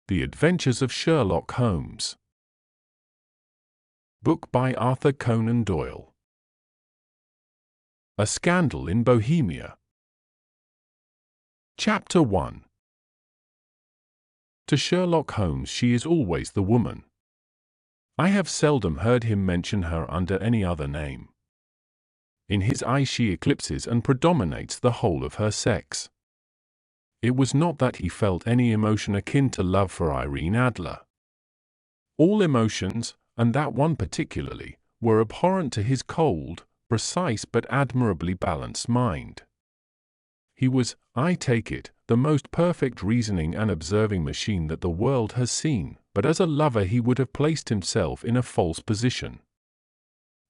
The Adventures of Sherlock Holmes. Book by Arthur Conan Doyle. A Scandal in Bohemia. Chapter 1. To Sherlock Holmes she is always the woman. I have seldom heard him mention her under any other name. In his eyes she eclipses and predominates the whole of her sex. It was not that he felt any emotion akin to love for Irene Adler. All emotions, and that one particularly, were abhorrent to his cold, precise but admirably balanced mind. He was, I take it, the most perfect reasoning and observing machine that the world has seen, but as a lover he would have placed himself in a false position.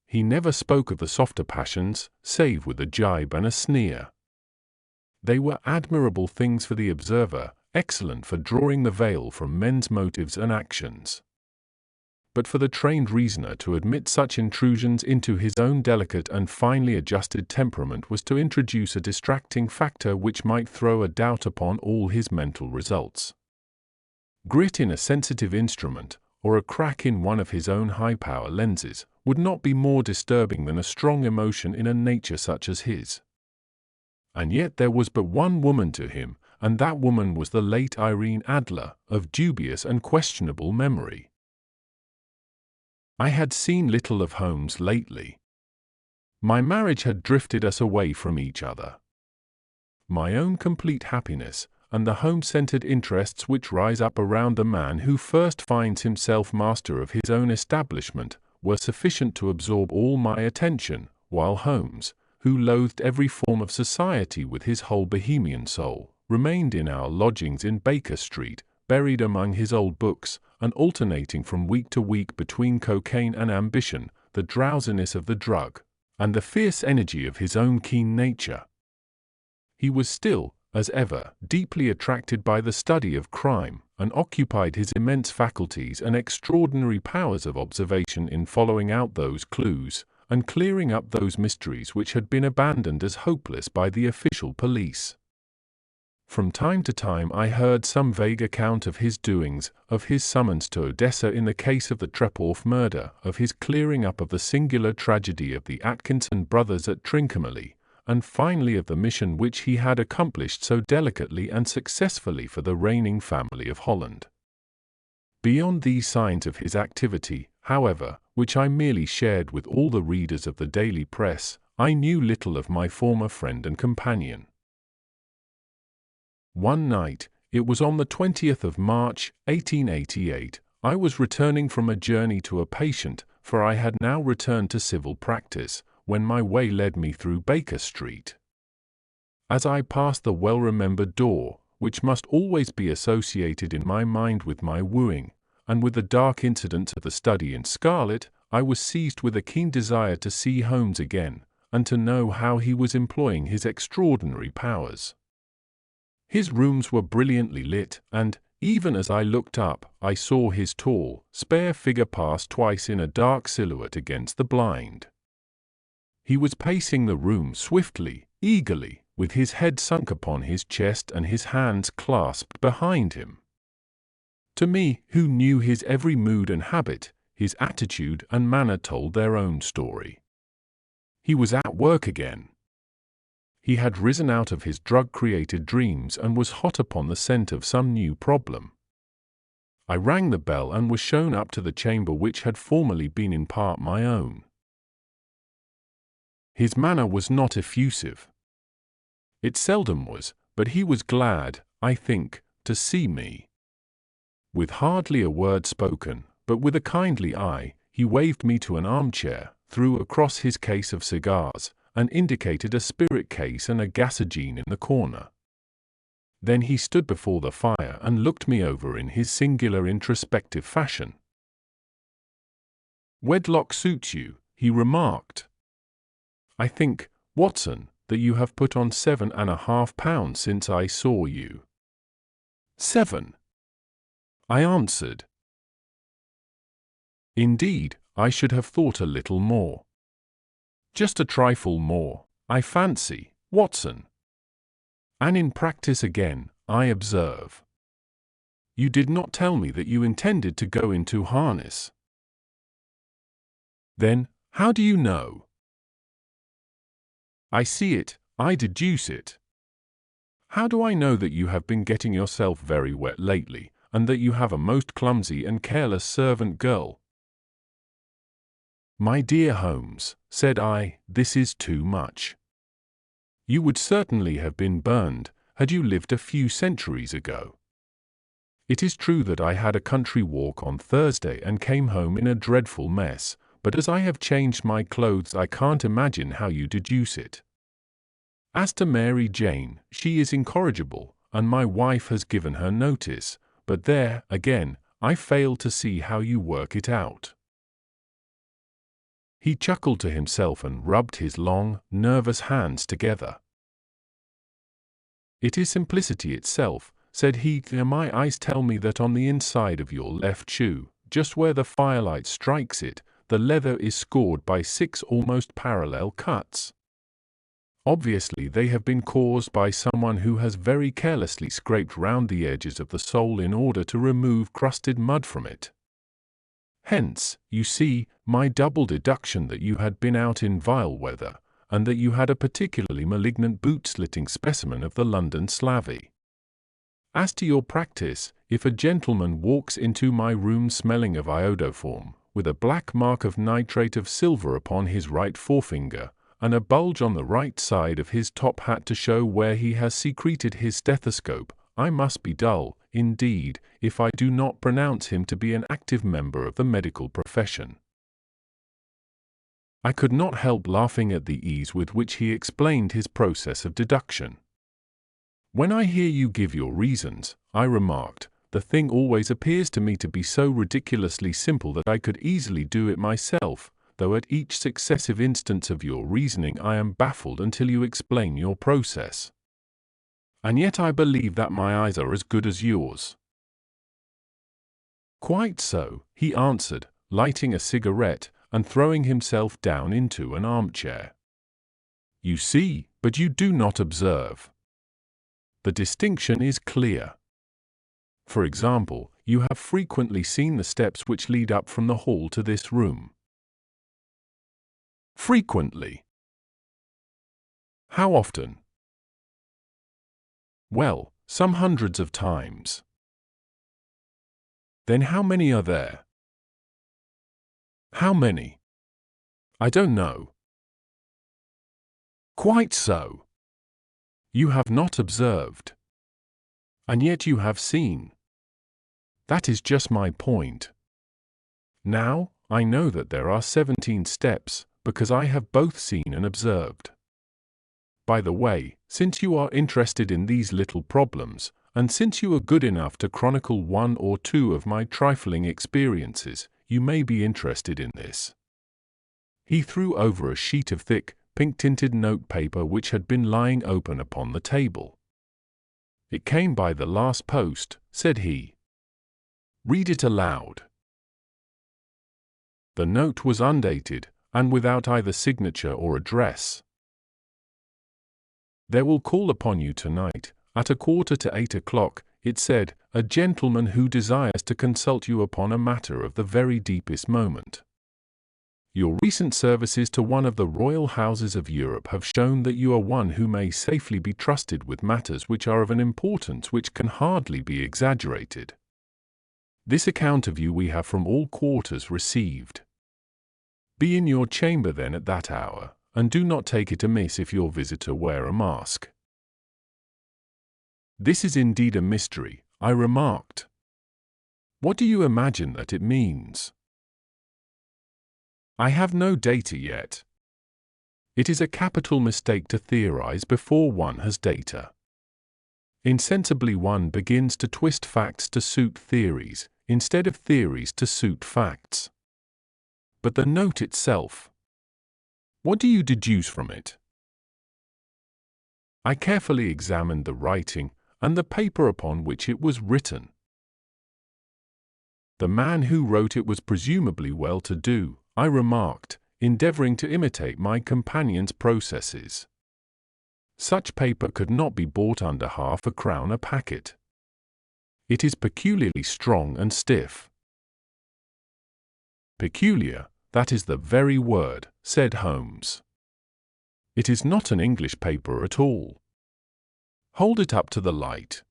He never spoke of the softer passions, save with a jibe and a sneer. They were admirable things for the observer, excellent for drawing the veil from men's motives and actions. But for the trained reasoner to admit such intrusions into his own delicate and finely adjusted temperament was to introduce a distracting factor which might throw a doubt upon all his mental results. Grit in a sensitive instrument, or a crack in one of his own high-power lenses, would not be more disturbing than a strong emotion in a nature such as his. And yet there was but one woman to him, and that woman was the late Irene Adler, of dubious and questionable memory. I had seen little of Holmes lately. My marriage had drifted us away from each other. My own complete happiness, and the home-centered interests which rise up around the man who first finds himself master of his own establishment, were sufficient to absorb all my attention, while Holmes, who loathed every form of society with his whole Bohemian soul, remained in our lodgings in Baker Street, buried among his old books, and alternating from week to week between cocaine and ambition, the drowsiness of the drug, and the fierce energy of his own keen nature. He was still, as ever, deeply attracted by the study of crime, and occupied his immense faculties and extraordinary powers of observation in following out those clues, and clearing up those mysteries which had been abandoned as hopeless by the official police. From time to time I heard some vague account of his doings, of his summons to Odessa in the case of the Trepoff murder, of his clearing up of the singular tragedy of the Atkinson brothers at Trincomalee, and finally of the mission which he had accomplished so delicately and successfully for the reigning family of Holland. Beyond these signs of his activity, however, which I merely shared with all the readers of the daily press, I knew little of my former friend and companion. One night, it was on the 20th of March, 1888, I was returning from a journey to a patient, for I had now returned to civil practice, when my way led me through Baker Street. As I passed the well-remembered door, which must always be associated in my mind with my wooing, and with the dark incidents of the study in scarlet, I was seized with a keen desire to see Holmes again, and to know how he was employing his extraordinary powers. His rooms were brilliantly lit, and, even as I looked up, I saw his tall, spare figure pass twice in a dark silhouette against the blind. He was pacing the room swiftly, eagerly, with his head sunk upon his chest and his hands clasped behind him. To me, who knew his every mood and habit, his attitude and manner told their own story. He was at work again. He had risen out of his drug-created dreams and was hot upon the scent of some new problem. I rang the bell and was shown up to the chamber which had formerly been in part my own. His manner was not effusive. It seldom was, but he was glad, I think, to see me. With hardly a word spoken, but with a kindly eye, he waved me to an armchair, threw across his case of cigars, and indicated a spirit case and a gasogene in the corner. Then he stood before the fire and looked me over in his singular introspective fashion. "Wedlock suits you," he remarked. "I think, Watson, that you have put on 7.5 pounds since I saw you." "7," I answered. "Indeed, I should have thought a little more." "Just a trifle more, I fancy, Watson. And in practice again, I observe." You did not tell me that you intended to go into harness. Then, how do you know? I see it, I deduce it. How do I know that you have been getting yourself very wet lately, and that you have a most clumsy and careless servant girl? My dear Holmes, said I, this is too much. You would certainly have been burned, had you lived a few centuries ago. It is true that I had a country walk on Thursday and came home in a dreadful mess, but as I have changed my clothes I can't imagine how you deduce it. As to Mary Jane, she is incorrigible, and my wife has given her notice, but there, again, I fail to see how you work it out. He chuckled to himself and rubbed his long, nervous hands together. It is simplicity itself, said he. My eyes tell me that on the inside of your left shoe, just where the firelight strikes it, the leather is scored by 6 almost parallel cuts. Obviously they have been caused by someone who has very carelessly scraped round the edges of the sole in order to remove crusted mud from it. Hence, you see, my double deduction that you had been out in vile weather, and that you had a particularly malignant boot-slitting specimen of the London slavey. As to your practice, if a gentleman walks into my room smelling of iodoform, with a black mark of nitrate of silver upon his right forefinger, and a bulge on the right side of his top hat to show where he has secreted his stethoscope, I must be dull, indeed, if I do not pronounce him to be an active member of the medical profession. I could not help laughing at the ease with which he explained his process of deduction. When I hear you give your reasons, I remarked, the thing always appears to me to be so ridiculously simple that I could easily do it myself, though at each successive instance of your reasoning I am baffled until you explain your process. And yet I believe that my eyes are as good as yours. Quite so, he answered, lighting a cigarette, and throwing himself down into an armchair. You see, but you do not observe. The distinction is clear. For example, you have frequently seen the steps which lead up from the hall to this room. Frequently. How often? Well, some hundreds of times. Then how many are there? How many? I don't know. Quite so. You have not observed. And yet you have seen. That is just my point. Now, I know that there are 17 steps, because I have both seen and observed. By the way, since you are interested in these little problems, and since you are good enough to chronicle 1 or 2 of my trifling experiences, you may be interested in this. He threw over a sheet of thick, pink-tinted notepaper which had been lying open upon the table. It came by the last post, said he. Read it aloud. The note was undated, and without either signature or address. There will call upon you tonight, at 7:45, it said, a gentleman who desires to consult you upon a matter of the very deepest moment. Your recent services to one of the royal houses of Europe have shown that you are one who may safely be trusted with matters which are of an importance which can hardly be exaggerated. This account of you we have from all quarters received. Be in your chamber then at that hour, and do not take it amiss if your visitor wear a mask. This is indeed a mystery, I remarked. What do you imagine that it means? I have no data yet. It is a capital mistake to theorize before one has data. Insensibly one begins to twist facts to suit theories, instead of theories to suit facts. But the note itself, what do you deduce from it? I carefully examined the writing and the paper upon which it was written. The man who wrote it was presumably well-to-do, I remarked, endeavoring to imitate my companion's processes. Such paper could not be bought under half a crown a packet. It is peculiarly strong and stiff. Peculiar, that is the very word, said Holmes. It is not an English paper at all. Hold it up to the light.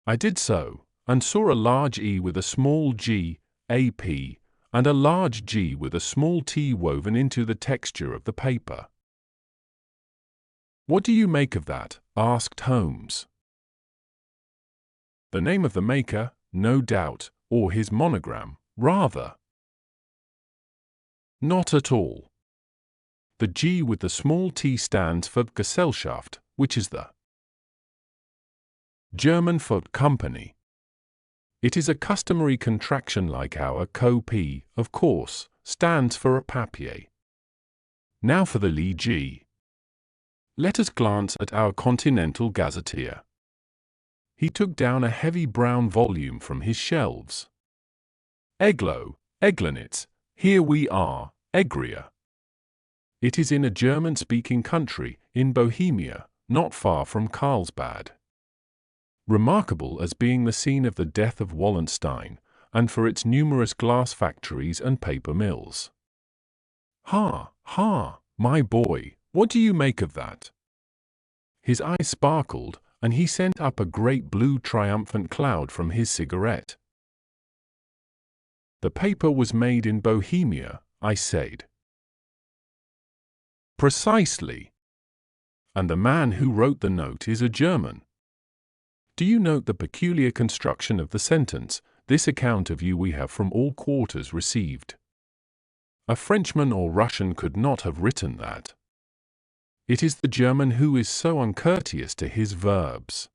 I did so, and saw a large E with a small g, AP, and a large G with a small t woven into the texture of the paper. What do you make of that? Asked Holmes. The name of the maker, no doubt, or his monogram, rather. Not at all. The G with the small t stands for Gesellschaft, which is the German for company. It is a customary contraction like our Co-P, of course, stands for a papier. Now for the Lee G. Let us glance at our Continental Gazetteer. He took down a heavy brown volume from his shelves. Eglo, Eglanitz, here we are, Egria. It is in a German-speaking country, in Bohemia, not far from Carlsbad. Remarkable as being the scene of the death of Wallenstein, and for its numerous glass factories and paper mills. Ha, ha, my boy, what do you make of that? His eyes sparkled, and he sent up a great blue triumphant cloud from his cigarette. The paper was made in Bohemia, I said. Precisely. And the man who wrote the note is a German. Do you note the peculiar construction of the sentence, this account of you we have from all quarters received? A Frenchman or Russian could not have written that. It is the German who is so uncourteous to his verbs.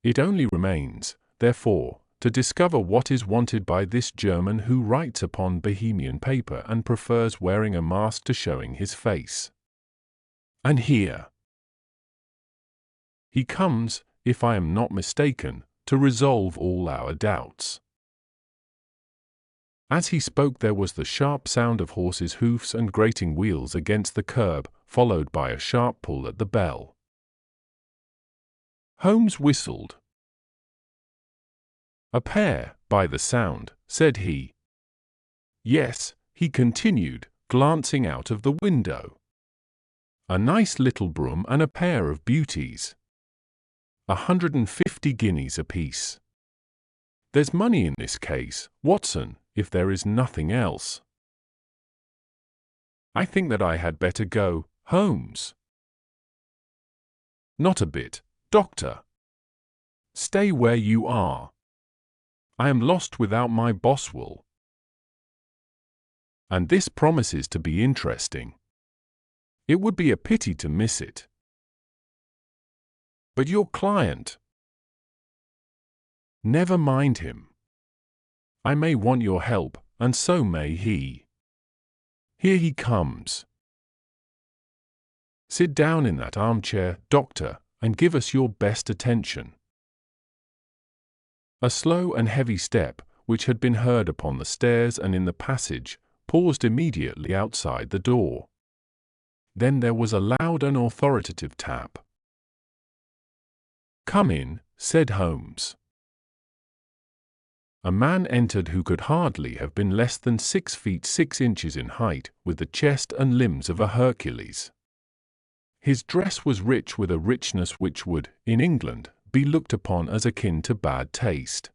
It only remains, therefore, to discover what is wanted by this German who writes upon Bohemian paper and prefers wearing a mask to showing his face. And here he comes, if I am not mistaken, to resolve all our doubts. As he spoke there was the sharp sound of horses' hoofs and grating wheels against the curb, followed by a sharp pull at the bell. Holmes whistled. A pair, by the sound, said he. Yes, he continued, glancing out of the window. A nice little brougham and a pair of beauties. 150 guineas apiece. There's money in this case, Watson, if there is nothing else. I think that I had better go, Holmes. Not a bit, Doctor. Stay where you are. I am lost without my Boswell. And this promises to be interesting. It would be a pity to miss it. But your client? Never mind him. I may want your help, and so may he. Here he comes. Sit down in that armchair, Doctor, and give us your best attention. A slow and heavy step, which had been heard upon the stairs and in the passage, paused immediately outside the door. Then there was a loud and authoritative tap. Come in, said Holmes. A man entered who could hardly have been less than 6 feet 6 inches in height, with the chest and limbs of a Hercules. His dress was rich with a richness which would, in England, be looked upon as akin to bad taste.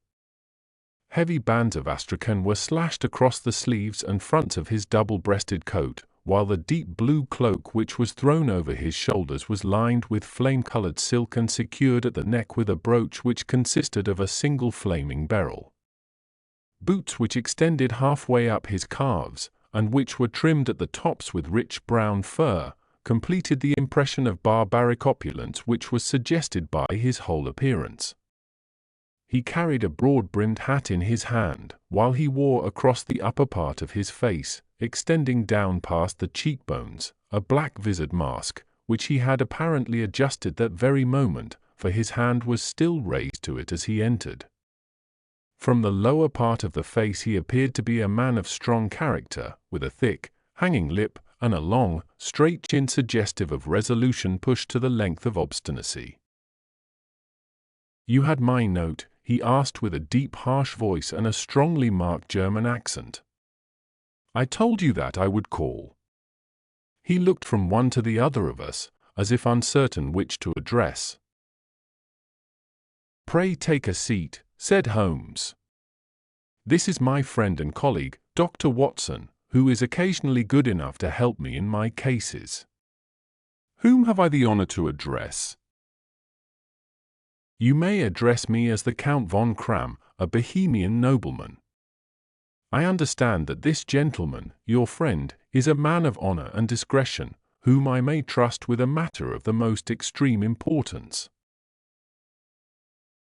Heavy bands of astrakhan were slashed across the sleeves and fronts of his double-breasted coat, while the deep blue cloak which was thrown over his shoulders was lined with flame-colored silk and secured at the neck with a brooch which consisted of a single flaming beryl. Boots which extended halfway up his calves, and which were trimmed at the tops with rich brown fur, completed the impression of barbaric opulence which was suggested by his whole appearance. He carried a broad-brimmed hat in his hand, while he wore across the upper part of his face, extending down past the cheekbones, a black vizard mask, which he had apparently adjusted that very moment, for his hand was still raised to it as he entered. From the lower part of the face he appeared to be a man of strong character, with a thick, hanging lip, and a long, straight chin suggestive of resolution pushed to the length of obstinacy. You had my note?" he asked with a deep, harsh voice and a strongly marked German accent. "I told you that I would call." He looked from one to the other of us, as if uncertain which to address. "Pray take a seat," said Holmes. "This is my friend and colleague, Dr. Watson, who is occasionally good enough to help me in my cases. Whom have I the honor to address?" "You may address me as the Count von Kram, a Bohemian nobleman. I understand that this gentleman, your friend, is a man of honor and discretion, whom I may trust with a matter of the most extreme importance.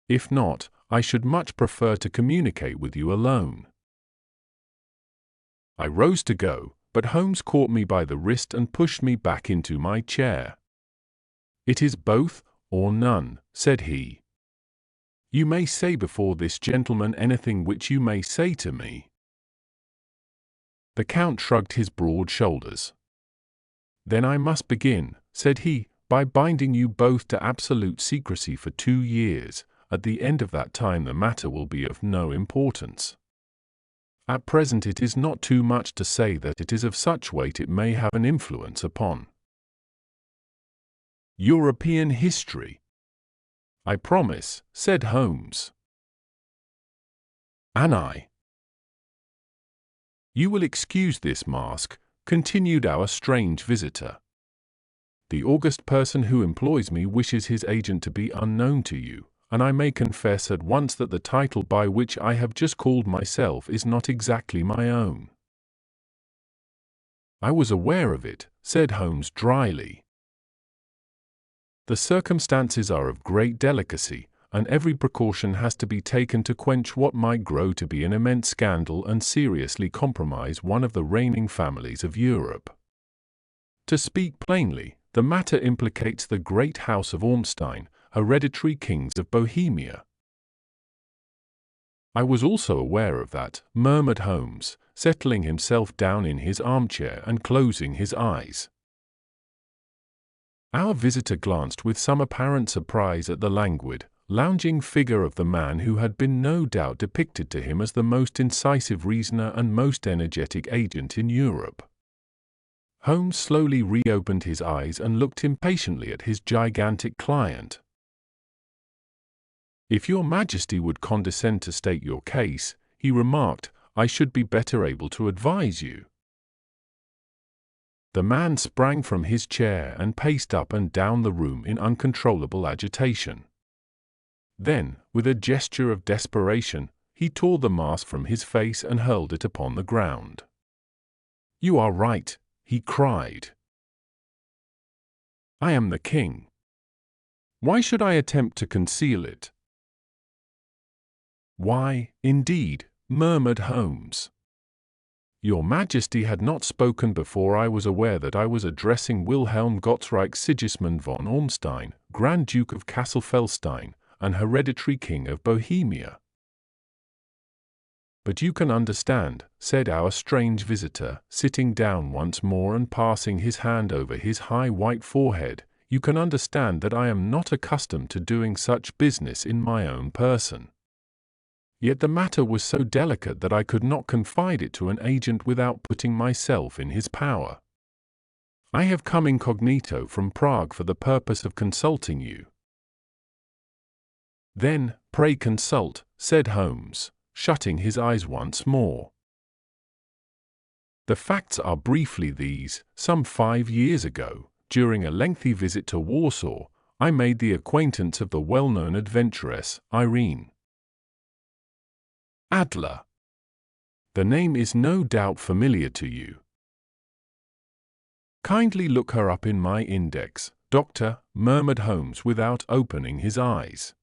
If not, I should much prefer to communicate with you alone." I rose to go, but Holmes caught me by the wrist and pushed me back into my chair. "It is both, or none," said he. "You may say before this gentleman anything which you may say to me." The Count shrugged his broad shoulders. "Then I must begin," said he, "by binding you both to absolute secrecy for 2 years. At the end of that time the matter will be of no importance. At present it is not too much to say that it is of such weight it may have an influence upon European history." "I promise," said Holmes. "And I." "You will excuse this mask," continued our strange visitor. "The august person who employs me wishes his agent to be unknown to you, and I may confess at once that the title by which I have just called myself is not exactly my own." "I was aware of it," said Holmes dryly. "The circumstances are of great delicacy, and every precaution has to be taken to quench what might grow to be an immense scandal and seriously compromise one of the reigning families of Europe. To speak plainly, the matter implicates the great house of Ormstein, hereditary kings of Bohemia." "I was also aware of that," murmured Holmes, settling himself down in his armchair and closing his eyes. Our visitor glanced with some apparent surprise at the languid, lounging figure of the man who had been no doubt depicted to him as the most incisive reasoner and most energetic agent in Europe. Holmes slowly reopened his eyes and looked impatiently at his gigantic client. "If your Majesty would condescend to state your case," he remarked, "I should be better able to advise you." The man sprang from his chair and paced up and down the room in uncontrollable agitation. Then, with a gesture of desperation, he tore the mask from his face and hurled it upon the ground. "You are right," he cried. "I am the king. Why should I attempt to conceal it?" "Why, indeed," murmured Holmes. "Your Majesty had not spoken before I was aware that I was addressing Wilhelm Gottsreich Sigismund von Ormstein, Grand Duke of Kassel-Felstein, and hereditary King of Bohemia." "But you can understand," said our strange visitor, sitting down once more and passing his hand over his high white forehead, "you can understand that I am not accustomed to doing such business in my own person. Yet the matter was so delicate that I could not confide it to an agent without putting myself in his power. I have come incognito from Prague for the purpose of consulting you." "Then, pray consult," said Holmes, shutting his eyes once more. "The facts are briefly these: some 5 years ago, during a lengthy visit to Warsaw, I made the acquaintance of the well-known adventuress, Irene Adler. The name is no doubt familiar to you. Kindly look her up in my index, Doctor," murmured Holmes without opening his eyes.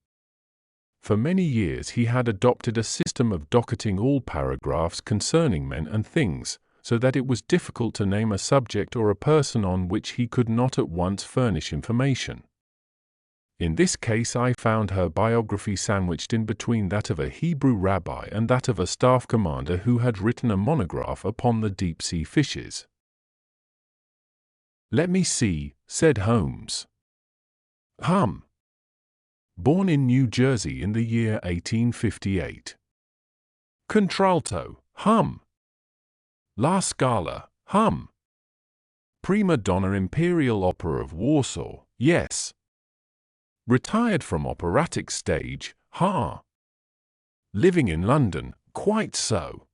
For many years he had adopted a system of docketing all paragraphs concerning men and things, so that it was difficult to name a subject or a person on which he could not at once furnish information. In this case I found her biography sandwiched in between that of a Hebrew rabbi and that of a staff commander who had written a monograph upon the deep-sea fishes. "Let me see," said Holmes. born in New Jersey in the year 1858. Contralto, hum. La Scala, hum. Prima donna Imperial Opera of Warsaw, yes. Retired from operatic stage, ha. Living in London, quite so.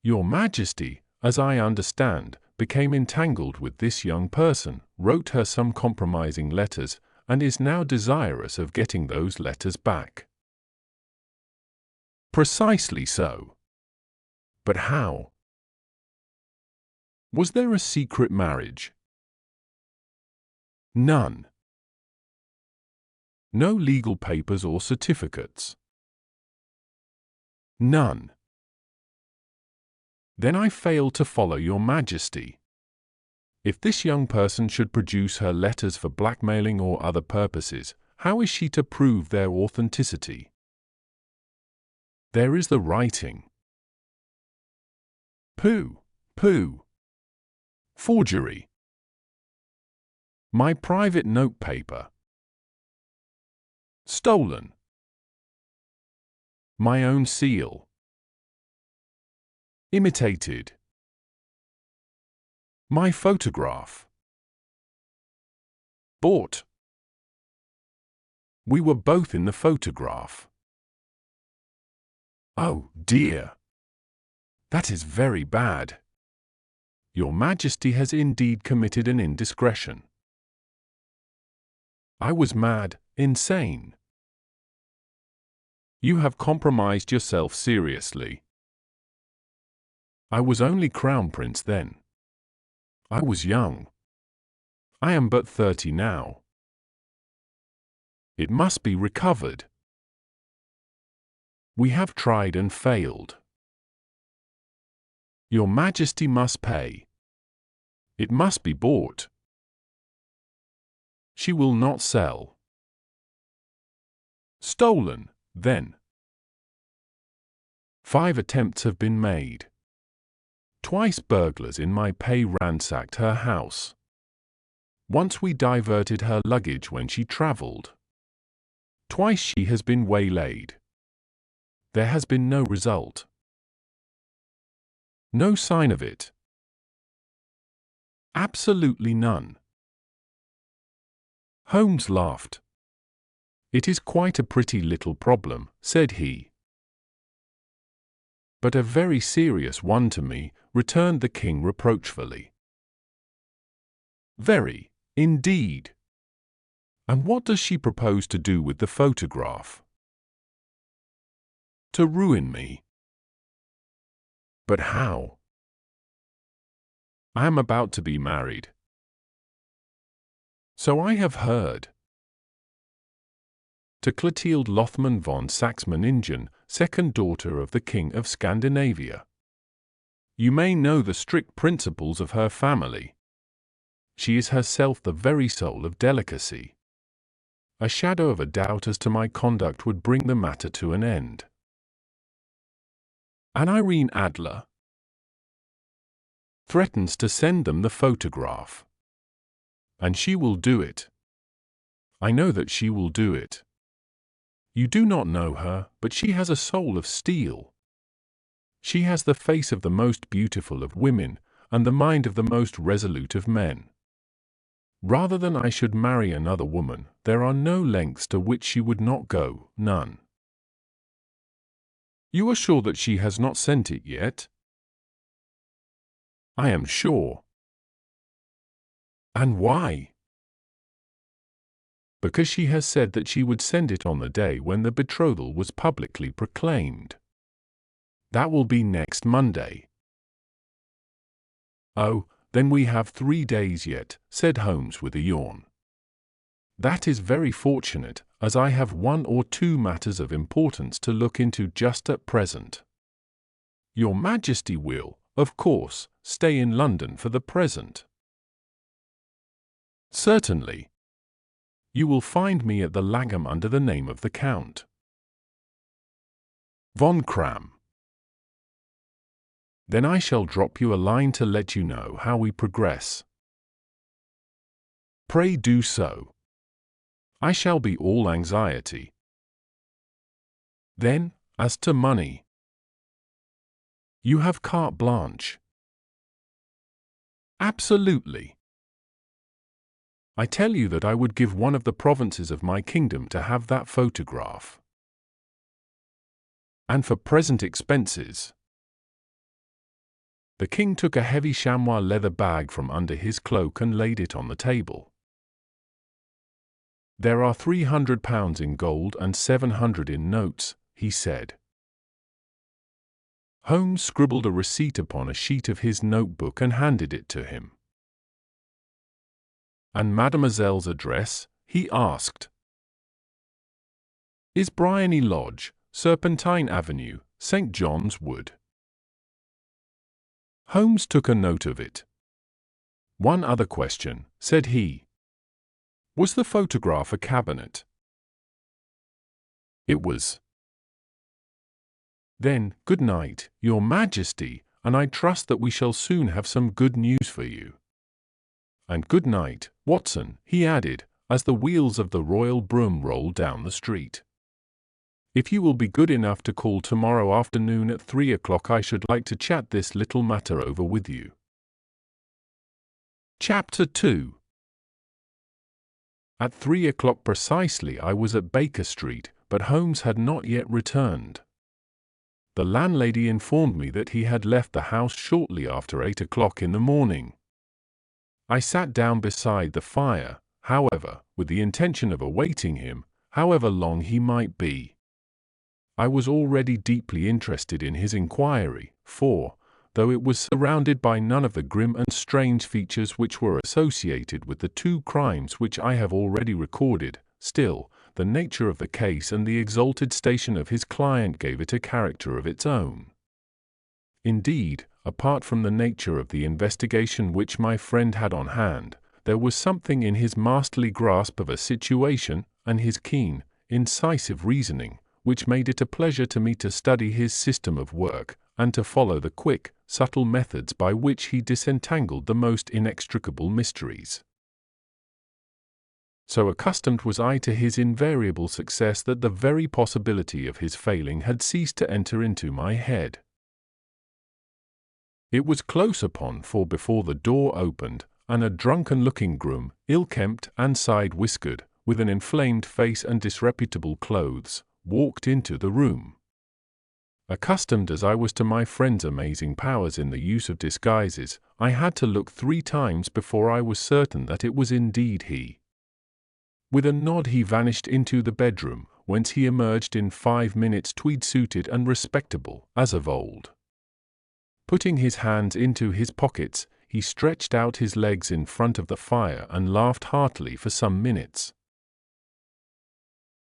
Your Majesty, as I understand, became entangled with this young person, wrote her some compromising letters, and is now desirous of getting those letters back. Precisely so. But how? Was there a secret marriage? None. No legal papers or certificates? None. Then I fail to follow your Majesty. If this young person should produce her letters for blackmailing or other purposes, how is she to prove their authenticity? There is the writing. Pooh, pooh. Forgery. My private notepaper. Stolen. My own seal. Imitated. My photograph. Bought. We were both in the photograph. Oh, dear. That is very bad. Your Majesty has indeed committed an indiscretion. I was mad, insane. You have compromised yourself seriously. I was only Crown Prince then. I was young. I am but 30 now. It must be recovered. We have tried and failed. Your Majesty must pay. It must be bought. She will not sell. Stolen, then. 5 attempts have been made. Twice burglars in my pay ransacked her house. Once we diverted her luggage when she travelled. Twice she has been waylaid. There has been no result. No sign of it. Absolutely none. Holmes laughed. It is quite a pretty little problem, said he. But a very serious one to me, returned the king reproachfully. Very, indeed. And what does she propose to do with the photograph? To ruin me. But how? I am about to be married. So I have heard. To Clotilde Lothman von Saxe-Meiningen, second daughter of the King of Scandinavia. You may know the strict principles of her family. She is herself the very soul of delicacy. A shadow of a doubt as to my conduct would bring the matter to an end. And Irene Adler threatens to send them the photograph. And she will do it. I know that she will do it. You do not know her, but she has a soul of steel. She has the face of the most beautiful of women, and the mind of the most resolute of men. Rather than I should marry another woman, there are no lengths to which she would not go, none. You are sure that she has not sent it yet? I am sure. And why? Because she has said that she would send it on the day when the betrothal was publicly proclaimed. That will be next Monday. Oh, then we have 3 days yet, said Holmes with a yawn. That is very fortunate, as I have 1 or 2 matters of importance to look into just at present. Your Majesty will, of course, stay in London for the present. Certainly. You will find me at the Langham under the name of the Count von Cram. Then I shall drop you a line to let you know how we progress. Pray do so. I shall be all anxiety. Then, as to money, you have carte blanche. Absolutely. I tell you that I would give one of the provinces of my kingdom to have that photograph. And for present expenses. The king took a heavy chamois leather bag from under his cloak and laid it on the table. There are £300 in gold and 700 in notes, he said. Holmes scribbled a receipt upon a sheet of his notebook and handed it to him. And Mademoiselle's address, he asked. Is Briony Lodge, Serpentine Avenue, St. John's Wood. Holmes took a note of it. One other question, said he. Was the photograph a cabinet? It was. Then, good night, Your Majesty, and I trust that we shall soon have some good news for you. And good night, Watson, he added, as the wheels of the royal brougham rolled down the street. If you will be good enough to call tomorrow afternoon at 3 o'clock, I should like to chat this little matter over with you. Chapter 2. At 3 o'clock precisely I was at Baker Street, but Holmes had not yet returned. The landlady informed me that he had left the house shortly after 8 o'clock in the morning. I sat down beside the fire, however, with the intention of awaiting him, however long he might be. I was already deeply interested in his inquiry, for, though it was surrounded by none of the grim and strange features which were associated with the two crimes which I have already recorded, still, the nature of the case and the exalted station of his client gave it a character of its own. Indeed, apart from the nature of the investigation which my friend had on hand, there was something in his masterly grasp of a situation, and his keen, incisive reasoning, which made it a pleasure to me to study his system of work, and to follow the quick, subtle methods by which he disentangled the most inextricable mysteries. So accustomed was I to his invariable success that the very possibility of his failing had ceased to enter into my head. It was close upon 4 before the door opened, and a drunken-looking groom, ill-kempt and side-whiskered, with an inflamed face and disreputable clothes, walked into the room. Accustomed as I was to my friend's amazing powers in the use of disguises, I had to look 3 times before I was certain that it was indeed he. With a nod he vanished into the bedroom, whence he emerged in 5 minutes tweed-suited and respectable, as of old. Putting his hands into his pockets, he stretched out his legs in front of the fire and laughed heartily for some minutes.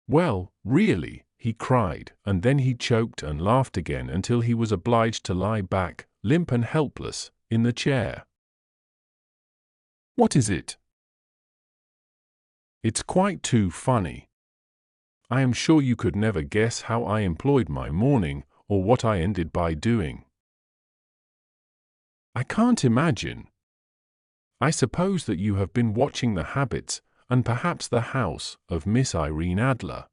"Well, really," he cried, and then he choked and laughed again until he was obliged to lie back, limp and helpless, in the chair. "What is it?" "It's quite too funny. I am sure you could never guess how I employed my morning, or what I ended by doing." "I can't imagine. I suppose that you have been watching the habits, and perhaps the house, of Miss Irene Adler."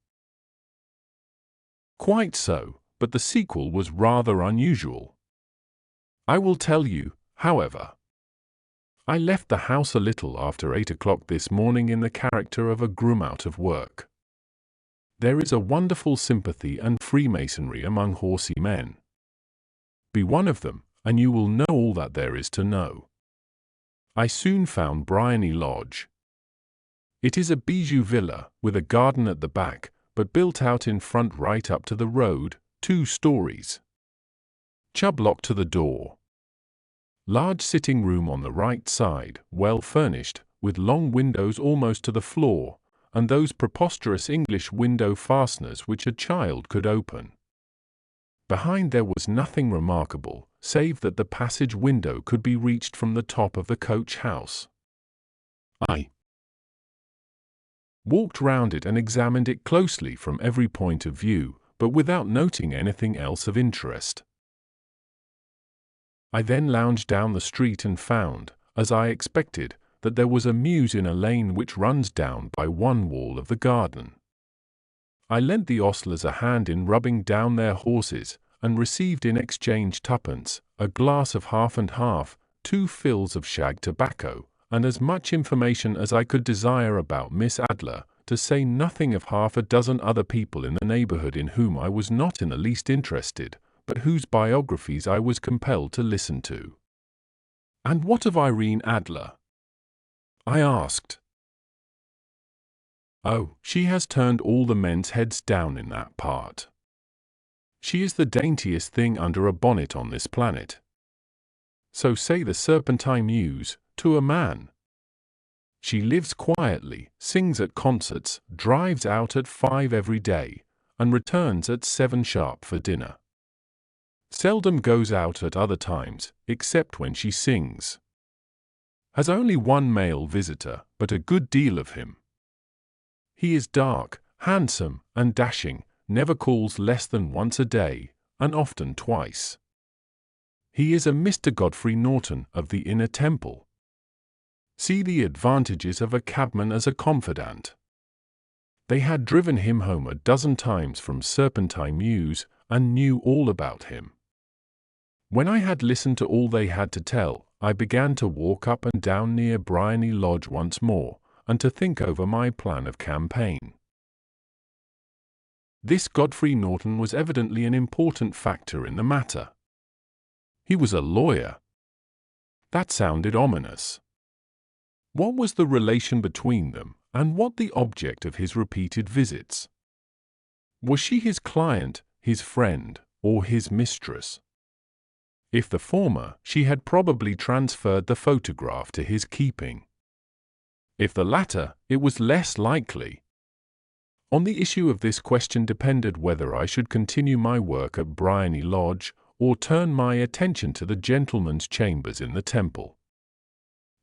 "Quite so, but the sequel was rather unusual. I will tell you, however. I left the house a little after 8 o'clock this morning in the character of a groom out of work. There is a wonderful sympathy and freemasonry among horsey men. Be one of them, and you will know all that there is to know. I soon found Briony Lodge. It is a bijou villa, with a garden at the back, but built out in front right up to the road, 2 stories. Chubb lock to the door. Large sitting room on the right side, well furnished, with long windows almost to the floor, and those preposterous English window fasteners which a child could open. Behind there was nothing remarkable, save that the passage window could be reached from the top of the coach house. I walked round it and examined it closely from every point of view, but without noting anything else of interest. I then lounged down the street and found, as I expected, that there was a mews in a lane which runs down by one wall of the garden. I lent the ostlers a hand in rubbing down their horses, and received in exchange twopence, a glass of half and half, 2 fills of shag tobacco, and as much information as I could desire about Miss Adler, to say nothing of half a dozen other people in the neighbourhood in whom I was not in the least interested, but whose biographies I was compelled to listen to. "And what of Irene Adler?" I asked. "Oh, she has turned all the men's heads down in that part. She is the daintiest thing under a bonnet on this planet. So say the Serpentine Mews, to a man. She lives quietly, sings at concerts, drives out at 5 every day, and returns at 7 sharp for dinner. Seldom goes out at other times, except when she sings. Has only one male visitor, but a good deal of him. He is dark, handsome, and dashing, never calls less than once a day, and often twice. He is a Mr. Godfrey Norton of the Inner Temple. See the advantages of a cabman as a confidant. They had driven him home a dozen times from Serpentine Mews, and knew all about him. When I had listened to all they had to tell, I began to walk up and down near Briony Lodge once more, and to think over my plan of campaign. This Godfrey Norton was evidently an important factor in the matter. He was a lawyer. That sounded ominous. What was the relation between them, and what the object of his repeated visits? Was she his client, his friend, or his mistress? If the former, she had probably transferred the photograph to his keeping. If the latter, it was less likely. On the issue of this question depended whether I should continue my work at Briony Lodge, or turn my attention to the gentlemen's chambers in the Temple.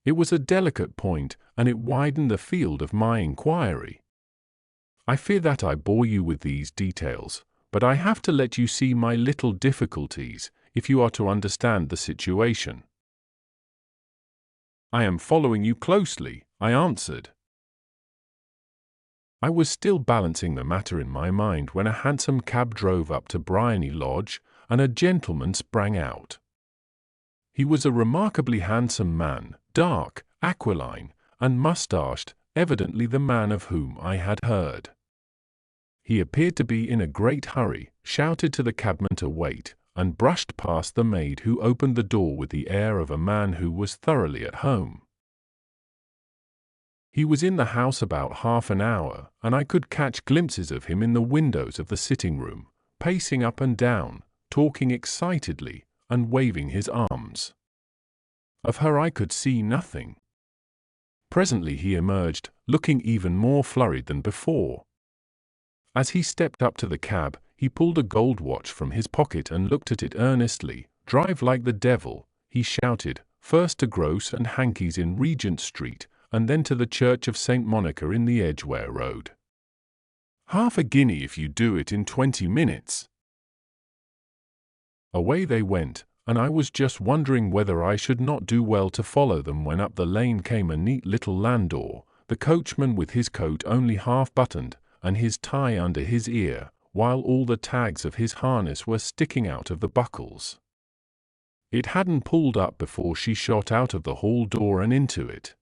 It was a delicate point, and it widened the field of my inquiry. I fear that I bore you with these details, but I have to let you see my little difficulties, if you are to understand the situation. "I am following you closely," I answered. I was still balancing the matter in my mind when a hansom cab drove up to Briony Lodge, and a gentleman sprang out. He was a remarkably handsome man, dark, aquiline, and moustached, evidently the man of whom I had heard. He appeared to be in a great hurry, shouted to the cabman to wait, and brushed past the maid who opened the door with the air of a man who was thoroughly at home. He was in the house about half an hour, and I could catch glimpses of him in the windows of the sitting-room, pacing up and down, talking excitedly, and waving his arms. Of her I could see nothing. Presently he emerged, looking even more flurried than before. As he stepped up to the cab, he pulled a gold watch from his pocket and looked at it earnestly. "Drive like the devil," he shouted, "first to Gross and Hankey's in Regent Street, and then to the Church of St. Monica in the Edgware Road. Half a guinea if you do it in 20 minutes. Away they went, and I was just wondering whether I should not do well to follow them when up the lane came a neat little landau, the coachman with his coat only half buttoned, and his tie under his ear, while all the tags of his harness were sticking out of the buckles. It hadn't pulled up before she shot out of the hall door and into it.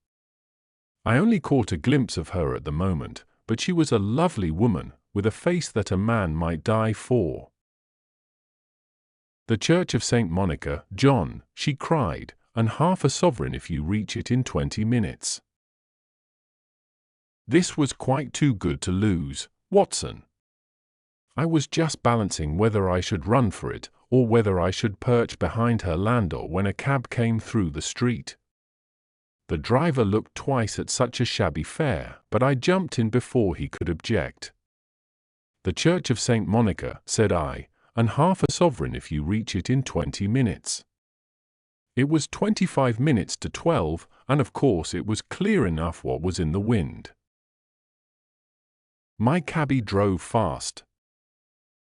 I only caught a glimpse of her at the moment, but she was a lovely woman, with a face that a man might die for. "The Church of St. Monica, John," she cried, "and half a sovereign if you reach it in 20 minutes. This was quite too good to lose, Watson. I was just balancing whether I should run for it, or whether I should perch behind her landau when a cab came through the street. The driver looked twice at such a shabby fare, but I jumped in before he could object. "The Church of St. Monica," said I, "and half a sovereign if you reach it in 20 minutes. It was 25 minutes to 12, and of course it was clear enough what was in the wind. My cabby drove fast.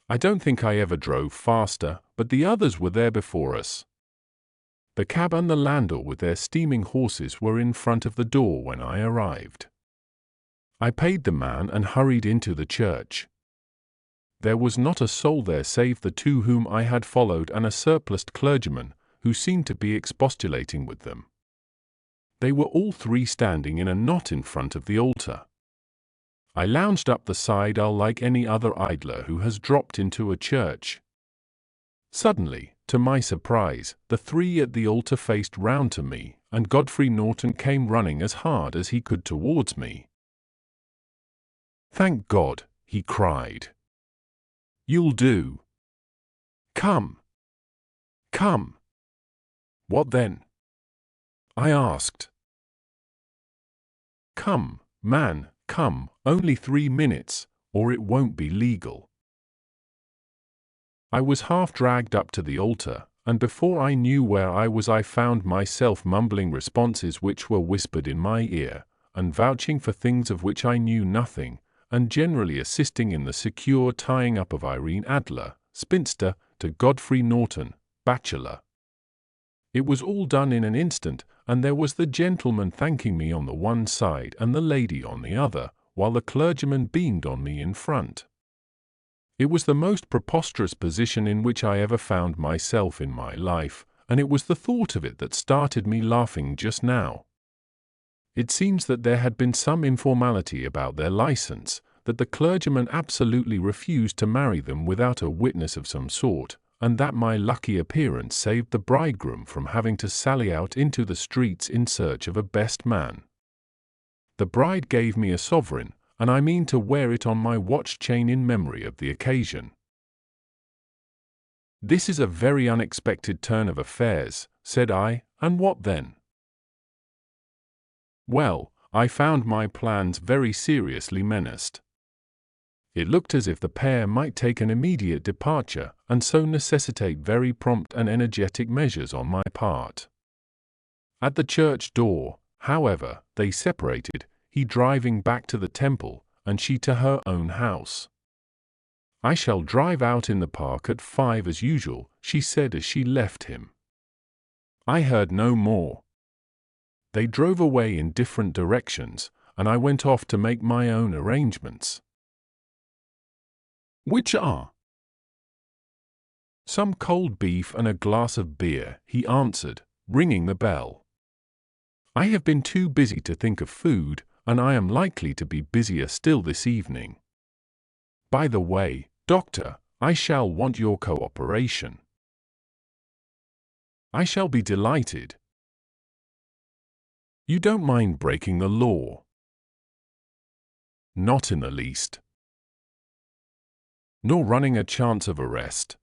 I don't think I ever drove faster, but the others were there before us. The cab and the landau with their steaming horses were in front of the door when I arrived. I paid the man and hurried into the church. There was not a soul there save the two whom I had followed and a surpliced clergyman, who seemed to be expostulating with them. They were all three standing in a knot in front of the altar. I lounged up the side aisle like any other idler who has dropped into a church. Suddenly, to my surprise, the three at the altar faced round to me, and Godfrey Norton came running as hard as he could towards me. "Thank God," he cried. "You'll do. Come. Come." "What then?" I asked. "Come, man, come, only 3 minutes, or it won't be legal." I was half dragged up to the altar, and before I knew where I was I found myself mumbling responses which were whispered in my ear, and vouching for things of which I knew nothing, and generally assisting in the secure tying up of Irene Adler, spinster, to Godfrey Norton, bachelor. It was all done in an instant, and there was the gentleman thanking me on the one side and the lady on the other, while the clergyman beamed on me in front. It was the most preposterous position in which I ever found myself in my life, and it was the thought of it that started me laughing just now. It seems that there had been some informality about their license, that the clergyman absolutely refused to marry them without a witness of some sort, and that my lucky appearance saved the bridegroom from having to sally out into the streets in search of a best man. The bride gave me a sovereign, and I mean to wear it on my watch chain in memory of the occasion. "This is a very unexpected turn of affairs," said I, "and what then?" Well, I found my plans very seriously menaced. It looked as if the pair might take an immediate departure, and so necessitate very prompt and energetic measures on my part. At the church door, however, they separated, he driving back to the temple, and she to her own house. "I shall drive out in the park at 5 as usual," she said as she left him. I heard no more. They drove away in different directions, and I went off to make my own arrangements. "Which are?" "Some cold beef and a glass of beer," he answered, ringing the bell. "I have been too busy to think of food, and I am likely to be busier still this evening. By the way, Doctor, I shall want your cooperation." "I shall be delighted." "You don't mind breaking the law?" "Not in the least." "Nor running a chance of arrest?"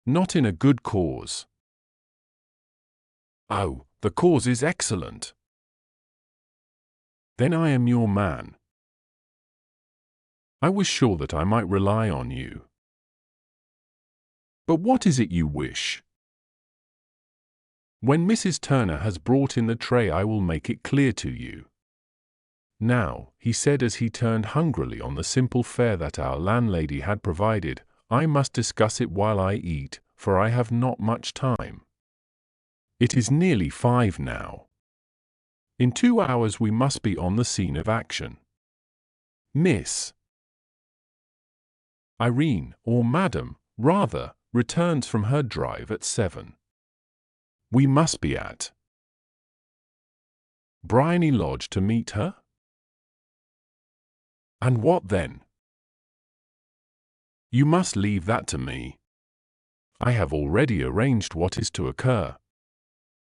"Not in a good cause." "Oh, the cause is excellent." "Then I am your man." "I was sure that I might rely on you." "But what is it you wish?" "When Mrs. Turner has brought in the tray I will make it clear to you. Now," he said as he turned hungrily on the simple fare that our landlady had provided, "I must discuss it while I eat, for I have not much time. It is nearly 5 now. In 2 hours we must be on the scene of action. Miss Irene, or Madam, rather, returns from her drive at 7. We must be at Briony Lodge to meet her? And what then?" "You must leave that to me. I have already arranged what is to occur.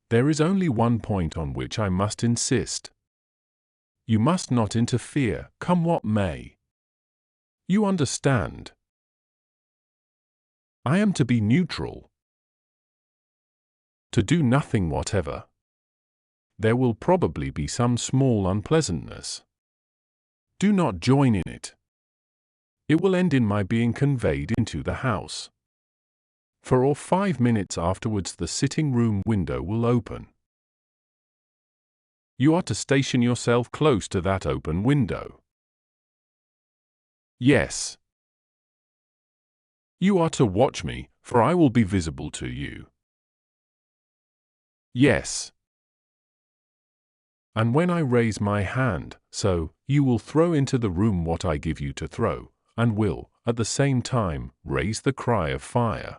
There is only one point on which I must insist. You must not interfere, come what may. You understand. I am to be neutral. To do nothing whatever. There will probably be some small unpleasantness. Do not join in it. It will end in my being conveyed into the house. 4 or 5 minutes afterwards the sitting-room window will open. You are to station yourself close to that open window." "Yes." "You are to watch me, for I will be visible to you. Yes. And when I raise my hand, so, you will throw into the room what I give you to throw, and will, at the same time, raise the cry of fire.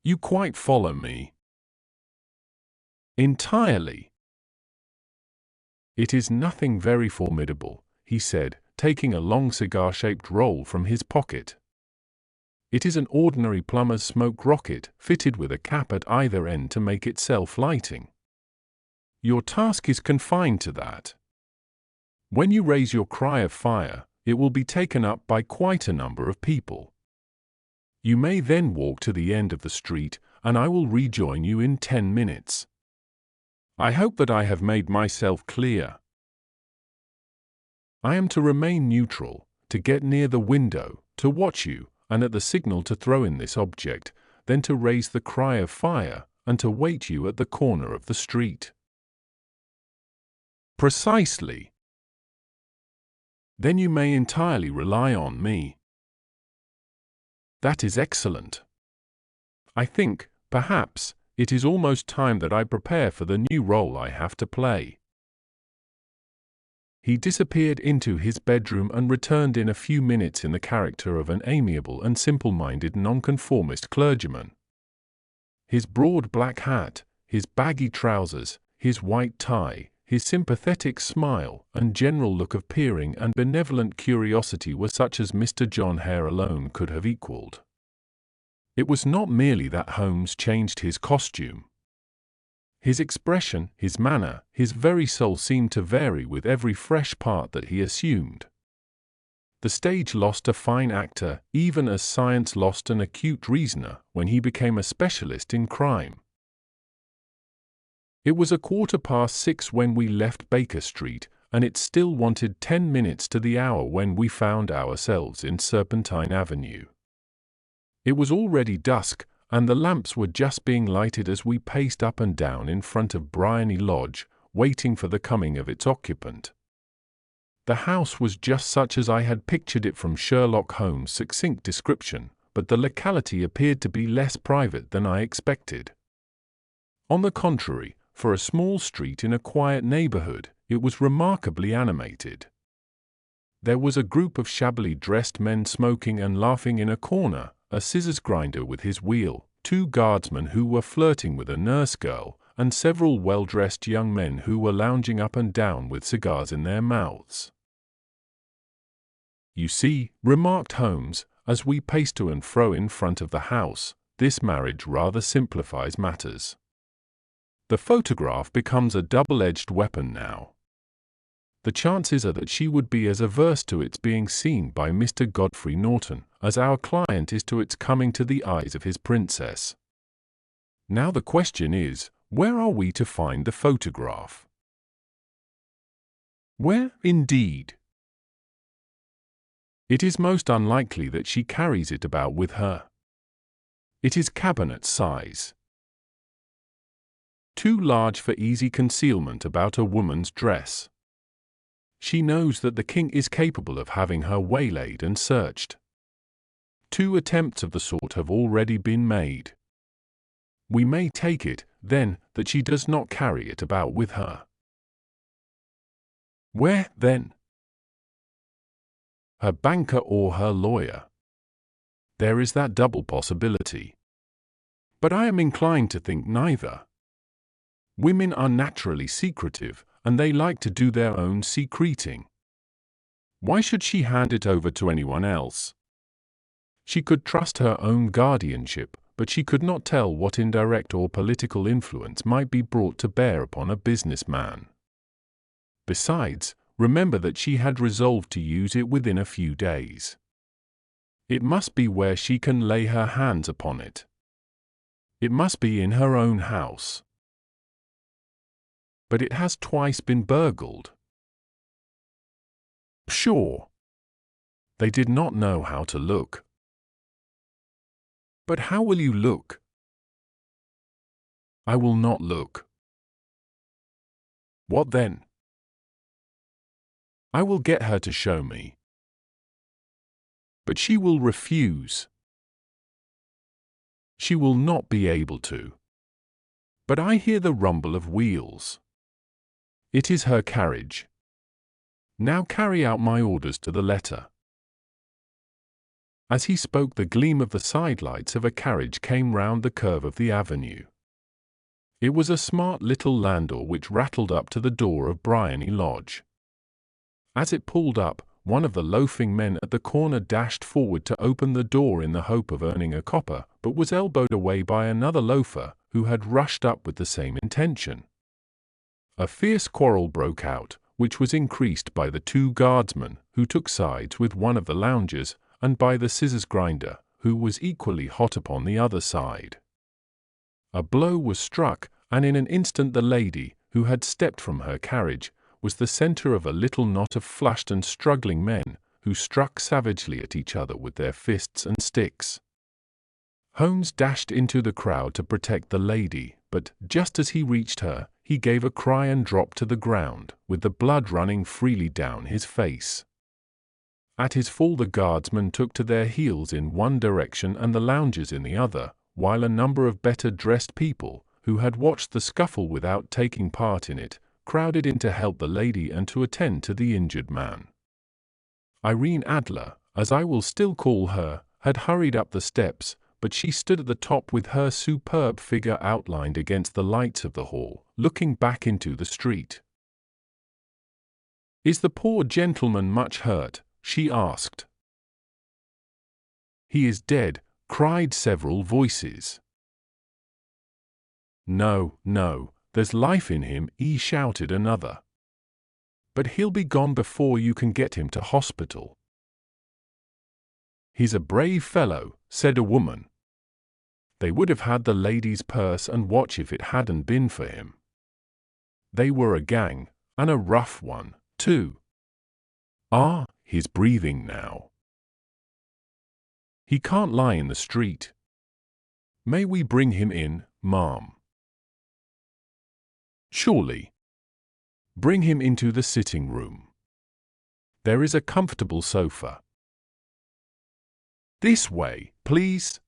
You quite follow me? Entirely. It is nothing very formidable, he said, taking a long cigar-shaped roll from his pocket. It is an ordinary plumber's smoke rocket, fitted with a cap at either end to make it self-lighting. Your task is confined to that. When you raise your cry of fire, it will be taken up by quite a number of people. You may then walk to the end of the street, and I will rejoin you in 10 minutes. I hope that I have made myself clear. I am to remain neutral, to get near the window, to watch you, and at the signal to throw in this object, then to raise the cry of fire, and to wait you at the corner of the street. Precisely. Then you may entirely rely on me. That is excellent. I think, perhaps, it is almost time that I prepare for the new role I have to play. He disappeared into his bedroom and returned in a few minutes in the character of an amiable and simple-minded nonconformist clergyman. His broad black hat, his baggy trousers, his white tie, his sympathetic smile, and general look of peering and benevolent curiosity were such as Mr. John Hare alone could have equalled. It was not merely that Holmes changed his costume. His expression, his manner, his very soul seemed to vary with every fresh part that he assumed. The stage lost a fine actor, even as science lost an acute reasoner, when he became a specialist in crime. It was 6:15 when we left Baker Street, and it still wanted 10 minutes to the hour when we found ourselves in Serpentine Avenue. It was already dusk, and the lamps were just being lighted as we paced up and down in front of Briony Lodge, waiting for the coming of its occupant. The house was just such as I had pictured it from Sherlock Holmes' succinct description, but the locality appeared to be less private than I expected. On the contrary, for a small street in a quiet neighborhood, it was remarkably animated. There was a group of shabbily dressed men smoking and laughing in a corner, a scissors grinder with his wheel, 2 guardsmen who were flirting with a nurse girl, and several well-dressed young men who were lounging up and down with cigars in their mouths. You see, remarked Holmes, as we paced to and fro in front of the house, this marriage rather simplifies matters. The photograph becomes a double-edged weapon now. The chances are that she would be as averse to its being seen by Mr. Godfrey Norton as our client is to its coming to the eyes of his princess. Now the question is, where are we to find the photograph? Where, indeed? It is most unlikely that she carries it about with her. It is cabinet size. Too large for easy concealment about a woman's dress. She knows that the king is capable of having her waylaid and searched. 2 attempts of the sort have already been made. We may take it, then, that she does not carry it about with her. Where, then? Her banker or her lawyer. There is that double possibility. But I am inclined to think neither. Women are naturally secretive, and they like to do their own secreting. Why should she hand it over to anyone else? She could trust her own guardianship, but she could not tell what indirect or political influence might be brought to bear upon a businessman. Besides, remember that she had resolved to use it within a few days. It must be where she can lay her hands upon it. It must be in her own house. But it has twice been burgled. Sure. They did not know how to look. But how will you look? I will not look. What then? I will get her to show me. But she will refuse. She will not be able to. but I hear the rumble of wheels. It is her carriage. Now carry out my orders to the letter." As he spoke, the gleam of the sidelights of a carriage came round the curve of the avenue. It was a smart little landau which rattled up to the door of Briony Lodge. As it pulled up, one of the loafing men at the corner dashed forward to open the door in the hope of earning a copper, but was elbowed away by another loafer who had rushed up with the same intention. A fierce quarrel broke out, which was increased by the two guardsmen who took sides with one of the loungers, and by the scissors grinder, who was equally hot upon the other side. A blow was struck, and in an instant the lady, who had stepped from her carriage, was the centre of a little knot of flushed and struggling men, who struck savagely at each other with their fists and sticks. Holmes dashed into the crowd to protect the lady, but just as he reached her, he gave a cry and dropped to the ground, with the blood running freely down his face. At his fall the guardsmen took to their heels in one direction and the loungers in the other, while a number of better-dressed people, who had watched the scuffle without taking part in it, crowded in to help the lady and to attend to the injured man. Irene Adler, as I will still call her, had hurried up the steps, but she stood at the top with her superb figure outlined against the lights of the hall, looking back into the street. "Is the poor gentleman much hurt?" she asked. "He is dead," cried several voices. "No, no, there's life in him," shouted another. "But he'll be gone before you can get him to hospital." "He's a brave fellow," said a woman. "They would have had the lady's purse and watch if it hadn't been for him. They were a gang, and a rough one, too. Ah, he's breathing now. He can't lie in the street. May we bring him in, ma'am?" "Surely. Bring him into the sitting room. There is a comfortable sofa. This way, please."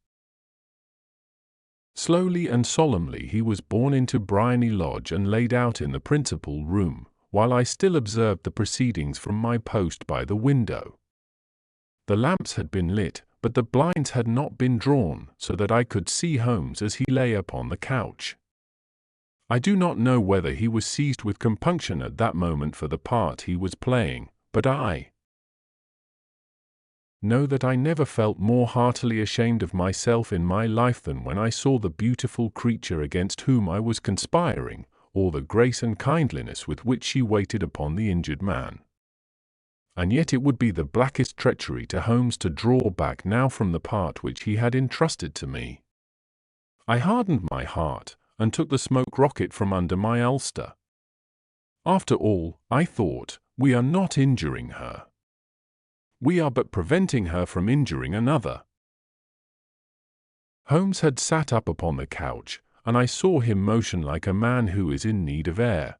Slowly and solemnly he was borne into Briony Lodge and laid out in the principal room, while I still observed the proceedings from my post by the window. The lamps had been lit, but the blinds had not been drawn, so that I could see Holmes as he lay upon the couch. I do not know whether he was seized with compunction at that moment for the part he was playing, but I know that I never felt more heartily ashamed of myself in my life than when I saw the beautiful creature against whom I was conspiring, or the grace and kindliness with which she waited upon the injured man. And yet it would be the blackest treachery to Holmes to draw back now from the part which he had entrusted to me. I hardened my heart, and took the smoke rocket from under my ulster. After all, I thought, we are not injuring her. We are but preventing her from injuring another. Holmes had sat up upon the couch, and I saw him motion like a man who is in need of air.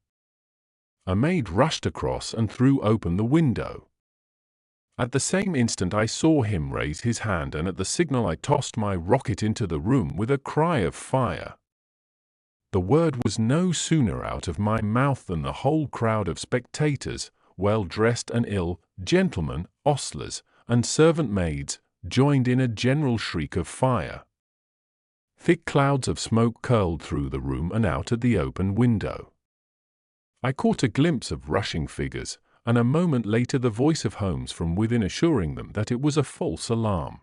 A maid rushed across and threw open the window. At the same instant I saw him raise his hand, and at the signal I tossed my rocket into the room with a cry of fire. The word was no sooner out of my mouth than the whole crowd of spectators, well-dressed and ill, gentlemen, ostlers, and servant maids, joined in a general shriek of fire. Thick clouds of smoke curled through the room and out at the open window. I caught a glimpse of rushing figures, and a moment later the voice of Holmes from within assuring them that it was a false alarm.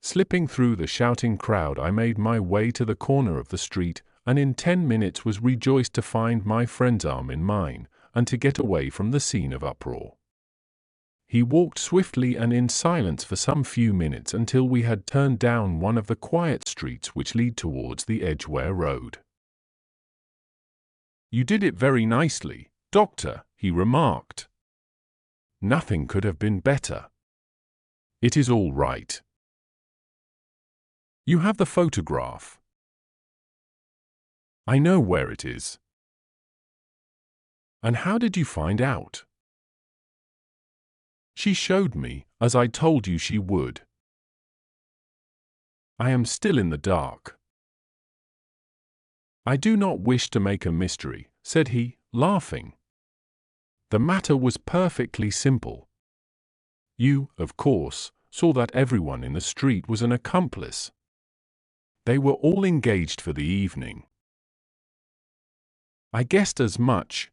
Slipping through the shouting crowd, I made my way to the corner of the street, and in 10 minutes was rejoiced to find my friend's arm in mine, and to get away from the scene of uproar. He walked swiftly and in silence for some few minutes until we had turned down one of the quiet streets which lead towards the Edgware Road. "You did it very nicely, Doctor," he remarked. "Nothing could have been better. It is all right. You have the photograph. I know where it is. And how did you find out?" "She showed me, as I told you she would. I am still in the dark." "I do not wish to make a mystery," said he, laughing. "The matter was perfectly simple. You, of course, saw that everyone in the street was an accomplice. They were all engaged for the evening. I guessed as much.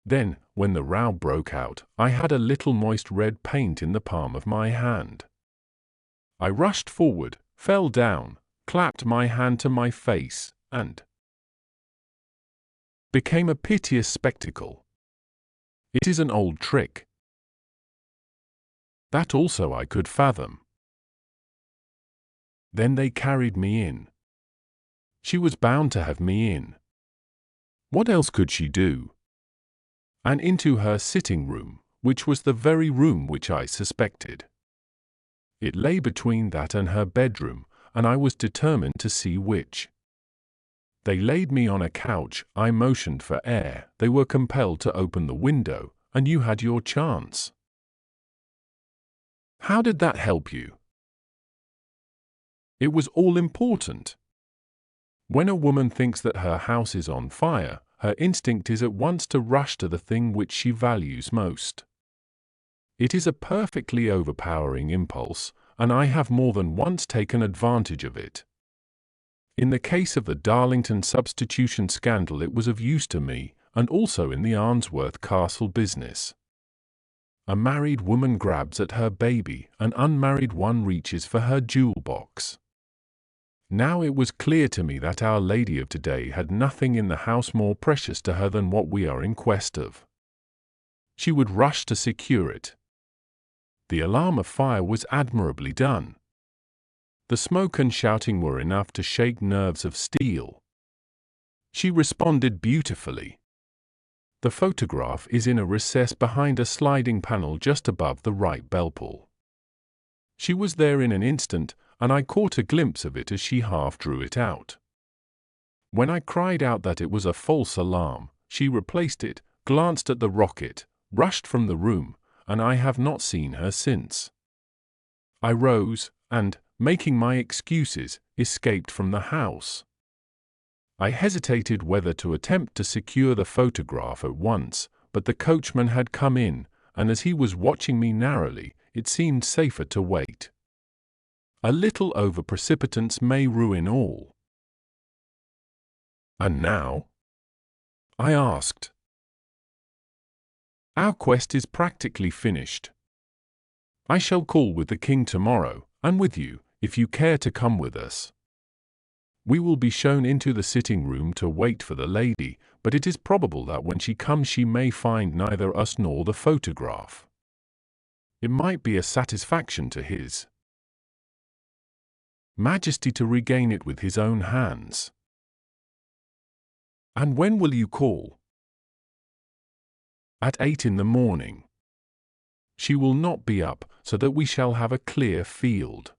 Then, when the row broke out, I had a little moist red paint in the palm of my hand. I rushed forward, fell down, clapped my hand to my face, and became a piteous spectacle. It is an old trick. That also I could fathom. Then they carried me in. She was bound to have me in. What else could she do? And into her sitting room, which was the very room which I suspected. It lay between that and her bedroom, and I was determined to see which. They laid me on a couch, I motioned for air, they were compelled to open the window, and you had your chance. How did that help you? It was all important. When a woman thinks that her house is on fire, her instinct is at once to rush to the thing which she values most. It is a perfectly overpowering impulse, and I have more than once taken advantage of it. In the case of the Darlington substitution scandal it was of use to me, and also in the Arnsworth Castle business. A married woman grabs at her baby, an unmarried one reaches for her jewel box. Now it was clear to me that Our Lady of today had nothing in the house more precious to her than what we are in quest of. She would rush to secure it. The alarm of fire was admirably done. The smoke and shouting were enough to shake nerves of steel. She responded beautifully. The photograph is in a recess behind a sliding panel just above the right bell pull. She was there in an instant, and I caught a glimpse of it as she half drew it out. When I cried out that it was a false alarm, she replaced it, glanced at the rocket, rushed from the room, and I have not seen her since. I rose, and, making my excuses, escaped from the house. I hesitated whether to attempt to secure the photograph at once, but the coachman had come in, and as he was watching me narrowly, it seemed safer to wait. A little over-precipitance may ruin all. And now? I asked. Our quest is practically finished. I shall call with the king tomorrow, and with you, if you care to come with us. We will be shown into the sitting room to wait for the lady, but it is probable that when she comes she may find neither us nor the photograph. It might be a satisfaction to His Majesty to regain it with his own hands. And when will you call? At 8 in the morning. She will not be up, so that we shall have a clear field.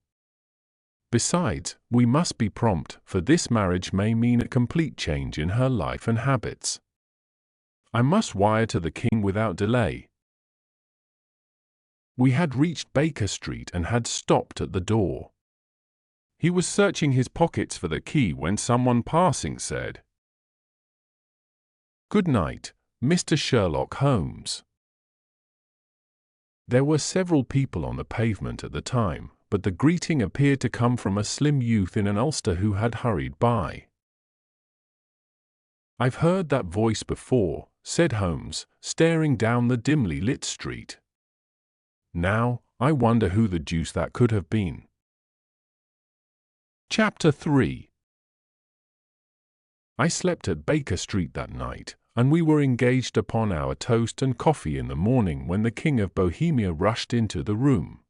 Besides, we must be prompt, for this marriage may mean a complete change in her life and habits. I must wire to the king without delay. We had reached Baker Street and had stopped at the door. He was searching his pockets for the key when someone passing said, "Good night, Mr. Sherlock Holmes." There were several people on the pavement at the time, but the greeting appeared to come from a slim youth in an ulster who had hurried by. "I've heard that voice before," said Holmes, staring down the dimly lit street. "Now, I wonder who the deuce that could have been." Chapter 3. I slept at Baker Street that night, and we were engaged upon our toast and coffee in the morning when the King of Bohemia rushed into the room.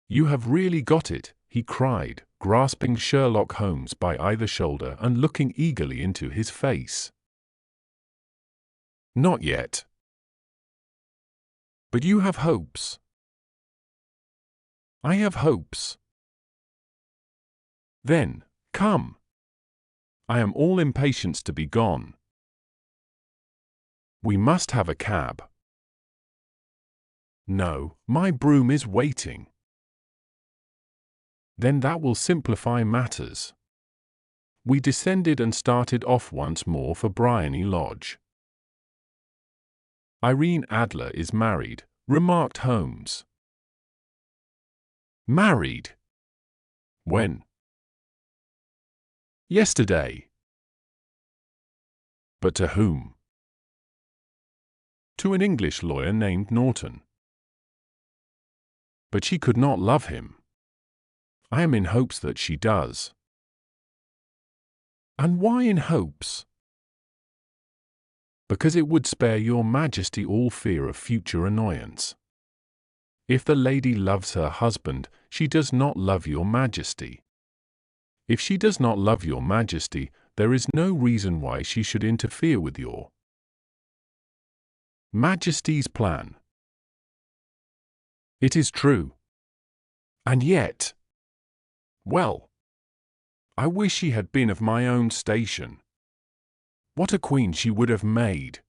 "You have really got it," he cried, grasping Sherlock Holmes by either shoulder and looking eagerly into his face. "Not yet." "But you have hopes." "I have hopes." "Then, come. I am all impatience to be gone." "We must have a cab." "No, my brougham is waiting." "Then that will simplify matters." We descended and started off once more for Briony Lodge. "Irene Adler is married," remarked Holmes. "Married? When?" "Yesterday." "But to whom?" "To an English lawyer named Norton." "But she could not love him." "I am in hopes that she does." "And why in hopes?" "Because it would spare your Majesty all fear of future annoyance. If the lady loves her husband, she does not love your Majesty. If she does not love your Majesty, there is no reason why she should interfere with your Majesty's plan." "It is true. And yet, well, I wish she had been of my own station. What a queen she would have made!"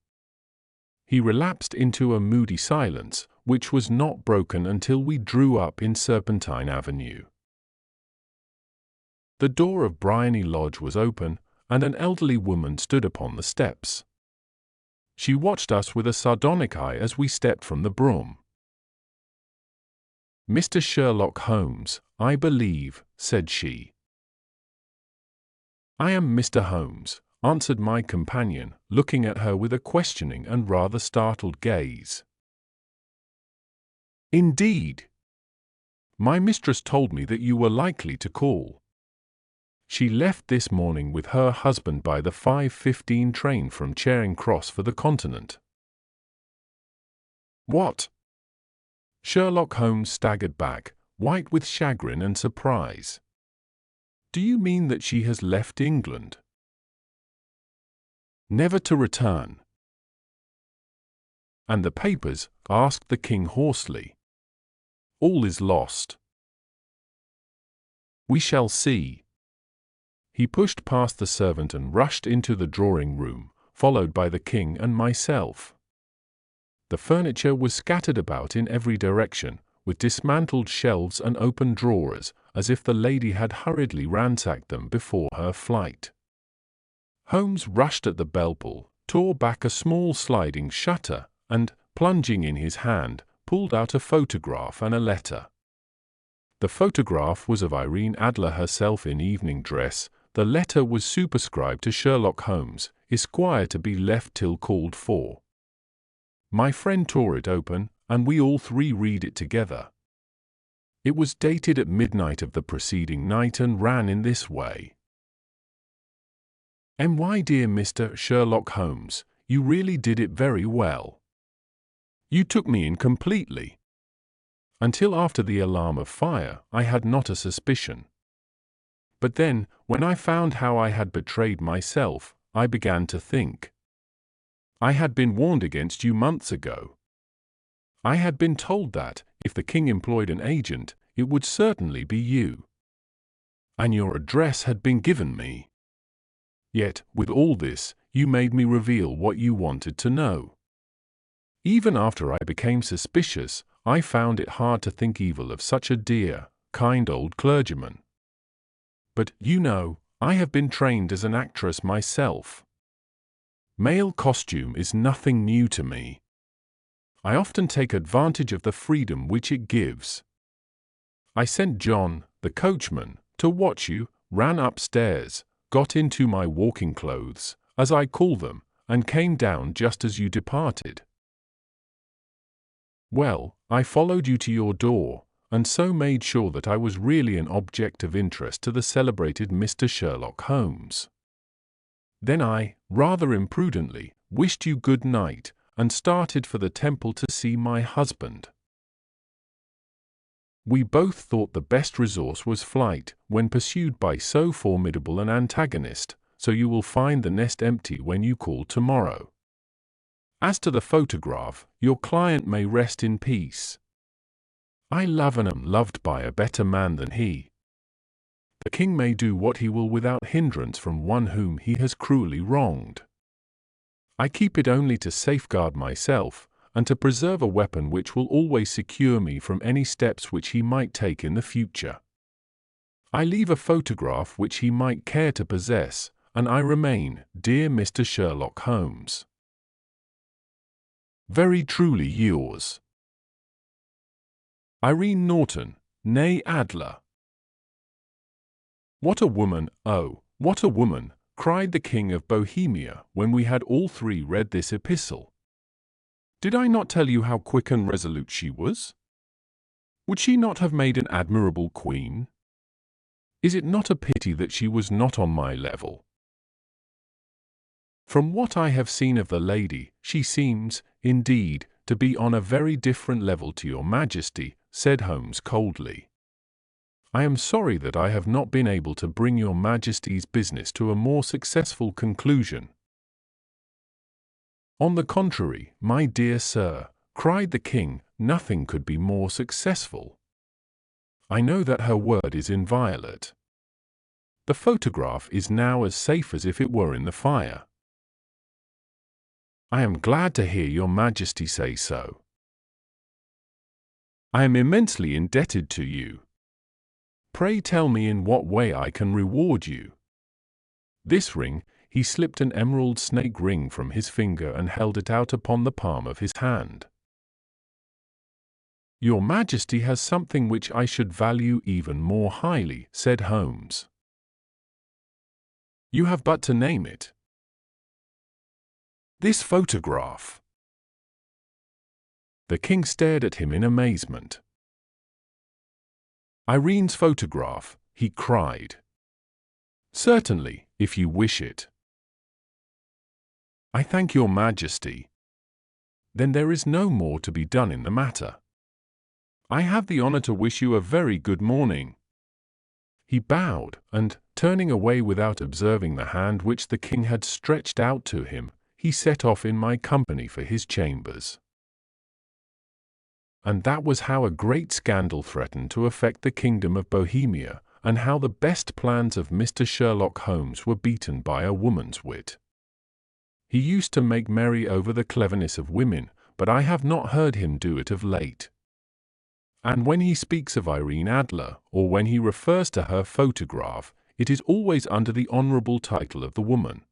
He relapsed into a moody silence, which was not broken until we drew up in Serpentine Avenue. The door of Briony Lodge was open, and an elderly woman stood upon the steps. She watched us with a sardonic eye as we stepped from the brougham. "Mr. Sherlock Holmes, I believe," said she. "I am Mr. Holmes," answered my companion, looking at her with a questioning and rather startled gaze. "Indeed? My mistress told me that you were likely to call. She left this morning with her husband by the 5:15 train from Charing Cross for the Continent." "What?" Sherlock Holmes staggered back, white with chagrin and surprise. "Do you mean that she has left England?" "Never to return." "And the papers?" asked the king hoarsely. "All is lost." "We shall see." He pushed past the servant and rushed into the drawing-room, followed by the king and myself. The furniture was scattered about in every direction, with dismantled shelves and open drawers, as if the lady had hurriedly ransacked them before her flight. Holmes rushed at the bell-pull, tore back a small sliding shutter, and, plunging in his hand, pulled out a photograph and a letter. The photograph was of Irene Adler herself in evening dress. The letter was superscribed to Sherlock Holmes, Esquire, to be left till called for. My friend tore it open, and we all three read it together. It was dated at midnight of the preceding night and ran in this way. "My dear Mr. Sherlock Holmes, you really did it very well. You took me in completely. Until after the alarm of fire, I had not a suspicion. But then, when I found how I had betrayed myself, I began to think. I had been warned against you months ago. I had been told that, if the king employed an agent, it would certainly be you. And your address had been given me. Yet, with all this, you made me reveal what you wanted to know. Even after I became suspicious, I found it hard to think evil of such a dear, kind old clergyman. But, you know, I have been trained as an actress myself. Male costume is nothing new to me. I often take advantage of the freedom which it gives. I sent John, the coachman, to watch you, ran upstairs, got into my walking clothes, as I call them, and came down just as you departed. Well, I followed you to your door, and so made sure that I was really an object of interest to the celebrated Mr. Sherlock Holmes. Then I, rather imprudently, wished you good night, and started for the Temple to see my husband. We both thought the best resource was flight, when pursued by so formidable an antagonist, so you will find the nest empty when you call tomorrow. As to the photograph, your client may rest in peace. I love and am loved by a better man than he. The king may do what he will without hindrance from one whom he has cruelly wronged. I keep it only to safeguard myself, and to preserve a weapon which will always secure me from any steps which he might take in the future. I leave a photograph which he might care to possess, and I remain, dear Mr. Sherlock Holmes, very truly yours, Irene Norton, née Adler. What a woman, oh, what a woman, cried the King of Bohemia when we had all three read this epistle. Did I not tell you how quick and resolute she was? Would she not have made an admirable queen? Is it not a pity that she was not on my level? From what I have seen of the lady, she seems, indeed, to be on a very different level to your Majesty, said Holmes coldly. I am sorry that I have not been able to bring your Majesty's business to a more successful conclusion. On the contrary, my dear sir, cried the King, nothing could be more successful. I know that her word is inviolate. The photograph is now as safe as if it were in the fire. I am glad to hear your Majesty say so. I am immensely indebted to you. Pray tell me in what way I can reward you. This ring, he slipped an emerald snake ring from his finger and held it out upon the palm of his hand. Your Majesty has something which I should value even more highly, said Holmes. You have but to name it. This photograph. The King stared at him in amazement. Irene's photograph, he cried. Certainly, if you wish it. I thank your Majesty. Then there is no more to be done in the matter. I have the honor to wish you a very good morning. He bowed, and, turning away without observing the hand which the King had stretched out to him, he set off in my company for his chambers. And that was how a great scandal threatened to affect the kingdom of Bohemia, and how the best plans of Mr. Sherlock Holmes were beaten by a woman's wit. He used to make merry over the cleverness of women, but I have not heard him do it of late. And when he speaks of Irene Adler, or when he refers to her photograph, it is always under the honorable title of the woman.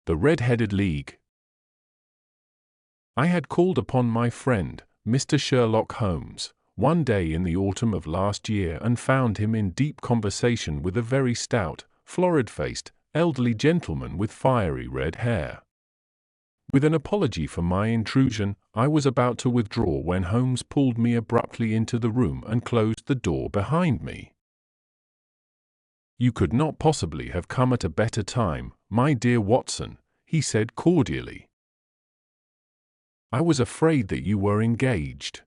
The Red-Headed League. I had called upon my friend, Mr. Sherlock Holmes, one day in the autumn of last year and found him in deep conversation with a very stout, florid-faced, elderly gentleman with fiery red hair. With an apology for my intrusion, I was about to withdraw when Holmes pulled me abruptly into the room and closed the door behind me. You could not possibly have come at a better time, my dear Watson, he said cordially. I was afraid that you were engaged.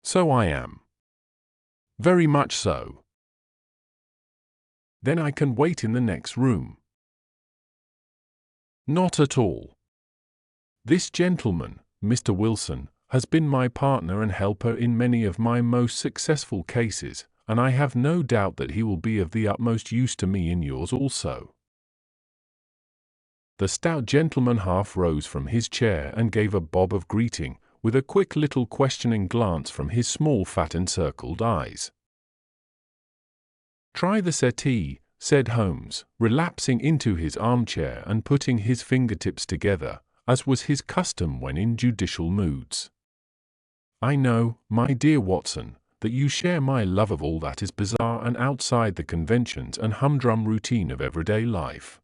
So I am. Very much so. Then I can wait in the next room. Not at all. This gentleman, Mr. Wilson, has been my partner and helper in many of my most successful cases, and I have no doubt that he will be of the utmost use to me in yours also. The stout gentleman half rose from his chair and gave a bob of greeting, with a quick little questioning glance from his small fat encircled eyes. Try the settee, said Holmes, relapsing into his armchair and putting his fingertips together, as was his custom when in judicial moods. I know, my dear Watson, that you share my love of all that is bizarre and outside the conventions and humdrum routine of everyday life.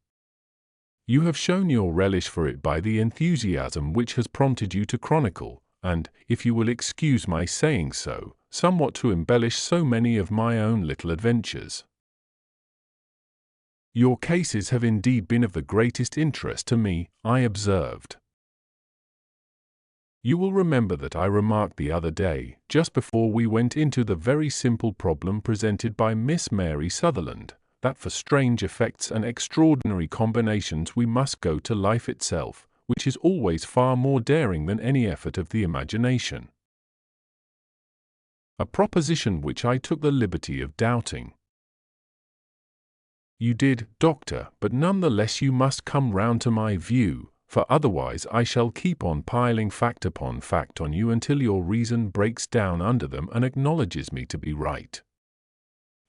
You have shown your relish for it by the enthusiasm which has prompted you to chronicle, and, if you will excuse my saying so, somewhat to embellish so many of my own little adventures. Your cases have indeed been of the greatest interest to me, I observed. You will remember that I remarked the other day, just before we went into the very simple problem presented by Miss Mary Sutherland, that for strange effects and extraordinary combinations we must go to life itself, which is always far more daring than any effort of the imagination. A proposition which I took the liberty of doubting. You did, Doctor, but none the less you must come round to my view, for otherwise I shall keep on piling fact upon fact on you until your reason breaks down under them and acknowledges me to be right.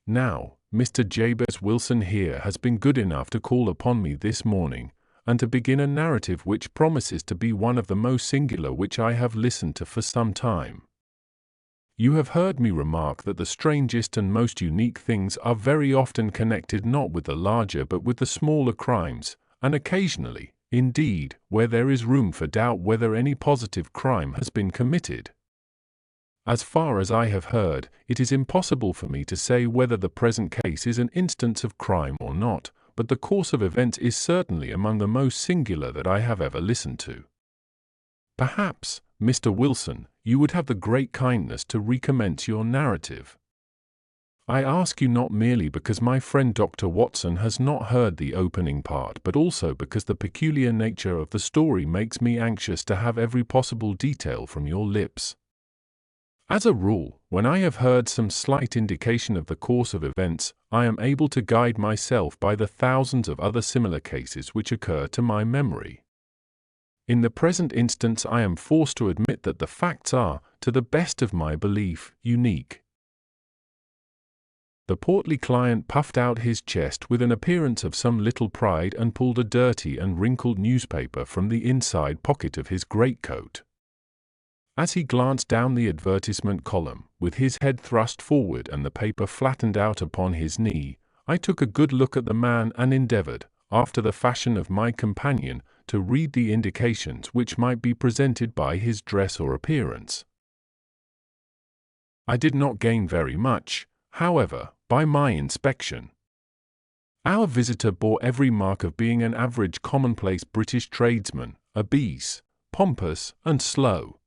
Now, Mr. Jabez Wilson here has been good enough to call upon me this morning, and to begin a narrative which promises to be one of the most singular which I have listened to for some time. You have heard me remark that the strangest and most unique things are very often connected not with the larger but with the smaller crimes, and occasionally, indeed, where there is room for doubt whether any positive crime has been committed. As far as I have heard, it is impossible for me to say whether the present case is an instance of crime or not, but the course of events is certainly among the most singular that I have ever listened to. Perhaps, Mr. Wilson, you would have the great kindness to recommence your narrative. I ask you not merely because my friend Dr. Watson has not heard the opening part, but also because the peculiar nature of the story makes me anxious to have every possible detail from your lips. As a rule, when I have heard some slight indication of the course of events, I am able to guide myself by the thousands of other similar cases which occur to my memory. In the present instance I am forced to admit that the facts are, to the best of my belief, unique. The portly client puffed out his chest with an appearance of some little pride and pulled a dirty and wrinkled newspaper from the inside pocket of his greatcoat. As he glanced down the advertisement column, with his head thrust forward and the paper flattened out upon his knee, I took a good look at the man and endeavored, after the fashion of my companion, to read the indications which might be presented by his dress or appearance. I did not gain very much, however, by my inspection. Our visitor bore every mark of being an average commonplace British tradesman, obese, pompous, and slow.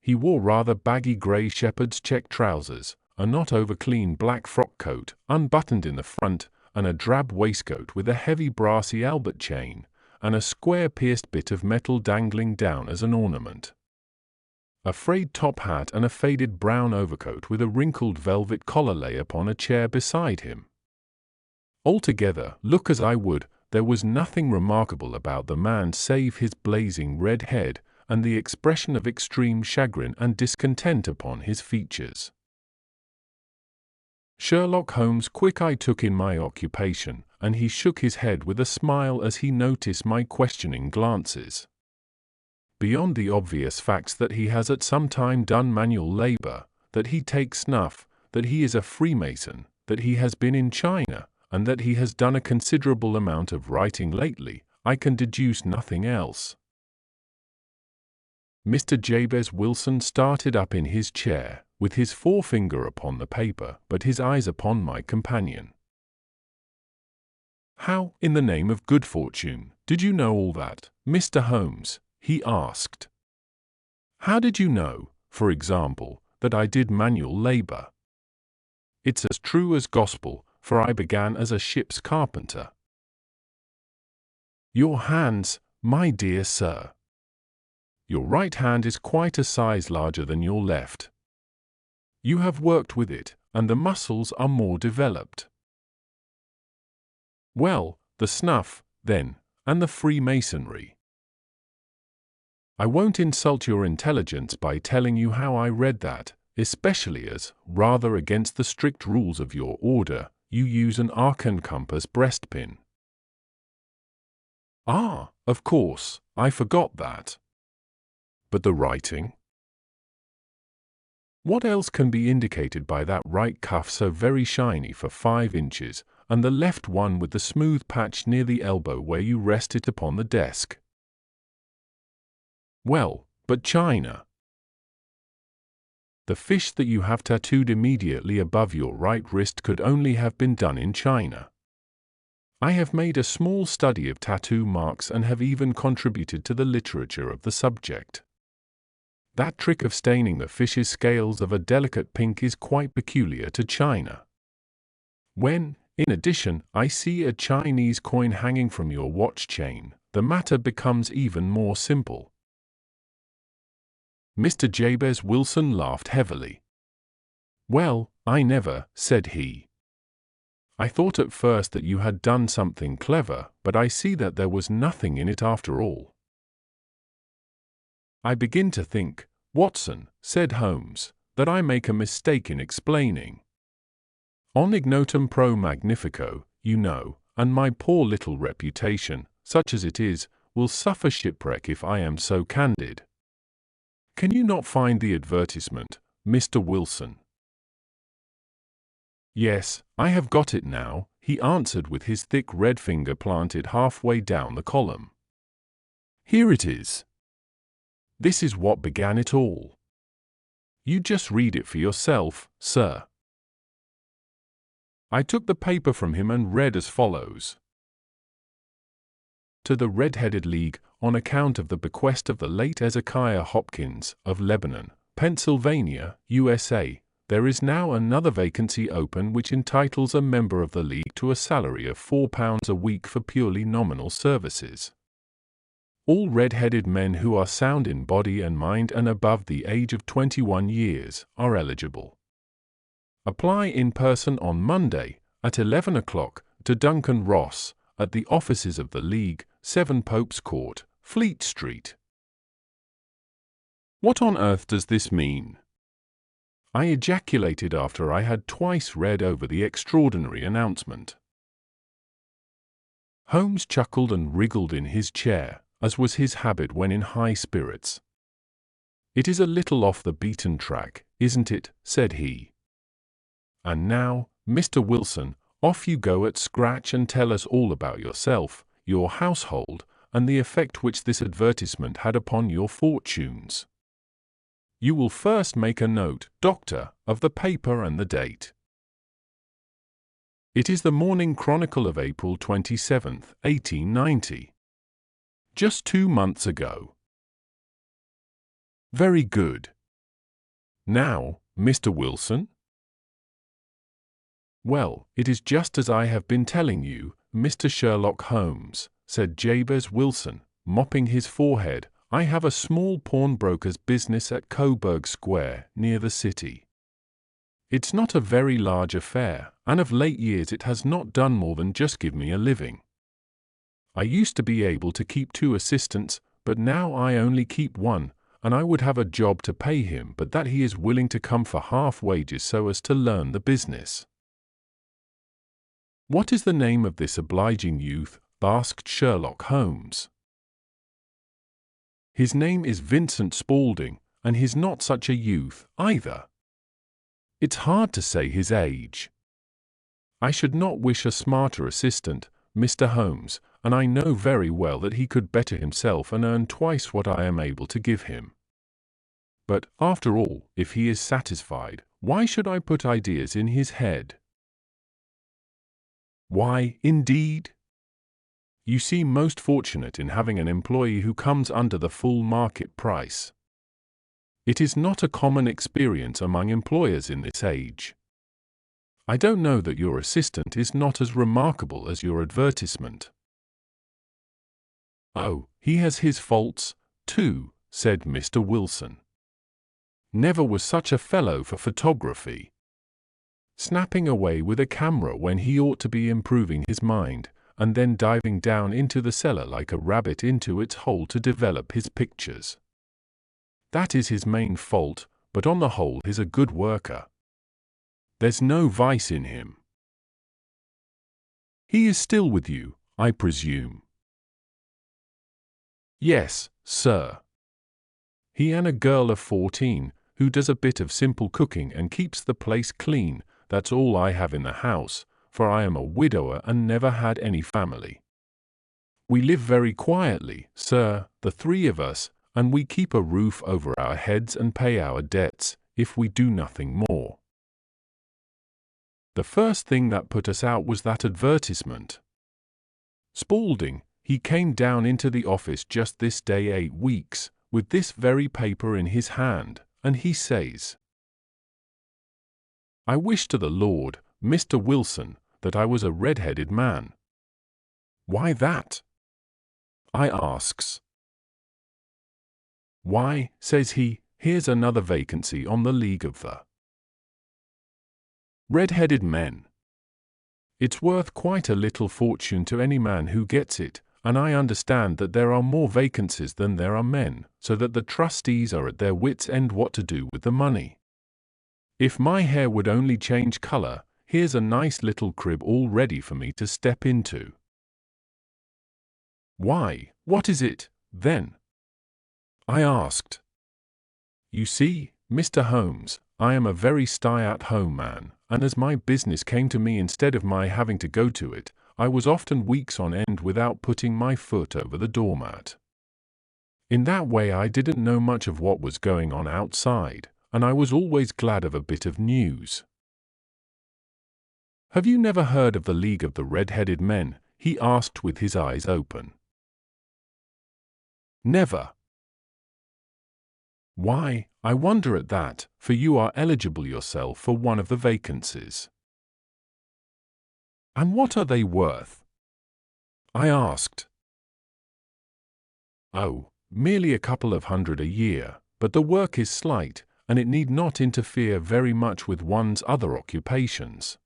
He wore rather baggy grey shepherd's check trousers, a not over-clean black frock coat, unbuttoned in the front, and a drab waistcoat with a heavy brassy Albert chain, and a square pierced bit of metal dangling down as an ornament. A frayed top hat and a faded brown overcoat with a wrinkled velvet collar lay upon a chair beside him. Altogether, look as I would, there was nothing remarkable about the man save his blazing red head, and the expression of extreme chagrin and discontent upon his features. Sherlock Holmes' quick eye took in my occupation, and he shook his head with a smile as he noticed my questioning glances. Beyond the obvious facts that he has at some time done manual labor, that he takes snuff, that he is a Freemason, that he has been in China, and that he has done a considerable amount of writing lately, I can deduce nothing else. Mr. Jabez Wilson started up in his chair, with his forefinger upon the paper, but his eyes upon my companion. "How, in the name of good fortune, did you know all that, Mr. Holmes?" he asked. "How did you know, for example, that I did manual labor?" "It's as true as gospel, for I began as a ship's carpenter." "Your hands, my dear sir. Your right hand is quite a size larger than your left. You have worked with it, and the muscles are more developed. Well, the snuff, then, and the Freemasonry. I won't insult your intelligence by telling you how I read that, especially as, rather against the strict rules of your order, you use an Arcan compass breastpin." "Ah, of course, I forgot that. But the writing? What else can be indicated by that right cuff so very shiny for 5 inches, and the left one with the smooth patch near the elbow where you rest it upon the desk?" "Well, but China. The fish that you have tattooed immediately above your right wrist could only have been done in China. I have made a small study of tattoo marks and have even contributed to the literature of the subject. That trick of staining the fish's scales of a delicate pink is quite peculiar to China. When, in addition, I see a Chinese coin hanging from your watch chain, the matter becomes even more simple." Mr. Jabez Wilson laughed heavily. "Well, I never," said he. "I thought at first that you had done something clever, but I see that there was nothing in it after all. I begin to think, Watson, said Holmes, that I make a mistake in explaining. On ignotum pro magnifico, you know, and my poor little reputation, such as it is, will suffer shipwreck if I am so candid. Can you not find the advertisement, Mr. Wilson? Yes, I have got it now, he answered with his thick red finger planted halfway down the column. Here it is. This is what began it all. You just read it for yourself, sir. I took the paper from him and read as follows. To the Red-Headed League, on account of the bequest of the late Ezekiah Hopkins, of Lebanon, Pennsylvania, USA, there is now another vacancy open which entitles a member of the League to a salary of £4 a week for purely nominal services. All red-headed men who are sound in body and mind and above the age of 21 years are eligible. Apply in person on Monday, at 11 o'clock, to Duncan Ross, at the offices of the League, 7 Pope's Court, Fleet Street. What on earth does this mean? I ejaculated after I had twice read over the extraordinary announcement. Holmes chuckled and wriggled in his chair, as was his habit when in high spirits. It is a little off the beaten track, isn't it? Said he. And now, Mr. Wilson, off you go at scratch and tell us all about yourself, your household, and the effect which this advertisement had upon your fortunes. You will first make a note, Doctor, of the paper and the date. It is the Morning Chronicle of April 27th, 1890. Just 2 months ago. Very good. Now, Mr. Wilson? Well, it is just as I have been telling you, Mr. Sherlock Holmes, said Jabez Wilson, mopping his forehead. I have a small pawnbroker's business at Coburg Square, near the city. It's not a very large affair, and of late years it has not done more than just give me a living. I used to be able to keep 2 assistants, but now I only keep 1, and I would have a job to pay him, but that he is willing to come for half wages so as to learn the business. What is the name of this obliging youth? Asked Sherlock Holmes. His name is Vincent Spaulding, and he's not such a youth, either. It's hard to say his age. I should not wish a smarter assistant, Mr. Holmes, and I know very well that he could better himself and earn twice what I am able to give him. But, after all, if he is satisfied, why should I put ideas in his head? Why, indeed? You seem most fortunate in having an employee who comes under the full market price. It is not a common experience among employers in this age. I don't know that your assistant is not as remarkable as your advertisement. Oh, he has his faults, too, said Mr. Wilson. Never was such a fellow for photography. Snapping away with a camera when he ought to be improving his mind, and then diving down into the cellar like a rabbit into its hole to develop his pictures. That is his main fault, but on the whole he's a good worker. There's no vice in him. He is still with you, I presume? Yes, sir. He and a girl of 14, who does a bit of simple cooking and keeps the place clean. That's all I have in the house, for I am a widower and never had any family. We live very quietly, sir, the 3 of us, and we keep a roof over our heads and pay our debts, if we do nothing more. The first thing that put us out was that advertisement. Spaulding, he came down into the office just this day 8 weeks, with this very paper in his hand, and he says, I wish to the Lord, Mr. Wilson, that I was a red-headed man. Why that? I asks. Why, says he, here's another vacancy on the League of the Red-Headed Men. It's worth quite a little fortune to any man who gets it, and I understand that there are more vacancies than there are men, so that the trustees are at their wits' end what to do with the money. If my hair would only change color, here's a nice little crib all ready for me to step into." "Why, what is it, then?" I asked. "You see, Mr. Holmes, I am a very stay-at-home man, and as my business came to me instead of my having to go to it, I was often weeks on end without putting my foot over the doormat. In that way I didn't know much of what was going on outside, and I was always glad of a bit of news." "Have you never heard of the League of the Red-Headed Men?" he asked with his eyes open. "Never." "Why, I wonder at that, for you are eligible yourself for one of the vacancies." "And what are they worth?" I asked. "Oh, merely a couple of hundred a year, but the work is slight, and it need not interfere very much with one's other occupations."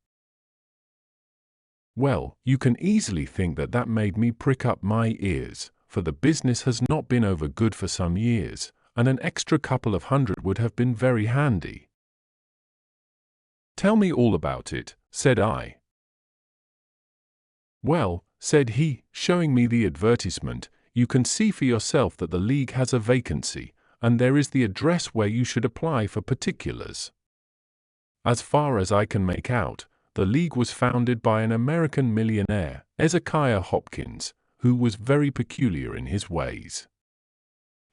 Well, you can easily think that that made me prick up my ears, for the business has not been over good for some years, and an extra couple of hundred would have been very handy. "Tell me all about it," said I. "Well," said he, showing me the advertisement, "you can see for yourself that the League has a vacancy, and there is the address where you should apply for particulars. As far as I can make out, the League was founded by an American millionaire, Ezekiah Hopkins, who was very peculiar in his ways.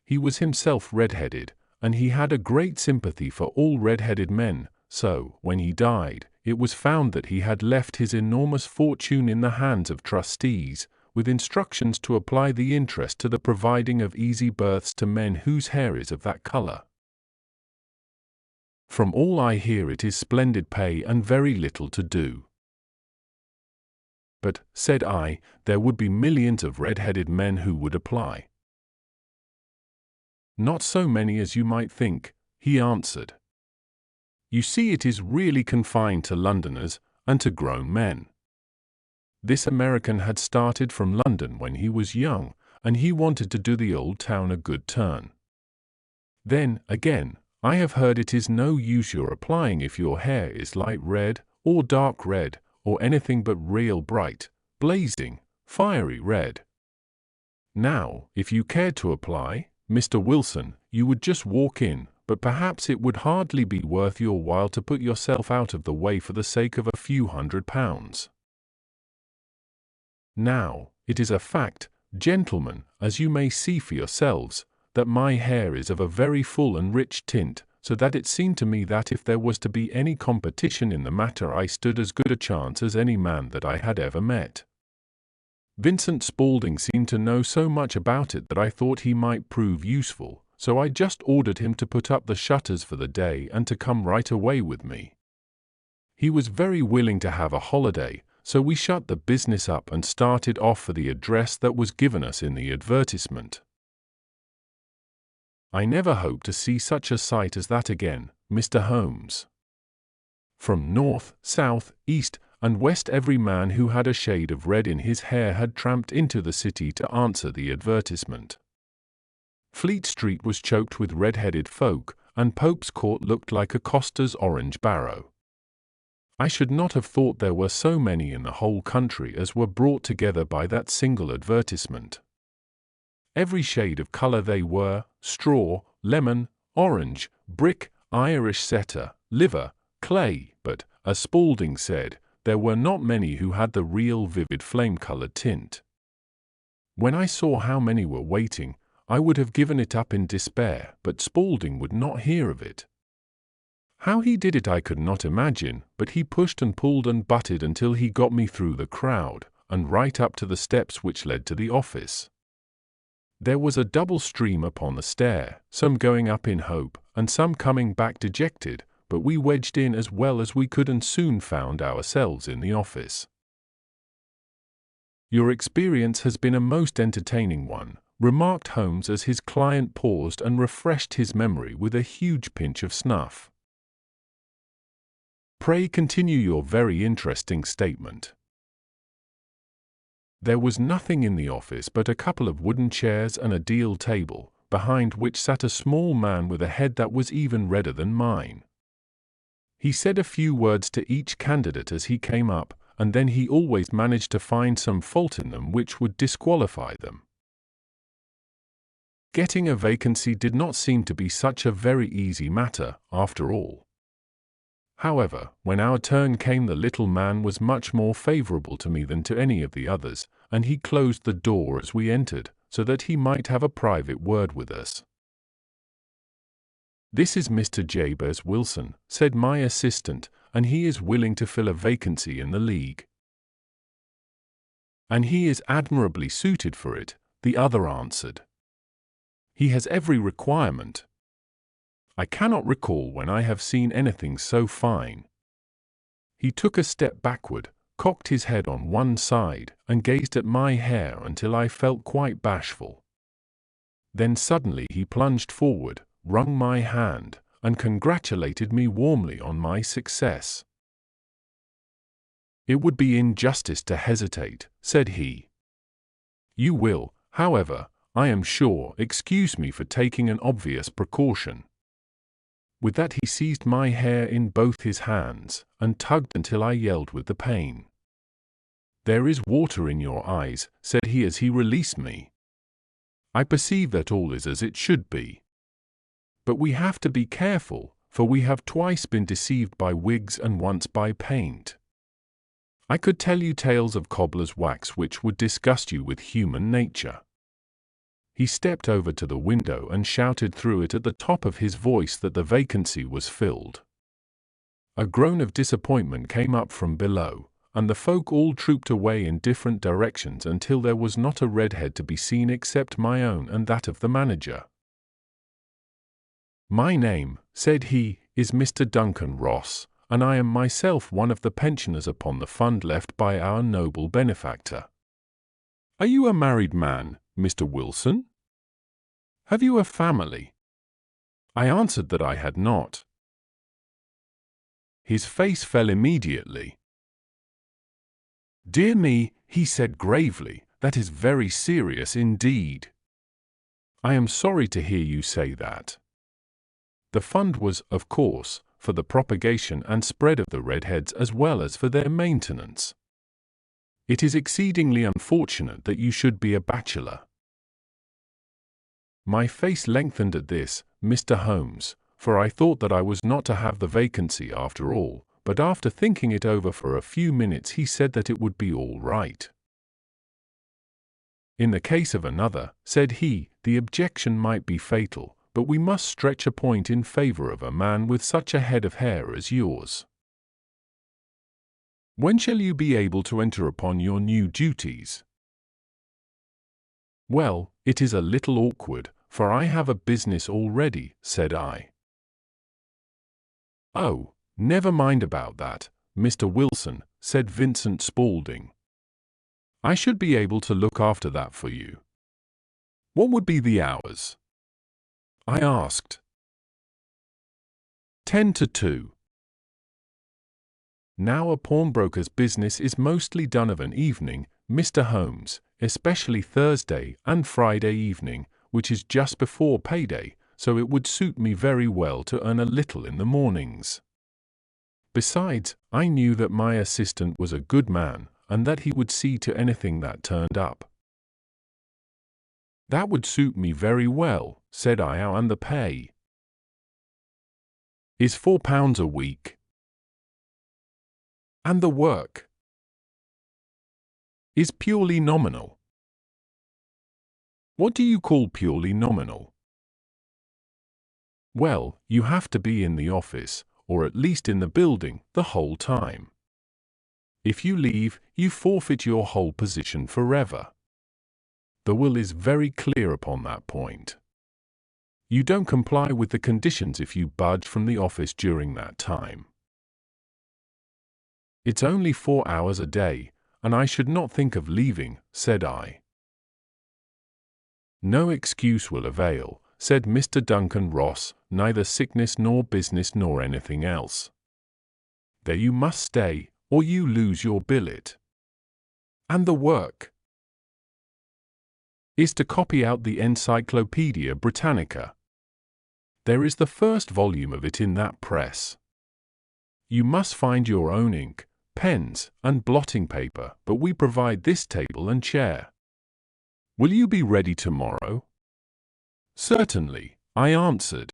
He was himself red-headed, and he had a great sympathy for all red-headed men, so, when he died, it was found that he had left his enormous fortune in the hands of trustees, with instructions to apply the interest to the providing of easy berths to men whose hair is of that color. From all I hear it is splendid pay and very little to do." "But," said I, "there would be millions of red-headed men who would apply." "Not so many as you might think," he answered. "You see, it is really confined to Londoners and to grown men. This American had started from London when he was young, and he wanted to do the old town a good turn. Then, again, I have heard it is no use your applying if your hair is light red, or dark red, or anything but real bright, blazing, fiery red. Now, if you cared to apply, Mr. Wilson, you would just walk in, but perhaps it would hardly be worth your while to put yourself out of the way for the sake of a few £100. Now, it is a fact, gentlemen, as you may see for yourselves, that my hair is of a very full and rich tint, so that it seemed to me that if there was to be any competition in the matter I stood as good a chance as any man that I had ever met. Vincent Spaulding seemed to know so much about it that I thought he might prove useful, so I just ordered him to put up the shutters for the day and to come right away with me. He was very willing to have a holiday, so we shut the business up and started off for the address that was given us in the advertisement. I never hope to see such a sight as that again, Mr. Holmes. From north, south, east, and west every man who had a shade of red in his hair had tramped into the city to answer the advertisement. Fleet Street was choked with red-headed folk, and Pope's Court looked like a coster's orange barrow. I should not have thought there were so many in the whole country as were brought together by that single advertisement. Every shade of color they were: straw, lemon, orange, brick, Irish setter, liver, clay, but, as Spaulding said, there were not many who had the real vivid flame-colored tint. When I saw how many were waiting, I would have given it up in despair, but Spaulding would not hear of it. How he did it I could not imagine, but he pushed and pulled and butted until he got me through the crowd, and right up to the steps which led to the office. There was a double stream upon the stair, some going up in hope, and some coming back dejected, but we wedged in as well as we could and soon found ourselves in the office. "Your experience has been a most entertaining one," remarked Holmes as his client paused and refreshed his memory with a huge pinch of snuff. "Pray continue your very interesting statement." There was nothing in the office but a couple of wooden chairs and a deal table, behind which sat a small man with a head that was even redder than mine. He said a few words to each candidate as he came up, and then he always managed to find some fault in them which would disqualify them. Getting a vacancy did not seem to be such a very easy matter, after all. However, when our turn came, the little man was much more favorable to me than to any of the others, and he closed the door as we entered, so that he might have a private word with us. "This is Mr. Jabez Wilson," said my assistant, "and he is willing to fill a vacancy in the League." "And he is admirably suited for it," the other answered. "He has every requirement. I cannot recall when I have seen anything so fine." He took a step backward, cocked his head on one side, and gazed at my hair until I felt quite bashful. Then suddenly he plunged forward, wrung my hand, and congratulated me warmly on my success. "It would be injustice to hesitate," said he. "You will, however, I am sure, excuse me for taking an obvious precaution." With that he seized my hair in both his hands, and tugged until I yelled with the pain. "There is water in your eyes," said he as he released me. "I perceive that all is as it should be. But we have to be careful, for we have twice been deceived by wigs and once by paint. I could tell you tales of cobbler's wax which would disgust you with human nature." He stepped over to the window and shouted through it at the top of his voice that the vacancy was filled. A groan of disappointment came up from below, and the folk all trooped away in different directions until there was not a redhead to be seen except my own and that of the manager. "My name," said he, "is Mr. Duncan Ross, and I am myself one of the pensioners upon the fund left by our noble benefactor. Are you a married man, Mr. Wilson? Have you a family?" I answered that I had not. His face fell immediately. "Dear me," he said gravely, "that is very serious indeed. I am sorry to hear you say that." The fund was, of course, for the propagation and spread of the redheads as well as for their maintenance. "It is exceedingly unfortunate that you should be a bachelor." My face lengthened at this, Mr. Holmes, for I thought that I was not to have the vacancy after all, but after thinking it over for a few minutes he said that it would be all right. "In the case of another," said he, "the objection might be fatal, but we must stretch a point in favor of a man with such a head of hair as yours. When shall you be able to enter upon your new duties?" "Well, it is a little awkward, for I have a business already," said I. "Oh, never mind about that, Mr. Wilson," said Vincent Spaulding. "I should be able to look after that for you." "What would be the hours?" I asked. 10 to 2. Now a pawnbroker's business is mostly done of an evening, Mr. Holmes, especially Thursday and Friday evening, which is just before payday, so it would suit me very well to earn a little in the mornings. Besides, I knew that my assistant was a good man, and that he would see to anything that turned up. "That would suit me very well," said I, "and the pay is £4 a week." "And the work is purely nominal." "What do you call purely nominal?" "Well, you have to be in the office, or at least in the building, the whole time. If you leave, you forfeit your whole position forever. The will is very clear upon that point. You don't comply with the conditions if you budge from the office during that time. It's only 4 hours a day, and I should not think of leaving," said I. "No excuse will avail," said Mr. Duncan Ross, "neither sickness nor business nor anything else. There you must stay, or you lose your billet." "And the work?" is to copy out the Encyclopaedia Britannica. There is the first volume of it in that press. You must find your own ink, pens, and blotting paper, but we provide this table and chair. Will you be ready tomorrow? Certainly, I answered.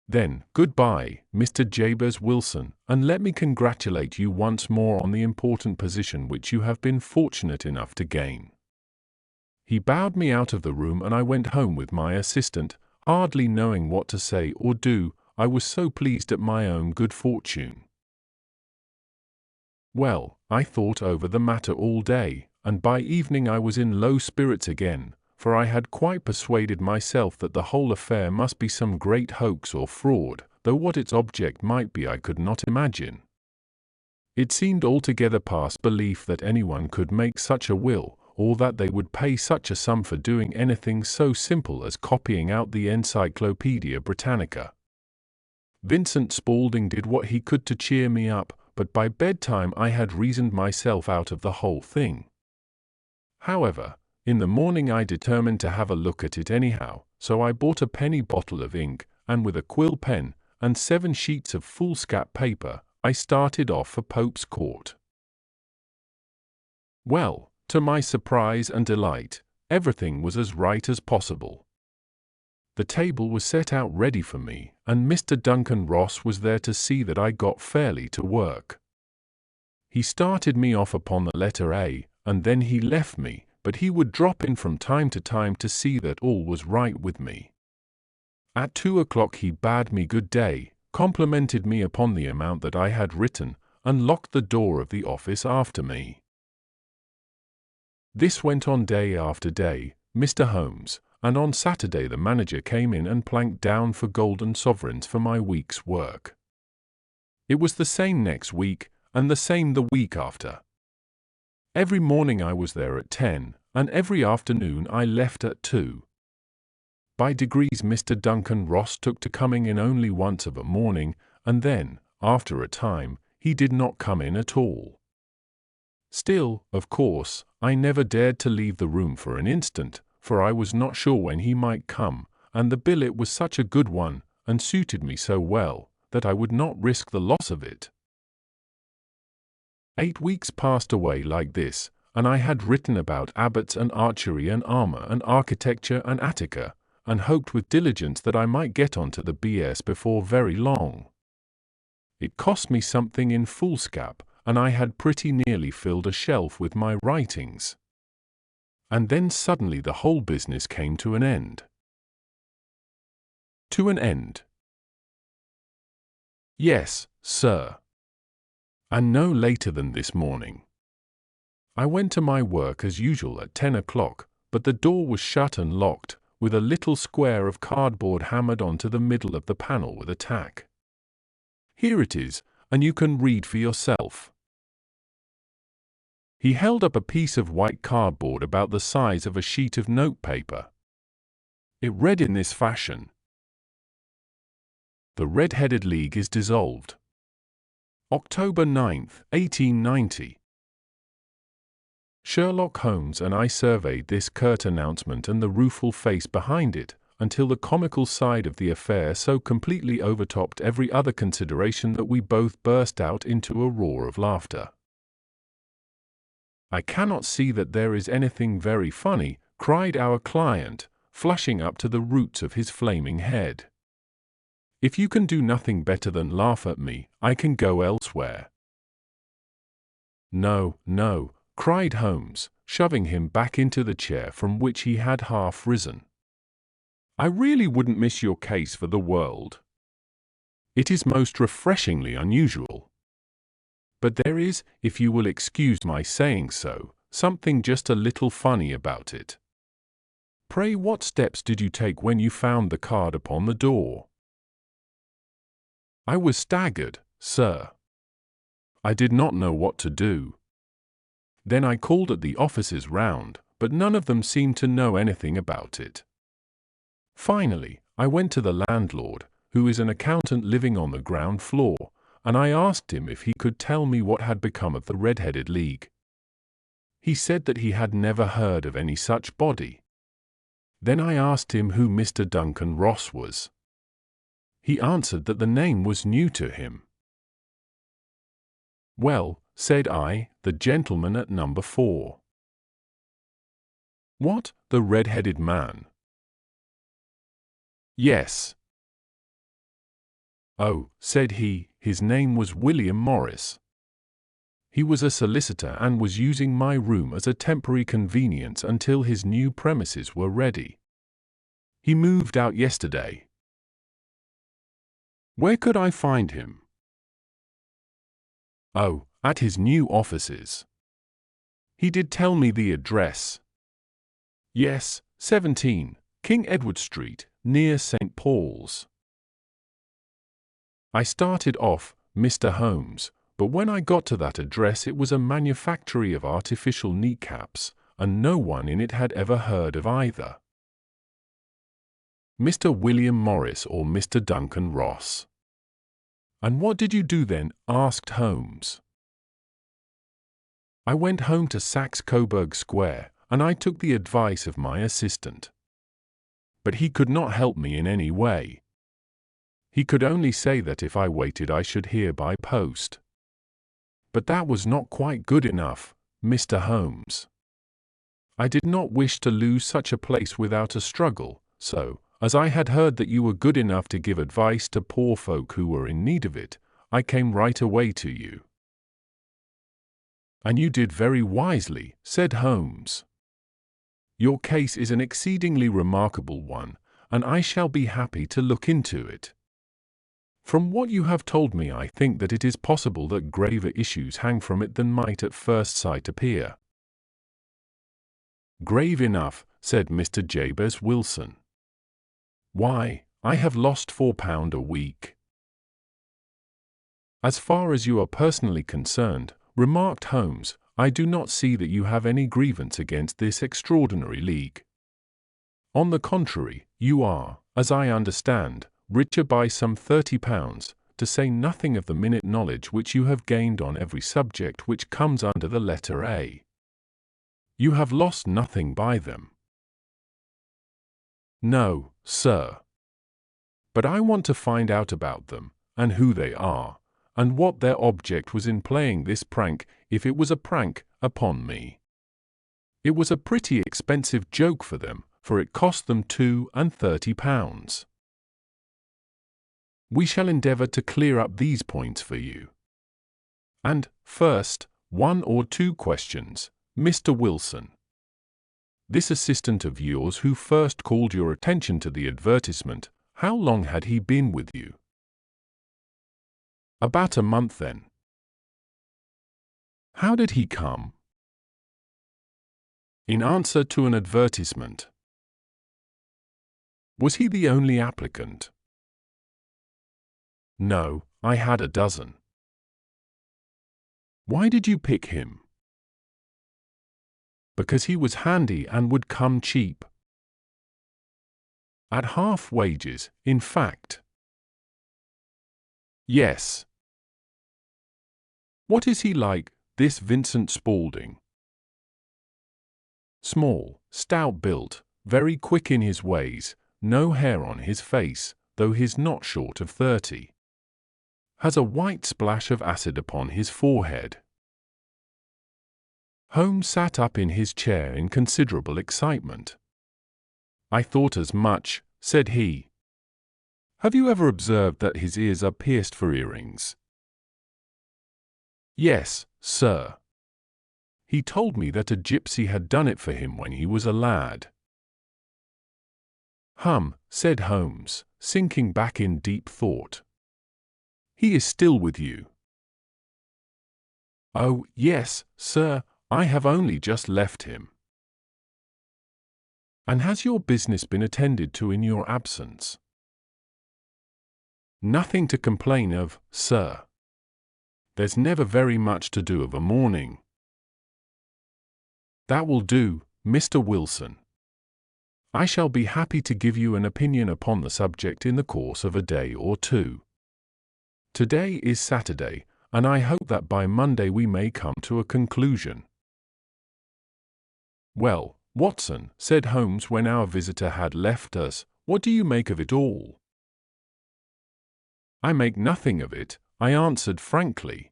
Then, goodbye, Mr. Jabez Wilson, and let me congratulate you once more on the important position which you have been fortunate enough to gain. He bowed me out of the room and I went home with my assistant, hardly knowing what to say or do. I was so pleased at my own good fortune. Well, I thought over the matter all day, and by evening I was in low spirits again, for I had quite persuaded myself that the whole affair must be some great hoax or fraud, though what its object might be I could not imagine. It seemed altogether past belief that anyone could make such a will, or that they would pay such a sum for doing anything so simple as copying out the Encyclopaedia Britannica. Vincent Spaulding did what he could to cheer me up, but by bedtime I had reasoned myself out of the whole thing. However, in the morning I determined to have a look at it anyhow, so I bought a penny bottle of ink, and with a quill pen, and 7 sheets of foolscap paper, I started off for Pope's Court. Well, to my surprise and delight, everything was as right as possible. The table was set out ready for me, and Mr. Duncan Ross was there to see that I got fairly to work. He started me off upon the letter A, and then he left me, but he would drop in from time to time to see that all was right with me. At 2 o'clock he bade me good day, complimented me upon the amount that I had written, and locked the door of the office after me. This went on day after day, Mr. Holmes, and on Saturday the manager came in and planked down for golden sovereigns for my week's work. It was the same next week, and the same the week after. Every morning I was there at 10, and every afternoon I left at 2. By degrees Mr. Duncan Ross took to coming in only once of a morning, and then, after a time, he did not come in at all. Still, of course, I never dared to leave the room for an instant, for I was not sure when he might come, and the billet was such a good one, and suited me so well, that I would not risk the loss of it. 8 weeks passed away like this, and I had written about abbots and archery and armour and architecture and Attica, and hoped with diligence that I might get on to the B.S. before very long. It cost me something in foolscap, and I had pretty nearly filled a shelf with my writings. And then suddenly the whole business came to an end. To an end. Yes, sir. And no later than this morning. I went to my work as usual at 10 o'clock, but the door was shut and locked, with a little square of cardboard hammered onto the middle of the panel with a tack. Here it is, and you can read for yourself. He held up a piece of white cardboard about the size of a sheet of notepaper. It read in this fashion: The Red-Headed League is dissolved. October 9th, 1890. Sherlock Holmes and I surveyed this curt announcement and the rueful face behind it, until the comical side of the affair so completely overtopped every other consideration that we both burst out into a roar of laughter. I cannot see that there is anything very funny, cried our client, flushing up to the roots of his flaming head. If you can do nothing better than laugh at me, I can go elsewhere. No, no, cried Holmes, shoving him back into the chair from which he had half risen. I really wouldn't miss your case for the world. It is most refreshingly unusual. But there is, if you will excuse my saying so, something just a little funny about it. Pray, what steps did you take when you found the card upon the door? I was staggered, sir. I did not know what to do. Then I called at the offices round, but none of them seemed to know anything about it. Finally, I went to the landlord, who is an accountant living on the ground floor, and I asked him if he could tell me what had become of the Red-Headed League. He said that he had never heard of any such body. Then I asked him who Mr. Duncan Ross was. He answered that the name was new to him. "Well," said I, "the gentleman at number 4. "What, the red-headed man?" "Yes." "Oh," said he, "his name was William Morris. He was a solicitor and was using my room as a temporary convenience until his new premises were ready. He moved out yesterday." "Where could I find him?" "Oh, at his new offices. He did tell me the address. Yes, 17, King Edward Street, near St. Paul's." I started off, Mr. Holmes, but when I got to that address it was a manufactory of artificial kneecaps, and no one in it had ever heard of either. Mr. William Morris or Mr. Duncan Ross. "And what did you do then?" asked Holmes. "I went home to Saxe Coburg Square, and I took the advice of my assistant. But he could not help me in any way. He could only say that if I waited I should hear by post. But that was not quite good enough, Mr. Holmes. I did not wish to lose such a place without a struggle, so, as I had heard that you were good enough to give advice to poor folk who were in need of it, I came right away to you." "And you did very wisely," said Holmes. "Your case is an exceedingly remarkable one, and I shall be happy to look into it. From what you have told me I think that it is possible that graver issues hang from it than might at first sight appear." "Grave enough," said Mr. Jabez Wilson. "Why, I have lost £4 a week." "As far as you are personally concerned," remarked Holmes, "I do not see that you have any grievance against this extraordinary league. On the contrary, you are, as I understand, richer by some £30, to say nothing of the minute knowledge which you have gained on every subject which comes under the letter A. You have lost nothing by them." "No, sir. But I want to find out about them, and who they are, and what their object was in playing this prank, if it was a prank, upon me. It was a pretty expensive joke for them, for it cost them £32. We shall endeavour to clear up these points for you. And, first, 1 or 2 questions, Mr. Wilson. This assistant of yours who first called your attention to the advertisement, how long had he been with you?" "About a month then." "How did he come?" "In answer to an advertisement." "Was he the only applicant?" "No, I had a dozen." "Why did you pick him?" "Because he was handy and would come cheap." "At half wages, in fact?" "Yes." "What is he like, this Vincent Spaulding?" "Small, stout-built, very quick in his ways, no hair on his face, though he's not short of 30. Has a white splash of acid upon his forehead." Holmes sat up in his chair in considerable excitement. "I thought as much," said he. "Have you ever observed that his ears are pierced for earrings?" "Yes, sir. He told me that a gypsy had done it for him when he was a lad." "Hum," said Holmes, sinking back in deep thought. "He is still with you?" "Oh, yes, sir, I have only just left him." "And has your business been attended to in your absence?" "Nothing to complain of, sir. There's never very much to do of a morning." "That will do, Mr. Wilson. I shall be happy to give you an opinion upon the subject in the course of a day or 2. Today is Saturday, and I hope that by Monday we may come to a conclusion." "Well, Watson," said Holmes when our visitor had left us, "what do you make of it all?" "I make nothing of it," I answered frankly.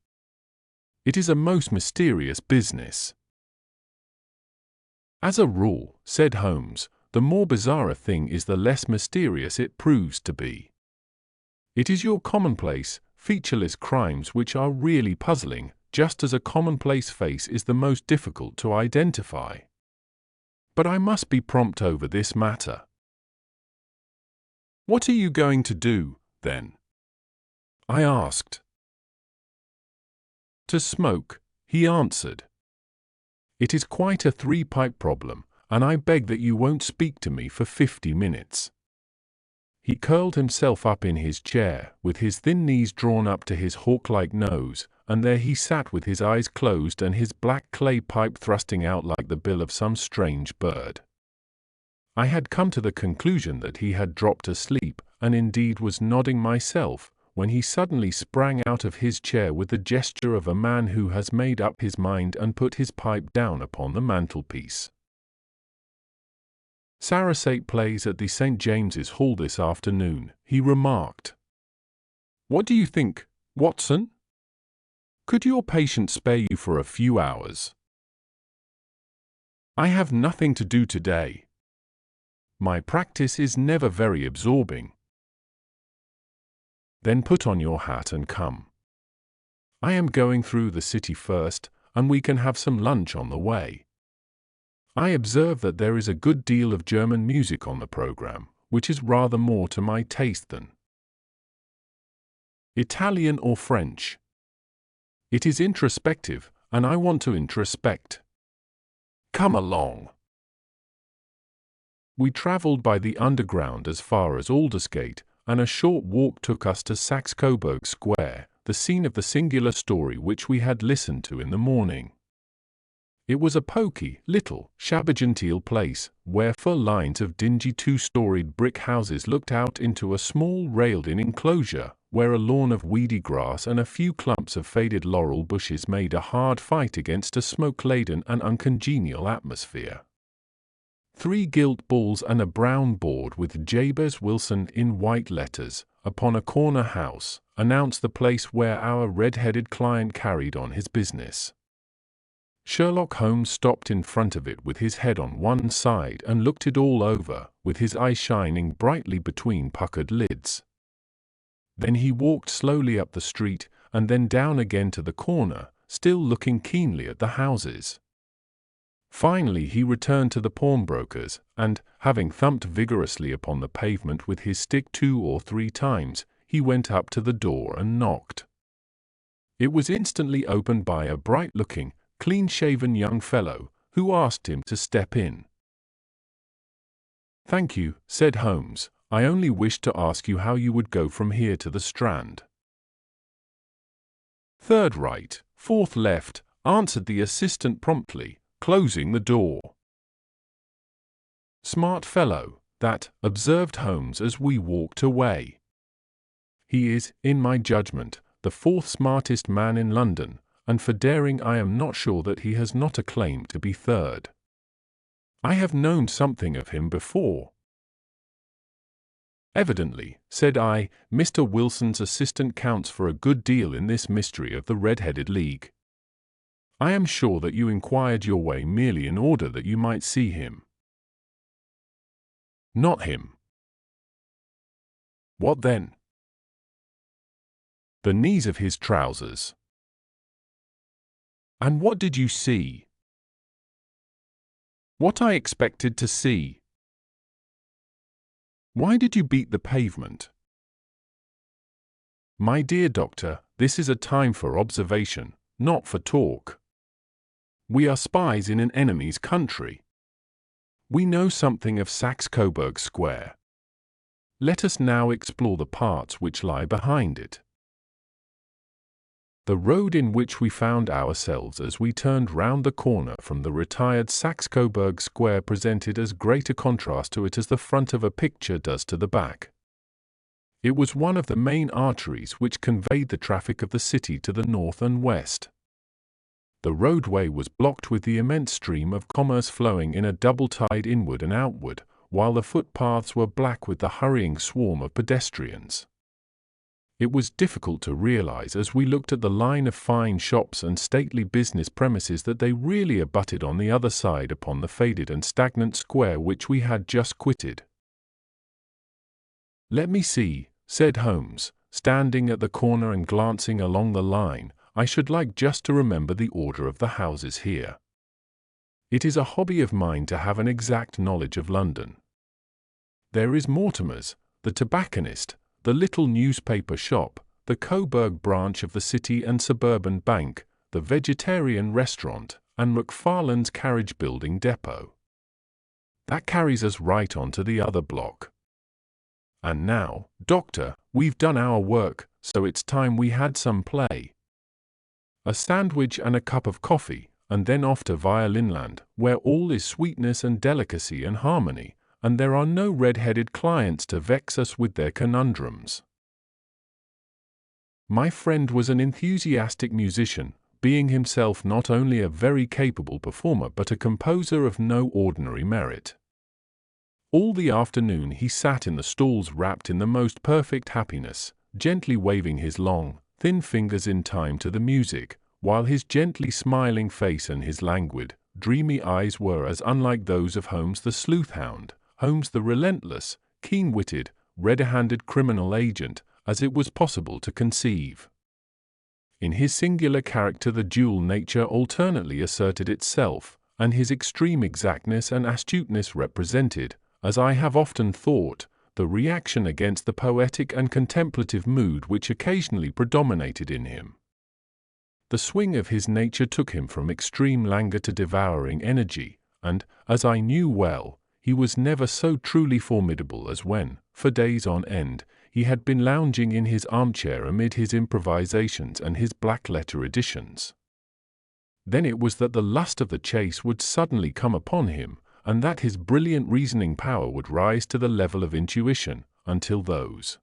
"It is a most mysterious business." "As a rule," said Holmes, "the more bizarre a thing is, the less mysterious it proves to be. It is your commonplace, featureless crimes which are really puzzling, just as a commonplace face is the most difficult to identify. But I must be prompt over this matter." "What are you going to do, then?" I asked. "To smoke," he answered. "It is quite a three-pipe problem, and I beg that you won't speak to me for 50 minutes. He curled himself up in his chair, with his thin knees drawn up to his hawk-like nose, and there he sat with his eyes closed and his black clay pipe thrusting out like the bill of some strange bird. I had come to the conclusion that he had dropped asleep, and indeed was nodding myself, when he suddenly sprang out of his chair with the gesture of a man who has made up his mind and put his pipe down upon the mantelpiece. "Sarasate plays at the St. James's Hall this afternoon," he remarked. "What do you think, Watson? Could your patient spare you for a few hours?" "I have nothing to do today. My practice is never very absorbing." "Then put on your hat and come. I am going through the city first, and we can have some lunch on the way. I observe that there is a good deal of German music on the program, which is rather more to my taste than Italian or French. It is introspective, and I want to introspect. Come along." We travelled by the Underground as far as Aldersgate, and a short walk took us to Saxe-Coburg Square, the scene of the singular story which we had listened to in the morning. It was a poky, little, shabby-genteel place, where 4 lines of dingy 2-storied brick houses looked out into a small railed-in enclosure, where a lawn of weedy grass and a few clumps of faded laurel bushes made a hard fight against a smoke-laden and uncongenial atmosphere. 3 gilt balls and a brown board with Jabez Wilson in white letters, upon a corner house, announced the place where our red-headed client carried on his business. Sherlock Holmes stopped in front of it with his head on one side and looked it all over, with his eyes shining brightly between puckered lids. Then he walked slowly up the street, and then down again to the corner, still looking keenly at the houses. Finally he returned to the pawnbroker's, and, having thumped vigorously upon the pavement with his stick 2 or 3 times, he went up to the door and knocked. It was instantly opened by a bright-looking, clean-shaven young fellow, who asked him to step in. "Thank you," said Holmes. "I only wished to ask you how you would go from here to the Strand." "Third right, fourth left," answered the assistant promptly, closing the door. "Smart fellow, that," observed Holmes as we walked away. "He is, in my judgment, the 4th smartest man in London, and for daring I am not sure that he has not a claim to be 3rd. I have known something of him before." "Evidently," said I, "Mr. Wilson's assistant counts for a good deal in this mystery of the Red-Headed League. I am sure that you inquired your way merely in order that you might see him." "Not him." "What then?" "The knees of his trousers." "And what did you see?" "What I expected to see." "Why did you beat the pavement?" "My dear doctor, this is a time for observation, not for talk. We are spies in an enemy's country. We know something of Saxe-Coburg Square. Let us now explore the parts which lie behind it. The road in which we found ourselves as we turned round the corner from the retired Saxe-Coburg Square presented as great a contrast to it as the front of a picture does to the back. It was one of the main arteries which conveyed the traffic of the city to the north and west. The roadway was blocked with the immense stream of commerce flowing in a double tide inward and outward, while the footpaths were black with the hurrying swarm of pedestrians. It was difficult to realize as we looked at the line of fine shops and stately business premises that they really abutted on the other side upon the faded and stagnant square which we had just quitted. "Let me see," said Holmes, standing at the corner and glancing along the line. "I should like just to remember the order of the houses here. It is a hobby of mine to have an exact knowledge of London. There is Mortimer's, the tobacconist, the little newspaper shop, the Coburg branch of the City and Suburban Bank, the vegetarian restaurant, and McFarlane's carriage building depot. That carries us right on to the other block. And now, Doctor, we've done our work, so it's time we had some play. A sandwich and a cup of coffee, and then off to Violinland, where all is sweetness and delicacy and harmony, and there are no red-headed clients to vex us with their conundrums." My friend was an enthusiastic musician, being himself not only a very capable performer but a composer of no ordinary merit. All the afternoon he sat in the stalls wrapped in the most perfect happiness, gently waving his long, thin fingers in time to the music, while his gently smiling face and his languid, dreamy eyes were as unlike those of Holmes the sleuth-hound, Holmes the relentless, keen-witted, red-handed criminal agent, as it was possible to conceive. In his singular character the dual nature alternately asserted itself, and his extreme exactness and astuteness represented, as I have often thought, the reaction against the poetic and contemplative mood which occasionally predominated in him. The swing of his nature took him from extreme languor to devouring energy, and, as I knew well, he was never so truly formidable as when, for days on end, he had been lounging in his armchair amid his improvisations and his black-letter editions. Then it was that the lust of the chase would suddenly come upon him, and that his brilliant reasoning power would rise to the level of intuition, until those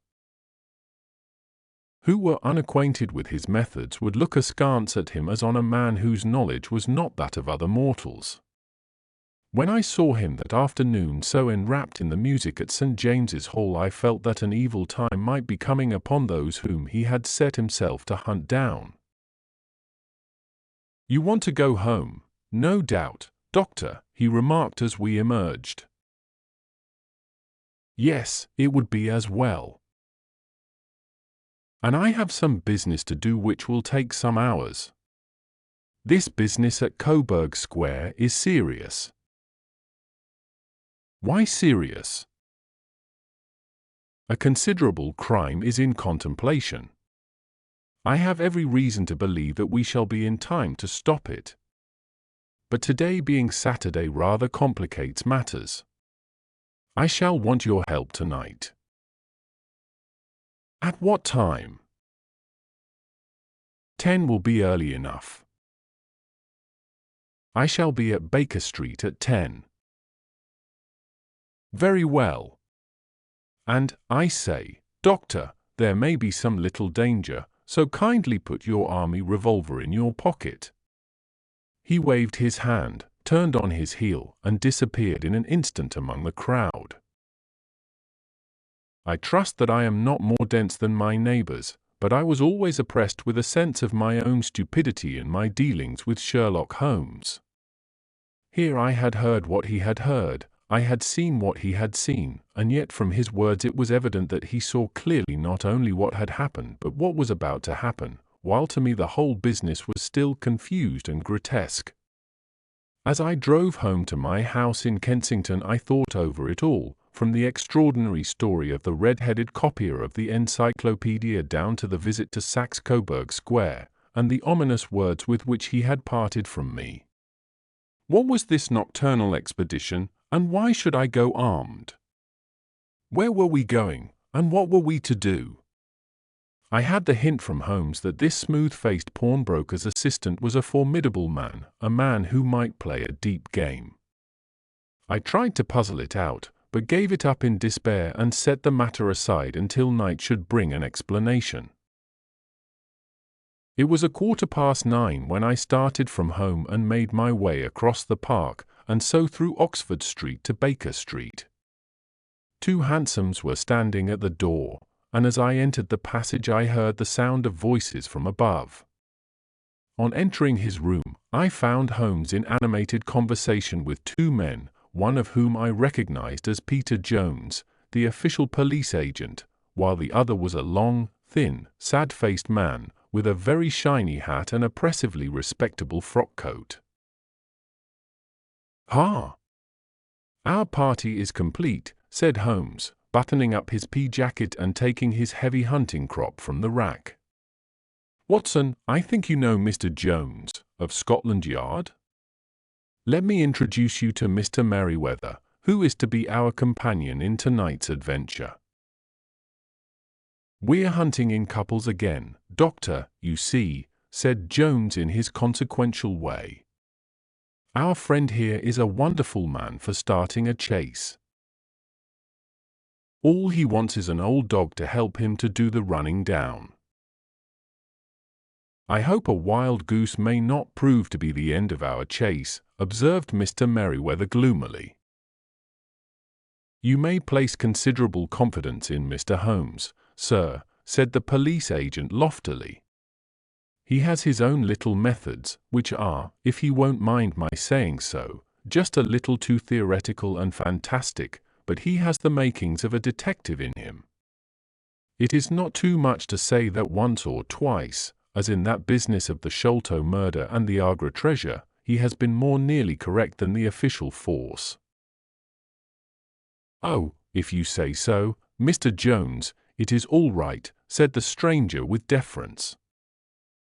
who were unacquainted with his methods would look askance at him as on a man whose knowledge was not that of other mortals. When I saw him that afternoon so enwrapped in the music at St. James's Hall, I felt that an evil time might be coming upon those whom he had set himself to hunt down. "You want to go home, no doubt, Doctor," he remarked as we emerged. "Yes, it would be as well. And I have some business to do which will take some hours. This business at Coburg Square is serious." "Why serious?" "A considerable crime is in contemplation. I have every reason to believe that we shall be in time to stop it. But today being Saturday rather complicates matters. I shall want your help tonight." "At what time?" 10 will be early enough. I shall be at Baker Street at 10. "Very well. And, I say, Doctor, there may be some little danger, so kindly put your army revolver in your pocket." He waved his hand, turned on his heel, and disappeared in an instant among the crowd. I trust that I am not more dense than my neighbors, but I was always oppressed with a sense of my own stupidity in my dealings with Sherlock Holmes. Here I had heard what he had heard, I had seen what he had seen, and yet from his words it was evident that he saw clearly not only what had happened but what was about to happen, while to me the whole business was still confused and grotesque. As I drove home to my house in Kensington I thought over it all, from the extraordinary story of the red-headed copier of the encyclopedia down to the visit to Saxe-Coburg Square, and the ominous words with which he had parted from me. What was this nocturnal expedition, and why should I go armed? Where were we going, and what were we to do? I had the hint from Holmes that this smooth-faced pawnbroker's assistant was a formidable man, a man who might play a deep game. I tried to puzzle it out, but gave it up in despair and set the matter aside until night should bring an explanation. It was 9:15 when I started from home and made my way across the park and so through Oxford Street to Baker Street. 2 hansoms were standing at the door, and as I entered the passage I heard the sound of voices from above. On entering his room, I found Holmes in animated conversation with 2 men, one of whom I recognized as Peter Jones, the official police agent, while the other was a long, thin, sad-faced man, with a very shiny hat and oppressively respectable frock coat. "Ah! Our party is complete," said Holmes, buttoning up his pea jacket and taking his heavy hunting crop from the rack. "Watson, I think you know Mr. Jones, of Scotland Yard? Let me introduce you to Mr. Merryweather, who is to be our companion in tonight's adventure. We're hunting in couples again, Doctor, you see," said Jones in his consequential way. "Our friend here is a wonderful man for starting a chase. All he wants is an old dog to help him to do the running down. I hope a wild goose may not prove to be the end of our chase," observed Mr. Merryweather gloomily. "You may place considerable confidence in Mr. Holmes, sir," said the police agent loftily. "He has his own little methods, which are, if he won't mind my saying so, just a little too theoretical and fantastic, but he has the makings of a detective in him. It is not too much to say that once or twice, as in that business of the Sholto murder and the Agra treasure, he has been more nearly correct than the official force." "Oh, if you say so, Mr. Jones, it is all right," said the stranger with deference.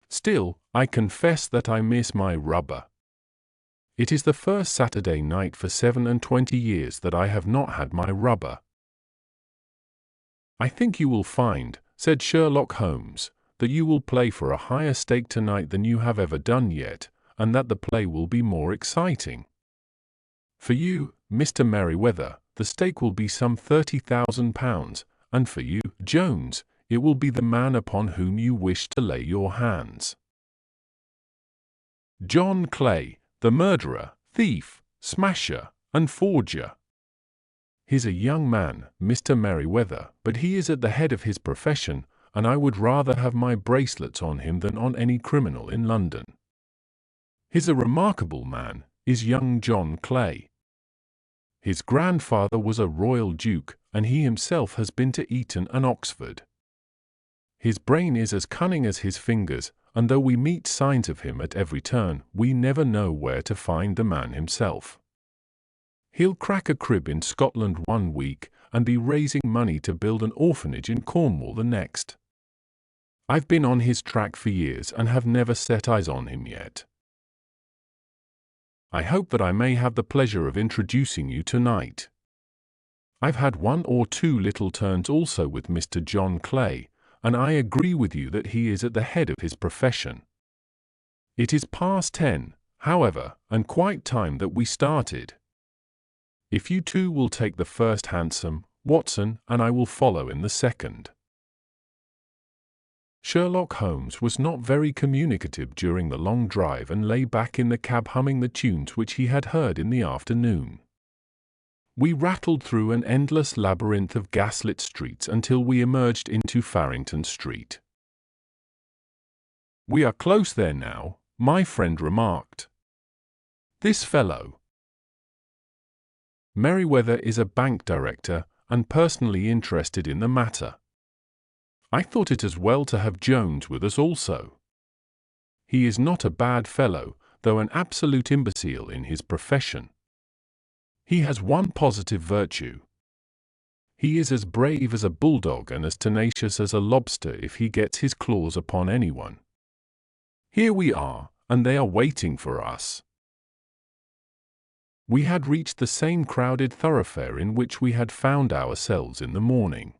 "Still, I confess that I miss my rubber. It is the first Saturday night for 27 years that I have not had my rubber." "I think you will find," said Sherlock Holmes, "that you will play for a higher stake tonight than you have ever done yet, and that the play will be more exciting. For you, Mr. Merryweather, the stake will be some £30,000, and for you, Jones, it will be the man upon whom you wish to lay your hands. John Clay, the murderer, thief, smasher, and forger. He's a young man, Mr. Merryweather, but he is at the head of his profession, and I would rather have my bracelets on him than on any criminal in London. He's a remarkable man, is young John Clay. His grandfather was a royal duke, and he himself has been to Eton and Oxford. His brain is as cunning as his fingers, and though we meet signs of him at every turn, we never know where to find the man himself. He'll crack a crib in Scotland one week, and be raising money to build an orphanage in Cornwall the next. I've been on his track for years and have never set eyes on him yet. I hope that I may have the pleasure of introducing you tonight. I've had 1 or 2 little turns also with Mr. John Clay, and I agree with you that he is at the head of his profession. It is past 10, however, and quite time that we started. If you two will take the first hansom, Watson, and I will follow in the second." Sherlock Holmes was not very communicative during the long drive and lay back in the cab humming the tunes which he had heard in the afternoon. We rattled through an endless labyrinth of gaslit streets until we emerged into Farrington Street. "We are close there now," my friend remarked. "This fellow Merryweather is a bank director and personally interested in the matter. I thought it as well to have Jones with us also. He is not a bad fellow, though an absolute imbecile in his profession. He has one positive virtue. He is as brave as a bulldog and as tenacious as a lobster if he gets his claws upon anyone. Here we are, and they are waiting for us." We had reached the same crowded thoroughfare in which we had found ourselves in the morning.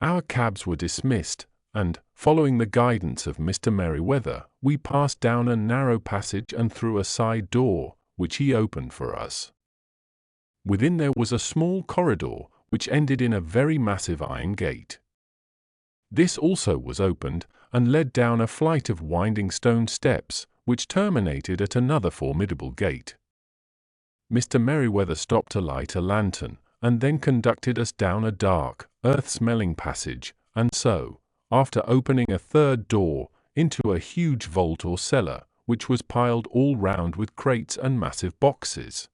Our cabs were dismissed, and, following the guidance of Mr. Merryweather, we passed down a narrow passage and through a side door, which he opened for us. Within there was a small corridor, which ended in a very massive iron gate. This also was opened, and led down a flight of winding stone steps, which terminated at another formidable gate. Mr. Merryweather stopped to light a lantern, and then conducted us down a dark, earth-smelling passage, and so, after opening a third door, into a huge vault or cellar, which was piled all round with crates and massive boxes.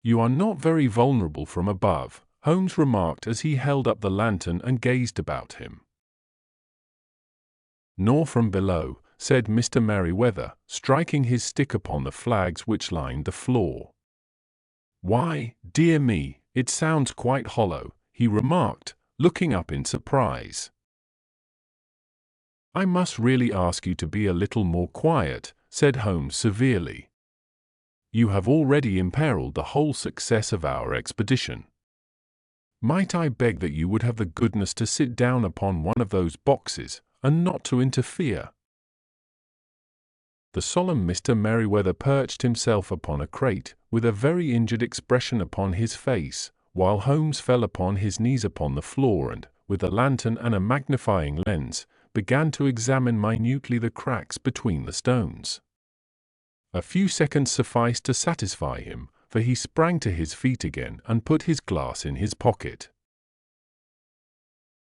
"You are not very vulnerable from above," Holmes remarked as he held up the lantern and gazed about him. "Nor from below," said Mr. Merryweather, striking his stick upon the flags which lined the floor. "Why, dear me, it sounds quite hollow," he remarked, looking up in surprise. "I must really ask you to be a little more quiet," said Holmes severely. "You have already imperiled the whole success of our expedition. Might I beg that you would have the goodness to sit down upon one of those boxes, and not to interfere?" The solemn Mr. Merryweather perched himself upon a crate, with a very injured expression upon his face, while Holmes fell upon his knees upon the floor and, with a lantern and a magnifying lens, began to examine minutely the cracks between the stones. A few seconds sufficed to satisfy him, for he sprang to his feet again and put his glass in his pocket.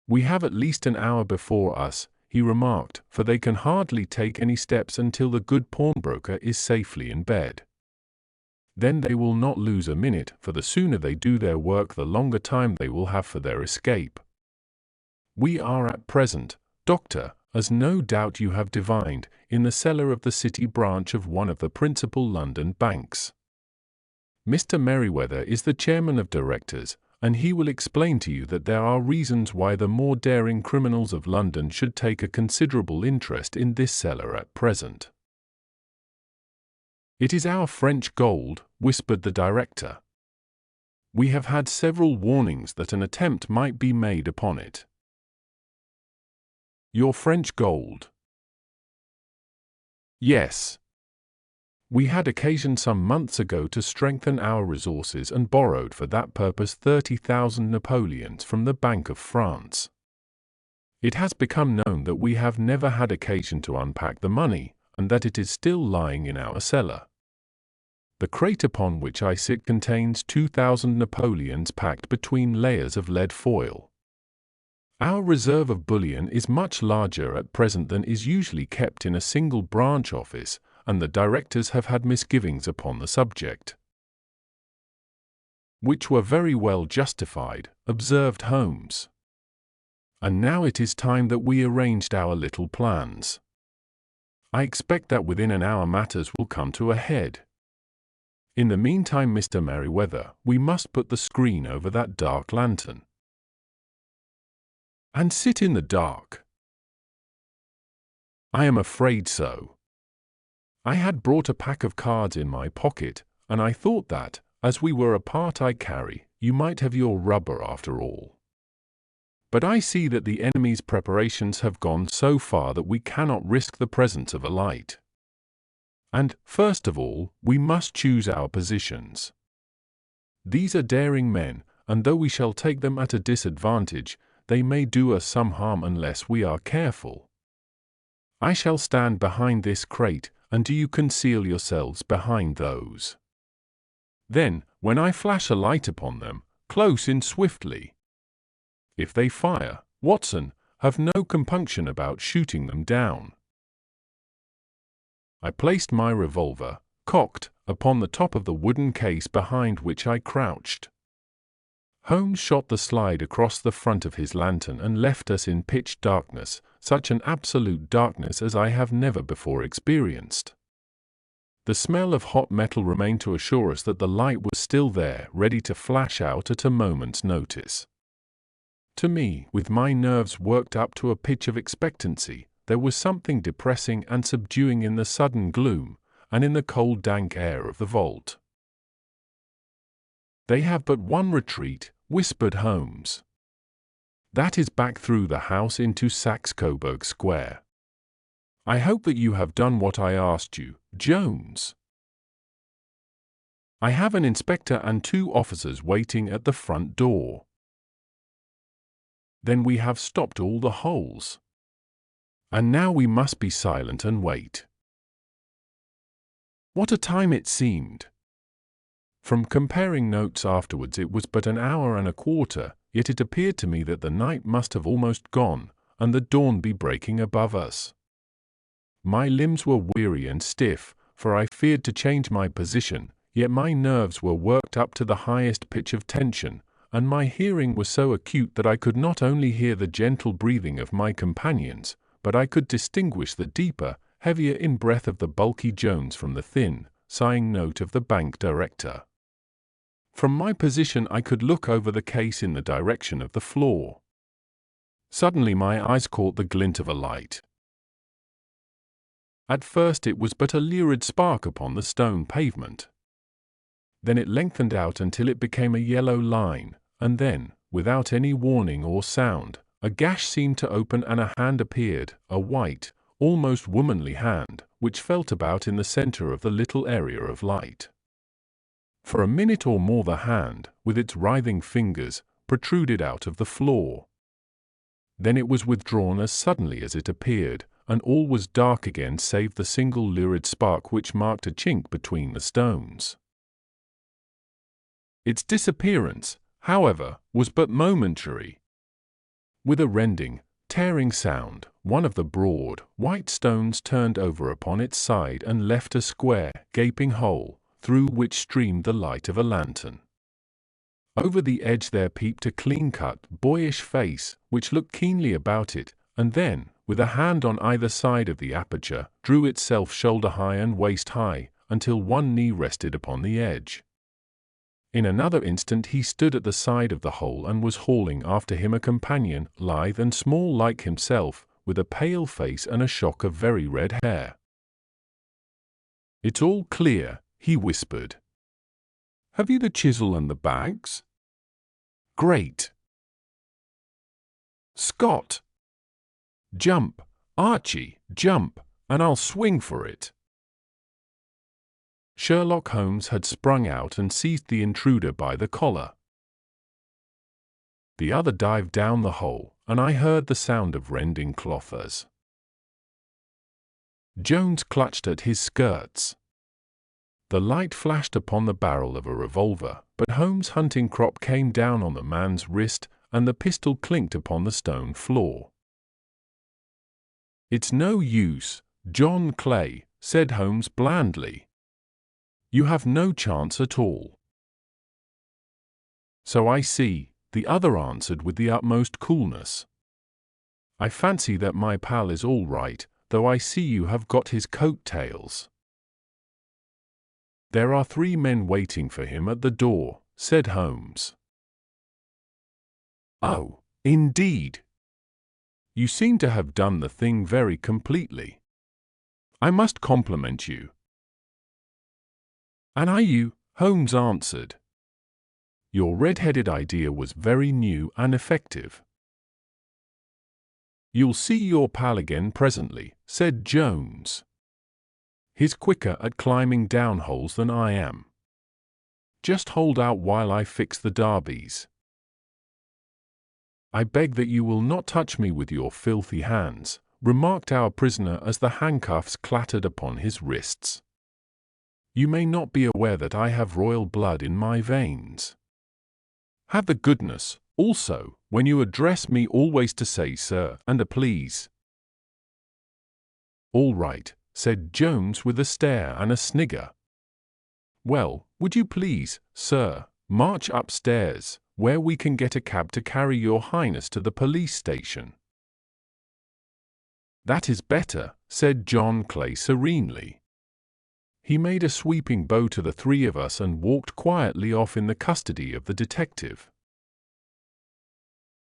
"We have at least an hour before us," he remarked, "for they can hardly take any steps until the good pawnbroker is safely in bed. Then they will not lose a minute, for the sooner they do their work the longer time they will have for their escape. We are at present, Doctor, as no doubt you have divined, in the cellar of the city branch of one of the principal London banks. Mr. Merryweather is the chairman of directors, and he will explain to you that there are reasons why the more daring criminals of London should take a considerable interest in this cellar at present." "It is our French gold," whispered the director. "We have had several warnings that an attempt might be made upon it." "Your French gold?" "Yes. We had occasion some months ago to strengthen our resources and borrowed for that purpose 30,000 Napoleons from the Bank of France. It has become known that we have never had occasion to unpack the money, and that it is still lying in our cellar. The crate upon which I sit contains 2,000 Napoleons packed between layers of lead foil. Our reserve of bullion is much larger at present than is usually kept in a single branch office, and the directors have had misgivings upon the subject." "Which were very well justified," observed Holmes. "And now it is time that we arranged our little plans. I expect that within an hour matters will come to a head. In the meantime, Mr. Merryweather, we must put the screen over that dark lantern." "And sit in the dark?" "I am afraid so. I had brought a pack of cards in my pocket, and I thought that, as we were apart I carry, you might have your rubber after all. But I see that the enemy's preparations have gone so far that we cannot risk the presence of a light. And, first of all, we must choose our positions. These are daring men, and though we shall take them at a disadvantage, they may do us some harm unless we are careful. I shall stand behind this crate, and do you conceal yourselves behind those. Then, when I flash a light upon them, close in swiftly. If they fire, Watson, have no compunction about shooting them down." I placed my revolver, cocked, upon the top of the wooden case behind which I crouched. Holmes shot the slide across the front of his lantern and left us in pitch darkness, such an absolute darkness as I have never before experienced. The smell of hot metal remained to assure us that the light was still there, ready to flash out at a moment's notice. To me, with my nerves worked up to a pitch of expectancy, there was something depressing and subduing in the sudden gloom, and in the cold dank air of the vault. "They have but one retreat," whispered Holmes. "That is back through the house into Saxe-Coburg Square. I hope that you have done what I asked you, Jones. I have an inspector and 2 officers waiting at the front door." "Then we have stopped all the holes." And now we must be silent and wait. What a time it seemed! From comparing notes afterwards, it was but an hour and a quarter, yet it appeared to me that the night must have almost gone, and the dawn be breaking above us. My limbs were weary and stiff, for I feared to change my position, yet my nerves were worked up to the highest pitch of tension, and my hearing was so acute that I could not only hear the gentle breathing of my companions, but I could distinguish the deeper, heavier in breath of the bulky Jones from the thin, sighing note of the bank director. From my position I could look over the case in the direction of the floor. Suddenly my eyes caught the glint of a light. At first it was but a lurid spark upon the stone pavement. Then it lengthened out until it became a yellow line, and then, without any warning or sound, a gash seemed to open and a hand appeared, a white, almost womanly hand, which felt about in the center of the little area of light. For a minute or more the hand, with its writhing fingers, protruded out of the floor. Then it was withdrawn as suddenly as it appeared, and all was dark again save the single lurid spark which marked a chink between the stones. Its disappearance, however, was but momentary. With a rending, tearing sound, one of the broad, white stones turned over upon its side and left a square, gaping hole, through which streamed the light of a lantern. Over the edge there peeped a clean-cut, boyish face, which looked keenly about it, and then, with a hand on either side of the aperture, drew itself shoulder-high and waist-high, until one knee rested upon the edge. In another instant he stood at the side of the hole and was hauling after him a companion, lithe and small like himself, with a pale face and a shock of very red hair. "It's all clear," he whispered. "Have you the chisel and the bags?" "Great." "Scott! Jump, Archie, jump, and I'll swing for it." Sherlock Holmes had sprung out and seized the intruder by the collar. The other dived down the hole, and I heard the sound of rending cloth as Jones clutched at his skirts. The light flashed upon the barrel of a revolver, but Holmes' hunting crop came down on the man's wrist, and the pistol clinked upon the stone floor. "It's no use, John Clay," said Holmes blandly. "You have no chance at all." "So I see," the other answered with the utmost coolness. "I fancy that my pal is all right, though I see you have got his coat-tails." "There are 3 men waiting for him at the door," said Holmes. "Oh, indeed. You seem to have done the thing very completely. I must compliment you." "And are you?" Holmes answered. "Your red-headed idea was very new and effective." "You'll see your pal again presently," said Jones. "He's quicker at climbing down holes than I am. Just hold out while I fix the derbies." "I beg that you will not touch me with your filthy hands," remarked our prisoner as the handcuffs clattered upon his wrists. "You may not be aware that I have royal blood in my veins. Have the goodness, also, when you address me always to say sir and a please." "All right," said Jones with a stare and a snigger. "Well, would you please, sir, march upstairs, where we can get a cab to carry your highness to the police station?" "That is better," said John Clay serenely. He made a sweeping bow to the 3 of us and walked quietly off in the custody of the detective.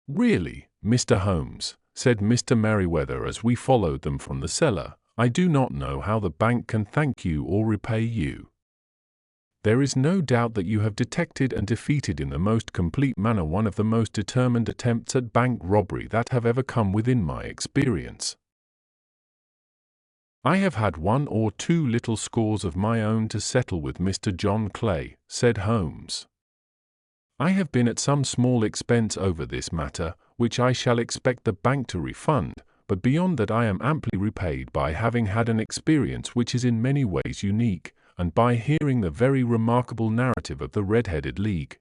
"Really, Mr. Holmes," said Mr. Merryweather as we followed them from the cellar, "I do not know how the bank can thank you or repay you. There is no doubt that you have detected and defeated in the most complete manner one of the most determined attempts at bank robbery that have ever come within my experience. I have had 1 or 2 little scores of my own to settle with Mr. John Clay," said Holmes. "I have been at some small expense over this matter, which I shall expect the bank to refund, but beyond that I am amply repaid by having had an experience which is in many ways unique, and by hearing the very remarkable narrative of the Red-Headed League.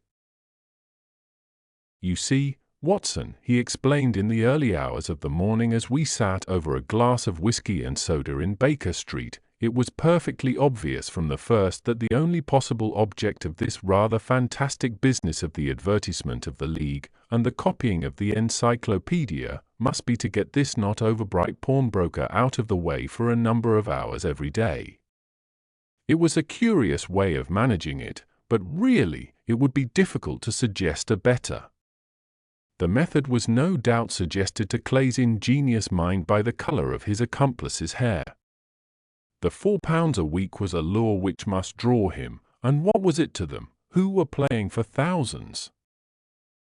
You see, Watson, he explained in the early hours of the morning as we sat over a glass of whisky and soda in Baker Street, it was perfectly obvious from the first that the only possible object of this rather fantastic business of the advertisement of the League and the copying of the encyclopedia must be to get this not overbright pawnbroker out of the way for a number of hours every day. It was a curious way of managing it, but really it would be difficult to suggest a better. The method was no doubt suggested to Clay's ingenious mind by the colour of his accomplice's hair. The £4 a week was a lure which must draw him, and what was it to them, who were playing for thousands?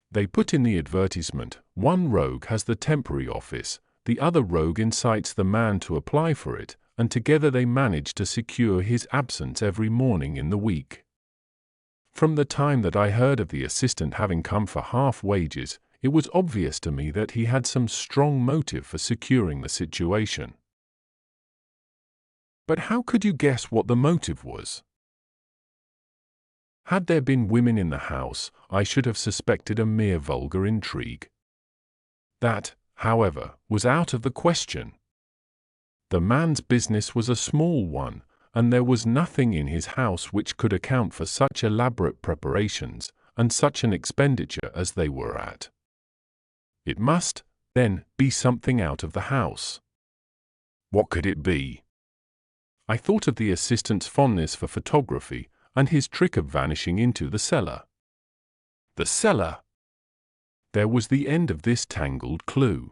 They put in the advertisement, one rogue has the temporary office, the other rogue incites the man to apply for it, and together they managed to secure his absence every morning in the week. From the time that I heard of the assistant having come for half wages, it was obvious to me that he had some strong motive for securing the situation. But how could you guess what the motive was? Had there been women in the house, I should have suspected a mere vulgar intrigue. That, however, was out of the question. The man's business was a small one, and there was nothing in his house which could account for such elaborate preparations and such an expenditure as they were at. It must, then, be something out of the house. What could it be? I thought of the assistant's fondness for photography and his trick of vanishing into the cellar. The cellar! There was the end of this tangled clue.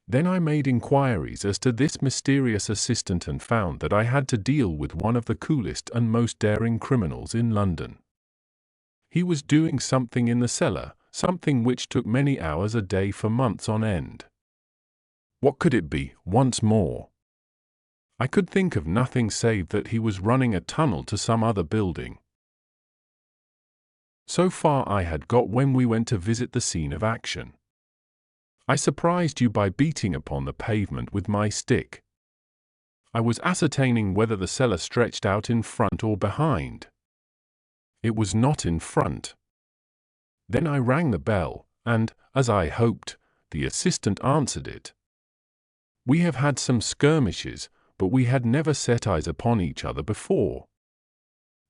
Then I made inquiries as to this mysterious assistant and found that I had to deal with one of the coolest and most daring criminals in London. He was doing something in the cellar, something which took many hours a day for months on end. What could it be, once more? I could think of nothing save that he was running a tunnel to some other building. So far I had got when we went to visit the scene of action. I surprised you by beating upon the pavement with my stick. I was ascertaining whether the cellar stretched out in front or behind. It was not in front. Then I rang the bell, and, as I hoped, the assistant answered it. We have had some skirmishes, but we had never set eyes upon each other before.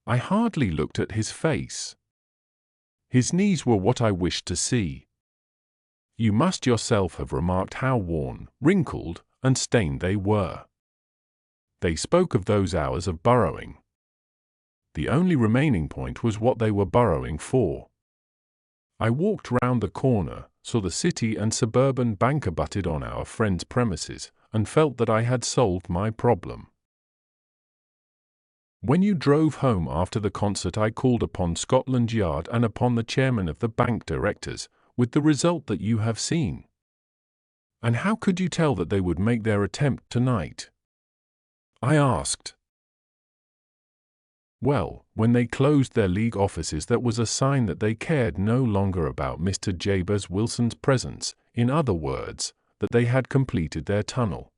I hardly looked at his face. His knees were what I wished to see. You must yourself have remarked how worn, wrinkled, and stained they were. They spoke of those hours of burrowing. The only remaining point was what they were burrowing for. I walked round the corner, saw the city and suburban bank abutted on our friend's premises, and felt that I had solved my problem. When you drove home after the concert, I called upon Scotland Yard and upon the chairman of the bank directors, with the result that you have seen. And how could you tell that they would make their attempt tonight? I asked. Well, when they closed their League offices, that was a sign that they cared no longer about Mr. Jabez Wilson's presence, in other words, that they had completed their tunnel.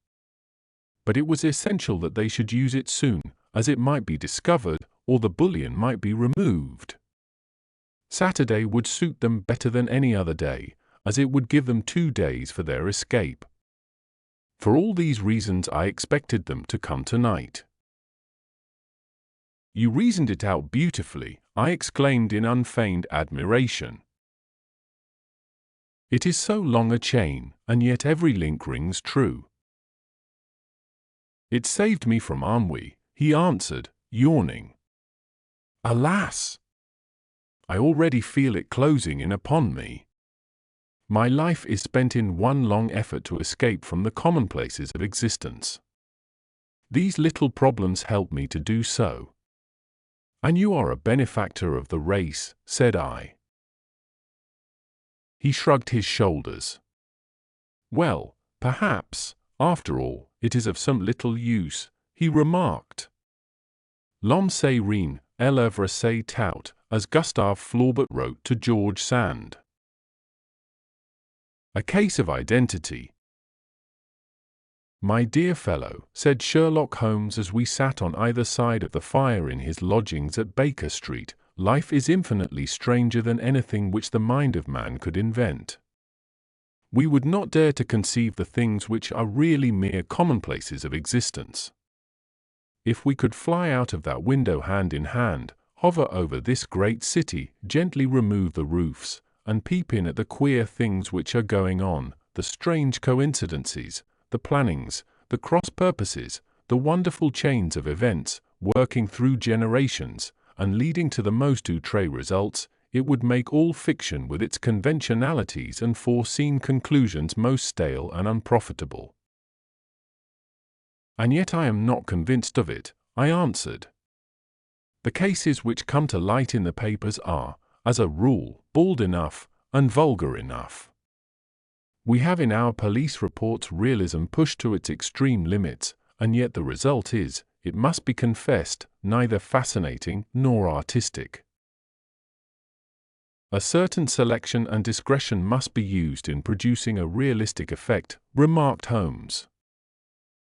But it was essential that they should use it soon, as it might be discovered, or the bullion might be removed. Saturday would suit them better than any other day, as it would give them 2 days for their escape. For all these reasons I expected them to come tonight. You reasoned it out beautifully, I exclaimed in unfeigned admiration. It is so long a chain, and yet every link rings true. It saved me from ennui, he answered, yawning. Alas! I already feel it closing in upon me. My life is spent in one long effort to escape from the commonplaces of existence. These little problems help me to do so. And you are a benefactor of the race, said I. He shrugged his shoulders. Well, perhaps, after all, it is of some little use, he remarked. L'homme c'est rien, l'œuvre c'est tout, as Gustave Flaubert wrote to George Sand. A case of identity. "My dear fellow," said Sherlock Holmes as we sat on either side of the fire in his lodgings at Baker Street, "life is infinitely stranger than anything which the mind of man could invent. We would not dare to conceive the things which are really mere commonplaces of existence. If we could fly out of that window hand in hand, hover over this great city, gently remove the roofs, and peep in at the queer things which are going on, the strange coincidences, the plannings, the cross-purposes, the wonderful chains of events, working through generations, and leading to the most outre results, it would make all fiction with its conventionalities and foreseen conclusions most stale and unprofitable." "And yet I am not convinced of it," I answered. "The cases which come to light in the papers are, as a rule, bald enough and vulgar enough. We have in our police reports realism pushed to its extreme limits, and yet the result is, it must be confessed, neither fascinating nor artistic. A certain selection and discretion must be used in producing a realistic effect," remarked Holmes.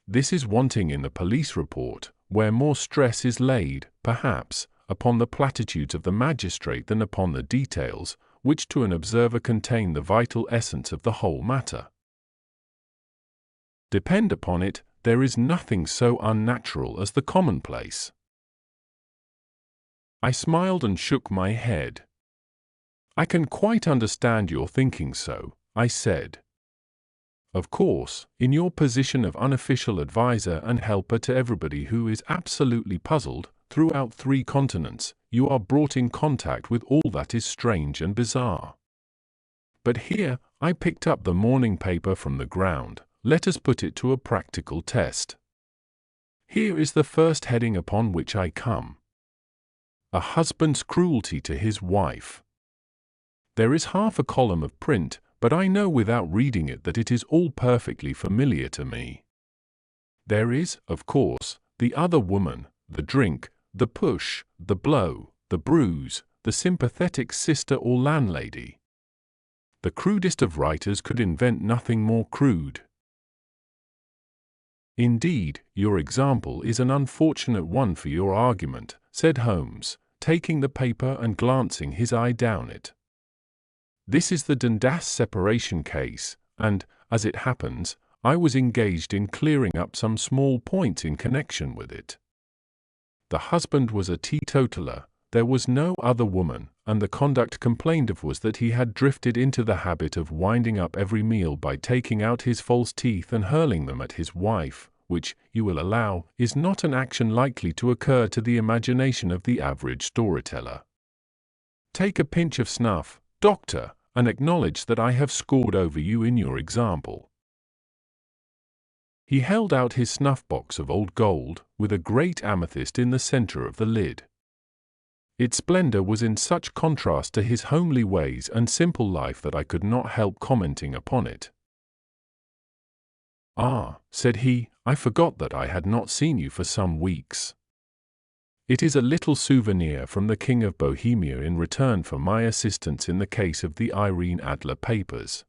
"This is wanting in the police report, where more stress is laid, perhaps, upon the platitudes of the magistrate than upon the details, which to an observer contain the vital essence of the whole matter. Depend upon it, there is nothing so unnatural as the commonplace." I smiled and shook my head. "I can quite understand your thinking so," I said. "Of course, in your position of unofficial advisor and helper to everybody who is absolutely puzzled, throughout 3 continents, you are brought in contact with all that is strange and bizarre. But here, I picked up the morning paper from the ground. Let us put it to a practical test. Here is the first heading upon which I come. A husband's cruelty to his wife. There is half a column of print, but I know without reading it that it is all perfectly familiar to me. There is, of course, the other woman, the drink, the push, the blow, the bruise, the sympathetic sister or landlady. The crudest of writers could invent nothing more crude. Indeed, your example is an unfortunate one for your argument," said Holmes, taking the paper and glancing his eye down it. "This is the Dundas separation case, and, as it happens, I was engaged in clearing up some small points in connection with it. The husband was a teetotaler, there was no other woman, and the conduct complained of was that he had drifted into the habit of winding up every meal by taking out his false teeth and hurling them at his wife, which, you will allow, is not an action likely to occur to the imagination of the average storyteller. Take a pinch of snuff, doctor, and acknowledge that I have scored over you in your example." He held out his snuff-box of old gold, with a great amethyst in the center of the lid. Its splendor was in such contrast to his homely ways and simple life that I could not help commenting upon it. "Ah," said he, "I forgot that I had not seen you for some weeks. It is a little souvenir from the King of Bohemia in return for my assistance in the case of the Irene Adler papers."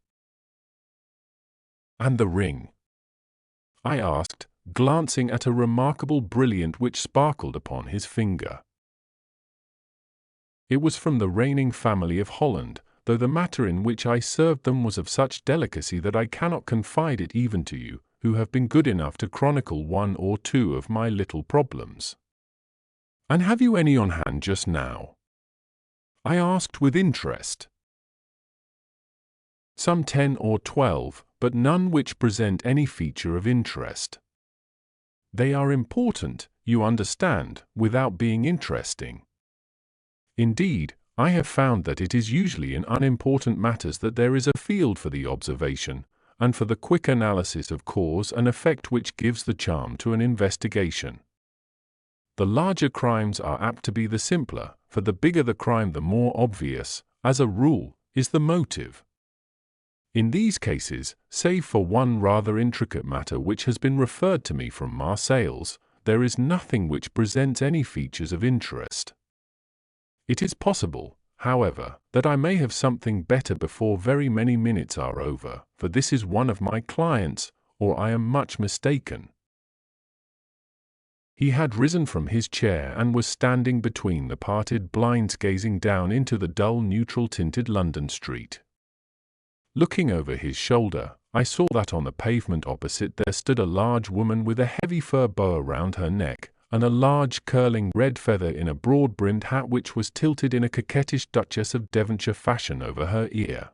"And the ring?" I asked, glancing at a remarkable brilliant which sparkled upon his finger. "It was from the reigning family of Holland, though the matter in which I served them was of such delicacy that I cannot confide it even to you, who have been good enough to chronicle 1 or 2 of my little problems." "And have you any on hand just now?" I asked with interest. "Some 10 or 12, but none which present any feature of interest. They are important, you understand, without being interesting. Indeed, I have found that it is usually in unimportant matters that there is a field for the observation, and for the quick analysis of cause and effect which gives the charm to an investigation. The larger crimes are apt to be the simpler, for the bigger the crime the more obvious, as a rule, is the motive. In these cases, save for one rather intricate matter which has been referred to me from Marseilles, there is nothing which presents any features of interest. It is possible, however, that I may have something better before very many minutes are over, for this is one of my clients, or I am much mistaken." He had risen from his chair and was standing between the parted blinds gazing down into the dull neutral-tinted London street. Looking over his shoulder, I saw that on the pavement opposite there stood a large woman with a heavy fur boa round her neck, and a large curling red feather in a broad-brimmed hat which was tilted in a coquettish Duchess of Devonshire fashion over her ear.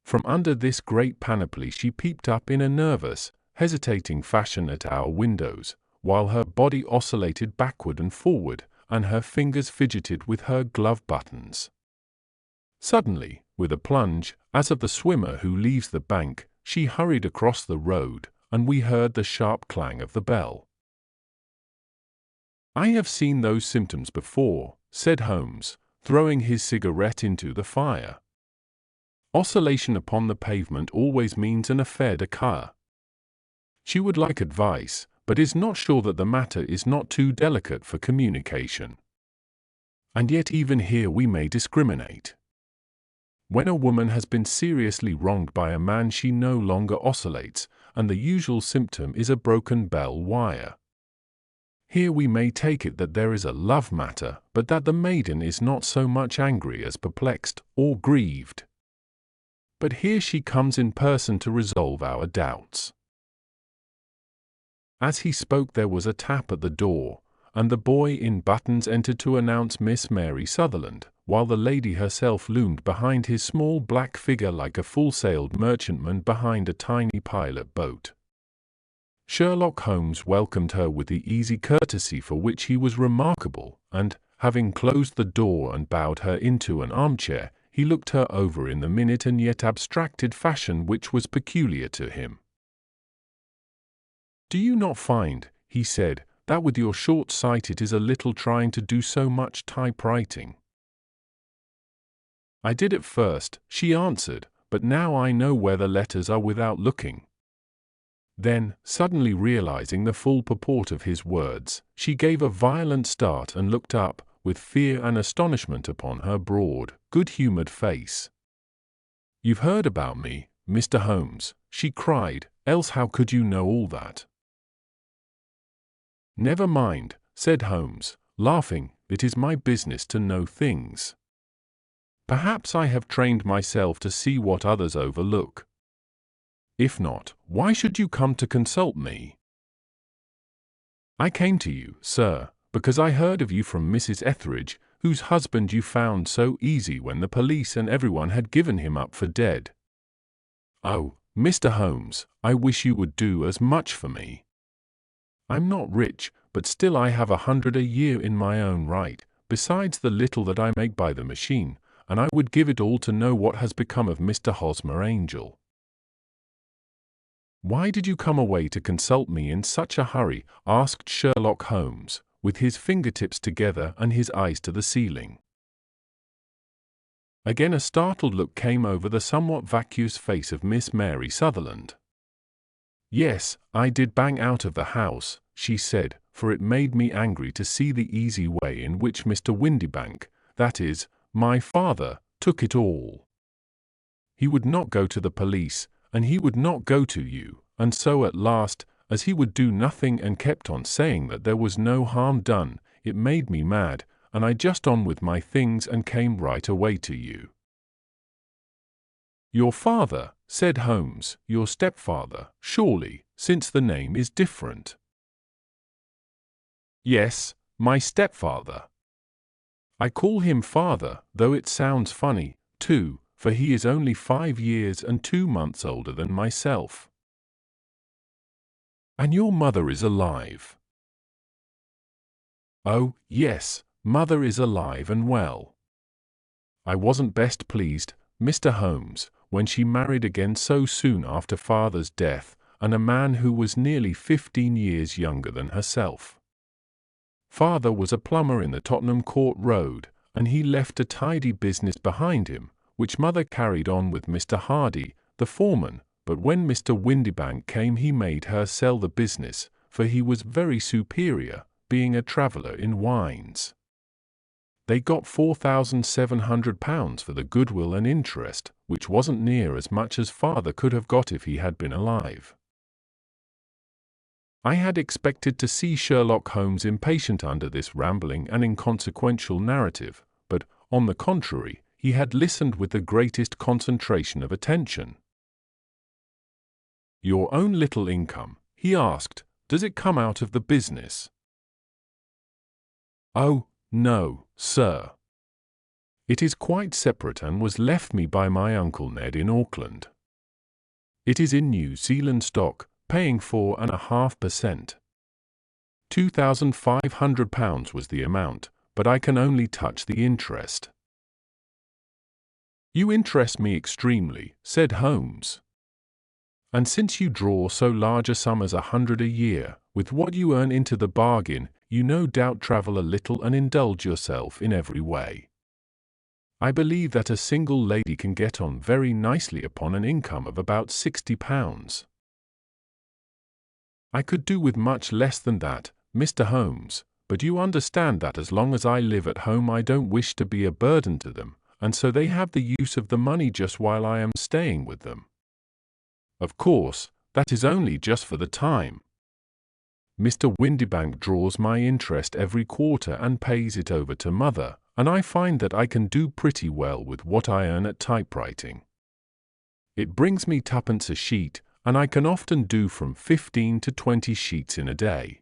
From under this great panoply she peeped up in a nervous, hesitating fashion at our windows, while her body oscillated backward and forward, and her fingers fidgeted with her glove buttons. Suddenly, with a plunge, as of the swimmer who leaves the bank, she hurried across the road, and we heard the sharp clang of the bell. "I have seen those symptoms before," said Holmes, throwing his cigarette into the fire. "Oscillation upon the pavement always means an affaire de cœur. She would like advice, but is not sure that the matter is not too delicate for communication. And yet even here we may discriminate. When a woman has been seriously wronged by a man she no longer oscillates, and the usual symptom is a broken bell wire. Here we may take it that there is a love matter, but that the maiden is not so much angry as perplexed or grieved. But here she comes in person to resolve our doubts." As he spoke there was a tap at the door, and the boy in buttons entered to announce Miss Mary Sutherland, while the lady herself loomed behind his small black figure like a full-sailed merchantman behind a tiny pilot boat. Sherlock Holmes welcomed her with the easy courtesy for which he was remarkable, and, having closed the door and bowed her into an armchair, he looked her over in the minute and yet abstracted fashion which was peculiar to him. "Do you not find," he said, "that with your short sight it is a little trying to do so much typewriting?" "I did at first," she answered, "but now I know where the letters are without looking." Then, suddenly realizing the full purport of his words, she gave a violent start and looked up, with fear and astonishment upon her broad, good-humored face. "You've heard about me, Mr. Holmes," she cried, "else how could you know all that?" "Never mind," said Holmes, laughing, "it is my business to know things. Perhaps I have trained myself to see what others overlook. If not, why should you come to consult me?" "I came to you, sir, because I heard of you from Mrs. Etheridge, whose husband you found so easy when the police and everyone had given him up for dead. Oh, Mr. Holmes, I wish you would do as much for me. I'm not rich, but still I have 100 a year in my own right, besides the little that I make by the machine, and I would give it all to know what has become of Mr. Hosmer Angel." "Why did you come away to consult me in such a hurry?" asked Sherlock Holmes, with his fingertips together and his eyes to the ceiling. Again a startled look came over the somewhat vacuous face of Miss Mary Sutherland. "Yes, I did bang out of the house," she said, "for it made me angry to see the easy way in which Mr. Windibank, that is, my father, took it all. He would not go to the police, and he would not go to you, and so at last, as he would do nothing and kept on saying that there was no harm done, it made me mad, and I just on with my things and came right away to you." "Your father," said Holmes, "your stepfather, surely, since the name is different." "Yes, my stepfather. I call him father, though it sounds funny, too, for he is only 5 years and 2 months older than myself." "And your mother is alive?" "Oh, yes, mother is alive and well. I wasn't best pleased, Mr. Holmes, when she married again so soon after father's death, and a man who was nearly 15 years younger than herself. Father was a plumber in the Tottenham Court Road, and he left a tidy business behind him, which mother carried on with Mr. Hardy, the foreman, but when Mr. Windibank came he made her sell the business, for he was very superior, being a traveller in wines. They got £4,700 for the goodwill and interest, which wasn't near as much as father could have got if he had been alive. I had expected to see Sherlock Holmes impatient under this rambling and inconsequential narrative, but, on the contrary, he had listened with the greatest concentration of attention. "Your own little income," he asked, "does it come out of the business?" "Oh, no, sir. It is quite separate and was left me by my Uncle Ned in Auckland. It is in New Zealand stock, paying 4.5%. £2,500 was the amount, but I can only touch the interest." "You interest me extremely," said Holmes. "And since you draw so large a sum as 100 a year, with what you earn into the bargain, you no doubt travel a little and indulge yourself in every way. I believe that a single lady can get on very nicely upon an income of about £60. I could do with much less than that, Mr. Holmes, but you understand that as long as I live at home I don't wish to be a burden to them, and so they have the use of the money just while I am staying with them. Of course, that is only just for the time. Mr. Windibank draws my interest every quarter and pays it over to Mother, and I find that I can do pretty well with what I earn at typewriting. It brings me twopence a sheet, and I can often do from 15 to 20 sheets in a day."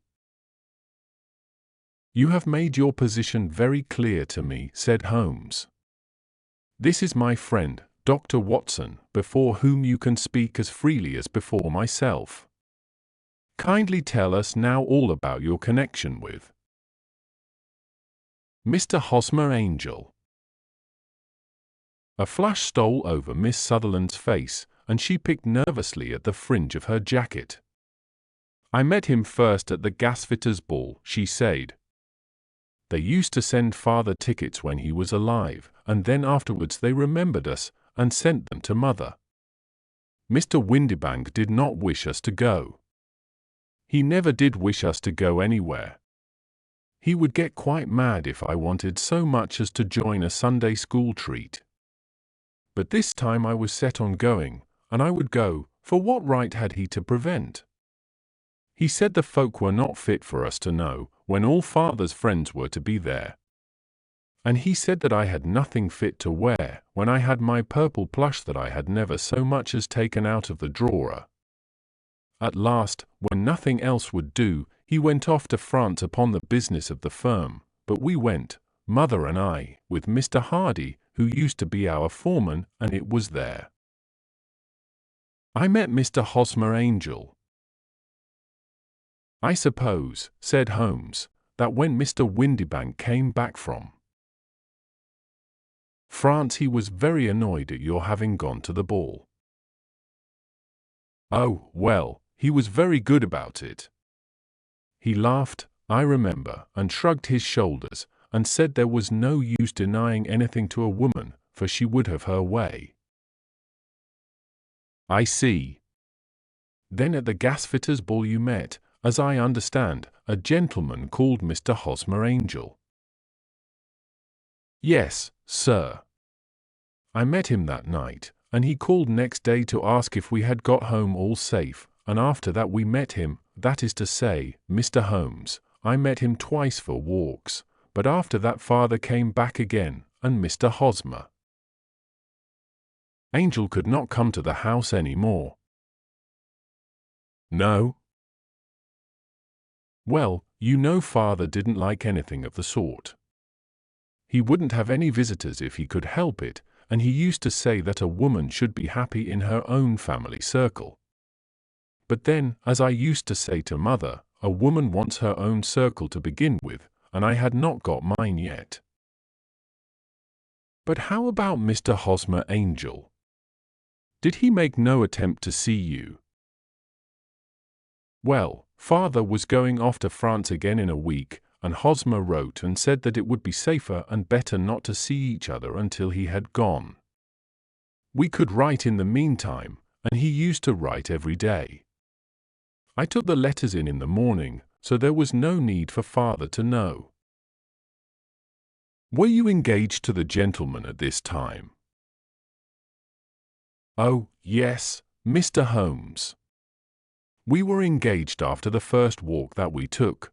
"You have made your position very clear to me," said Holmes. "This is my friend, Dr. Watson, before whom you can speak as freely as before myself. Kindly tell us now all about your connection with Mr. Hosmer Angel." A flush stole over Miss Sutherland's face, and she picked nervously at the fringe of her jacket. "I met him first at the gasfitters' ball," she said. "They used to send Father tickets when he was alive, and then afterwards they remembered us and sent them to Mother. Mr. Windibank did not wish us to go. He never did wish us to go anywhere. He would get quite mad if I wanted so much as to join a Sunday school treat. But this time I was set on going, and I would go, for what right had he to prevent? He said the folk were not fit for us to know, when all Father's friends were to be there. And he said that I had nothing fit to wear, when I had my purple plush that I had never so much as taken out of the drawer. At last, when nothing else would do, he went off to France upon the business of the firm, but we went, Mother and I, with Mr. Hardy, who used to be our foreman, and it was there I met Mr. Hosmer Angel." "I suppose," said Holmes, "that when Mr. Windibank came back from France he was very annoyed at your having gone to the ball." "Oh, well, he was very good about it. He laughed, I remember, and shrugged his shoulders, and said there was no use denying anything to a woman, for she would have her way." "I see. Then at the gasfitters' ball you met, as I understand, a gentleman called Mr. Hosmer Angel." "Yes, sir. I met him that night, and he called next day to ask if we had got home all safe, and after that we met him, that is to say, Mr. Holmes, I met him twice for walks, but after that Father came back again, and Mr. Hosmer Angel could not come to the house any more." "No?" "Well, you know Father didn't like anything of the sort. He wouldn't have any visitors if he could help it, and he used to say that a woman should be happy in her own family circle. But then, as I used to say to Mother, a woman wants her own circle to begin with, and I had not got mine yet." "But how about Mr. Hosmer Angel? Did he make no attempt to see you?" "Well, Father was going off to France again in a week, and Hosmer wrote and said that it would be safer and better not to see each other until he had gone. We could write in the meantime, and he used to write every day. I took the letters in the morning, so there was no need for Father to know." "Were you engaged to the gentleman at this time?" "Oh, yes, Mr. Holmes. We were engaged after the first walk that we took.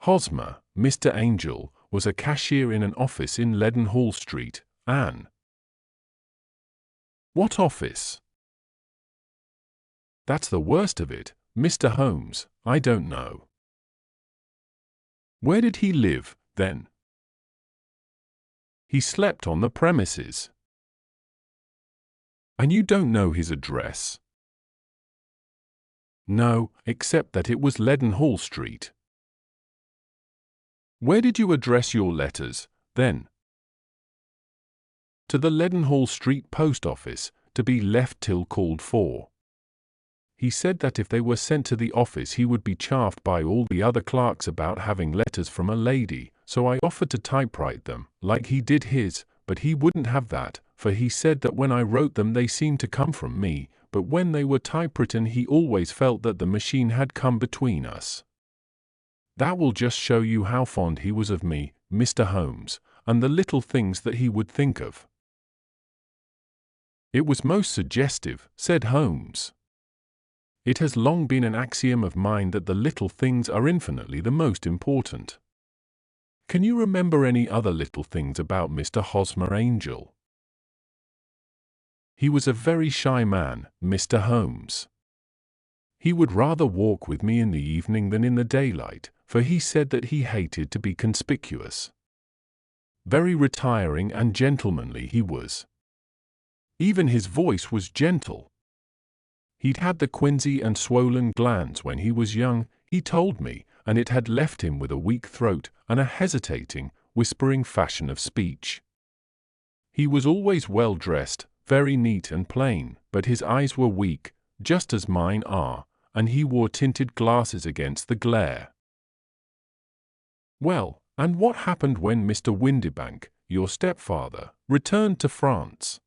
Hosmer, Mr. Angel, was a cashier in an office in Leadenhall Street, Anne. What office? That's the worst of it, Mr. Holmes, I don't know. Where did he live, then? He slept on the premises. And you don't know his address? No, except that it was Leadenhall Street. Where did you address your letters, then? To the Leadenhall Street post office, to be left till called for. He said that if they were sent to the office he would be chaffed by all the other clerks about having letters from a lady, so I offered to typewrite them, like he did his, but he wouldn't have that, for he said that when I wrote them they seemed to come from me, but when they were typewritten he always felt that the machine had come between us. That will just show you how fond he was of me, Mr. Holmes, and the little things that he would think of. It was most suggestive, said Holmes. It has long been an axiom of mine that the little things are infinitely the most important. Can you remember any other little things about Mr. Hosmer Angel? He was a very shy man, Mr. Holmes. He would rather walk with me in the evening than in the daylight, for he said that he hated to be conspicuous. Very retiring and gentlemanly he was. Even his voice was gentle. He'd had the quinsy and swollen glands when he was young, he told me, and it had left him with a weak throat and a hesitating, whispering fashion of speech. He was always well dressed, very neat and plain, but his eyes were weak, just as mine are, and he wore tinted glasses against the glare. Well, and what happened when Mr. Windibank, your stepfather, returned to France?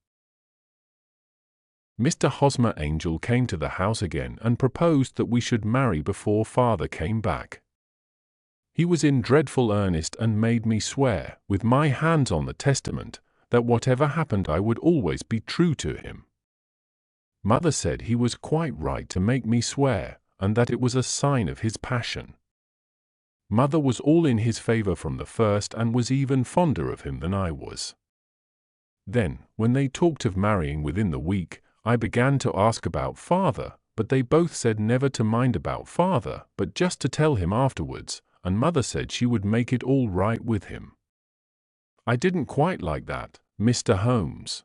Mr. Hosmer Angel came to the house again and proposed that we should marry before father came back. He was in dreadful earnest and made me swear, with my hands on the testament, that whatever happened I would always be true to him. Mother said he was quite right to make me swear, and that it was a sign of his passion. Mother was all in his favor from the first and was even fonder of him than I was. Then, when they talked of marrying within the week, I began to ask about father, but they both said never to mind about father, but just to tell him afterwards, and mother said she would make it all right with him. I didn't quite like that, Mr. Holmes.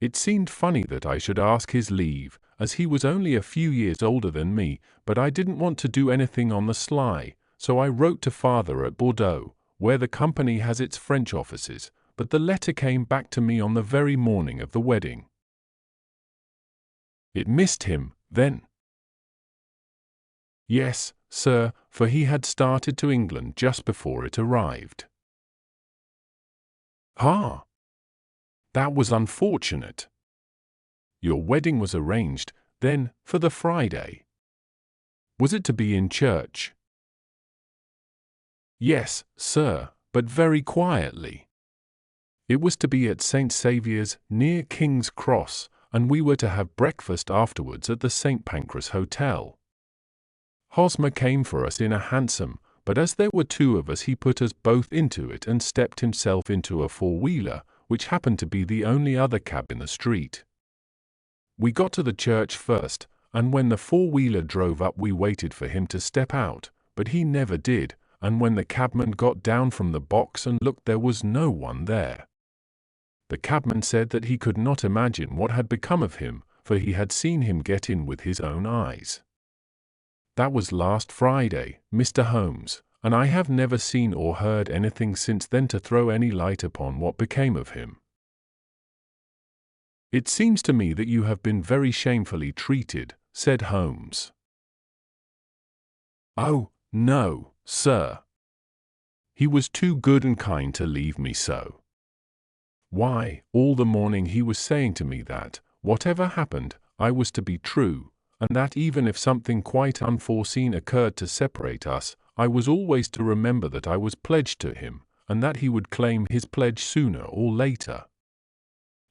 It seemed funny that I should ask his leave, as he was only a few years older than me, but I didn't want to do anything on the sly, so I wrote to father at Bordeaux, where the company has its French offices, but the letter came back to me on the very morning of the wedding. It missed him, then? Yes, sir, for he had started to England just before it arrived. Ah! That was unfortunate. Your wedding was arranged, then, for the Friday. Was it to be in church? Yes, sir, but very quietly. It was to be at St. Saviour's, near King's Cross, and we were to have breakfast afterwards at the St. Pancras Hotel. Hosmer came for us in a hansom, but as there were two of us he put us both into it and stepped himself into a four-wheeler, which happened to be the only other cab in the street. We got to the church first, and when the four-wheeler drove up we waited for him to step out, but he never did, and when the cabman got down from the box and looked there was no one there. The cabman said that he could not imagine what had become of him, for he had seen him get in with his own eyes. That was last Friday, Mr. Holmes, and I have never seen or heard anything since then to throw any light upon what became of him. It seems to me that you have been very shamefully treated, said Holmes. Oh, no, sir. He was too good and kind to leave me so. Why, all the morning he was saying to me that, whatever happened, I was to be true, and that even if something quite unforeseen occurred to separate us, I was always to remember that I was pledged to him, and that he would claim his pledge sooner or later.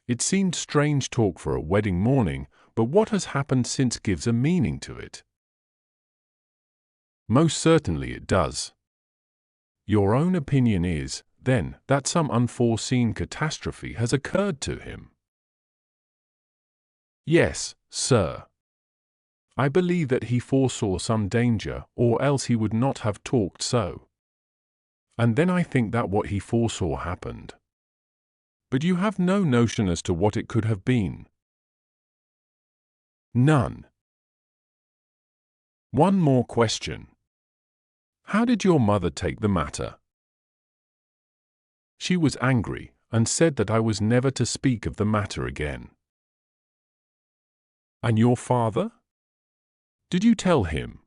It seemed strange talk for a wedding morning, but what has happened since gives a meaning to it. Most certainly it does. Your own opinion is, then, that some unforeseen catastrophe has occurred to him. Yes, sir. I believe that he foresaw some danger, or else he would not have talked so. And then I think that what he foresaw happened. But you have no notion as to what it could have been. None. One more question. How did your mother take the matter? She was angry, and said that I was never to speak of the matter again. And your father? Did you tell him?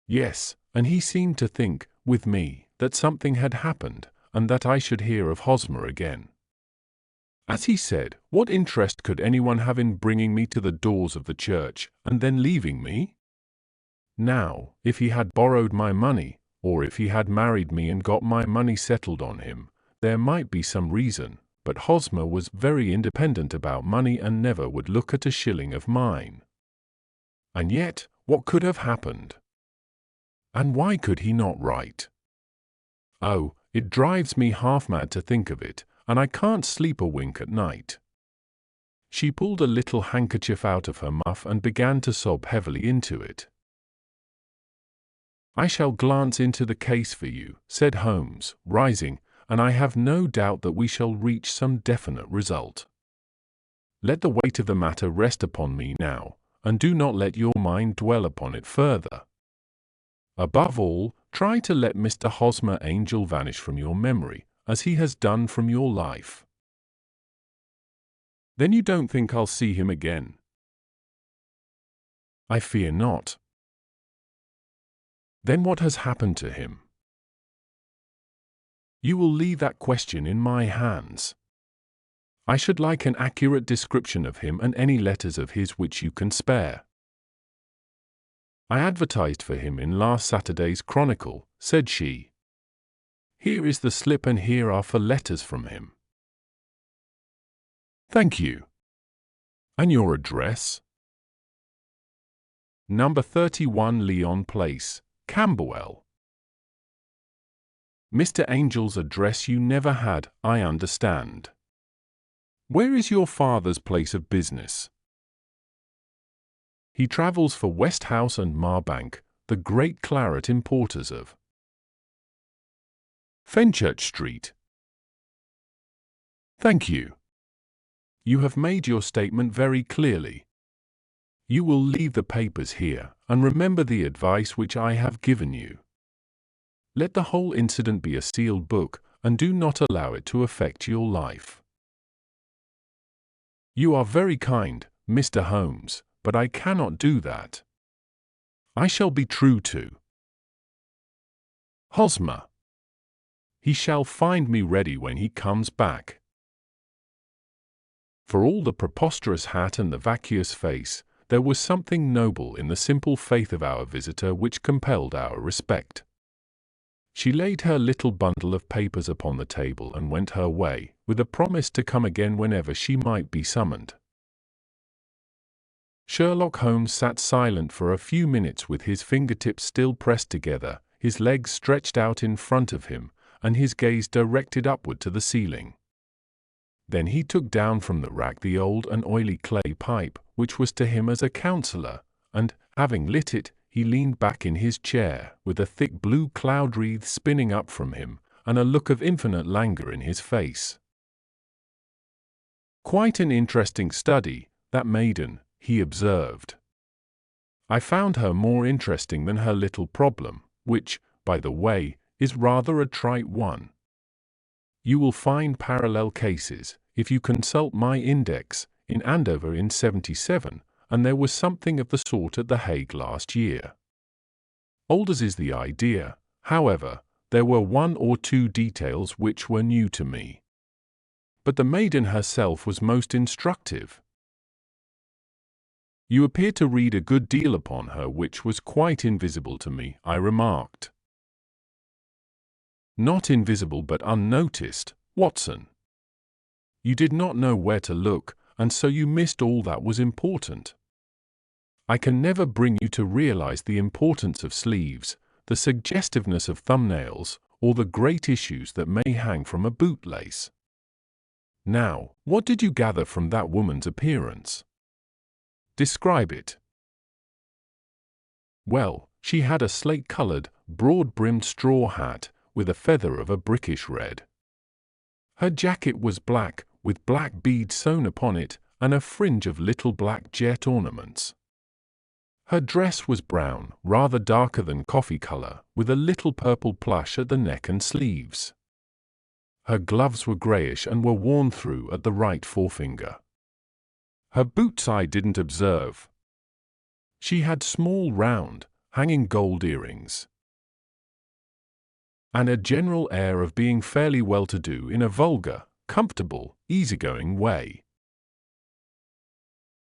Yes, and he seemed to think, with me, that something had happened, and that I should hear of Hosmer again. As he said, what interest could anyone have in bringing me to the doors of the church, and then leaving me? Now, if he had borrowed my money, or if he had married me and got my money settled on him, there might be some reason, but Hosmer was very independent about money and never would look at a shilling of mine. And yet, what could have happened? And why could he not write? Oh, it drives me half mad to think of it, and I can't sleep a wink at night. She pulled a little handkerchief out of her muff and began to sob heavily into it. I shall glance into the case for you, said Holmes, rising, and I have no doubt that we shall reach some definite result. Let the weight of the matter rest upon me now, and do not let your mind dwell upon it further. Above all, try to let Mr. Hosmer Angel vanish from your memory, as he has done from your life. Then you don't think I'll see him again? I fear not. Then what has happened to him? You will leave that question in my hands. I should like an accurate description of him and any letters of his which you can spare. I advertised for him in last Saturday's Chronicle, said she. Here is the slip and here are 4 letters from him. Thank you. And your address? Number 31 Leon Place, Camberwell. Mr. Angel's address you never had, I understand. Where is your father's place of business? He travels for Westhouse and Marbank, the great claret importers of Fenchurch Street. Thank you. You have made your statement very clearly. You will leave the papers here, and remember the advice which I have given you. Let the whole incident be a sealed book, and do not allow it to affect your life. You are very kind, Mr. Holmes, but I cannot do that. I shall be true to Hosmer. He shall find me ready when he comes back. For all the preposterous hat and the vacuous face, there was something noble in the simple faith of our visitor which compelled our respect. She laid her little bundle of papers upon the table and went her way, with a promise to come again whenever she might be summoned. Sherlock Holmes sat silent for a few minutes with his fingertips still pressed together, his legs stretched out in front of him, and his gaze directed upward to the ceiling. Then he took down from the rack the old and oily clay pipe, which was to him as a counsellor, and, having lit it, he leaned back in his chair, with a thick blue cloud wreath spinning up from him, and a look of infinite languor in his face. Quite an interesting study, that maiden, he observed. I found her more interesting than her little problem, which, by the way, is rather a trite one. You will find parallel cases, if you consult my index, in Andover in '77, and there was something of the sort at The Hague last year. Old as is the idea, however, there were 1 or 2 details which were new to me. But the maiden herself was most instructive. You appear to read a good deal upon her which was quite invisible to me, I remarked. Not invisible but unnoticed, Watson. You did not know where to look, and so you missed all that was important. I can never bring you to realize the importance of sleeves, the suggestiveness of thumbnails, or the great issues that may hang from a bootlace. Now, what did you gather from that woman's appearance? Describe it. Well, she had a slate-colored, broad-brimmed straw hat with a feather of a brickish red. Her jacket was black, with black beads sewn upon it, and a fringe of little black jet ornaments. Her dress was brown, rather darker than coffee color, with a little purple plush at the neck and sleeves. Her gloves were grayish and were worn through at the right forefinger. Her boots I didn't observe. She had small, round, hanging gold earrings, and a general air of being fairly well-to-do in a vulgar, comfortable, easygoing way.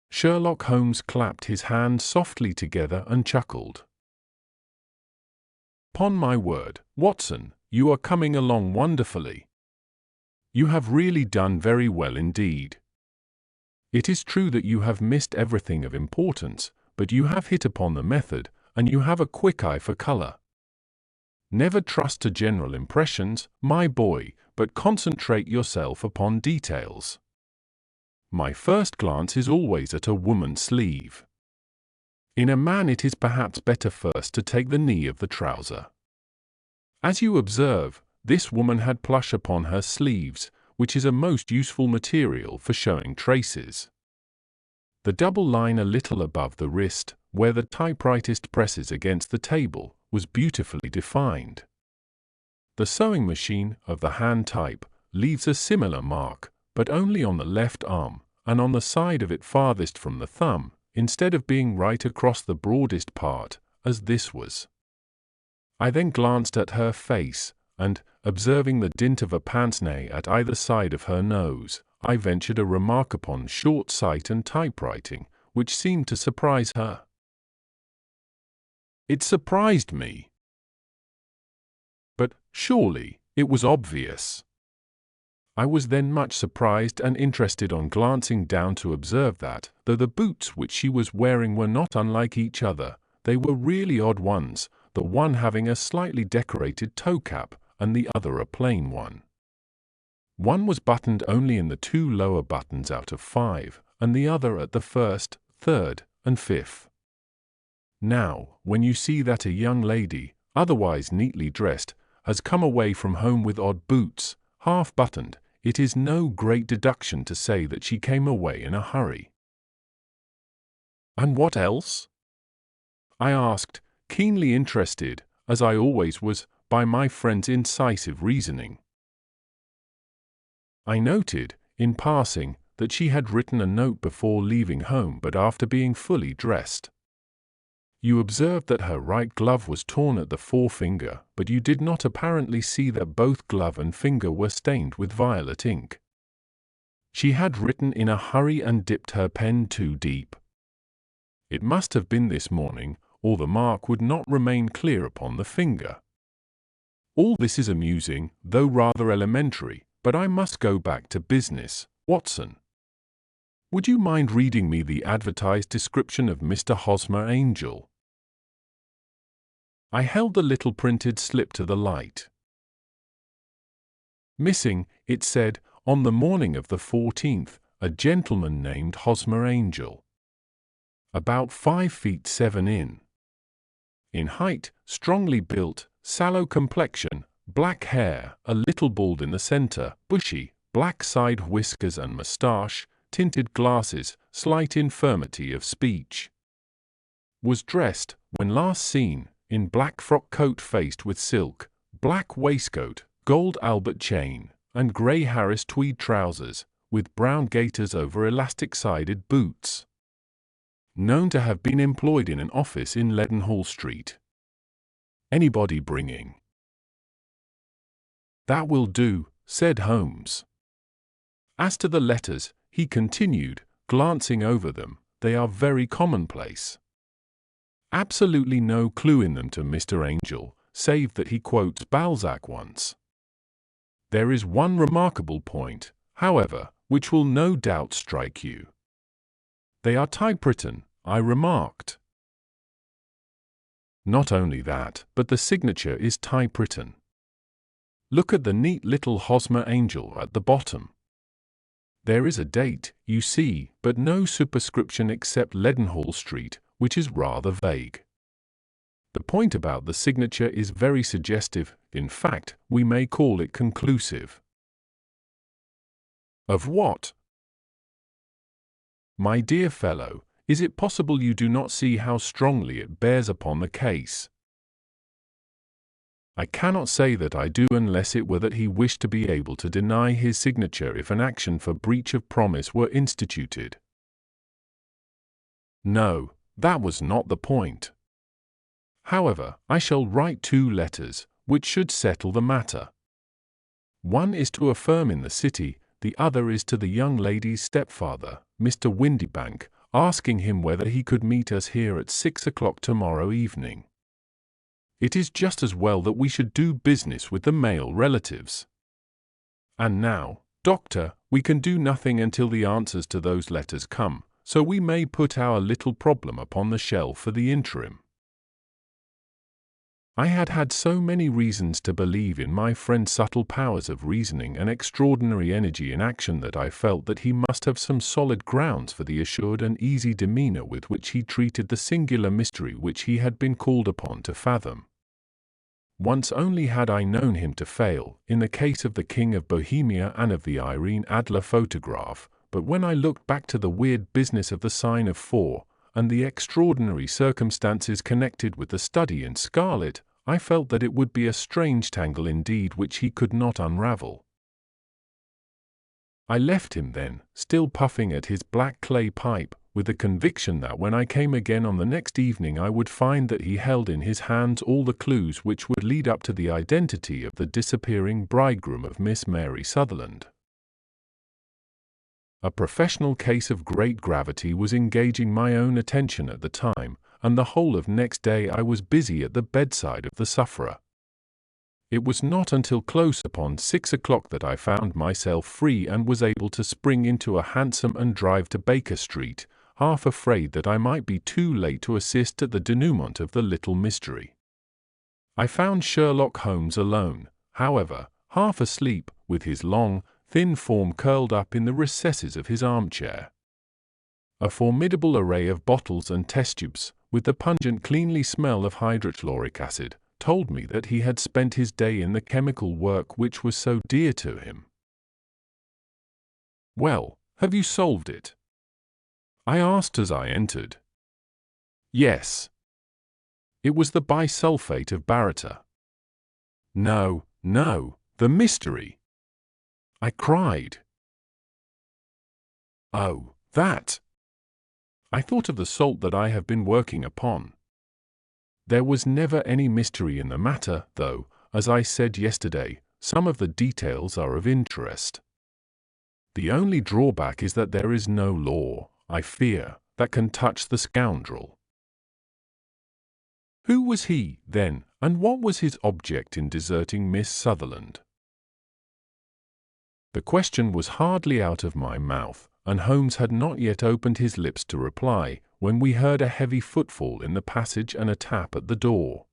Sherlock Holmes clapped his hands softly together and chuckled. "'Pon my word, Watson, you are coming along wonderfully. You have really done very well indeed. It is true that you have missed everything of importance, but you have hit upon the method, and you have a quick eye for color. Never trust to general impressions, my boy, but concentrate yourself upon details. My first glance is always at a woman's sleeve. In a man it is perhaps better first to take the knee of the trouser. As you observe, this woman had plush upon her sleeves, which is a most useful material for showing traces. The double line a little above the wrist, where the typewriter presses against the table, was beautifully defined. The sewing machine, of the hand type, leaves a similar mark, but only on the left arm, and on the side of it farthest from the thumb, instead of being right across the broadest part, as this was. I then glanced at her face, and, observing the dint of a pince-nez at either side of her nose, I ventured a remark upon short sight and typewriting, which seemed to surprise her. It surprised me. But, surely, it was obvious. I was then much surprised and interested on glancing down to observe that, though the boots which she was wearing were not unlike each other, they were really odd ones, the one having a slightly decorated toe-cap, and the other a plain one. One was buttoned only in the 2 lower buttons out of 5, and the other at the 1st, 3rd, and 5th. Now, when you see that a young lady, otherwise neatly dressed, has come away from home with odd boots, half-buttoned, it is no great deduction to say that she came away in a hurry. "And what else?" I asked, keenly interested, as I always was, by my friend's incisive reasoning. I noted, in passing, that she had written a note before leaving home but after being fully dressed. You observed that her right glove was torn at the forefinger, but you did not apparently see that both glove and finger were stained with violet ink. She had written in a hurry and dipped her pen too deep. It must have been this morning, or the mark would not remain clear upon the finger. All this is amusing, though rather elementary, but I must go back to business, Watson. Would you mind reading me the advertised description of Mr. Hosmer Angel? I held the little printed slip to the light. Missing, it said, on the morning of the 14th, a gentleman named Hosmer Angel. About 5 feet 7 in. In height, strongly built, sallow complexion, black hair, a little bald in the center, bushy, black side whiskers and moustache, tinted glasses, slight infirmity of speech. Was dressed, when last seen, in black frock coat faced with silk, black waistcoat, gold Albert chain, and grey Harris tweed trousers, with brown gaiters over elastic-sided boots. Known to have been employed in an office in Leadenhall Street. Anybody bringing? That will do, said Holmes. As to the letters, he continued, glancing over them, they are very commonplace. Absolutely no clue in them to Mr. Angel, save that he quotes Balzac once. There is one remarkable point, however, which will no doubt strike you. They are typewritten, I remarked. Not only that, but the signature is typewritten. Look at the neat little Hosmer angel at the bottom. There is a date, you see, but no superscription except Leadenhall Street, which is rather vague. The point about the signature is very suggestive, in fact, we may call it conclusive. Of what? My dear fellow, is it possible you do not see how strongly it bears upon the case? I cannot say that I do unless it were that he wished to be able to deny his signature if an action for breach of promise were instituted. No, that was not the point. However, I shall write 2 letters, which should settle the matter. One is to a firm in the city, the other is to the young lady's stepfather, Mr. Windybank, asking him whether he could meet us here at 6 o'clock tomorrow evening. It is just as well that we should do business with the male relatives. And now, Doctor, we can do nothing until the answers to those letters come, so we may put our little problem upon the shelf for the interim. I had had so many reasons to believe in my friend's subtle powers of reasoning and extraordinary energy in action that I felt that he must have some solid grounds for the assured and easy demeanor with which he treated the singular mystery which he had been called upon to fathom. Once only had I known him to fail, in the case of the King of Bohemia and of the Irene Adler photograph, but when I looked back to the weird business of the sign of 4, and the extraordinary circumstances connected with the study in scarlet, I felt that it would be a strange tangle indeed which he could not unravel. I left him then, still puffing at his black clay pipe, with the conviction that when I came again on the next evening I would find that he held in his hands all the clues which would lead up to the identity of the disappearing bridegroom of Miss Mary Sutherland. A professional case of great gravity was engaging my own attention at the time, and the whole of next day I was busy at the bedside of the sufferer. It was not until close upon 6 o'clock that I found myself free and was able to spring into a hansom and drive to Baker Street, half afraid that I might be too late to assist at the denouement of the little mystery. I found Sherlock Holmes alone, however, half asleep, with his long, thin form curled up in the recesses of his armchair. A formidable array of bottles and test tubes, with the pungent cleanly smell of hydrochloric acid, told me that he had spent his day in the chemical work which was so dear to him. "Well, have you solved it?" I asked as I entered. "Yes." It was the bisulfate of baryta. "No, no, the mystery!" I cried. "Oh, that!" I thought of the salt that I have been working upon. There was never any mystery in the matter, though, as I said yesterday, some of the details are of interest. The only drawback is that there is no law, I fear, that can touch the scoundrel. Who was he, then, and what was his object in deserting Miss Sutherland? The question was hardly out of my mouth, and Holmes had not yet opened his lips to reply, when we heard a heavy footfall in the passage and a tap at the door.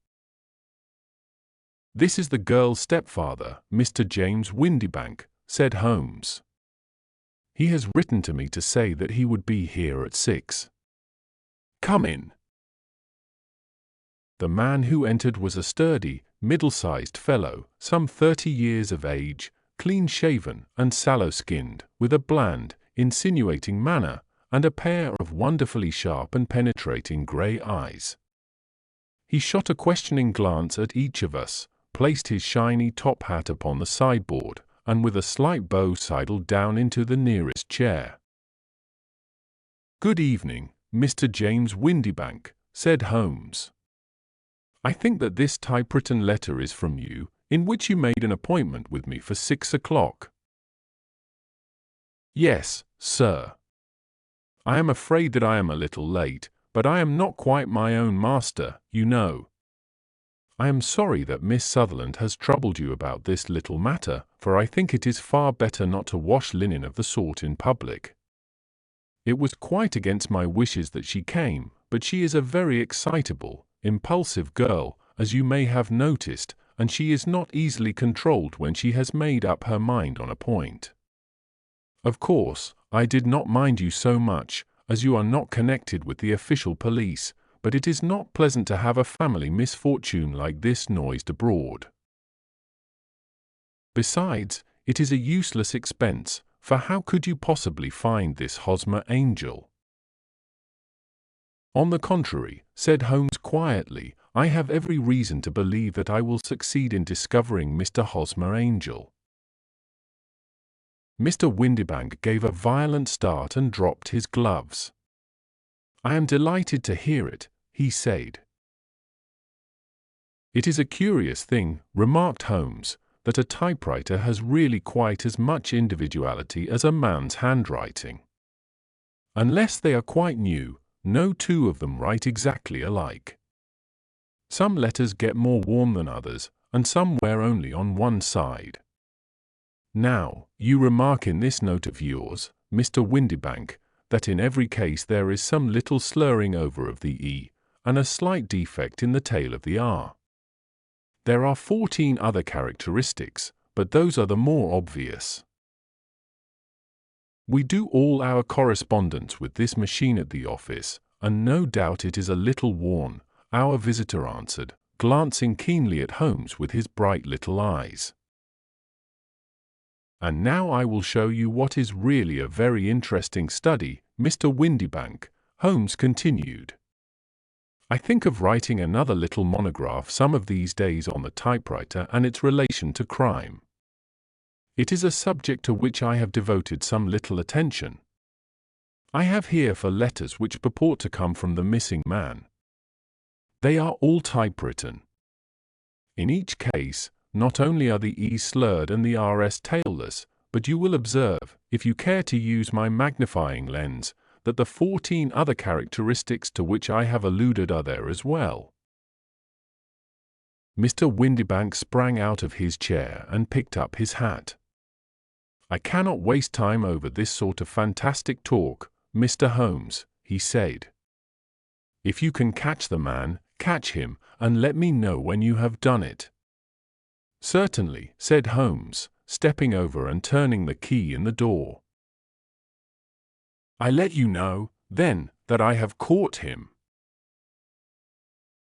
"This is the girl's stepfather, Mr. James Windybank," said Holmes. "He has written to me to say that he would be here at 6. Come in." The man who entered was a sturdy, middle-sized fellow, some 30 years of age, clean-shaven and sallow-skinned, with a bland, insinuating manner, and a pair of wonderfully sharp and penetrating grey eyes. He shot a questioning glance at each of us, placed his shiny top hat upon the sideboard, and with a slight bow sidled down into the nearest chair. "Good evening, Mr. James Windybank," said Holmes. "I think that this typewritten letter is from you, in which you made an appointment with me for 6 o'clock. "Yes, sir. I am afraid that I am a little late, but I am not quite my own master, you know. I am sorry that Miss Sutherland has troubled you about this little matter, for I think it is far better not to wash linen of the sort in public. It was quite against my wishes that she came, but she is a very excitable, impulsive girl, as you may have noticed, and she is not easily controlled when she has made up her mind on a point. Of course, I did not mind you so much, as you are not connected with the official police, but it is not pleasant to have a family misfortune like this noised abroad. Besides, it is a useless expense, for how could you possibly find this Hosmer angel? On the contrary, said Holmes quietly, I have every reason to believe that I will succeed in discovering Mr. Hosmer angel. Mr. Windibank gave a violent start and dropped his gloves. I am delighted to hear it, he said. It is a curious thing, remarked Holmes, that a typewriter has really quite as much individuality as a man's handwriting. Unless they are quite new, no two of them write exactly alike. Some letters get more worn than others, and some wear only on one side. Now, you remark in this note of yours, Mr. Windibank, that in every case there is some little slurring over of the E, and a slight defect in the tail of the R. There are 14 other characteristics, but those are the more obvious. We do all our correspondence with this machine at the office, and no doubt it is a little worn, our visitor answered, glancing keenly at Holmes with his bright little eyes. And now I will show you what is really a very interesting study, Mr. Windibank, Holmes continued. I think of writing another little monograph some of these days on the typewriter and its relation to crime. It is a subject to which I have devoted some little attention. I have here 4 letters which purport to come from the missing man. They are all typewritten. In each case, not only are the E's slurred and the R's tailless, but you will observe, if you care to use my magnifying lens, that the 14 other characteristics to which I have alluded are there as well. Mr. Windibank sprang out of his chair and picked up his hat. I cannot waste time over this sort of fantastic talk, Mr. Holmes, he said. If you can catch the man, catch him, and let me know when you have done it. Certainly, said Holmes, stepping over and turning the key in the door. I let you know, then, that I have caught him.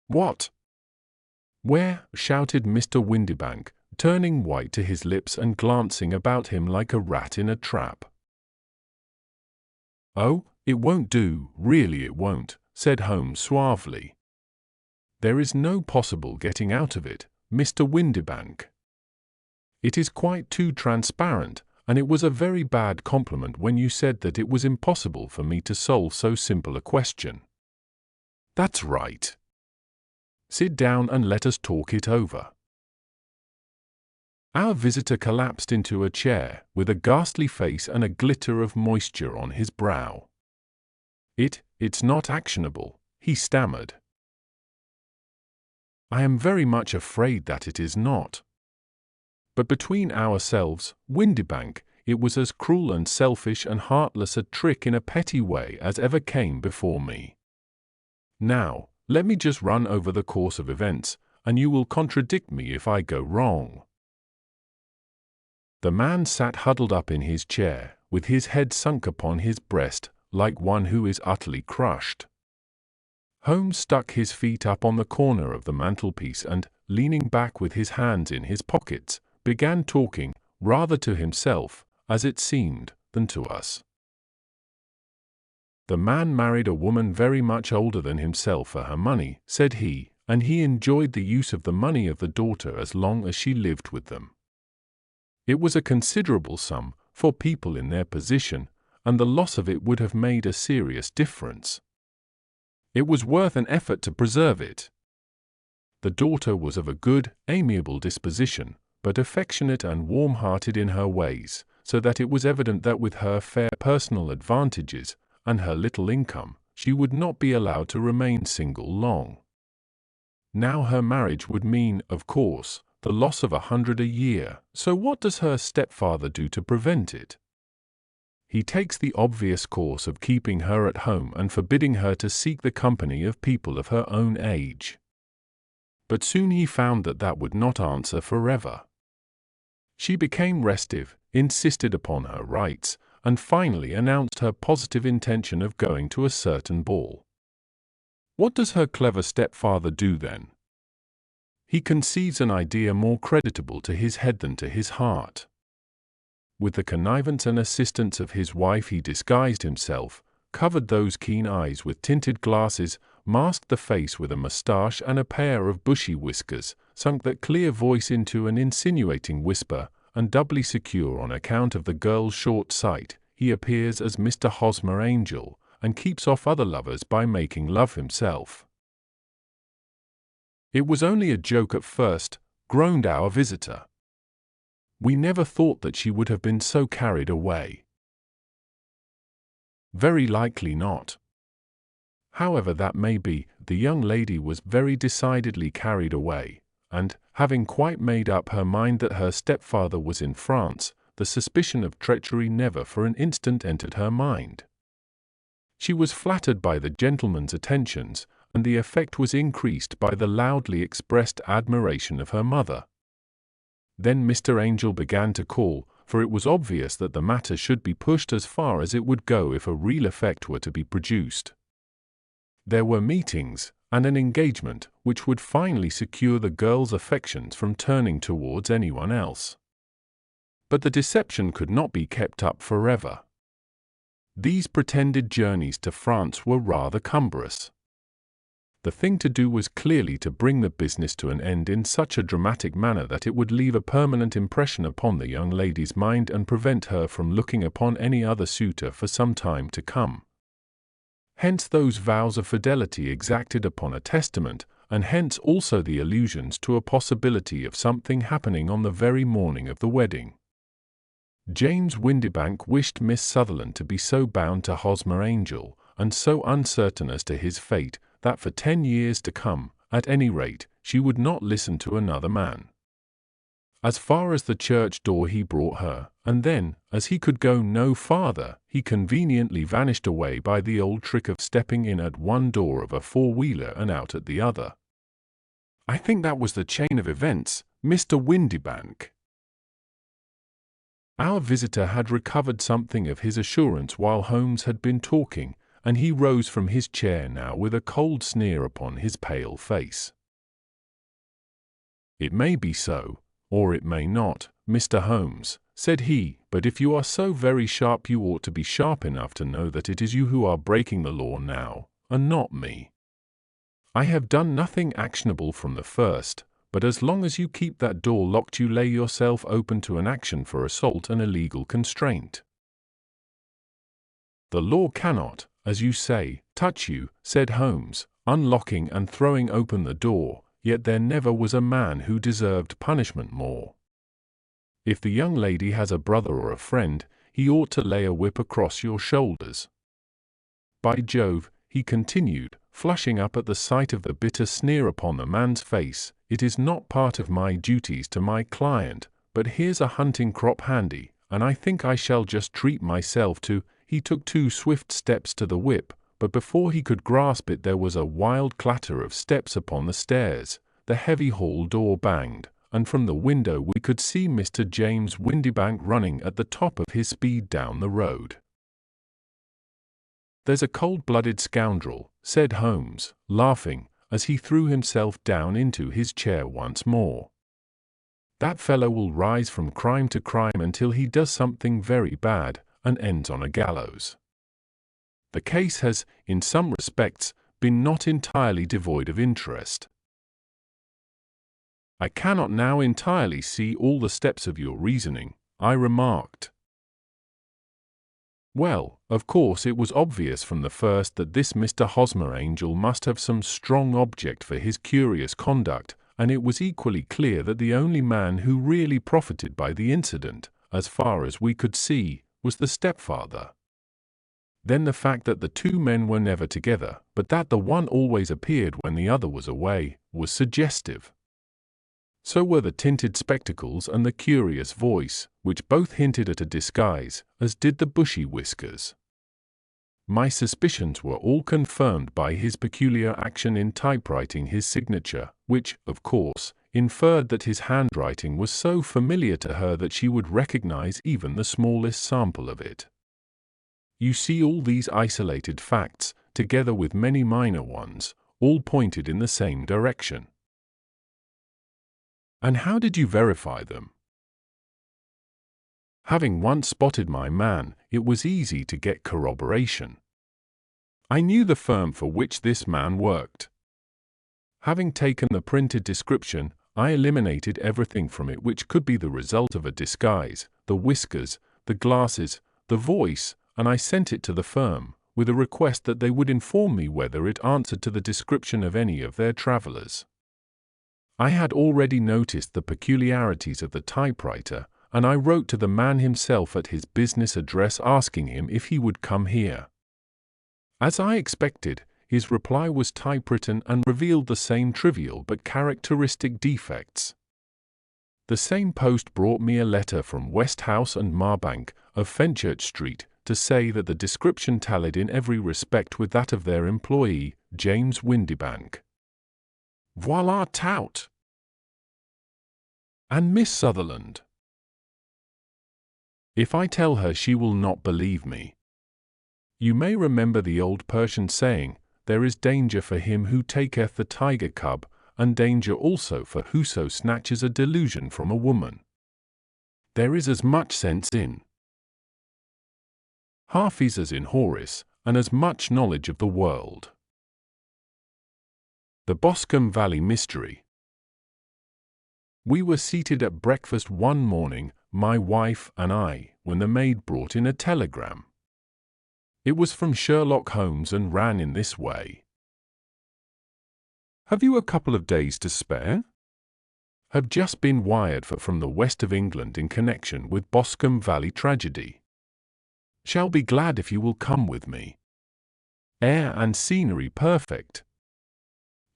What? Where? Shouted Mr. Windibank, turning white to his lips and glancing about him like a rat in a trap. Oh, it won't do, really it won't, said Holmes suavely. There is no possible getting out of it, Mr. Windibank. It is quite too transparent, and it was a very bad compliment when you said that it was impossible for me to solve so simple a question. That's right. Sit down and let us talk it over. Our visitor collapsed into a chair, with a ghastly face and a glitter of moisture on his brow. It's not actionable, he stammered. I am very much afraid that it is not. But between ourselves, Windibank, it was as cruel and selfish and heartless a trick in a petty way as ever came before me. Now, let me just run over the course of events, and you will contradict me if I go wrong. The man sat huddled up in his chair, with his head sunk upon his breast, like one who is utterly crushed. Holmes stuck his feet up on the corner of the mantelpiece and, leaning back with his hands in his pockets, began talking, rather to himself, as it seemed, than to us. The man married a woman very much older than himself for her money, said he, and he enjoyed the use of the money of the daughter as long as she lived with them. It was a considerable sum, for people in their position, and the loss of it would have made a serious difference. It was worth an effort to preserve it. The daughter was of a good, amiable disposition, but affectionate and warm-hearted in her ways, so that it was evident that with her fair personal advantages, and her little income, she would not be allowed to remain single long. Now her marriage would mean, of course, the loss of 100 a year, so what does her stepfather do to prevent it? He takes the obvious course of keeping her at home and forbidding her to seek the company of people of her own age. But soon he found that that would not answer forever. She became restive, insisted upon her rights, and finally announced her positive intention of going to a certain ball. What does her clever stepfather do then? He conceives an idea more creditable to his head than to his heart. With the connivance and assistance of his wife he disguised himself, covered those keen eyes with tinted glasses, masked the face with a moustache and a pair of bushy whiskers, sunk that clear voice into an insinuating whisper, and doubly secure on account of the girl's short sight, he appears as Mr. Hosmer Angel, and keeps off other lovers by making love himself. "It was only a joke at first," groaned our visitor. "We never thought that she would have been so carried away." Very likely not. However that may be, the young lady was very decidedly carried away, and, having quite made up her mind that her stepfather was in France, the suspicion of treachery never for an instant entered her mind. She was flattered by the gentleman's attentions, and the effect was increased by the loudly expressed admiration of her mother. Then Mr. Angel began to call, for it was obvious that the matter should be pushed as far as it would go if a real effect were to be produced. There were meetings, and an engagement, which would finally secure the girl's affections from turning towards anyone else. But the deception could not be kept up forever. These pretended journeys to France were rather cumbrous. The thing to do was clearly to bring the business to an end in such a dramatic manner that it would leave a permanent impression upon the young lady's mind and prevent her from looking upon any other suitor for some time to come. Hence those vows of fidelity exacted upon a testament, and hence also the allusions to a possibility of something happening on the very morning of the wedding. James Windibank wished Miss Sutherland to be so bound to Hosmer Angel, and so uncertain as to his fate, that for 10 years to come, at any rate, she would not listen to another man. As far as the church door he brought her, and then, as he could go no farther, he conveniently vanished away by the old trick of stepping in at one door of a four-wheeler and out at the other. I think that was the chain of events, Mr. Windibank. Our visitor had recovered something of his assurance while Holmes had been talking, and he rose from his chair now with a cold sneer upon his pale face. "It may be so, or it may not, Mr. Holmes," said he, "but if you are so very sharp you ought to be sharp enough to know that it is you who are breaking the law now, and not me. I have done nothing actionable from the first, but as long as you keep that door locked you lay yourself open to an action for assault and illegal constraint. The law cannot, as you say, touch you," said Holmes, unlocking and throwing open the door, "yet there never was a man who deserved punishment more. If the young lady has a brother or a friend, he ought to lay a whip across your shoulders. By Jove," he continued, flushing up at the sight of the bitter sneer upon the man's face, "it is not part of my duties to my client, but here's a hunting crop handy, and I think I shall just treat myself to—" He took 2 swift steps to the whip, but before he could grasp it there was a wild clatter of steps upon the stairs, the heavy hall door banged, and from the window we could see Mr. James Windibank running at the top of his speed down the road. "There's a cold-blooded scoundrel," said Holmes, laughing, as he threw himself down into his chair once more. "That fellow will rise from crime to crime until he does something very bad, and ends on a gallows. The case has, in some respects, been not entirely devoid of interest. I cannot now entirely see all the steps of your reasoning," I remarked. "Well, of course it was obvious from the first that this Mr. Hosmer Angel must have some strong object for his curious conduct, and it was equally clear that the only man who really profited by the incident, as far as we could see, was the stepfather. Then the fact that the two men were never together, but that the one always appeared when the other was away, was suggestive. So were the tinted spectacles and the curious voice, which both hinted at a disguise, as did the bushy whiskers. My suspicions were all confirmed by his peculiar action in typewriting his signature, which, of course, inferred that his handwriting was so familiar to her that she would recognize even the smallest sample of it. You see, all these isolated facts, together with many minor ones, all pointed in the same direction. And how did you verify them? Having once spotted my man, it was easy to get corroboration. I knew the firm for which this man worked. Having taken the printed description, I eliminated everything from it which could be the result of a disguise, the whiskers, the glasses, the voice, and I sent it to the firm, with a request that they would inform me whether it answered to the description of any of their travelers. I had already noticed the peculiarities of the typewriter, and I wrote to the man himself at his business address asking him if he would come here. As I expected, his reply was typewritten and revealed the same trivial but characteristic defects. The same post brought me a letter from Westhouse and Marbank, of Fenchurch Street, to say that the description tallied in every respect with that of their employee, James Windibank. Voila tout! And Miss Sutherland? If I tell her, she will not believe me. You may remember the old Persian saying, "There is danger for him who taketh the tiger cub, and danger also for whoso snatches a delusion from a woman." There is as much sense in Hafiz as in Horace, and as much knowledge of the world. The Boscombe Valley Mystery. We were seated at breakfast one morning, my wife and I, when the maid brought in a telegram. It was from Sherlock Holmes and ran in this way. "Have you a couple of days to spare? Have just been wired from the west of England in connection with Boscombe Valley tragedy. Shall be glad if you will come with me. Air and scenery perfect.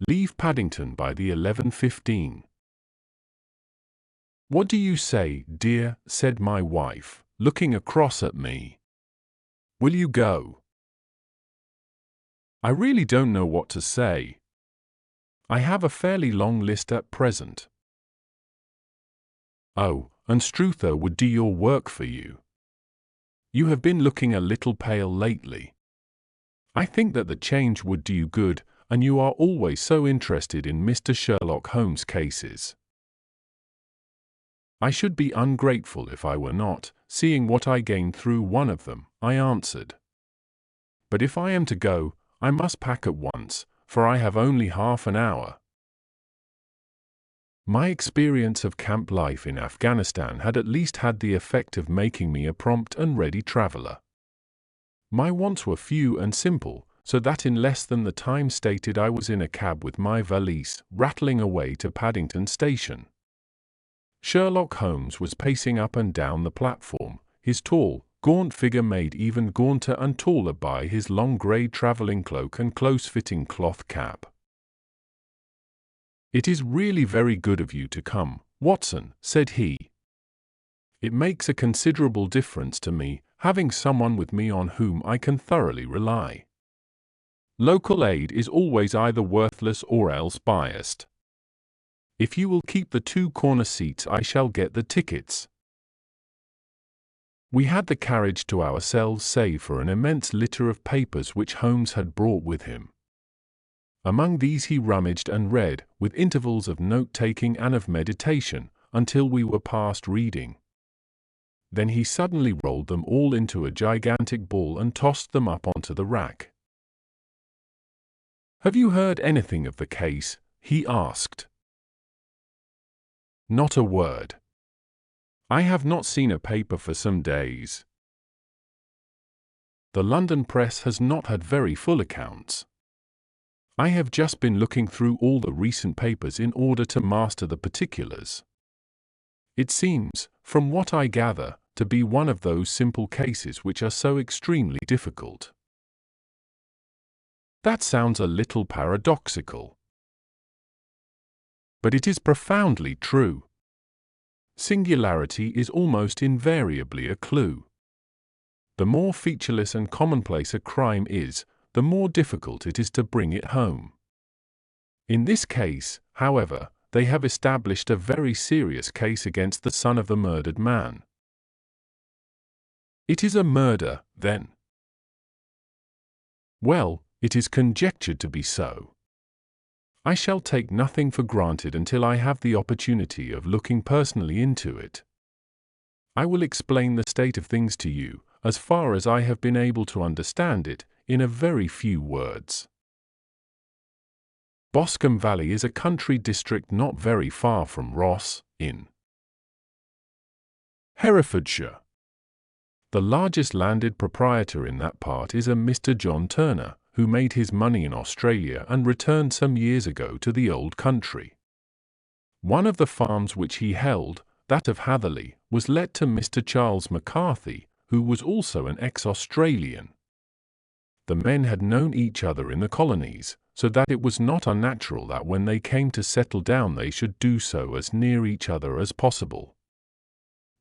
Leave Paddington by the 11:15. What do you say, dear?" said my wife, looking across at me. "Will you go?" I really don't know what to say. I have a fairly long list at present. Oh, and Struther would do your work for you. You have been looking a little pale lately. I think that the change would do you good, and you are always so interested in Mr. Sherlock Holmes' cases. I should be ungrateful if I were not, seeing what I gained through one of them, I answered. But if I am to go, I must pack at once, for I have only half an hour. My experience of camp life in Afghanistan had at least had the effect of making me a prompt and ready traveler. My wants were few and simple, so that in less than the time stated I was in a cab with my valise, rattling away to Paddington Station. Sherlock Holmes was pacing up and down the platform, his tall, gaunt figure made even gaunter and taller by his long grey travelling cloak and close-fitting cloth cap. "It is really very good of you to come, Watson," said he. "It makes a considerable difference to me, having someone with me on whom I can thoroughly rely. Local aid is always either worthless or else biased. If you will keep the two corner seats, I shall get the tickets." We had the carriage to ourselves save for an immense litter of papers which Holmes had brought with him. Among these he rummaged and read, with intervals of note-taking and of meditation, until we were past reading. Then he suddenly rolled them all into a gigantic ball and tossed them up onto the rack. "Have you heard anything of the case?" he asked. "Not a word. I have not seen a paper for some days. The London press has not had very full accounts. I have just been looking through all the recent papers in order to master the particulars. It seems, from what I gather, to be one of those simple cases which are so extremely difficult. That sounds a little paradoxical. But it is profoundly true. Singularity is almost invariably a clue. The more featureless and commonplace a crime is, the more difficult it is to bring it home. In this case, however, they have established a very serious case against the son of the murdered man. It is a murder, then? Well, it is conjectured to be so. I shall take nothing for granted until I have the opportunity of looking personally into it. I will explain the state of things to you, as far as I have been able to understand it, in a very few words. Boscombe Valley is a country district not very far from Ross, in Herefordshire. The largest landed proprietor in that part is a Mr. John Turner, who made his money in Australia and returned some years ago to the old country. One of the farms which he held, that of Hatherley, was let to Mr. Charles McCarthy, who was also an ex-Australian. The men had known each other in the colonies, so that it was not unnatural that when they came to settle down they should do so as near each other as possible.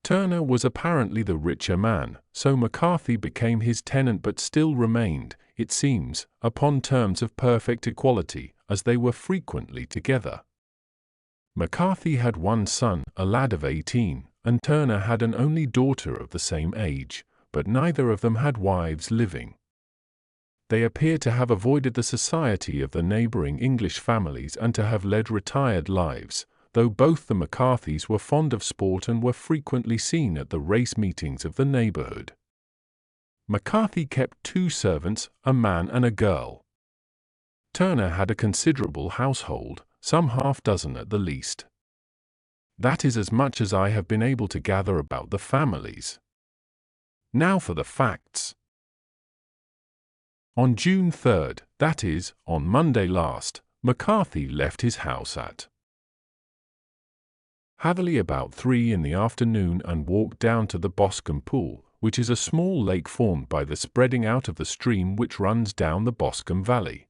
Turner was apparently the richer man, so McCarthy became his tenant but still remained, it seems, upon terms of perfect equality, as they were frequently together. McCarthy had one son, a lad of 18, and Turner had an only daughter of the same age, but neither of them had wives living. They appear to have avoided the society of the neighboring English families and to have led retired lives, though both the McCarthys were fond of sport and were frequently seen at the race meetings of the neighborhood. McCarthy kept 2 servants, a man and a girl. Turner had a considerable household, some half-dozen at the least. That is as much as I have been able to gather about the families. Now for the facts. On June 3rd, that is, on Monday last, McCarthy left his house at Hatherley about 3 in the afternoon and walked down to the Boscombe Pool, which is a small lake formed by the spreading out of the stream which runs down the Boscombe Valley.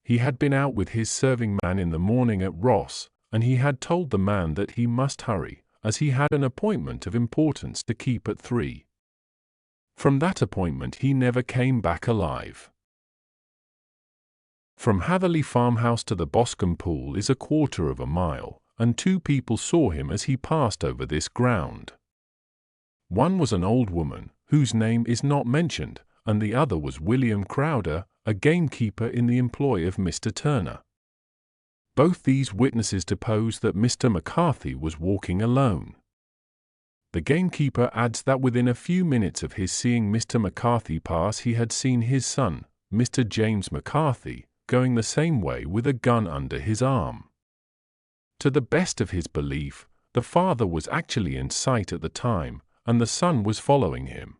He had been out with his serving man in the morning at Ross, and he had told the man that he must hurry, as he had an appointment of importance to keep at 3. From that appointment he never came back alive. From Hatherley farmhouse to the Boscombe Pool is 1/4 of a mile, and 2 people saw him as he passed over this ground. One was an old woman, whose name is not mentioned, and the other was William Crowder, a gamekeeper in the employ of Mr. Turner. Both these witnesses depose that Mr. McCarthy was walking alone. The gamekeeper adds that within a few minutes of his seeing Mr. McCarthy pass he had seen his son, Mr. James McCarthy, going the same way with a gun under his arm. To the best of his belief, the father was actually in sight at the time, and the son was following him.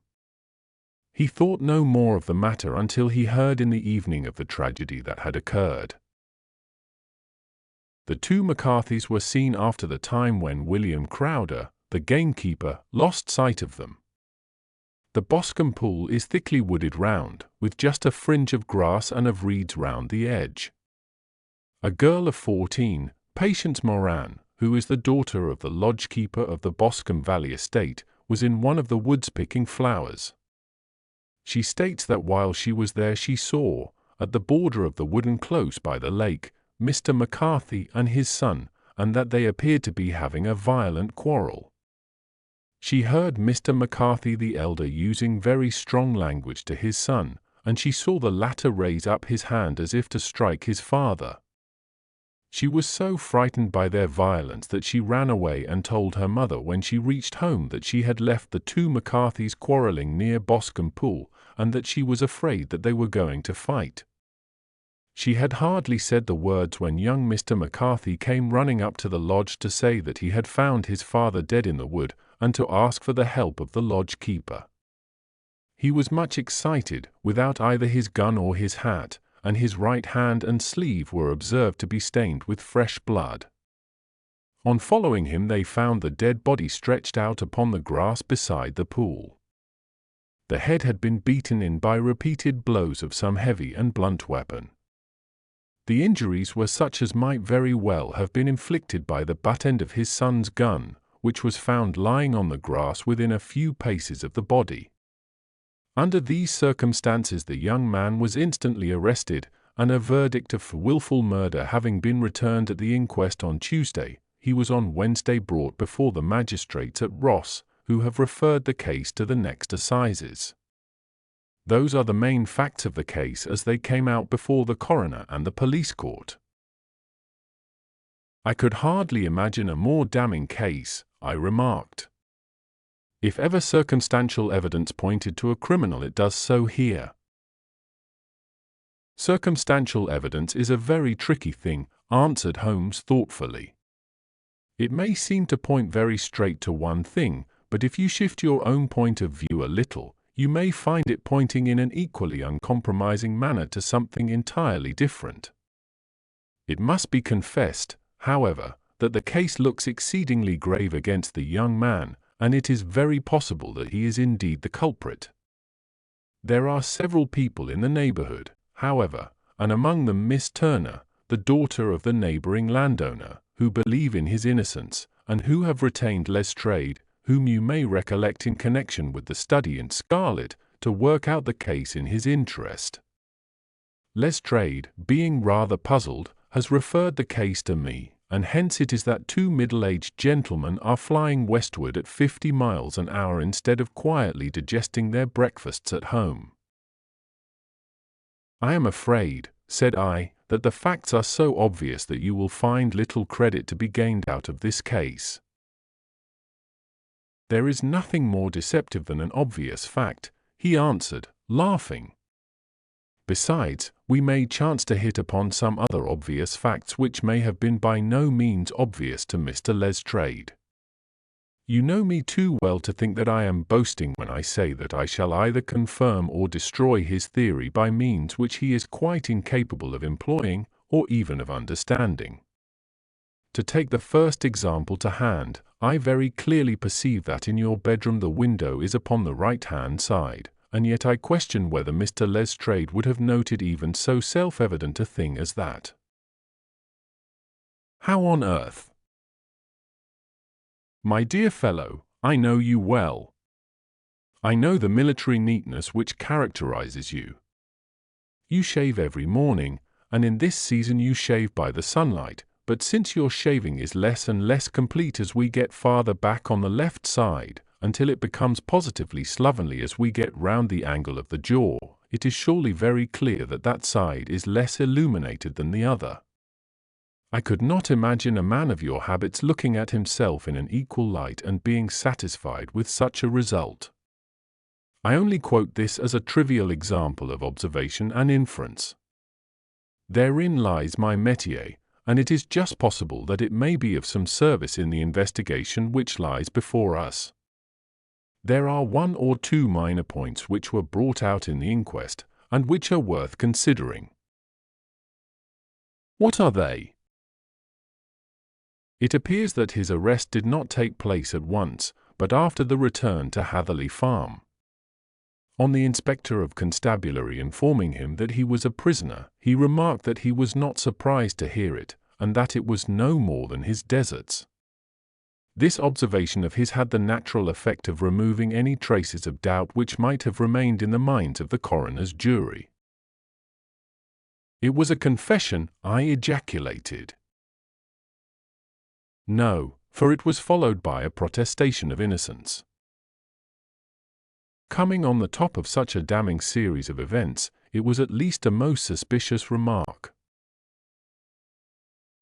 He thought no more of the matter until he heard in the evening of the tragedy that had occurred. The 2 McCarthys were seen after the time when William Crowder, the gamekeeper, lost sight of them. The Boscombe Pool is thickly wooded round, with just a fringe of grass and of reeds round the edge. A girl of 14, Patience Moran, who is the daughter of the lodge-keeper of the Boscombe Valley estate, was in one of the woods picking flowers. She states that while she was there she saw, at the border of the wooden close by the lake, Mr. McCarthy and his son, and that they appeared to be having a violent quarrel. She heard Mr. McCarthy the elder using very strong language to his son, and she saw the latter raise up his hand as if to strike his father. She was so frightened by their violence that she ran away and told her mother when she reached home that she had left the 2 McCarthys quarrelling near Boscombe Pool, and that she was afraid that they were going to fight. She had hardly said the words when young Mr. McCarthy came running up to the lodge to say that he had found his father dead in the wood, and to ask for the help of the lodge keeper. He was much excited, without either his gun or his hat, and his right hand and sleeve were observed to be stained with fresh blood. On following him they found the dead body stretched out upon the grass beside the pool. The head had been beaten in by repeated blows of some heavy and blunt weapon. The injuries were such as might very well have been inflicted by the butt end of his son's gun, which was found lying on the grass within a few paces of the body. Under these circumstances the young man was instantly arrested, and a verdict of wilful murder having been returned at the inquest on Tuesday, he was on Wednesday brought before the magistrates at Ross, who have referred the case to the next assizes. Those are the main facts of the case as they came out before the coroner and the police court. I could hardly imagine a more damning case, I remarked. If ever circumstantial evidence pointed to a criminal, it does so here. Circumstantial evidence is a very tricky thing, answered Holmes thoughtfully. It may seem to point very straight to one thing, but if you shift your own point of view a little, you may find it pointing in an equally uncompromising manner to something entirely different. It must be confessed, however, that the case looks exceedingly grave against the young man, and it is very possible that he is indeed the culprit. There are several people in the neighborhood, however, and among them Miss Turner, the daughter of the neighboring landowner, who believe in his innocence, and who have retained Lestrade, whom you may recollect in connection with the study in scarlet, to work out the case in his interest. Lestrade, being rather puzzled, has referred the case to me, and hence it is that two middle-aged gentlemen are flying westward at 50 miles an hour instead of quietly digesting their breakfasts at home. I am afraid, said I, that the facts are so obvious that you will find little credit to be gained out of this case. There is nothing more deceptive than an obvious fact, he answered, laughing. Besides, we may chance to hit upon some other obvious facts which may have been by no means obvious to Mr. Lestrade. You know me too well to think that I am boasting when I say that I shall either confirm or destroy his theory by means which he is quite incapable of employing, or even of understanding. To take the first example to hand, I very clearly perceive that in your bedroom the window is upon the right-hand side, and yet I question whether Mr. Lestrade would have noted even so self-evident a thing as that. How on earth? My dear fellow, I know you well. I know the military neatness which characterizes you. You shave every morning, and in this season you shave by the sunlight, but since your shaving is less and less complete as we get farther back on the left side, until it becomes positively slovenly as we get round the angle of the jaw, it is surely very clear that that side is less illuminated than the other. I could not imagine a man of your habits looking at himself in an equal light and being satisfied with such a result. I only quote this as a trivial example of observation and inference. Therein lies my métier, and it is just possible that it may be of some service in the investigation which lies before us. There are one or two minor points which were brought out in the inquest, and which are worth considering. What are they? It appears that his arrest did not take place at once, but after the return to Hatherley Farm. On the inspector of constabulary informing him that he was a prisoner, he remarked that he was not surprised to hear it, and that it was no more than his deserts. This observation of his had the natural effect of removing any traces of doubt which might have remained in the minds of the coroner's jury. It was a confession, I ejaculated. No, for it was followed by a protestation of innocence. Coming on the top of such a damning series of events, it was at least a most suspicious remark.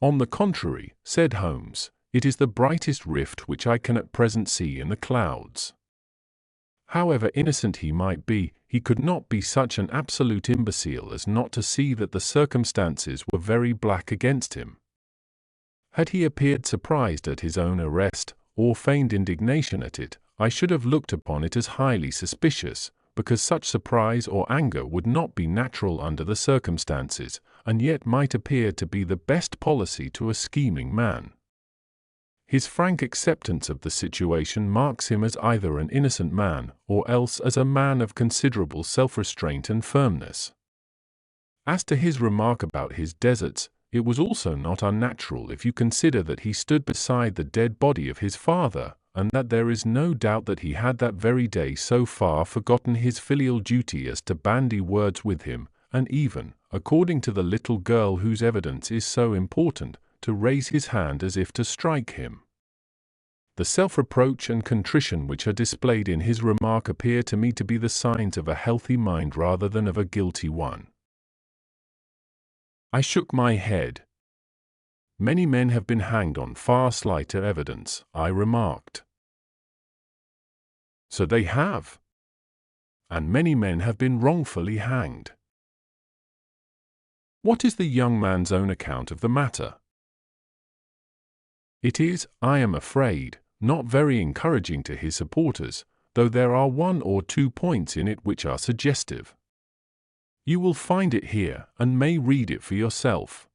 On the contrary, said Holmes, it is the brightest rift which I can at present see in the clouds. However innocent he might be, he could not be such an absolute imbecile as not to see that the circumstances were very black against him. Had he appeared surprised at his own arrest, or feigned indignation at it, I should have looked upon it as highly suspicious, because such surprise or anger would not be natural under the circumstances, and yet might appear to be the best policy to a scheming man. His frank acceptance of the situation marks him as either an innocent man or else as a man of considerable self-restraint and firmness. As to his remark about his deserts, it was also not unnatural if you consider that he stood beside the dead body of his father, and that there is no doubt that he had that very day so far forgotten his filial duty as to bandy words with him, and even, according to the little girl whose evidence is so important, to raise his hand as if to strike him. The self-reproach and contrition which are displayed in his remark appear to me to be the signs of a healthy mind rather than of a guilty one. I shook my head. Many men have been hanged on far slighter evidence, I remarked. So they have. And many men have been wrongfully hanged. What is the young man's own account of the matter? It is, I am afraid, not very encouraging to his supporters, though there are 1 or 2 points in it which are suggestive. You will find it here, and may read it for yourself.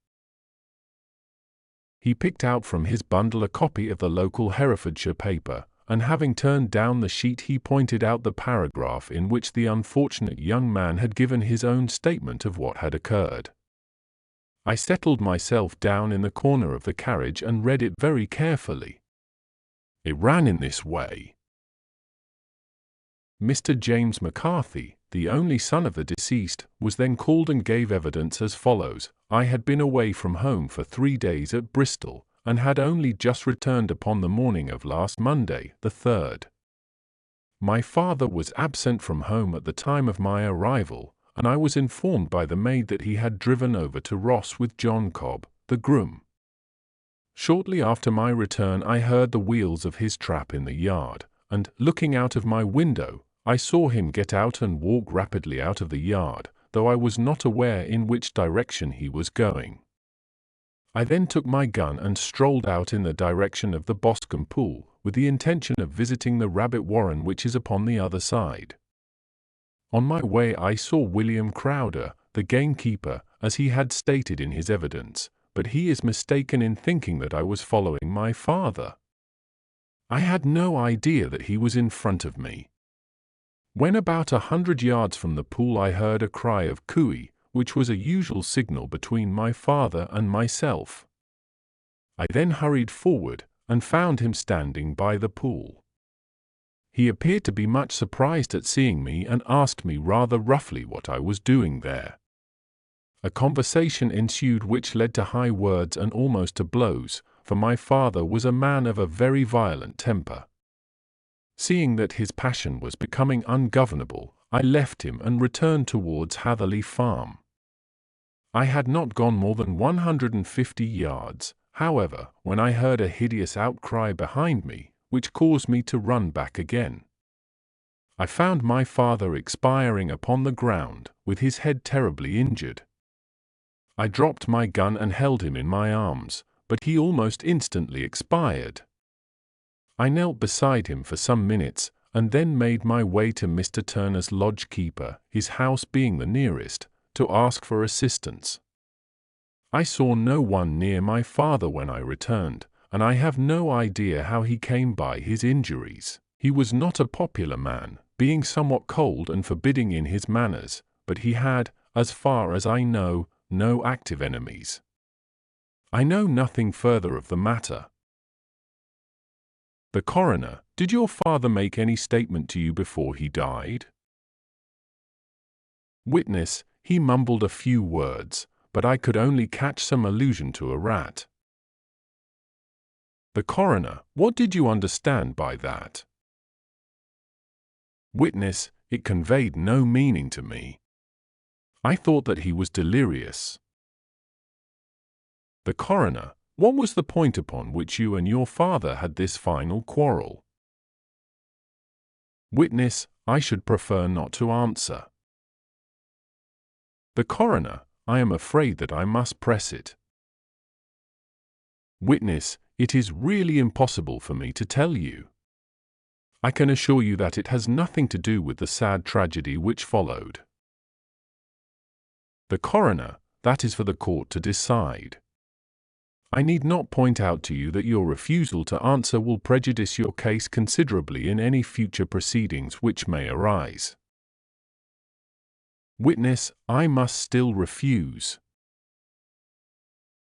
He picked out from his bundle a copy of the local Herefordshire paper, and having turned down the sheet he pointed out the paragraph in which the unfortunate young man had given his own statement of what had occurred. I settled myself down in the corner of the carriage and read it very carefully. It ran in this way. Mr. James McCarthy, the only son of the deceased, was then called and gave evidence as follows. I had been away from home for 3 days at Bristol, and had only just returned upon the morning of last Monday, the 3rd. My father was absent from home at the time of my arrival, and I was informed by the maid that he had driven over to Ross with John Cobb, the groom. Shortly after my return I heard the wheels of his trap in the yard, and, looking out of my window, I saw him get out and walk rapidly out of the yard, though I was not aware in which direction he was going. I then took my gun and strolled out in the direction of the Boscombe Pool, with the intention of visiting the rabbit warren which is upon the other side. On my way I saw William Crowder, the gamekeeper, as he had stated in his evidence, but he is mistaken in thinking that I was following my father. I had no idea that he was in front of me. When about 100 yards from the pool I heard a cry of cooey, which was a usual signal between my father and myself. I then hurried forward, and found him standing by the pool. He appeared to be much surprised at seeing me and asked me rather roughly what I was doing there. A conversation ensued which led to high words and almost to blows, for my father was a man of a very violent temper. Seeing that his passion was becoming ungovernable, I left him and returned towards Hatherley Farm. I had not gone more than 150 yards, however, when I heard a hideous outcry behind me, which caused me to run back again. I found my father expiring upon the ground, with his head terribly injured. I dropped my gun and held him in my arms, but he almost instantly expired. I knelt beside him for some minutes, and then made my way to Mr. Turner's lodge-keeper, his house being the nearest, to ask for assistance. I saw no one near my father when I returned, and I have no idea how he came by his injuries. He was not a popular man, being somewhat cold and forbidding in his manners, but he had, as far as I know, no active enemies. I know nothing further of the matter. The coroner: did your father make any statement to you before he died? Witness: he mumbled a few words, but I could only catch some allusion to a rat. The coroner: what did you understand by that? Witness: it conveyed no meaning to me. I thought that he was delirious. The coroner: what was the point upon which you and your father had this final quarrel? Witness: I should prefer not to answer. The coroner: I am afraid that I must press it. Witness: it is really impossible for me to tell you. I can assure you that it has nothing to do with the sad tragedy which followed. The coroner: that is for the court to decide. I need not point out to you that your refusal to answer will prejudice your case considerably in any future proceedings which may arise. Witness, I must still refuse.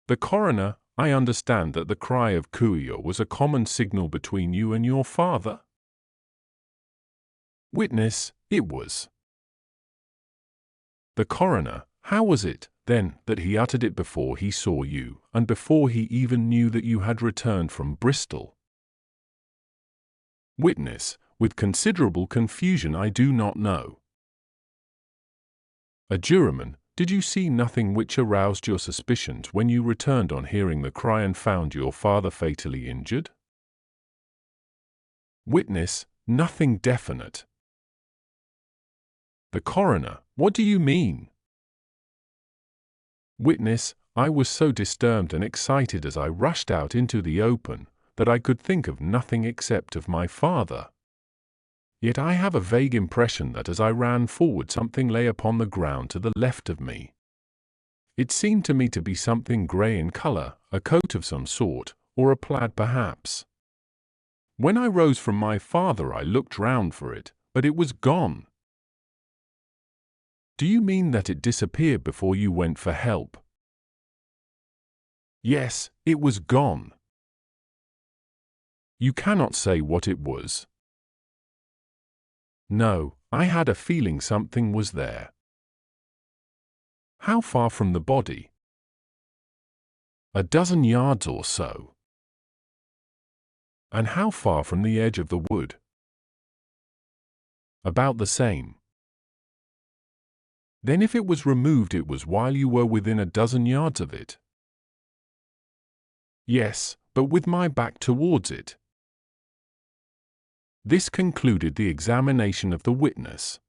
The coroner, I understand that the cry of Kuyo was a common signal between you and your father? Witness, it was. The coroner, how was it, then, that he uttered it before he saw you, and before he even knew that you had returned from Bristol? Witness, with considerable confusion, I do not know. A juryman, did you see nothing which aroused your suspicions when you returned on hearing the cry and found your father fatally injured? Witness, nothing definite. The coroner, what do you mean? Witness, I was so disturbed and excited as I rushed out into the open, that I could think of nothing except of my father. Yet I have a vague impression that as I ran forward something lay upon the ground to the left of me. It seemed to me to be something grey in colour, a coat of some sort, or a plaid perhaps. When I rose from my father I looked round for it, but it was gone. Do you mean that it disappeared before you went for help? Yes, it was gone. You cannot say what it was? No, I had a feeling something was there. How far from the body? A dozen yards or so. And how far from the edge of the wood? About the same. Then if it was removed it was while you were within a dozen yards of it? Yes, but with my back towards it. This concluded the examination of the witness.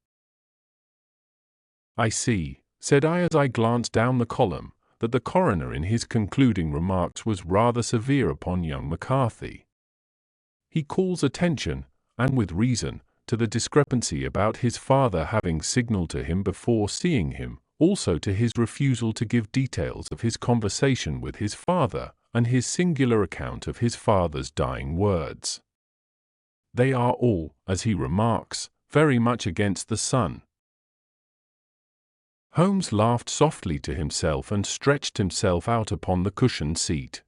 I see, said I as I glanced down the column, that the coroner in his concluding remarks was rather severe upon young McCarthy. He calls attention, and with reason, to the discrepancy about his father having signalled to him before seeing him, also to his refusal to give details of his conversation with his father, and his singular account of his father's dying words. They are all, as he remarks, very much against the son. Holmes laughed softly to himself and stretched himself out upon the cushioned seat.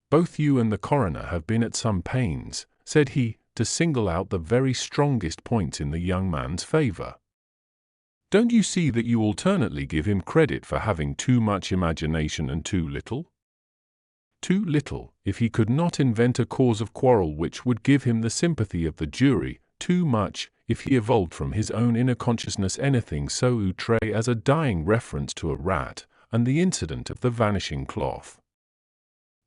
Both you and the coroner have been at some pains, said he, to single out the very strongest points in the young man's favour. Don't you see that you alternately give him credit for having too much imagination and too little? Too little, if he could not invent a cause of quarrel which would give him the sympathy of the jury, too much, if he evolved from his own inner consciousness anything so outre as a dying reference to a rat, and the incident of the vanishing cloth.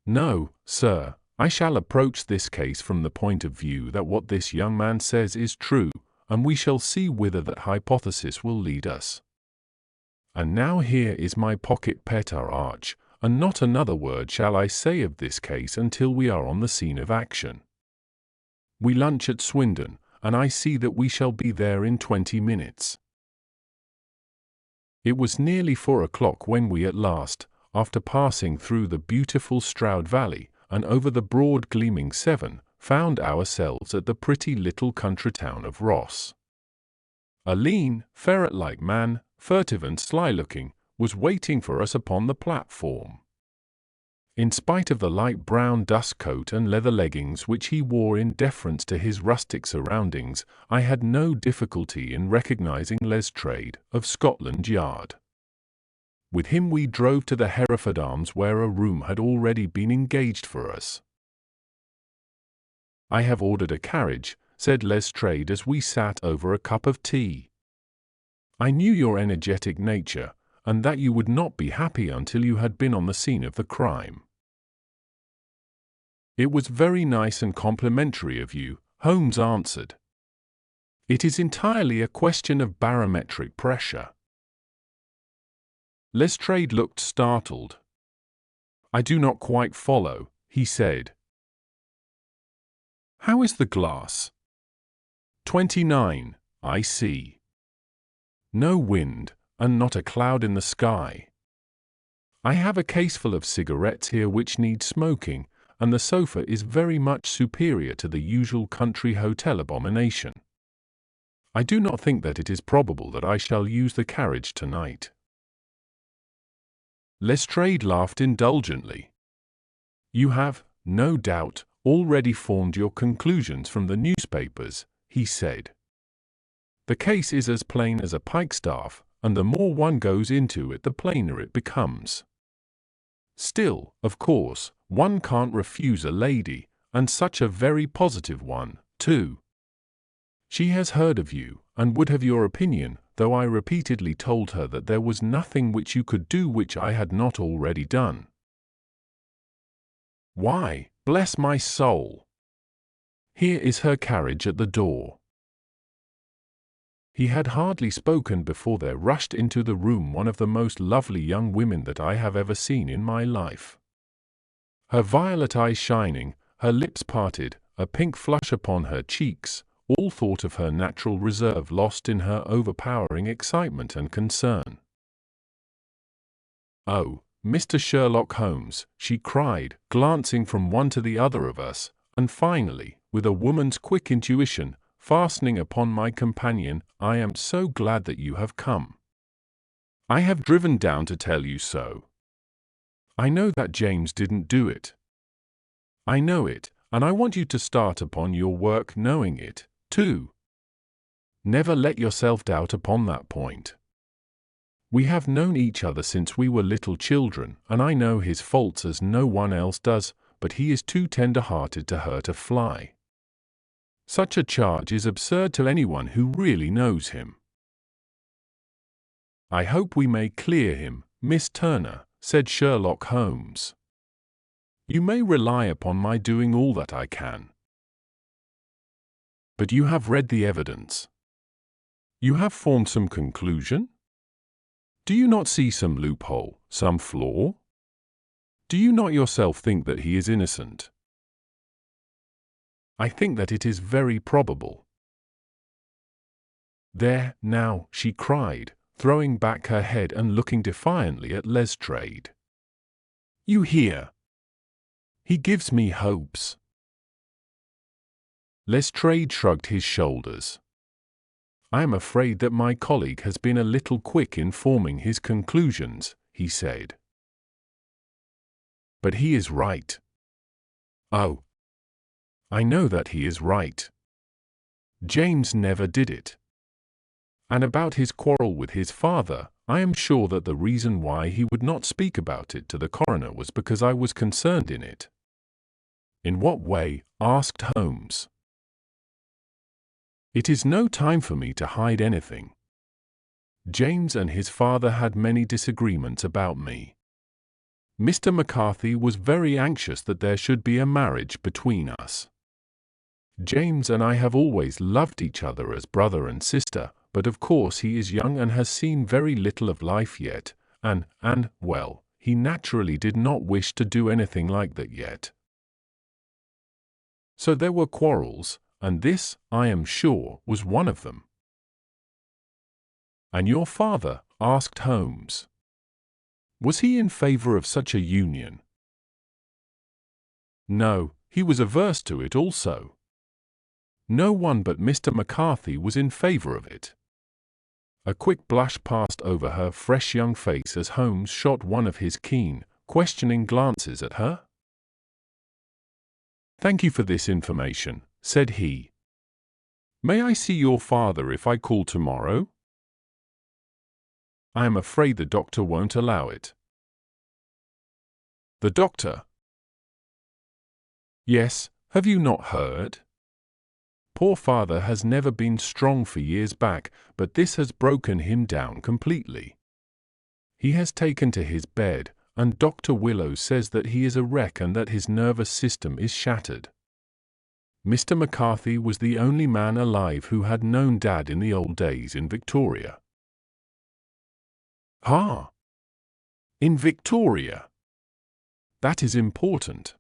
No, sir, I shall approach this case from the point of view that what this young man says is true, and we shall see whither that hypothesis will lead us. And now here is my pocket petard arch, and not another word shall I say of this case until we are on the scene of action. We lunch at Swindon, and I see that we shall be there in 20 minutes. It was nearly 4 o'clock when we at last, after passing through the beautiful Stroud Valley, and over the broad gleaming Severn, found ourselves at the pretty little country town of Ross. A lean, ferret-like man, furtive and sly-looking, was waiting for us upon the platform. In spite of the light brown dust coat and leather leggings which he wore in deference to his rustic surroundings, I had no difficulty in recognizing Lestrade, of Scotland Yard. With him we drove to the Hereford Arms, where a room had already been engaged for us. I have ordered a carriage, said Lestrade as we sat over a cup of tea. I knew your energetic nature, and that you would not be happy until you had been on the scene of the crime. It was very nice and complimentary of you, Holmes answered. It is entirely a question of barometric pressure. Lestrade looked startled. I do not quite follow, he said. How is the glass? 29, I see. No wind, and not a cloud in the sky. I have a caseful of cigarettes here which need smoking, and the sofa is very much superior to the usual country hotel abomination. I do not think that it is probable that I shall use the carriage tonight." Lestrade laughed indulgently. "You have, no doubt, already formed your conclusions from the newspapers," he said. "The case is as plain as a pikestaff, and the more one goes into it the plainer it becomes. Still, of course, one can't refuse a lady, and such a very positive one, too. She has heard of you, and would have your opinion, though I repeatedly told her that there was nothing which you could do which I had not already done. Why, bless my soul! Here is her carriage at the door." He had hardly spoken before there rushed into the room one of the most lovely young women that I have ever seen in my life. Her violet eyes shining, her lips parted, a pink flush upon her cheeks, all thought of her natural reserve lost in her overpowering excitement and concern. "Oh, Mr. Sherlock Holmes," she cried, glancing from one to the other of us, and finally, with a woman's quick intuition, fastening upon my companion, "I am so glad that you have come. I have driven down to tell you so. I know that James didn't do it. I know it, and I want you to start upon your work knowing it, too. Never let yourself doubt upon that point. We have known each other since we were little children, and I know his faults as no one else does, but he is too tender-hearted to hurt a fly. Such a charge is absurd to anyone who really knows him." "I hope we may clear him, Miss Turner," said Sherlock Holmes. "You may rely upon my doing all that I can." "But you have read the evidence. You have formed some conclusion? Do you not see some loophole, some flaw? Do you not yourself think that he is innocent?" "I think that it is very probable." "There, now," she cried, throwing back her head and looking defiantly at Lestrade. "You hear? He gives me hopes." Lestrade shrugged his shoulders. "I am afraid that my colleague has been a little quick in forming his conclusions," he said. "But he is right." "Oh, I know that he is right. James never did it. And about his quarrel with his father, I am sure that the reason why he would not speak about it to the coroner was because I was concerned in it." "In what way?" asked Holmes. "It is no time for me to hide anything. James and his father had many disagreements about me. Mr. McCarthy was very anxious that there should be a marriage between us. James and I have always loved each other as brother and sister, but of course he is young and has seen very little of life yet, and, well, he naturally did not wish to do anything like that yet. So there were quarrels, and this, I am sure, was one of them." "And your father?" asked Holmes. "Was he in favor of such a union?" "No, he was averse to it also. No one but Mr. McCarthy was in favor of it." A quick blush passed over her fresh young face as Holmes shot one of his keen, questioning glances at her. "Thank you for this information," said he. "May I see your father if I call tomorrow?" "I am afraid the doctor won't allow it." "The doctor?" "Yes, have you not heard? Poor father has never been strong for years back, but this has broken him down completely. He has taken to his bed, and Dr. Willows says that he is a wreck and that his nervous system is shattered. Mr. McCarthy was the only man alive who had known Dad in the old days in Victoria." "Ah! In Victoria? That is important."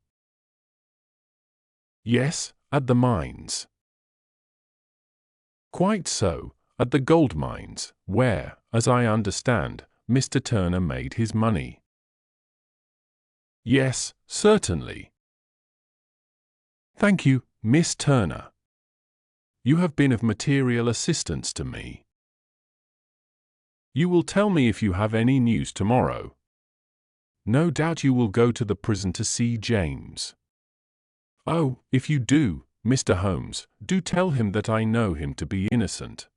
"Yes, at the mines." "Quite so, at the gold mines, where, as I understand, Mr. Turner made his money." Yes, certainly. Thank you, Miss Turner. You have been of material assistance to me. You will tell me if you have any news tomorrow. No doubt you will go to the prison to see James. Oh, if you do, Mr. Holmes, do tell him that I know him to be innocent.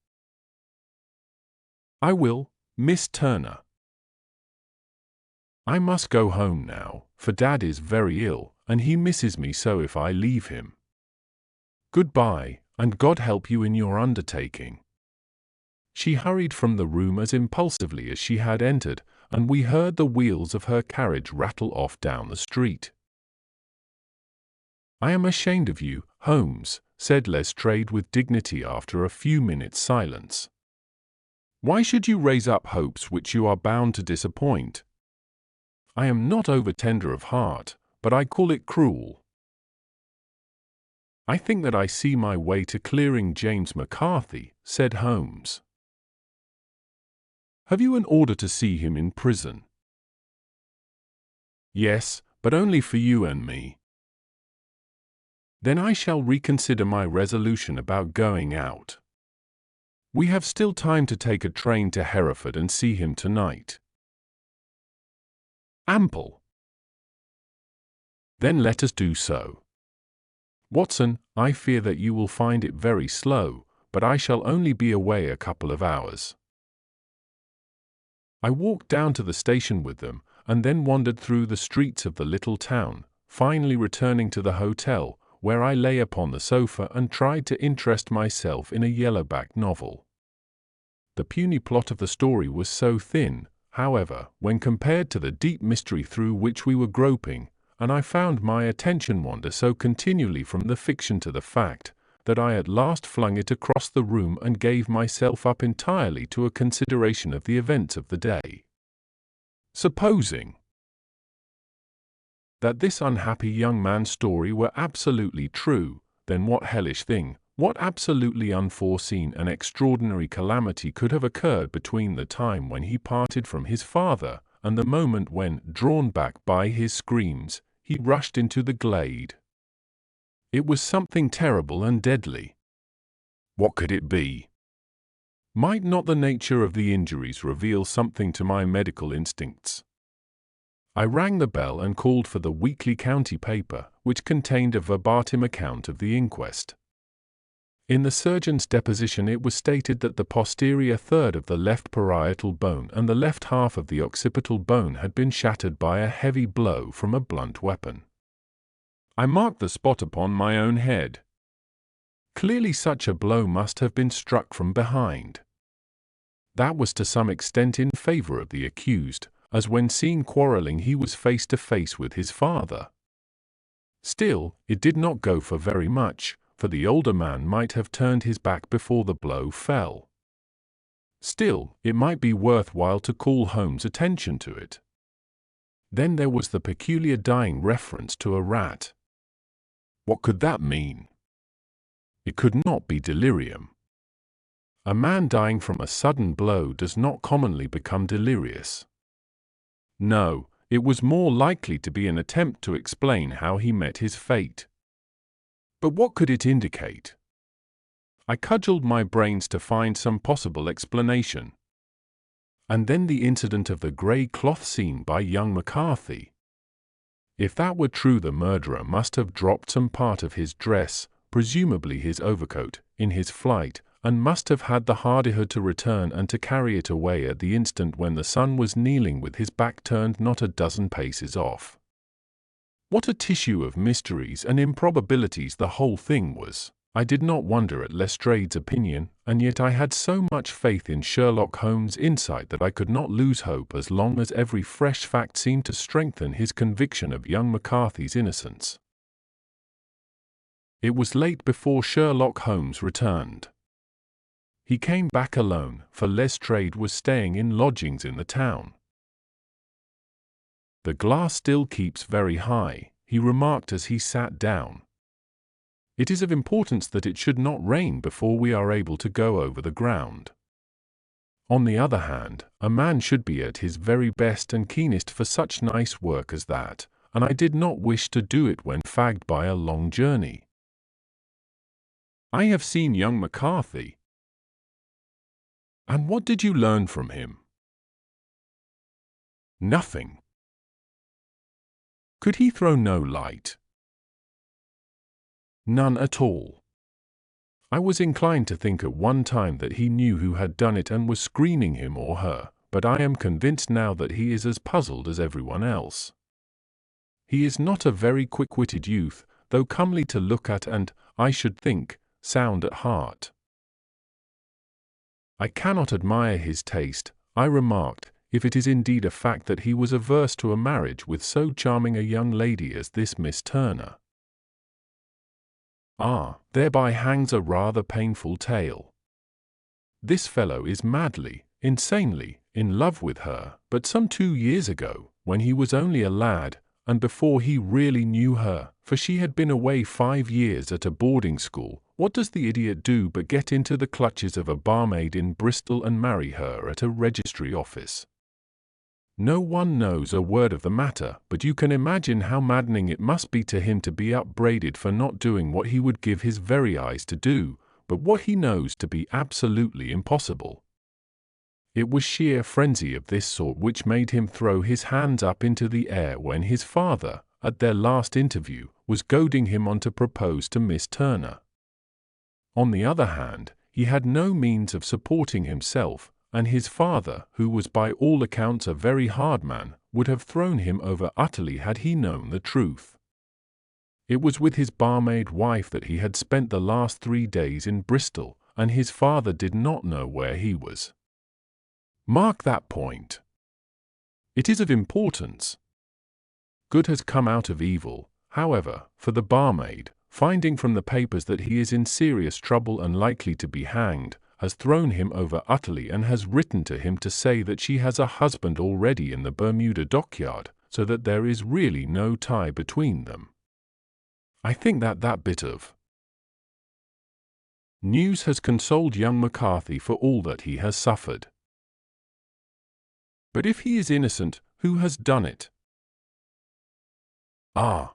I will, Miss Turner. I must go home now, for Dad is very ill, and he misses me so if I leave him. Goodbye, and God help you in your undertaking. She hurried from the room as impulsively as she had entered, and we heard the wheels of her carriage rattle off down the street. I am ashamed of you, Holmes, said Lestrade with dignity after a few minutes' silence. Why should you raise up hopes which you are bound to disappoint? I am not over-tender of heart, but I call it cruel. I think that I see my way to clearing James McCarthy, said Holmes. Have you an order to see him in prison? Yes, but only for you and me. Then I shall reconsider my resolution about going out. We have still time to take a train to Hereford and see him tonight. Ample. Then let us do so. Watson, I fear that you will find it very slow, but I shall only be away a couple of hours. I walked down to the station with them, and then wandered through the streets of the little town, finally returning to the hotel, where I lay upon the sofa and tried to interest myself in a yellow-backed novel. The puny plot of the story was so thin, however, when compared to the deep mystery through which we were groping, and I found my attention wander so continually from the fiction to the fact, that I at last flung it across the room and gave myself up entirely to a consideration of the events of the day. Supposing that this unhappy young man's story were absolutely true, then what hellish thing, what absolutely unforeseen and extraordinary calamity could have occurred between the time when he parted from his father and the moment when, drawn back by his screams, he rushed into the glade? It was something terrible and deadly. What could it be? Might not the nature of the injuries reveal something to my medical instincts? I rang the bell and called for the weekly county paper, which contained a verbatim account of the inquest. In the surgeon's deposition it was stated that the posterior third of the left parietal bone and the left half of the occipital bone had been shattered by a heavy blow from a blunt weapon. I marked the spot upon my own head. Clearly such a blow must have been struck from behind. That was to some extent in favor of the accused, as when seen quarreling he was face to face with his father. Still, it did not go for very much, for the older man might have turned his back before the blow fell. Still, it might be worth while to call Holmes' attention to it. Then there was the peculiar dying reference to a rat. What could that mean? It could not be delirium. A man dying from a sudden blow does not commonly become delirious. No, it was more likely to be an attempt to explain how he met his fate. But what could it indicate? I cudgelled my brains to find some possible explanation. And then the incident of the grey cloth seen by young McCarthy. If that were true, the murderer must have dropped some part of his dress, presumably his overcoat, in his flight, and must have had the hardihood to return and to carry it away at the instant when the son was kneeling with his back turned not a dozen paces off. What a tissue of mysteries and improbabilities the whole thing was! I did not wonder at Lestrade's opinion, and yet I had so much faith in Sherlock Holmes' insight that I could not lose hope as long as every fresh fact seemed to strengthen his conviction of young McCarthy's innocence. It was late before Sherlock Holmes returned. He came back alone, for Lestrade was staying in lodgings in the town. "The glass still keeps very high," he remarked as he sat down. "It is of importance that it should not rain before we are able to go over the ground. On the other hand, a man should be at his very best and keenest for such nice work as that, and I did not wish to do it when fagged by a long journey. I have seen young McCarthy. And what did you learn from him? Nothing. Could he throw no light? None at all. I was inclined to think at one time that he knew who had done it and was screening him or her, but I am convinced now that he is as puzzled as everyone else. He is not a very quick-witted youth, though comely to look at and, I should think, sound at heart. I cannot admire his taste, I remarked, if it is indeed a fact that he was averse to a marriage with so charming a young lady as this Miss Turner. Ah, thereby hangs a rather painful tale. This fellow is madly, insanely, in love with her, but some 2 years ago, when he was only a lad, and before he really knew her, for she had been away 5 years at a boarding school, what does the idiot do but get into the clutches of a barmaid in Bristol and marry her at a registry office? No one knows a word of the matter, but you can imagine how maddening it must be to him to be upbraided for not doing what he would give his very eyes to do, but what he knows to be absolutely impossible. It was sheer frenzy of this sort which made him throw his hands up into the air when his father, at their last interview, was goading him on to propose to Miss Turner. On the other hand, he had no means of supporting himself, and his father, who was by all accounts a very hard man, would have thrown him over utterly had he known the truth. It was with his barmaid wife that he had spent the last 3 days in Bristol, and his father did not know where he was. Mark that point. It is of importance. Good has come out of evil, however, for the barmaid, finding from the papers that he is in serious trouble and likely to be hanged, has thrown him over utterly and has written to him to say that she has a husband already in the Bermuda dockyard, so that there is really no tie between them. I think that bit of news has consoled young McCarthy for all that he has suffered. But if he is innocent, who has done it? Ah.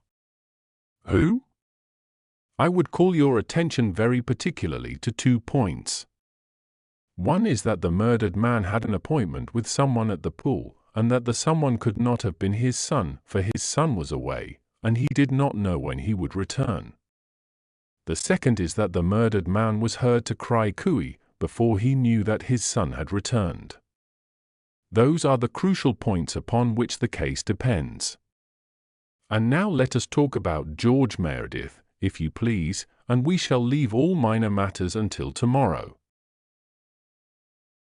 Who? I would call your attention very particularly to 2 points. One is that the murdered man had an appointment with someone at the pool, and that the someone could not have been his son, for his son was away, and he did not know when he would return. The second is that the murdered man was heard to cry cooey before he knew that his son had returned. Those are the crucial points upon which the case depends. And now let us talk about George Meredith, if you please, and we shall leave all minor matters until tomorrow.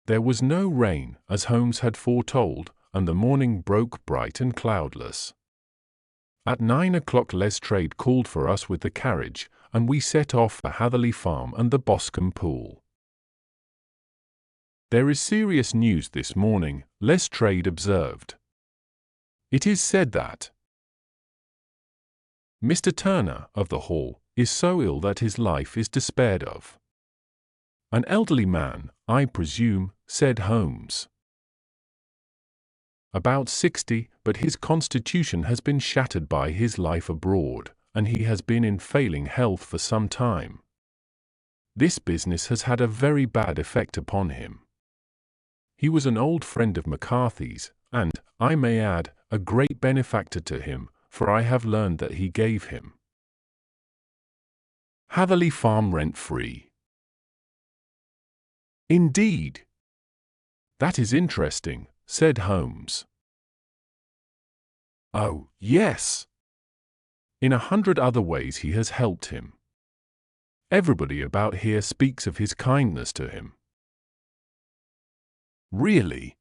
There was no rain, as Holmes had foretold, and the morning broke bright and cloudless. At 9 o'clock Lestrade called for us with the carriage, and we set off for Hatherley Farm and the Boscombe Pool. There is serious news this morning, Lestrade observed. It is said that Mr. Turner, of the Hall, is so ill that his life is despaired of. An elderly man, I presume, said Holmes. About 60, but his constitution has been shattered by his life abroad, and he has been in failing health for some time. This business has had a very bad effect upon him. He was an old friend of McCarthy's, and, I may add, a great benefactor to him, for I have learned that he gave him Hatherley Farm rent-free. Indeed. That is interesting, said Holmes. Oh, yes. In 100 other ways he has helped him. Everybody about here speaks of his kindness to him. Really?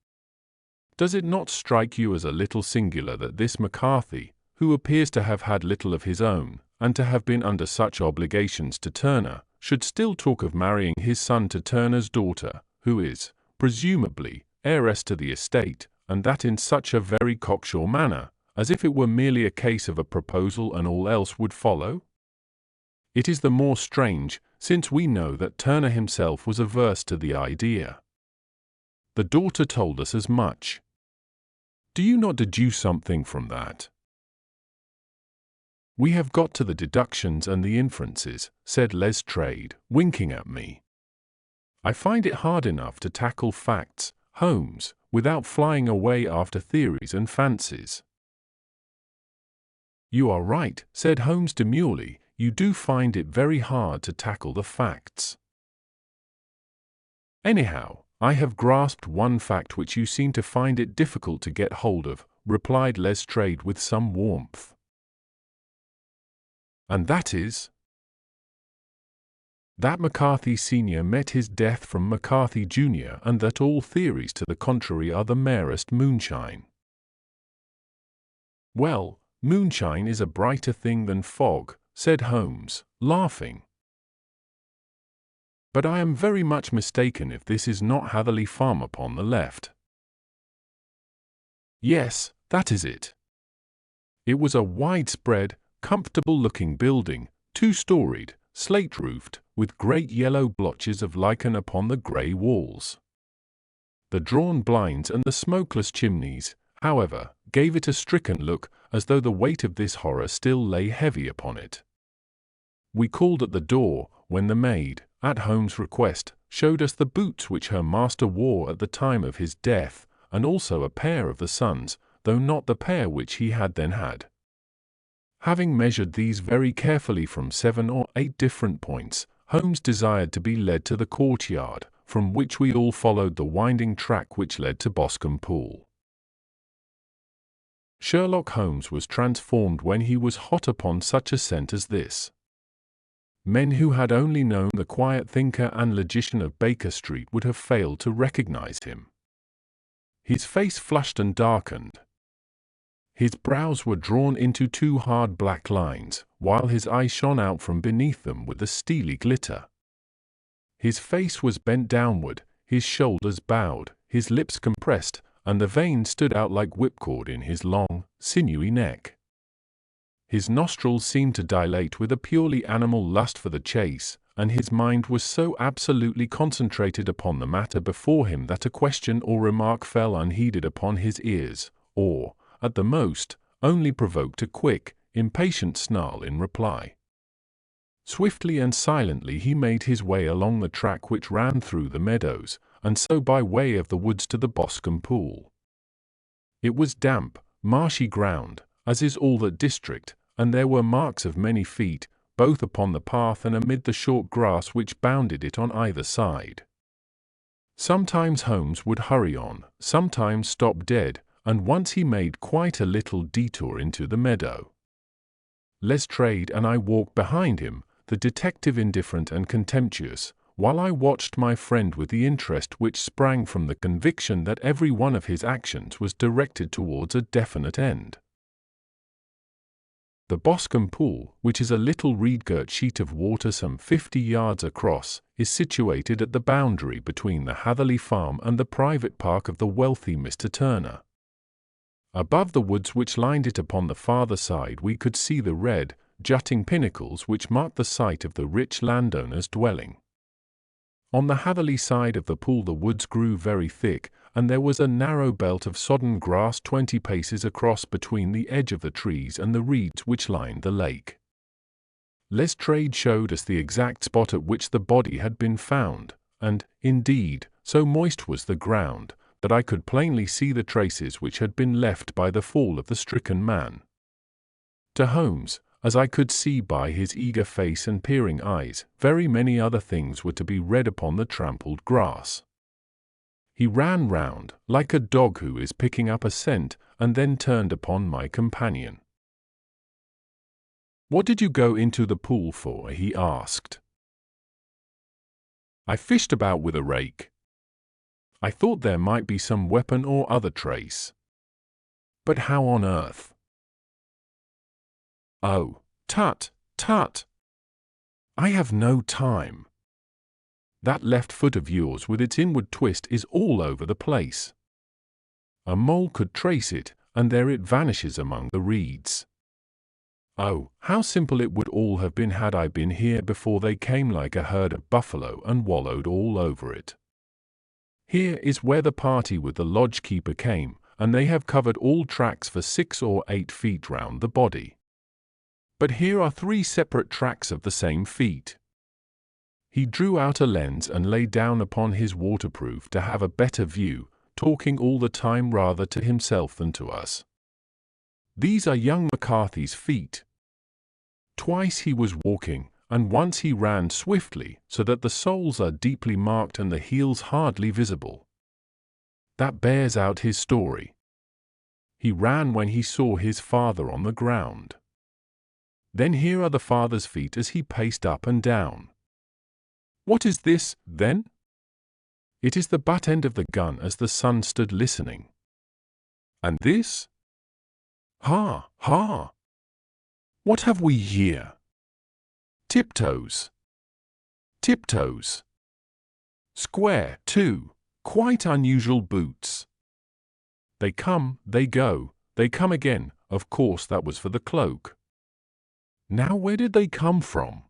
Does it not strike you as a little singular that this McCarthy, who appears to have had little of his own, and to have been under such obligations to Turner, should still talk of marrying his son to Turner's daughter, who is, presumably, heiress to the estate, and that in such a very cocksure manner, as if it were merely a case of a proposal and all else would follow? It is the more strange, since we know that Turner himself was averse to the idea. The daughter told us as much. Do you not deduce something from that? We have got to the deductions and the inferences, said Lestrade, winking at me. I find it hard enough to tackle facts, Holmes, without flying away after theories and fancies. You are right, said Holmes demurely, you do find it very hard to tackle the facts. Anyhow, I have grasped one fact which you seem to find it difficult to get hold of, replied Lestrade with some warmth. And that is? That McCarthy Sr. met his death from McCarthy Jr. and that all theories to the contrary are the merest moonshine. Well, moonshine is a brighter thing than fog, said Holmes, laughing. But I am very much mistaken if this is not Hatherley Farm upon the left. Yes, that is it. It was a widespread, comfortable-looking building, two-storied, slate-roofed, with great yellow blotches of lichen upon the grey walls. The drawn blinds and the smokeless chimneys, however, gave it a stricken look, as though the weight of this horror still lay heavy upon it. We called at the door, when the maid, at Holmes' request, showed us the boots which her master wore at the time of his death, and also a pair of the son's, though not the pair which he had then had. Having measured these very carefully from 7 or 8 different points, Holmes desired to be led to the courtyard, from which we all followed the winding track which led to Boscombe Pool. Sherlock Holmes was transformed when he was hot upon such a scent as this. Men who had only known the quiet thinker and logician of Baker Street would have failed to recognize him. His face flushed and darkened. His brows were drawn into 2 hard black lines, while his eyes shone out from beneath them with a steely glitter. His face was bent downward, his shoulders bowed, his lips compressed, and the veins stood out like whipcord in his long, sinewy neck. His nostrils seemed to dilate with a purely animal lust for the chase, and his mind was so absolutely concentrated upon the matter before him that a question or remark fell unheeded upon his ears, or, at the most, only provoked a quick, impatient snarl in reply. Swiftly and silently he made his way along the track which ran through the meadows, and so by way of the woods to the Boscombe Pool. It was damp, marshy ground, as is all that district, and there were marks of many feet, both upon the path and amid the short grass which bounded it on either side. Sometimes Holmes would hurry on, sometimes stop dead, and once he made quite a little detour into the meadow. Lestrade and I walked behind him, the detective indifferent and contemptuous, while I watched my friend with the interest which sprang from the conviction that every one of his actions was directed towards a definite end. The Boscombe Pool, which is a little reed-girt sheet of water some 50 yards across, is situated at the boundary between the Hatherley Farm and the private park of the wealthy Mr. Turner. Above the woods which lined it upon the farther side we could see the red, jutting pinnacles which marked the site of the rich landowner's dwelling. On the Hatherley side of the pool the woods grew very thick, and there was a narrow belt of sodden grass 20 paces across between the edge of the trees and the reeds which lined the lake. Lestrade showed us the exact spot at which the body had been found, and, indeed, so moist was the ground, that I could plainly see the traces which had been left by the fall of the stricken man. To Holmes, as I could see by his eager face and peering eyes, very many other things were to be read upon the trampled grass. He ran round, like a dog who is picking up a scent, and then turned upon my companion. "What did you go into the pool for?" he asked. "I fished about with a rake. I thought there might be some weapon or other trace." "But how on earth?" "Oh, tut, tut! I have no time. That left foot of yours with its inward twist is all over the place. A mole could trace it, and there it vanishes among the reeds. Oh, how simple it would all have been had I been here before they came like a herd of buffalo and wallowed all over it. Here is where the party with the lodge-keeper came, and they have covered all tracks for 6 or 8 feet round the body. But here are 3 separate tracks of the same feet. He drew out a lens and lay down upon his waterproof to have a better view, talking all the time rather to himself than to us. These are young McCarthy's feet. Twice he was walking, and once he ran swiftly, so that the soles are deeply marked and the heels hardly visible. That bears out his story. He ran when he saw his father on the ground. Then here are the father's feet as he paced up and down. What is this, then? It is the butt end of the gun as the son stood listening. And this? Ha, ha! What have we here? Tiptoes. Tiptoes. Square, too, quite unusual boots. They come, they go, they come again, of course that was for the cloak. Now where did they come from?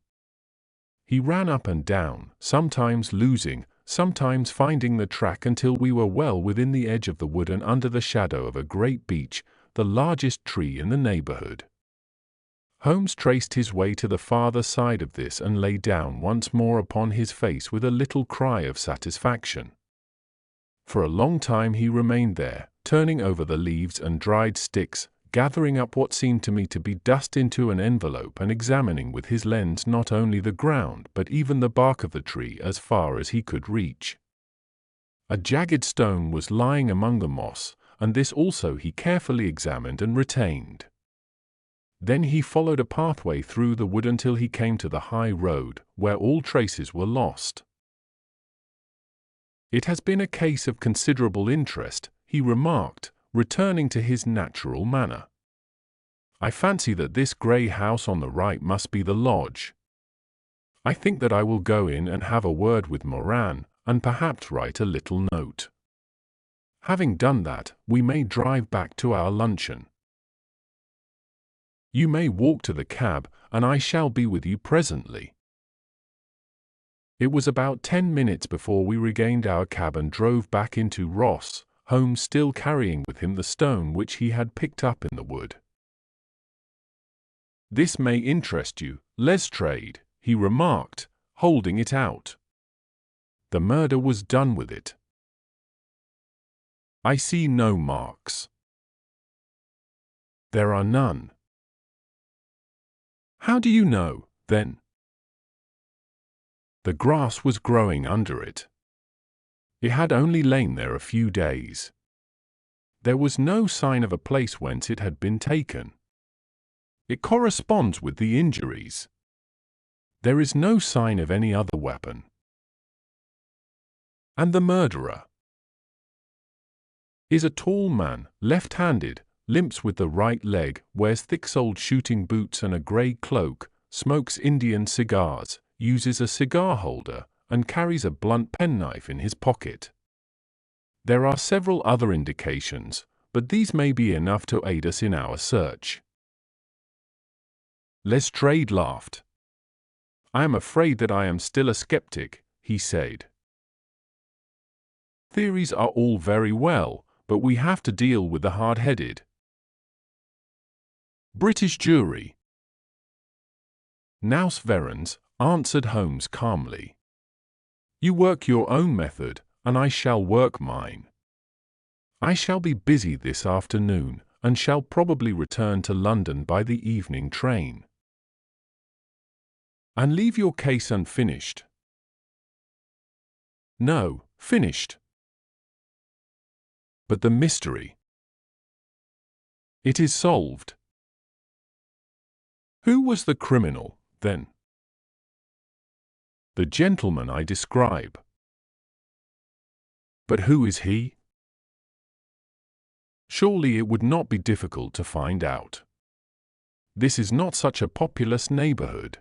He ran up and down, sometimes losing, sometimes finding the track until we were well within the edge of the wood and under the shadow of a great beech, the largest tree in the neighborhood. Holmes traced his way to the farther side of this and lay down once more upon his face with a little cry of satisfaction. For a long time he remained there, turning over the leaves and dried sticks, gathering up what seemed to me to be dust into an envelope and examining with his lens not only the ground but even the bark of the tree as far as he could reach. A jagged stone was lying among the moss, and this also he carefully examined and retained. Then he followed a pathway through the wood until he came to the high road, where all traces were lost. It has been a case of considerable interest, he remarked, returning to his natural manner. I fancy that this grey house on the right must be the lodge. I think that I will go in and have a word with Moran, and perhaps write a little note. Having done that, we may drive back to our luncheon. You may walk to the cab, and I shall be with you presently. It was about 10 minutes before we regained our cab and drove back into Ross, Holmes still carrying with him the stone which he had picked up in the wood. This may interest you, Lestrade, he remarked, holding it out. The murder was done with it. I see no marks. There are none. How do you know, then? The grass was growing under it. It had only lain there a few days. There was no sign of a place whence it had been taken. It corresponds with the injuries. There is no sign of any other weapon. And the murderer is a tall man, left-handed, limps with the right leg, wears thick-soled shooting boots and a grey cloak, smokes Indian cigars, uses a cigar holder, and carries a blunt penknife in his pocket. There are several other indications, but these may be enough to aid us in our search. Lestrade laughed. I am afraid that I am still a skeptic, he said. Theories are all very well, but we have to deal with the hard-headed. British jury. Nous verrons, answered Holmes calmly. You work your own method, and I shall work mine. I shall be busy this afternoon, and shall probably return to London by the evening train. And leave your case unfinished? No, finished. But the mystery? It is solved. Who was the criminal, then? The gentleman I describe. But who is he? Surely it would not be difficult to find out. This is not such a populous neighborhood.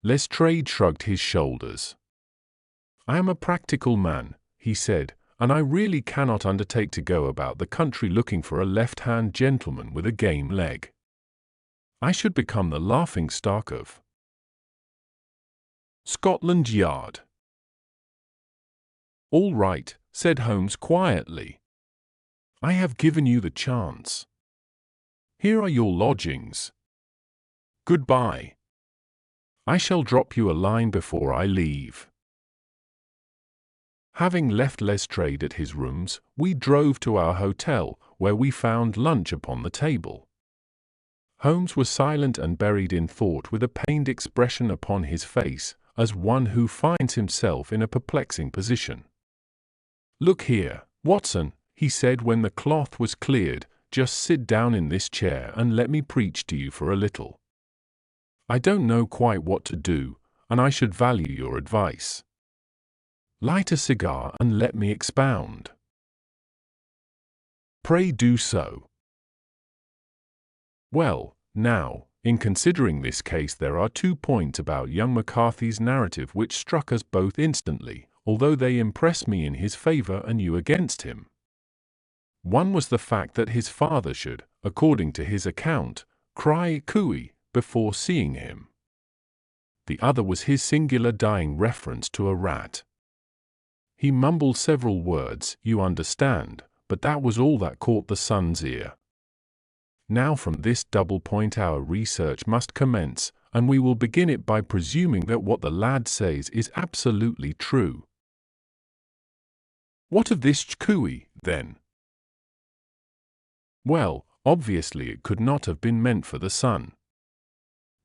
Lestrade shrugged his shoulders. I am a practical man, he said, and I really cannot undertake to go about the country looking for a left-hand gentleman with a game leg. I should become the laughing-stock of Scotland Yard. All right, said Holmes quietly. I have given you the chance. Here are your lodgings. Goodbye. I shall drop you a line before I leave." Having left Lestrade at his rooms, we drove to our hotel, where we found lunch upon the table. Holmes was silent and buried in thought, with a pained expression upon his face, as one who finds himself in a perplexing position. "Look here, Watson," he said when the cloth was cleared, "just sit down in this chair and let me preach to you for a little. I don't know quite what to do, and I should value your advice. Light a cigar and let me expound." "Pray do so." "Well, now, in considering this case, there are 2 points about young McCarthy's narrative which struck us both instantly, although they impress me in his favor and you against him. One was the fact that his father should, according to his account, cry cooey before seeing him. The other was his singular dying reference to a rat. He mumbled several words, you understand, but that was all that caught the son's ear. Now from this double point our research must commence, and we will begin it by presuming that what the lad says is absolutely true." "What of this cooey, then?" "Well, obviously it could not have been meant for the son.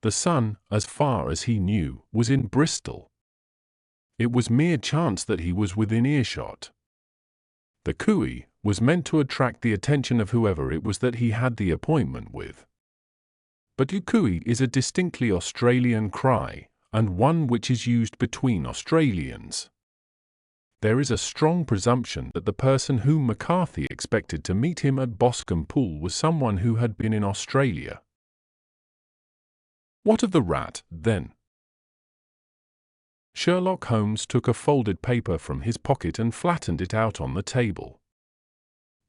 The son, as far as he knew, was in Bristol. It was mere chance that he was within earshot. The cooey was meant to attract the attention of whoever it was that he had the appointment with. But cooey is a distinctly Australian cry, and one which is used between Australians. There is a strong presumption that the person whom McCarthy expected to meet him at Boscombe Pool was someone who had been in Australia." "What of the rat, then?" Sherlock Holmes took a folded paper from his pocket and flattened it out on the table.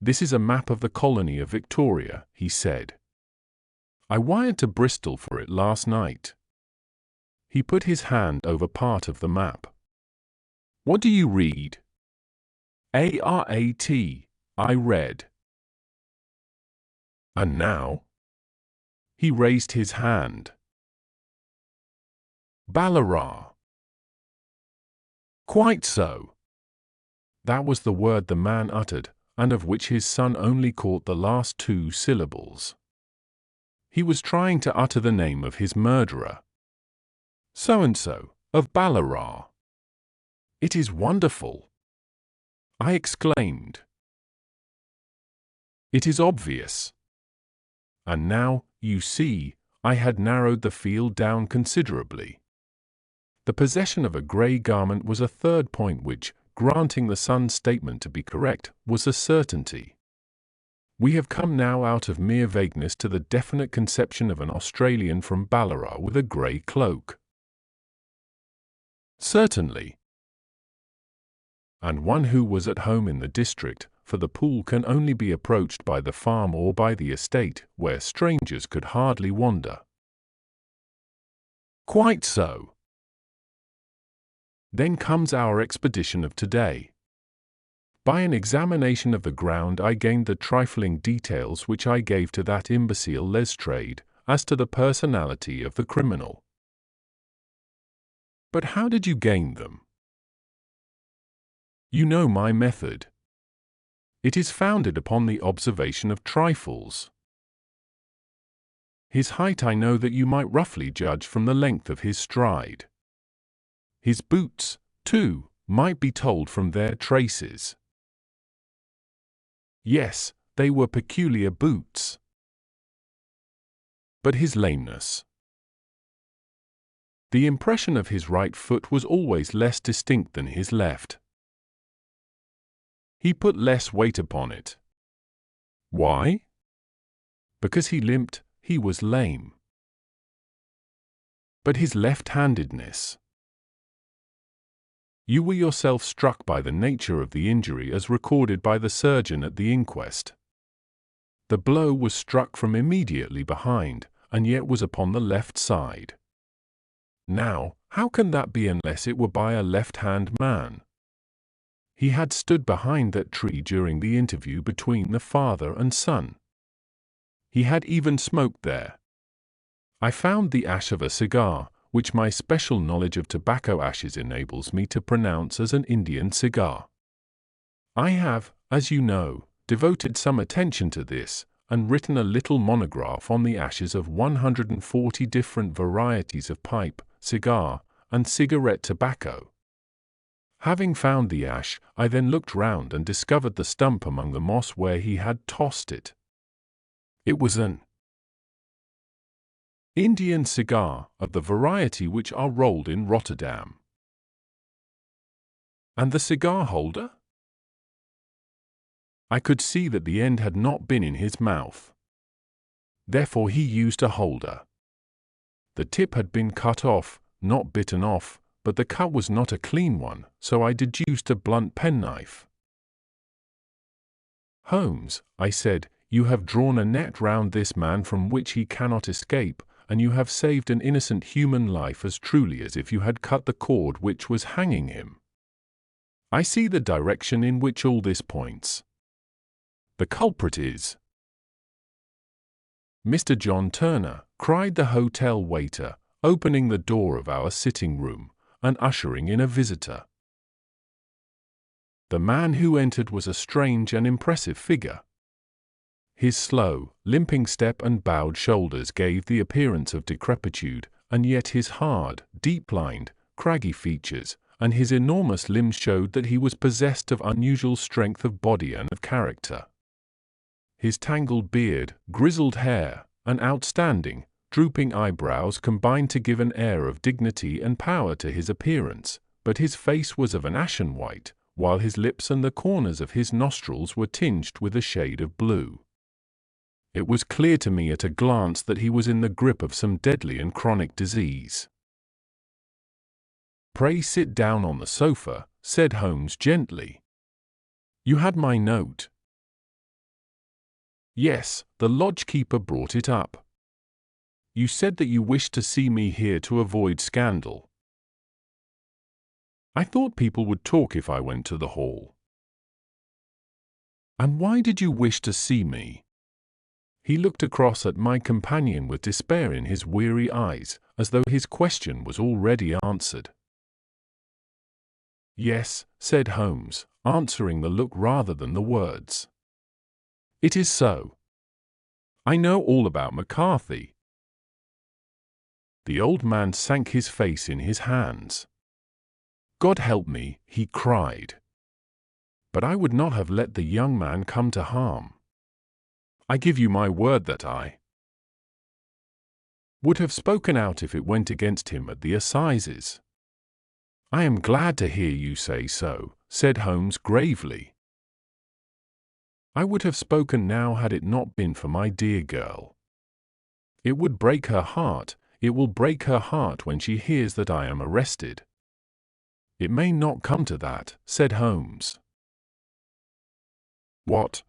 "This is a map of the colony of Victoria," he said. "I wired to Bristol for it last night." He put his hand over part of the map. "What do you read?" "ARAT, I read." "And now?" He raised his hand. "Ballarat." "Quite so." That was the word the man uttered, and of which his son only caught the last 2 syllables. He was trying to utter the name of his murderer. "So-and-so, of Ballarat." "It is wonderful!" I exclaimed. "It is obvious." And now, you see, I had narrowed the field down considerably. The possession of a grey garment was a third point which, granting the son's statement to be correct, was a certainty. We have come now out of mere vagueness to the definite conception of an Australian from Ballarat with a grey cloak. "Certainly." "And one who was at home in the district, for the pool can only be approached by the farm or by the estate, where strangers could hardly wander." "Quite so." Then comes our expedition of today. By an examination of the ground I gained the trifling details which I gave to that imbecile Lestrade, as to the personality of the criminal. But how did you gain them? You know my method. It is founded upon the observation of trifles. His height I know that you might roughly judge from the length of his stride. His boots, too, might be told from their traces. Yes, they were peculiar boots. But his lameness. The impression of his right foot was always less distinct than his left. He put less weight upon it. Why? Because he limped, he was lame. But his left-handedness. You were yourself struck by the nature of the injury as recorded by the surgeon at the inquest. The blow was struck from immediately behind, and yet was upon the left side. Now, how can that be unless it were by a left-hand man? He had stood behind that tree during the interview between the father and son. He had even smoked there. I found the ash of a cigar, which my special knowledge of tobacco ashes enables me to pronounce as an Indian cigar. I have, as you know, devoted some attention to this, and written a little monograph on the ashes of 140 different varieties of pipe, cigar, and cigarette tobacco. Having found the ash, I then looked round and discovered the stump among the moss where he had tossed it. It was an Indian cigar, of the variety which are rolled in Rotterdam. And the cigar holder? I could see that the end had not been in his mouth. Therefore he used a holder. The tip had been cut off, not bitten off, but the cut was not a clean one, so I deduced a blunt penknife. Holmes, I said, you have drawn a net round this man from which he cannot escape, and you have saved an innocent human life as truly as if you had cut the cord which was hanging him. I see the direction in which all this points. The culprit is Mr. John Turner, cried the hotel waiter, opening the door of our sitting room, and ushering in a visitor. The man who entered was a strange and impressive figure. His slow, limping step and bowed shoulders gave the appearance of decrepitude, and yet his hard, deep-lined, craggy features, and his enormous limbs showed that he was possessed of unusual strength of body and of character. His tangled beard, grizzled hair, and outstanding, drooping eyebrows combined to give an air of dignity and power to his appearance, but his face was of an ashen white, while his lips and the corners of his nostrils were tinged with a shade of blue. It was clear to me at a glance that he was in the grip of some deadly and chronic disease. "Pray sit down on the sofa," said Holmes gently. "You had my note." "Yes, the lodge-keeper brought it up. You said that you wished to see me here to avoid scandal." "I thought people would talk if I went to the hall." "And why did you wish to see me?" He looked across at my companion with despair in his weary eyes, as though his question was already answered. "Yes," said Holmes, answering the look rather than the words. "It is so. I know all about McCarthy." The old man sank his face in his hands. "God help me," he cried. "But I would not have let the young man come to harm. I give you my word that I would have spoken out if it went against him at the assizes." "I am glad to hear you say so," said Holmes gravely. "I would have spoken now had it not been for my dear girl. It would break her heart, it will break her heart when she hears that I am arrested." "It may not come to that," said Holmes. "What?"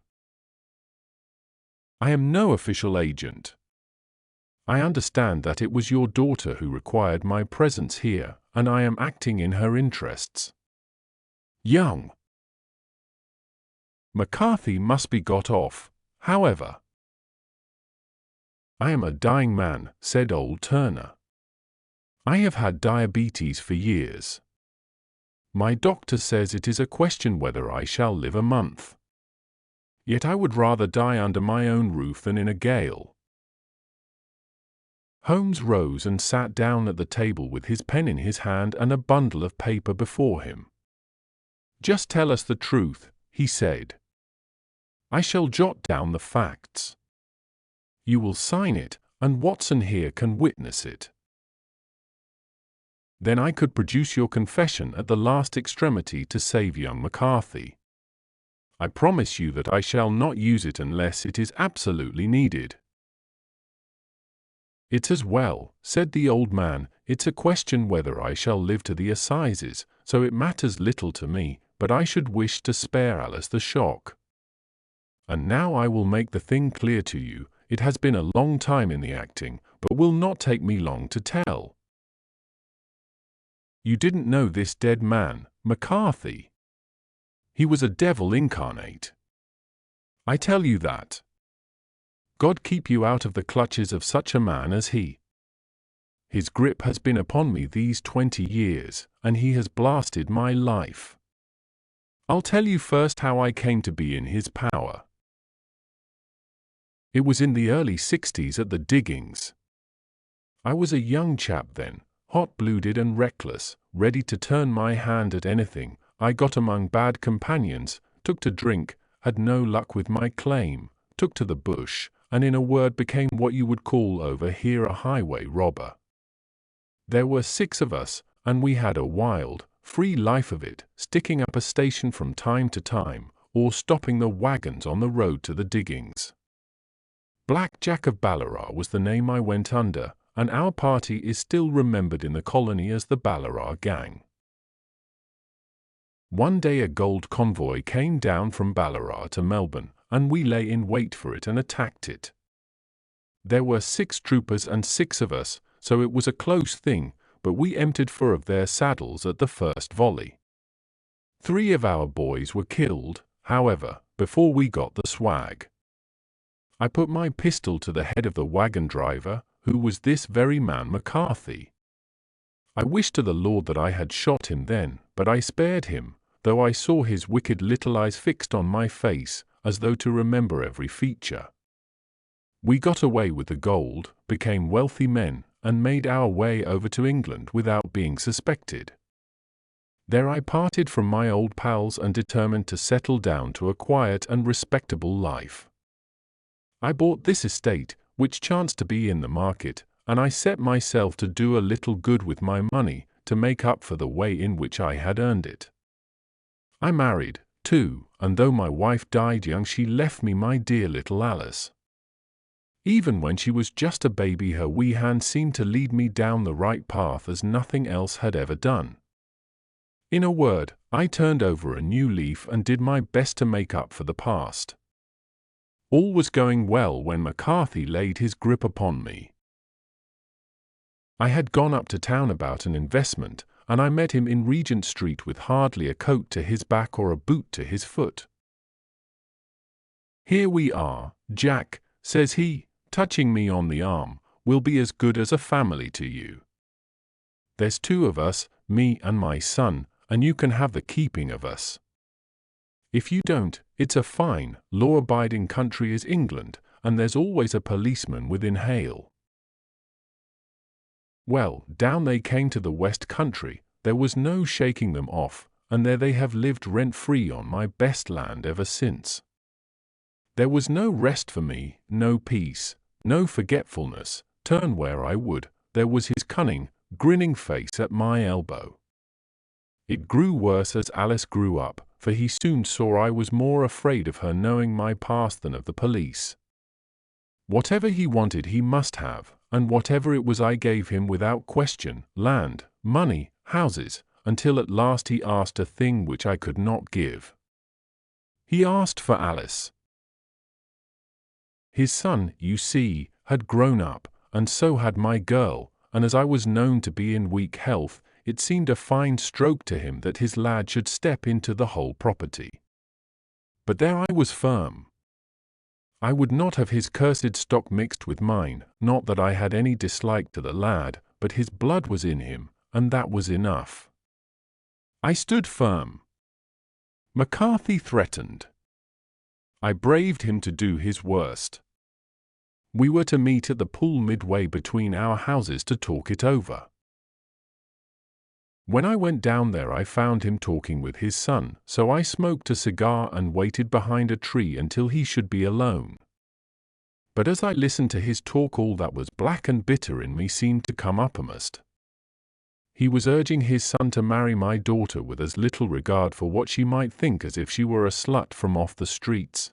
"I am no official agent. I understand that it was your daughter who required my presence here, and I am acting in her interests. Young McCarthy must be got off, however." "I am a dying man," said old Turner. "I have had diabetes for years. My doctor says it is a question whether I shall live a month. Yet I would rather die under my own roof than in a gale." Holmes rose and sat down at the table with his pen in his hand and a bundle of paper before him. "Just tell us the truth," he said. "I shall jot down the facts. You will sign it, and Watson here can witness it. Then I could produce your confession at the last extremity to save young McCarthy. I promise you that I shall not use it unless it is absolutely needed." "It's as well," said the old man. "It's a question whether I shall live to the assizes, so it matters little to me, but I should wish to spare Alice the shock. And now I will make the thing clear to you. It has been a long time in the acting, but will not take me long to tell. You didn't know this dead man, McCarthy. He was a devil incarnate. I tell you that. God keep you out of the clutches of such a man as he. His grip has been upon me these 20 years, and he has blasted my life. I'll tell you first how I came to be in his power. It was in the early 60s at the diggings. I was a young chap then, hot-blooded and reckless, ready to turn my hand at anything. I got among bad companions, took to drink, had no luck with my claim, took to the bush, and in a word became what you would call over here a highway robber. There were 6 of us, and we had a wild, free life of it, sticking up a station from time to time, or stopping the wagons on the road to the diggings. Black Jack of Ballarat was the name I went under, and our party is still remembered in the colony as the Ballarat Gang. One day a gold convoy came down from Ballarat to Melbourne, and we lay in wait for it and attacked it. There were 6 troopers and 6 of us, so it was a close thing, but we emptied 4 of their saddles at the first volley. 3 of our boys were killed, however, before we got the swag. I put my pistol to the head of the wagon driver, who was this very man McCarthy. I wished to the Lord that I had shot him then, but I spared him, though I saw his wicked little eyes fixed on my face, as though to remember every feature. We got away with the gold, became wealthy men, and made our way over to England without being suspected. There I parted from my old pals and determined to settle down to a quiet and respectable life. I bought this estate, which chanced to be in the market, and I set myself to do a little good with my money, to make up for the way in which I had earned it. I married, too, and though my wife died young, she left me my dear little Alice. Even when she was just a baby, her wee hand seemed to lead me down the right path as nothing else had ever done. In a word, I turned over a new leaf and did my best to make up for the past. All was going well when McCarthy laid his grip upon me. I had gone up to town about an investment, and I met him in Regent Street with hardly a coat to his back or a boot to his foot. "Here we are, Jack," says he, touching me on the arm. "We'll be as good as a family to you. There's 2 of us, me and my son, and you can have the keeping of us. If you don't, it's a fine, law-abiding country is England, and there's always a policeman within hail." Well, down they came to the West Country. There was no shaking them off, and there they have lived rent-free on my best land ever since. There was no rest for me, no peace, no forgetfulness. Turn where I would, there was his cunning, grinning face at my elbow. It grew worse as Alice grew up, for he soon saw I was more afraid of her knowing my past than of the police. Whatever he wanted he must have, and whatever it was I gave him without question, land, money, houses, until at last he asked a thing which I could not give. He asked for Alice. His son, you see, had grown up, and so had my girl, and as I was known to be in weak health, it seemed a fine stroke to him that his lad should step into the whole property. But there I was firm. I would not have his cursed stock mixed with mine, not that I had any dislike to the lad, but his blood was in him, and that was enough. I stood firm. McCarthy threatened. I braved him to do his worst. We were to meet at the pool midway between our houses to talk it over. When I went down there I found him talking with his son, so I smoked a cigar and waited behind a tree until he should be alone. But as I listened to his talk all that was black and bitter in me seemed to come uppermost. He was urging his son to marry my daughter with as little regard for what she might think as if she were a slut from off the streets.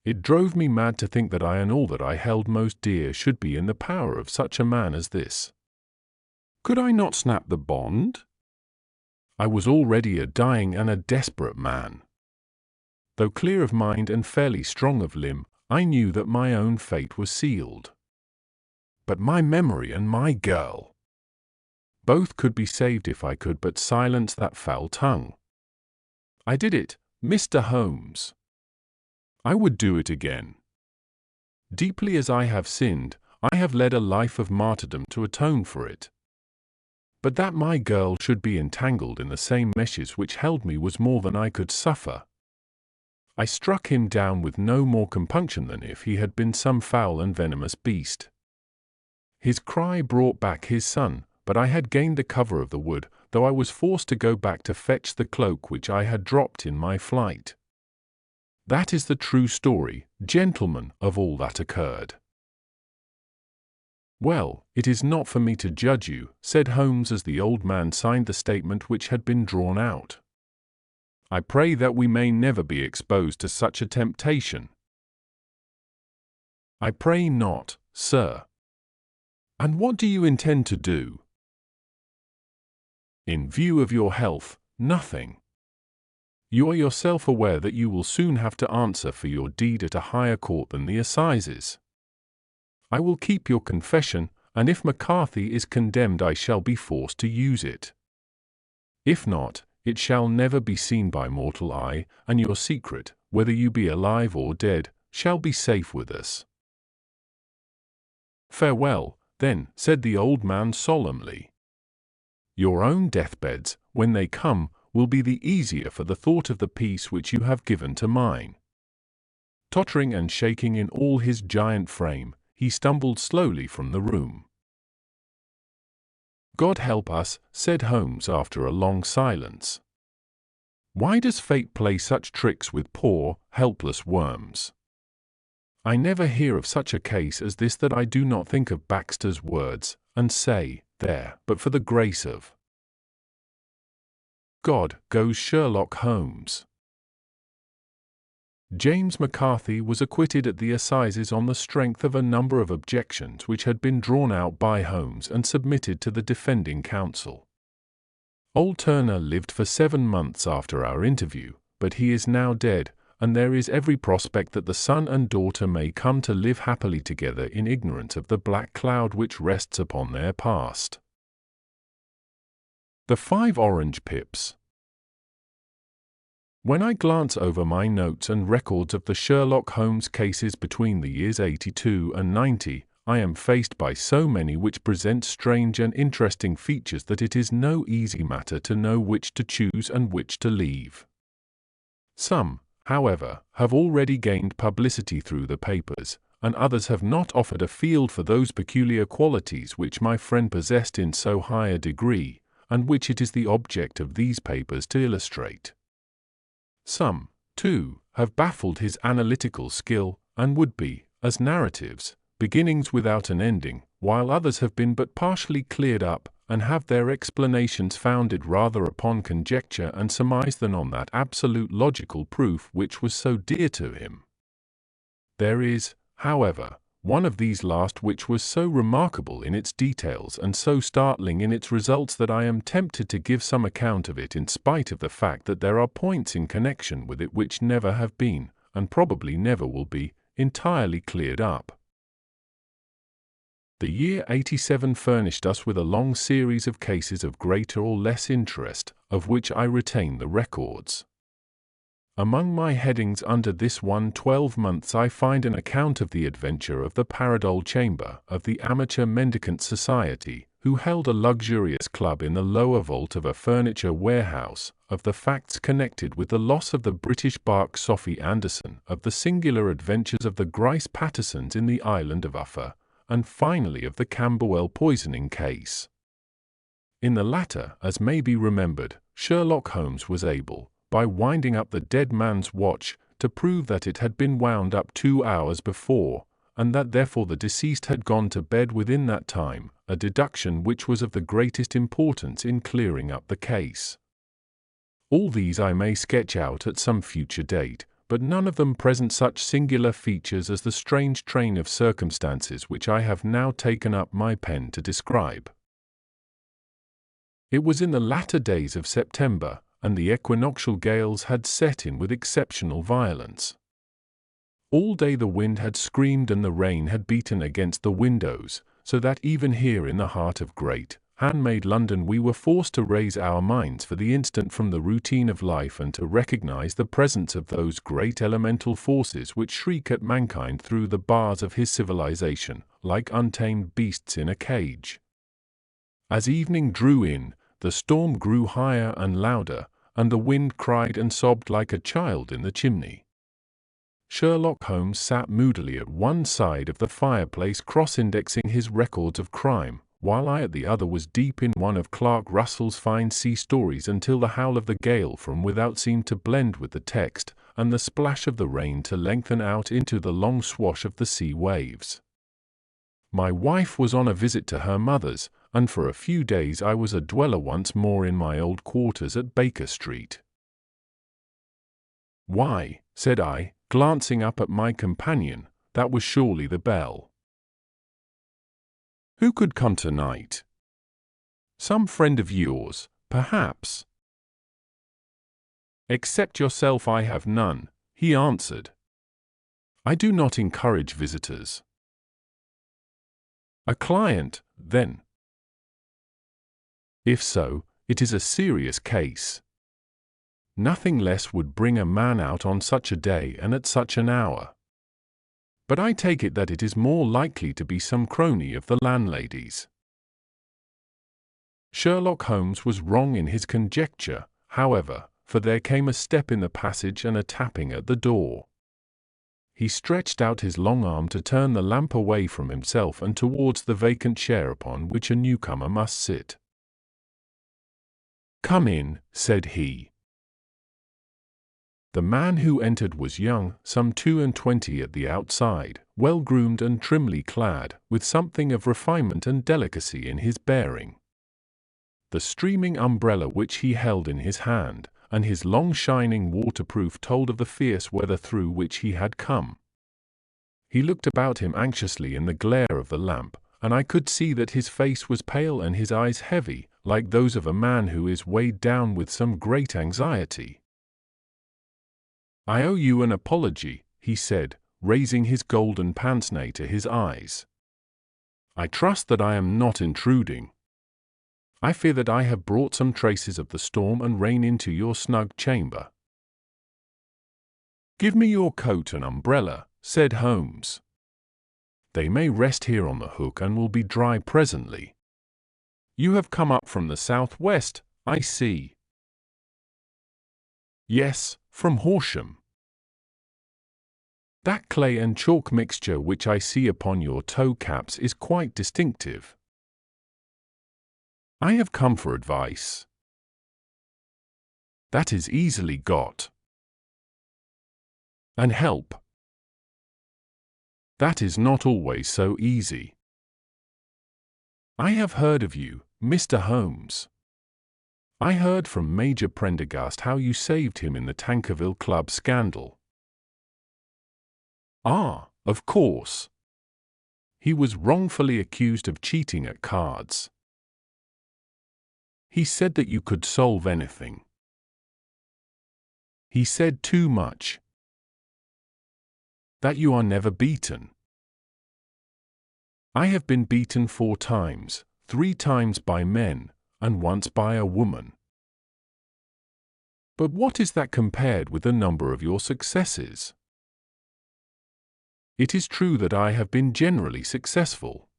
It drove me mad to think that I and all that I held most dear should be in the power of such a man as this. Could I not snap the bond? I was already a dying and a desperate man. Though clear of mind and fairly strong of limb, I knew that my own fate was sealed. But my memory and my girl, both could be saved if I could but silence that foul tongue. I did it, Mr. Holmes. I would do it again. Deeply as I have sinned, I have led a life of martyrdom to atone for it. But that my girl should be entangled in the same meshes which held me was more than I could suffer. I struck him down with no more compunction than if he had been some foul and venomous beast. His cry brought back his son, but I had gained the cover of the wood, though I was forced to go back to fetch the cloak which I had dropped in my flight. That is the true story, gentlemen, of all that occurred. Well, it is not for me to judge you, said Holmes as the old man signed the statement which had been drawn out. I pray that we may never be exposed to such a temptation. I pray not, sir. And what do you intend to do? In view of your health, nothing. You are yourself aware that you will soon have to answer for your deed at a higher court than the assizes. I will keep your confession, and if McCarthy is condemned I shall be forced to use it. If not, it shall never be seen by mortal eye, and your secret, whether you be alive or dead, shall be safe with us. Farewell, then, said the old man solemnly. Your own deathbeds, when they come, will be the easier for the thought of the peace which you have given to mine. Tottering and shaking in all his giant frame, he stumbled slowly from the room. God help us, said Holmes after a long silence. Why does fate play such tricks with poor, helpless worms? I never hear of such a case as this that I do not think of Baxter's words, and say, there, but for the grace of God, goes Sherlock Holmes. James McCarthy was acquitted at the assizes on the strength of a number of objections which had been drawn out by Holmes and submitted to the defending counsel. Old Turner lived for 7 months after our interview, but he is now dead, and there is every prospect that the son and daughter may come to live happily together in ignorance of the black cloud which rests upon their past. The 5 Orange Pips. When I glance over my notes and records of the Sherlock Holmes cases between the years 82 and 90, I am faced by so many which present strange and interesting features that it is no easy matter to know which to choose and which to leave. Some, however, have already gained publicity through the papers, and others have not offered a field for those peculiar qualities which my friend possessed in so high a degree, and which it is the object of these papers to illustrate. Some, too, have baffled his analytical skill, and would be, as narratives, beginnings without an ending, while others have been but partially cleared up, and have their explanations founded rather upon conjecture and surmise than on that absolute logical proof which was so dear to him. There is, however, one of these last which was so remarkable in its details and so startling in its results that I am tempted to give some account of it in spite of the fact that there are points in connection with it which never have been, and probably never will be, entirely cleared up. The year 87 furnished us with a long series of cases of greater or less interest, of which I retain the records. Among my headings under this one 12 months I find an account of the adventure of the Paradol Chamber of the Amateur Mendicant Society, who held a luxurious club in the lower vault of a furniture warehouse, of the facts connected with the loss of the British bark Sophie Anderson, of the singular adventures of the Grice Pattersons in the island of Uffa, and finally of the Camberwell poisoning case. In the latter, as may be remembered, Sherlock Holmes was able, by winding up the dead man's watch, to prove that it had been wound up 2 hours before, and that therefore the deceased had gone to bed within that time, a deduction which was of the greatest importance in clearing up the case. All these I may sketch out at some future date, but none of them present such singular features as the strange train of circumstances which I have now taken up my pen to describe. It was in the latter days of September, and the equinoctial gales had set in with exceptional violence. All day the wind had screamed and the rain had beaten against the windows, so that even here in the heart of great, handmade London, we were forced to raise our minds for the instant from the routine of life and to recognize the presence of those great elemental forces which shriek at mankind through the bars of his civilization, like untamed beasts in a cage. As evening drew in, the storm grew higher and louder, and the wind cried and sobbed like a child in the chimney. Sherlock Holmes sat moodily at one side of the fireplace, cross-indexing his records of crime, while I at the other was deep in one of Clark Russell's fine sea stories until the howl of the gale from without seemed to blend with the text, and the splash of the rain to lengthen out into the long swash of the sea waves. My wife was on a visit to her mother's, and for a few days I was a dweller once more in my old quarters at Baker Street. "Why," said I, glancing up at my companion, "that was surely the bell. Who could come tonight? Some friend of yours, perhaps?" "Except yourself I have none," he answered. "I do not encourage visitors." "A client, then?" "If so, it is a serious case. Nothing less would bring a man out on such a day and at such an hour. But I take it that it is more likely to be some crony of the landlady's." Sherlock Holmes was wrong in his conjecture, however, for there came a step in the passage and a tapping at the door. He stretched out his long arm to turn the lamp away from himself and towards the vacant chair upon which a newcomer must sit. "Come in," said he. The man who entered was young, some 22 at the outside, well-groomed and trimly clad, with something of refinement and delicacy in his bearing. The streaming umbrella which he held in his hand, and his long shining waterproof told of the fierce weather through which he had come. He looked about him anxiously in the glare of the lamp, and I could see that his face was pale and his eyes heavy, like those of a man who is weighed down with some great anxiety. "I owe you an apology," he said, raising his golden pince-nez to his eyes. "I trust that I am not intruding. I fear that I have brought some traces of the storm and rain into your snug chamber." "Give me your coat and umbrella," said Holmes. "They may rest here on the hook and will be dry presently. You have come up from the southwest, I see." "Yes, from Horsham. That clay and chalk mixture which I see upon your toe caps is quite distinctive." "I have come for advice." "That is easily got." "And help." "That is not always so easy." "I have heard of you, Mr. Holmes. I heard from Major Prendergast how you saved him in the Tankerville Club scandal." "Ah, of course. He was wrongfully accused of cheating at cards. He said that you could solve anything." "He said too much." "That you are never beaten." "I have been beaten 4 times, 3 times by men, and once by a woman." "But what is that compared with the number of your successes?" "It is true that I have been generally successful."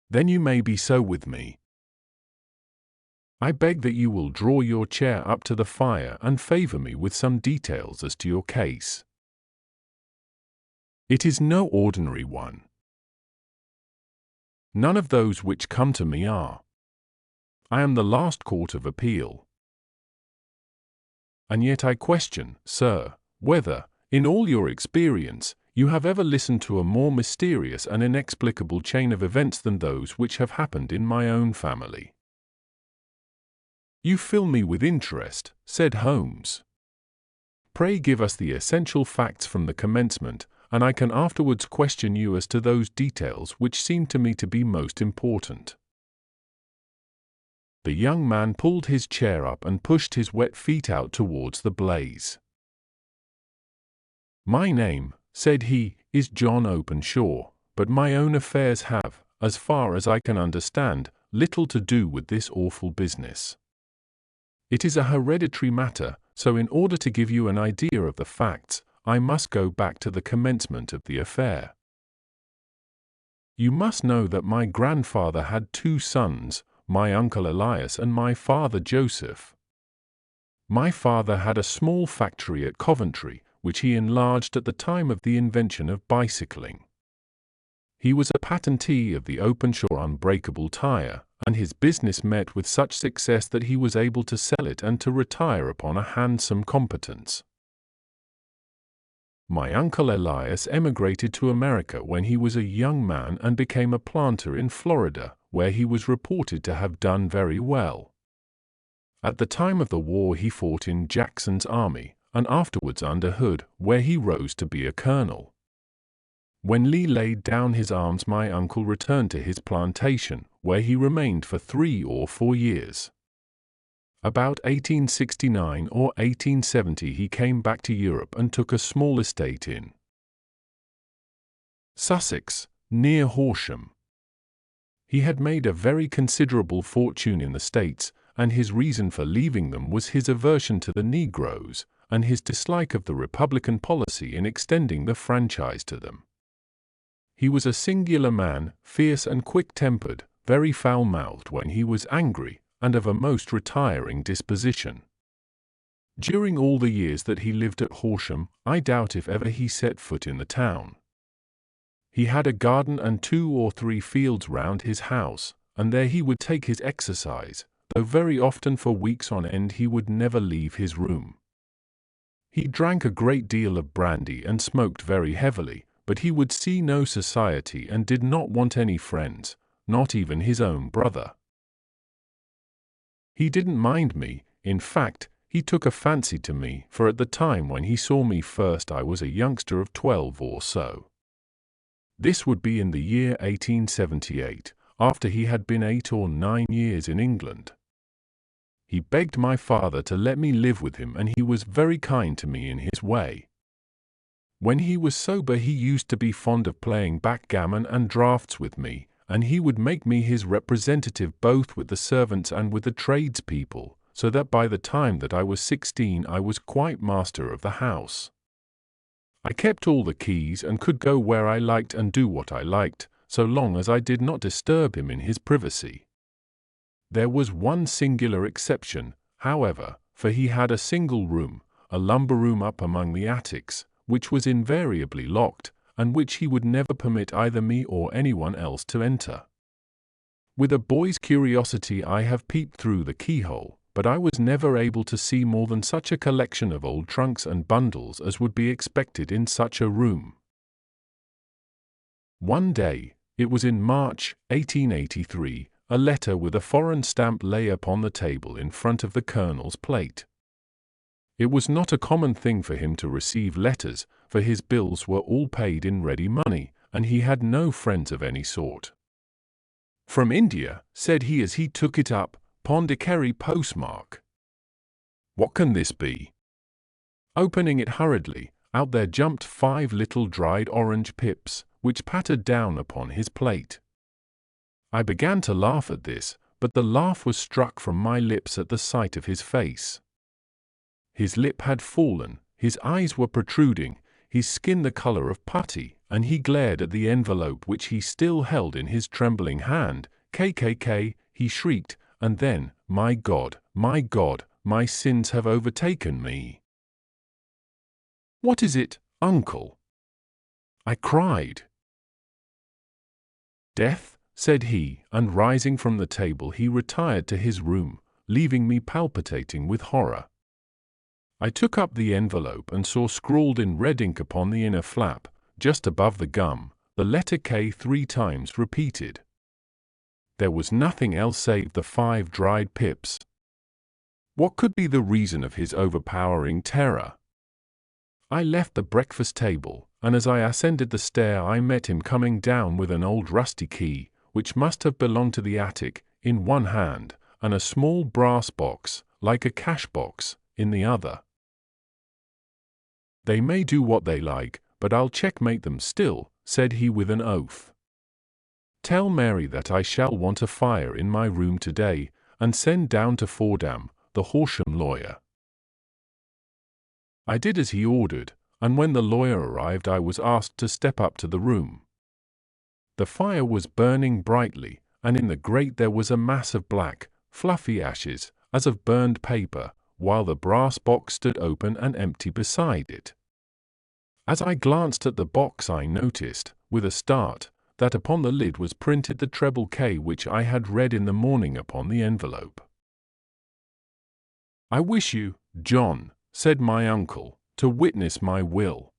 "Then you may be so with me." "I beg that you will draw your chair up to the fire and favor me with some details as to your case." "It is no ordinary one." "None of those which come to me are. I am the last court of appeal. And yet I question, sir, whether, in all your experience, you have ever listened to a more mysterious and inexplicable chain of events than those which have happened in my own family." "You fill me with interest," said Holmes. "Pray give us the essential facts from the commencement, and I can afterwards question you as to those details which seem to me to be most important." The young man pulled his chair up and pushed his wet feet out towards the blaze. "My name," said he, "is John Openshaw, but my own affairs have, as far as I can understand, little to do with this awful business. It is a hereditary matter, so in order to give you an idea of the facts, I must go back to the commencement of the affair. You must know that my grandfather had 2 sons, my uncle Elias and my father Joseph. My father had a small factory at Coventry, which he enlarged at the time of the invention of bicycling. He was a patentee of the open-shore unbreakable tire, and his business met with such success that he was able to sell it and to retire upon a handsome competence. My uncle Elias emigrated to America when he was a young man and became a planter in Florida, where he was reported to have done very well. At the time of the war he fought in Jackson's army, and afterwards under Hood, where he rose to be a colonel. When Lee laid down his arms, my uncle returned to his plantation, where he remained for 3 or 4 years. About 1869 or 1870 he came back to Europe and took a small estate in Sussex, near Horsham. He had made a very considerable fortune in the States, and his reason for leaving them was his aversion to the Negroes, and his dislike of the Republican policy in extending the franchise to them. He was a singular man, fierce and quick-tempered, very foul-mouthed when he was angry, and of a most retiring disposition. During all the years that he lived at Horsham, I doubt if ever he set foot in the town. He had a garden and 2 or 3 fields round his house, and there he would take his exercise, though very often for weeks on end he would never leave his room. He drank a great deal of brandy and smoked very heavily, but he would see no society and did not want any friends, not even his own brother. He didn't mind me. In fact, he took a fancy to me, for at the time when he saw me first I was a youngster of 12 or so. This would be in the year 1878, after he had been 8 or 9 years in England. He begged my father to let me live with him, and he was very kind to me in his way. When he was sober he used to be fond of playing backgammon and draughts with me, and he would make me his representative both with the servants and with the tradespeople, so that by the time that I was 16 I was quite master of the house. I kept all the keys and could go where I liked and do what I liked, so long as I did not disturb him in his privacy. There was one singular exception, however, for he had a single room, a lumber room up among the attics, which was invariably locked, and which he would never permit either me or anyone else to enter. With a boy's curiosity I have peeped through the keyhole, but I was never able to see more than such a collection of old trunks and bundles as would be expected in such a room. One day, it was in March, 1883, a letter with a foreign stamp lay upon the table in front of the Colonel's plate. It was not a common thing for him to receive letters, for his bills were all paid in ready money, and he had no friends of any sort. "From India," said he as he took it up, "Pondicherry postmark. What can this be?" Opening it hurriedly, out there jumped 5 little dried orange pips, which pattered down upon his plate. I began to laugh at this, but the laugh was struck from my lips at the sight of his face. His lip had fallen, his eyes were protruding, his skin the color of putty, and he glared at the envelope which he still held in his trembling hand. "KKK," he shrieked, and then, my God, my sins have overtaken me." "What is it, uncle?" I cried. "Death," said he, and rising from the table he retired to his room, leaving me palpitating with horror. I took up the envelope and saw scrawled in red ink upon the inner flap, just above the gum, the letter K 3 times repeated. There was nothing else save the 5 dried pips. What could be the reason of his overpowering terror? I left the breakfast table, and as I ascended the stair I met him coming down with an old rusty key, which must have belonged to the attic, in one hand, and a small brass box, like a cash box, in the other. "They may do what they like, but I'll checkmate them still," said he with an oath. Tell Mary that I shall want a fire in my room today, and send down to Fordham, the Horsham lawyer." I did as he ordered, and when the lawyer arrived I was asked to step up to the room. The fire was burning brightly, and in the grate there was a mass of black, fluffy ashes, as of burned paper, while the brass box stood open and empty beside it. As I glanced at the box I noticed, with a start, that upon the lid was printed the treble K which I had read in the morning upon the envelope. "I wish you, John," said my uncle, "to witness my will.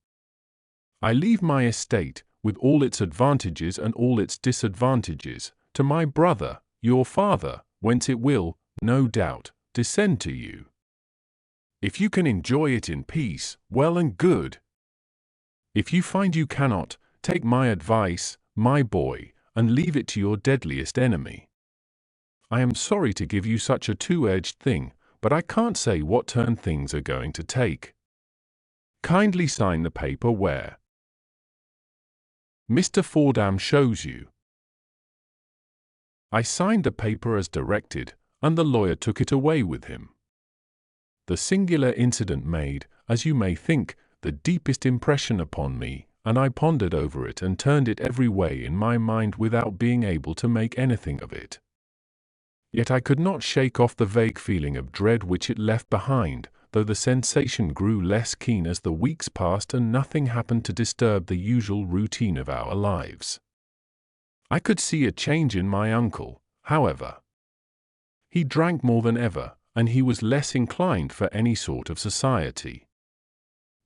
I leave my estate, with all its advantages and all its disadvantages, to my brother, your father, whence it will, no doubt, descend to you. If you can enjoy it in peace, well and good. If you find you cannot, take my advice, my boy, and leave it to your deadliest enemy. I am sorry to give you such a two-edged thing, but I can't say what turn things are going to take. Kindly sign the paper where Mr. Fordham shows you." I signed the paper as directed, and the lawyer took it away with him. The singular incident made, as you may think, the deepest impression upon me, and I pondered over it and turned it every way in my mind without being able to make anything of it. Yet I could not shake off the vague feeling of dread which it left behind, though the sensation grew less keen as the weeks passed and nothing happened to disturb the usual routine of our lives. I could see a change in my uncle, however. He drank more than ever, and he was less inclined for any sort of society.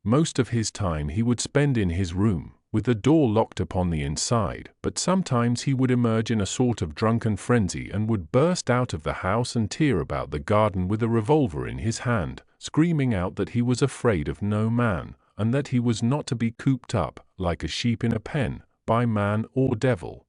Most of his time he would spend in his room, with the door locked upon the inside, but sometimes he would emerge in a sort of drunken frenzy and would burst out of the house and tear about the garden with a revolver in his hand, screaming out that he was afraid of no man, and that he was not to be cooped up, like a sheep in a pen, by man or devil.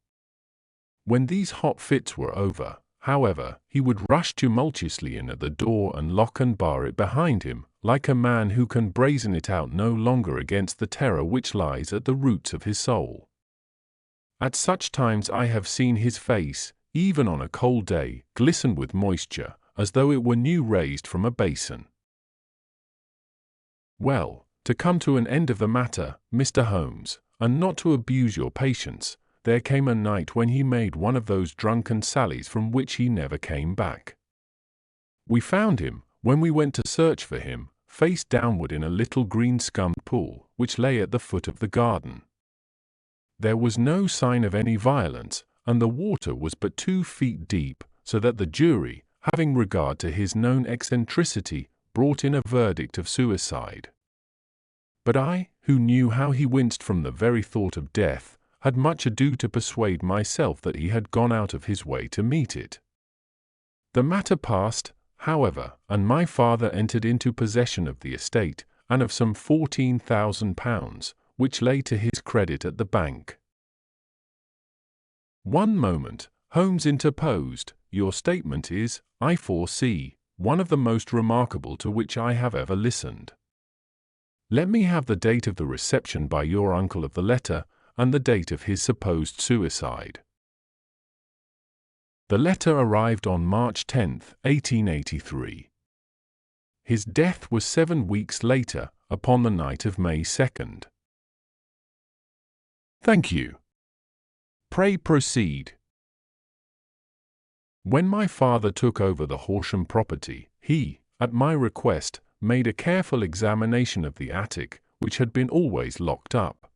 When these hot fits were over, however, he would rush tumultuously in at the door and lock and bar it behind him, like a man who can brazen it out no longer against the terror which lies at the roots of his soul. At such times I have seen his face, even on a cold day, glisten with moisture, as though it were new raised from a basin. Well, to come to an end of the matter, Mr. Holmes, and not to abuse your patience, there came a night when he made one of those drunken sallies from which he never came back. We found him, when we went to search for him, face downward in a little green scummed pool, which lay at the foot of the garden. There was no sign of any violence, and the water was but 2 feet deep, so that the jury, having regard to his known eccentricity, brought in a verdict of suicide. But I, who knew how he winced from the very thought of death, had much ado to persuade myself that he had gone out of his way to meet it. The matter passed, however, and my father entered into possession of the estate, and of some £14,000, which lay to his credit at the bank. "One moment," Holmes interposed. "Your statement is, I foresee, one of the most remarkable to which I have ever listened. Let me have the date of the reception by your uncle of the letter, and the date of his supposed suicide." The letter arrived on March 10, 1883. His death was 7 weeks later, upon the night of May 2nd. Thank you. Pray proceed. When my father took over the Horsham property, he, at my request, made a careful examination of the attic, which had been always locked up.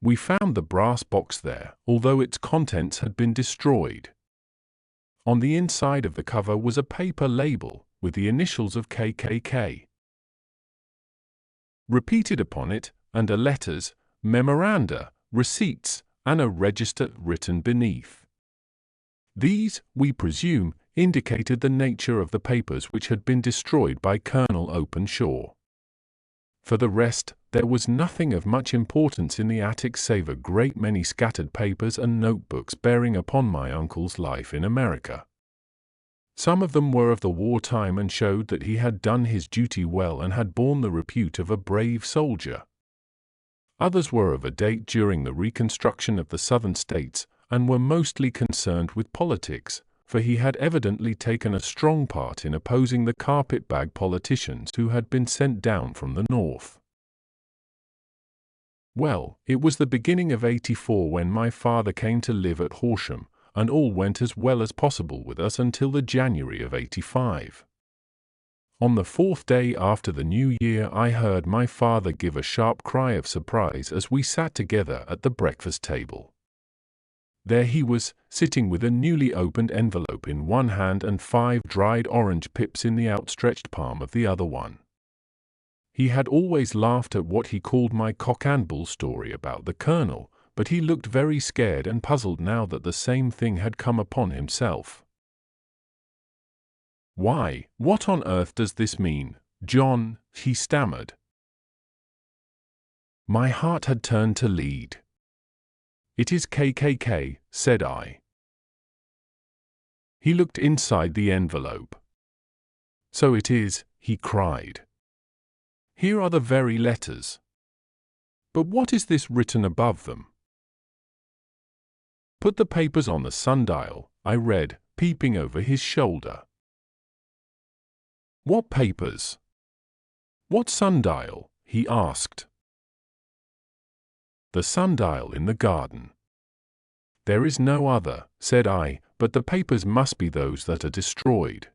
We found the brass box there, although its contents had been destroyed. On the inside of the cover was a paper label, with the initials of KKK repeated upon it, and letters, memoranda, receipts, and a register written beneath. These, we presume, indicated the nature of the papers which had been destroyed by Colonel Openshaw. For the rest, there was nothing of much importance in the attic save a great many scattered papers and notebooks bearing upon my uncle's life in America. Some of them were of the war time and showed that he had done his duty well and had borne the repute of a brave soldier. Others were of a date during the reconstruction of the Southern States, and were mostly concerned with politics, for he had evidently taken a strong part in opposing the carpetbag politicians who had been sent down from the north. Well, it was the beginning of '84 when my father came to live at Horsham, and all went as well as possible with us until the January of '85. On the 4th day after the New Year, I heard my father give a sharp cry of surprise as we sat together at the breakfast table. There he was, sitting with a newly opened envelope in one hand and 5 dried orange pips in the outstretched palm of the other one. He had always laughed at what he called my cock and bull story about the Colonel, but he looked very scared and puzzled now that the same thing had come upon himself. "Why, what on earth does this mean, John?" he stammered. My heart had turned to lead. "It is KKK," said I. He looked inside the envelope. "So it is," he cried. "Here are the very letters. But what is this written above them?" "Put the papers on the sundial," I read, peeping over his shoulder. "What papers? What sundial?" he asked. "The sundial in the garden." "There is no other," said I, "but the papers must be those that are destroyed."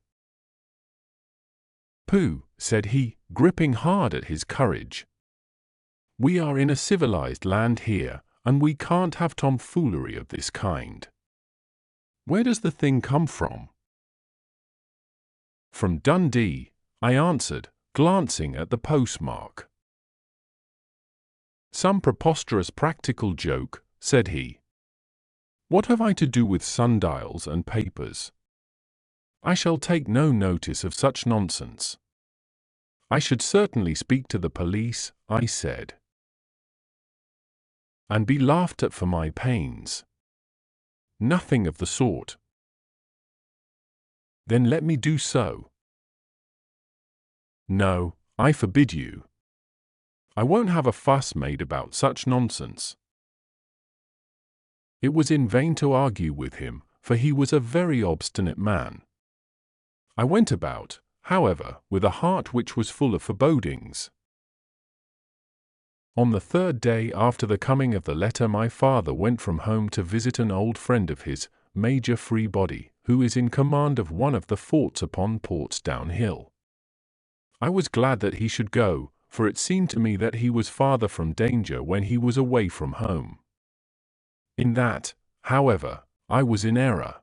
"Pooh," said he, gripping hard at his courage. "We are in a civilized land here, and we can't have tomfoolery of this kind. Where does the thing come from?" "From Dundee," I answered, glancing at the postmark. "Some preposterous practical joke," said he. "What have I to do with sundials and papers? I shall take no notice of such nonsense." "I should certainly speak to the police," I said. "And be laughed at for my pains." "Nothing of the sort." "Then let me do so." "No, I forbid you. I won't have a fuss made about such nonsense." It was in vain to argue with him, for he was a very obstinate man. I went about, however, with a heart which was full of forebodings. On the 3rd day after the coming of the letter, my father went from home to visit an old friend of his, Major Freebody, who is in command of one of the forts upon Portsdown Hill. I was glad that he should go, for it seemed to me that he was farther from danger when he was away from home. In that, however, I was in error.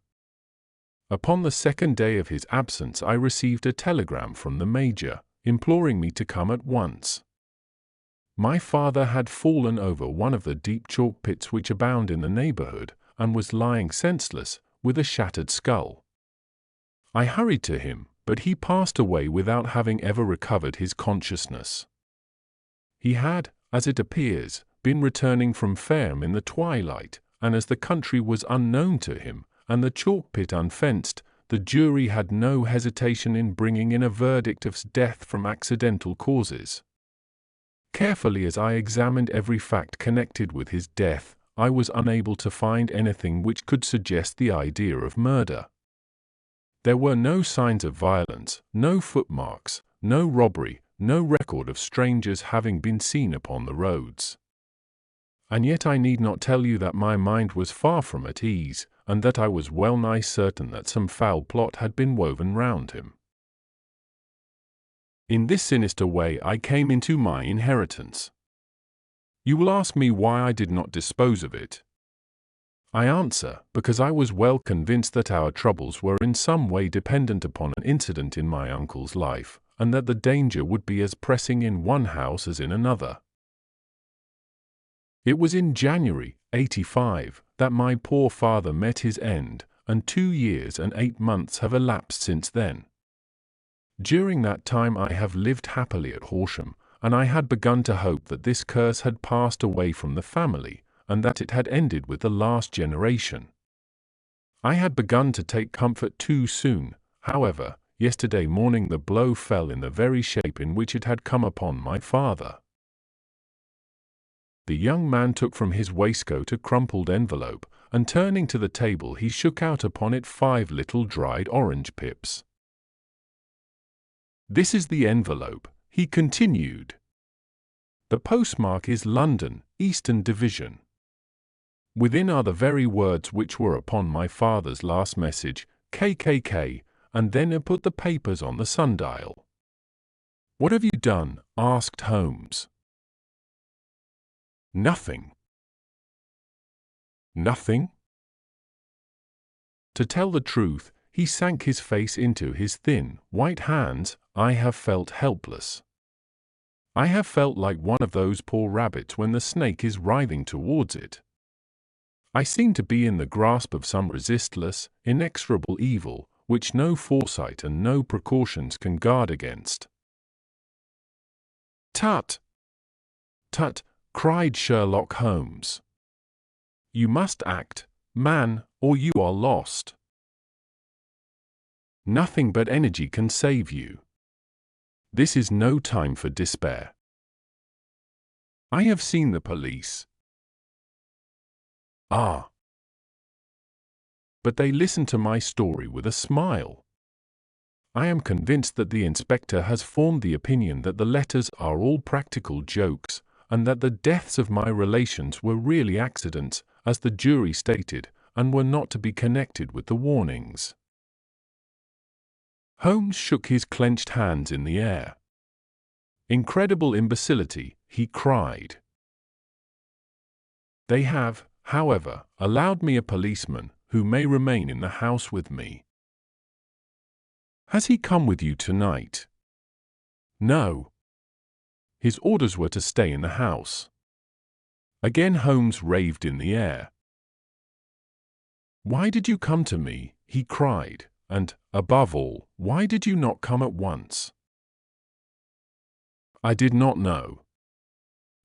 Upon the 2nd day of his absence I received a telegram from the Major, imploring me to come at once. My father had fallen over one of the deep chalk pits which abound in the neighborhood, and was lying senseless, with a shattered skull. I hurried to him, but he passed away without having ever recovered his consciousness. He had, as it appears, been returning from Fareham in the twilight, and as the country was unknown to him, and the chalk pit unfenced, the jury had no hesitation in bringing in a verdict of death from accidental causes. Carefully as I examined every fact connected with his death, I was unable to find anything which could suggest the idea of murder. There were no signs of violence, no footmarks, no robbery, no record of strangers having been seen upon the roads. And yet I need not tell you that my mind was far from at ease, and that I was well nigh certain that some foul plot had been woven round him. In this sinister way I came into my inheritance. You will ask me why I did not dispose of it. I answer, because I was well convinced that our troubles were in some way dependent upon an incident in my uncle's life, and that the danger would be as pressing in one house as in another. It was in January, '85, that my poor father met his end, and 2 years and 8 months have elapsed since then. During that time I have lived happily at Horsham, and I had begun to hope that this curse had passed away from the family, and that it had ended with the last generation. I had begun to take comfort too soon, however. Yesterday morning the blow fell in the very shape in which it had come upon my father. The young man took from his waistcoat a crumpled envelope, and turning to the table he shook out upon it 5 little dried orange pips. "This is the envelope," he continued. "The postmark is London, Eastern Division. Within are the very words which were upon my father's last message, KKK, and then I put the papers on the sundial." "What have you done?" asked Holmes. "Nothing." "Nothing?" To tell the truth, he sank his face into his thin, white hands. I have felt helpless. I have felt like one of those poor rabbits when the snake is writhing towards it. I seem to be in the grasp of some resistless, inexorable evil, which no foresight and no precautions can guard against. "Tut! Tut!" cried Sherlock Holmes. "You must act, man, or you are lost. Nothing but energy can save you. This is no time for despair. I have seen the police." "Ah." "But they listen to my story with a smile. I am convinced that the inspector has formed the opinion that the letters are all practical jokes, and that the deaths of my relations were really accidents, as the jury stated, and were not to be connected with the warnings." Holmes shook his clenched hands in the air. "Incredible imbecility," he cried. "They have, however, allowed me a policeman, who may remain in the house with me." "Has he come with you tonight?" "No. His orders were to stay in the house." Again Holmes raved in the air. "Why did you come to me?" he cried, "and, above all, why did you not come at once?" "I did not know.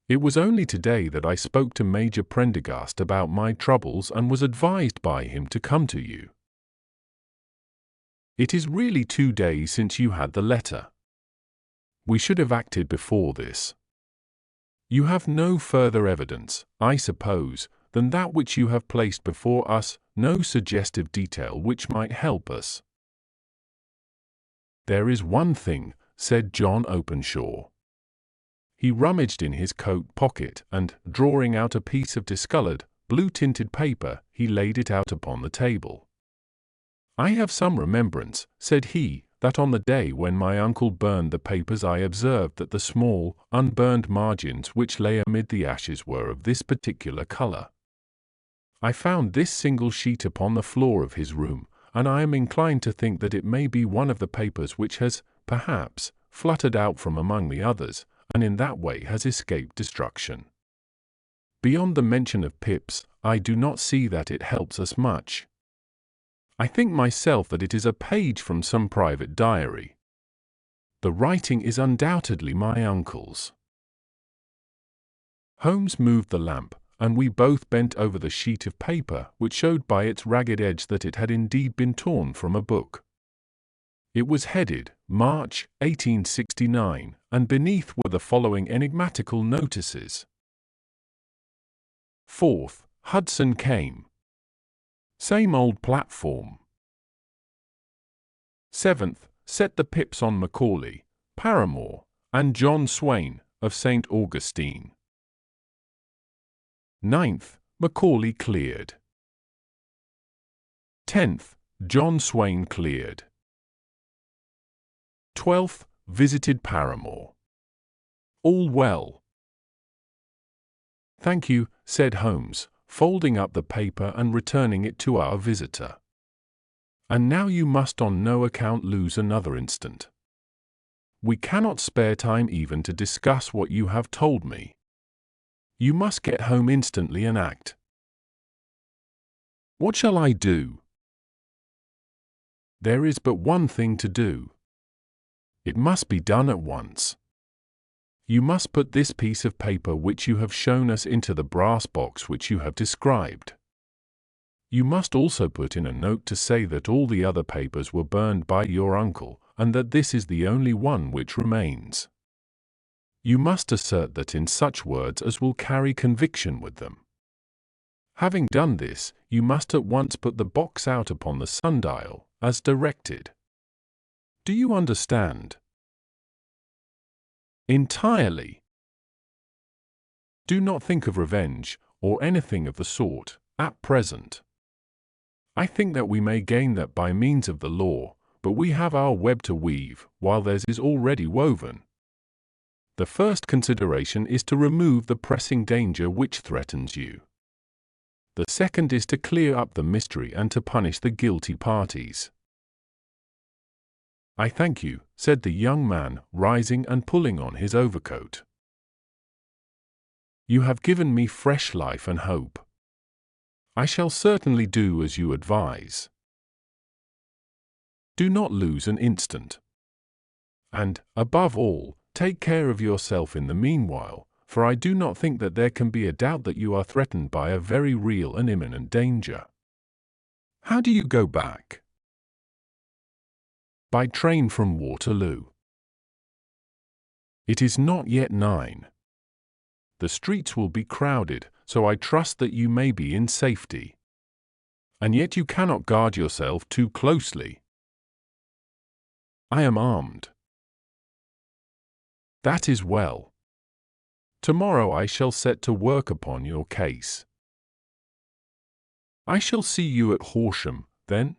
It was only today that I spoke to Major Prendergast about my troubles and was advised by him to come to you. It is really 2 days since you had the letter. We should have acted before this. You have no further evidence, I suppose, than that which you have placed before us, no suggestive detail which might help us." "There is one thing," said John Openshaw. He rummaged in his coat pocket and, drawing out a piece of discolored, blue-tinted paper, he laid it out upon the table. "I have some remembrance," said he, "that on the day when my uncle burned the papers I observed that the small, unburned margins which lay amid the ashes were of this particular color. I found this single sheet upon the floor of his room, and I am inclined to think that it may be one of the papers which has, perhaps, fluttered out from among the others, and in that way has escaped destruction. Beyond the mention of pips, I do not see that it helps us much. I think myself that it is a page from some private diary. The writing is undoubtedly my uncle's." Holmes moved the lamp, and we both bent over the sheet of paper, which showed by its ragged edge that it had indeed been torn from a book. It was headed, March, 1869, and beneath were the following enigmatical notices. 4th, Hudson came. Same old platform. 7th, set the pips on Macaulay, Paramore, and John Swain, of St. Augustine. 9th, Macaulay cleared. 10th, John Swain cleared. 12th, visited Paramore. All well. "Thank you," said Holmes, folding up the paper and returning it to our visitor. "And now you must on no account lose another instant. We cannot spare time even to discuss what you have told me. You must get home instantly and act." "What shall I do?" "There is but one thing to do. It must be done at once. You must put this piece of paper which you have shown us into the brass box which you have described. You must also put in a note to say that all the other papers were burned by your uncle, and that this is the only one which remains. You must assert that in such words as will carry conviction with them. Having done this, you must at once put the box out upon the sundial, as directed. Do you understand? Entirely. Do not think of revenge, or anything of the sort, at present. I think that we may gain that by means of the law, but we have our web to weave, while theirs is already woven. The first consideration is to remove the pressing danger which threatens you. The second is to clear up the mystery and to punish the guilty parties. I thank you, said the young man, rising and pulling on his overcoat. You have given me fresh life and hope. I shall certainly do as you advise. Do not lose an instant. And, above all, take care of yourself in the meanwhile, for I do not think that there can be a doubt that you are threatened by a very real and imminent danger. How do you go back? By train from Waterloo. It is not yet 9. The streets will be crowded, so I trust that you may be in safety. And yet you cannot guard yourself too closely. I am armed. That is well. Tomorrow I shall set to work upon your case. I shall see you at Horsham, then?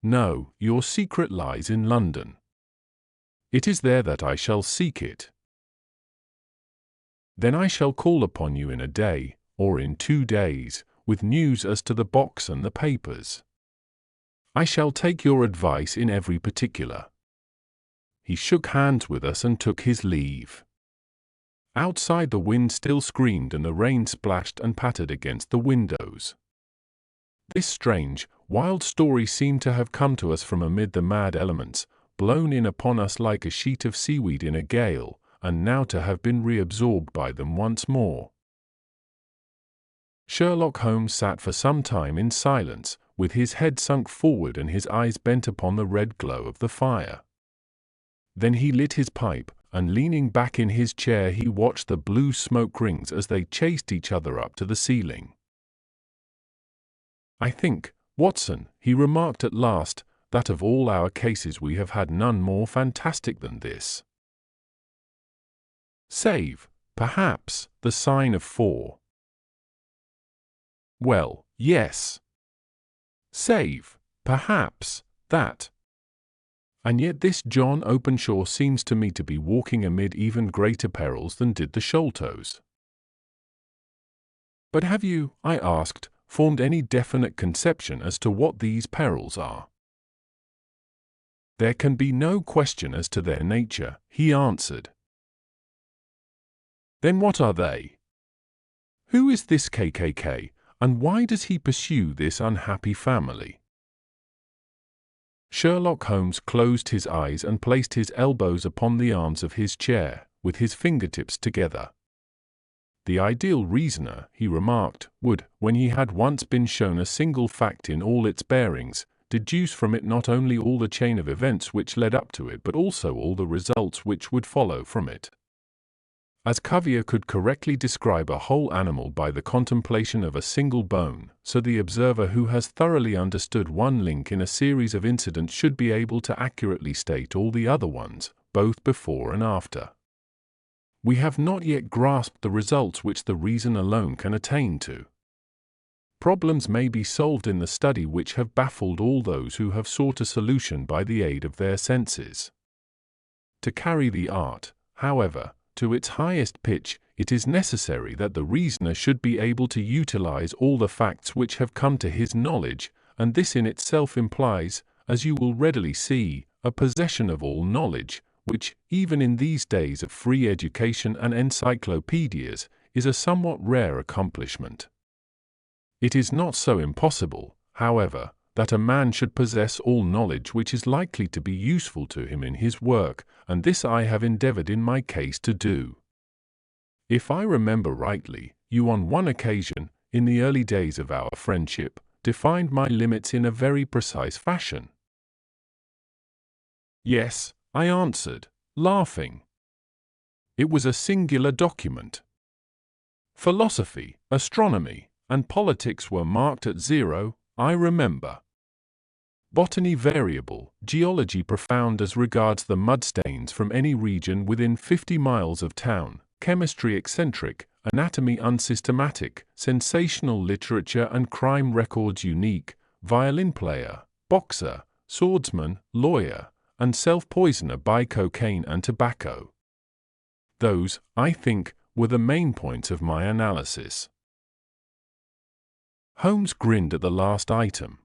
No, your secret lies in London. It is there that I shall seek it. Then I shall call upon you in a day, or in 2 days, with news as to the box and the papers. I shall take your advice in every particular. He shook hands with us and took his leave. Outside the wind still screamed and the rain splashed and pattered against the windows. This strange, wild story seemed to have come to us from amid the mad elements, blown in upon us like a sheet of seaweed in a gale, and now to have been reabsorbed by them once more. Sherlock Holmes sat for some time in silence, with his head sunk forward and his eyes bent upon the red glow of the fire. Then he lit his pipe, and leaning back in his chair he watched the blue smoke rings as they chased each other up to the ceiling. I think, Watson, he remarked at last, that of all our cases we have had none more fantastic than this. Save, perhaps, the sign of 4. Well, yes. Save, perhaps, that. And yet this John Openshaw seems to me to be walking amid even greater perils than did the Sholtos. But have you, I asked, formed any definite conception as to what these perils are? There can be no question as to their nature, he answered. Then what are they? Who is this KKK, and why does he pursue this unhappy family? Sherlock Holmes closed his eyes and placed his elbows upon the arms of his chair, with his fingertips together. The ideal reasoner, he remarked, would, when he had once been shown a single fact in all its bearings, deduce from it not only all the chain of events which led up to it but also all the results which would follow from it. As Cuvier could correctly describe a whole animal by the contemplation of a single bone, so the observer who has thoroughly understood one link in a series of incidents should be able to accurately state all the other ones, both before and after. We have not yet grasped the results which the reason alone can attain to. Problems may be solved in the study which have baffled all those who have sought a solution by the aid of their senses. To carry the art, however, to its highest pitch, it is necessary that the reasoner should be able to utilize all the facts which have come to his knowledge, and this in itself implies, as you will readily see, a possession of all knowledge, which, even in these days of free education and encyclopedias, is a somewhat rare accomplishment. It is not so impossible, however, that a man should possess all knowledge which is likely to be useful to him in his work, and this I have endeavored in my case to do. If I remember rightly, you on one occasion, in the early days of our friendship, defined my limits in a very precise fashion. Yes, I answered, laughing. It was a singular document. Philosophy, astronomy, and politics were marked at 0, I remember. Botany variable, geology profound as regards the mudstains from any region within 50 miles of town, chemistry eccentric, anatomy unsystematic, sensational literature and crime records unique, violin player, boxer, swordsman, lawyer, and self-poisoner by cocaine and tobacco. Those, I think, were the main points of my analysis. Holmes grinned at the last item.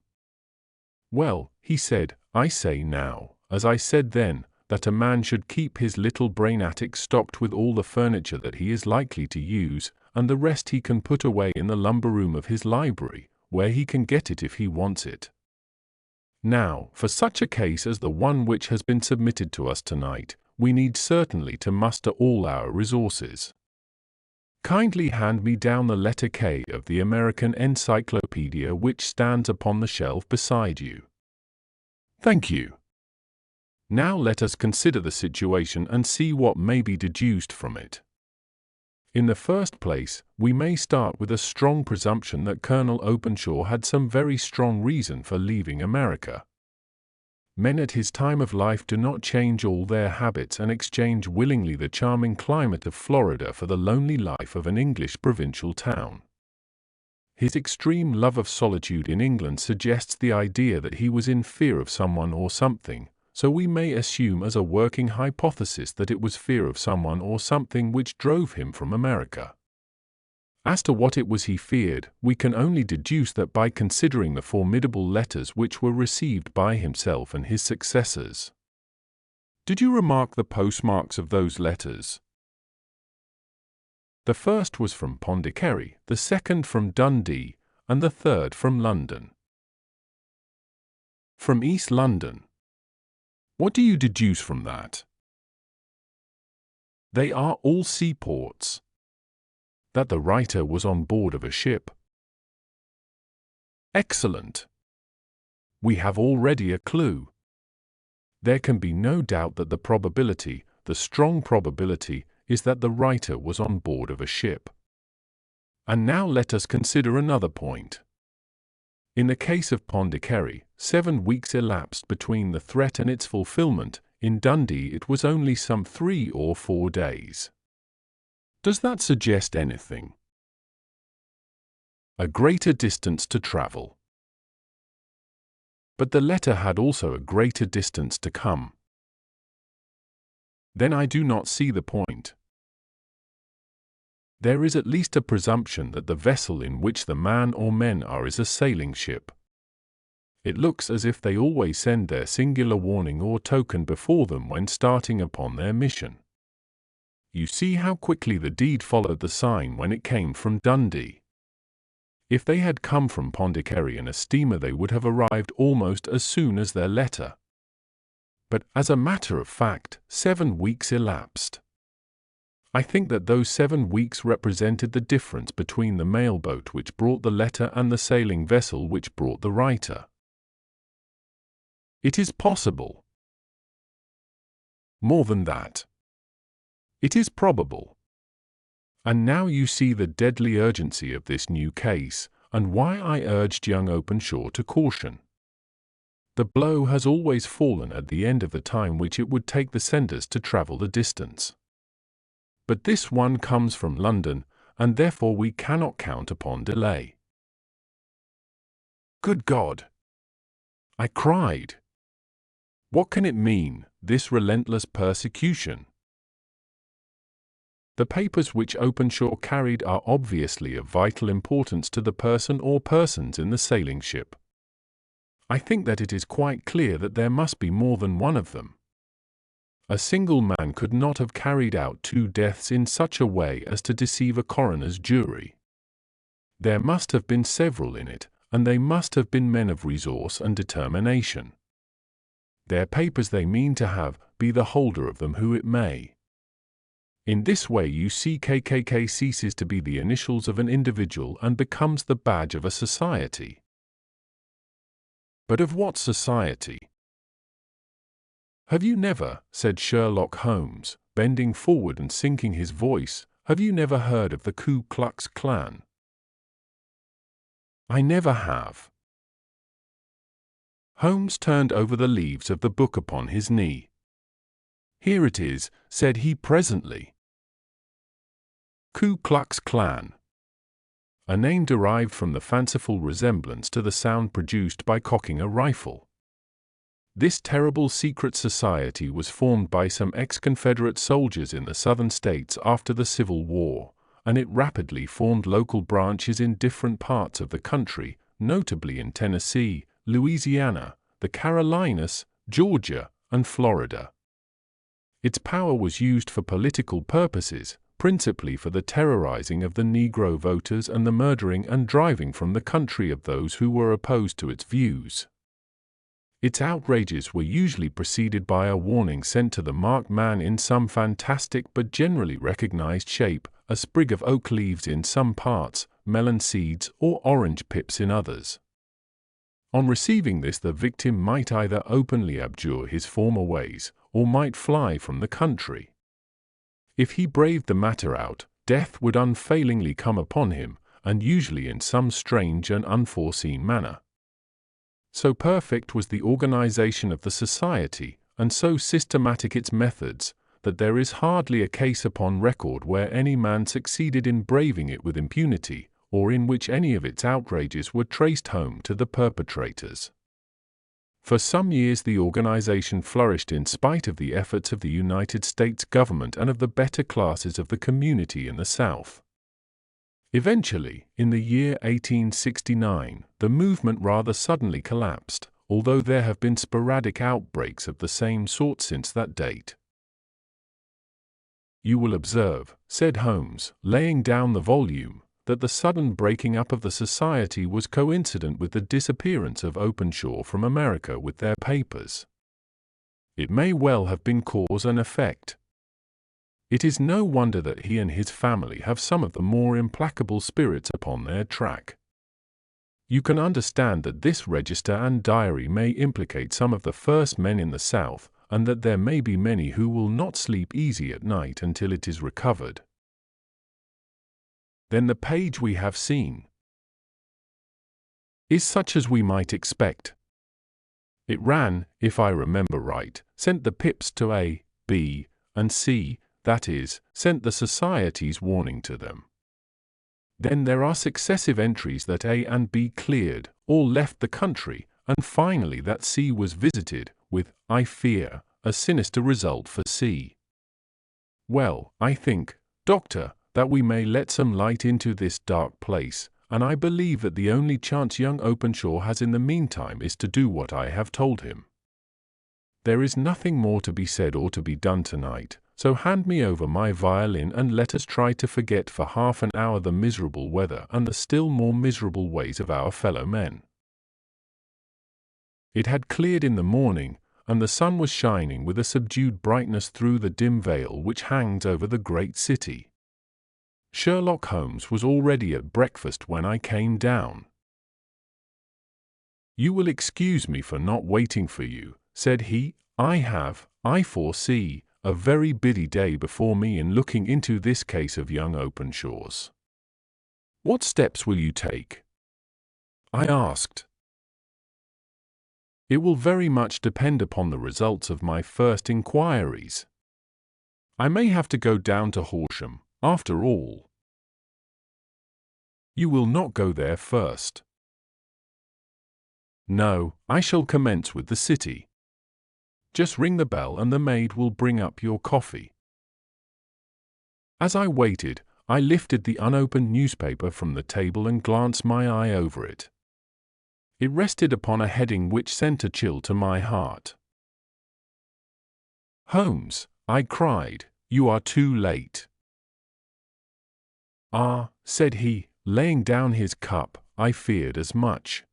Well, he said, I say now, as I said then, that a man should keep his little brain attic stocked with all the furniture that he is likely to use, and the rest he can put away in the lumber room of his library, where he can get it if he wants it. Now, for such a case as the one which has been submitted to us tonight, we need certainly to muster all our resources. Kindly hand me down the letter K of the American Encyclopedia which stands upon the shelf beside you. Thank you. Now let us consider the situation and see what may be deduced from it. In the first place, we may start with a strong presumption that Colonel Openshaw had some very strong reason for leaving America. Men at his time of life do not change all their habits and exchange willingly the charming climate of Florida for the lonely life of an English provincial town. His extreme love of solitude in England suggests the idea that he was in fear of someone or something, so we may assume as a working hypothesis that it was fear of someone or something which drove him from America. As to what it was he feared, we can only deduce that by considering the formidable letters which were received by himself and his successors. Did you remark the postmarks of those letters? The first was from Pondicherry, the second from Dundee, and the third from London. From East London. What do you deduce from that? They are all seaports. That the writer was on board of a ship. Excellent. We have already a clue. There can be no doubt that the probability, the strong probability, is that the writer was on board of a ship. And now let us consider another point. In the case of Pondicherry, 7 weeks elapsed between the threat and its fulfillment. In Dundee it was only some 3 or 4 days. Does that suggest anything? A greater distance to travel. But the letter had also a greater distance to come. Then I do not see the point. There is at least a presumption that the vessel in which the man or men are is a sailing ship. It looks as if they always send their singular warning or token before them when starting upon their mission. You see how quickly the deed followed the sign when it came from Dundee. If they had come from Pondicherry in a steamer they would have arrived almost as soon as their letter. But, as a matter of fact, 7 weeks elapsed. I think that those 7 weeks represented the difference between the mailboat which brought the letter and the sailing vessel which brought the writer. It is possible. More than that. It is probable. And now you see the deadly urgency of this new case, and why I urged young Openshaw to caution. The blow has always fallen at the end of the time which it would take the senders to travel the distance. But this one comes from London, and therefore we cannot count upon delay. Good God! I cried. What can it mean, this relentless persecution? The papers which Openshaw carried are obviously of vital importance to the person or persons in the sailing ship. I think that it is quite clear that there must be more than one of them. A single man could not have carried out 2 deaths in such a way as to deceive a coroner's jury. There must have been several in it, and they must have been men of resource and determination. Their papers they mean to have, be the holder of them who it may. In this way you see KKK ceases to be the initials of an individual and becomes the badge of a society. But of what society? Have you never, said Sherlock Holmes, bending forward and sinking his voice, Have you never heard of the Ku Klux Klan? I never have. Holmes turned over the leaves of the book upon his knee. Here it is, said he presently. Ku Klux Klan. A name derived from the fanciful resemblance to the sound produced by cocking a rifle. This terrible secret society was formed by some ex-Confederate soldiers in the southern states after the Civil War, and it rapidly formed local branches in different parts of the country, notably in Tennessee, Louisiana, the Carolinas, Georgia, and Florida. Its power was used for political purposes, principally for the terrorizing of the Negro voters and the murdering and driving from the country of those who were opposed to its views. Its outrages were usually preceded by a warning sent to the marked man in some fantastic but generally recognized shape, a sprig of oak leaves in some parts, melon seeds, or orange pips in others. On receiving this, the victim might either openly abjure his former ways, or might fly from the country. If he braved the matter out, death would unfailingly come upon him, and usually in some strange and unforeseen manner. So perfect was the organization of the society, and so systematic its methods, that there is hardly a case upon record where any man succeeded in braving it with impunity, or in which any of its outrages were traced home to the perpetrators. For some years the organization flourished in spite of the efforts of the United States government and of the better classes of the community in the South. Eventually, in the year 1869, the movement rather suddenly collapsed, although there have been sporadic outbreaks of the same sort since that date. You will observe, said Holmes, laying down the volume, that the sudden breaking up of the society was coincident with the disappearance of Openshaw from America with their papers. It may well have been cause and effect. It is no wonder that he and his family have some of the more implacable spirits upon their track. You can understand that this register and diary may implicate some of the first men in the South, and that there may be many who will not sleep easy at night until it is recovered. Then the page we have seen is such as we might expect. It ran, if I remember right, sent the pips to A, B, and C, that is, sent the society's warning to them. Then there are successive entries that A and B cleared, all left the country, and finally that C was visited, with, I fear, a sinister result for C. Well, I think, Doctor, that we may let some light into this dark place, and I believe that the only chance young Openshaw has in the meantime is to do what I have told him. There is nothing more to be said or to be done tonight, so hand me over my violin and let us try to forget for half an hour the miserable weather and the still more miserable ways of our fellow men. It had cleared in the morning, and the sun was shining with a subdued brightness through the dim veil which hangs over the great city. Sherlock Holmes was already at breakfast when I came down. You will excuse me for not waiting for you, said he. I foresee, a very busy day before me in looking into this case of young Openshaw's. What steps will you take? I asked. It will very much depend upon the results of my first inquiries. I may have to go down to Horsham, after all. You will not go there first. No, I shall commence with the city. Just ring the bell and the maid will bring up your coffee. As I waited, I lifted the unopened newspaper from the table and glanced my eye over it. It rested upon a heading which sent a chill to my heart. Holmes, I cried, you are too late. Ah, said he, laying down his cup, I feared as much.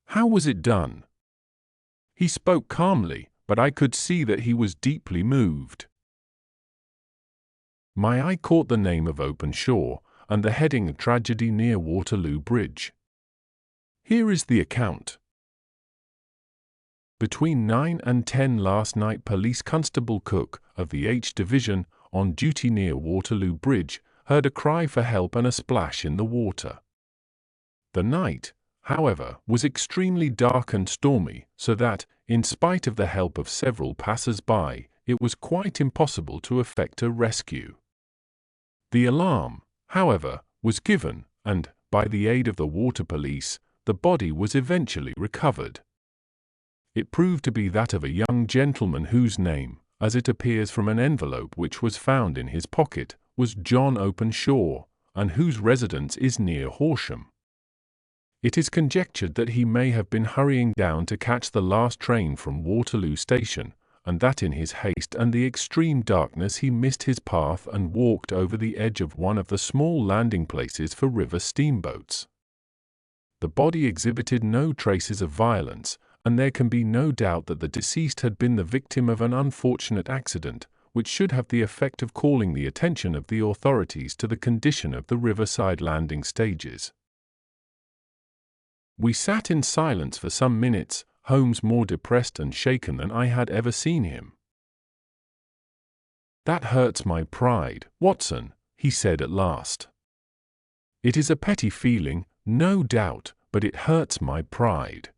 How was it done? He spoke calmly, but I could see that he was deeply moved. My eye caught the name of Openshaw, and the heading Tragedy near Waterloo Bridge. Here is the account. Between 9 and 10 last night, Police Constable Cook, of the H Division, on duty near Waterloo Bridge, heard a cry for help and a splash in the water. The night, however, was extremely dark and stormy, so that, in spite of the help of several passers-by, it was quite impossible to effect a rescue. The alarm, however, was given, and, by the aid of the water police, the body was eventually recovered. It proved to be that of a young gentleman whose name, as it appears from an envelope which was found in his pocket, was John Openshaw, and whose residence is near Horsham. It is conjectured that he may have been hurrying down to catch the last train from Waterloo Station, and that in his haste and the extreme darkness he missed his path and walked over the edge of one of the small landing places for river steamboats. The body exhibited no traces of violence, and there can be no doubt that the deceased had been the victim of an unfortunate accident, which should have the effect of calling the attention of the authorities to the condition of the riverside landing stages. We sat in silence for some minutes, Holmes more depressed and shaken than I had ever seen him. "That hurts my pride, Watson," he said at last. "It is a petty feeling, no doubt, but it hurts my pride.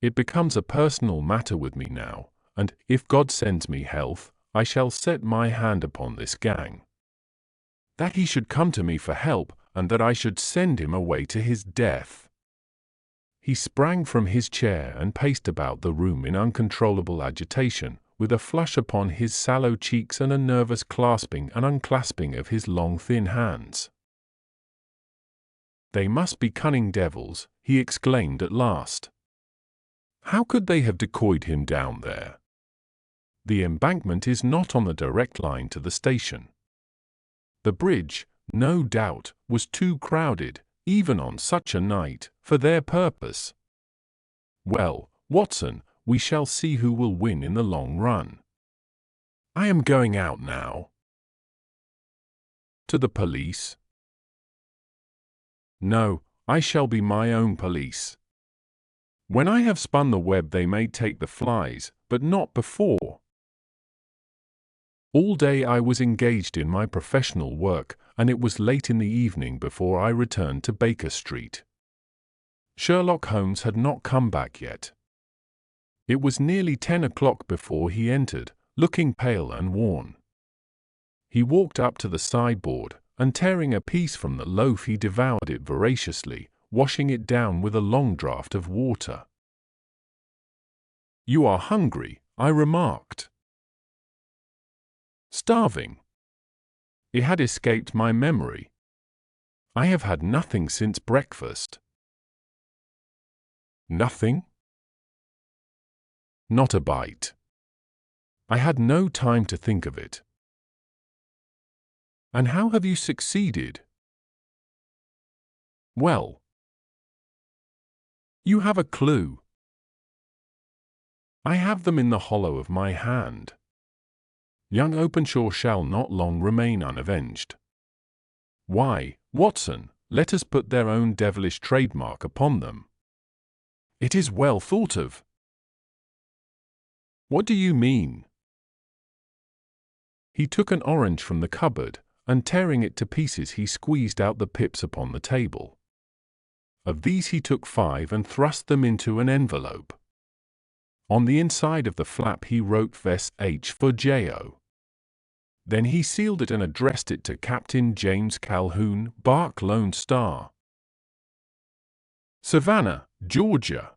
It becomes a personal matter with me now, and, if God sends me health, I shall set my hand upon this gang. That he should come to me for help, and that I should send him away to his death." He sprang from his chair and paced about the room in uncontrollable agitation, with a flush upon his sallow cheeks and a nervous clasping and unclasping of his long thin hands. "They must be cunning devils," he exclaimed at last. "How could they have decoyed him down there? The embankment is not on the direct line to the station. The bridge, no doubt, was too crowded, even on such a night, for their purpose. Well, Watson, we shall see who will win in the long run. I am going out now." "To the police?" "No, I shall be my own police. When I have spun the web they may take the flies, but not before." All day I was engaged in my professional work, and it was late in the evening before I returned to Baker Street. Sherlock Holmes had not come back yet. It was nearly 10 o'clock before he entered, looking pale and worn. He walked up to the sideboard, and tearing a piece from the loaf he devoured it voraciously, washing it down with a long draught of water. "You are hungry," I remarked. "Starving." It had escaped my memory. "I have had nothing since breakfast." "Nothing?" "Not a bite. I had no time to think of it." "And how have you succeeded?" "Well, you have a clue." "I have them in the hollow of my hand. Young Openshaw shall not long remain unavenged. Why, Watson, let us put their own devilish trademark upon them. It is well thought of." "What do you mean?" He took an orange from the cupboard, and tearing it to pieces he squeezed out the pips upon the table. Of these he took 5 and thrust them into an envelope. On the inside of the flap he wrote Vest H for J.O. Then he sealed it and addressed it to Captain James Calhoun, Bark Lone Star, Savannah, Georgia.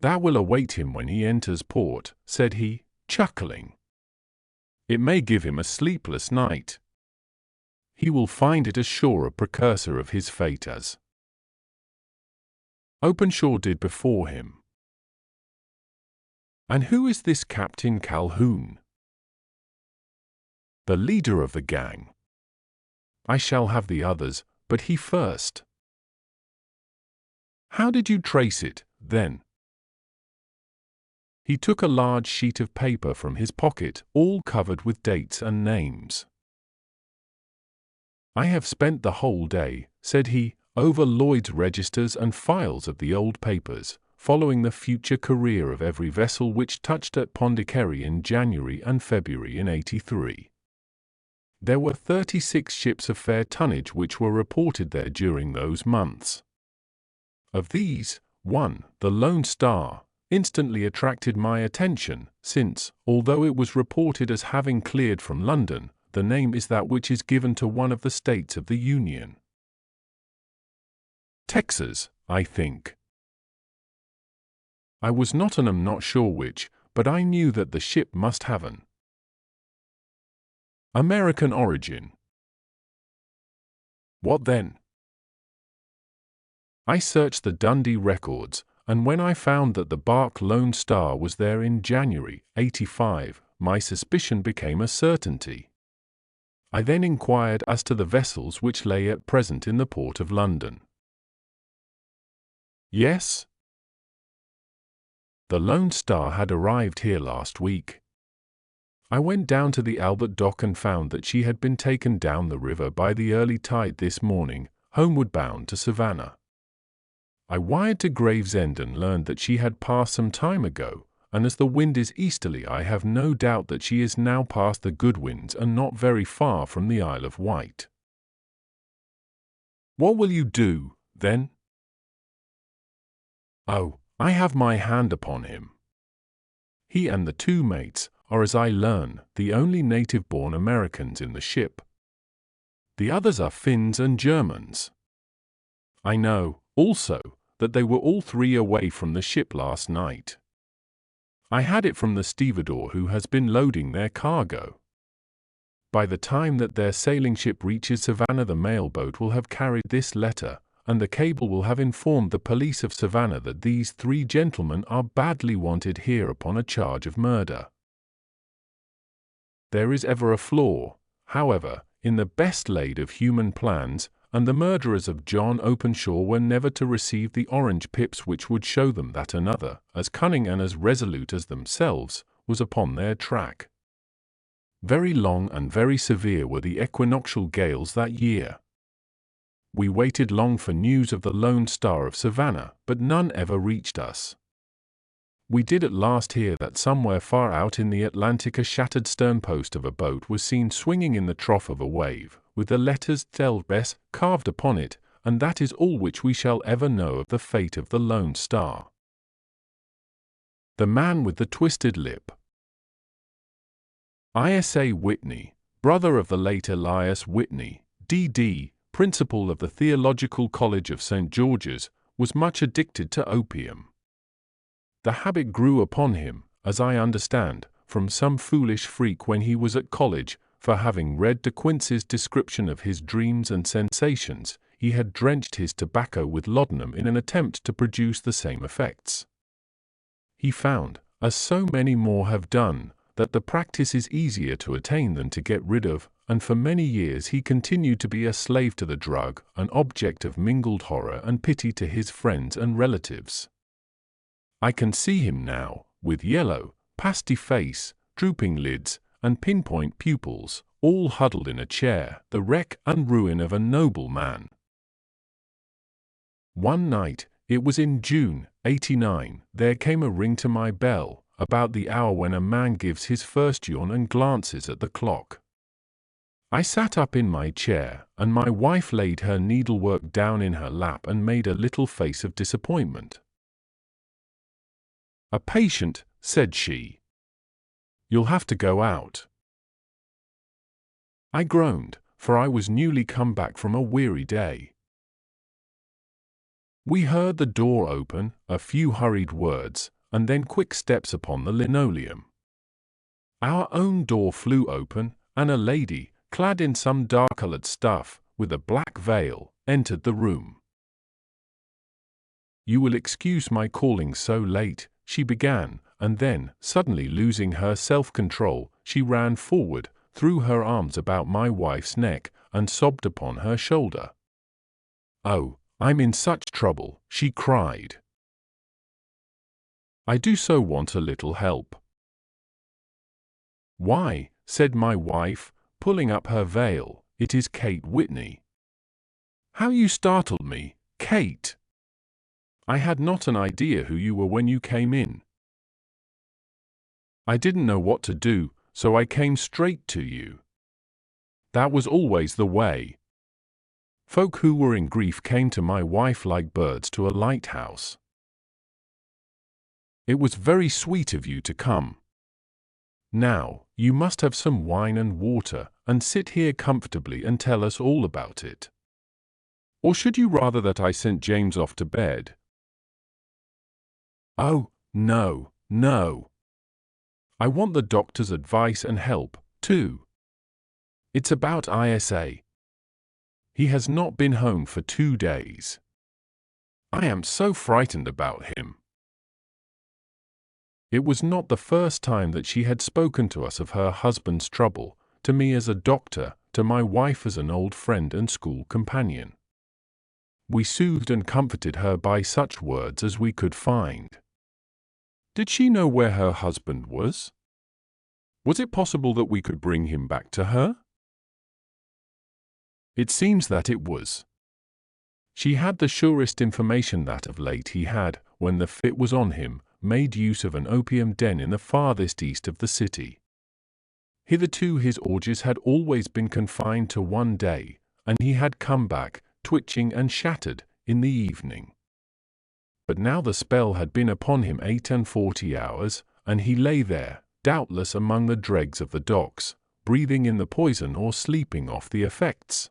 "That will await him when he enters port," said he, chuckling. "It may give him a sleepless night. He will find it as sure a precursor of his fate as Openshaw did before him." "And who is this Captain Calhoun?" "The leader of the gang. I shall have the others, but he first." "How did you trace it, then?" He took a large sheet of paper from his pocket, all covered with dates and names. "I have spent the whole day," said he, "over Lloyd's registers and files of the old papers, following the future career of every vessel which touched at Pondicherry in January and February in '83. There were 36 ships of fair tonnage which were reported there during those months. Of these, one, the Lone Star, instantly attracted my attention, since, although it was reported as having cleared from London, the name is that which is given to one of the states of the Union. Texas, I think. I was not and am not sure which, but I knew that the ship must have an American origin. What then? I searched the Dundee records, and when I found that the bark Lone Star was there in January '85, my suspicion became a certainty. I then inquired as to the vessels which lay at present in the port of London. Yes? The Lone Star had arrived here last week. I went down to the Albert Dock and found that she had been taken down the river by the early tide this morning, homeward bound to Savannah. I wired to Gravesend and learned that she had passed some time ago, and as the wind is easterly I have no doubt that she is now past the Goodwins and not very far from the Isle of Wight. What will you do, then? Oh, I have my hand upon him. He and the two mates are, as I learn, the only native-born Americans in the ship. The others are Finns and Germans. I know, also, that they were all three away from the ship last night. I had it from the stevedore who has been loading their cargo. By the time that their sailing ship reaches Savannah, the mailboat will have carried this letter, and the cable will have informed the police of Savannah that these three gentlemen are badly wanted here upon a charge of murder. There is ever a flaw, however, in the best laid of human plans, and the murderers of John Openshaw were never to receive the orange pips which would show them that another, as cunning and as resolute as themselves, was upon their track. Very long and very severe were the equinoctial gales that year. We waited long for news of the Lone Star of Savannah, but none ever reached us. We did at last hear that somewhere far out in the Atlantic a shattered sternpost of a boat was seen swinging in the trough of a wave, with the letters Delbes carved upon it, and that is all which we shall ever know of the fate of the Lone Star. The Man with the Twisted Lip. Isa Whitney, brother of the late Elias Whitney, D.D., principal of the Theological College of St. George's, was much addicted to opium. The habit grew upon him, as I understand, from some foolish freak when he was at college, for having read De Quincey's description of his dreams and sensations, he had drenched his tobacco with laudanum in an attempt to produce the same effects. He found, as so many more have done, that the practice is easier to attain than to get rid of, and for many years he continued to be a slave to the drug, an object of mingled horror and pity to his friends and relatives. I can see him now, with yellow, pasty face, drooping lids, and pinpoint pupils, all huddled in a chair, the wreck and ruin of a noble man. One night, it was in June, '89, there came a ring to my bell, about the hour when a man gives his first yawn and glances at the clock. I sat up in my chair, and my wife laid her needlework down in her lap and made a little face of disappointment. "A patient," said she. "You'll have to go out." I groaned, for I was newly come back from a weary day. We heard the door open, a few hurried words, and then quick steps upon the linoleum. Our own door flew open, and a lady, clad in some dark-colored stuff, with a black veil, entered the room. "You will excuse my calling so late," she began, and then, suddenly losing her self-control, she ran forward, threw her arms about my wife's neck, and sobbed upon her shoulder. "Oh, I'm in such trouble," she cried. "I do so want a little help." "Why," said my wife, pulling up her veil, "it is Kate Whitney." "How you startled me, Kate!" I had not an idea who you were when you came in. I didn't know what to do, so I came straight to you. That was always the way. Folk who were in grief came to my wife like birds to a lighthouse. It was very sweet of you to come. Now, you must have some wine and water, and sit here comfortably and tell us all about it. Or should you rather that I sent James off to bed? Oh, no, no. I want the doctor's advice and help, too. It's about Isa. He has not been home for 2 days. I am so frightened about him. It was not the first time that she had spoken to us of her husband's trouble, to me as a doctor, to my wife as an old friend and school companion. We soothed and comforted her by such words as we could find. Did she know where her husband was? Was it possible that we could bring him back to her? It seems that it was. She had the surest information that of late he had, when the fit was on him, made use of an opium den in the farthest east of the city. Hitherto his orgies had always been confined to one day, and he had come back, twitching and shattered, in the evening. But now the spell had been upon him 48 hours, and he lay there, doubtless among the dregs of the docks, breathing in the poison or sleeping off the effects.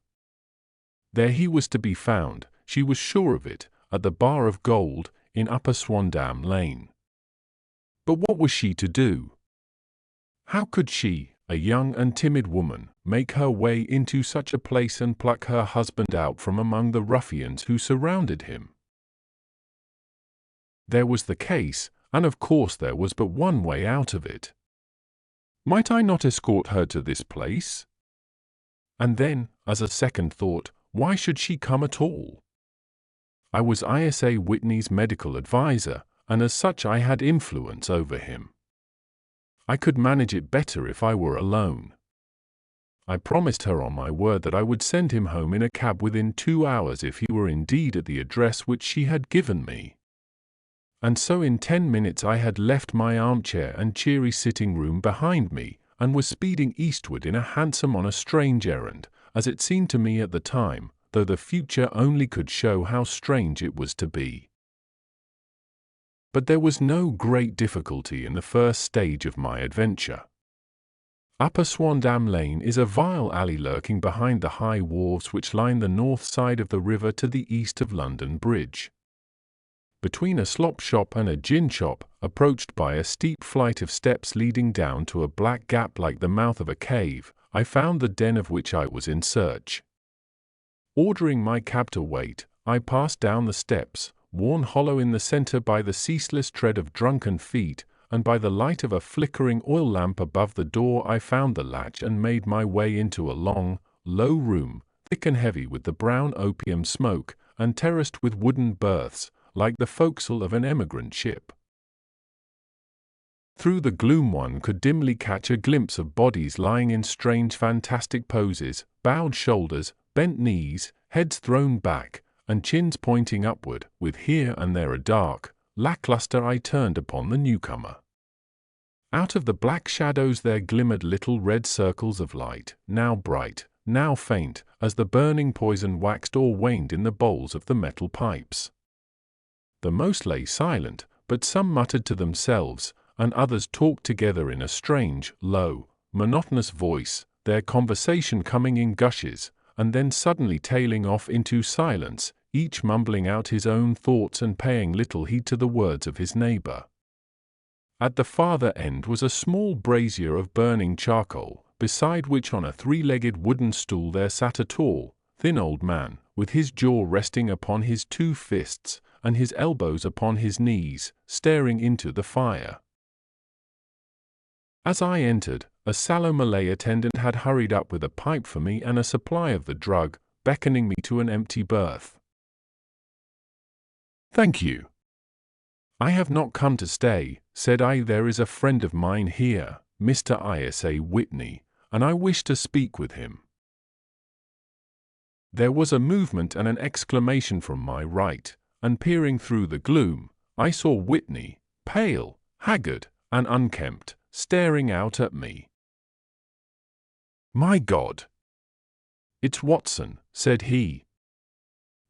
There he was to be found, she was sure of it, at the Bar of Gold, in Upper Swandam Lane. But what was she to do? How could she, a young and timid woman, make her way into such a place and pluck her husband out from among the ruffians who surrounded him? There was the case, and of course there was but one way out of it. Might I not escort her to this place? And then, as a second thought, why should she come at all? I was Isa Whitney's medical adviser, and as such I had influence over him. I could manage it better if I were alone. I promised her on my word that I would send him home in a cab within 2 hours if he were indeed at the address which she had given me. And so in 10 minutes I had left my armchair and cheery sitting room behind me, and was speeding eastward in a hansom on a strange errand, as it seemed to me at the time, though the future only could show how strange it was to be. But there was no great difficulty in the first stage of my adventure. Upper Swandam Lane is a vile alley lurking behind the high wharves which line the north side of the river to the east of London Bridge. Between a slop shop and a gin shop, approached by a steep flight of steps leading down to a black gap like the mouth of a cave, I found the den of which I was in search. Ordering my cab to wait, I passed down the steps, worn hollow in the centre by the ceaseless tread of drunken feet, and by the light of a flickering oil lamp above the door I found the latch and made my way into a long, low room, thick and heavy with the brown opium smoke, and terraced with wooden berths, like the forecastle of an emigrant ship. Through the gloom one could dimly catch a glimpse of bodies lying in strange fantastic poses, bowed shoulders, bent knees, heads thrown back, and chins pointing upward, with here and there a dark, lacklustre eye turned upon the newcomer. Out of the black shadows there glimmered little red circles of light, now bright, now faint, as the burning poison waxed or waned in the bowls of the metal pipes. The most lay silent, but some muttered to themselves, and others talked together in a strange, low, monotonous voice, their conversation coming in gushes, and then suddenly tailing off into silence, each mumbling out his own thoughts and paying little heed to the words of his neighbor. At the farther end was a small brazier of burning charcoal, beside which on a 3-legged wooden stool there sat a tall, thin old man, with his jaw resting upon his 2 fists, and his elbows upon his knees, staring into the fire. As I entered, a sallow Malay attendant had hurried up with a pipe for me and a supply of the drug, beckoning me to an empty berth. "Thank you. I have not come to stay," said I. "There is a friend of mine here, Mr. Isa Whitney, and I wish to speak with him." There was a movement and an exclamation from my right, and peering through the gloom, I saw Whitney, pale, haggard, and unkempt, staring out at me. "My God! It's Watson," said he.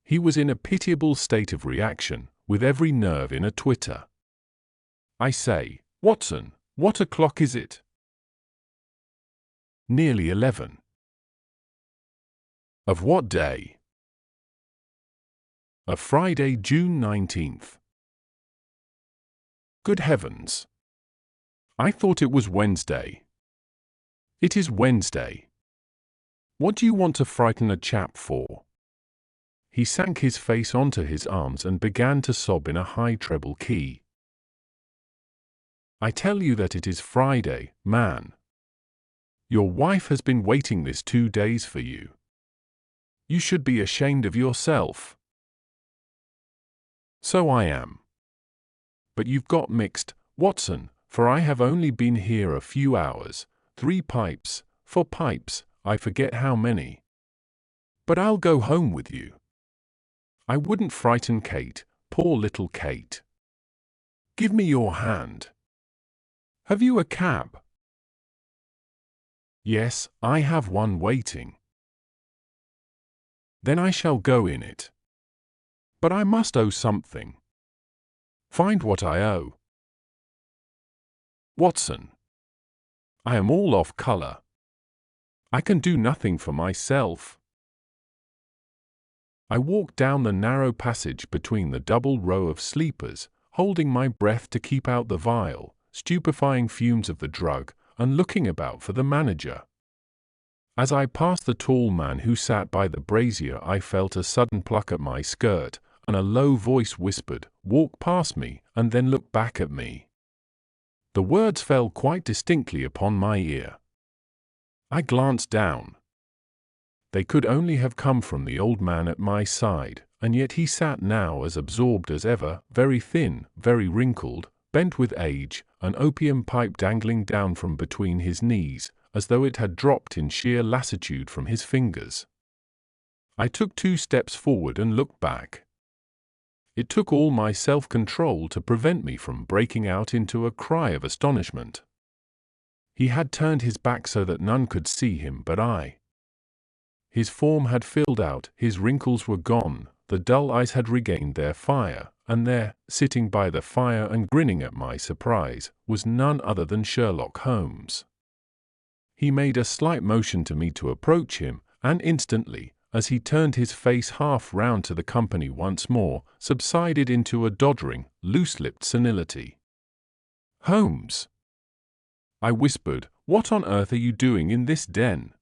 He was in a pitiable state of reaction, with every nerve in a twitter. "I say, Watson, what o'clock is it?" "Nearly 11. "Of what day?" "Of Friday, June 19th. "Good heavens! I thought it was Wednesday." "It is Wednesday. What do you want to frighten a chap for?" He sank his face onto his arms and began to sob in a high treble key. "I tell you that it is Friday, man. Your wife has been waiting this 2 days for you. You should be ashamed of yourself." "So I am. But you've got mixed, Watson, for I have only been here a few hours, 3 pipes, 4 pipes, I forget how many. But I'll go home with you. I wouldn't frighten Kate, poor little Kate. Give me your hand. Have you a cab?" "Yes, I have one waiting." "Then I shall go in it. But I must owe something." "Find what I owe." "Watson, I am all off color. I can do nothing for myself." I walked down the narrow passage between the double row of sleepers, holding my breath to keep out the vile, stupefying fumes of the drug, and looking about for the manager. As I passed the tall man who sat by the brazier, I felt a sudden pluck at my skirt, and a low voice whispered, "Walk past me, and then look back at me." The words fell quite distinctly upon my ear. I glanced down. They could only have come from the old man at my side, and yet he sat now as absorbed as ever, very thin, very wrinkled, bent with age, an opium pipe dangling down from between his knees, as though it had dropped in sheer lassitude from his fingers. I took 2 steps forward and looked back. It took all my self-control to prevent me from breaking out into a cry of astonishment. He had turned his back so that none could see him but I. His form had filled out, his wrinkles were gone, the dull eyes had regained their fire, and there, sitting by the fire and grinning at my surprise, was none other than Sherlock Holmes. He made a slight motion to me to approach him, and instantly, as he turned his face half round to the company once more, subsided into a doddering, loose-lipped senility. "Holmes," I whispered, "what on earth are you doing in this den?"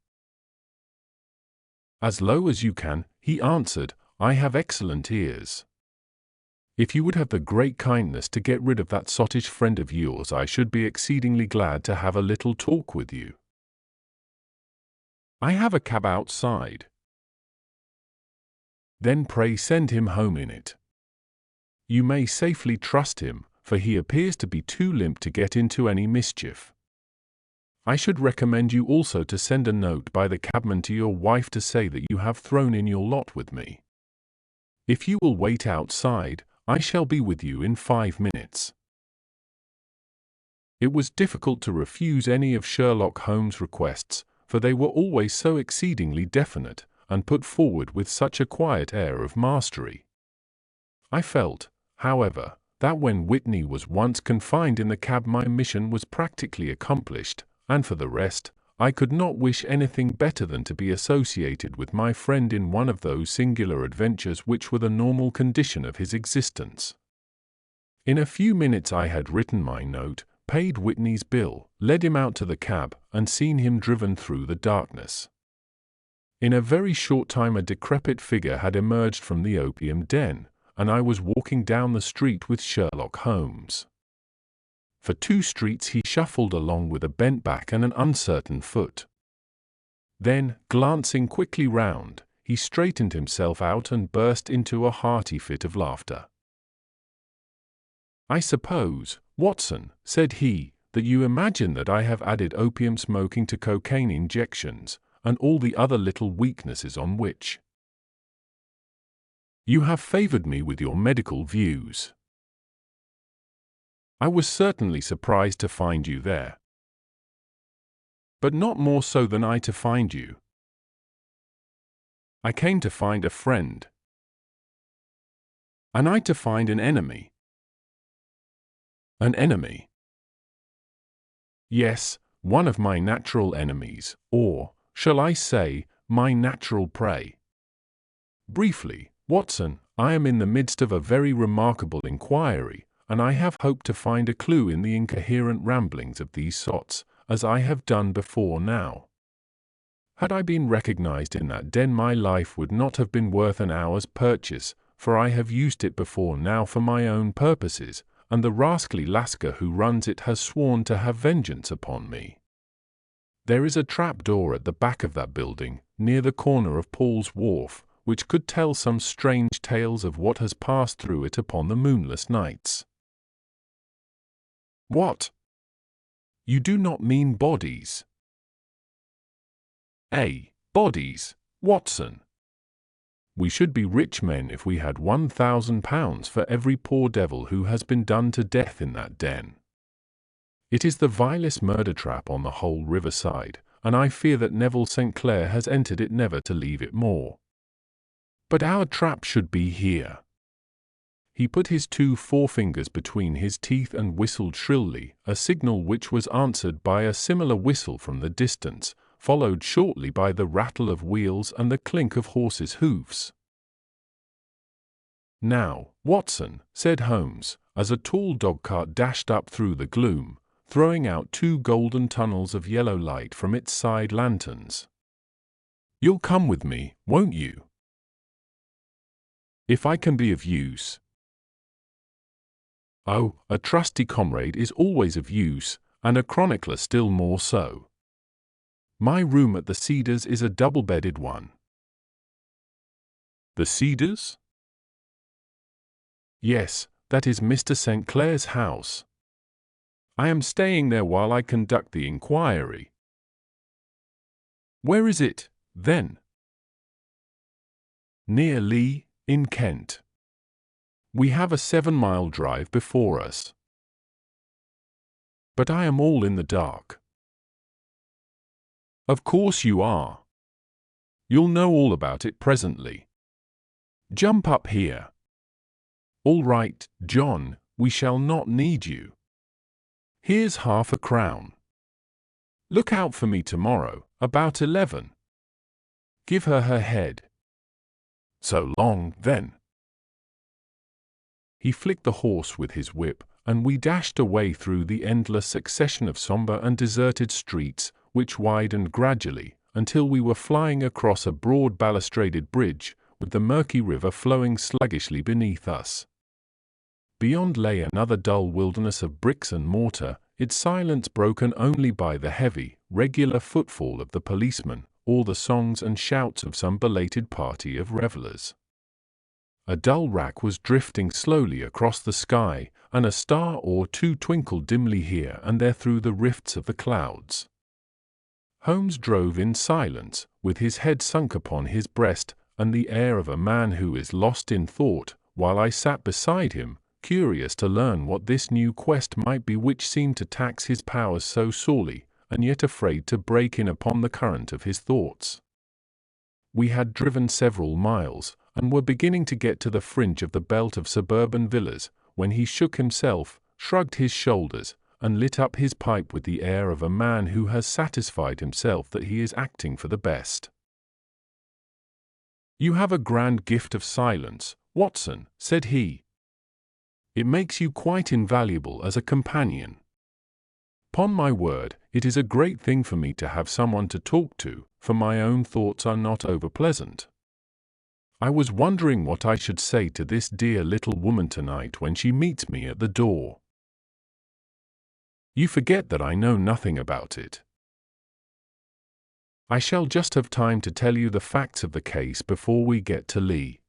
"As low as you can," he answered, "I have excellent ears. If you would have the great kindness to get rid of that sottish friend of yours, I should be exceedingly glad to have a little talk with you. I have a cab outside." "Then pray send him home in it. You may safely trust him, for he appears to be too limp to get into any mischief. I should recommend you also to send a note by the cabman to your wife to say that you have thrown in your lot with me. If you will wait outside, I shall be with you in 5 minutes." It was difficult to refuse any of Sherlock Holmes' requests, for they were always so exceedingly definite, and put forward with such a quiet air of mastery. I felt, however, that when Whitney was once confined in the cab my mission was practically accomplished, and for the rest, I could not wish anything better than to be associated with my friend in one of those singular adventures which were the normal condition of his existence. In a few minutes I had written my note, paid Whitney's bill, led him out to the cab, and seen him driven through the darkness. In a very short time a decrepit figure had emerged from the opium den, and I was walking down the street with Sherlock Holmes. For 2 streets he shuffled along with a bent back and an uncertain foot. Then, glancing quickly round, he straightened himself out and burst into a hearty fit of laughter. "I suppose, Watson," said he, "that you imagine that I have added opium smoking to cocaine injections, and all the other little weaknesses on which You have favored me with your medical views. I was certainly surprised to find you there. But not more so than I to find you. I came to find a friend. And I to find an enemy. An enemy? Yes, one of my natural enemies, or, shall I say, my natural prey. Briefly, Watson, I am in the midst of a very remarkable inquiry, and I have hoped to find a clue in the incoherent ramblings of these sots, as I have done before now. Had I been recognized in that den, my life would not have been worth an hour's purchase, for I have used it before now for my own purposes, and the rascally Lascar who runs it has sworn to have vengeance upon me. There is a trap-door at the back of that building, near the corner of Paul's Wharf, which could tell some strange tales of what has passed through it upon the moonless nights. What? You do not mean bodies? Bodies, Watson. We should be rich men if we had £1,000 for every poor devil who has been done to death in that den. It is the vilest murder trap on the whole riverside, and I fear that Neville St. Clair has entered it never to leave it more. But our trap should be here. He put his 2 forefingers between his teeth and whistled shrilly, a signal which was answered by a similar whistle from the distance, followed shortly by the rattle of wheels and the clink of horses' hoofs. Now, Watson, said Holmes, as a tall dog-cart dashed up through the gloom, throwing out 2 golden tunnels of yellow light from its side lanterns. You'll come with me, won't you? If I can be of use. Oh, a trusty comrade is always of use, and a chronicler still more so. My room at the Cedars is a double-bedded one. The Cedars? Yes, that is Mr. St. Clair's house. I am staying there while I conduct the inquiry. Where is it, then? Near Lee, in Kent. We have a 7-mile drive before us. But I am all in the dark. Of course you are. You'll know all about it presently. Jump up here. All right, John, we shall not need you. Here's £half-a-crown. Look out for me tomorrow, about 11. Give her her head. So long, then. He flicked the horse with his whip, and we dashed away through the endless succession of sombre and deserted streets, which widened gradually, until we were flying across a broad balustraded bridge, with the murky river flowing sluggishly beneath us. Beyond lay another dull wilderness of bricks and mortar, its silence broken only by the heavy, regular footfall of the policeman, or the songs and shouts of some belated party of revellers. A dull rack was drifting slowly across the sky, and a star or 2 twinkled dimly here and there through the rifts of the clouds. Holmes drove in silence, with his head sunk upon his breast, and the air of a man who is lost in thought, while I sat beside him, curious to learn what this new quest might be which seemed to tax his powers so sorely, and yet afraid to break in upon the current of his thoughts. We had driven several miles, and were beginning to get to the fringe of the belt of suburban villas, when he shook himself, shrugged his shoulders, and lit up his pipe with the air of a man who has satisfied himself that he is acting for the best. You have a grand gift of silence, Watson, said he. It makes you quite invaluable as a companion. 'Pon my word, it is a great thing for me to have someone to talk to, for my own thoughts are not over-pleasant. I was wondering what I should say to this dear little woman tonight when she meets me at the door. You forget that I know nothing about it. I shall just have time to tell you the facts of the case before we get to Lee.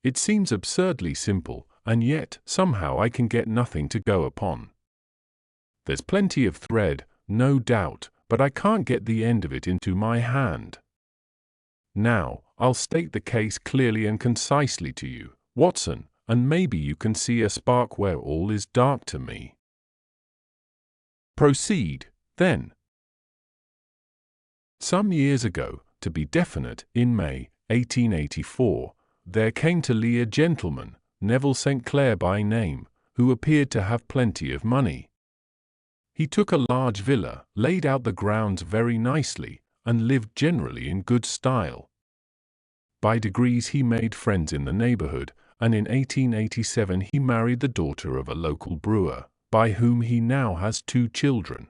It seems absurdly simple, and yet, somehow I can get nothing to go upon. There's plenty of thread, no doubt, but I can't get the end of it into my hand. Now, I'll state the case clearly and concisely to you, Watson, and maybe you can see a spark where all is dark to me. Proceed, then. Some years ago, to be definite, in May 1884, there came to Lee a gentleman, Neville St. Clair by name, who appeared to have plenty of money. He took a large villa, laid out the grounds very nicely, and lived generally in good style. By degrees he made friends in the neighborhood, and in 1887 he married the daughter of a local brewer, by whom he now has 2 children.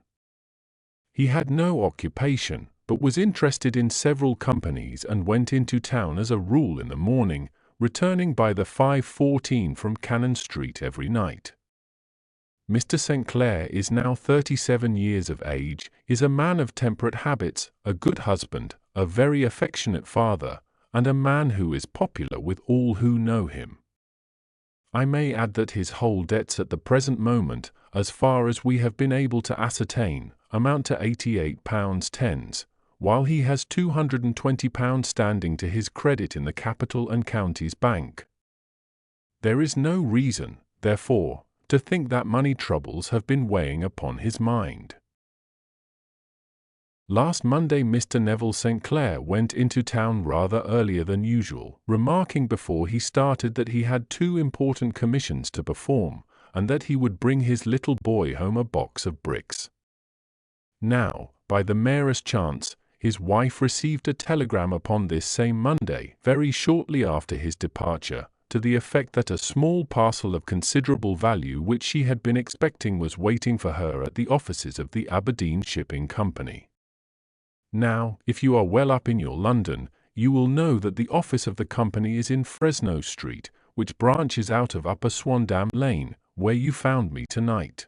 He had no occupation, but was interested in several companies and went into town as a rule in the morning, returning by the 5:14 from Cannon Street every night. Mr. St. Clair is now 37 years of age, is a man of temperate habits, a good husband, a very affectionate father, and a man who is popular with all who know him. I may add that his whole debts at the present moment, as far as we have been able to ascertain, amount to £88 while he has £220 standing to his credit in the Capital and Counties Bank. There is no reason, therefore, to think that money troubles have been weighing upon his mind. Last Monday Mr. Neville St. Clair went into town rather earlier than usual, remarking before he started that he had 2 important commissions to perform, and that he would bring his little boy home a box of bricks. Now, by the merest chance, his wife received a telegram upon this same Monday, very shortly after his departure, to the effect that a small parcel of considerable value which she had been expecting was waiting for her at the offices of the Aberdeen Shipping Company. Now, if you are well up in your London, you will know that the office of the company is in Fresno Street, which branches out of Upper Swandam Lane, where you found me tonight.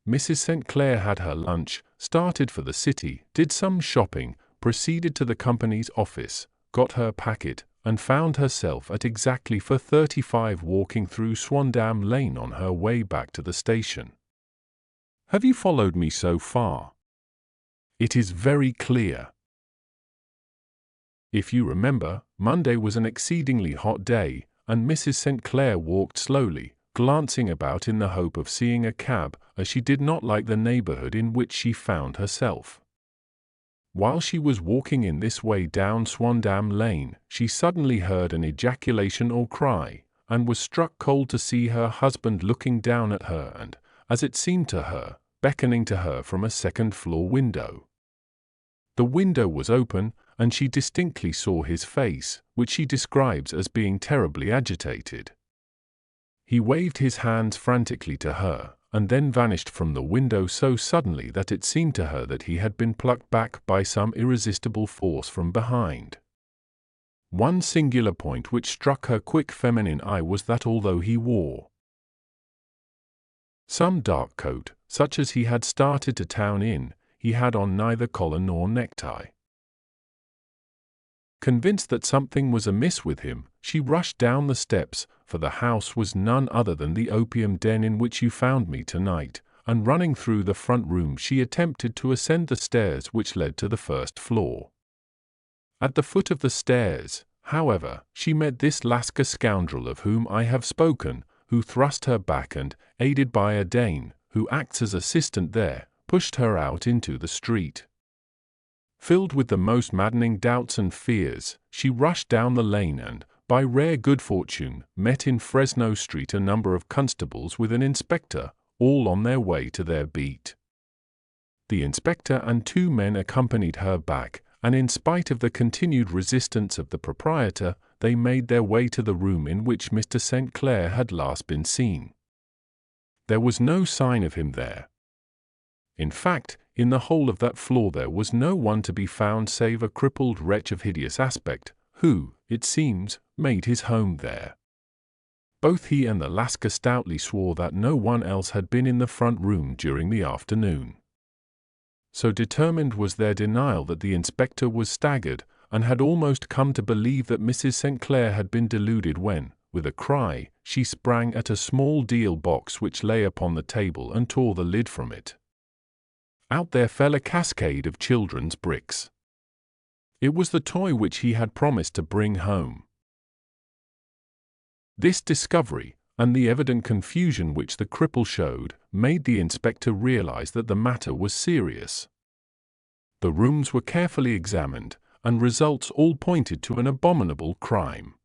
Mrs. St. Clair had her lunch, started for the city, did some shopping, proceeded to the company's office, got her packet, and found herself at exactly 4:35 walking through Swandam Lane on her way back to the station. Have you followed me so far? It is very clear. If you remember, Monday was an exceedingly hot day, and Mrs. St. Clair walked slowly, glancing about in the hope of seeing a cab, as she did not like the neighborhood in which she found herself. While she was walking in this way down Swandam Lane, she suddenly heard an ejaculation or cry, and was struck cold to see her husband looking down at her and, as it seemed to her, beckoning to her from a second-floor window. The window was open, and she distinctly saw his face, which she describes as being terribly agitated. He waved his hands frantically to her, and then vanished from the window so suddenly that it seemed to her that he had been plucked back by some irresistible force from behind. One singular point which struck her quick feminine eye was that although he wore some dark coat, such as he had started to town in, he had on neither collar nor necktie. Convinced that something was amiss with him, she rushed down the steps, for the house was none other than the opium den in which you found me tonight, and running through the front room she attempted to ascend the stairs which led to the first floor. At the foot of the stairs, however, she met this Lascar scoundrel of whom I have spoken, who thrust her back and, aided by a Dane, who acts as assistant there, pushed her out into the street. Filled with the most maddening doubts and fears, she rushed down the lane and, by rare good fortune, met in Fresno Street a number of constables with an inspector, all on their way to their beat. The inspector and 2 men accompanied her back, and in spite of the continued resistance of the proprietor, they made their way to the room in which Mr. St. Clair had last been seen. There was no sign of him there. In fact, in the whole of that floor there was no one to be found save a crippled wretch of hideous aspect, who, it seems, made his home there. Both he and the Lascar stoutly swore that no one else had been in the front room during the afternoon. So determined was their denial that the inspector was staggered, and had almost come to believe that Mrs. St. Clair had been deluded when, with a cry, she sprang at a small deal box which lay upon the table and tore the lid from it. Out there fell a cascade of children's bricks. It was the toy which he had promised to bring home. This discovery, and the evident confusion which the cripple showed, made the inspector realize that the matter was serious. The rooms were carefully examined, and results all pointed to an abominable crime.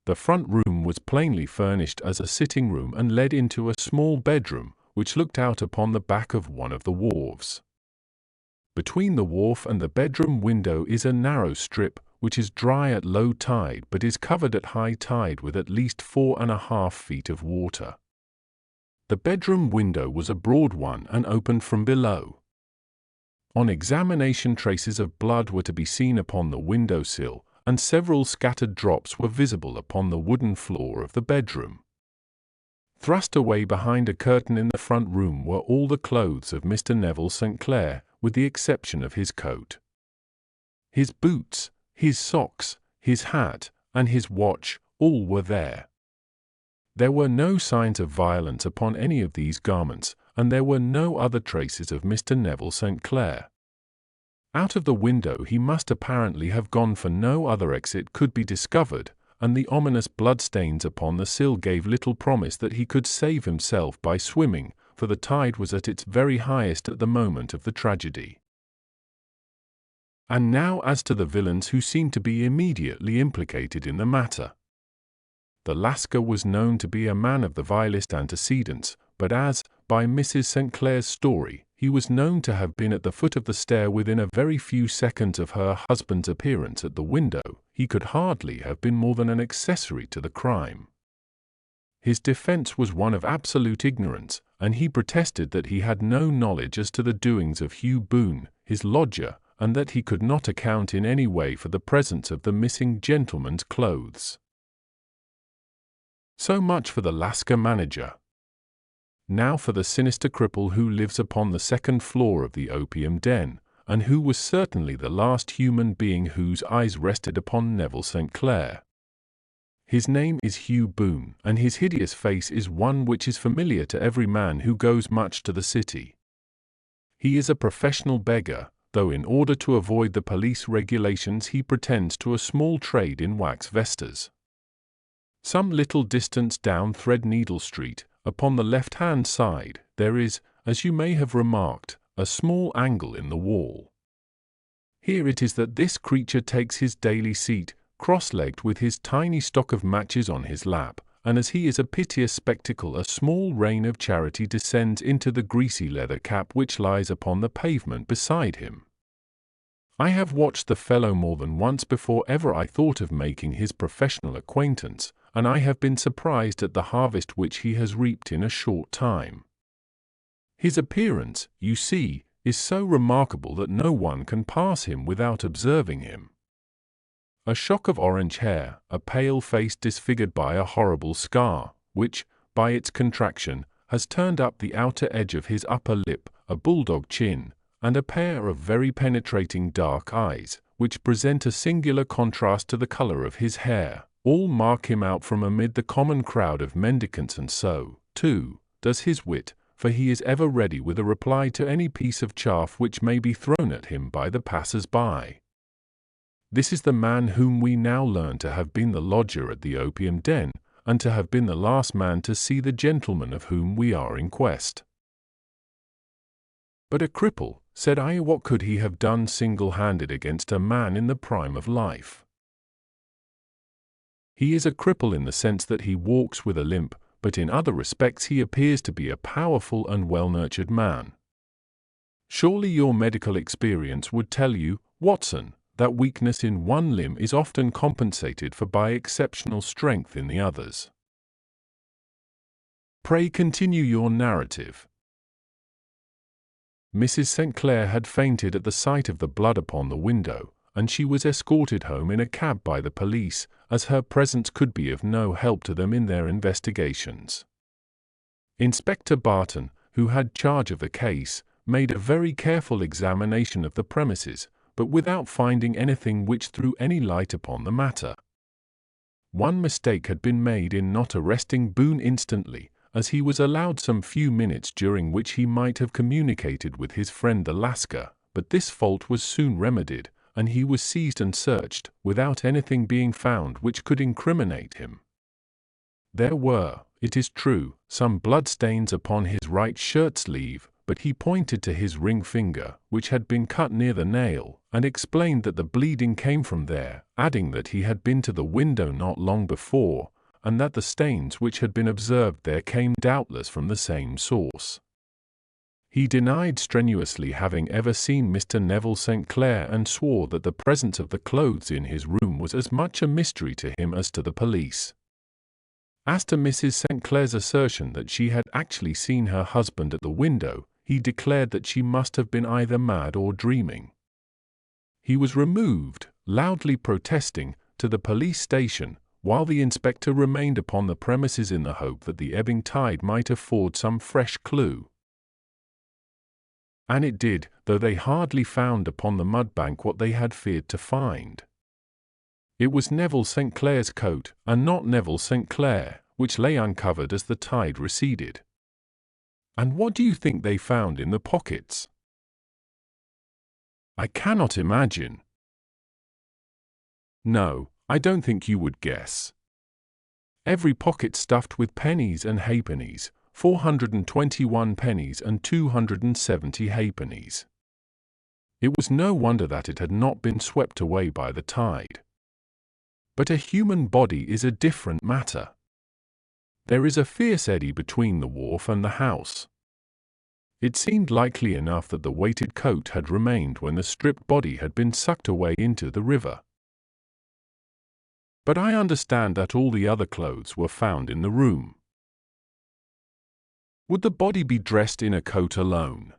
The front room was plainly furnished as a sitting room and led into a small bedroom, which looked out upon the back of one of the wharves. Between the wharf and the bedroom window is a narrow strip, which is dry at low tide but is covered at high tide with at least 4.5 feet of water. The bedroom window was a broad one and opened from below. On examination, traces of blood were to be seen upon the window sill, and several scattered drops were visible upon the wooden floor of the bedroom. Thrust away behind a curtain in the front room were all the clothes of Mr. Neville St. Clair, with the exception of his coat. His boots, his socks, his hat, and his watch, all were there. There were no signs of violence upon any of these garments, and there were no other traces of Mr. Neville St. Clair. Out of the window he must apparently have gone, for no other exit could be discovered, and the ominous bloodstains upon the sill gave little promise that he could save himself by swimming, for the tide was at its very highest at the moment of the tragedy. And now as to the villains who seemed to be immediately implicated in the matter. The Lascar was known to be a man of the vilest antecedents, but as, by Mrs. St. Clair's story, he was known to have been at the foot of the stair within a very few seconds of her husband's appearance at the window, he could hardly have been more than an accessory to the crime. His defense was one of absolute ignorance, and he protested that he had no knowledge as to the doings of Hugh Boone, his lodger, and that he could not account in any way for the presence of the missing gentleman's clothes. So much for the Lascar manager. Now for the sinister cripple who lives upon the second floor of the opium den, and who was certainly the last human being whose eyes rested upon Neville St. Clair. His name is Hugh Boone, and his hideous face is one which is familiar to every man who goes much to the city. He is a professional beggar, though in order to avoid the police regulations he pretends to a small trade in wax vestas. Some little distance down Threadneedle Street, upon the left-hand side, there is, as you may have remarked, a small angle in the wall. Here it is that this creature takes his daily seat, cross-legged with his tiny stock of matches on his lap, and as he is a piteous spectacle, a small rain of charity descends into the greasy leather cap which lies upon the pavement beside him. I have watched the fellow more than once before ever I thought of making his professional acquaintance, and I have been surprised at the harvest which he has reaped in a short time. His appearance, you see, is so remarkable that no one can pass him without observing him. A shock of orange hair, a pale face disfigured by a horrible scar, which, by its contraction, has turned up the outer edge of his upper lip, a bulldog chin, and a pair of very penetrating dark eyes, which present a singular contrast to the colour of his hair, all mark him out from amid the common crowd of mendicants, and so, too, does his wit, for he is ever ready with a reply to any piece of chaff which may be thrown at him by the passers-by. This is the man whom we now learn to have been the lodger at the opium den, and to have been the last man to see the gentleman of whom we are in quest. But a cripple, said I, what could he have done single-handed against a man in the prime of life? He is a cripple in the sense that he walks with a limp, but in other respects he appears to be a powerful and well-nurtured man. Surely your medical experience would tell you, Watson, that weakness in one limb is often compensated for by exceptional strength in the others. Pray continue your narrative. Mrs. St. Clair had fainted at the sight of the blood upon the window, and she was escorted home in a cab by the police, as her presence could be of no help to them in their investigations. Inspector Barton, who had charge of the case, made a very careful examination of the premises, but without finding anything which threw any light upon the matter. One mistake had been made in not arresting Boone instantly, as he was allowed some few minutes during which he might have communicated with his friend the Lascar, but this fault was soon remedied, and he was seized and searched, without anything being found which could incriminate him. There were, it is true, some bloodstains upon his right shirt sleeve, but he pointed to his ring finger, which had been cut near the nail, and explained that the bleeding came from there, adding that he had been to the window not long before, and that the stains which had been observed there came doubtless from the same source. He denied strenuously having ever seen Mr. Neville St. Clair, and swore that the presence of the clothes in his room was as much a mystery to him as to the police. As to Mrs. St. Clair's assertion that she had actually seen her husband at the window, he declared that she must have been either mad or dreaming. He was removed, loudly protesting, to the police station, while the inspector remained upon the premises in the hope that the ebbing tide might afford some fresh clue. And it did, though they hardly found upon the mudbank what they had feared to find. It was Neville St. Clair's coat, and not Neville St. Clair, which lay uncovered as the tide receded. And what do you think they found in the pockets? I cannot imagine. No, I don't think you would guess. Every pocket stuffed with pennies and halfpennies, 421 pennies and 270 halfpennies. It was no wonder that it had not been swept away by the tide. But a human body is a different matter. There is a fierce eddy between the wharf and the house. It seemed likely enough that the weighted coat had remained when the stripped body had been sucked away into the river. But I understand that all the other clothes were found in the room. Would the body be dressed in a coat alone?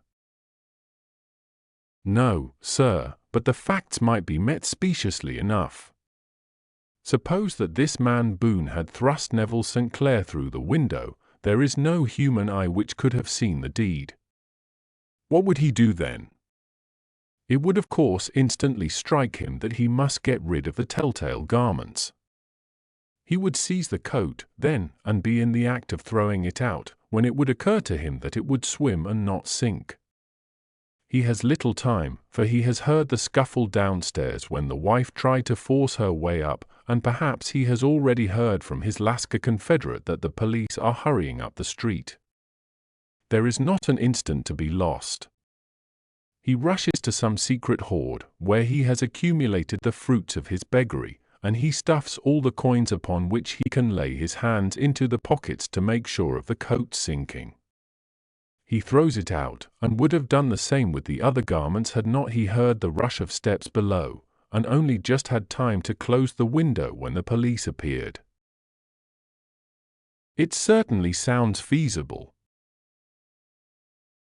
No, sir, but the facts might be met speciously enough. Suppose that this man Boone had thrust Neville St. Clair through the window, there is no human eye which could have seen the deed. What would he do then? It would of course instantly strike him that he must get rid of the telltale garments. He would seize the coat, then, and be in the act of throwing it out, when it would occur to him that it would swim and not sink. He has little time, for he has heard the scuffle downstairs when the wife tried to force her way up, and perhaps he has already heard from his Lascar confederate that the police are hurrying up the street. There is not an instant to be lost. He rushes to some secret hoard, where he has accumulated the fruits of his beggary, and he stuffs all the coins upon which he can lay his hands into the pockets to make sure of the coat sinking. He throws it out, and would have done the same with the other garments had not he heard the rush of steps below, and only just had time to close the window when the police appeared. It certainly sounds feasible.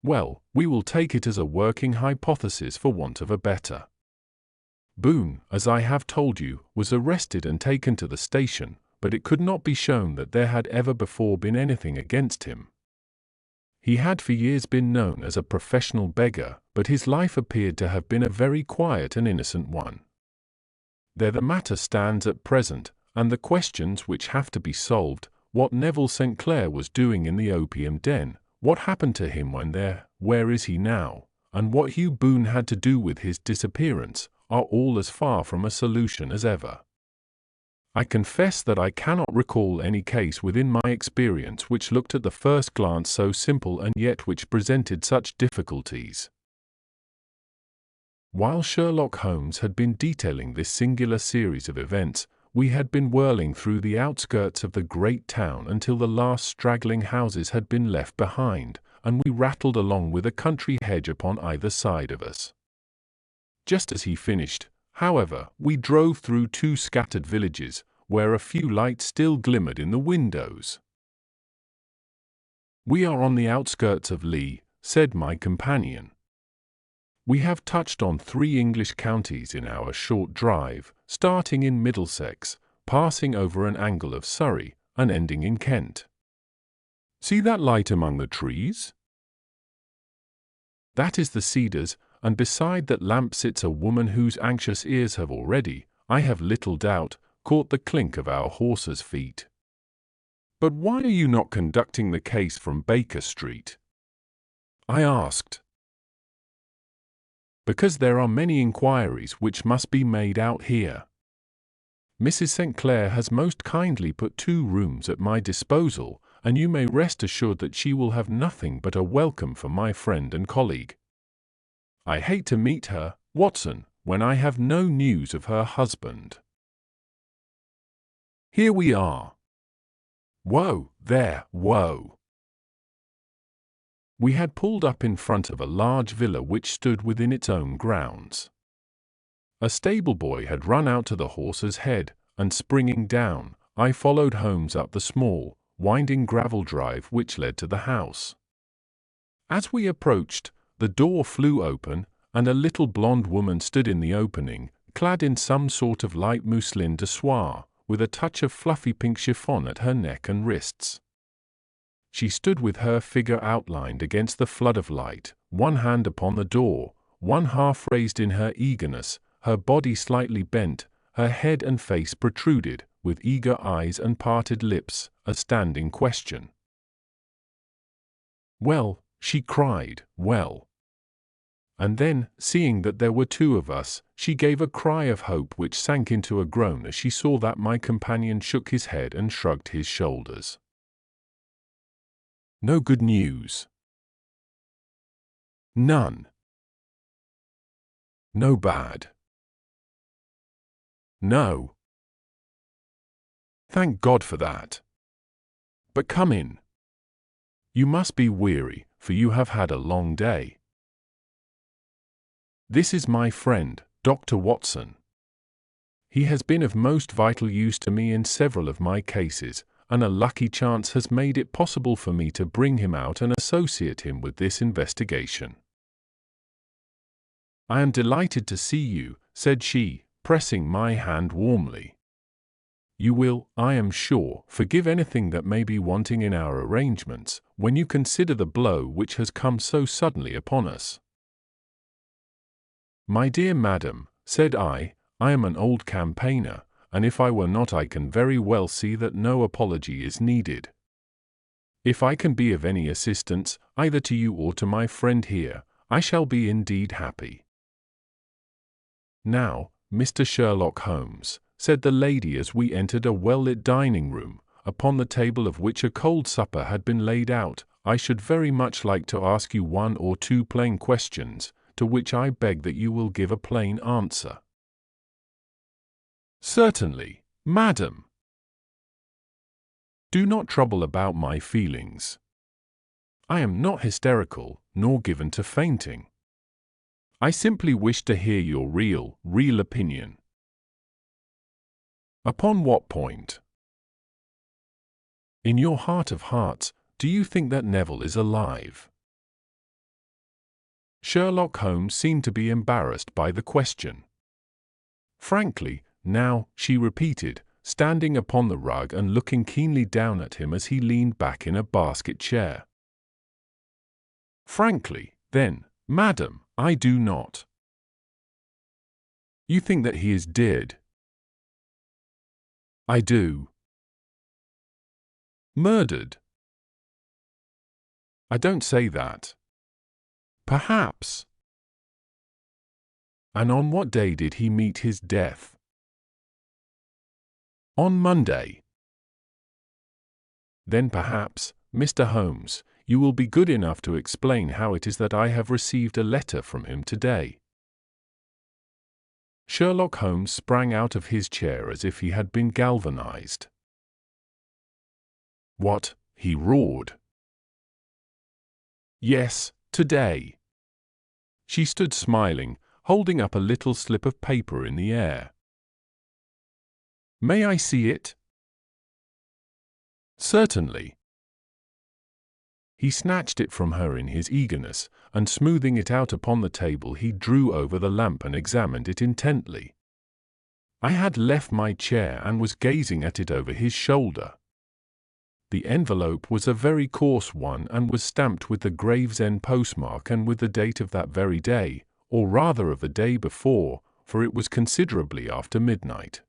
Well, we will take it as a working hypothesis for want of a better. Boone, as I have told you, was arrested and taken to the station, but it could not be shown that there had ever before been anything against him. He had for years been known as a professional beggar, but his life appeared to have been a very quiet and innocent one. There the matter stands at present, and the questions which have to be solved, what Neville St. Clair was doing in the opium den, what happened to him when there, where is he now, and what Hugh Boone had to do with his disappearance, are all as far from a solution as ever. I confess that I cannot recall any case within my experience which looked at the first glance so simple and yet which presented such difficulties. While Sherlock Holmes had been detailing this singular series of events, we had been whirling through the outskirts of the great town until the last straggling houses had been left behind, and we rattled along with a country hedge upon either side of us. Just as he finished, however, we drove through two scattered villages, where a few lights still glimmered in the windows. "We are on the outskirts of Lee," said my companion. "We have touched on 3 English counties in our short drive, starting in Middlesex, passing over an angle of Surrey, and ending in Kent. See that light among the trees? That is the Cedars, and beside that lamp sits a woman whose anxious ears have already, I have little doubt, caught the clink of our horses' feet. But why are you not conducting the case from Baker Street?" I asked. because there are many inquiries which must be made out here. Mrs. St. Clair has most kindly put 2 rooms at my disposal, and you may rest assured that she will have nothing but a welcome for my friend and colleague. I hate to meet her, Watson, when I have no news of her husband. Here we are. Whoa, there, whoa. We had pulled up in front of a large villa which stood within its own grounds. A stable boy had run out to the horse's head, and springing down, I followed Holmes up the small, winding gravel drive which led to the house. As we approached, the door flew open, and a little blonde woman stood in the opening, clad in some sort of light mousseline de soie, with a touch of fluffy pink chiffon at her neck and wrists. She stood with her figure outlined against the flood of light, one hand upon the door, one half raised in her eagerness, her body slightly bent, her head and face protruded, with eager eyes and parted lips, a standing question. "Well," she cried, "well." And then, seeing that there were 2 of us, she gave a cry of hope which sank into a groan as she saw that my companion shook his head and shrugged his shoulders. "No good news." "None." "No bad." "No." "Thank God for that. But come in. You must be weary, for you have had a long day. This is my friend, Dr. Watson. He has been of most vital use to me in several of my cases, and a lucky chance has made it possible for me to bring him out and associate him with this investigation." "I am delighted to see you," said she, pressing my hand warmly. "You will, I am sure, forgive anything that may be wanting in our arrangements, when you consider the blow which has come so suddenly upon us." "My dear madam," said I am an old campaigner, and if I were not I can very well see that no apology is needed. If I can be of any assistance, either to you or to my friend here, I shall be indeed happy." "Now, Mr. Sherlock Holmes," said the lady as we entered a well-lit dining room, upon the table of which a cold supper had been laid out, "I should very much like to ask you 1 or 2 plain questions, to which I beg that you will give a plain answer." "Certainly, madam." "Do not trouble about my feelings. I am not hysterical, nor given to fainting. I simply wish to hear your real opinion." "Upon what point?" "In your heart of hearts, do you think that Neville is alive?" Sherlock Holmes seemed to be embarrassed by the question. "Frankly, now," she repeated, standing upon the rug and looking keenly down at him as he leaned back in a basket chair. "Frankly, then, madam, I do not." "You think that he is dead?" "I do." "Murdered?" "I don't say that." "Perhaps." "And on what day did he meet his death?" "On Monday." "Then perhaps, Mr. Holmes, you will be good enough to explain how it is that I have received a letter from him today." Sherlock Holmes sprang out of his chair as if he had been galvanized. "What?" he roared. "Yes, today." She stood smiling, holding up a little slip of paper in the air. "May I see it?" "Certainly." He snatched it from her in his eagerness, and smoothing it out upon the table he drew over the lamp and examined it intently. I had left my chair and was gazing at it over his shoulder. The envelope was a very coarse one and was stamped with the Gravesend postmark and with the date of that very day, or rather of the day before, for it was considerably after midnight.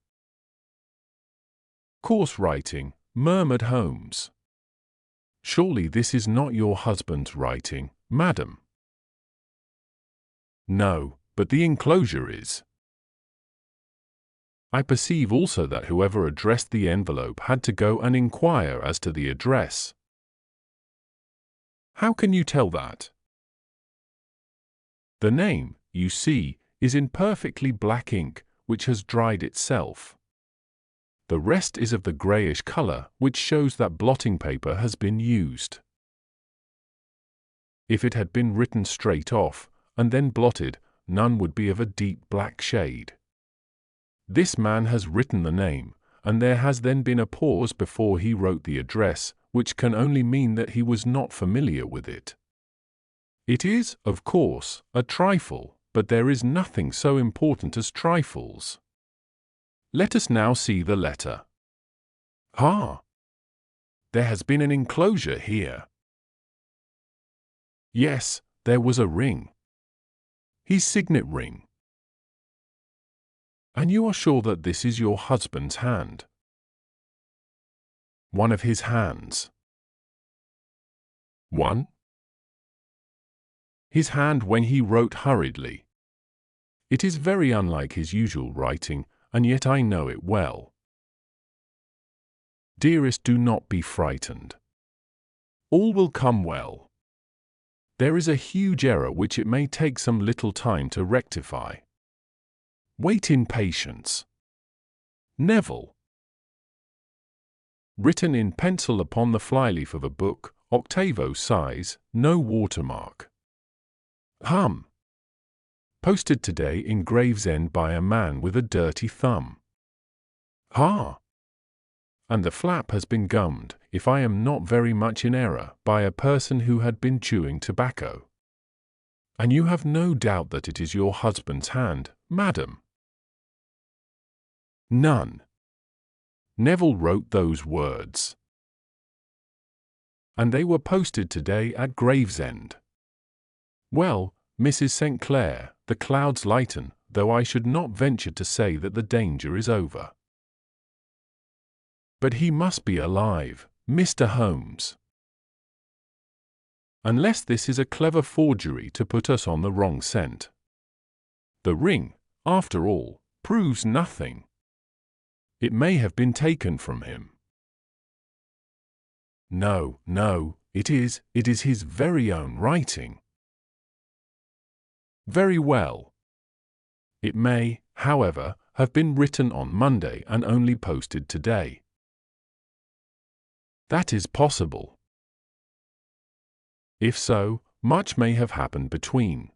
"Coarse writing," murmured Holmes. "Surely this is not your husband's writing, madam?" "No," but the enclosure is. I perceive also that whoever addressed the envelope had to go and inquire as to the address. How can you tell that? The name, you see, is in perfectly black ink, which has dried itself. The rest is of the greyish colour, which shows that blotting paper has been used. If it had been written straight off, and then blotted, none would be of a deep black shade. This man has written the name, and there has then been a pause before he wrote the address, which can only mean that he was not familiar with it. It is, of course, a trifle, but there is nothing so important as trifles. Let us now see the letter. Ah! There has been an enclosure here. Yes, there was a ring. His signet ring. And you are sure that this is your husband's hand? One of his hands. One? His hand when he wrote hurriedly. It is very unlike his usual writing, and yet I know it well. Dearest, do not be frightened. All will come well. There is a huge error which it may take some little time to rectify. Wait in patience. Neville. Written in pencil upon the flyleaf of a book, octavo size, no watermark. Posted today in Gravesend by a man with a dirty thumb. And the flap has been gummed, if I am not very much in error, by a person who had been chewing tobacco. And you have no doubt that it is your husband's hand, madam? None. Neville wrote those words. And they were posted today at Gravesend. Well, Mrs. St. Clair, the clouds lighten, though I should not venture to say that the danger is over. But he must be alive, Mr. Holmes. Unless this is a clever forgery to put us on the wrong scent. The ring, after all, proves nothing. It may have been taken from him. No, it is his very own writing. Very well. It may, however, have been written on Monday and only posted today. That is possible. If so, much may have happened between.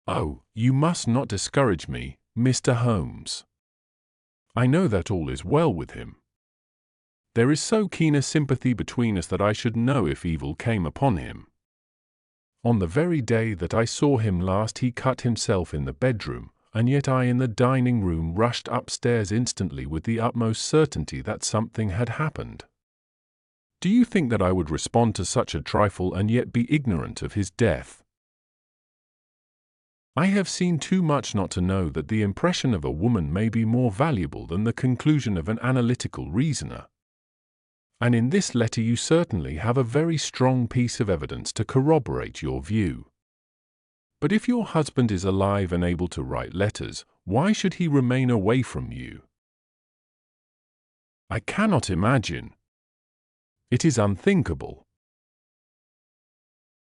Oh, you must not discourage me, Mr. Holmes. I know that all is well with him. There is so keen a sympathy between us that I should know if evil came upon him. On the very day that I saw him last he cut himself in the bedroom, and yet I in the dining room rushed upstairs instantly with the utmost certainty that something had happened. Do you think that I would respond to such a trifle and yet be ignorant of his death? I have seen too much not to know that the impression of a woman may be more valuable than the conclusion of an analytical reasoner. And in this letter you certainly have a very strong piece of evidence to corroborate your view. But if your husband is alive and able to write letters, why should he remain away from you? I cannot imagine. It is unthinkable.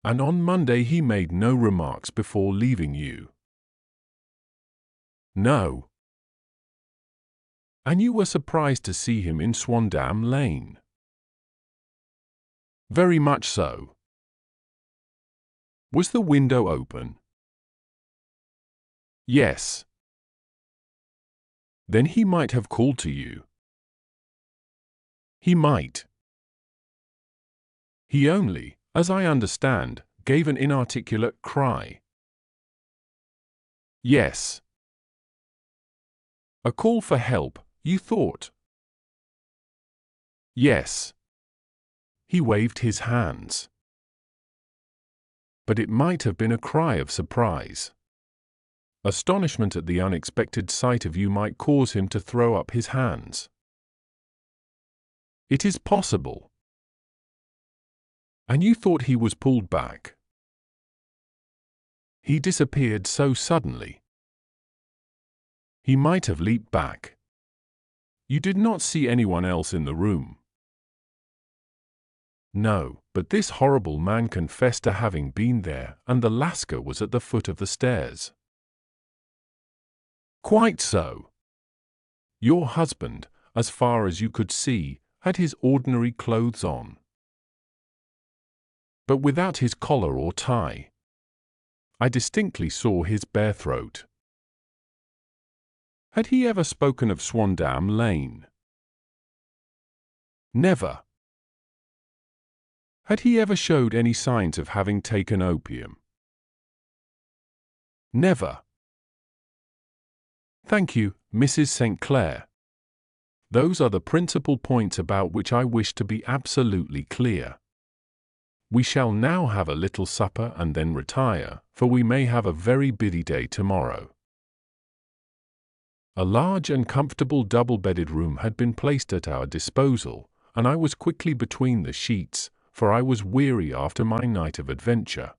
And on Monday he made no remarks before leaving you. No. And you were surprised to see him in Swandam Lane. Very much so. Was the window open? Yes. Then he might have called to you. He might. He only, as I understand, gave an inarticulate cry. Yes. A call for help, you thought? Yes. He waved his hands. But it might have been a cry of surprise. Astonishment at the unexpected sight of you might cause him to throw up his hands. It is possible. And you thought he was pulled back? He disappeared so suddenly. He might have leaped back. You did not see anyone else in the room? No, but this horrible man confessed to having been there, and the Lascar was at the foot of the stairs. Quite so. Your husband, as far as you could see, had his ordinary clothes on, but without his collar or tie. I distinctly saw his bare throat. Had he ever spoken of Swandam Lane? Never. Had he ever showed any signs of having taken opium? Never. Thank you, Mrs. St. Clair. Those are the principal points about which I wish to be absolutely clear. We shall now have a little supper and then retire, for we may have a very busy day tomorrow. A large and comfortable double-bedded room had been placed at our disposal, and I was quickly between the sheets, for I was weary after my night of adventure.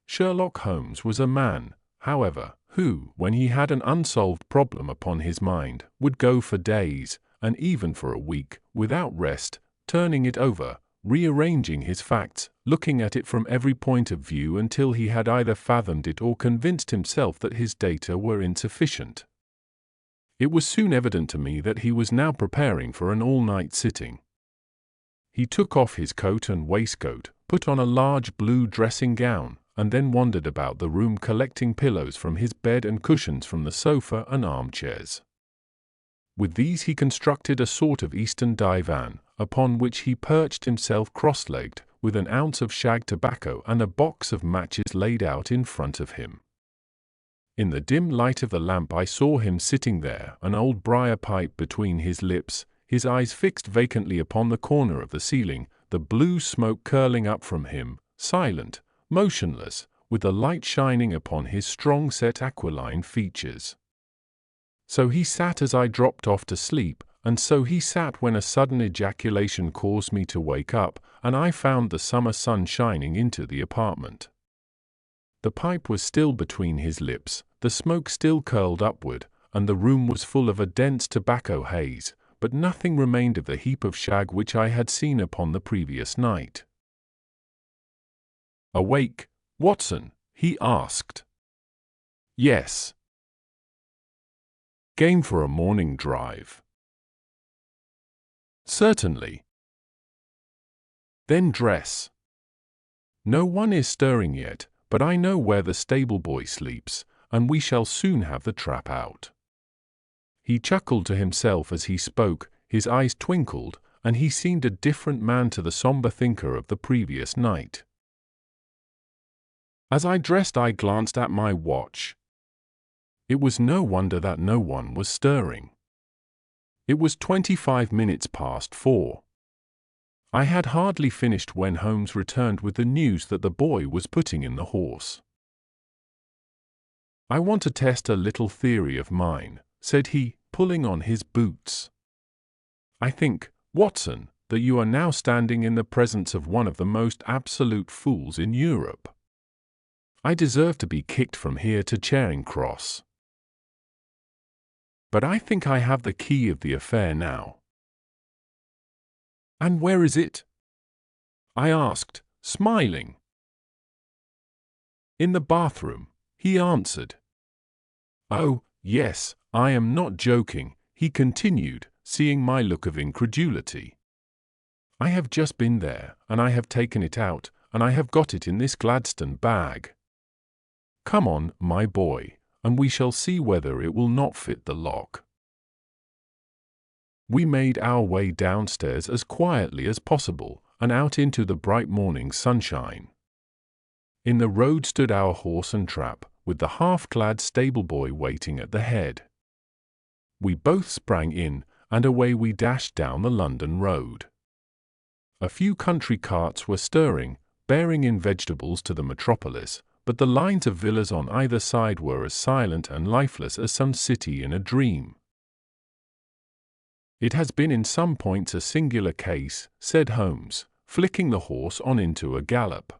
Sherlock Holmes was a man, however, who, when he had an unsolved problem upon his mind, would go for days, and even for a week, without rest, turning it over, rearranging his facts, looking at it from every point of view until he had either fathomed it or convinced himself that his data were insufficient. It was soon evident to me that he was now preparing for an all-night sitting. He took off his coat and waistcoat, put on a large blue dressing gown, and then wandered about the room collecting pillows from his bed and cushions from the sofa and armchairs. With these he constructed a sort of Eastern divan, upon which he perched himself cross-legged, with an ounce of shag tobacco and a box of matches laid out in front of him. In the dim light of the lamp I saw him sitting there, an old briar pipe between his lips, his eyes fixed vacantly upon the corner of the ceiling, the blue smoke curling up from him, silent, motionless, with the light shining upon his strong-set aquiline features. So he sat as I dropped off to sleep, and so he sat when a sudden ejaculation caused me to wake up, and I found the summer sun shining into the apartment. The pipe was still between his lips, the smoke still curled upward, and the room was full of a dense tobacco haze, but nothing remained of the heap of shag which I had seen upon the previous night. "Awake, Watson?" he asked. "Yes." "Game for a morning drive?" "Certainly." "Then dress. No one is stirring yet, but I know where the stable-boy sleeps, and we shall soon have the trap out." He chuckled to himself as he spoke, his eyes twinkled, and he seemed a different man to the somber thinker of the previous night. As I dressed I glanced at my watch. It was no wonder that no one was stirring. It was 25 minutes past 4. I had hardly finished when Holmes returned with the news that the boy was putting in the horse. "I want to test a little theory of mine," said he, pulling on his boots. "I think, Watson, that you are now standing in the presence of one of the most absolute fools in Europe. I deserve to be kicked from here to Charing Cross. But I think I have the key of the affair now." "And where is it?" I asked, smiling. "In the bathroom," he answered. "Oh, yes, I am not joking," he continued, seeing my look of incredulity. "I have just been there, and I have taken it out, and I have got it in this Gladstone bag. Come on, my boy, and we shall see whether it will not fit the lock." We made our way downstairs as quietly as possible, and out into the bright morning sunshine. In the road stood our horse and trap, with the half-clad stable-boy waiting at the head. We both sprang in, and away we dashed down the London road. A few country carts were stirring, bearing in vegetables to the metropolis, but the lines of villas on either side were as silent and lifeless as some city in a dream. "It has been in some points a singular case," said Holmes, flicking the horse on into a gallop.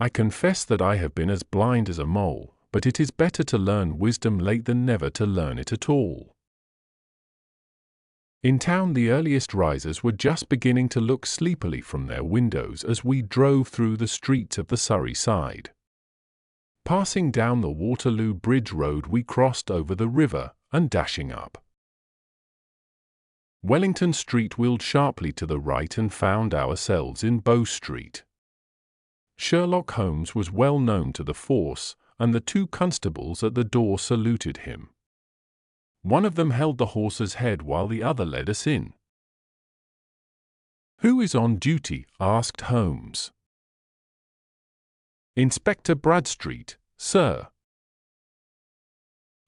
I confess that I have been as blind as a mole, but it is better to learn wisdom late than never to learn it at all. In town, the earliest risers were just beginning to look sleepily from their windows as we drove through the streets of the Surrey side. Passing down the Waterloo Bridge Road, we crossed over the river, and dashing up Wellington Street, wheeled sharply to the right and found ourselves in Bow Street. Sherlock Holmes was well known to the force, and the two constables at the door saluted him. One of them held the horse's head while the other led us in. "Who is on duty?" asked Holmes. "Inspector Bradstreet, sir."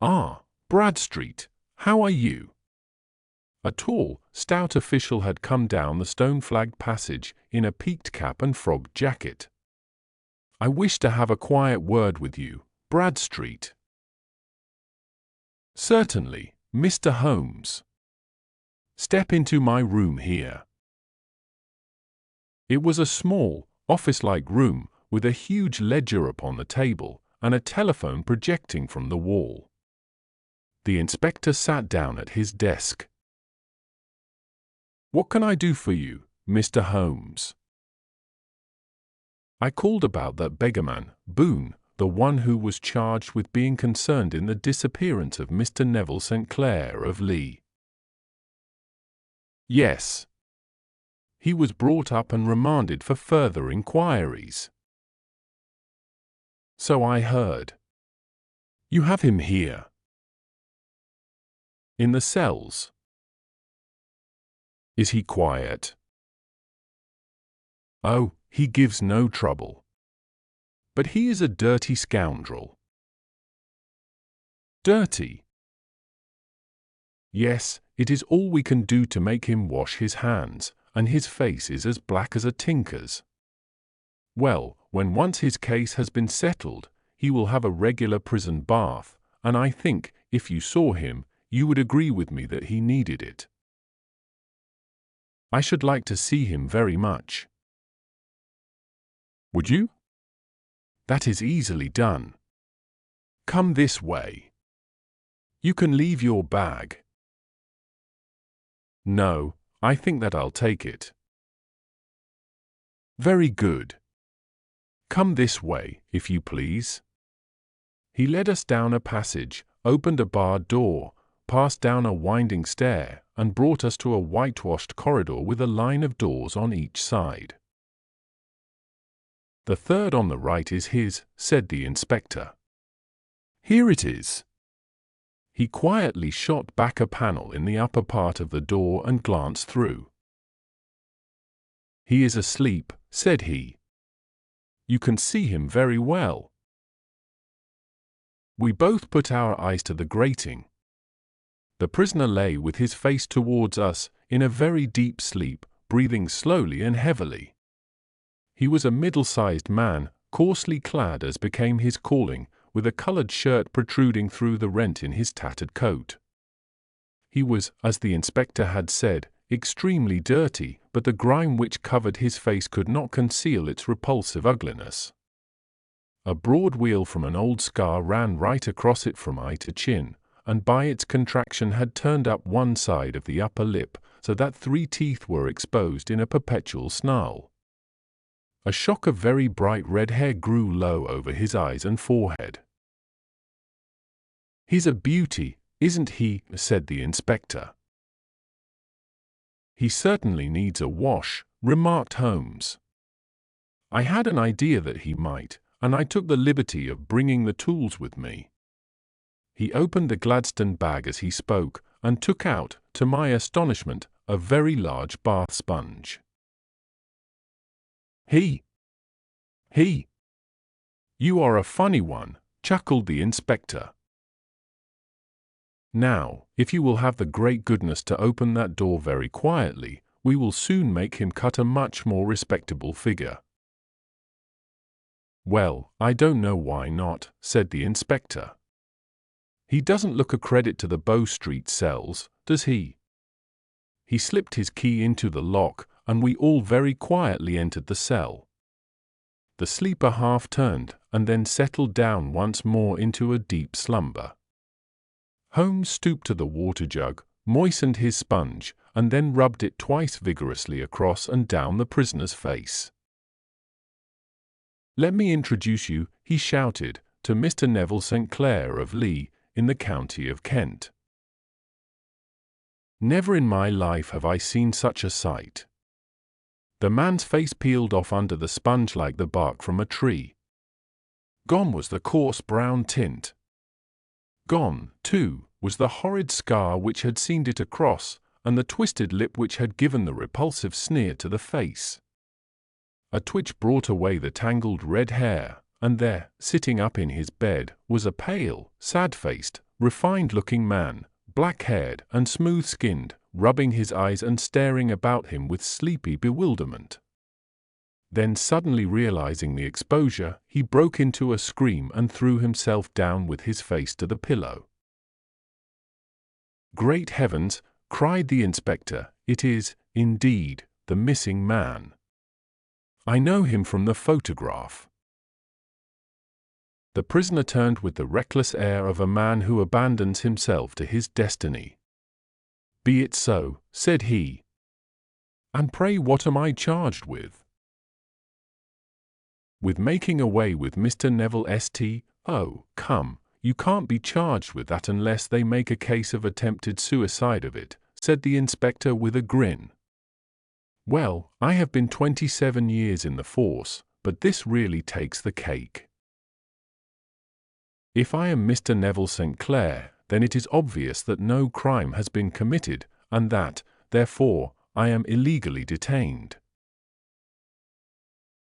"Ah, Bradstreet, how are you?" A tall, stout official had come down the stone-flagged passage in a peaked cap and frogged jacket. "I wish to have a quiet word with you, Bradstreet." "Certainly, Mr. Holmes. Step into my room here." It was a small, office-like room, with a huge ledger upon the table, and a telephone projecting from the wall. The inspector sat down at his desk. "What can I do for you, Mr. Holmes?" "I called about that beggarman, Boone, the one who was charged with being concerned in the disappearance of Mr. Neville St. Clair of Lee." "Yes. He was brought up and remanded for further inquiries." "So I heard. You have him here?" "In the cells." "Is he quiet?" "Oh, he gives no trouble. But he is a dirty scoundrel." "Dirty?" "Yes, it is all we can do to make him wash his hands, and his face is as black as a tinker's. Well, when once his case has been settled, he will have a regular prison bath, and I think, if you saw him, you would agree with me that he needed it." "I should like to see him very much." "Would you?" "That is easily done. Come this way. You can leave your bag." "No, I think that I'll take it." "Very good. Come this way, if you please." He led us down a passage, opened a barred door, passed down a winding stair, and brought us to a whitewashed corridor with a line of doors on each side. "The third on the right is his," said the inspector. "Here it is." He quietly shot back a panel in the upper part of the door and glanced through. "He is asleep," said he. "You can see him very well." We both put our eyes to the grating. The prisoner lay with his face towards us, in a very deep sleep, breathing slowly and heavily. He was a middle-sized man, coarsely clad as became his calling, with a coloured shirt protruding through the rent in his tattered coat. He was, as the inspector had said, extremely dirty, but the grime which covered his face could not conceal its repulsive ugliness. A broad wheal from an old scar ran right across it from eye to chin, and by its contraction had turned up one side of the upper lip, so that 3 teeth were exposed in a perpetual snarl. A shock of very bright red hair grew low over his eyes and forehead. "He's a beauty, isn't he?" said the inspector. "He certainly needs a wash," remarked Holmes. "I had an idea that he might, and I took the liberty of bringing the tools with me." He opened the Gladstone bag as he spoke, and took out, to my astonishment, a very large bath sponge. He! You are a funny one," chuckled the inspector. "Now, if you will have the great goodness to open that door very quietly, we will soon make him cut a much more respectable figure." "Well, I don't know why not," said the inspector. "He doesn't look a credit to the Bow Street cells, does he?" He slipped his key into the lock, and we all very quietly entered the cell. The sleeper half turned and then settled down once more into a deep slumber. Holmes stooped to the water jug, moistened his sponge, and then rubbed it twice vigorously across and down the prisoner's face. "Let me introduce you," he shouted, "to Mr. Neville St. Clair of Lee, in the county of Kent. Never in my life have I seen such a sight." The man's face peeled off under the sponge like the bark from a tree. Gone was the coarse brown tint. Gone, too, was the horrid scar which had seamed it across, and the twisted lip which had given the repulsive sneer to the face. A twitch brought away the tangled red hair, and there, sitting up in his bed, was a pale, sad-faced, refined-looking man, black-haired and smooth-skinned, rubbing his eyes and staring about him with sleepy bewilderment. Then suddenly realizing the exposure, he broke into a scream and threw himself down with his face to the pillow. "Great heavens!" cried the inspector, "it is, indeed, the missing man. I know him from the photograph." The prisoner turned with the reckless air of a man who abandons himself to his destiny. "Be it so," said he. "And pray what am I charged with?" "With making away with Mr. Neville St. Oh, come, you can't be charged with that unless they make a case of attempted suicide of it," said the inspector with a grin. "Well, I have been 27 years in the force, but this really takes the cake. If I am Mr. Neville St. Clair, then it is obvious that no crime has been committed, and that, therefore, I am illegally detained."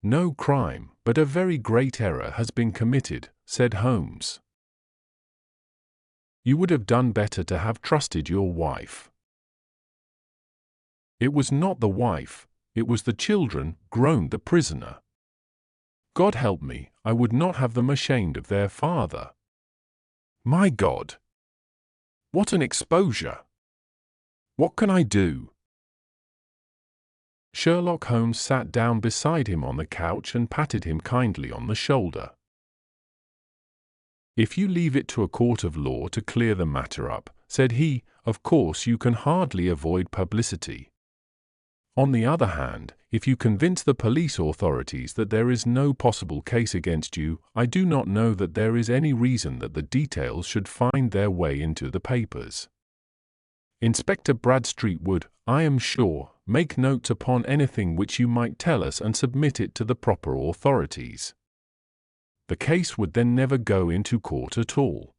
"No crime, but a very great error has been committed," said Holmes. "You would have done better to have trusted your wife." "It was not the wife, it was the children," groaned the prisoner. "God help me, I would not have them ashamed of their father. My God! What an exposure! What can I do?" Sherlock Holmes sat down beside him on the couch and patted him kindly on the shoulder. "If you leave it to a court of law to clear the matter up," said he, "of course you can hardly avoid publicity. On the other hand, if you convince the police authorities that there is no possible case against you, I do not know that there is any reason that the details should find their way into the papers. Inspector Bradstreet would, I am sure, make notes upon anything which you might tell us and submit it to the proper authorities. The case would then never go into court at all."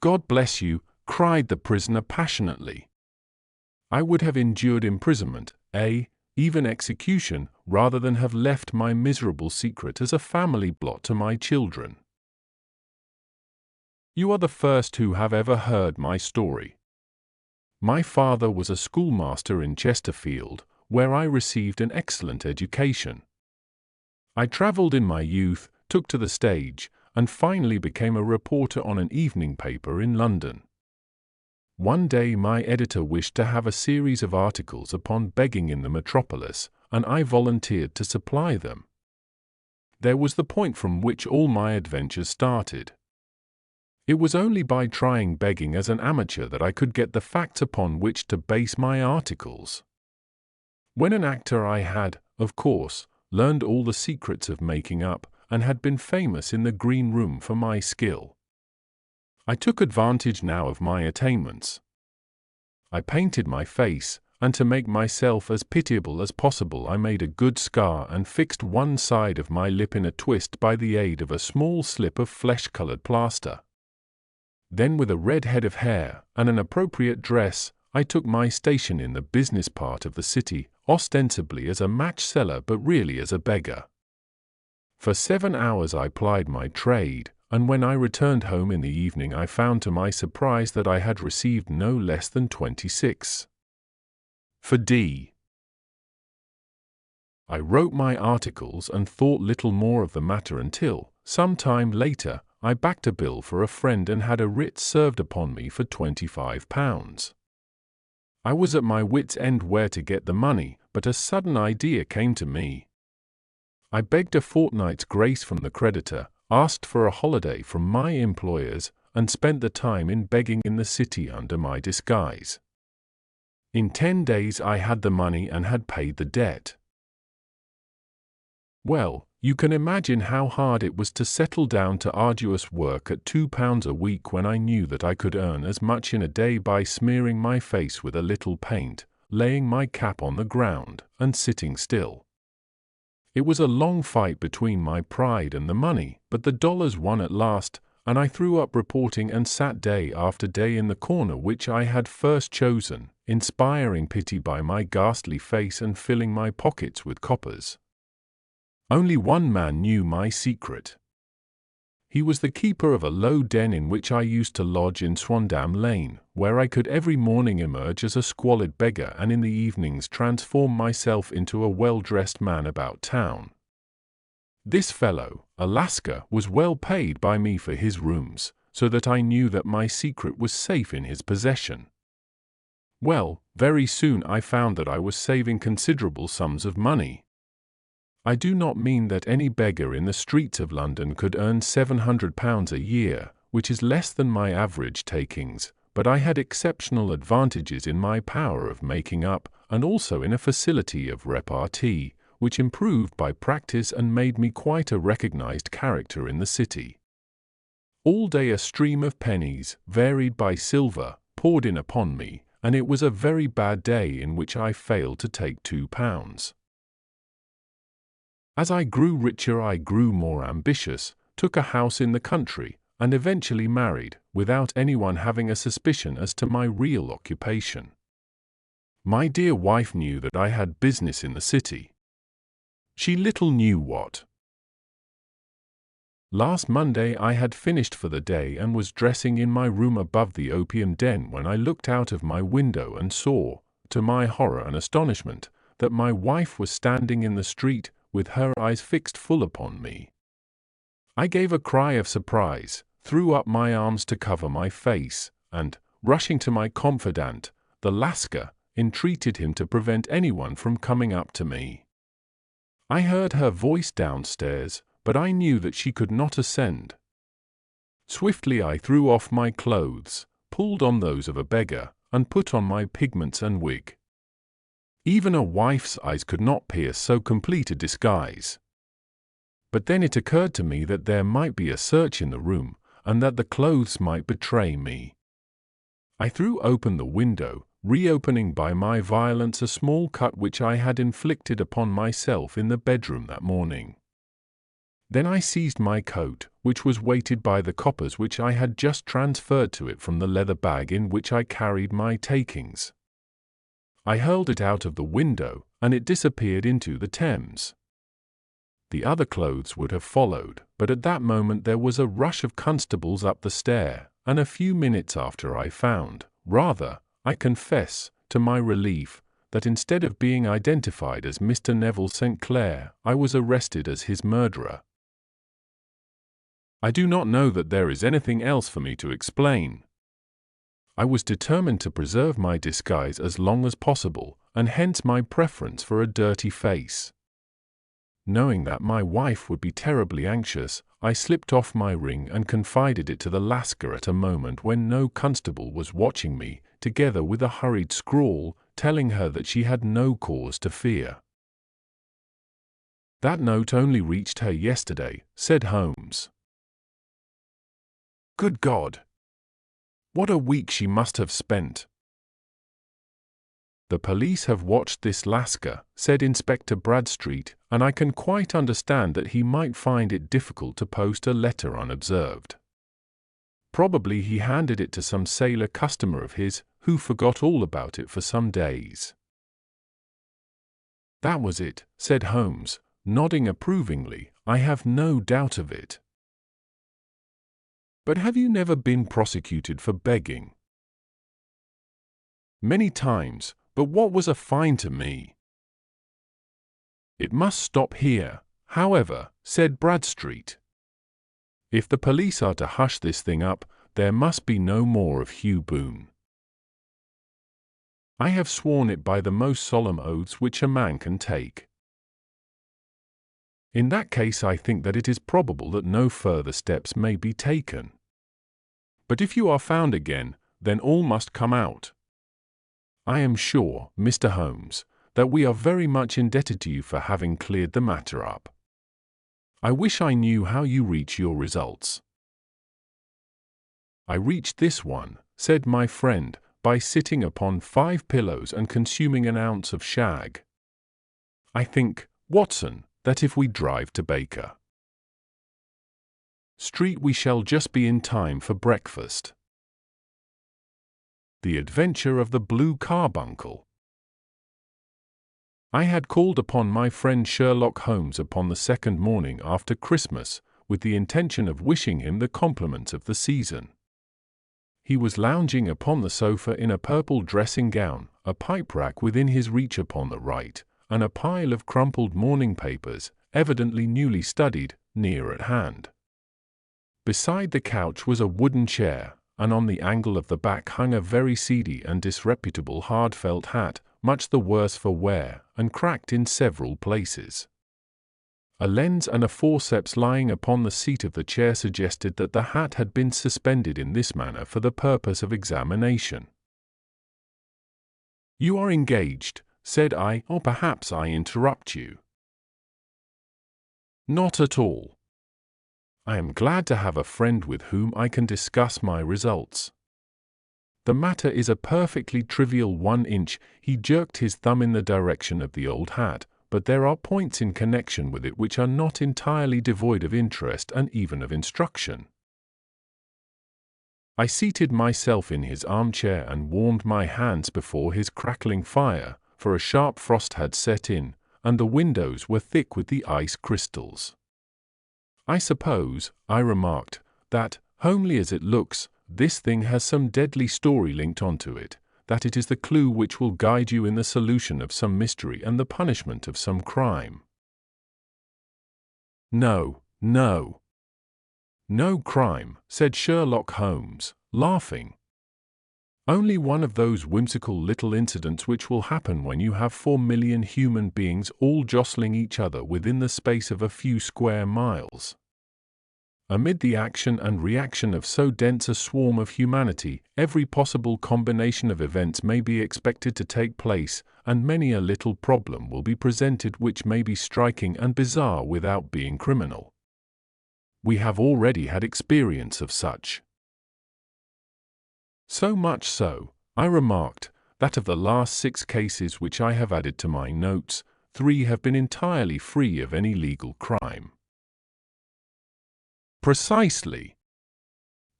"God bless you," cried the prisoner passionately. "I would have endured imprisonment, even execution, rather than have left my miserable secret as a family blot to my children. You are the first who have ever heard my story. My father was a schoolmaster in Chesterfield, where I received an excellent education. I travelled in my youth, took to the stage, and finally became a reporter on an evening paper in London. One day my editor wished to have a series of articles upon begging in the metropolis, and I volunteered to supply them. There was the point from which all my adventures started. It was only by trying begging as an amateur that I could get the facts upon which to base my articles. When an actor I had, of course, learned all the secrets of making up, and had been famous in the green room for my skill. I took advantage now of my attainments. I painted my face, and to make myself as pitiable as possible I made a good scar and fixed one side of my lip in a twist by the aid of a small slip of flesh-colored plaster. Then with a red head of hair, and an appropriate dress, I took my station in the business part of the city, ostensibly as a match-seller but really as a beggar. For 7 hours I plied my trade, and when I returned home in the evening I found to my surprise that I had received no less than 26 for D. I wrote my articles and thought little more of the matter until, some time later, I backed a bill for a friend and had a writ served upon me for £25. I was at my wits' end where to get the money, but a sudden idea came to me. I begged a fortnight's grace from the creditor, asked for a holiday from my employers, and spent the time in begging in the city under my disguise. In 10 days I had the money and had paid the debt. Well, you can imagine how hard it was to settle down to arduous work at £2 a week when I knew that I could earn as much in a day by smearing my face with a little paint, laying my cap on the ground, and sitting still. It was a long fight between my pride and the money, but the dollars won at last, and I threw up reporting and sat day after day in the corner which I had first chosen, inspiring pity by my ghastly face and filling my pockets with coppers. Only one man knew my secret. He was the keeper of a low den in which I used to lodge in Swandam Lane, where I could every morning emerge as a squalid beggar and in the evenings transform myself into a well-dressed man about town. This fellow, Alaska, was well paid by me for his rooms, so that I knew that my secret was safe in his possession. Well, very soon I found that I was saving considerable sums of money. I do not mean that any beggar in the streets of London could earn £700 a year, which is less than my average takings, but I had exceptional advantages in my power of making up, and also in a facility of repartee, which improved by practice and made me quite a recognized character in the city. All day a stream of pennies, varied by silver, poured in upon me, and it was a very bad day in which I failed to take £2. As I grew richer I grew more ambitious, took a house in the country, and eventually married, without anyone having a suspicion as to my real occupation. My dear wife knew that I had business in the city. She little knew what. Last Monday I had finished for the day and was dressing in my room above the opium den when I looked out of my window and saw, to my horror and astonishment, that my wife was standing in the street, with her eyes fixed full upon me. I gave a cry of surprise, threw up my arms to cover my face, and, rushing to my confidant, the Lascar, entreated him to prevent anyone from coming up to me. I heard her voice downstairs, but I knew that she could not ascend. Swiftly I threw off my clothes, pulled on those of a beggar, and put on my pigments and wig. Even a wife's eyes could not pierce so complete a disguise. But then it occurred to me that there might be a search in the room, and that the clothes might betray me. I threw open the window, reopening by my violence a small cut which I had inflicted upon myself in the bedroom that morning. Then I seized my coat, which was weighted by the coppers which I had just transferred to it from the leather bag in which I carried my takings. I hurled it out of the window, and it disappeared into the Thames. The other clothes would have followed, but at that moment there was a rush of constables up the stair, and a few minutes after I found, rather, I confess, to my relief, that instead of being identified as Mr. Neville St. Clair, I was arrested as his murderer. I do not know that there is anything else for me to explain. I was determined to preserve my disguise as long as possible, and hence my preference for a dirty face. Knowing that my wife would be terribly anxious, I slipped off my ring and confided it to the Lascar at a moment when no constable was watching me, together with a hurried scrawl, telling her that she had no cause to fear. "That note only reached her yesterday," said Holmes. "Good God! What a week she must have spent." "The police have watched this Lascar," said Inspector Bradstreet, "and I can quite understand that he might find it difficult to post a letter unobserved. Probably he handed it to some sailor customer of his, who forgot all about it for some days." "That was it," said Holmes, nodding approvingly. "I have no doubt of it." "But have you never been prosecuted for begging?" "Many times, but what was a fine to me?" "It must stop here, however," said Bradstreet. "If the police are to hush this thing up, there must be no more of Hugh Boone. I have sworn it by the most solemn oaths which a man can take." In that case, I think that it is probable that no further steps may be taken. But if you are found again, then all must come out. I am sure, Mr. Holmes, that we are very much indebted to you for having cleared the matter up. I wish I knew how you reach your results." "I reached this one," said my friend, "by sitting upon 5 pillows and consuming an ounce of shag. I think, Watson, that if we drive to Baker Street we shall just be in time for breakfast." The Adventure of the Blue Carbuncle. I had called upon my friend Sherlock Holmes upon the second morning after Christmas, with the intention of wishing him the compliments of the season. He was lounging upon the sofa in a purple dressing gown, a pipe-rack within his reach upon the right, and a pile of crumpled morning papers, evidently newly studied, near at hand. Beside the couch was a wooden chair, and on the angle of the back hung a very seedy and disreputable hard felt hat, much the worse for wear, and cracked in several places. A lens and a forceps lying upon the seat of the chair suggested that the hat had been suspended in this manner for the purpose of examination. "You are engaged," said I, "or perhaps I interrupt you." "Not at all. I am glad to have a friend with whom I can discuss my results. The matter is a perfectly trivial 1 inch." He jerked his thumb in the direction of the old hat, "but there are points in connection with it which are not entirely devoid of interest and even of instruction." I seated myself in his armchair and warmed my hands before his crackling fire, for a sharp frost had set in, and the windows were thick with the ice crystals. "I suppose," I remarked, "that, homely as it looks, this thing has some deadly story linked onto it, that it is the clue which will guide you in the solution of some mystery and the punishment of some crime." "No, no. No crime," said Sherlock Holmes, laughing. "Only one of those whimsical little incidents which will happen when you have 4,000,000 human beings all jostling each other within the space of a few square miles. Amid the action and reaction of so dense a swarm of humanity, every possible combination of events may be expected to take place, and many a little problem will be presented which may be striking and bizarre without being criminal. We have already had experience of such. So much so," I remarked, "that of the last 6 cases which I have added to my notes, 3 have been entirely free of any legal crime." "Precisely.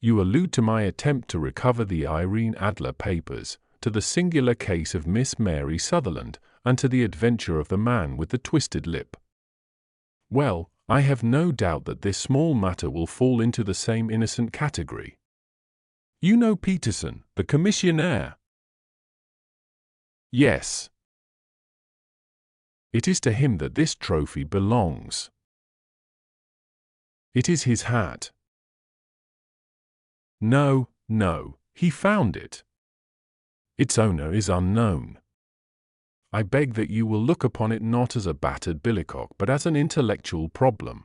You allude to my attempt to recover the Irene Adler papers, to the singular case of Miss Mary Sutherland, and to the adventure of the man with the twisted lip. Well, I have no doubt that this small matter will fall into the same innocent category. You know Peterson, the commissionaire?" "Yes. It is to him that this trophy belongs." "It is his hat." "No, no, he found it. Its owner is unknown. I beg that you will look upon it not as a battered billycock but as an intellectual problem.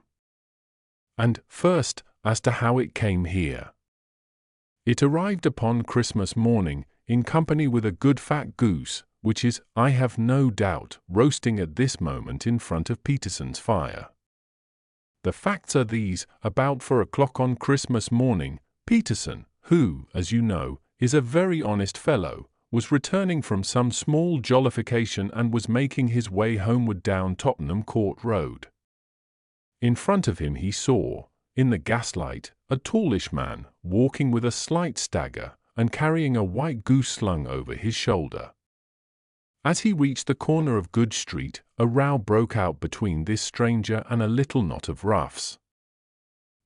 And, first, as to how it came here. It arrived upon Christmas morning, in company with a good fat goose, which is, I have no doubt, roasting at this moment in front of Peterson's fire. The facts are these: about 4 o'clock on Christmas morning, Peterson, who, as you know, is a very honest fellow, was returning from some small jollification and was making his way homeward down Tottenham Court Road. In front of him he saw, in the gaslight, a tallish man, walking with a slight stagger, and carrying a white goose slung over his shoulder. As he reached the corner of Good Street, a row broke out between this stranger and a little knot of roughs.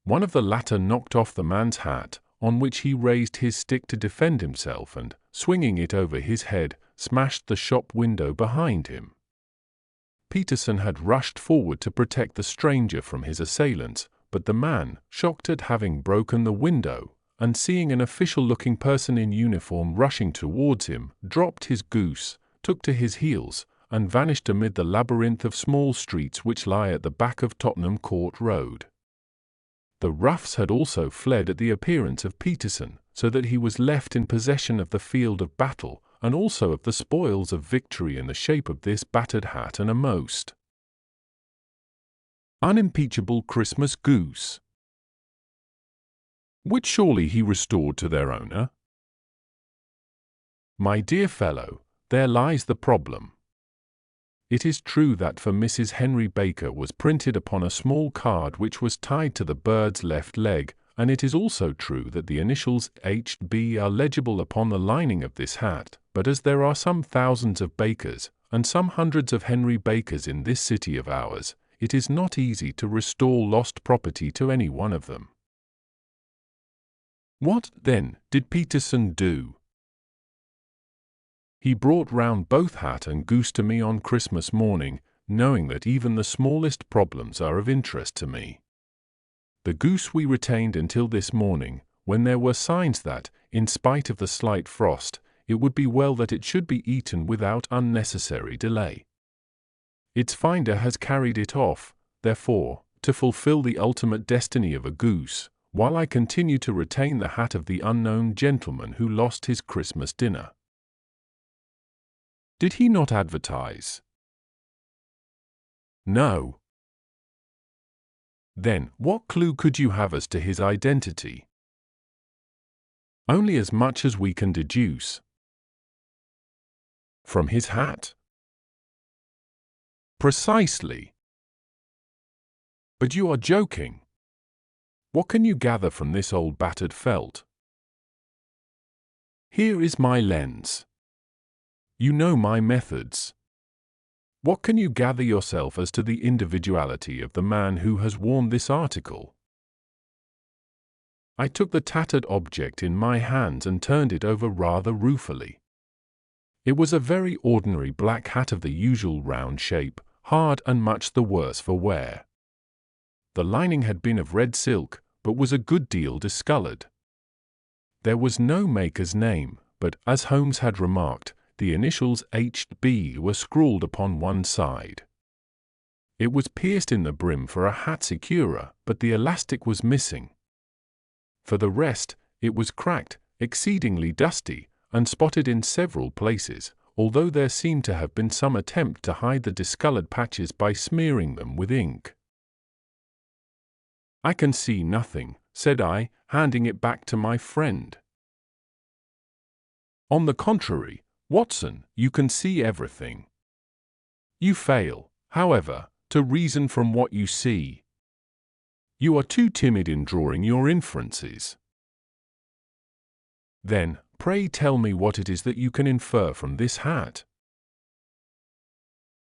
One of the latter knocked off the man's hat, on which he raised his stick to defend himself and, swinging it over his head, smashed the shop window behind him. Peterson had rushed forward to protect the stranger from his assailants, but the man, shocked at having broken the window, and seeing an official-looking person in uniform rushing towards him, dropped his goose, took to his heels, and vanished amid the labyrinth of small streets which lie at the back of Tottenham Court Road. The roughs had also fled at the appearance of Peterson, so that he was left in possession of the field of battle, and also of the spoils of victory in the shape of this battered hat and a most unimpeachable Christmas goose, which surely he restored to their owner. My dear fellow, there lies the problem. It is true that for Mrs. Henry Baker was printed upon a small card which was tied to the bird's left leg, and it is also true that the initials H.B. are legible upon the lining of this hat, but as there are some thousands of Bakers, and some hundreds of Henry Bakers in this city of ours, it is not easy to restore lost property to any one of them. What, then, did Peterson do? He brought round both hat and goose to me on Christmas morning, knowing that even the smallest problems are of interest to me. The goose we retained until this morning, when there were signs that, in spite of the slight frost, it would be well that it should be eaten without unnecessary delay. Its finder has carried it off, therefore, to fulfill the ultimate destiny of a goose, while I continue to retain the hat of the unknown gentleman who lost his Christmas dinner. Did he not advertise? No. Then, what clue could you have as to his identity? Only as much as we can deduce. From his hat? Precisely. But you are joking. What can you gather from this old battered felt? Here is my lens. You know my methods. What can you gather yourself as to the individuality of the man who has worn this article? I took the tattered object in my hands and turned it over rather ruefully. It was a very ordinary black hat of the usual round shape, hard and much the worse for wear. The lining had been of red silk, but was a good deal discolored. There was no maker's name, but, as Holmes had remarked, the initials H.B. were scrawled upon one side. It was pierced in the brim for a hat securer, but the elastic was missing. For the rest, it was cracked, exceedingly dusty, and spotted in several places, although there seemed to have been some attempt to hide the discolored patches by smearing them with ink. I can see nothing, said I, handing it back to my friend. On the contrary, Watson, you can see everything. You fail, however, to reason from what you see. You are too timid in drawing your inferences. Then, pray tell me what it is that you can infer from this hat.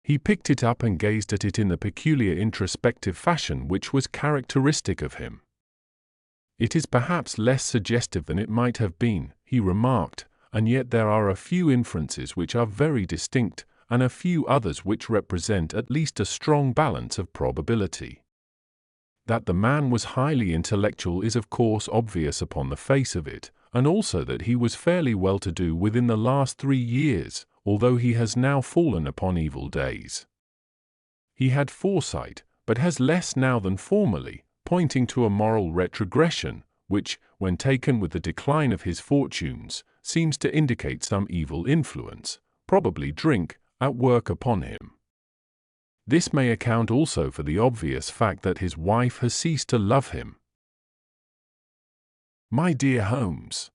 He picked it up and gazed at it in the peculiar introspective fashion which was characteristic of him. It is perhaps less suggestive than it might have been, he remarked, and yet there are a few inferences which are very distinct, and a few others which represent at least a strong balance of probability. That the man was highly intellectual is of course obvious upon the face of it, and also that he was fairly well-to-do within the last 3 years, although he has now fallen upon evil days. He had foresight, but has less now than formerly, pointing to a moral retrogression, which, when taken with the decline of his fortunes, seems to indicate some evil influence, probably drink, at work upon him. This may account also for the obvious fact that his wife has ceased to love him. My dear Holmes,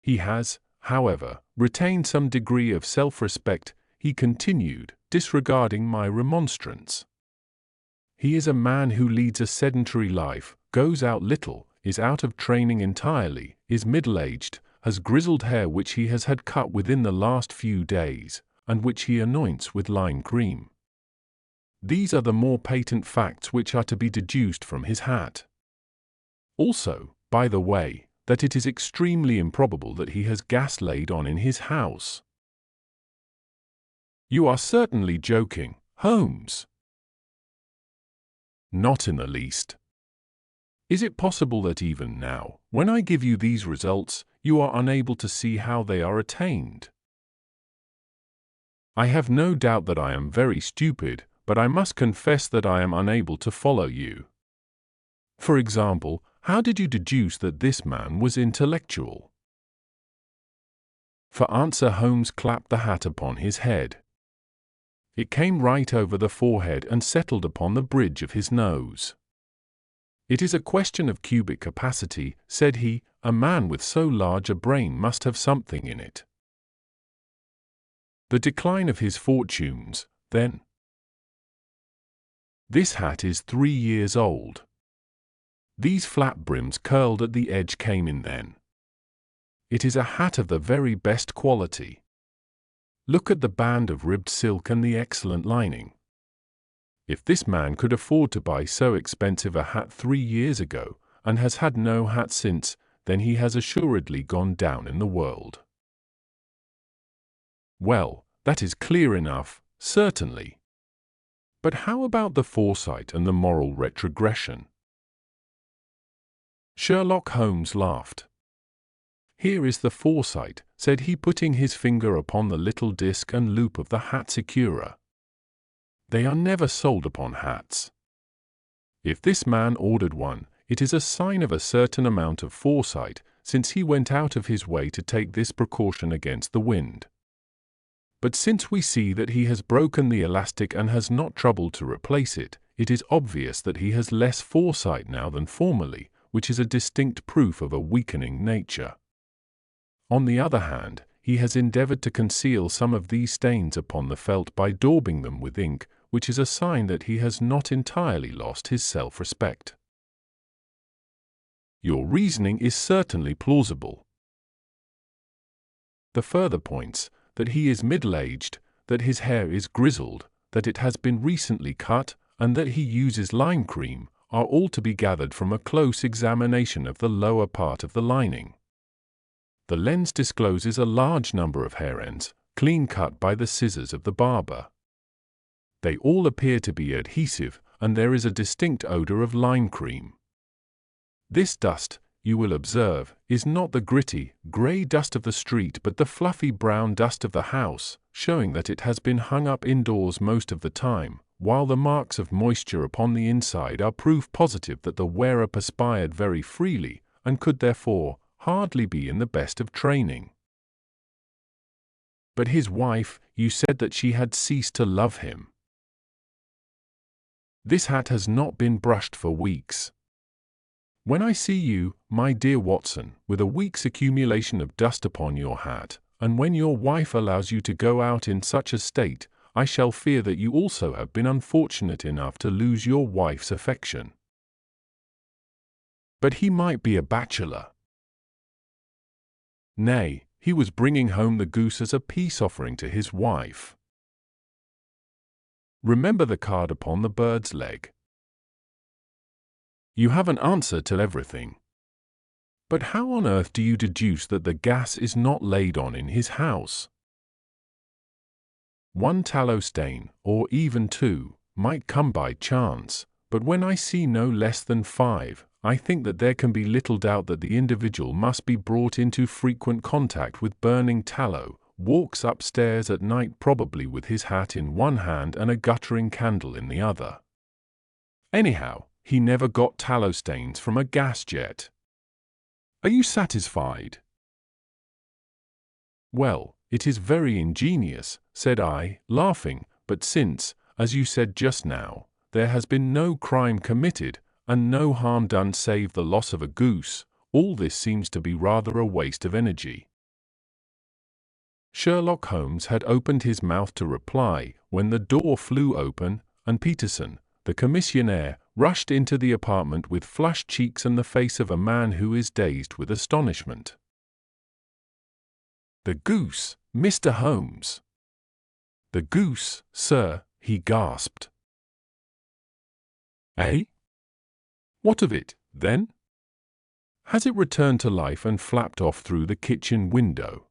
he has, however, retained some degree of self-respect, he continued, disregarding my remonstrance. He is a man who leads a sedentary life, goes out little, is out of training entirely, is middle-aged, has grizzled hair which he has had cut within the last few days, and which he anoints with lime cream. These are the more patent facts which are to be deduced from his hat. Also, by the way, that it is extremely improbable that he has gas laid on in his house. You are certainly joking, Holmes. Not in the least. Is it possible that even now, when I give you these results, you are unable to see how they are attained? I have no doubt that I am very stupid, but I must confess that I am unable to follow you. For example, how did you deduce that this man was intellectual? For answer, Holmes clapped the hat upon his head. It came right over the forehead and settled upon the bridge of his nose. It is a question of cubic capacity, said he. A man with so large a brain must have something in it. The decline of his fortunes, then. This hat is 3 years old. These flat brims curled at the edge came in then. It is a hat of the very best quality. Look at the band of ribbed silk and the excellent lining. If this man could afford to buy so expensive a hat 3 years ago, and has had no hat since, then he has assuredly gone down in the world. Well, that is clear enough, certainly. But how about the foresight and the moral retrogression? Sherlock Holmes laughed. Here is the foresight, said he, putting his finger upon the little disc and loop of the hat securer. They are never sold upon hats. If this man ordered one, it is a sign of a certain amount of foresight, since he went out of his way to take this precaution against the wind. But since we see that he has broken the elastic and has not troubled to replace it, it is obvious that he has less foresight now than formerly, which is a distinct proof of a weakening nature. On the other hand, he has endeavored to conceal some of these stains upon the felt by daubing them with ink, which is a sign that he has not entirely lost his self-respect. Your reasoning is certainly plausible. The further points, that he is middle-aged, that his hair is grizzled, that it has been recently cut, and that he uses lime cream, are all to be gathered from a close examination of the lower part of the lining. The lens discloses a large number of hair ends, clean cut by the scissors of the barber. They all appear to be adhesive, and there is a distinct odor of lime cream. This dust, you will observe, is not the gritty, grey dust of the street but the fluffy brown dust of the house, showing that it has been hung up indoors most of the time, while the marks of moisture upon the inside are proof positive that the wearer perspired very freely, and could therefore hardly be in the best of training. But his wife, you said that she had ceased to love him. This hat has not been brushed for weeks. When I see you, my dear Watson, with a week's accumulation of dust upon your hat, and when your wife allows you to go out in such a state, I shall fear that you also have been unfortunate enough to lose your wife's affection. But he might be a bachelor. Nay, he was bringing home the goose as a peace offering to his wife. Remember the card upon the bird's leg. You have an answer to everything. But how on earth do you deduce that the gas is not laid on in his house? One tallow stain, or even 2, might come by chance, but when I see no less than 5, I think that there can be little doubt that the individual must be brought into frequent contact with burning tallow, walks upstairs at night probably with his hat in one hand and a guttering candle in the other. Anyhow, he never got tallow stains from a gas jet. Are you satisfied? Well, it is very ingenious, said I, laughing, but since, as you said just now, there has been no crime committed, and no harm done save the loss of a goose, all this seems to be rather a waste of energy. Sherlock Holmes had opened his mouth to reply, when the door flew open, and Peterson, the commissionaire, rushed into the apartment with flushed cheeks and the face of a man who is dazed with astonishment. The goose, Mr. Holmes. The goose, sir, he gasped. Eh? What of it, then? Has it returned to life and flapped off through the kitchen window?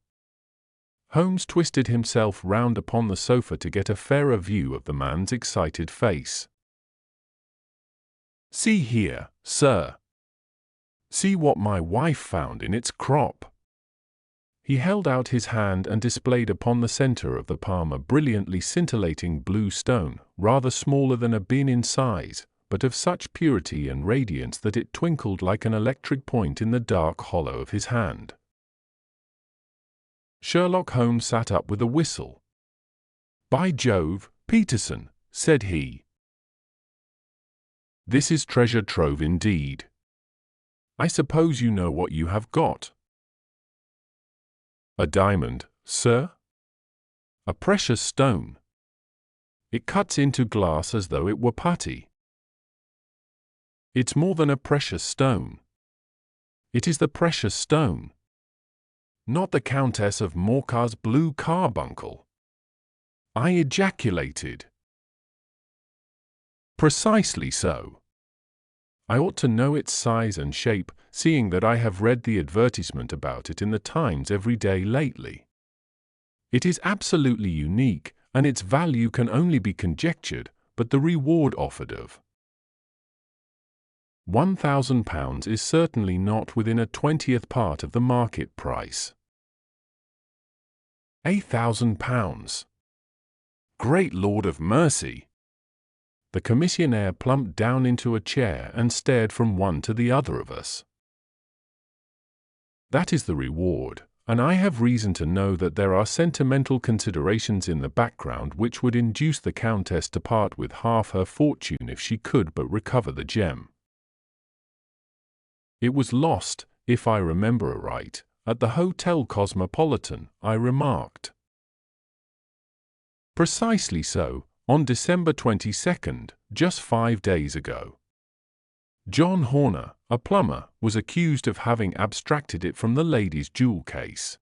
Holmes twisted himself round upon the sofa to get a fairer view of the man's excited face. See here, sir. See what my wife found in its crop. He held out his hand and displayed upon the center of the palm a brilliantly scintillating blue stone, rather smaller than a bin in size, but of such purity and radiance that it twinkled like an electric point in the dark hollow of his hand. Sherlock Holmes sat up with a whistle. "By Jove, Peterson," said he. "This is treasure trove indeed. I suppose you know what you have got." "A diamond, sir?" "A precious stone. It cuts into glass as though it were putty." "It's more than a precious stone. It is the precious stone. Not the Countess of Morcar's blue carbuncle," I ejaculated. "Precisely so. I ought to know its size and shape, seeing that I have read the advertisement about it in the Times every day lately. It is absolutely unique, and its value can only be conjectured, but the reward offered of £1,000 is certainly not within a 20th part of the market price." £1,000! Great Lord of mercy! The commissionaire plumped down into a chair and stared from one to the other of us. "That is the reward, and I have reason to know that there are sentimental considerations in the background which would induce the Countess to part with half her fortune if she could but recover the gem. It was lost, if I remember aright, at the Hotel Cosmopolitan," I remarked. "Precisely so, on December 22nd, just 5 days ago. John Horner, a plumber, was accused of having abstracted it from the lady's jewel case.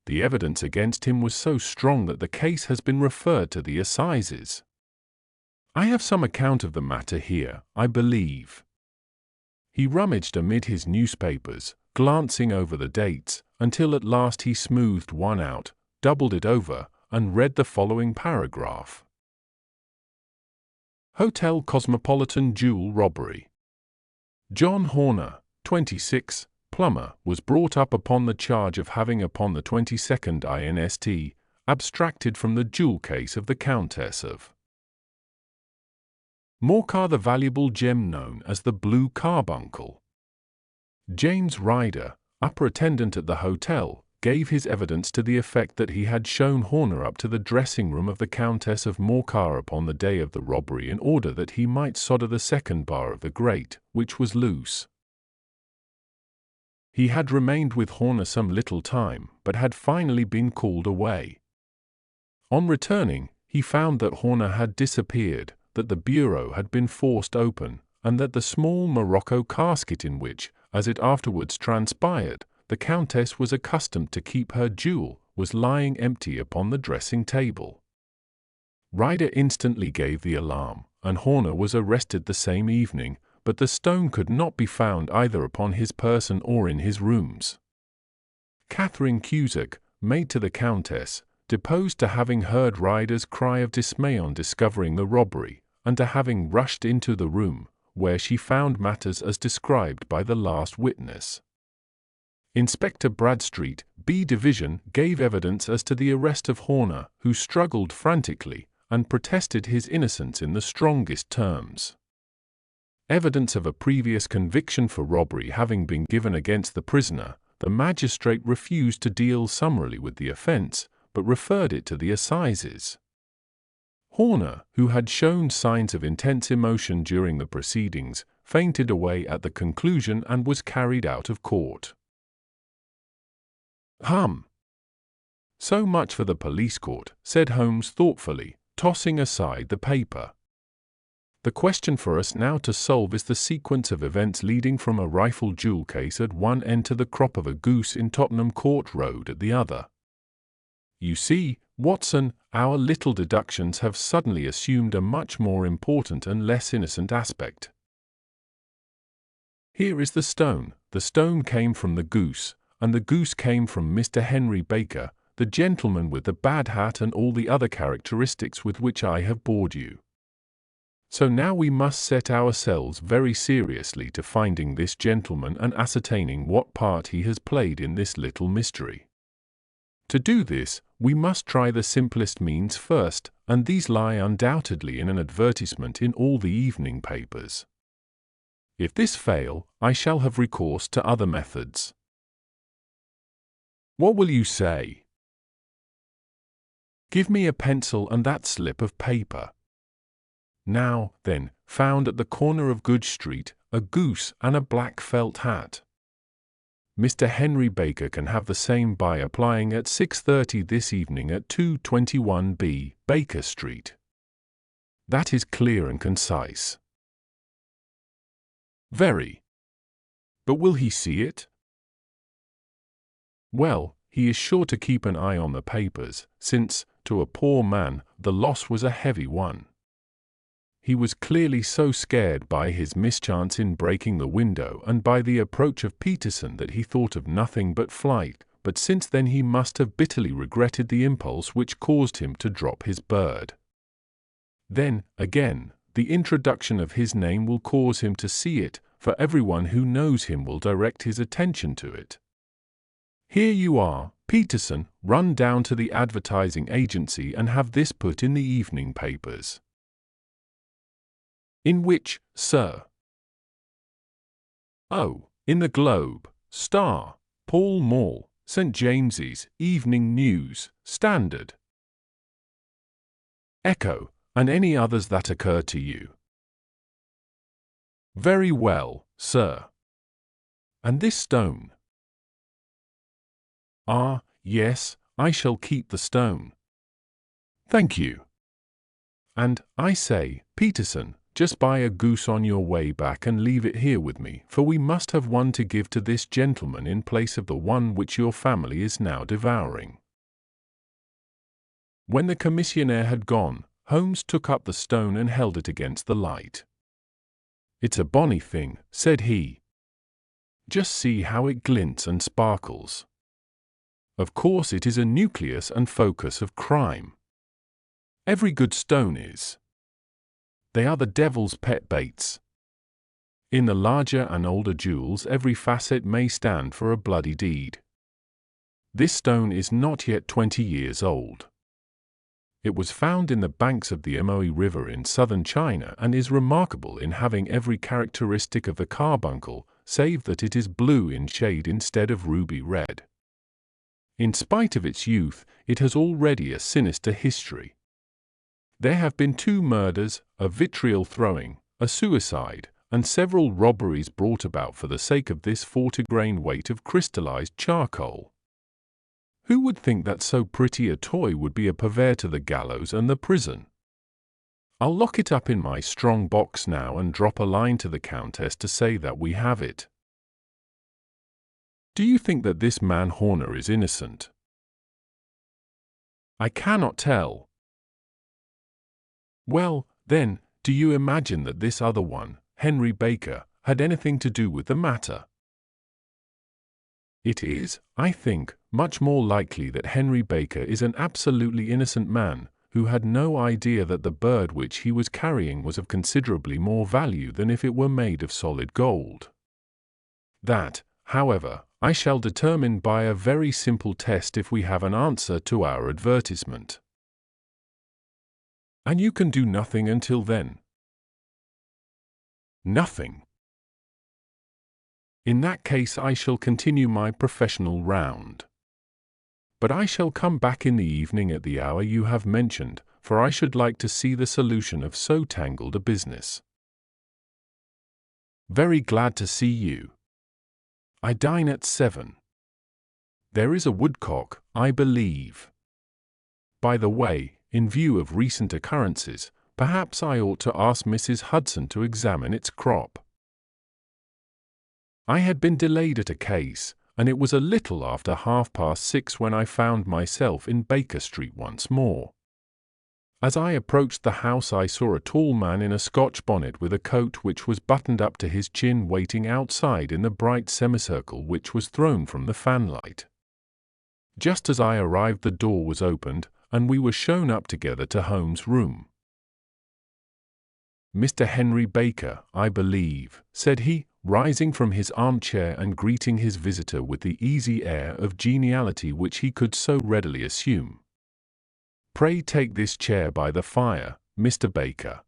The evidence against him was so strong that the case has been referred to the assizes. I have some account of the matter here, I believe." He rummaged amid his newspapers, glancing over the dates, until at last he smoothed one out, doubled it over, and read the following paragraph. "Hotel Cosmopolitan Jewel Robbery. John Horner, 26, plumber, was brought up upon the charge of having upon the 22nd inst. abstracted from the jewel case of the Countess of Morcar the valuable gem known as the blue carbuncle. James Ryder, upper attendant at the hotel, gave his evidence to the effect that he had shown Horner up to the dressing-room of the Countess of Morcar upon the day of the robbery in order that he might solder the second bar of the grate, which was loose. He had remained with Horner some little time, but had finally been called away. On returning, he found that Horner had disappeared, that the bureau had been forced open, and that the small morocco casket in which, as it afterwards transpired, the Countess was accustomed to keep her jewel, was lying empty upon the dressing-table. Ryder instantly gave the alarm, and Horner was arrested the same evening, but the stone could not be found either upon his person or in his rooms. Catherine Cusack, maid to the Countess, deposed to having heard Ryder's cry of dismay on discovering the robbery, and to having rushed into the room, where she found matters as described by the last witness. Inspector Bradstreet, B Division, gave evidence as to the arrest of Horner, who struggled frantically, and protested his innocence in the strongest terms. Evidence of a previous conviction for robbery having been given against the prisoner, the magistrate refused to deal summarily with the offence, but referred it to the assizes. Horner, who had shown signs of intense emotion during the proceedings, fainted away at the conclusion and was carried out of court. So much for the police court, said Holmes thoughtfully, tossing aside the paper. The question for us now to solve is the sequence of events leading from a rifled jewel case at one end to the crop of a goose in Tottenham Court Road at the other. You see, Watson, our little deductions have suddenly assumed a much more important and less innocent aspect. Here is the stone. The stone came from the goose, and the goose came from Mr. Henry Baker, the gentleman with the bad hat and all the other characteristics with which I have bored you. So now we must set ourselves very seriously to finding this gentleman and ascertaining what part he has played in this little mystery. To do this, we must try the simplest means first, and these lie undoubtedly in an advertisement in all the evening papers. If this fail, I shall have recourse to other methods. What will you say? Give me a pencil and that slip of paper. Now, then, found at the corner of Good Street, a goose and a black felt hat. Mr. Henry Baker can have the same by applying at 6:30 this evening at 221B, Baker Street. That is clear and concise. Very. But will he see it? Well, he is sure to keep an eye on the papers, since, to a poor man, the loss was a heavy one. He was clearly so scared by his mischance in breaking the window and by the approach of Peterson that he thought of nothing but flight, but since then he must have bitterly regretted the impulse which caused him to drop his bird. Then, again, the introduction of his name will cause him to see it, for everyone who knows him will direct his attention to it. Here you are, Peterson, run down to the advertising agency and have this put in the evening papers. In which, sir? Oh, in the Globe, Star, Pall Mall, St. James's, Evening News, Standard, Echo, and any others that occur to you. Very well, sir. And this stone? Ah, yes, I shall keep the stone. Thank you. And, I say, Peterson, just buy a goose on your way back and leave it here with me, for we must have one to give to this gentleman in place of the one which your family is now devouring. When the commissionaire had gone, Holmes took up the stone and held it against the light. It's a bonny thing, said he. Just see how it glints and sparkles. Of course it is a nucleus and focus of crime. Every good stone is. They are the devil's pet baits. In the larger and older jewels every facet may stand for a bloody deed. This stone is not yet 20 years old. It was found in the banks of the Amoy River in southern China and is remarkable in having every characteristic of the carbuncle, save that it is blue in shade instead of ruby red. In spite of its youth, it has already a sinister history. There have been 2 murders, a vitriol throwing, a suicide, and several robberies brought about for the sake of this 40-grain weight of crystallized charcoal. Who would think that so pretty a toy would be a purveyor to the gallows and the prison? I'll lock it up in my strong box now and drop a line to the Countess to say that we have it. Do you think that this man Horner is innocent? I cannot tell. Well, then, do you imagine that this other one, Henry Baker, had anything to do with the matter? It is, I think, much more likely that Henry Baker is an absolutely innocent man, who had no idea that the bird which he was carrying was of considerably more value than if it were made of solid gold. That, however, I shall determine by a very simple test if we have an answer to our advertisement. And you can do nothing until then? Nothing. In that case I shall continue my professional round. But I shall come back in the evening at the hour you have mentioned, for I should like to see the solution of so tangled a business. Very glad to see you. I dine at 7. There is a woodcock, I believe. By the way, in view of recent occurrences, perhaps I ought to ask Mrs. Hudson to examine its crop. I had been delayed at a case, and it was a little after 6:30 when I found myself in Baker Street once more. As I approached the house I saw a tall man in a Scotch bonnet with a coat which was buttoned up to his chin waiting outside in the bright semicircle which was thrown from the fanlight. Just as I arrived the door was opened, and we were shown up together to Holmes' room. Mr. Henry Baker, I believe," said he, rising from his armchair and greeting his visitor with the easy air of geniality which he could so readily assume. "Pray take this chair by the fire, Mr. Baker.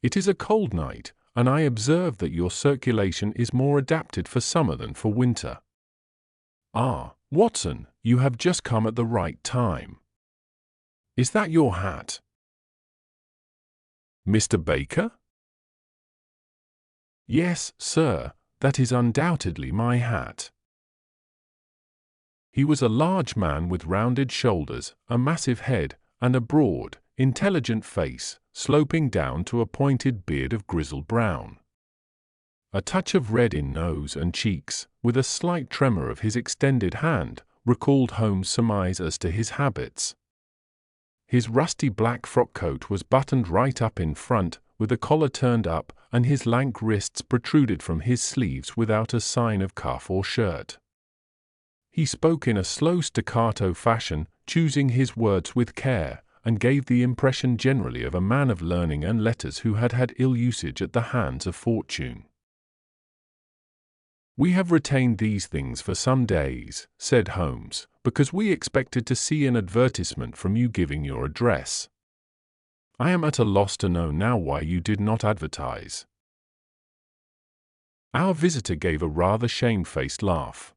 It is a cold night, and I observe that your circulation is more adapted for summer than for winter. Ah, Watson, you have just come at the right time. Is that your hat?" "Mr. Baker?" "Yes, sir, that is undoubtedly my hat." He was a large man with rounded shoulders, a massive head, and a broad, intelligent face, sloping down to a pointed beard of grizzled brown. A touch of red in nose and cheeks, with a slight tremor of his extended hand, recalled Holmes' surmise as to his habits. His rusty black frock coat was buttoned right up in front, with the collar turned up, and his lank wrists protruded from his sleeves without a sign of cuff or shirt. He spoke in a slow staccato fashion, choosing his words with care, and gave the impression generally of a man of learning and letters who had had ill usage at the hands of fortune. "We have retained these things for some days," said Holmes, "because we expected to see an advertisement from you giving your address. I am at a loss to know now why you did not advertise." Our visitor gave a rather shamefaced laugh.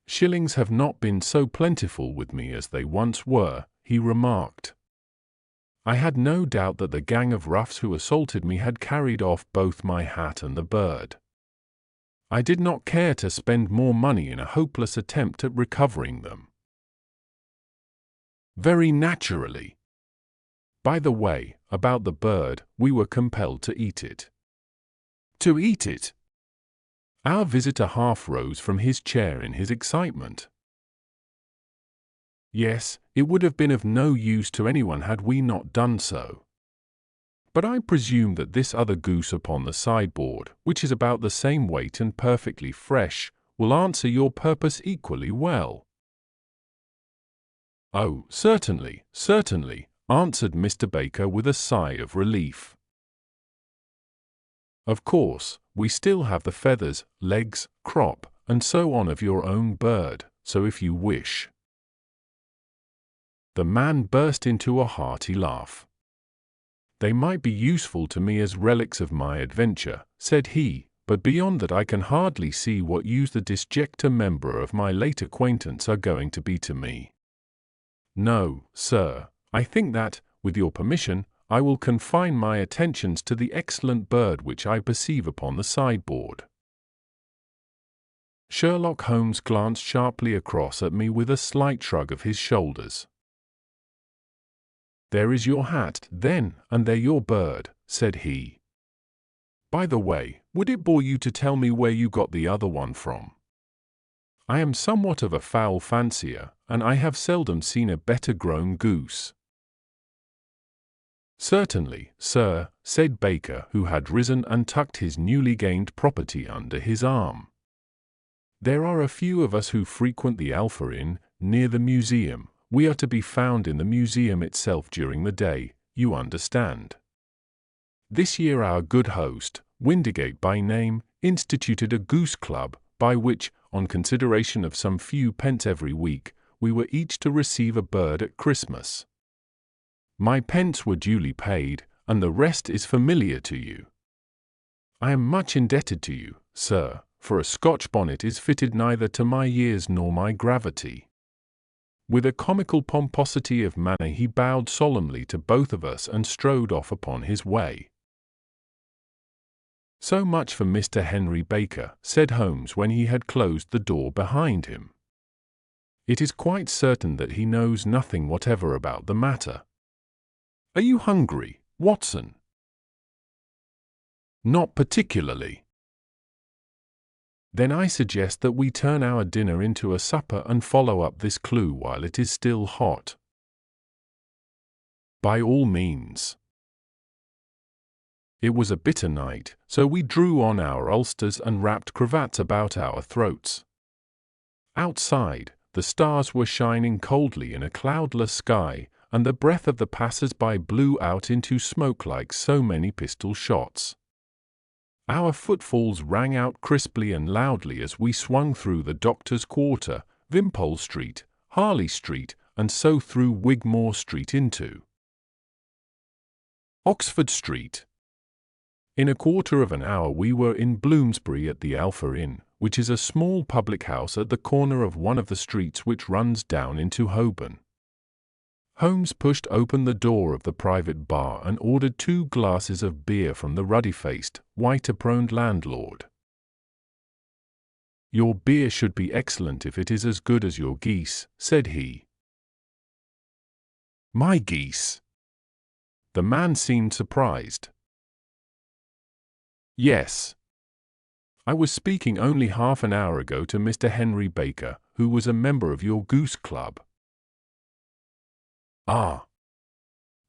"Shillings have not been so plentiful with me as they once were," he remarked. "I had no doubt that the gang of roughs who assaulted me had carried off both my hat and the bird. I did not care to spend more money in a hopeless attempt at recovering them." "Very naturally. By the way, about the bird, we were compelled to eat it." "To eat it?" Our visitor half rose from his chair in his excitement. "Yes, it would have been of no use to anyone had we not done so. But I presume that this other goose upon the sideboard, which is about the same weight and perfectly fresh, will answer your purpose equally well." "Oh, certainly, certainly," answered Mr. Baker with a sigh of relief. "Of course, we still have the feathers, legs, crop, and so on of your own bird, so if you wish—" The man burst into a hearty laugh. "They might be useful to me as relics of my adventure," said he, "but beyond that I can hardly see what use the disjecta membra of my late acquaintance are going to be to me. No, sir, I think that, with your permission, I will confine my attentions to the excellent bird which I perceive upon the sideboard." Sherlock Holmes glanced sharply across at me with a slight shrug of his shoulders. "There is your hat, then, and there your bird," said he. "By the way, would it bore you to tell me where you got the other one from? I am somewhat of a fowl fancier, and I have seldom seen a better grown goose." "Certainly, sir," said Baker, who had risen and tucked his newly gained property under his arm. "There are a few of us who frequent the Alpha Inn, near the museum. We are to be found in the museum itself during the day, you understand. This year our good host, Windigate by name, instituted a goose club, by which, on consideration of some few pence every week, we were each to receive a bird at Christmas. My pence were duly paid, and the rest is familiar to you. I am much indebted to you, sir, for a Scotch bonnet is fitted neither to my years nor my gravity." With a comical pomposity of manner he bowed solemnly to both of us and strode off upon his way. "So much for Mr. Henry Baker," said Holmes when he had closed the door behind him. "It is quite certain that he knows nothing whatever about the matter. Are you hungry, Watson?" "Not particularly." "Then I suggest that we turn our dinner into a supper and follow up this clue while it is still hot." "By all means." It was a bitter night, so we drew on our ulsters and wrapped cravats about our throats. Outside, the stars were shining coldly in a cloudless sky, and the breath of the passers-by blew out into smoke like so many pistol shots. Our footfalls rang out crisply and loudly as we swung through the Doctor's Quarter, Wimpole Street, Harley Street, and so through Wigmore Street into Oxford Street. In a quarter of an hour we were in Bloomsbury at the Alpha Inn, which is a small public house at the corner of one of the streets which runs down into Holborn. Holmes pushed open the door of the private bar and ordered 2 glasses of beer from the ruddy-faced, white-aproned landlord. "Your beer should be excellent if it is as good as your geese," said he. "My geese?" The man seemed surprised. "Yes. I was speaking only half an hour ago to Mr. Henry Baker, who was a member of your goose club." "Ah.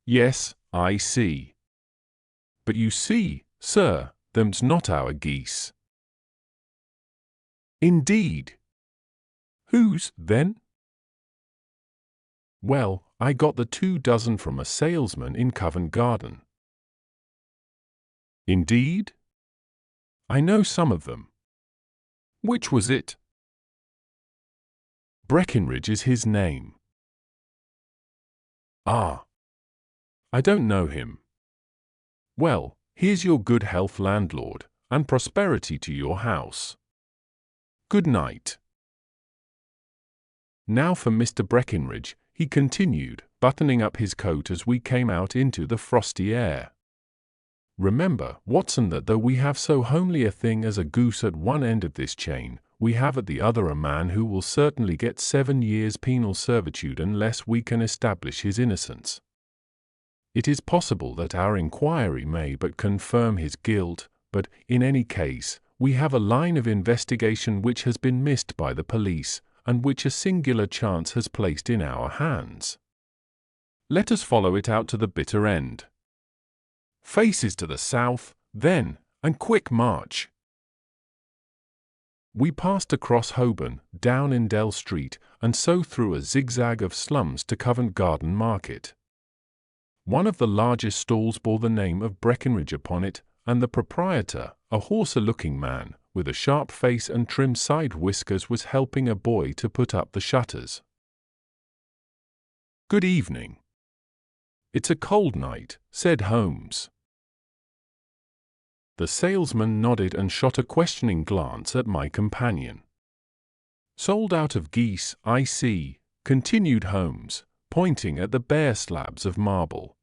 Yes, I see. But you see, sir, them's not our geese." "Indeed. Whose, then?" "Well, I got the 2 dozen from a salesman in Covent Garden." "Indeed? I know some of them. Which was it?" "Breckinridge is his name." "Ah. I don't know him. Well, here's your good health, landlord, and prosperity to your house. Good night." "Now for Mr. Breckinridge," he continued, buttoning up his coat as we came out into the frosty air. "Remember, Watson, that though we have so homely a thing as a goose at one end of this chain, we have at the other a man who will certainly get 7 years' penal servitude unless we can establish his innocence. It is possible that our inquiry may but confirm his guilt, but, in any case, we have a line of investigation which has been missed by the police, and which a singular chance has placed in our hands. Let us follow it out to the bitter end. Faces to the south, then, and quick march." We passed across Holborn, down Indell Street, and so through a zigzag of slums to Covent Garden Market. One of the largest stalls bore the name of Breckinridge upon it, and the proprietor, a hoarser-looking man, with a sharp face and trim side whiskers, was helping a boy to put up the shutters. "Good evening." "It's a cold night," said Holmes. The salesman nodded and shot a questioning glance at my companion. "Sold out of geese, I see," continued Holmes, pointing at the bare slabs of marble.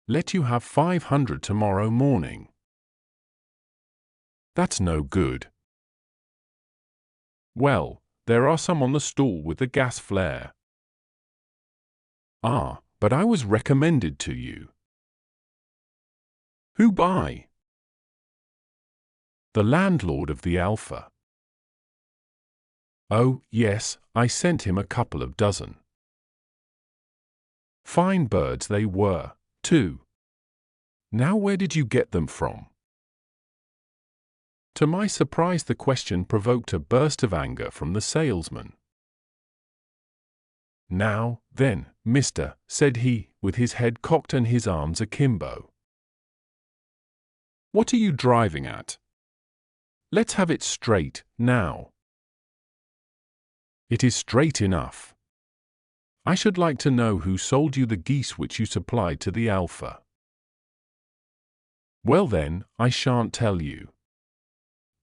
"Let you have 500 tomorrow morning." "That's no good." "Well, there are some on the stall with the gas flare." "Ah, but I was recommended to you." "Who by?" "The landlord of the Alpha." "Oh, yes, I sent him a couple of dozen." Fine birds they were, too. Now where did you get them from? To my surprise, the question provoked a burst of anger from the salesman. "Now, then, mister," said he, with his head cocked and his arms akimbo. "What are you driving at? Let's have it straight, now." "It is straight enough. I should like to know who sold you the geese which you supplied to the Alpha." "Well then, I shan't tell you."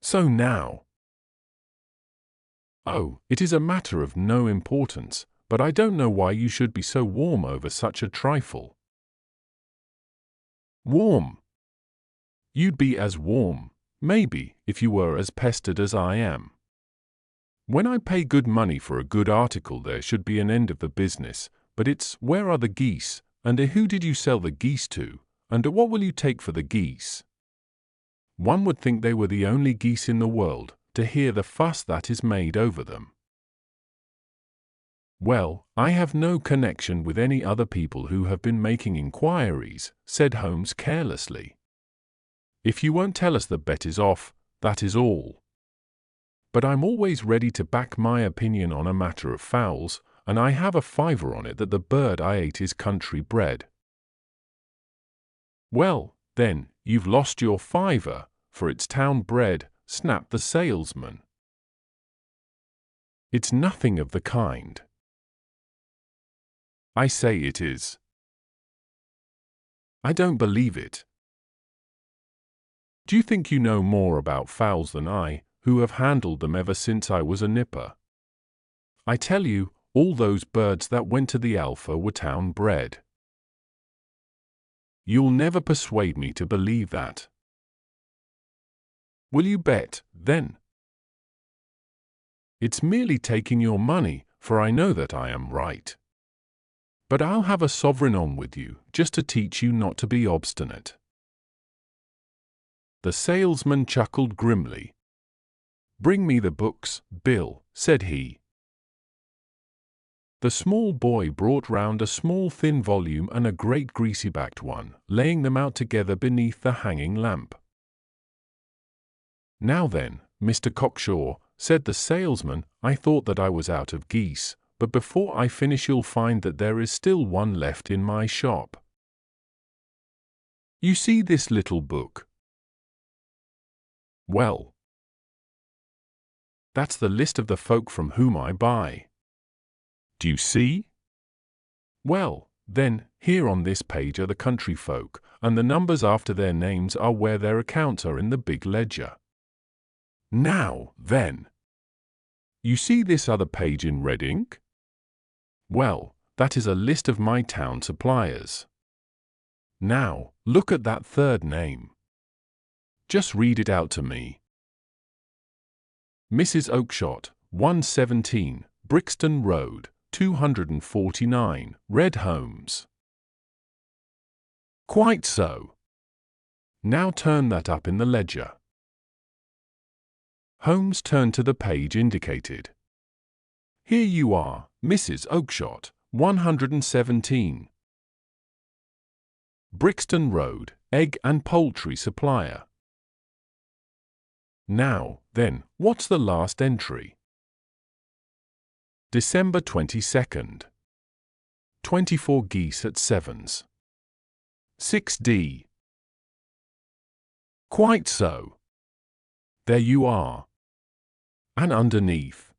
"So now." "Oh, it is a matter of no importance, but I don't know why you should be so warm over such a trifle." "Warm? You'd be as warm, maybe, if you were as pestered as I am. When I pay good money for a good article there should be an end of the business, but it's where are the geese, and who did you sell the geese to, and what will you take for the geese? One would think they were the only geese in the world, to hear the fuss that is made over them." "Well, I have no connection with any other people who have been making inquiries," said Holmes carelessly. "If you won't tell us, the bet is off, that is all. But I'm always ready to back my opinion on a matter of fowls, and I have a fiver on it that the bird I ate is country bred." "Well, then, you've lost your fiver, for it's town bred," snapped the salesman. "It's nothing of the kind." "I say it is." "I don't believe it." "Do you think you know more about fowls than I, who have handled them ever since I was a nipper? I tell you, all those birds that went to the Alpha were town bred." "You'll never persuade me to believe that." "Will you bet, then?" "It's merely taking your money, for I know that I am right. But I'll have a sovereign on with you, just to teach you not to be obstinate." The salesman chuckled grimly. "Bring me the books, Bill," said he. The small boy brought round a small thin volume and a great greasy-backed one, laying them out together beneath the hanging lamp. "Now then, Mr. Cockshaw," said the salesman, "I thought that I was out of geese, but before I finish you'll find that there is still one left in my shop. You see this little book? Well, that's the list of the folk from whom I buy. Do you see? Well, then, here on this page are the country folk, and the numbers after their names are where their accounts are in the big ledger. Now, then, you see this other page in red ink? Well, that is a list of my town suppliers. Now, look at that third name. Just read it out to me. Mrs. Oakshott, 117, Brixton Road, 249, Red Holmes. Quite so. Now turn that up in the ledger. Holmes turned to the page indicated. Here you are, Mrs. Oakshott, 117. Brixton Road, egg and poultry supplier. Now, then, what's the last entry? December 22nd. 24 geese at Sevens. 6d. Quite so. There you are. And underneath.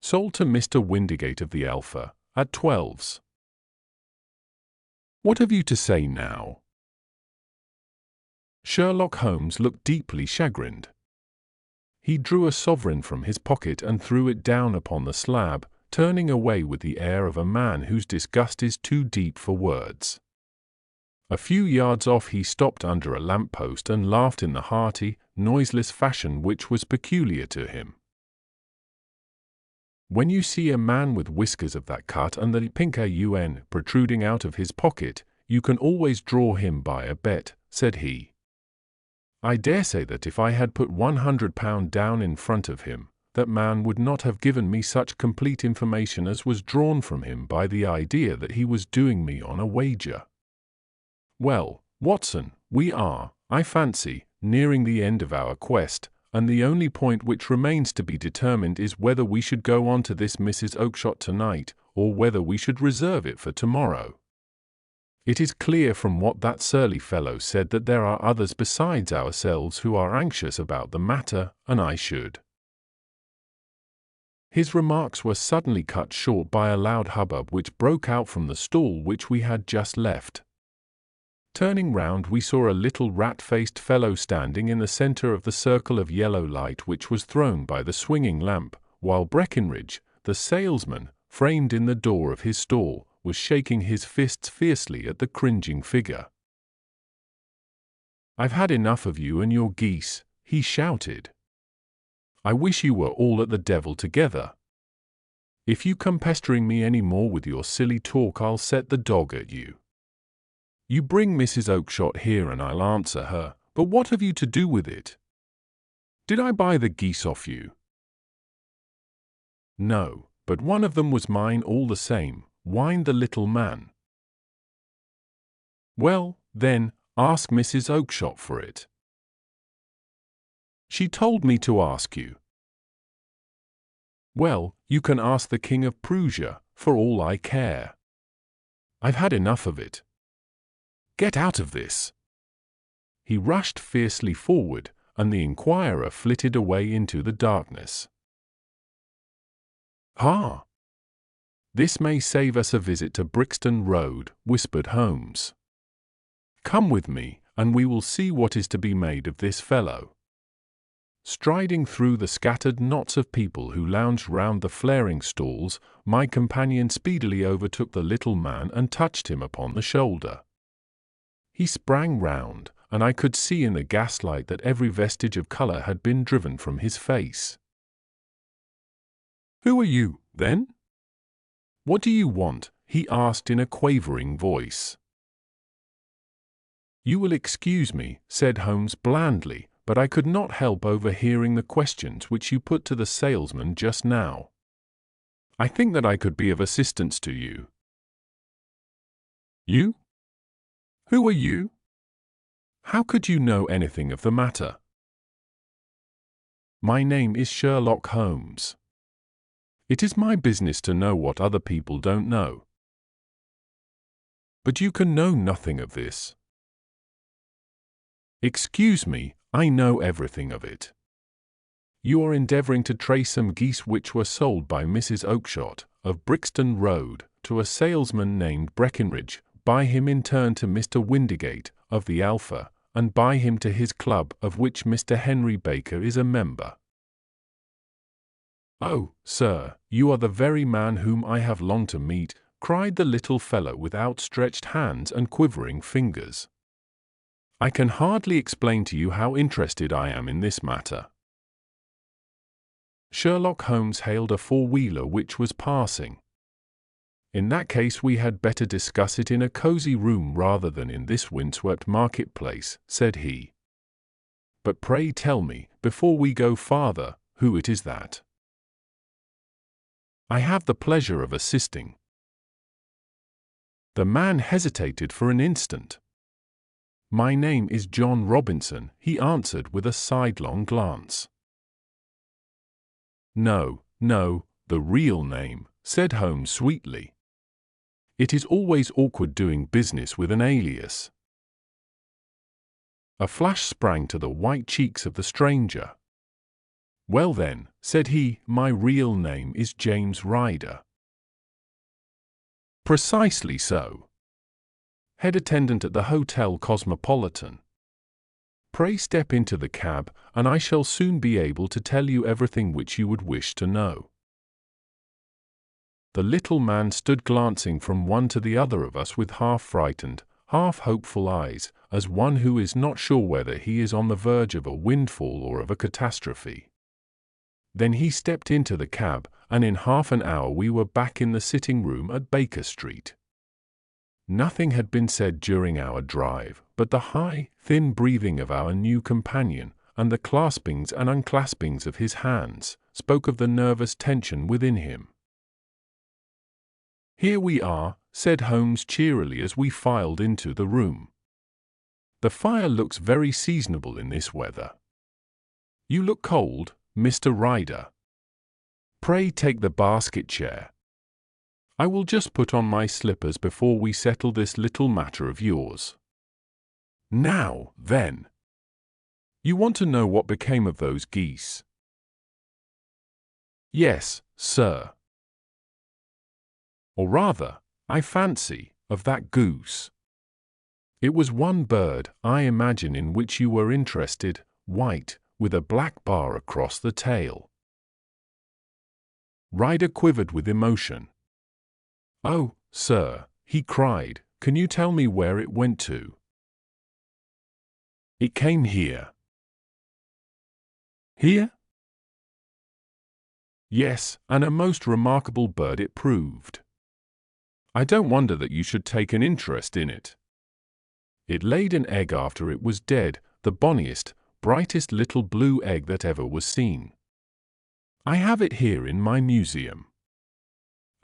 Sold to Mr. Windigate of the Alpha, at 12s. What have you to say now? Sherlock Holmes looked deeply chagrined. He drew a sovereign from his pocket and threw it down upon the slab, turning away with the air of a man whose disgust is too deep for words. A few yards off he stopped under a lamp-post and laughed in the hearty, noiseless fashion which was peculiar to him. When you see a man with whiskers of that cut and the pink un protruding out of his pocket, you can always draw him by a bet, said he. I dare say that if I had put £100 down in front of him, that man would not have given me such complete information as was drawn from him by the idea that he was doing me on a wager. Well, Watson, we are, I fancy, nearing the end of our quest, and the only point which remains to be determined is whether we should go on to this Mrs. Oakshott tonight, or whether we should reserve it for tomorrow. It is clear from what that surly fellow said that there are others besides ourselves who are anxious about the matter, and I should. His remarks were suddenly cut short by a loud hubbub which broke out from the stall which we had just left. Turning round, we saw a little rat-faced fellow standing in the centre of the circle of yellow light which was thrown by the swinging lamp, while Breckinridge, the salesman, framed in the door of his stall, was shaking his fists fiercely at the cringing figure. "I've had enough of you and your geese," he shouted. "I wish you were all at the devil together. If you come pestering me any more with your silly talk, I'll set the dog at you. You bring Mrs. Oakshott here and I'll answer her, but what have you to do with it? Did I buy the geese off you?" "No, but one of them was mine all the same," whined the little man. "Well, then, ask Mrs. Oakshott for it." "She told me to ask you." Well, you can ask the King of Prussia, for all I care. I've had enough of it. Get out of this!" He rushed fiercely forward, and the inquirer flitted away into the darkness. "Ha! This may save us a visit to Brixton Road," whispered Holmes. "Come with me, and we will see what is to be made of this fellow." Striding through the scattered knots of people who lounged round the flaring stalls, my companion speedily overtook the little man and touched him upon the shoulder. He sprang round, and I could see in the gaslight that every vestige of colour had been driven from his face. "Who are you, then? What do you want?" he asked in a quavering voice. "You will excuse me," said Holmes blandly, "but I could not help overhearing the questions which you put to the salesman just now. I think that I could be of assistance to you." "You? Who are you? How could you know anything of the matter?" "My name is Sherlock Holmes. It is my business to know what other people don't know." "But you can know nothing of this." "Excuse me, I know everything of it. You are endeavouring to trace some geese which were sold by Mrs. Oakshott, of Brixton Road, to a salesman named Breckinridge, by him in turn to Mr. Windigate, of the Alpha, and by him to his club, of which Mr. Henry Baker is a member." "Oh, sir, you are the very man whom I have longed to meet," cried the little fellow with outstretched hands and quivering fingers. "I can hardly explain to you how interested I am in this matter." Sherlock Holmes hailed a four-wheeler which was passing. "In that case we had better discuss it in a cosy room rather than in this windswept marketplace," said he. "But pray tell me, before we go farther, who it is that I have the pleasure of assisting." The man hesitated for an instant. "My name is John Robinson," he answered with a sidelong glance. "No, no, the real name," said Holmes sweetly. "It is always awkward doing business with an alias." A flash sprang to the white cheeks of the stranger. "Well then," said he, "my real name is James Ryder." "Precisely so. Head attendant at the Hotel Cosmopolitan. Pray step into the cab, and I shall soon be able to tell you everything which you would wish to know." The little man stood glancing from one to the other of us with half-frightened, half-hopeful eyes, as one who is not sure whether he is on the verge of a windfall or of a catastrophe. Then he stepped into the cab, and in half an hour we were back in the sitting-room at Baker Street. Nothing had been said during our drive, but the high, thin breathing of our new companion, and the claspings and unclaspings of his hands, spoke of the nervous tension within him. "Here we are," said Holmes cheerily as we filed into the room. "The fire looks very seasonable in this weather. You look cold, Mr. Ryder. Pray take the basket chair. I will just put on my slippers before we settle this little matter of yours. Now, then. You want to know what became of those geese?" "Yes, sir. Or rather, I fancy, of that goose. It was one bird, I imagine, in which you were interested, white, with a black bar across the tail." Ryder quivered with emotion. "Oh, sir," he cried, "can you tell me where it went to?" "It came here." "Here?" "Yes, and a most remarkable bird it proved. I don't wonder that you should take an interest in it. It laid an egg after it was dead, the bonniest, brightest little blue egg that ever was seen. I have it here in my museum."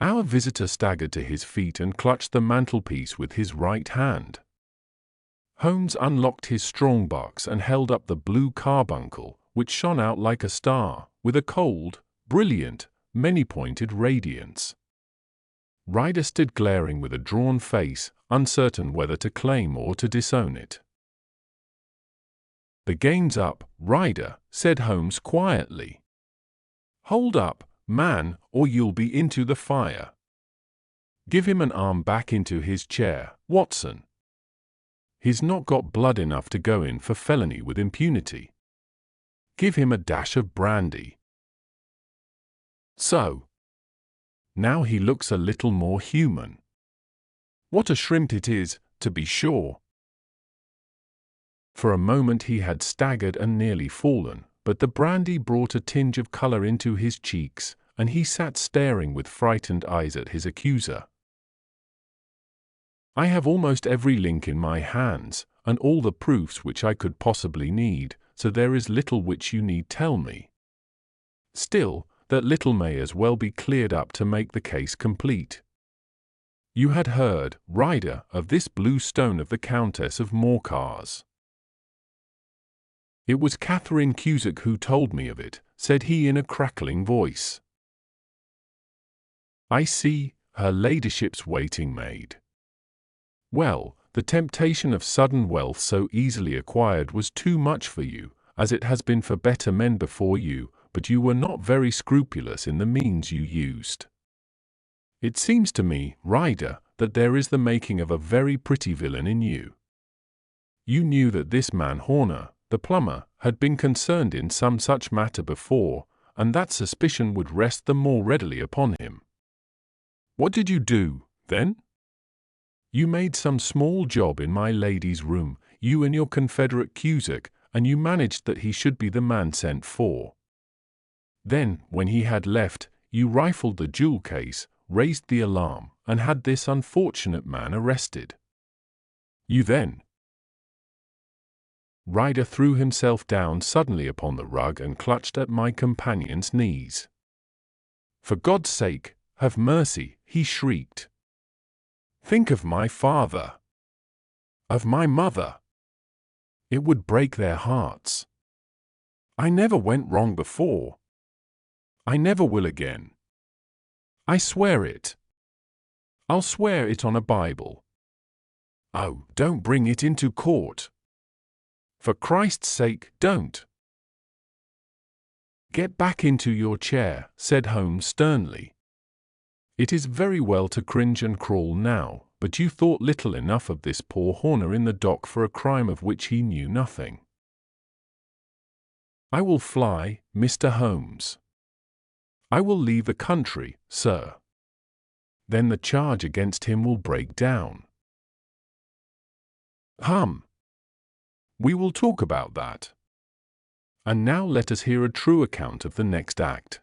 Our visitor staggered to his feet and clutched the mantelpiece with his right hand. Holmes unlocked his strong-box and held up the blue carbuncle, which shone out like a star, with a cold, brilliant, many-pointed radiance. Ryder stood glaring with a drawn face, uncertain whether to claim or to disown it. "The game's up, Ryder," said Holmes quietly. "Hold up, man, or you'll be into the fire. Give him an arm back into his chair, Watson. He's not got blood enough to go in for felony with impunity. Give him a dash of brandy. So. Now he looks a little more human. What a shrimp it is, to be sure." For a moment he had staggered and nearly fallen, but the brandy brought a tinge of color into his cheeks, and he sat staring with frightened eyes at his accuser. "I have almost every link in my hands, and all the proofs which I could possibly need, so there is little which you need tell me. Still, that little may as well be cleared up to make the case complete. You had heard, Ryder, of this blue stone of the Countess of Morcar's." "It was Catherine Cusack who told me of it," said he in a crackling voice. "I see, her ladyship's waiting maid. Well, the temptation of sudden wealth so easily acquired was too much for you, as it has been for better men before you, but you were not very scrupulous in the means you used. It seems to me, Ryder, that there is the making of a very pretty villain in you. You knew that this man Horner, the plumber, had been concerned in some such matter before, and that suspicion would rest the more readily upon him. What did you do, then? You made some small job in my lady's room, you and your confederate Cusack, and you managed that he should be the man sent for. Then, when he had left, you rifled the jewel case, raised the alarm, and had this unfortunate man arrested. You then—" Ryder threw himself down suddenly upon the rug and clutched at my companion's knees. "For God's sake, have mercy," he shrieked. "Think of my father. Of my mother. It would break their hearts. I never went wrong before. I never will again. I swear it. I'll swear it on a Bible. Oh, don't bring it into court. For Christ's sake, don't." "Get back into your chair," said Holmes sternly. "It is very well to cringe and crawl now, but you thought little enough of this poor Horner in the dock for a crime of which he knew nothing. I will fly, Mr. Holmes. I will leave the country, sir. Then the charge against him will break down. We will talk about that. And now let us hear a true account of the next act.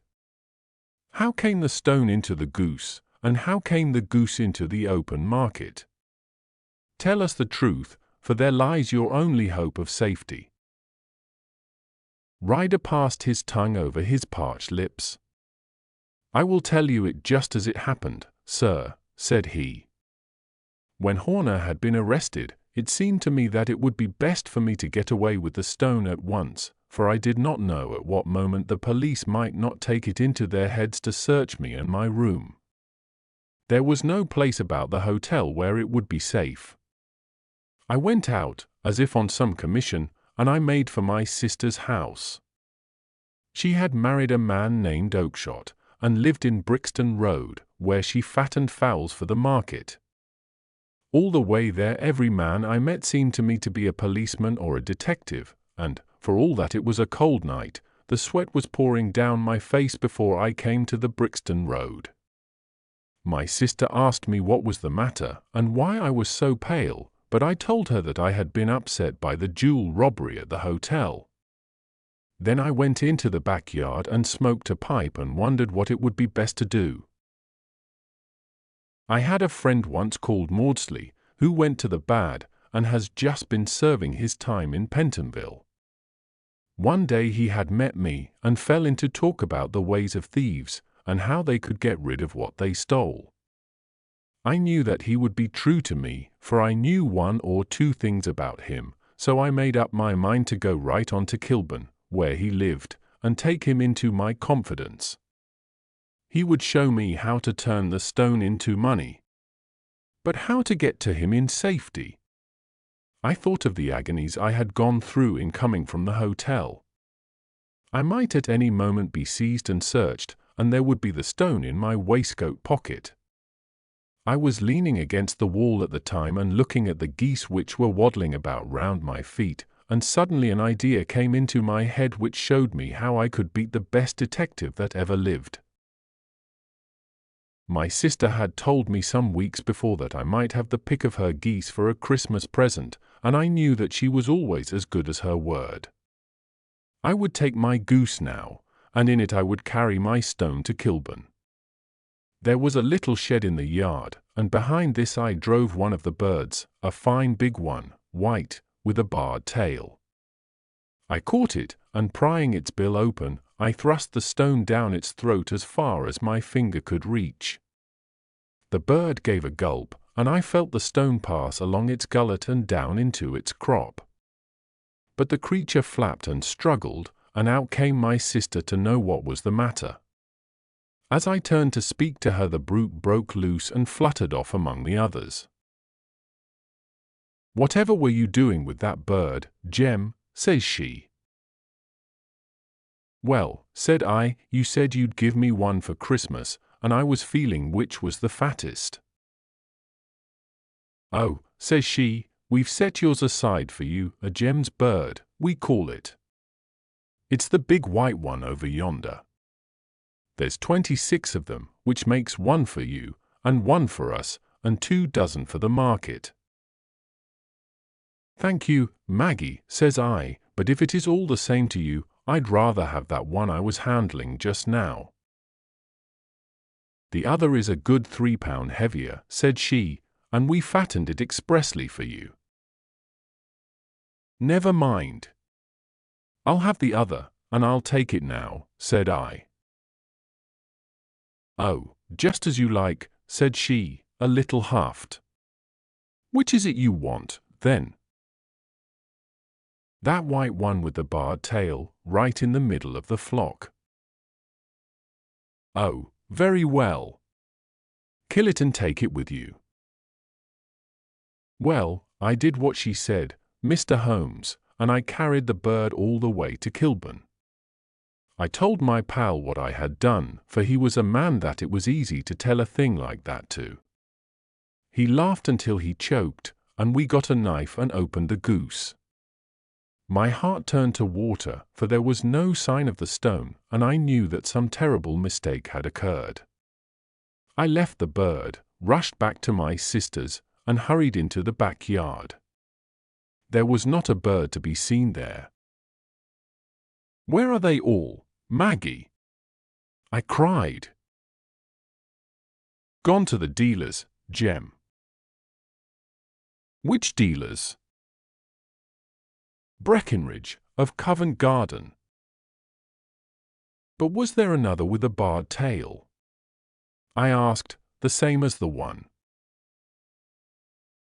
How came the stone into the goose, and how came the goose into the open market? Tell us the truth, for there lies your only hope of safety." Ryder passed his tongue over his parched lips. "I will tell you it just as it happened, sir," said he. "When Horner had been arrested, it seemed to me that it would be best for me to get away with the stone at once, for I did not know at what moment the police might not take it into their heads to search me and my room. There was no place about the hotel where it would be safe. I went out, as if on some commission, and I made for my sister's house. She had married a man named Oakshott, and lived in Brixton Road, where she fattened fowls for the market. All the way there every man I met seemed to me to be a policeman or a detective, and, for all that it was a cold night, the sweat was pouring down my face before I came to the Brixton Road. My sister asked me what was the matter, and why I was so pale, but I told her that I had been upset by the jewel robbery at the hotel. Then I went into the backyard and smoked a pipe and wondered what it would be best to do. I had a friend once called Maudsley, who went to the bad, and has just been serving his time in Pentonville. One day he had met me, and fell into talk about the ways of thieves, and how they could get rid of what they stole. I knew that he would be true to me, for I knew one or two things about him, so I made up my mind to go right on to Kilburn, where he lived, and take him into my confidence. He would show me how to turn the stone into money. But how to get to him in safety? I thought of the agonies I had gone through in coming from the hotel. I might at any moment be seized and searched, and there would be the stone in my waistcoat pocket. I was leaning against the wall at the time and looking at the geese which were waddling about round my feet, and suddenly an idea came into my head which showed me how I could beat the best detective that ever lived. My sister had told me some weeks before that I might have the pick of her geese for a Christmas present, and I knew that she was always as good as her word. I would take my goose now, and in it I would carry my stone to Kilburn. There was a little shed in the yard, and behind this I drove one of the birds, a fine big one, white, with a barred tail. I caught it, and prying its bill open, I thrust the stone down its throat as far as my finger could reach. The bird gave a gulp, and I felt the stone pass along its gullet and down into its crop. But the creature flapped and struggled, and out came my sister to know what was the matter. As I turned to speak to her, the brute broke loose and fluttered off among the others. "Whatever were you doing with that bird, Jem?" says she. "Well," said I, "you said you'd give me one for Christmas, and I was feeling which was the fattest." "Oh," says she, "we've set yours aside for you, a Jem's bird, we call it. It's the big white one over yonder. There's 26 of them, which makes one for you, and one for us, and 2 dozen for the market." "Thank you, Maggie," says I, "but if it is all the same to you, I'd rather have that one I was handling just now." "The other is a good £3 heavier," said she, "and we fattened it expressly for you." "Never mind. I'll have the other, and I'll take it now," said I. "Oh, just as you like," said she, a little huffed. "Which is it you want, then?" "That white one with the barred tail, right in the middle of the flock." "Oh, very well. Kill it and take it with you." Well, I did what she said, Mr. Holmes, and I carried the bird all the way to Kilburn. I told my pal what I had done, for he was a man that it was easy to tell a thing like that to. He laughed until he choked, and we got a knife and opened the goose. My heart turned to water, for there was no sign of the stone, and I knew that some terrible mistake had occurred. I left the bird, rushed back to my sister's, and hurried into the backyard. There was not a bird to be seen there. "Where are they all, Maggie?" I cried. "Gone to the dealers, Jem." "Which dealers?" "Breckenridge, of Covent Garden." "But was there another with a barred tail?" I asked, "the same as the one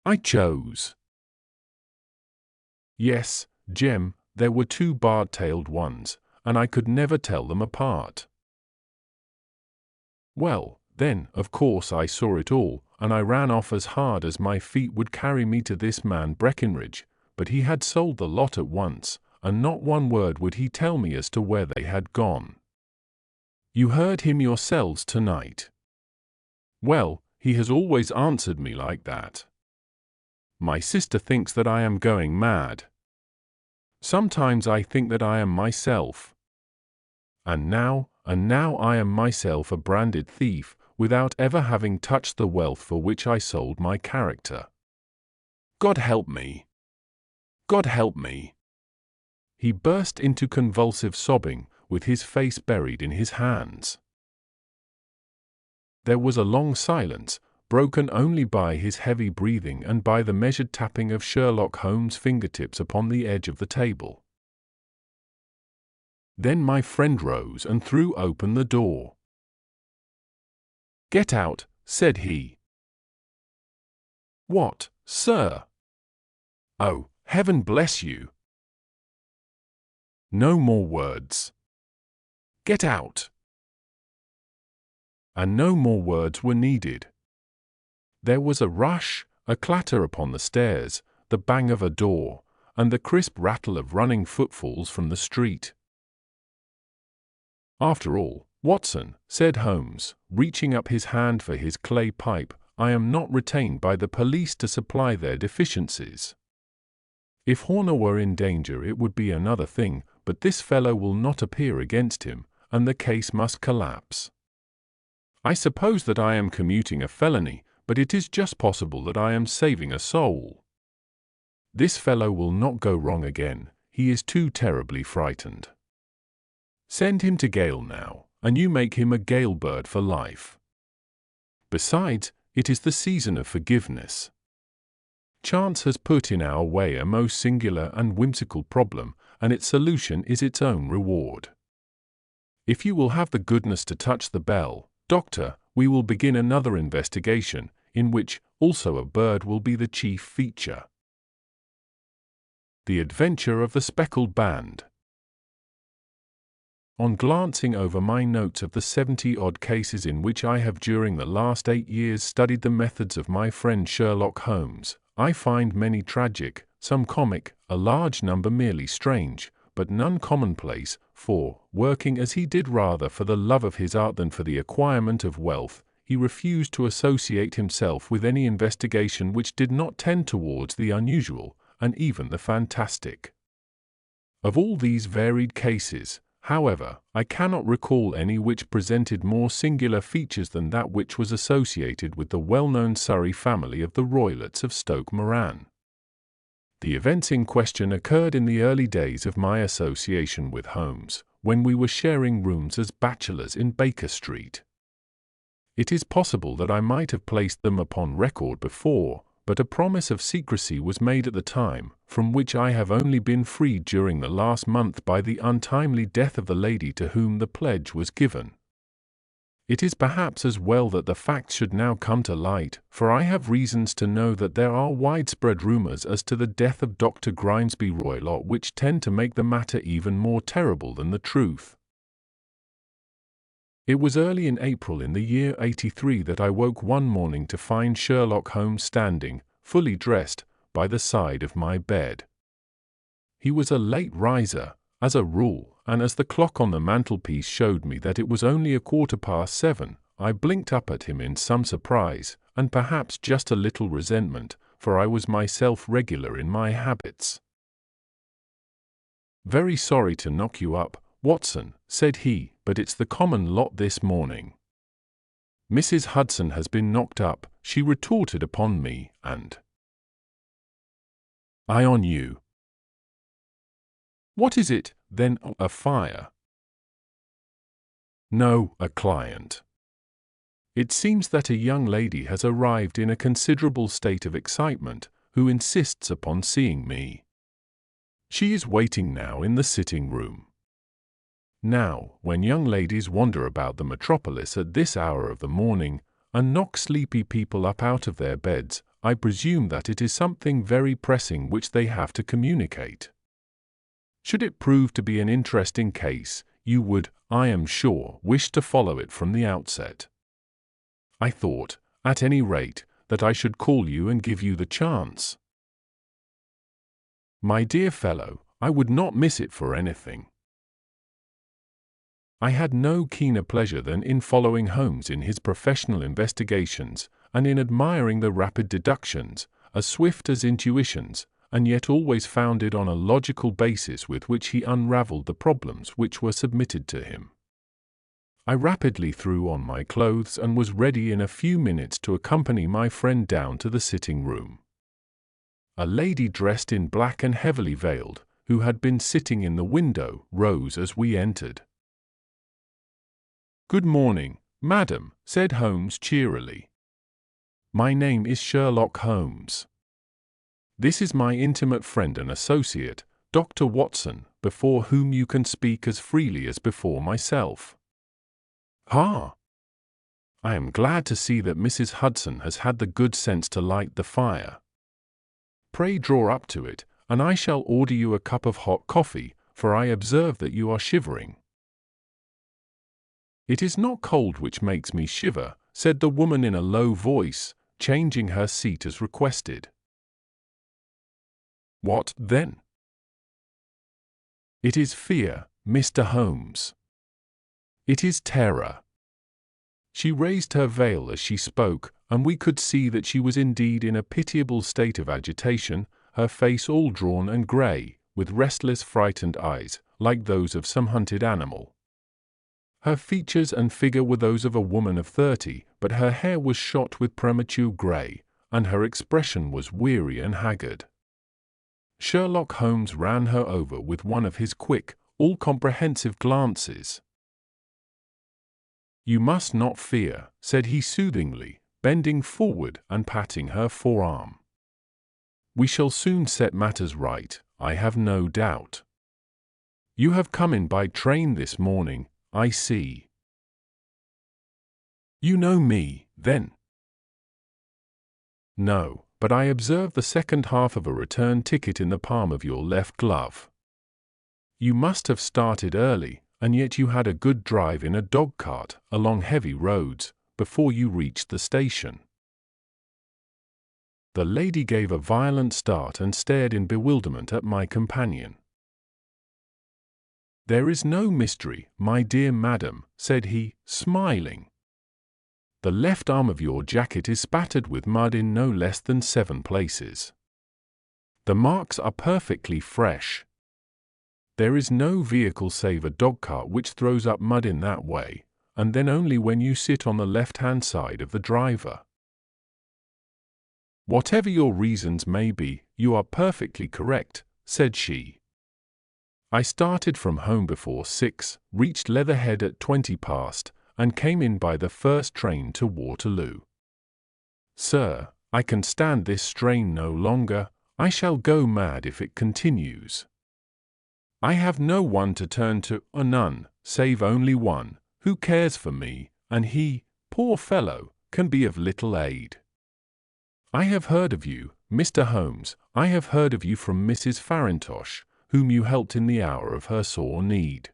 I chose?" "Yes, Jem, there were 2 barred-tailed ones, and I could never tell them apart." Well, then, of course I saw it all, and I ran off as hard as my feet would carry me to this man Breckenridge, but he had sold the lot at once, and not one word would he tell me as to where they had gone. You heard him yourselves tonight. Well, he has always answered me like that. My sister thinks that I am going mad. Sometimes I think that I am myself. And now I am myself a branded thief, without ever having touched the wealth for which I sold my character. God help me! God help me!" He burst into convulsive sobbing, with his face buried in his hands. There was a long silence, broken only by his heavy breathing and by the measured tapping of Sherlock Holmes' fingertips upon the edge of the table. Then my friend rose and threw open the door. "Get out," said he. "What, sir?" "Oh, heaven bless you!" "No more words. Get out." and no more words were needed. There was a rush, a clatter upon the stairs, the bang of a door, and the crisp rattle of running footfalls from the street. "After all, Watson," said Holmes, reaching up his hand for his clay pipe, "I am not retained by the police to supply their deficiencies. If Horner were in danger it would be another thing, but this fellow will not appear against him, and the case must collapse. I suppose that I am commuting a felony, but it is just possible that I am saving a soul. This fellow will not go wrong again, he is too terribly frightened. Send him to gaol now, and you make him a gaol bird for life. Besides, it is the season of forgiveness. Chance has put in our way a most singular and whimsical problem, and its solution is its own reward. If you will have the goodness to touch the bell, Doctor, we will begin another investigation, in which also a bird will be the chief feature." The Adventure of the Speckled Band. On glancing over my notes of the 70-odd cases in which I have during the last 8 years studied the methods of my friend Sherlock Holmes, I find many tragic, some comic, a large number merely strange, but none commonplace, for, working as he did rather for the love of his art than for the acquirement of wealth, he refused to associate himself with any investigation which did not tend towards the unusual, and even the fantastic. Of all these varied cases, however, I cannot recall any which presented more singular features than that which was associated with the well-known Surrey family of the Roylotts of Stoke Moran. The events in question occurred in the early days of my association with Holmes, when we were sharing rooms as bachelors in Baker Street. It is possible that I might have placed them upon record before, but a promise of secrecy was made at the time, from which I have only been freed during the last month by the untimely death of the lady to whom the pledge was given. It is perhaps as well that the facts should now come to light, for I have reasons to know that there are widespread rumors as to the death of Dr. Grimesby Roylott which tend to make the matter even more terrible than the truth. It was early in April in the year '83 that I woke one morning to find Sherlock Holmes standing, fully dressed, by the side of my bed. He was a late riser, as a rule, and as the clock on the mantelpiece showed me that it was only 7:15, I blinked up at him in some surprise, and perhaps just a little resentment, for I was myself regular in my habits. "Very sorry to knock you up, Watson," said he, "but it's the common lot this morning." "Mrs. Hudson has been knocked up," she retorted upon me, "and I on you." "What is it, then, a fire?" "No, a client. It seems that a young lady has arrived in a considerable state of excitement, who insists upon seeing me. She is waiting now in the sitting-room. Now, when young ladies wander about the metropolis at this hour of the morning, and knock sleepy people up out of their beds, I presume that it is something very pressing which they have to communicate. Should it prove to be an interesting case, you would, I am sure, wish to follow it from the outset. I thought, at any rate, that I should call you and give you the chance. My dear fellow, I would not miss it for anything." I had no keener pleasure than in following Holmes in his professional investigations, and in admiring the rapid deductions, as swift as intuitions, and yet always founded on a logical basis with which he unravelled the problems which were submitted to him. I rapidly threw on my clothes and was ready in a few minutes to accompany my friend down to the sitting-room. A lady dressed in black and heavily veiled, who had been sitting in the window, rose as we entered. "Good morning, madam," said Holmes cheerily. "My name is Sherlock Holmes. This is my intimate friend and associate, Dr. Watson, before whom you can speak as freely as before myself." "Ha! I am glad to see that Mrs. Hudson has had the good sense to light the fire. Pray draw up to it, and I shall order you a cup of hot coffee, for I observe that you are shivering." "It is not cold which makes me shiver," said the woman in a low voice, changing her seat as requested. "What, then?" "It is fear, Mr. Holmes. It is terror." She raised her veil as she spoke, and we could see that she was indeed in a pitiable state of agitation, her face all drawn and grey, with restless, frightened eyes, like those of some hunted animal. Her features and figure were those of a woman of 30, but her hair was shot with premature grey, and her expression was weary and haggard. Sherlock Holmes ran her over with one of his quick, all-comprehensive glances. "You must not fear," said he soothingly, bending forward and patting her forearm. "We shall soon set matters right, I have no doubt. You have come in by train this morning, I see. You know me, then?" "No, but I observe the second half of a return ticket in the palm of your left glove. You must have started early, and yet you had a good drive in a dog-cart, along heavy roads, before you reached the station." The lady gave a violent start and stared in bewilderment at my companion. "There is no mystery, my dear madam," said he, smiling. "The left arm of your jacket is spattered with mud in no less than 7 places. The marks are perfectly fresh. There is no vehicle save a dog-cart which throws up mud in that way, and then only when you sit on the left-hand side of the driver. Whatever your reasons may be, you are perfectly correct," said she. "I started from home before 6, reached Leatherhead at 20 past, and came in by the first train to Waterloo. Sir, I can stand this strain no longer. I shall go mad if it continues. I have no one to turn to, or none, save only one, who cares for me, and he, poor fellow, can be of little aid. I have heard of you, Mr. Holmes, I have heard of you from Mrs. Farintosh, whom you helped in the hour of her sore need.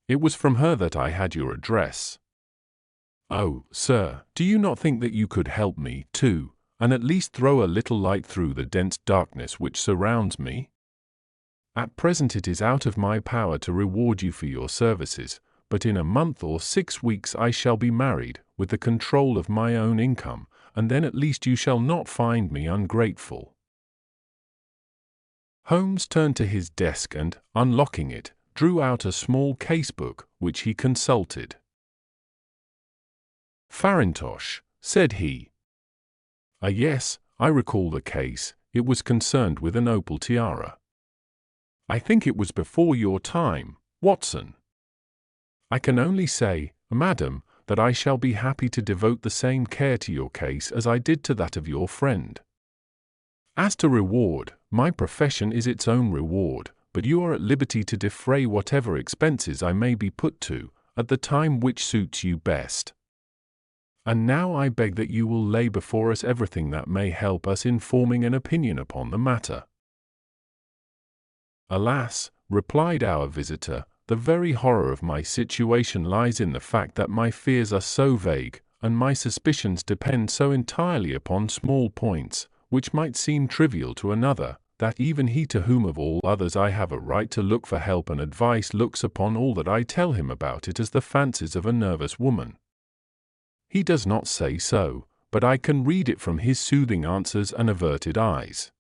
It was from her that I had your address. Oh, sir, do you not think that you could help me, too, and at least throw a little light through the dense darkness which surrounds me? At present it is out of my power to reward you for your services, but in a month or 6 weeks I shall be married, with the control of my own income, and then at least you shall not find me ungrateful." Holmes turned to his desk and, unlocking it, drew out a small case-book, which he consulted. "Farintosh," said he. Yes, I recall the case. It was concerned with an opal tiara. I think it was before your time, Watson. I can only say, madam, that I shall be happy to devote the same care to your case as I did to that of your friend. As to reward, my profession is its own reward, but you are at liberty to defray whatever expenses I may be put to, at the time which suits you best. And now I beg that you will lay before us everything that may help us in forming an opinion upon the matter." "Alas," replied our visitor, "the very horror of my situation lies in the fact that my fears are so vague, and my suspicions depend so entirely upon small points, which might seem trivial to another, that even he to whom of all others I have a right to look for help and advice looks upon all that I tell him about it as the fancies of a nervous woman. He does not say so, but I can read it from his soothing answers and averted eyes.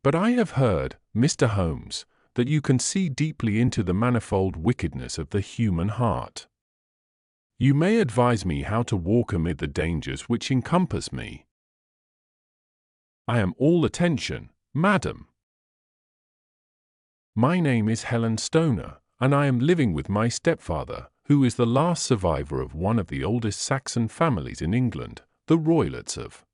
But I have heard, Mr. Holmes, that you can see deeply into the manifold wickedness of the human heart. You may advise me how to walk amid the dangers which encompass me." "I am all attention, madam." "My name is Helen Stoner, and I am living with my stepfather, who is the last survivor of one of the oldest Saxon families in England, the Roylotts of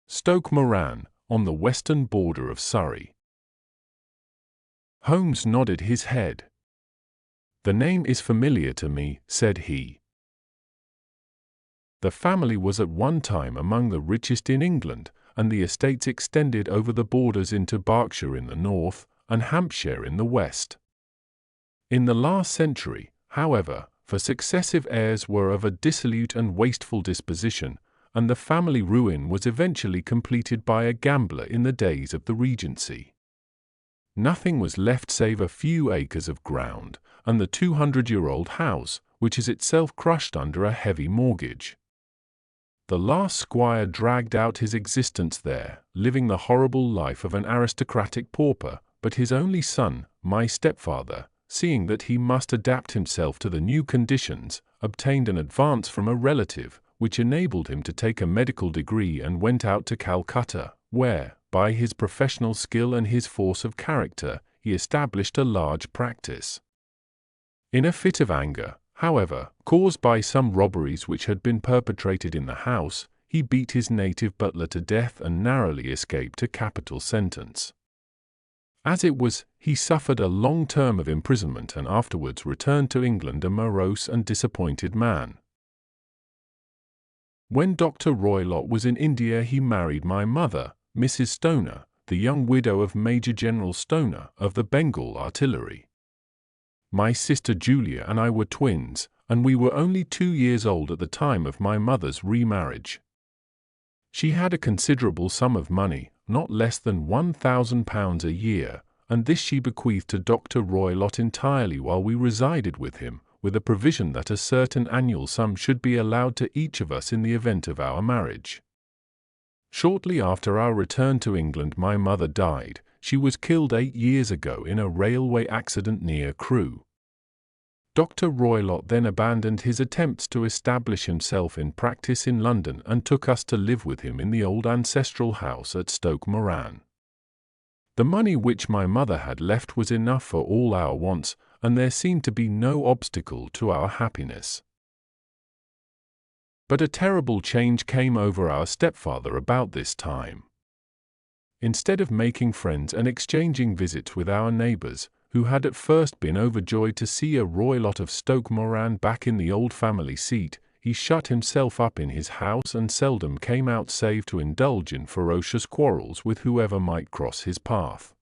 Stoke Moran, on the western border of Surrey." Holmes nodded his head. "The name is familiar to me," said he. "The family was at one time among the richest in England, and the estates extended over the borders into Berkshire in the north, and Hampshire in the west. In the last century, however, for successive heirs were of a dissolute and wasteful disposition, and the family ruin was eventually completed by a gambler in the days of the Regency. Nothing was left save a few acres of ground, and the 200-year-old house, which is itself crushed under a heavy mortgage. The last squire dragged out his existence there, living the horrible life of an aristocratic pauper, but his only son, my stepfather, seeing that he must adapt himself to the new conditions, obtained an advance from a relative, which enabled him to take a medical degree and went out to Calcutta, where, by his professional skill and his force of character, he established a large practice. In a fit of anger, however, caused by some robberies which had been perpetrated in the house, he beat his native butler to death and narrowly escaped a capital sentence. As it was, he suffered a long term of imprisonment and afterwards returned to England a morose and disappointed man. When Dr. Roylott was in India, he married my mother, Mrs. Stoner, the young widow of Major General Stoner of the Bengal Artillery. My sister Julia and I were twins, and we were only 2 years old at the time of my mother's remarriage. She had a considerable sum of money, not less than £1,000 a year, and this she bequeathed to Dr. Roylott entirely while we resided with him, with a provision that a certain annual sum should be allowed to each of us in the event of our marriage. Shortly after our return to England my mother died. She was killed 8 years ago in a railway accident near Crewe. Dr. Roylott then abandoned his attempts to establish himself in practice in London and took us to live with him in the old ancestral house at Stoke Moran. The money which my mother had left was enough for all our wants, and there seemed to be no obstacle to our happiness. But a terrible change came over our stepfather about this time. Instead of making friends and exchanging visits with our neighbours, who had at first been overjoyed to see a Roylott of Stoke Moran back in the old family seat, he shut himself up in his house and seldom came out save to indulge in ferocious quarrels with whoever might cross his path.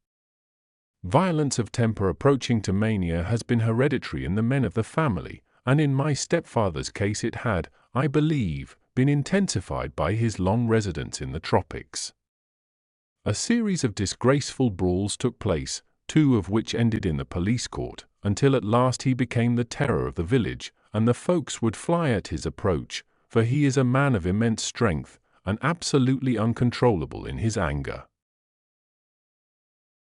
Violence of temper approaching to mania has been hereditary in the men of the family, and in my stepfather's case it had, I believe, been intensified by his long residence in the tropics. A series of disgraceful brawls took place, 2 of which ended in the police court, until at last he became the terror of the village, and the folks would fly at his approach, for he is a man of immense strength, and absolutely uncontrollable in his anger.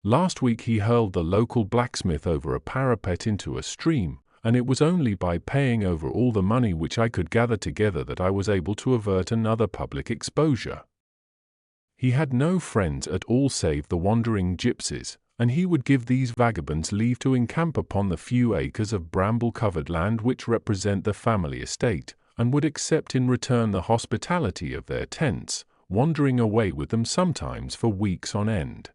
Last week he hurled the local blacksmith over a parapet into a stream, and it was only by paying over all the money which I could gather together that I was able to avert another public exposure. He had no friends at all save the wandering gypsies, and he would give these vagabonds leave to encamp upon the few acres of bramble-covered land which represent the family estate, and would accept in return the hospitality of their tents, wandering away with them sometimes for weeks on end.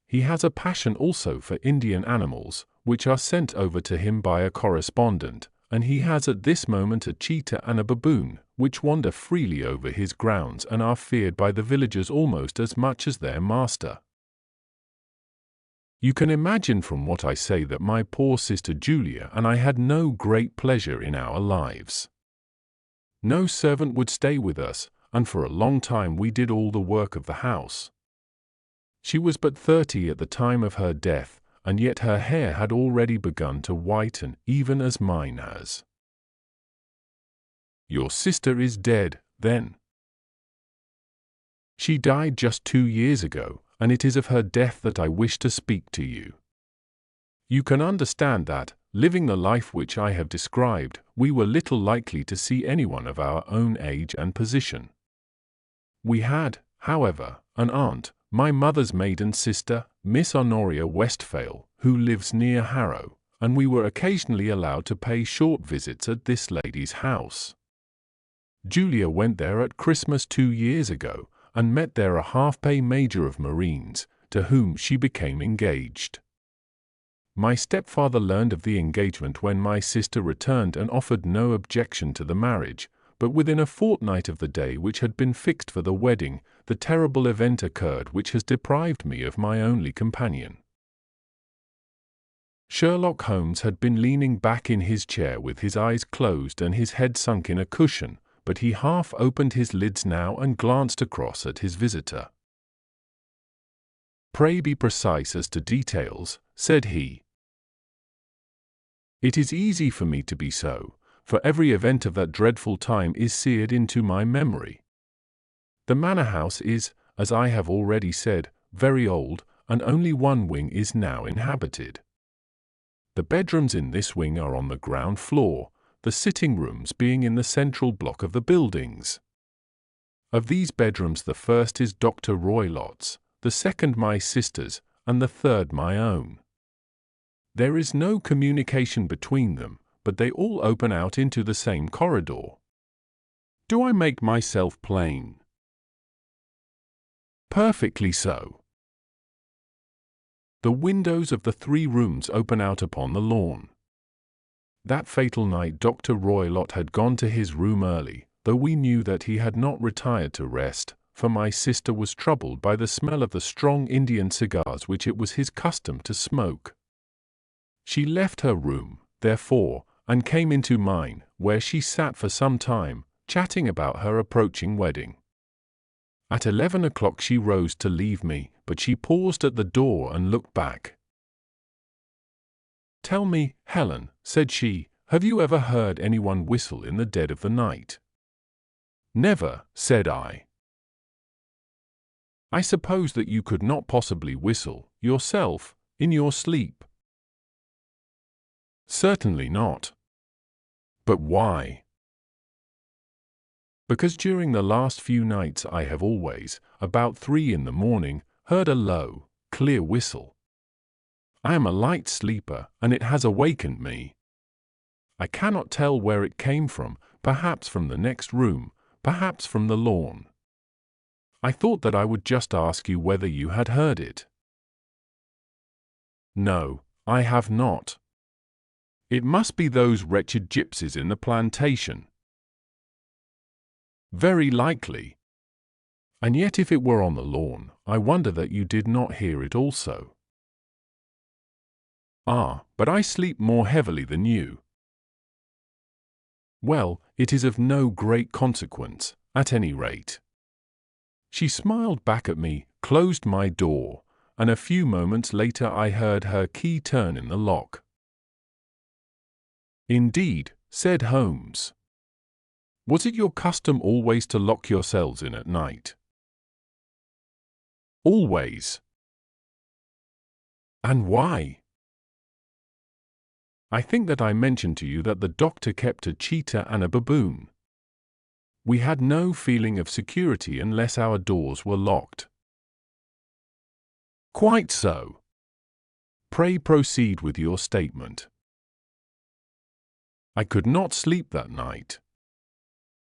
He has a passion also for Indian animals, which are sent over to him by a correspondent, and he has at this moment a cheetah and a baboon, which wander freely over his grounds and are feared by the villagers almost as much as their master. You can imagine from what I say that my poor sister Julia and I had no great pleasure in our lives. No servant would stay with us, and for a long time we did all the work of the house. She was but 30 at the time of her death, and yet her hair had already begun to whiten, even as mine has. Your sister is dead, then? She died just 2 years ago, and it is of her death that I wish to speak to you. You can understand that, living the life which I have described, we were little likely to see anyone of our own age and position. We had, however, an aunt, my mother's maiden sister, Miss Honoria Westphale, who lives near Harrow, and we were occasionally allowed to pay short visits at this lady's house. Julia went there at Christmas 2 years ago, and met there a half-pay major of Marines, to whom she became engaged. My stepfather learned of the engagement when my sister returned and offered no objection to the marriage, but within a fortnight of the day which had been fixed for the wedding, the terrible event occurred which has deprived me of my only companion. Sherlock Holmes had been leaning back in his chair with his eyes closed and his head sunk in a cushion, but he half opened his lids now and glanced across at his visitor. "Pray be precise as to details," said he. "It is easy for me to be so, for every event of that dreadful time is seared into my memory. The manor house is, as I have already said, very old, and only one wing is now inhabited. The bedrooms in this wing are on the ground floor, the sitting rooms being in the central block of the buildings. Of these bedrooms the first is Dr. Roylott's, the second my sister's, and the third my own. There is no communication between them, but they all open out into the same corridor. Do I make myself plain?" "Perfectly so. The windows of the 3 rooms open out upon the lawn. That fatal night Dr. Roylott had gone to his room early, though we knew that he had not retired to rest, for my sister was troubled by the smell of the strong Indian cigars which it was his custom to smoke. She left her room, therefore, and came into mine, where she sat for some time, chatting about her approaching wedding. At 11 o'clock she rose to leave me, but she paused at the door and looked back. "Tell me, Helen," said she, "have you ever heard anyone whistle in the dead of the night?" "Never," said I. "I suppose that you could not possibly whistle, yourself, in your sleep?" "Certainly not." "But why?" "Because during the last few nights I have always, about 3 in the morning, heard a low, clear whistle. I am a light sleeper, and it has awakened me. I cannot tell where it came from, perhaps from the next room, perhaps from the lawn. I thought that I would just ask you whether you had heard it." "No, I have not. It must be those wretched gypsies in the plantation." "Very likely. And yet if it were on the lawn, I wonder that you did not hear it also." "Ah, but I sleep more heavily than you." "Well, it is of no great consequence, at any rate." She smiled back at me, closed my door, and a few moments later I heard her key turn in the lock. "Indeed," said Holmes. "Was it your custom always to lock yourselves in at night?" "Always." "And why?" "I think that I mentioned to you that the doctor kept a cheetah and a baboon. We had no feeling of security unless our doors were locked." "Quite so. Pray proceed with your statement." "I could not sleep that night.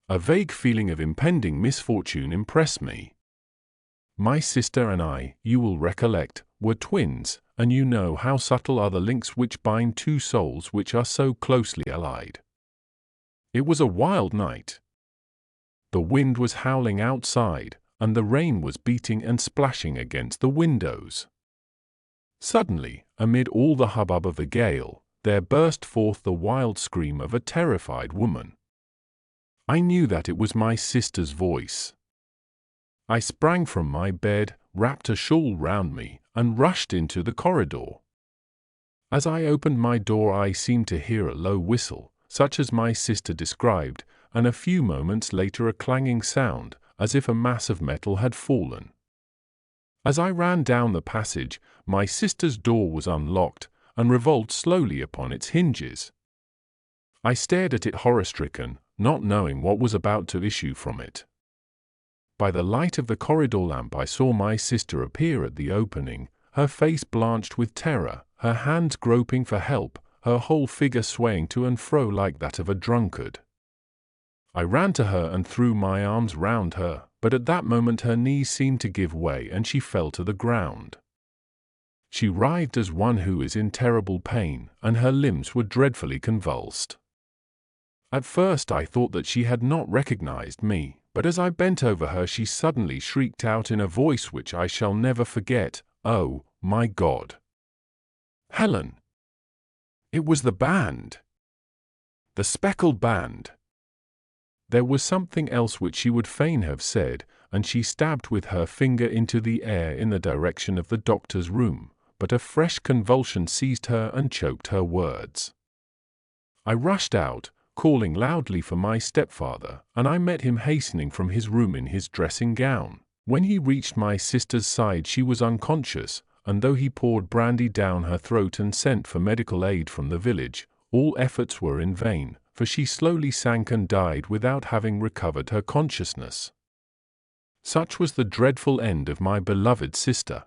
A vague feeling of impending misfortune impressed me. My sister and I, you will recollect, were twins, and you know how subtle are the links which bind 2 souls which are so closely allied. It was a wild night. The wind was howling outside, and the rain was beating and splashing against the windows. Suddenly, amid all the hubbub of the gale, there burst forth the wild scream of a terrified woman. I knew that it was my sister's voice. I sprang from my bed, wrapped a shawl round me, and rushed into the corridor. As I opened my door I seemed to hear a low whistle, such as my sister described, and a few moments later a clanging sound, as if a mass of metal had fallen. As I ran down the passage, my sister's door was unlocked, and revolved slowly upon its hinges. I stared at it horror-stricken, not knowing what was about to issue from it. By the light of the corridor lamp I saw my sister appear at the opening, her face blanched with terror, her hands groping for help, her whole figure swaying to and fro like that of a drunkard. I ran to her and threw my arms round her, but at that moment her knees seemed to give way and she fell to the ground. She writhed as one who is in terrible pain, and her limbs were dreadfully convulsed. At first I thought that she had not recognized me, but as I bent over her she suddenly shrieked out in a voice which I shall never forget, "Oh, my God! Helen! It was the band. The speckled band. There was something else which she would fain have said, and she stabbed with her finger into the air in the direction of the doctor's room, but a fresh convulsion seized her and choked her words. I rushed out, calling loudly for my stepfather, and I met him hastening from his room in his dressing gown. When he reached my sister's side she was unconscious, and though he poured brandy down her throat and sent for medical aid from the village, all efforts were in vain, for she slowly sank and died without having recovered her consciousness. Such was the dreadful end of my beloved sister.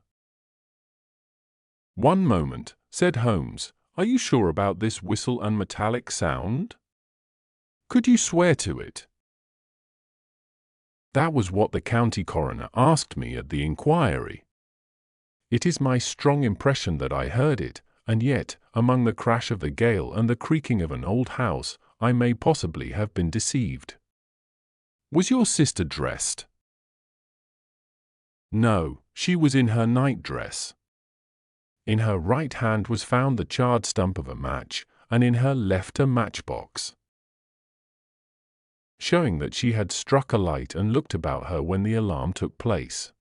"One moment," said Holmes. "Are you sure about this whistle and metallic sound? Could you swear to it?" "That was what the county coroner asked me at the inquiry. It is my strong impression that I heard it, and yet, among the crash of the gale and the creaking of an old house, I may possibly have been deceived." "Was your sister dressed?" "No, she was in her night-dress. In her right hand was found the charred stump of a match, and in her left a matchbox, showing that she had struck a light and looked about her when the alarm took place."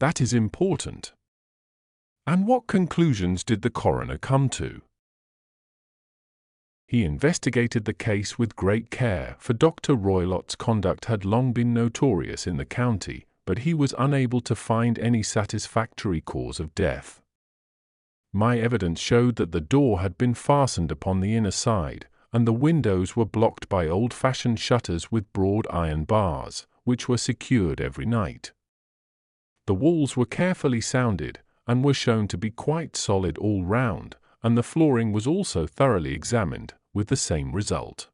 "That is important. And what conclusions did the coroner come to?" "He investigated the case with great care, for Dr. Roylott's conduct had long been notorious in the county, but he was unable to find any satisfactory cause of death. My evidence showed that the door had been fastened upon the inner side, and the windows were blocked by old-fashioned shutters with broad iron bars, which were secured every night. The walls were carefully sounded, and were shown to be quite solid all round, and the flooring was also thoroughly examined, with the same result.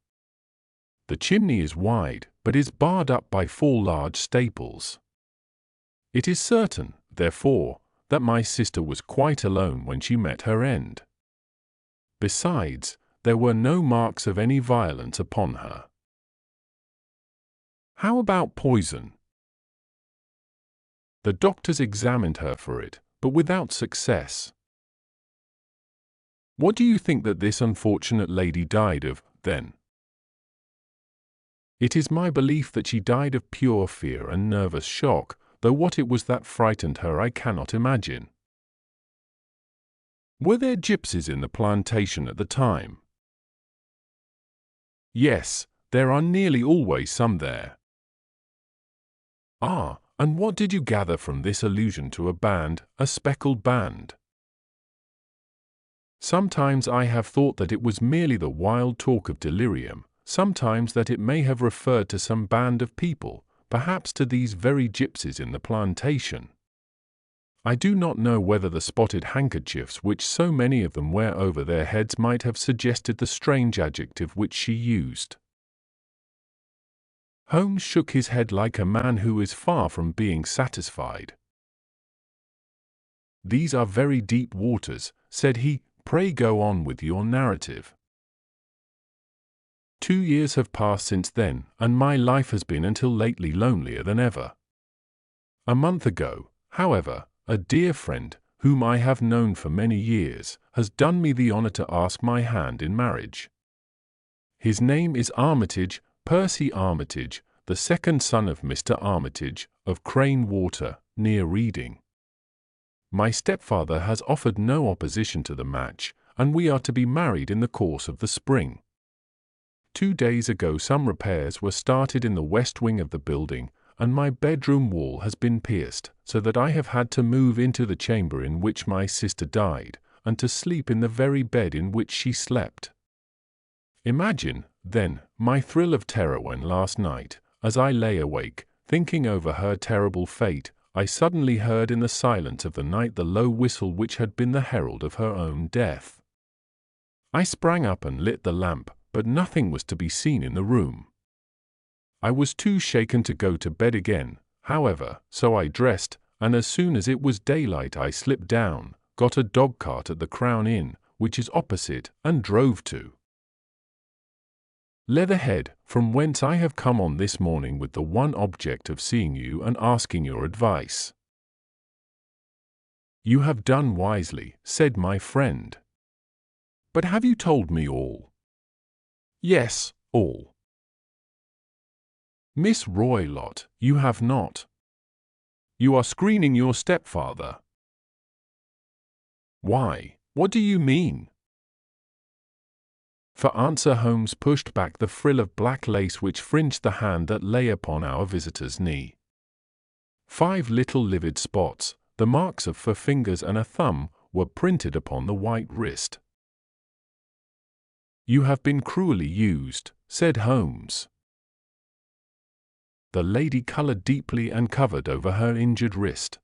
The chimney is wide, but is barred up by 4 large staples. It is certain, therefore, that my sister was quite alone when she met her end. Besides, there were no marks of any violence upon her." "How about poison?" "The doctors examined her for it, but without success." "What do you think that this unfortunate lady died of, then?" "It is my belief that she died of pure fear and nervous shock, though what it was that frightened her I cannot imagine." "Were there gypsies in the plantation at the time?" "Yes, there are nearly always some there." "Ah, and what did you gather from this allusion to a band, a speckled band?" "Sometimes I have thought that it was merely the wild talk of delirium, sometimes that it may have referred to some band of people, perhaps to these very gypsies in the plantation. I do not know whether the spotted handkerchiefs which so many of them wear over their heads might have suggested the strange adjective which she used." Holmes shook his head like a man who is far from being satisfied. "These are very deep waters," said he. "Pray go on with your narrative." 2 years have passed since then, and my life has been until lately lonelier than ever. A month ago, however, a dear friend, whom I have known for many years, has done me the honor to ask my hand in marriage. His name is Armitage, Percy Armitage, the second son of Mr. Armitage, of Crane Water, near Reading. My stepfather has offered no opposition to the match, and we are to be married in the course of the spring. 2 days ago some repairs were started in the west wing of the building, and my bedroom wall has been pierced, so that I have had to move into the chamber in which my sister died, and to sleep in the very bed in which she slept. Imagine, then, my thrill of terror when last night, as I lay awake, thinking over her terrible fate, I suddenly heard in the silence of the night the low whistle which had been the herald of her own death. I sprang up and lit the lamp, but nothing was to be seen in the room. I was too shaken to go to bed again, however, so I dressed, and as soon as it was daylight I slipped down, got a dog-cart at the Crown Inn, which is opposite, and drove to Leatherhead, from whence I have come on this morning with the one object of seeing you and asking your advice." "You have done wisely," said my friend. But have you told me all? Yes, all. Miss Roylott, you have not. You are screening your stepfather. Why, what do you mean? For answer, Holmes pushed back the frill of black lace which fringed the hand that lay upon our visitor's knee. 5 little livid spots, the marks of 4 fingers and a thumb, were printed upon the white wrist. You have been cruelly used, said Holmes. The lady colored deeply and covered over her injured wrist.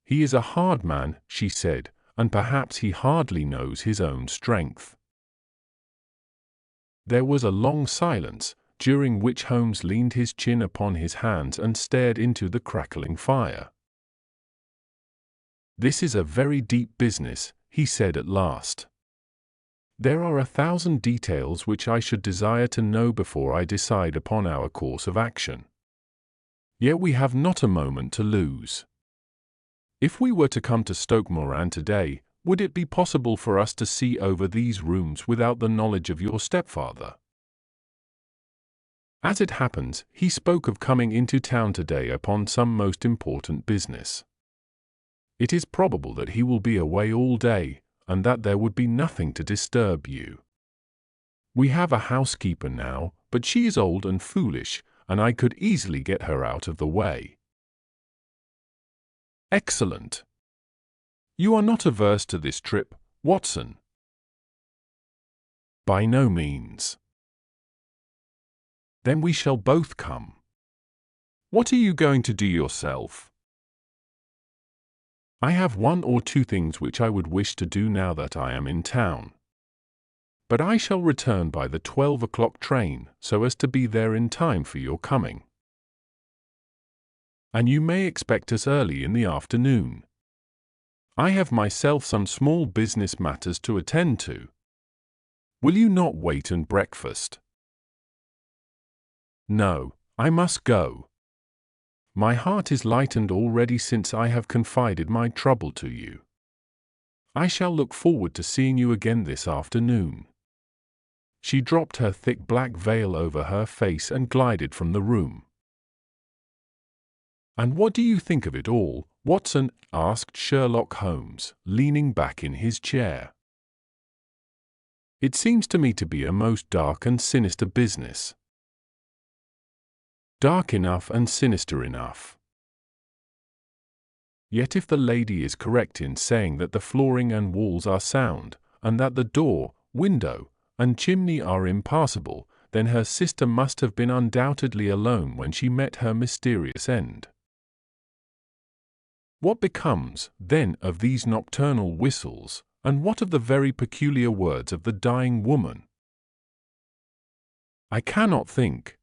He is a hard man, she said, and perhaps he hardly knows his own strength. There was a long silence, during which Holmes leaned his chin upon his hands and stared into the crackling fire. This is a very deep business, he said at last. There are 1,000 details which I should desire to know before I decide upon our course of action. Yet we have not a moment to lose. If we were to come to Stoke Moran today, would it be possible for us to see over these rooms without the knowledge of your stepfather? As it happens, he spoke of coming into town today upon some most important business. It is probable that he will be away all day, and that there would be nothing to disturb you. We have a housekeeper now, but she is old and foolish, and I could easily get her out of the way. Excellent. You are not averse to this trip, Watson? By no means. Then we shall both come. What are you going to do yourself? I have 1 or 2 things which I would wish to do now that I am in town. But I shall return by the 12 o'clock train, so as to be there in time for your coming. And you may expect us early in the afternoon. I have myself some small business matters to attend to. Will you not wait and breakfast? No, I must go. My heart is lightened already since I have confided my trouble to you. I shall look forward to seeing you again this afternoon. She dropped her thick black veil over her face and glided from the room. And what do you think of it all, Watson? Asked Sherlock Holmes, leaning back in his chair. It seems to me to be a most dark and sinister business. Dark enough and sinister enough. Yet if the lady is correct in saying that the flooring and walls are sound, and that the door, window, and chimney are impassable, then her sister must have been undoubtedly alone when she met her mysterious end. What becomes, then, of these nocturnal whistles, and what of the very peculiar words of the dying woman? I cannot think.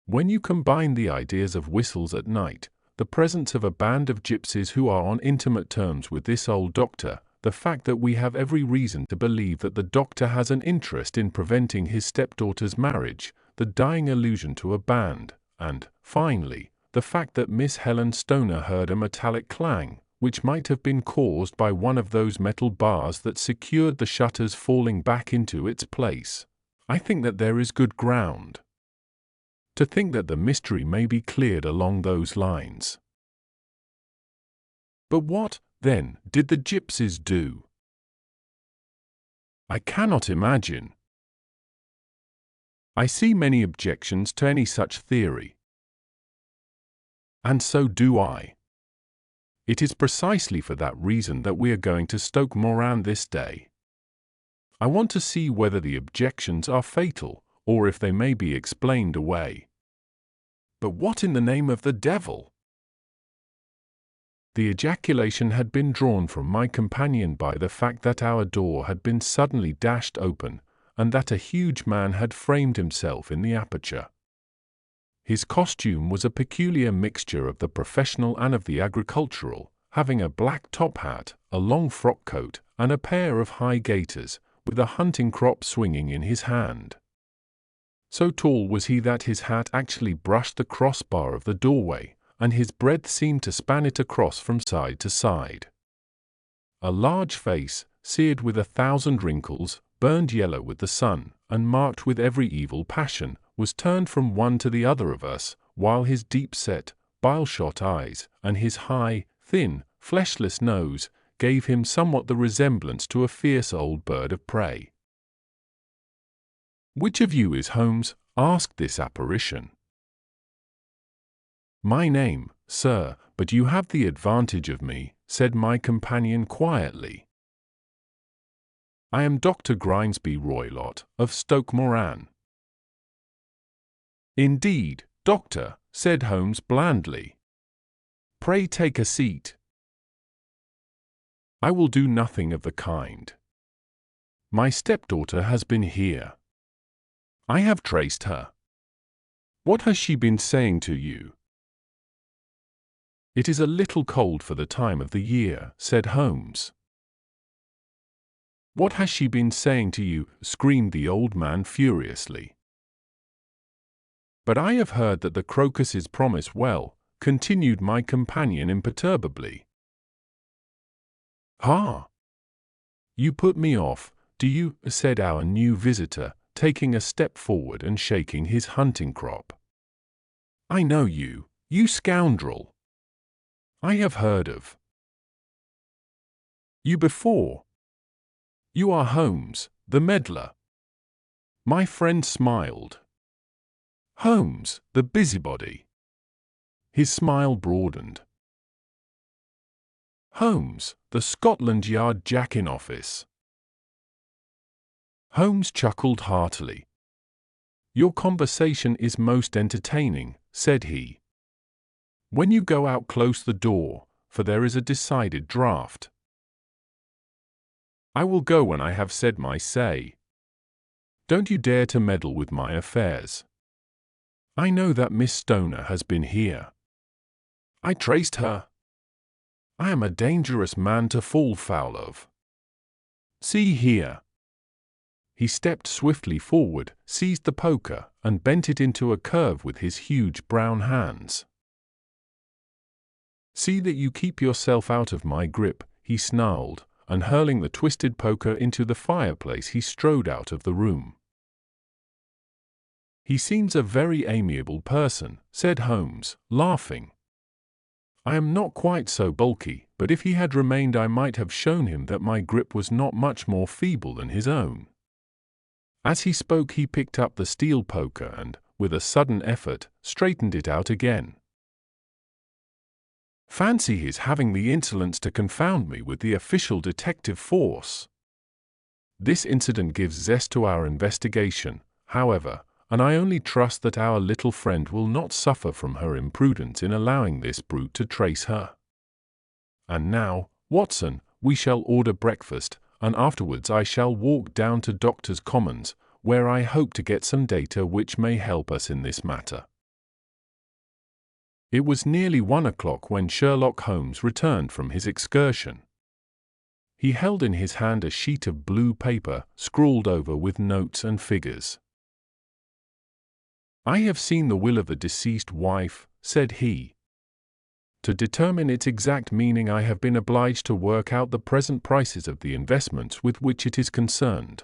When you combine the ideas of whistles at night, the presence of a band of gypsies who are on intimate terms with this old doctor, the fact that we have every reason to believe that the doctor has an interest in preventing his stepdaughter's marriage, the dying allusion to a band, and, finally, the fact that Miss Helen Stoner heard a metallic clang, which might have been caused by one of those metal bars that secured the shutters falling back into its place, I think that there is good ground to think that the mystery may be cleared along those lines. But what, then, did the gypsies do? I cannot imagine. I see many objections to any such theory. And so do I. It is precisely for that reason that we are going to Stoke Moran this day. I want to see whether the objections are fatal, or if they may be explained away. But what in the name of the devil? The ejaculation had been drawn from my companion by the fact that our door had been suddenly dashed open, and that a huge man had framed himself in the aperture. His costume was a peculiar mixture of the professional and of the agricultural, having a black top hat, a long frock coat, and a pair of high gaiters, with a hunting crop swinging in his hand. So tall was he that his hat actually brushed the crossbar of the doorway, and his breadth seemed to span it across from side to side. A large face, seared with 1,000 wrinkles, burned yellow with the sun, and marked with every evil passion, was turned from one to the other of us, while his deep-set, bile-shot eyes, and his high, thin, fleshless nose, gave him somewhat the resemblance to a fierce old bird of prey. "Which of you is Holmes?" asked this apparition. "My name, sir, but you have the advantage of me," said my companion quietly. "I am Dr. Grimesby Roylott, of Stoke Moran." "Indeed, doctor," said Holmes blandly. "Pray take a seat." "I will do nothing of the kind. My stepdaughter has been here. I have traced her. What has she been saying to you?" "It is a little cold for the time of the year," said Holmes. "What has she been saying to you?" screamed the old man furiously. "But I have heard that the crocuses promise well," continued my companion imperturbably. "Ha! You put me off, do you?" said our new visitor, taking a step forward and shaking his hunting crop. "I know you, you scoundrel. I have heard of you before. You are Holmes, the meddler." My friend smiled. "Holmes, the busybody." His smile broadened. "Holmes, the Scotland Yard jack-in-office." Holmes chuckled heartily. "Your conversation is most entertaining," said he. "When you go out, close the door, for there is a decided draught." "I will go when I have said my say. Don't you dare to meddle with my affairs. I know that Miss Stoner has been here. I traced her. I am a dangerous man to fall foul of. See here." He stepped swiftly forward, seized the poker, and bent it into a curve with his huge brown hands. "See that you keep yourself out of my grip," he snarled, and hurling the twisted poker into the fireplace he strode out of the room. "He seems a very amiable person," said Holmes, laughing. "I am not quite so bulky, but if he had remained I might have shown him that my grip was not much more feeble than his own." As he spoke he picked up the steel poker and, with a sudden effort, straightened it out again. "Fancy his having the insolence to confound me with the official detective force. This incident gives zest to our investigation, however, and I only trust that our little friend will not suffer from her imprudence in allowing this brute to trace her. And now, Watson, we shall order breakfast, and afterwards I shall walk down to Doctors' Commons, where I hope to get some data which may help us in this matter." It was nearly 1 o'clock when Sherlock Holmes returned from his excursion. He held in his hand a sheet of blue paper, scrawled over with notes and figures. "I have seen the will of the deceased wife," said he. "To determine its exact meaning I have been obliged to work out the present prices of the investments with which it is concerned.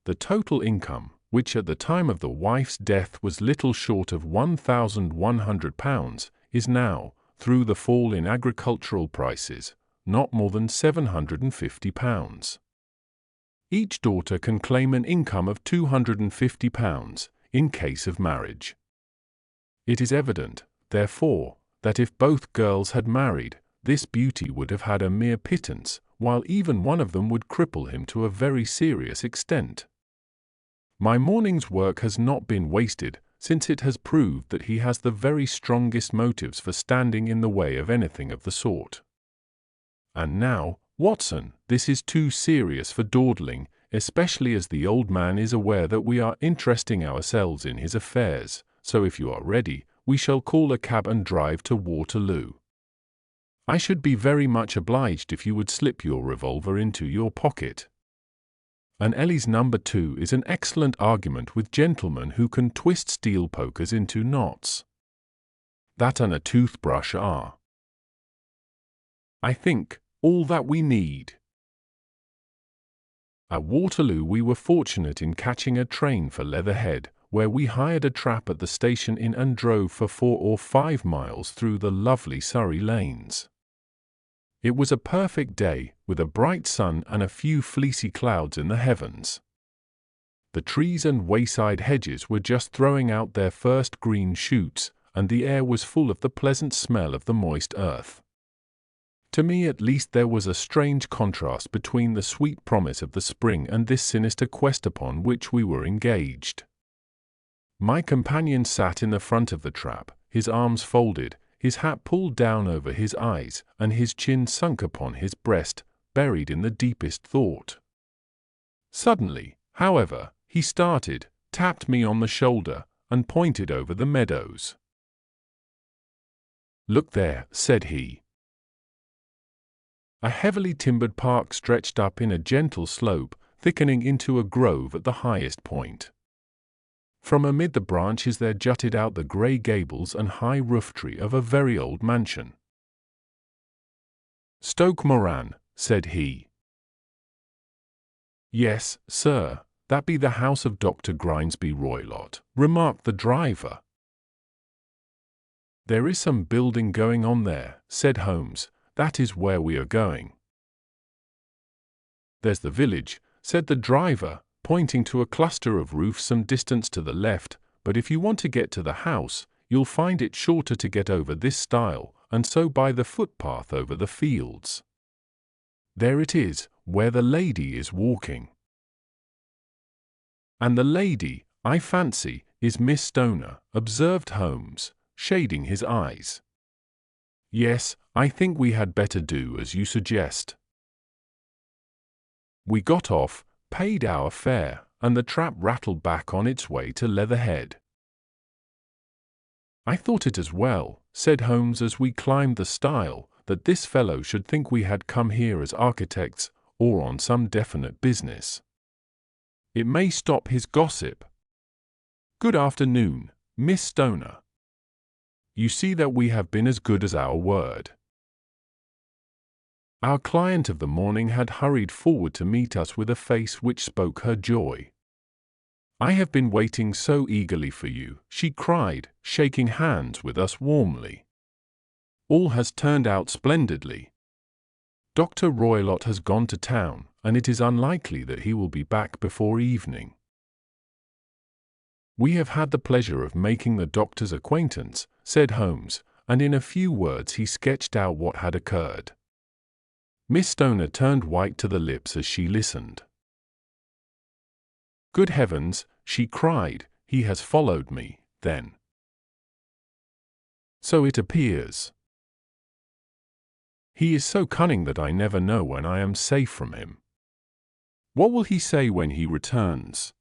The total income, which at the time of the wife's death was little short of £1,100, is now, through the fall in agricultural prices, not more than £750. Each daughter can claim an income of £250 in case of marriage. It is evident, therefore, that if both girls had married, this beauty would have had a mere pittance, while even one of them would cripple him to a very serious extent. My morning's work has not been wasted, since it has proved that he has the very strongest motives for standing in the way of anything of the sort. And now, Watson, this is too serious for dawdling, especially as the old man is aware that we are interesting ourselves in his affairs, so if you are ready, we shall call a cab and drive to Waterloo. I should be very much obliged if you would slip your revolver into your pocket. An Ellie's number 2 is an excellent argument with gentlemen who can twist steel pokers into knots. That and a toothbrush are, I think, all that we need." At Waterloo we were fortunate in catching a train for Leatherhead, where we hired a trap at the station inn and drove for 4 or 5 miles through the lovely Surrey lanes. It was a perfect day, with a bright sun and a few fleecy clouds in the heavens. The trees and wayside hedges were just throwing out their first green shoots, and the air was full of the pleasant smell of the moist earth. To me at least there was a strange contrast between the sweet promise of the spring and this sinister quest upon which we were engaged. My companion sat in the front of the trap, his arms folded, his hat pulled down over his eyes, and his chin sunk upon his breast, buried in the deepest thought. Suddenly, however, he started, tapped me on the shoulder, and pointed over the meadows. "Look there," said he. A heavily timbered park stretched up in a gentle slope, thickening into a grove at the highest point. From amid the branches there jutted out the grey gables and high roof-tree of a very old mansion. "Stoke Moran," said he. "Yes, sir, that be the house of Dr. Grimesby Roylott," remarked the driver. "There is some building going on there," said Holmes. "That is where we are going." "There's the village," said the driver, pointing to a cluster of roofs some distance to the left, "but if you want to get to the house, you'll find it shorter to get over this stile, and so by the footpath over the fields. There it is, where the lady is walking." "And the lady, I fancy, is Miss Stoner," observed Holmes, shading his eyes. "Yes, I think we had better do as you suggest." We got off, paid our fare, and the trap rattled back on its way to Leatherhead. "I thought it as well," said Holmes as we climbed the stile, "that this fellow should think we had come here as architects, or on some definite business. It may stop his gossip. Good afternoon, Miss Stoner. You see that we have been as good as our word." Our client of the morning had hurried forward to meet us with a face which spoke her joy. "I have been waiting so eagerly for you," she cried, shaking hands with us warmly. "All has turned out splendidly. Dr. Roylott has gone to town, and it is unlikely that he will be back before evening. We have had the pleasure of making the doctor's acquaintance," said Holmes, and in a few words he sketched out what had occurred. Miss Stoner turned white to the lips as she listened. "Good heavens," she cried, "he has followed me, then. So it appears. He is so cunning that I never know when I am safe from him. What will he say when he returns?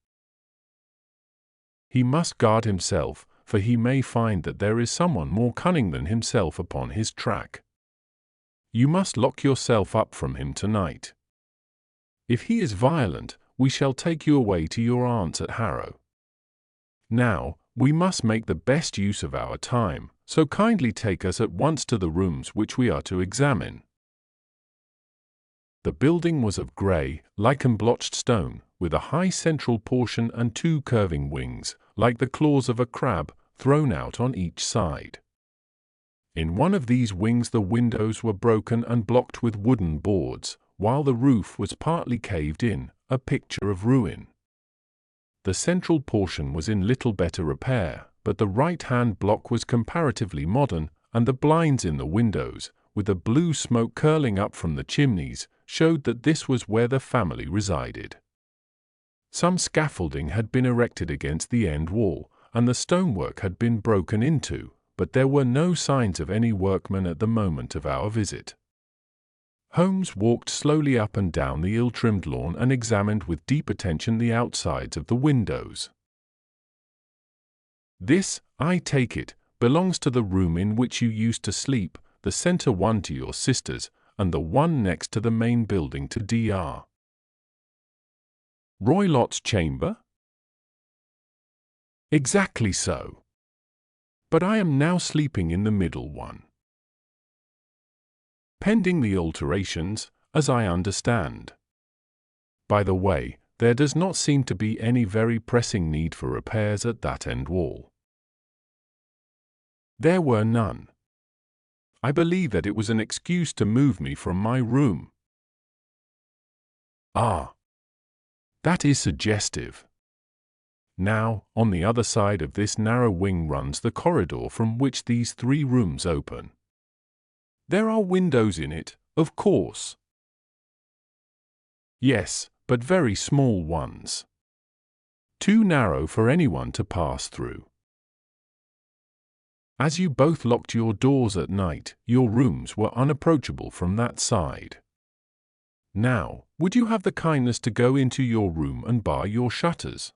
He must guard himself, for he may find that there is someone more cunning than himself upon his track. You must lock yourself up from him tonight. If he is violent, we shall take you away to your aunt's at Harrow. Now, we must make the best use of our time, so kindly take us at once to the rooms which we are to examine." The building was of grey, lichen-blotched stone, with a high central portion and 2 curving wings, like the claws of a crab, thrown out on each side. In one of these wings the windows were broken and blocked with wooden boards, while the roof was partly caved in, a picture of ruin. The central portion was in little better repair, but the right-hand block was comparatively modern, and the blinds in the windows, with the blue smoke curling up from the chimneys, showed that this was where the family resided. Some scaffolding had been erected against the end wall, and the stonework had been broken into, but there were no signs of any workmen at the moment of our visit. Holmes walked slowly up and down the ill-trimmed lawn and examined with deep attention the outsides of the windows. "This, I take it, belongs to the room in which you used to sleep, the centre one to your sisters, and the one next to the main building to Dr. Roylott's chamber?" "Exactly so. But I am now sleeping in the middle one. Pending the alterations, as I understand. By the way, there does not seem to be any very pressing need for repairs at that end wall. There were none. I believe that it was an excuse to move me from my room. Ah, that is suggestive. Now, on the other side of this narrow wing runs the corridor from which these 3 rooms open. There are windows in it, of course. Yes, but very small ones. Too narrow for anyone to pass through. As you both locked your doors at night, your rooms were unapproachable from that side. Now, would you have the kindness to go into your room and bar your shutters?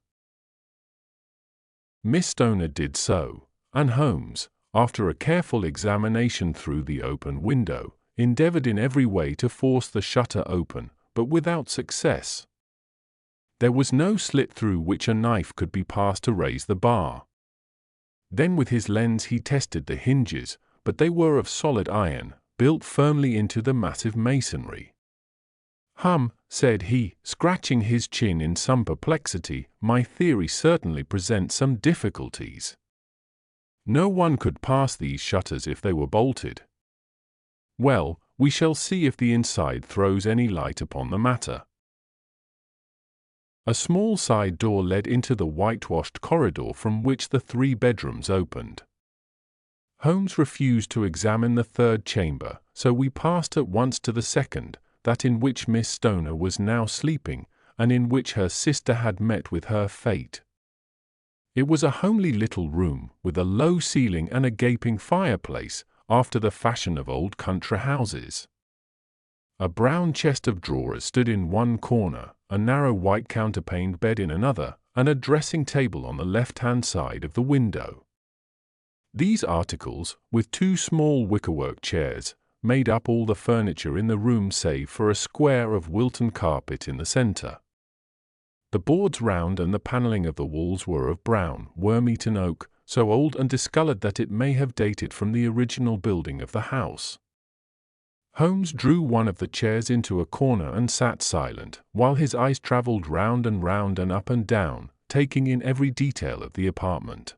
Miss Stoner did so, and Holmes, after a careful examination through the open window, endeavored in every way to force the shutter open, but without success. There was no slit through which a knife could be passed to raise the bar. Then with his lens he tested the hinges, but they were of solid iron, built firmly into the massive masonry. Said he, scratching his chin in some perplexity, my theory certainly presents some difficulties. No one could pass these shutters if they were bolted. Well, we shall see if the inside throws any light upon the matter. A small side door led into the whitewashed corridor from which the 3 bedrooms opened. Holmes refused to examine the 3rd chamber, so we passed at once to the 2nd, that in which Miss Stoner was now sleeping, and in which her sister had met with her fate. It was a homely little room, with a low ceiling and a gaping fireplace, after the fashion of old country houses. A brown chest of drawers stood in one corner, a narrow white counterpaned bed in another, and a dressing table on the left-hand side of the window. These articles, with 2 small wickerwork chairs, made up all the furniture in the room save for a square of Wilton carpet in the centre. The boards round and the panelling of the walls were of brown, worm-eaten oak, so old and discoloured that it may have dated from the original building of the house. Holmes drew one of the chairs into a corner and sat silent, while his eyes travelled round and up and down, taking in every detail of the apartment.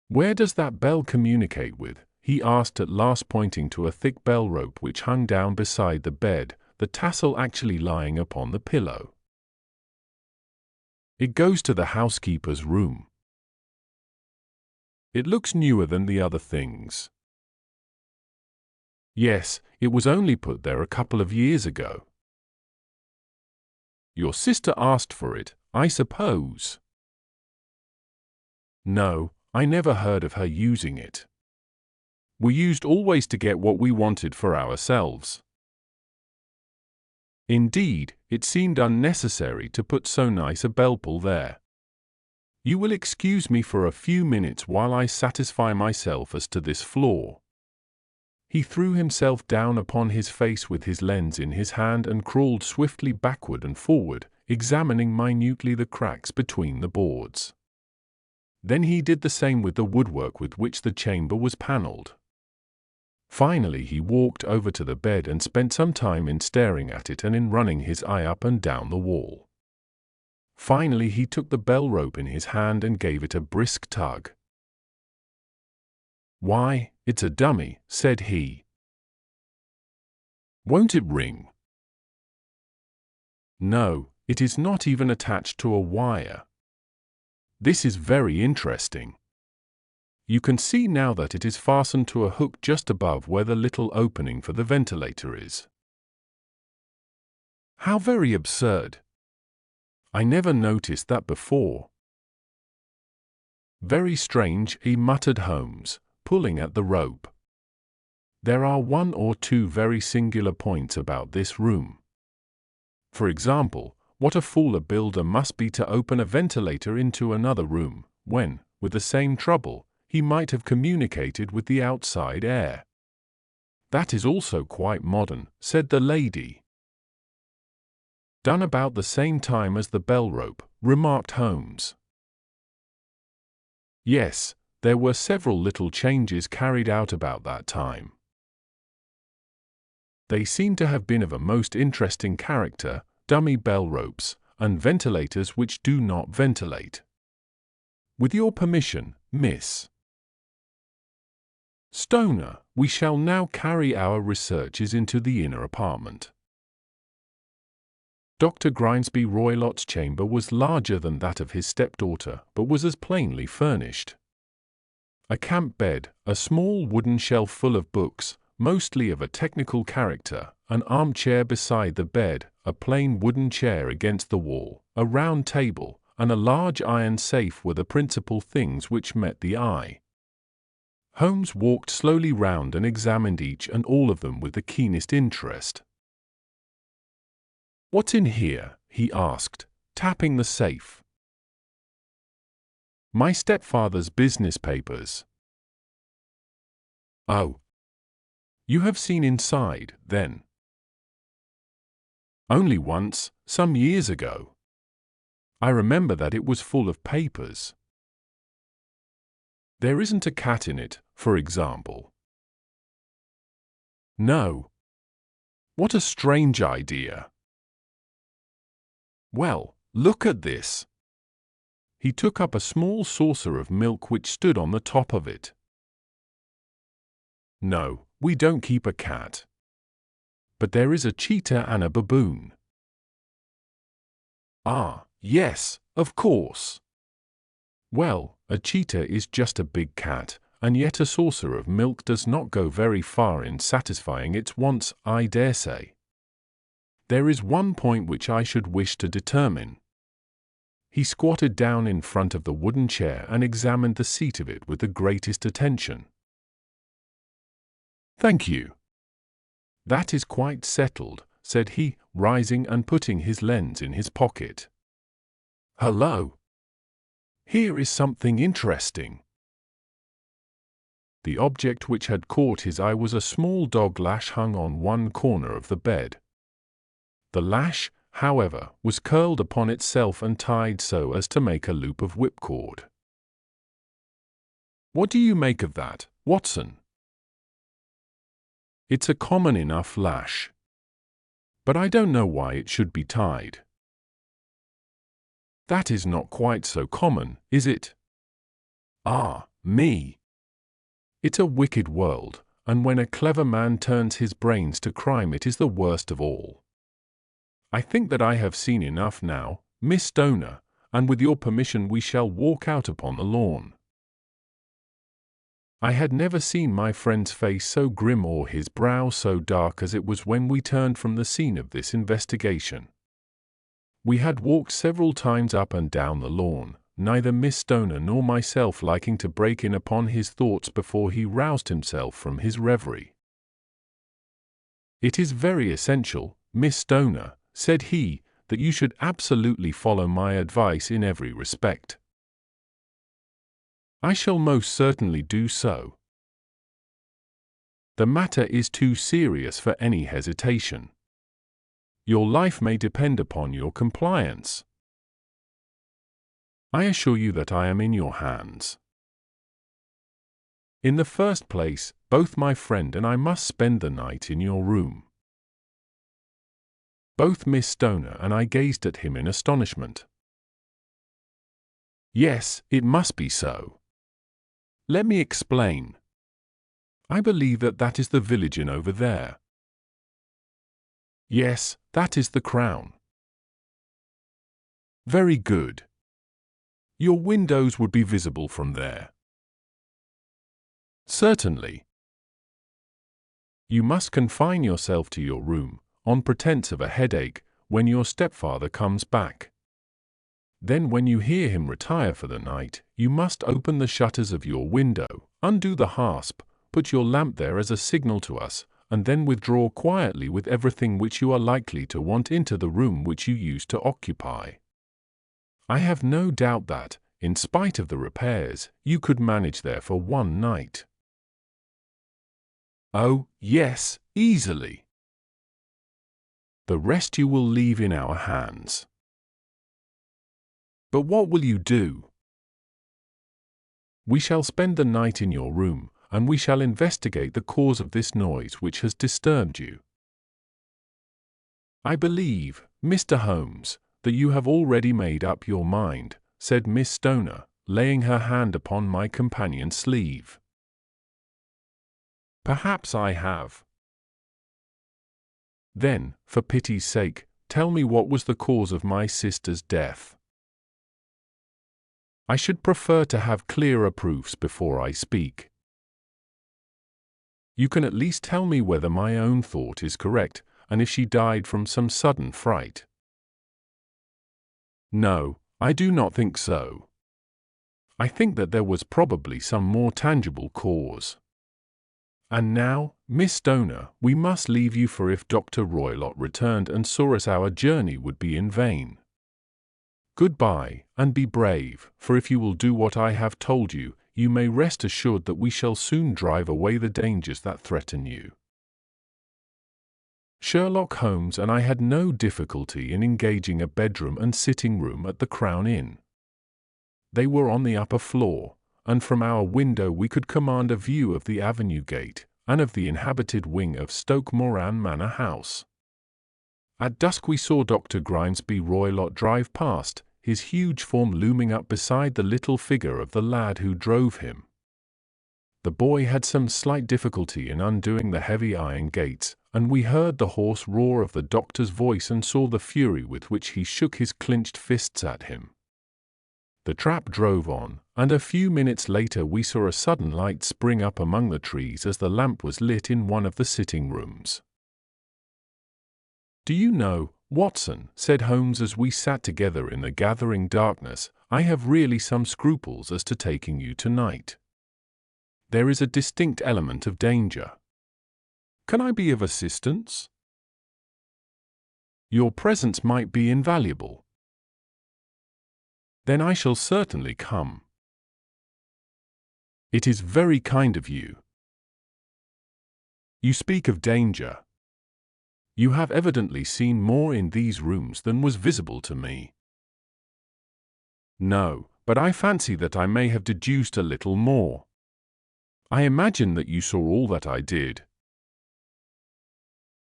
"Where does that bell communicate with?" he asked at last, pointing to a thick bell rope which hung down beside the bed, the tassel actually lying upon the pillow. "It goes to the housekeeper's room. It looks newer than the other things." "Yes, it was only put there a couple of years ago." "Your sister asked for it, I suppose?" "No, I never heard of her using it. We used always to get what we wanted for ourselves." "Indeed, it seemed unnecessary to put so nice a bell-pull there. You will excuse me for a few minutes while I satisfy myself as to this floor." He threw himself down upon his face with his lens in his hand and crawled swiftly backward and forward, examining minutely the cracks between the boards. Then he did the same with the woodwork with which the chamber was panelled. Finally he walked over to the bed and spent some time in staring at it and in running his eye up and down the wall. Finally he took the bell rope in his hand and gave it a brisk tug. "Why, it's a dummy," said he. "Won't it ring?" "No, it is not even attached to a wire. This is very interesting. You can see now that it is fastened to a hook just above where the little opening for the ventilator is." "How very absurd! I never noticed that before." "Very strange," muttered Holmes, pulling at the rope. "There are 1 or 2 very singular points about this room. For example, what a fool a builder must be to open a ventilator into another room, when, with the same trouble, he might have communicated with the outside air." "That is also quite modern," said the lady. "Done about the same time as the bell rope," remarked Holmes. "Yes, there were several little changes carried out about that time. They seem to have been of a most interesting character, dummy bell ropes, and ventilators which do not ventilate. With your permission, Miss Stoner, we shall now carry our researches into the inner apartment. Dr. Grimesby Roylott's chamber was larger than that of his stepdaughter, but was as plainly furnished. A camp bed, a small wooden shelf full of books, mostly of a technical character, an armchair beside the bed, a plain wooden chair against the wall, a round table, and a large iron safe were the principal things which met the eye. Holmes walked slowly round and examined each and all of them with the keenest interest. "What's in here?" he asked, tapping the safe. "My stepfather's business papers." "Oh. You have seen inside, then?" "Only once, some years ago. I remember that it was full of papers." "There isn't a cat in it, for example?" "No." "What a strange idea." "Well, look at this." He took up a small saucer of milk which stood on the top of it. "No, we don't keep a cat. But there is a cheetah and a baboon." "Ah, yes, of course." "Well, a cheetah is just a big cat, and yet a saucer of milk does not go very far in satisfying its wants, I dare say. There is one point which I should wish to determine." He squatted down in front of the wooden chair and examined the seat of it with the greatest attention. "Thank you. That is quite settled," said he, rising and putting his lens in his pocket. "Hullo! Here is something interesting." The object which had caught his eye was a small dog lash hung on one corner of the bed. The lash, however, was curled upon itself and tied so as to make a loop of whipcord. "What do you make of that, Watson?" "It's a common enough lash. But I don't know why it should be tied." "That is not quite so common, is it?" "Ah, me! It's a wicked world, and when a clever man turns his brains to crime it is the worst of all. I think that I have seen enough now, Miss Stoner, and with your permission we shall walk out upon the lawn." I had never seen my friend's face so grim or his brow so dark as it was when we turned from the scene of this investigation. We had walked several times up and down the lawn, neither Miss Stoner nor myself liking to break in upon his thoughts before he roused himself from his reverie. "It is very essential, Miss Stoner," said he, "that you should absolutely follow my advice in every respect." "I shall most certainly do so." "The matter is too serious for any hesitation. Your life may depend upon your compliance." "I assure you that I am in your hands. In the first place, both my friend and I must spend the night in your room." Both Miss Stoner and I gazed at him in astonishment. "Yes, it must be so. Let me explain. I believe that is the village inn over there." "Yes, that is the Crown." "Very good. Your windows would be visible from there." "Certainly." "You must confine yourself to your room, on pretence of a headache, when your stepfather comes back. Then when you hear him retire for the night, you must open the shutters of your window, undo the hasp, put your lamp there as a signal to us, and then withdraw quietly with everything which you are likely to want into the room which you used to occupy. I have no doubt that, in spite of the repairs, you could manage there for one night." "Oh, yes, easily. The rest you will leave in our hands." "But what will you do?" "We shall spend the night in your room, and we shall investigate the cause of this noise which has disturbed you. I believe," Mr. Holmes, that you have already made up your mind," said Miss Stoner, laying her hand upon my companion's sleeve. "Perhaps I have." "Then, for pity's sake, tell me what was the cause of my sister's death." "I should prefer to have clearer proofs before I speak." "You can at least tell me whether my own thought is correct, and if she died from some sudden fright." "No, I do not think so. I think that there was probably some more tangible cause. And now, Miss Stoner, we must leave you, for if Dr. Roylott returned and saw us, our journey would be in vain. Goodbye, and be brave, for if you will do what I have told you, you may rest assured that we shall soon drive away the dangers that threaten you." Sherlock Holmes and I had no difficulty in engaging a bedroom and sitting room at the Crown Inn. They were on the upper floor, and from our window we could command a view of the avenue gate and of the inhabited wing of Stoke Moran Manor House. At dusk we saw Dr. Grimesby Roylott drive past, his huge form looming up beside the little figure of the lad who drove him. The boy had some slight difficulty in undoing the heavy iron gates, and we heard the hoarse roar of the doctor's voice and saw the fury with which he shook his clenched fists at him. The trap drove on, and a few minutes later we saw a sudden light spring up among the trees as the lamp was lit in one of the sitting rooms. "Do you know, Watson," said Holmes as we sat together in the gathering darkness, "I have really some scruples as to taking you tonight. There is a distinct element of danger. Can I be of assistance? Your presence might be invaluable." "Then I shall certainly come." "It is very kind of you." "You speak of danger. You have evidently seen more in these rooms than was visible to me." "No, but I fancy that I may have deduced a little more. I imagine that you saw all that I did."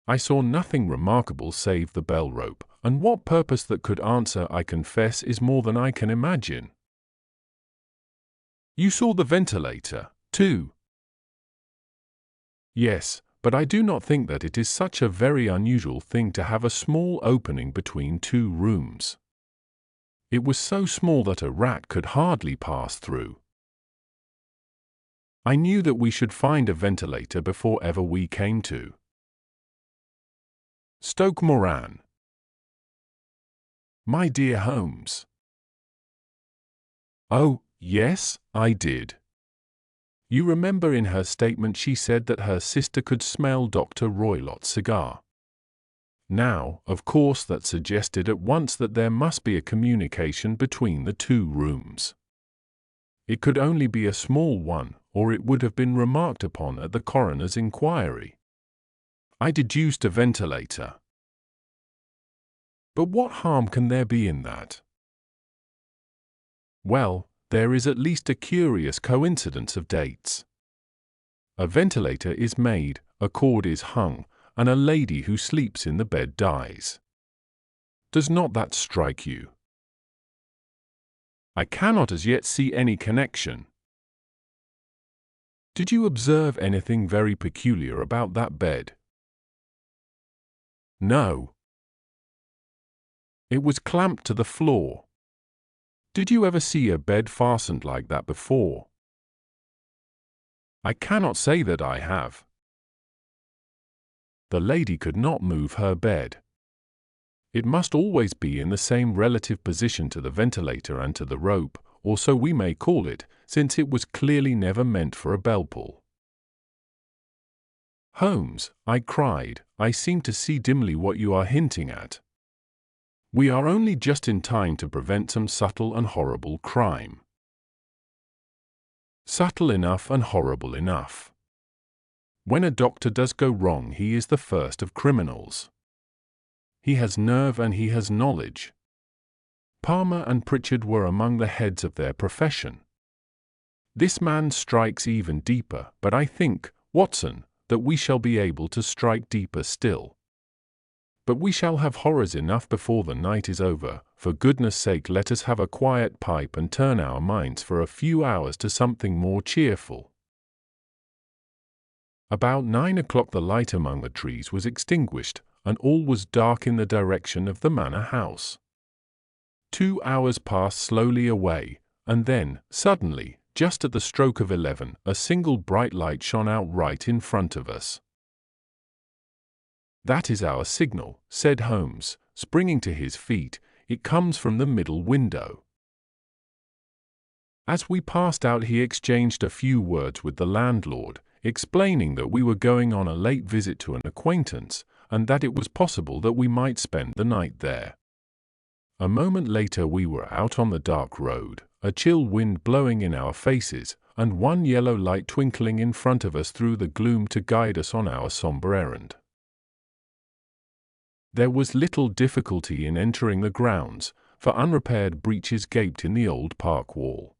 "I saw nothing remarkable save the bell rope, and what purpose that could answer, I confess, is more than I can imagine." "You saw the ventilator, too?" "Yes, but I do not think that it is such a very unusual thing to have a small opening between two rooms. It was so small that a rat could hardly pass through. I knew that we should find a ventilator before ever we came to Stoke Moran." "My dear Holmes." "Oh, yes, I did. You remember in her statement she said that her sister could smell Dr. Roylott's cigar. Now, of course, that suggested at once that there must be a communication between the two rooms. It could only be a small one, or it would have been remarked upon at the coroner's inquiry. I deduced a ventilator. But what harm can there be in that? Well, there is at least a curious coincidence of dates. A ventilator is made, a cord is hung, and a lady who sleeps in the bed dies. Does not that strike you? I cannot as yet see any connection. Did you observe anything very peculiar about that bed? No. It was clamped to the floor. Did you ever see a bed fastened like that before? I cannot say that I have. The lady could not move her bed. It must always be in the same relative position to the ventilator and to the rope, or so we may call it, since it was clearly never meant for a bell pull. Holmes, I cried, I seem to see dimly what you are hinting at. We are only just in time to prevent some subtle and horrible crime. Subtle enough and horrible enough. When a doctor does go wrong, he is the first of criminals. He has nerve and he has knowledge. Palmer and Pritchard were among the heads of their profession. This man strikes even deeper, but I think, Watson, that we shall be able to strike deeper still. But we shall have horrors enough before the night is over. For goodness sake, let us have a quiet pipe and turn our minds for a few hours to something more cheerful." About 9 o'clock the light among the trees was extinguished, and all was dark in the direction of the manor house. 2 hours passed slowly away, and then, suddenly, just at the stroke of 11, a single bright light shone out right in front of us. "That is our signal," said Holmes, springing to his feet. "It comes from the middle window." As we passed out he exchanged a few words with the landlord, explaining that we were going on a late visit to an acquaintance, and that it was possible that we might spend the night there. A moment later we were out on the dark road, a chill wind blowing in our faces, and one yellow light twinkling in front of us through the gloom to guide us on our sombre errand. There was little difficulty in entering the grounds, for unrepaired breaches gaped in the old park wall.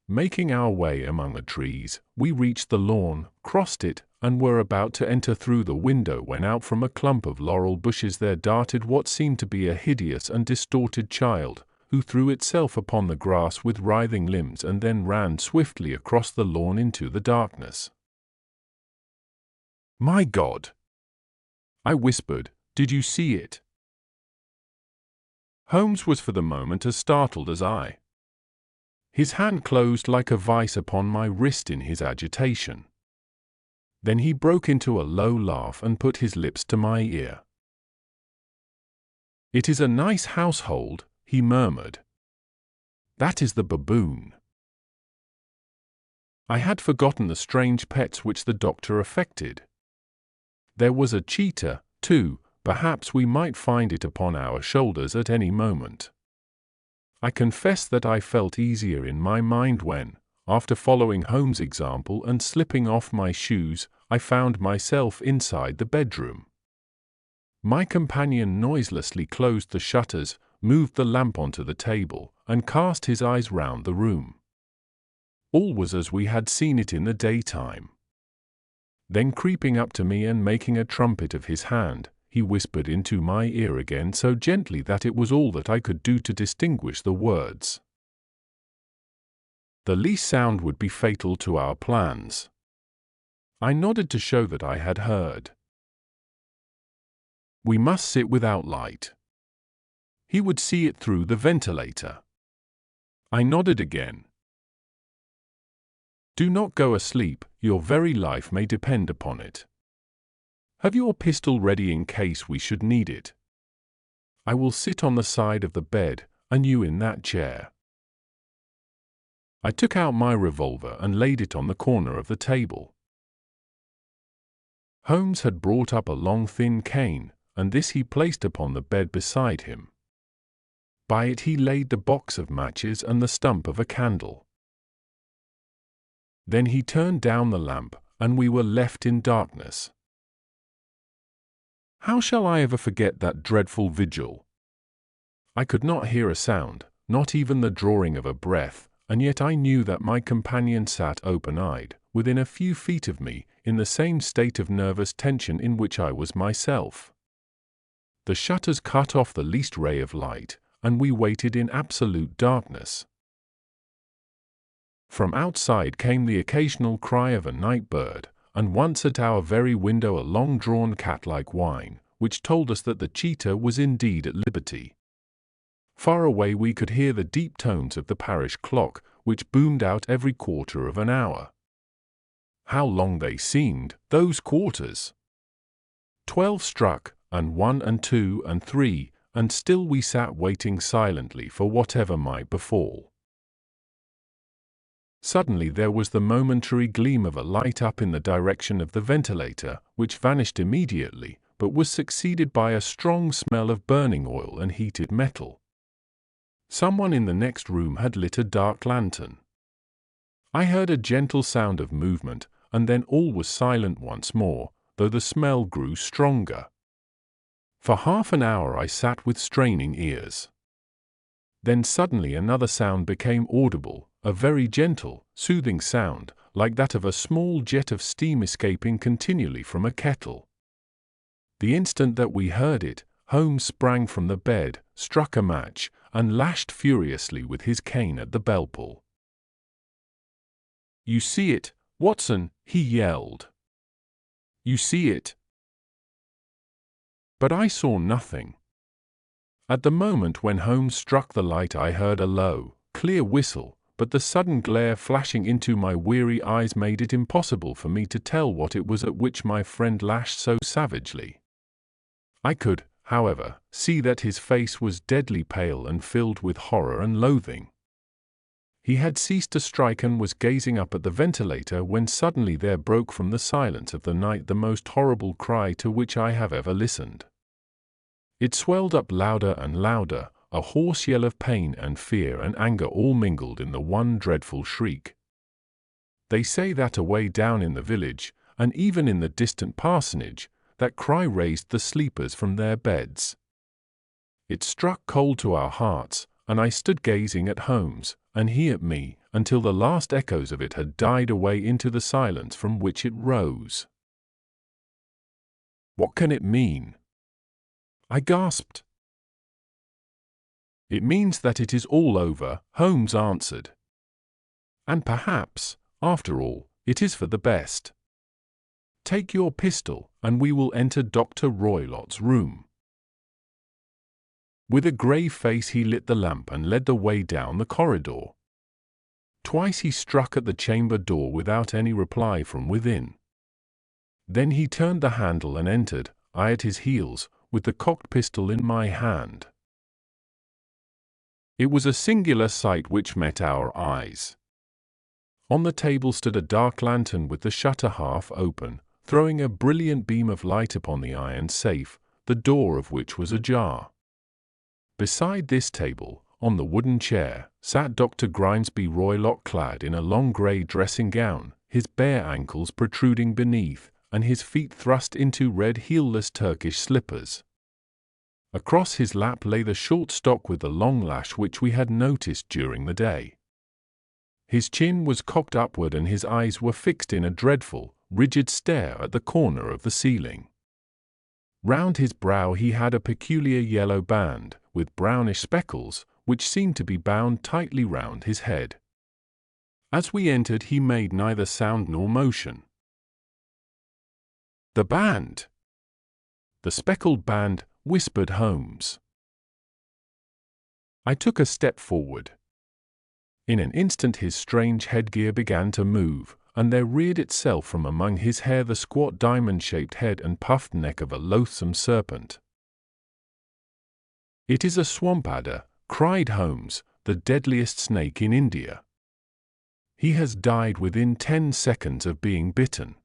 Making our way among the trees, we reached the lawn, crossed it, and were about to enter through the window when out from a clump of laurel bushes there darted what seemed to be a hideous and distorted child, who threw itself upon the grass with writhing limbs and then ran swiftly across the lawn into the darkness. "My God!" I whispered. "Did you see it?" Holmes was for the moment as startled as I. His hand closed like a vice upon my wrist in his agitation. Then he broke into a low laugh and put his lips to my ear. "It is a nice household," he murmured. "That is the baboon." I had forgotten the strange pets which the doctor affected. There was a cheetah, too. Perhaps we might find it upon our shoulders at any moment. I confess that I felt easier in my mind when, after following Holmes' example and slipping off my shoes, I found myself inside the bedroom. My companion noiselessly closed the shutters, moved the lamp onto the table, and cast his eyes round the room. All was as we had seen it in the daytime. Then creeping up to me and making a trumpet of his hand, he whispered into my ear again so gently that it was all that I could do to distinguish the words. The least sound would be fatal to our plans. I nodded to show that I had heard. "We must sit without light. He would see it through the ventilator." I nodded again. "Do not go asleep, your very life may depend upon it. Have your pistol ready in case we should need it. I will sit on the side of the bed, and you in that chair." I took out my revolver and laid it on the corner of the table. Holmes had brought up a long thin cane, and this he placed upon the bed beside him. By it he laid the box of matches and the stump of a candle. Then he turned down the lamp, and we were left in darkness. How shall I ever forget that dreadful vigil? I could not hear a sound, not even the drawing of a breath, and yet I knew that my companion sat open-eyed, within a few feet of me, in the same state of nervous tension in which I was myself. The shutters cut off the least ray of light, and we waited in absolute darkness. From outside came the occasional cry of a night bird, and once at our very window a long-drawn cat-like whine, which told us that the cheetah was indeed at liberty. Far away we could hear the deep tones of the parish clock, which boomed out every quarter of an hour. How long they seemed, those quarters! 12 struck, and 1 and 2 and 3, and still we sat waiting silently for whatever might befall. Suddenly there was the momentary gleam of a light up in the direction of the ventilator, which vanished immediately, but was succeeded by a strong smell of burning oil and heated metal. Someone in the next room had lit a dark lantern. I heard a gentle sound of movement, and then all was silent once more, though the smell grew stronger. For half an hour I sat with straining ears. Then suddenly another sound became audible, a very gentle, soothing sound, like that of a small jet of steam escaping continually from a kettle. The instant that we heard it, Holmes sprang from the bed, struck a match, and lashed furiously with his cane at the bell pull. "You see it, Watson," he yelled. "You see it." But I saw nothing. At the moment when Holmes struck the light, I heard a low, clear whistle, but the sudden glare flashing into my weary eyes made it impossible for me to tell what it was at which my friend lashed so savagely. I could, however, see that his face was deadly pale and filled with horror and loathing. He had ceased to strike and was gazing up at the ventilator when suddenly there broke from the silence of the night the most horrible cry to which I have ever listened. It swelled up louder and louder, a hoarse yell of pain and fear and anger all mingled in the one dreadful shriek. They say that away down in the village, and even in the distant parsonage, that cry raised the sleepers from their beds. It struck cold to our hearts, and I stood gazing at Holmes, and he at me, until the last echoes of it had died away into the silence from which it rose. "What can it mean?" I gasped. "It means that it is all over," Holmes answered. "And perhaps, after all, it is for the best. Take your pistol, and we will enter Dr. Roylott's room." With a grave face he lit the lamp and led the way down the corridor. Twice he struck at the chamber door without any reply from within. Then he turned the handle and entered, I at his heels, with the cocked pistol in my hand. It was a singular sight which met our eyes. On the table stood a dark lantern with the shutter half open, throwing a brilliant beam of light upon the iron safe, the door of which was ajar. Beside this table, on the wooden chair, sat Dr. Grimesby Roylott, clad in a long grey dressing gown, his bare ankles protruding beneath, and his feet thrust into red heelless Turkish slippers. Across his lap lay the short stock with the long lash which we had noticed during the day. His chin was cocked upward and his eyes were fixed in a dreadful, rigid stare at the corner of the ceiling. Round his brow he had a peculiar yellow band, with brownish speckles, which seemed to be bound tightly round his head. As we entered he made neither sound nor motion. "The band! The speckled band," whispered Holmes. I took a step forward. In an instant his strange headgear began to move, and there reared itself from among his hair the squat diamond-shaped head and puffed neck of a loathsome serpent. "It is a swamp adder," cried Holmes, "the deadliest snake in India. He has died within 10 seconds of being bitten.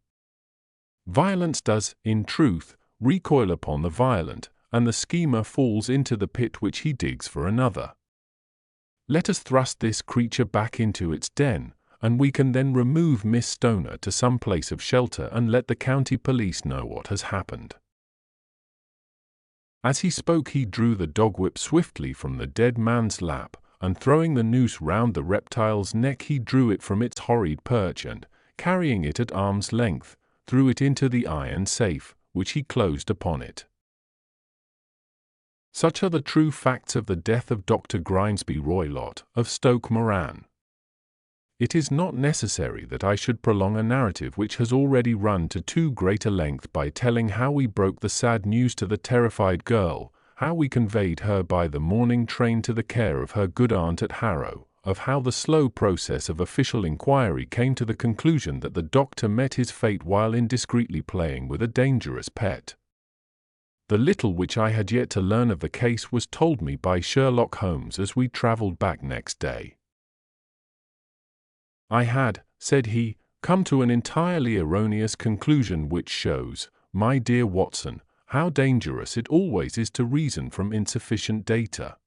Violence does, in truth, recoil upon the violent, and the schemer falls into the pit which he digs for another. Let us thrust this creature back into its den, and we can then remove Miss Stoner to some place of shelter and let the county police know what has happened." As he spoke he drew the dog-whip swiftly from the dead man's lap, and throwing the noose round the reptile's neck he drew it from its horrid perch and, carrying it at arm's length, threw it into the iron safe, which he closed upon it. Such are the true facts of the death of Dr. Grimesby Roylott, of Stoke Moran. It is not necessary that I should prolong a narrative which has already run to too great a length by telling how we broke the sad news to the terrified girl, how we conveyed her by the morning train to the care of her good aunt at Harrow, of how the slow process of official inquiry came to the conclusion that the doctor met his fate while indiscreetly playing with a dangerous pet. The little which I had yet to learn of the case was told me by Sherlock Holmes as we travelled back next day. "I had," said he, "come to an entirely erroneous conclusion which shows, my dear Watson, how dangerous it always is to reason from insufficient data.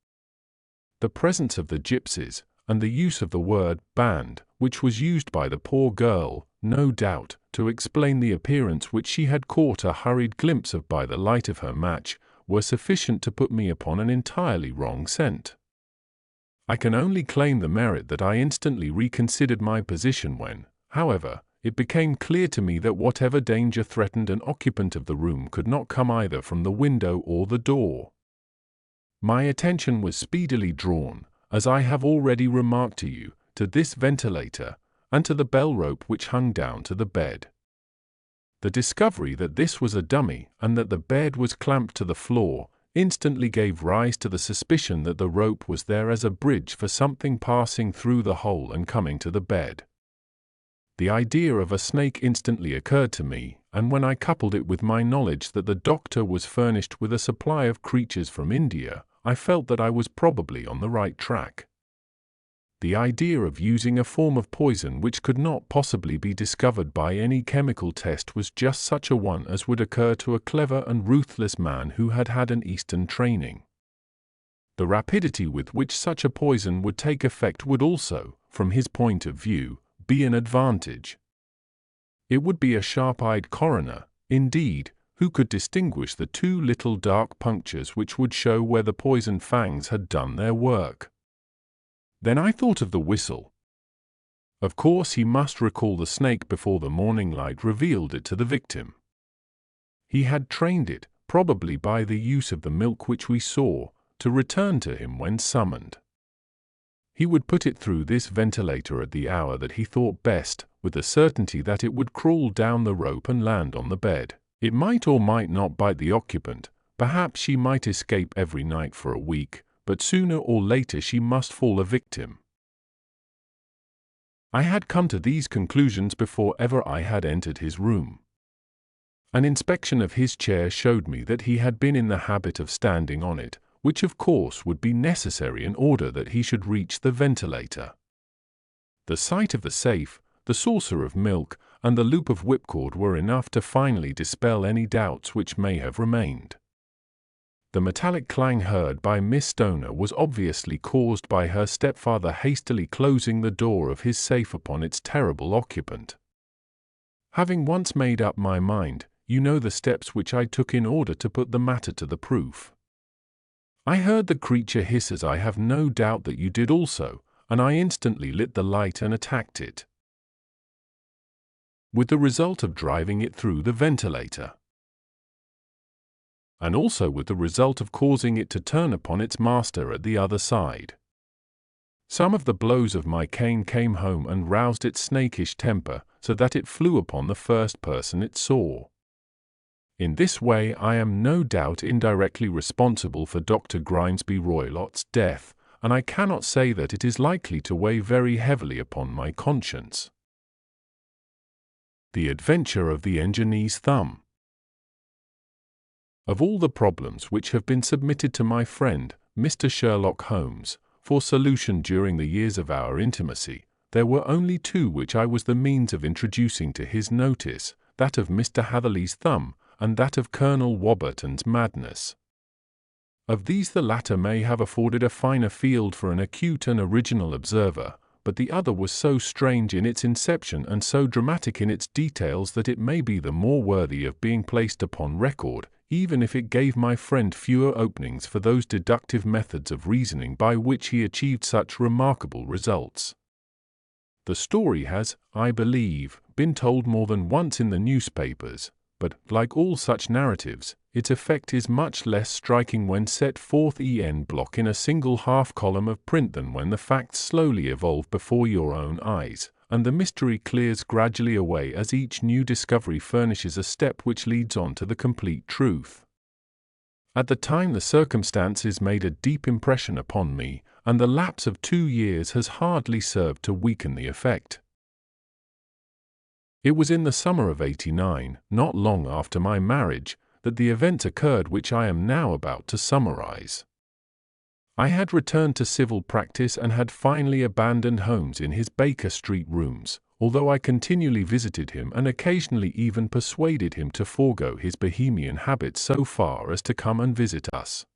The presence of the gypsies, and the use of the word band, which was used by the poor girl, no doubt, to explain the appearance which she had caught a hurried glimpse of by the light of her match, were sufficient to put me upon an entirely wrong scent. I can only claim the merit that I instantly reconsidered my position when, however, it became clear to me that whatever danger threatened an occupant of the room could not come either from the window or the door. My attention was speedily drawn, as I have already remarked to you, to this ventilator, and to the bell rope which hung down to the bed. The discovery that this was a dummy, and that the bed was clamped to the floor, instantly gave rise to the suspicion that the rope was there as a bridge for something passing through the hole and coming to the bed. The idea of a snake instantly occurred to me, and when I coupled it with my knowledge that the doctor was furnished with a supply of creatures from India, I felt that I was probably on the right track. The idea of using a form of poison which could not possibly be discovered by any chemical test was just such a one as would occur to a clever and ruthless man who had had an Eastern training. The rapidity with which such a poison would take effect would also, from his point of view, be an advantage. It would be a sharp-eyed coroner, indeed, who could distinguish the two little dark punctures which would show where the poisoned fangs had done their work. Then I thought of the whistle. Of course he must recall the snake before the morning light revealed it to the victim. He had trained it, probably by the use of the milk which we saw, to return to him when summoned. He would put it through this ventilator at the hour that he thought best, with the certainty that it would crawl down the rope and land on the bed. It might or might not bite the occupant, perhaps she might escape every night for a week, but sooner or later she must fall a victim. I had come to these conclusions before ever I had entered his room. An inspection of his chair showed me that he had been in the habit of standing on it, which of course would be necessary in order that he should reach the ventilator. The sight of the safe, the saucer of milk, and the loop of whipcord were enough to finally dispel any doubts which may have remained. The metallic clang heard by Miss Stoner was obviously caused by her stepfather hastily closing the door of his safe upon its terrible occupant. Having once made up my mind, you know the steps which I took in order to put the matter to the proof. I heard the creature hiss, as I have no doubt that you did also, and I instantly lit the light and attacked it, with the result of driving it through the ventilator, and also with the result of causing it to turn upon its master at the other side. Some of the blows of my cane came home and roused its snakish temper, so that it flew upon the first person it saw. In this way I am no doubt indirectly responsible for Dr. Grimesby Roylott's death, and I cannot say that it is likely to weigh very heavily upon my conscience. The Adventure of the Engineer's Thumb. Of all the problems which have been submitted to my friend, Mr. Sherlock Holmes, for solution during the years of our intimacy, there were only two which I was the means of introducing to his notice, that of Mr. Hatherley's thumb, and that of Colonel Warburton's madness. Of these the latter may have afforded a finer field for an acute and original observer, but the other was so strange in its inception and so dramatic in its details that it may be the more worthy of being placed upon record, even if it gave my friend fewer openings for those deductive methods of reasoning by which he achieved such remarkable results. The story has, I believe, been told more than once in the newspapers, but, like all such narratives, its effect is much less striking when set forth en bloc in a single half-column of print than when the facts slowly evolve before your own eyes, and the mystery clears gradually away as each new discovery furnishes a step which leads on to the complete truth. At the time the circumstances made a deep impression upon me, and the lapse of 2 years has hardly served to weaken the effect. It was in the summer of '89, not long after my marriage, that the events occurred which I am now about to summarize. I had returned to civil practice and had finally abandoned Holmes in his Baker Street rooms, although I continually visited him and occasionally even persuaded him to forego his Bohemian habits so far as to come and visit us.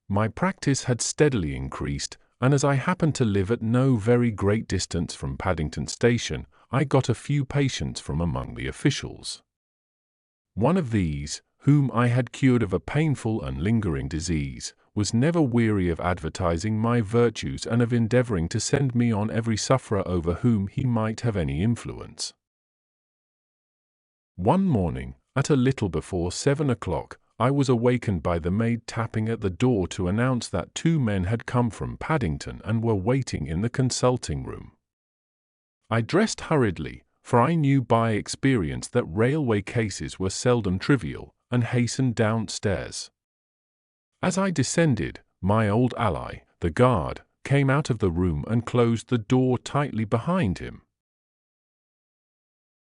My practice had steadily increased, and as I happened to live at no very great distance from Paddington Station, I got a few patients from among the officials. One of these, whom I had cured of a painful and lingering disease, was never weary of advertising my virtues and of endeavoring to send me on every sufferer over whom he might have any influence. One morning, at a little before 7 o'clock, I was awakened by the maid tapping at the door to announce that 2 men had come from Paddington and were waiting in the consulting room. I dressed hurriedly, for I knew by experience that railway cases were seldom trivial, and hastened downstairs. As I descended, my old ally, the guard, came out of the room and closed the door tightly behind him.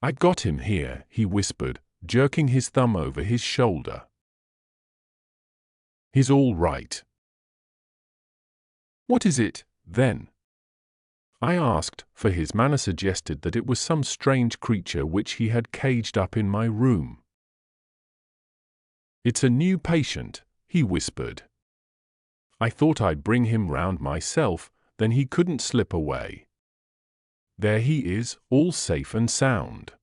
"I got him here," he whispered, jerking his thumb over his shoulder. "He's all right." "What is it, then?" I asked, for his manner suggested that it was some strange creature which he had caged up in my room. "It's a new patient," he whispered. "I thought I'd bring him round myself, then he couldn't slip away. There he is, all safe and sound.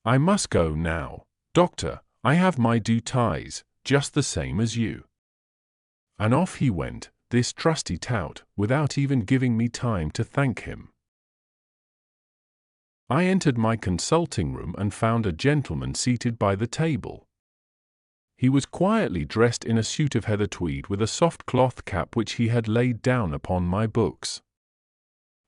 I must go now, doctor, I have my duties, just the same as you." And off he went, this trusty tout, without even giving me time to thank him. I entered my consulting room and found a gentleman seated by the table. He was quietly dressed in a suit of heather tweed with a soft cloth cap which he had laid down upon my books.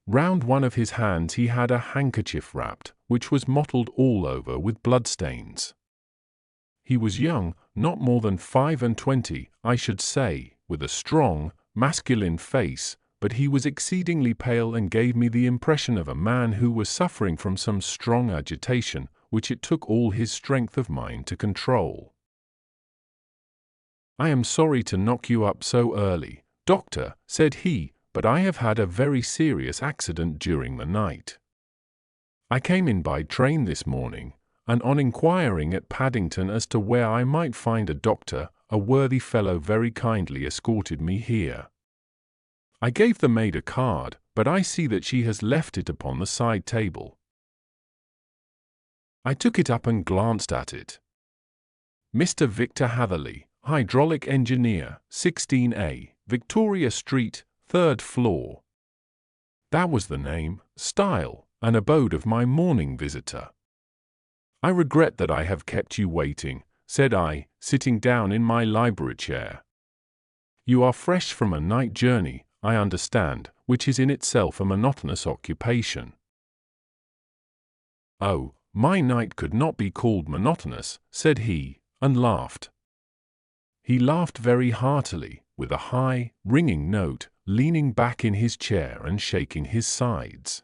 Round one of his hands he had a handkerchief wrapped, which was mottled all over with bloodstains. He was young, not more than 25, I should say, with a strong, masculine face, but he was exceedingly pale and gave me the impression of a man who was suffering from some strong agitation, which it took all his strength of mind to control. "I am sorry to knock you up so early, doctor," said he, "but I have had a very serious accident during the night. I came in by train this morning, and on inquiring at Paddington as to where I might find a doctor, a worthy fellow very kindly escorted me here. I gave the maid a card, but I see that she has left it upon the side table." I took it up and glanced at it. "Mr. Victor Hatherley, hydraulic engineer, 16A, Victoria Street, 3rd floor." That was the name, style, and abode of my morning visitor. "I regret that I have kept you waiting," said I, sitting down in my library chair. "You are fresh from a night journey, I understand, which is in itself a monotonous occupation." "Oh, my night could not be called monotonous," said he, and laughed. He laughed very heartily, with a high, ringing note, leaning back in his chair and shaking his sides.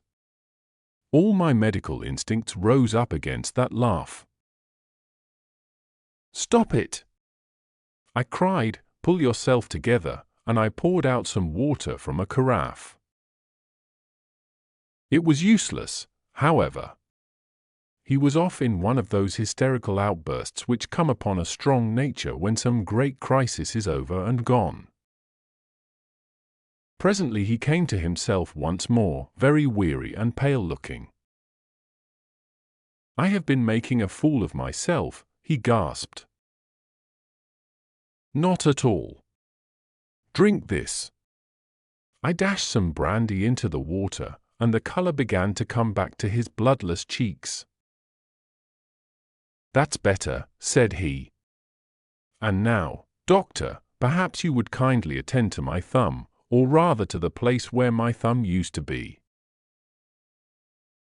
All my medical instincts rose up against that laugh. "Stop it!" I cried, "pull yourself together," and I poured out some water from a carafe. It was useless, however. He was off in one of those hysterical outbursts which come upon a strong nature when some great crisis is over and gone. Presently he came to himself once more, very weary and pale-looking. "I have been making a fool of myself," he gasped. "Not at all. Drink this." I dashed some brandy into the water, and the color began to come back to his bloodless cheeks. "That's better," said he. "And now, doctor, perhaps you would kindly attend to my thumb, or rather to the place where my thumb used to be."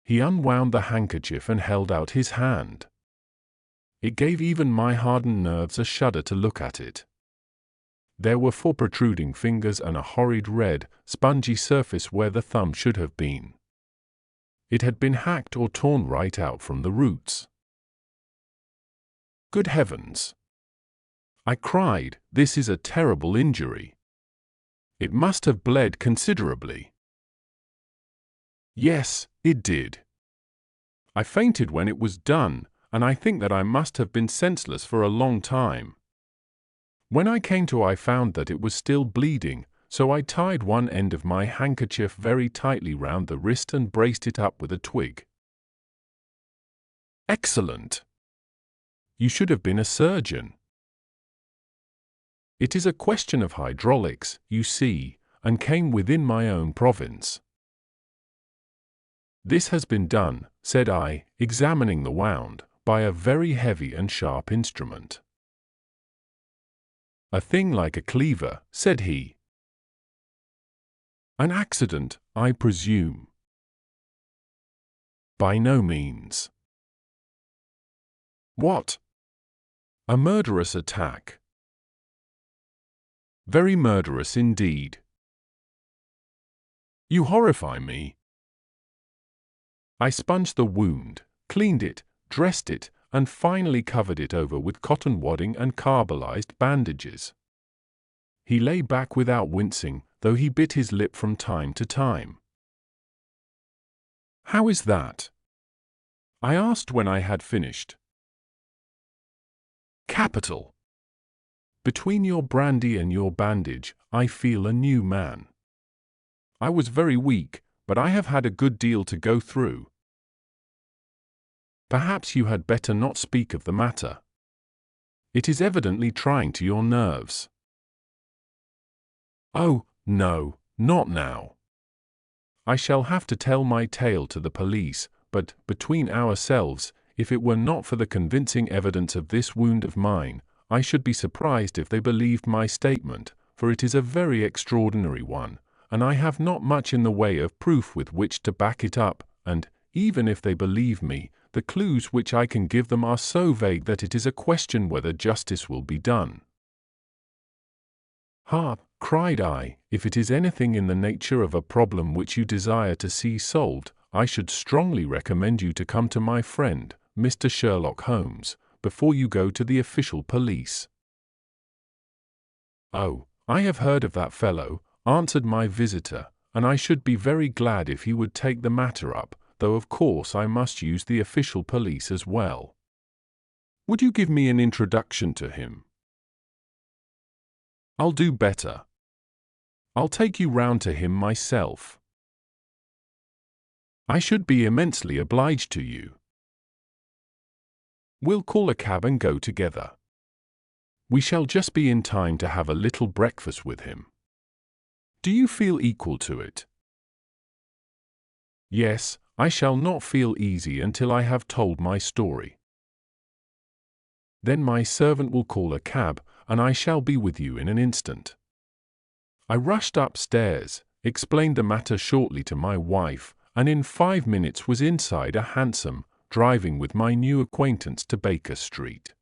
He unwound the handkerchief and held out his hand. It gave even my hardened nerves a shudder to look at it. There were 4 protruding fingers and a horrid red, spongy surface where the thumb should have been. It had been hacked or torn right out from the roots. "Good heavens!" I cried, "this is a terrible injury. It must have bled considerably." "Yes, it did. I fainted when it was done, and I think that I must have been senseless for a long time. When I came to I found that it was still bleeding, so I tied one end of my handkerchief very tightly round the wrist and braced it up with a twig." "Excellent! You should have been a surgeon." "It is a question of hydraulics, you see, and came within my own province." "This has been done," said I, examining the wound, by a very heavy and sharp instrument. "A thing like a cleaver," said he. "An accident, I presume?" "By no means." "What?" "A murderous attack." "Very murderous indeed." "You horrify me." I sponged the wound, cleaned it, dressed it, and finally covered it over with cotton wadding and carbolized bandages. He lay back without wincing, though he bit his lip from time to time. "How is that?" I asked when I had finished. "Capital. Between your brandy and your bandage, I feel a new man. I was very weak, but I have had a good deal to go through." "Perhaps you had better not speak of the matter. It is evidently trying to your nerves." "Oh, no, not now. I shall have to tell my tale to the police, but, between ourselves, if it were not for the convincing evidence of this wound of mine, I should be surprised if they believed my statement, for it is a very extraordinary one, and I have not much in the way of proof with which to back it up, and, even if they believe me, the clues which I can give them are so vague that it is a question whether justice will be done." "Ha!" cried I, "if it is anything in the nature of a problem which you desire to see solved, I should strongly recommend you to come to my friend, Mr. Sherlock Holmes, before you go to the official police." "Oh, I have heard of that fellow," answered my visitor, "and I should be very glad if he would take the matter up, though of course I must use the official police as well. Would you give me an introduction to him?" "I'll do better. I'll take you round to him myself." "I should be immensely obliged to you." "We'll call a cab and go together. We shall just be in time to have a little breakfast with him. Do you feel equal to it?" "Yes, I shall not feel easy until I have told my story." "Then my servant will call a cab, and I shall be with you in an instant." I rushed upstairs, explained the matter shortly to my wife, and in 5 minutes was inside a hansom, driving with my new acquaintance to Baker Street.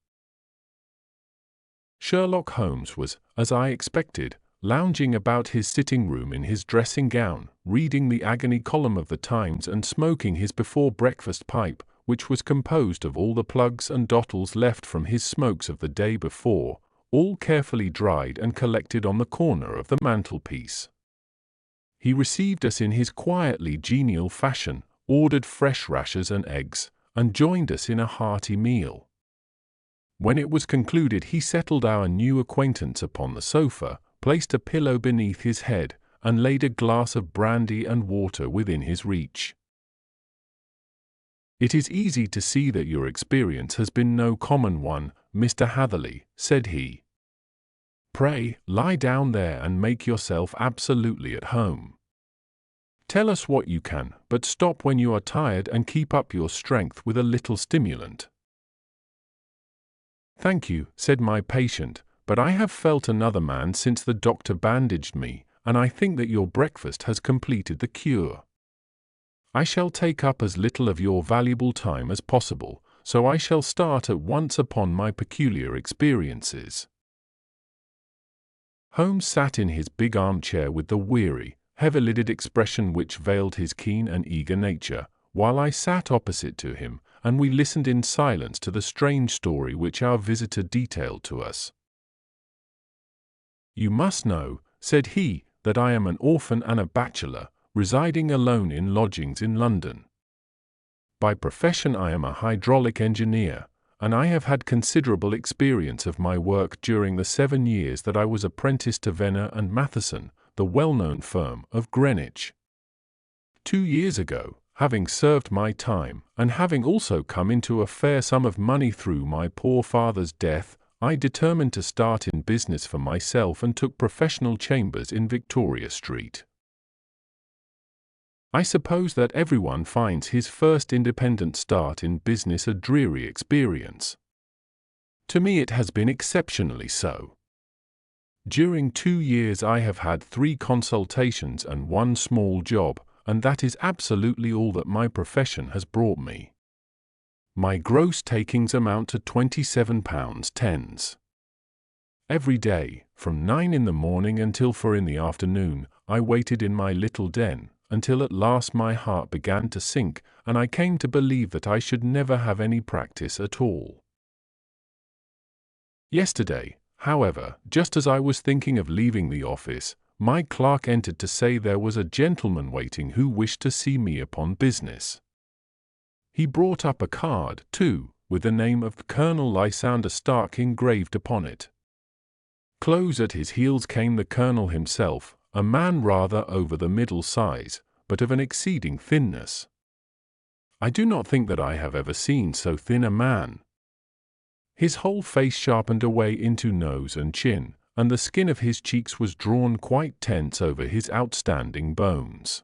Sherlock Holmes was, as I expected, lounging about his sitting room in his dressing gown, reading the agony column of the Times and smoking his before-breakfast pipe, which was composed of all the plugs and dottles left from his smokes of the day before, all carefully dried and collected on the corner of the mantelpiece. He received us in his quietly genial fashion, ordered fresh rashers and eggs, and joined us in a hearty meal. When it was concluded, he settled our new acquaintance upon the sofa, placed a pillow beneath his head, and laid a glass of brandy and water within his reach. "It is easy to see that your experience has been no common one, Mr. Hatherley," said he. "Pray, lie down there and make yourself absolutely at home. Tell us what you can, but stop when you are tired and keep up your strength with a little stimulant." "Thank you," said my patient, "but I have felt another man since the doctor bandaged me, and I think that your breakfast has completed the cure. I shall take up as little of your valuable time as possible, so I shall start at once upon my peculiar experiences." Holmes sat in his big armchair with the weary, heavy-lidded expression which veiled his keen and eager nature, while I sat opposite to him, and we listened in silence to the strange story which our visitor detailed to us. "You must know," said he, "that I am an orphan and a bachelor, residing alone in lodgings in London. By profession I am a hydraulic engineer, and I have had considerable experience of my work during the 7 years that I was apprenticed to Venner and Matheson, the well-known firm of Greenwich. 2 years ago, having served my time, and having also come into a fair sum of money through my poor father's death, I determined to start in business for myself and took professional chambers in Victoria Street. I suppose that everyone finds his first independent start in business a dreary experience. To me it has been exceptionally so. During 2 years I have had 3 consultations and 1 small job, and that is absolutely all that my profession has brought me. My gross takings amount to £27.10. Every day, from 9 in the morning until 4 in the afternoon, I waited in my little den, until at last my heart began to sink, and I came to believe that I should never have any practice at all. Yesterday, however, just as I was thinking of leaving the office, my clerk entered to say there was a gentleman waiting who wished to see me upon business. He brought up a card, too, with the name of Colonel Lysander Stark engraved upon it. Close at his heels came the colonel himself, a man rather over the middle size, but of an exceeding thinness. I do not think that I have ever seen so thin a man. His whole face sharpened away into nose and chin, and the skin of his cheeks was drawn quite tense over his outstanding bones.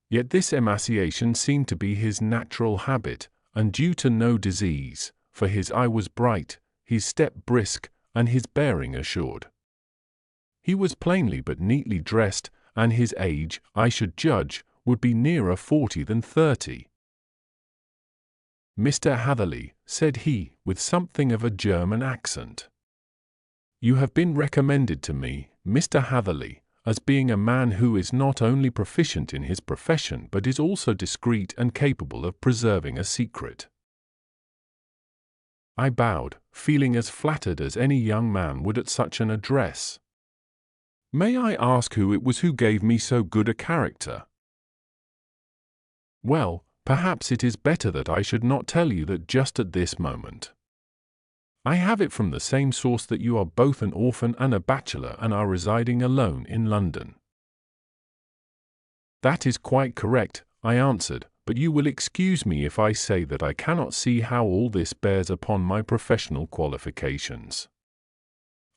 Yet this emaciation seemed to be his natural habit, and due to no disease, for his eye was bright, his step brisk, and his bearing assured. He was plainly but neatly dressed, and his age, I should judge, would be nearer 40 than 30. "Mr. Hatherley," said he, with something of a German accent. "You have been recommended to me, Mr. Hatherley, as being a man who is not only proficient in his profession but is also discreet and capable of preserving a secret." I bowed, feeling as flattered as any young man would at such an address. "May I ask who it was who gave me so good a character?" "Well, perhaps it is better that I should not tell you that just at this moment. I have it from the same source that you are both an orphan and a bachelor and are residing alone in London." "That is quite correct," I answered, "but you will excuse me if I say that I cannot see how all this bears upon my professional qualifications.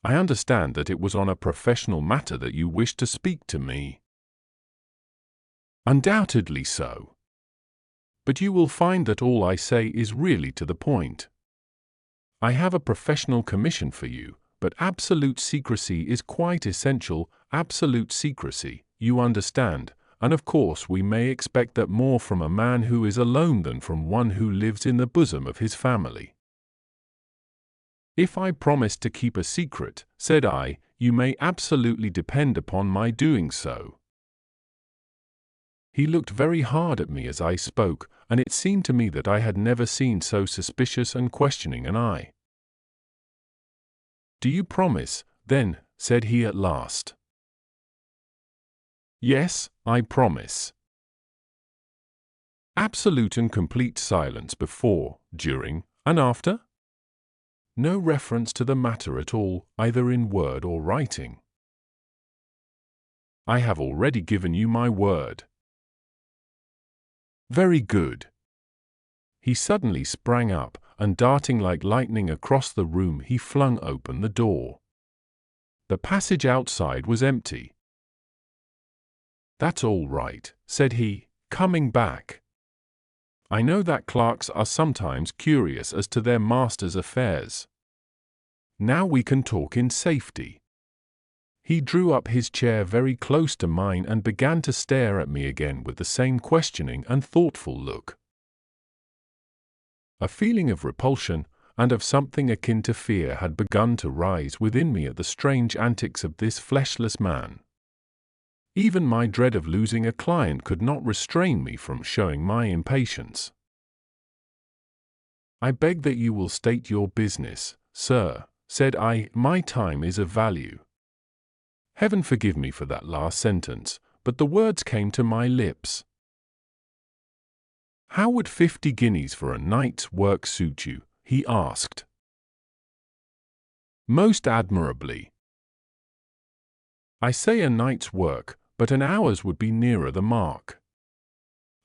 I understand that it was on a professional matter that you wished to speak to me." "Undoubtedly so. But you will find that all I say is really to the point. I have a professional commission for you, but absolute secrecy is quite essential, absolute secrecy, you understand, and of course we may expect that more from a man who is alone than from one who lives in the bosom of his family." "If I promise to keep a secret," said I, "you may absolutely depend upon my doing so." He looked very hard at me as I spoke, and it seemed to me that I had never seen so suspicious and questioning an eye. "Do you promise, then?" said he at last. "Yes, I promise." "Absolute and complete silence before, during, and after? No reference to the matter at all, either in word or writing?" "I have already given you my word." "Very good." He suddenly sprang up, and darting like lightning across the room he flung open the door. The passage outside was empty. "That's all right," said he, coming back. "I know that clerks are sometimes curious as to their master's affairs. Now we can talk in safety." He drew up his chair very close to mine and began to stare at me again with the same questioning and thoughtful look. A feeling of repulsion, and of something akin to fear had begun to rise within me at the strange antics of this fleshless man. Even my dread of losing a client could not restrain me from showing my impatience. "I beg that you will state your business, sir," said I. "My time is of value." Heaven forgive me for that last sentence, but the words came to my lips. "How would 50 guineas for a night's work suit you?" he asked. "Most admirably." "I say a night's work, but an hour's would be nearer the mark.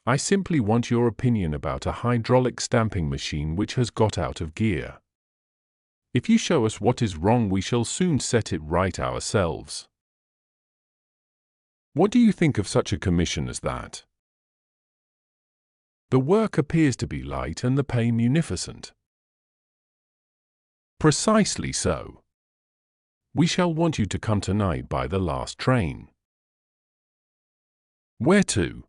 I simply want your opinion about a hydraulic stamping machine which has got out of gear. If you show us what is wrong we shall soon set it right ourselves." "What do you think of such a commission as that?" The work appears to be light and the pay munificent. Precisely so. We shall want you to come tonight by the last train. Where to?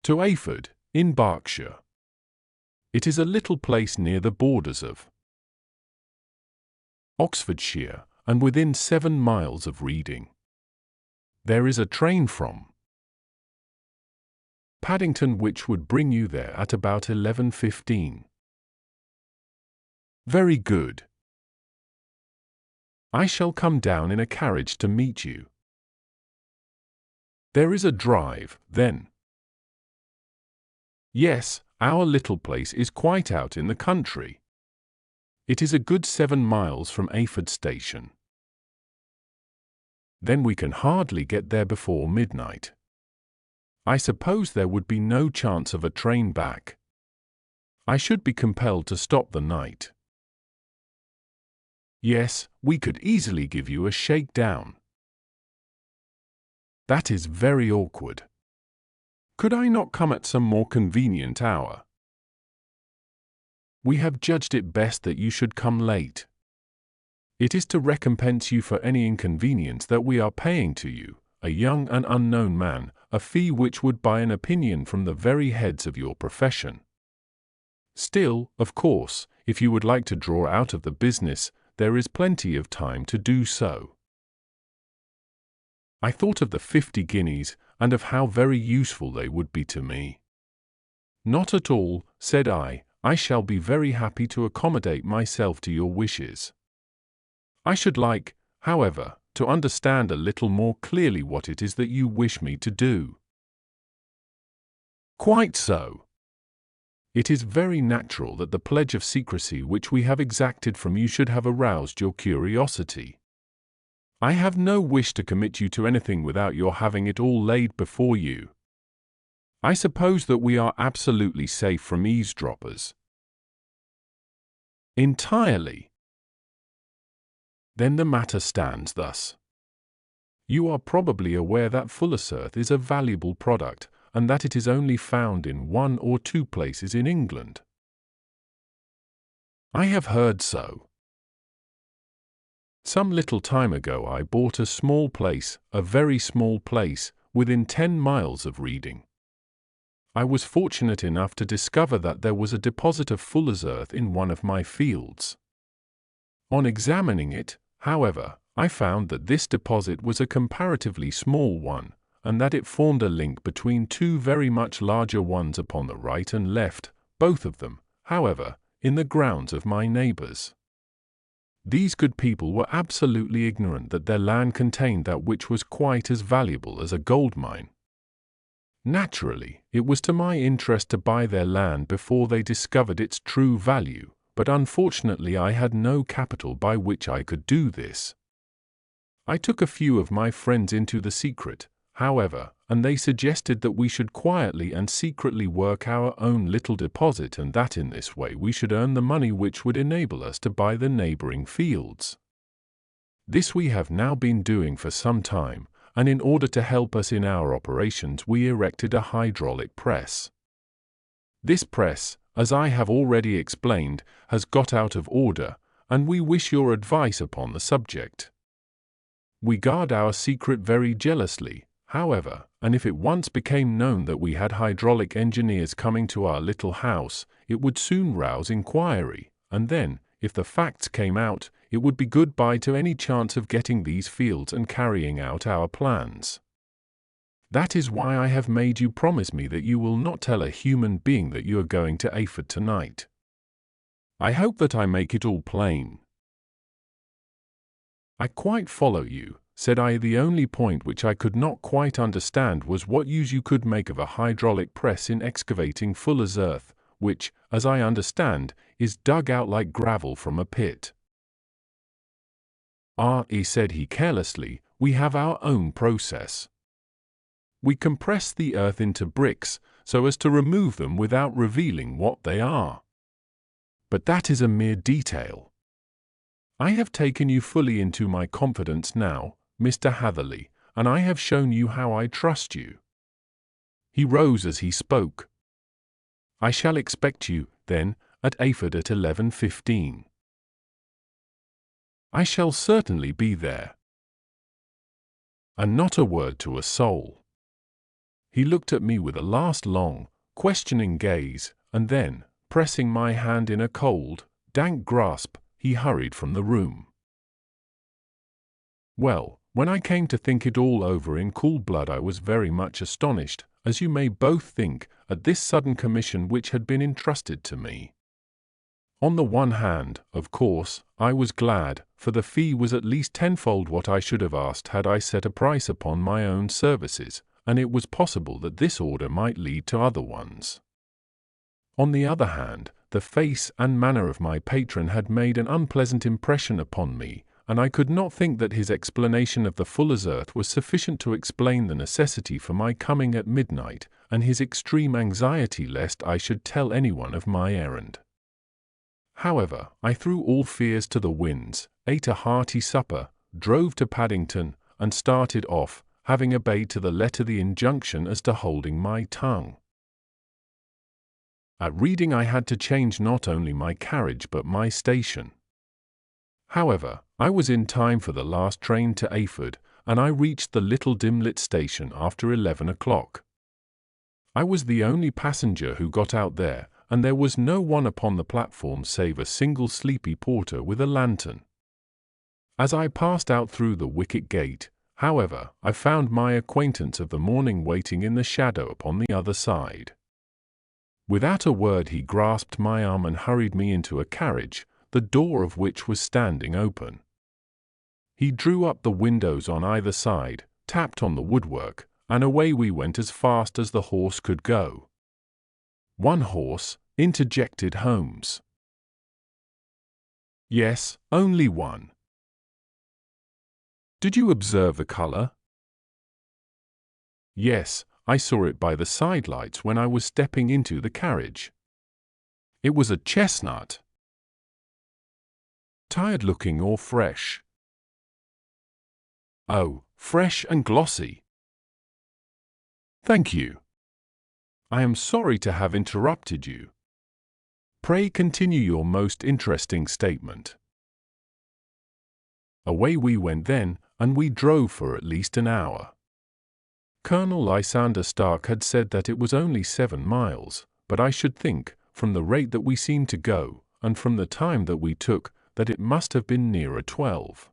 To Ayford, in Berkshire. It is a little place near the borders of Oxfordshire, and within 7 miles of Reading. There is a train from Paddington which would bring you there at about 11:15. Very good. I shall come down in a carriage to meet you. There is a drive, then? Yes, our little place is quite out in the country. It is a good 7 miles from Ayford station. Then we can hardly get there before midnight. I suppose there would be no chance of a train back. I should be compelled to stop the night. Yes, we could easily give you a shakedown. That is very awkward. Could I not come at some more convenient hour? We have judged it best that you should come late. It is to recompense you for any inconvenience that we are paying to you, a young and unknown man, a fee which would buy an opinion from the very heads of your profession. Still, of course, if you would like to draw out of the business, there is plenty of time to do so. I thought of the 50 guineas, and of how very useful they would be to me. Not at all, said I shall be very happy to accommodate myself to your wishes. I should like, however, to understand a little more clearly what it is that you wish me to do. Quite so. It is very natural that the pledge of secrecy which we have exacted from you should have aroused your curiosity. I have no wish to commit you to anything without your having it all laid before you. I suppose that we are absolutely safe from eavesdroppers. Entirely. Then the matter stands thus. You are probably aware that fuller's earth is a valuable product, and that it is only found in 1 or 2 places in England. I have heard so. Some little time ago I bought a small place, a very small place, within 10 miles of Reading. I was fortunate enough to discover that there was a deposit of fuller's earth in one of my fields. On examining it, however, I found that this deposit was a comparatively small one, and that it formed a link between 2 very much larger ones upon the right and left, both of them, however, in the grounds of my neighbours. These good people were absolutely ignorant that their land contained that which was quite as valuable as a gold mine. Naturally, it was to my interest to buy their land before they discovered its true value, but unfortunately I had no capital by which I could do this. I took a few of my friends into the secret, however, and they suggested that we should quietly and secretly work our own little deposit, and that in this way we should earn the money which would enable us to buy the neighbouring fields. This we have now been doing for some time, and in order to help us in our operations we erected a hydraulic press. This press, as I have already explained, has got out of order, and we wish your advice upon the subject. We guard our secret very jealously, however, and if it once became known that we had hydraulic engineers coming to our little house, it would soon rouse inquiry, and then, if the facts came out, it would be goodbye to any chance of getting these fields and carrying out our plans. That is why I have made you promise me that you will not tell a human being that you are going to Ayford tonight. I hope that I make it all plain. I quite follow you, said I. The only point which I could not quite understand was what use you could make of a hydraulic press in excavating fuller's earth, which, as I understand, is dug out like gravel from a pit. Said he carelessly, we have our own process. We compress the earth into bricks, so as to remove them without revealing what they are. But that is a mere detail. I have taken you fully into my confidence now, Mr. Hatherley, and I have shown you how I trust you. He rose as he spoke. "I shall expect you, then, at Ayford at 11:15. "I shall certainly be there." And not a word to a soul. He looked at me with a last long, questioning gaze, and then, pressing my hand in a cold, dank grasp, he hurried from the room. Well, when I came to think it all over in cool blood, I was very much astonished, as you may both think, at this sudden commission which had been entrusted to me. On the one hand, of course, I was glad, for the fee was at least tenfold what I should have asked had I set a price upon my own services, and it was possible that this order might lead to other ones. On the other hand, the face and manner of my patron had made an unpleasant impression upon me, and I could not think that his explanation of the fuller's earth was sufficient to explain the necessity for my coming at midnight, and his extreme anxiety lest I should tell anyone of my errand. However, I threw all fears to the winds, ate a hearty supper, drove to Paddington, and started off, having obeyed to the letter the injunction as to holding my tongue. At Reading I had to change not only my carriage but my station. However, I was in time for the last train to Ayford, and I reached the little dim-lit station after 11 o'clock. I was the only passenger who got out there, and there was no one upon the platform save a single sleepy porter with a lantern. As I passed out through the wicket gate, however, I found my acquaintance of the morning waiting in the shadow upon the other side. Without a word he grasped my arm and hurried me into a carriage, the door of which was standing open. He drew up the windows on either side, tapped on the woodwork, and away we went as fast as the horse could go. "One horse," interjected Holmes. "Yes, only one." "Did you observe the color?" "Yes, I saw it by the side lights when I was stepping into the carriage. It was a chestnut." "Tired-looking or fresh?" "Oh, fresh and glossy." "Thank you. I am sorry to have interrupted you. Pray continue your most interesting statement." Away we went then, and we drove for at least an hour. Colonel Lysander Stark had said that it was only 7 miles, but I should think, from the rate that we seemed to go, and from the time that we took, that it must have been nearer 12.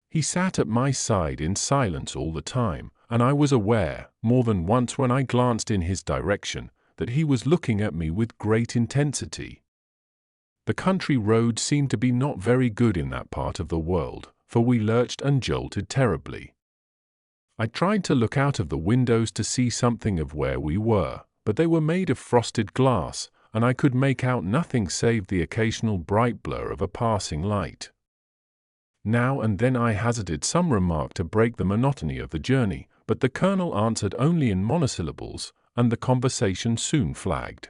He sat at my side in silence all the time, and I was aware, more than once when I glanced in his direction, that he was looking at me with great intensity. The country roads seemed to be not very good in that part of the world, for we lurched and jolted terribly. I tried to look out of the windows to see something of where we were, but they were made of frosted glass, and I could make out nothing save the occasional bright blur of a passing light. Now and then I hazarded some remark to break the monotony of the journey, but the colonel answered only in monosyllables, and the conversation soon flagged.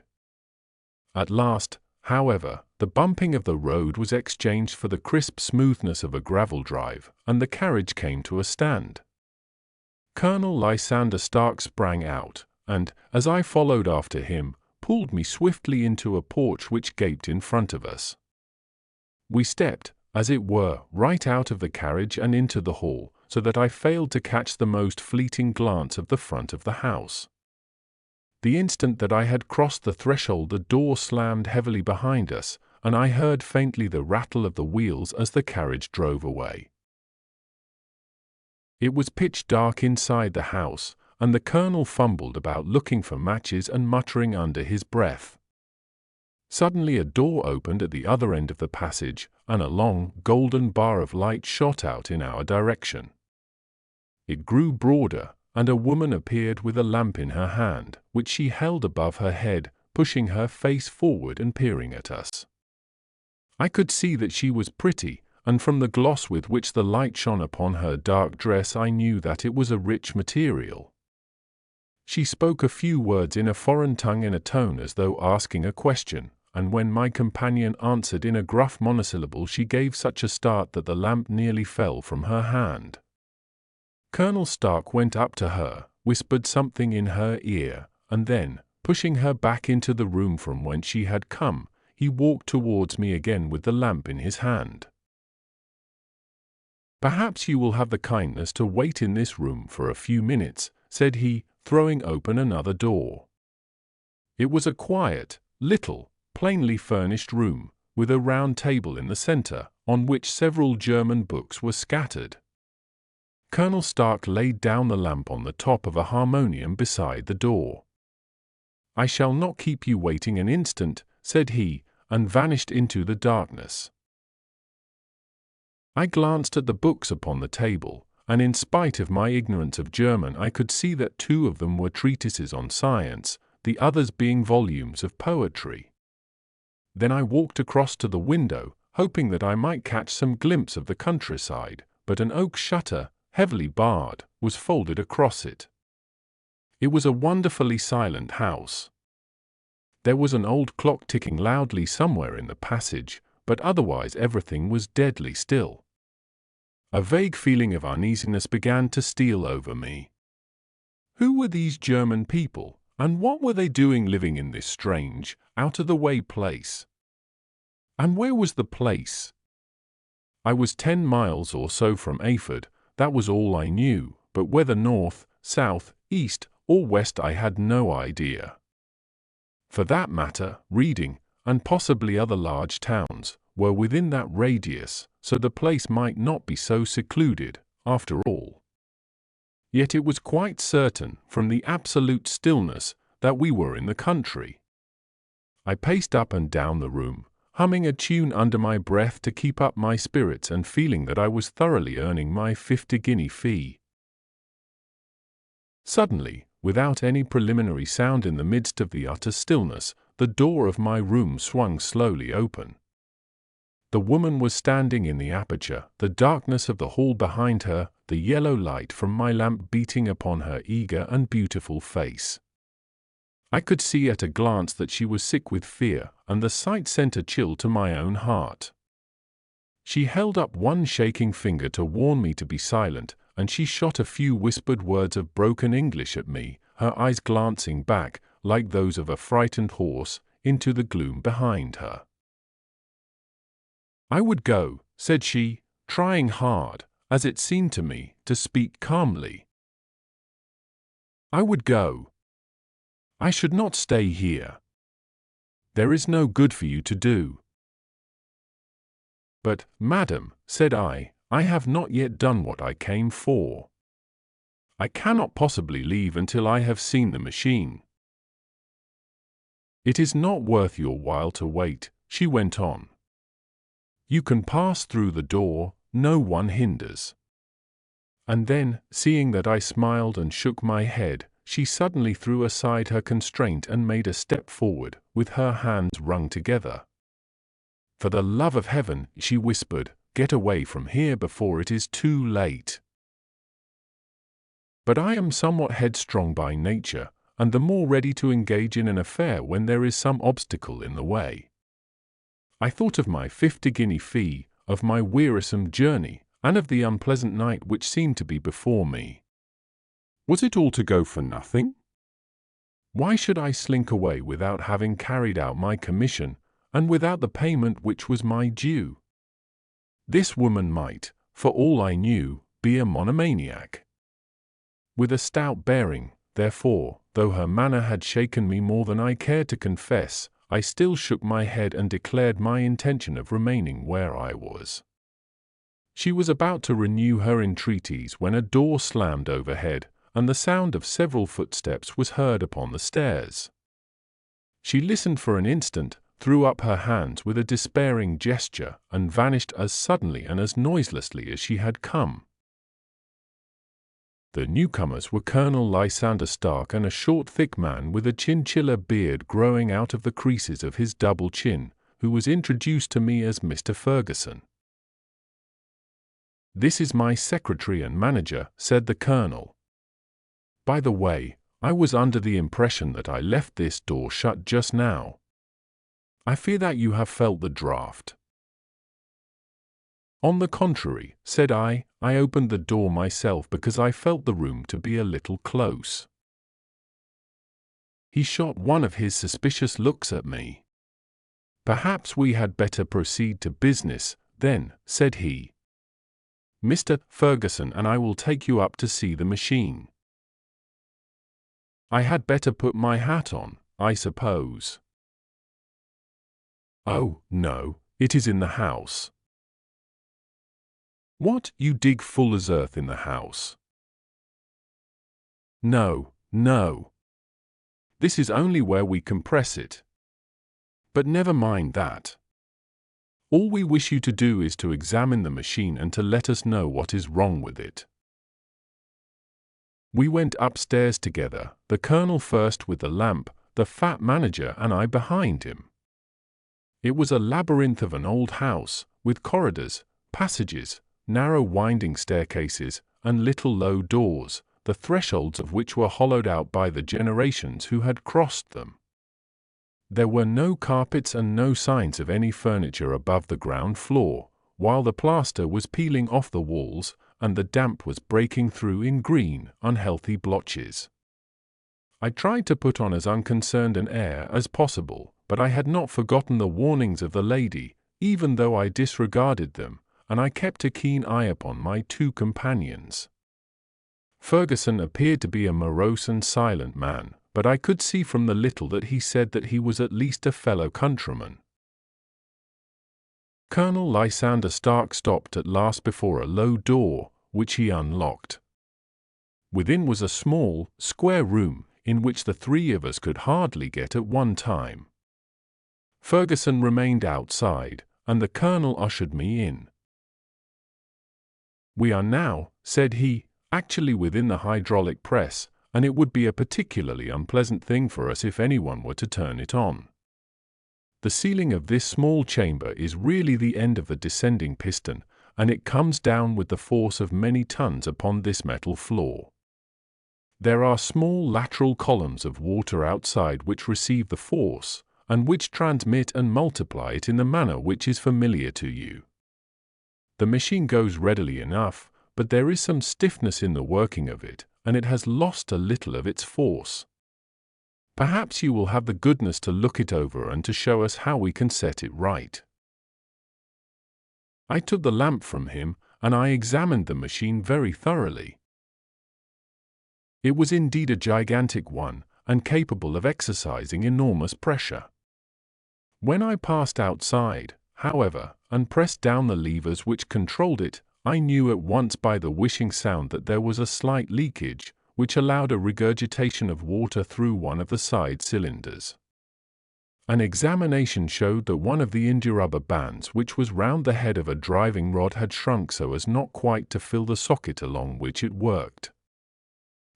At last, however, the bumping of the road was exchanged for the crisp smoothness of a gravel drive, and the carriage came to a stand. Colonel Lysander Stark sprang out, and, as I followed after him, pulled me swiftly into a porch which gaped in front of us. We stepped, as it were, right out of the carriage and into the hall, so that I failed to catch the most fleeting glance of the front of the house. The instant that I had crossed the threshold, the door slammed heavily behind us, and I heard faintly the rattle of the wheels as the carriage drove away. It was pitch dark inside the house, and the colonel fumbled about looking for matches and muttering under his breath. Suddenly a door opened at the other end of the passage, and a long, golden bar of light shot out in our direction. It grew broader, and a woman appeared with a lamp in her hand, which she held above her head, pushing her face forward and peering at us. I could see that she was pretty, and from the gloss with which the light shone upon her dark dress I knew that it was a rich material. She spoke a few words in a foreign tongue in a tone as though asking a question, and when my companion answered in a gruff monosyllable she gave such a start that the lamp nearly fell from her hand. Colonel Stark went up to her, whispered something in her ear, and then, pushing her back into the room from whence she had come, he walked towards me again with the lamp in his hand. "Perhaps you will have the kindness to wait in this room for a few minutes," said he, throwing open another door. It was a quiet, little, plainly furnished room, with a round table in the center, on which several German books were scattered. Colonel Stark laid down the lamp on the top of a harmonium beside the door. "I shall not keep you waiting an instant," said he, and vanished into the darkness. I glanced at the books upon the table, and in spite of my ignorance of German I could see that 2 of them were treatises on science, the others being volumes of poetry. Then I walked across to the window, hoping that I might catch some glimpse of the countryside, but an oak shutter, heavily barred, was folded across it. It was a wonderfully silent house. There was an old clock ticking loudly somewhere in the passage, but otherwise everything was deadly still. A vague feeling of uneasiness began to steal over me. Who were these German people, and what were they doing living in this strange, out-of-the-way place? And where was the place? I was 10 miles or so from Ayford, that was all I knew, but whether north, south, east, or west I had no idea. For that matter, Reading, and possibly other large towns, were within that radius, so the place might not be so secluded, after all. Yet it was quite certain, from the absolute stillness, that we were in the country. I paced up and down the room, humming a tune under my breath to keep up my spirits and feeling that I was thoroughly earning my 50-guinea fee. Suddenly, without any preliminary sound in the midst of the utter stillness, the door of my room swung slowly open. The woman was standing in the aperture, the darkness of the hall behind her, the yellow light from my lamp beating upon her eager and beautiful face. I could see at a glance that she was sick with fear, and the sight sent a chill to my own heart. She held up one shaking finger to warn me to be silent, and she shot a few whispered words of broken English at me, her eyes glancing back, like those of a frightened horse, into the gloom behind her. "I would go," said she, trying hard, as it seemed to me, to speak calmly. "I would go. I should not stay here. There is no good for you to do." "But, madam," said I have not yet done what I came for. I cannot possibly leave until I have seen the machine." "It is not worth your while to wait," she went on. "You can pass through the door, no one hinders." And then, seeing that I smiled and shook my head, she suddenly threw aside her constraint and made a step forward, with her hands wrung together. "For the love of heaven," she whispered, "get away from here before it is too late." But I am somewhat headstrong by nature, and the more ready to engage in an affair when there is some obstacle in the way. I thought of my 50-guinea fee, of my wearisome journey, and of the unpleasant night which seemed to be before me. Was it all to go for nothing? Why should I slink away without having carried out my commission, and without the payment which was my due? This woman might, for all I knew, be a monomaniac. With a stout bearing, therefore, though her manner had shaken me more than I cared to confess, I still shook my head and declared my intention of remaining where I was. She was about to renew her entreaties when a door slammed overhead, and the sound of several footsteps was heard upon the stairs. She listened for an instant, threw up her hands with a despairing gesture, and vanished as suddenly and as noiselessly as she had come. The newcomers were Colonel Lysander Stark and a short thick man with a chinchilla beard growing out of the creases of his double chin, who was introduced to me as Mr. Ferguson. "This is my secretary and manager," said the colonel. "By the way, I was under the impression that I left this door shut just now. I fear that you have felt the draught." "On the contrary," said I I opened the door myself because I felt the room to be a little close. He shot one of his suspicious looks at me. "Perhaps we had better proceed to business, then," said he. "Mr. Ferguson and I will take you up to see the machine. I had better put my hat on, I suppose." "Oh, no, it is in the house." "What, you dig fuller's earth in the house?" "No, no. This is only where we compress it. But never mind that. All we wish you to do is to examine the machine and to let us know what is wrong with it." We went upstairs together, the Colonel first with the lamp, the fat manager and I behind him. It was a labyrinth of an old house, with corridors, passages, narrow winding staircases, and little low doors, the thresholds of which were hollowed out by the generations who had crossed them. There were no carpets and no signs of any furniture above the ground floor, while the plaster was peeling off the walls, and the damp was breaking through in green, unhealthy blotches. I tried to put on as unconcerned an air as possible, but I had not forgotten the warnings of the lady, even though I disregarded them, and I kept a keen eye upon my two companions. Ferguson appeared to be a morose and silent man, but I could see from the little that he said that he was at least a fellow countryman. Colonel Lysander Stark stopped at last before a low door, which he unlocked. Within was a small, square room, in which the three of us could hardly get at one time. Ferguson remained outside, and the Colonel ushered me in. "We are now," said he, "actually within the hydraulic press, and it would be a particularly unpleasant thing for us if anyone were to turn it on. The ceiling of this small chamber is really the end of the descending piston, and it comes down with the force of many tons upon this metal floor. There are small lateral columns of water outside which receive the force, and which transmit and multiply it in the manner which is familiar to you. The machine goes readily enough, but there is some stiffness in the working of it, and it has lost a little of its force. Perhaps you will have the goodness to look it over and to show us how we can set it right." I took the lamp from him, and I examined the machine very thoroughly. It was indeed a gigantic one, and capable of exercising enormous pressure. When I passed outside, however, and pressed down the levers which controlled it, I knew at once by the whishing sound that there was a slight leakage, which allowed a regurgitation of water through one of the side cylinders. An examination showed that one of the india-rubber bands which was round the head of a driving rod had shrunk so as not quite to fill the socket along which it worked.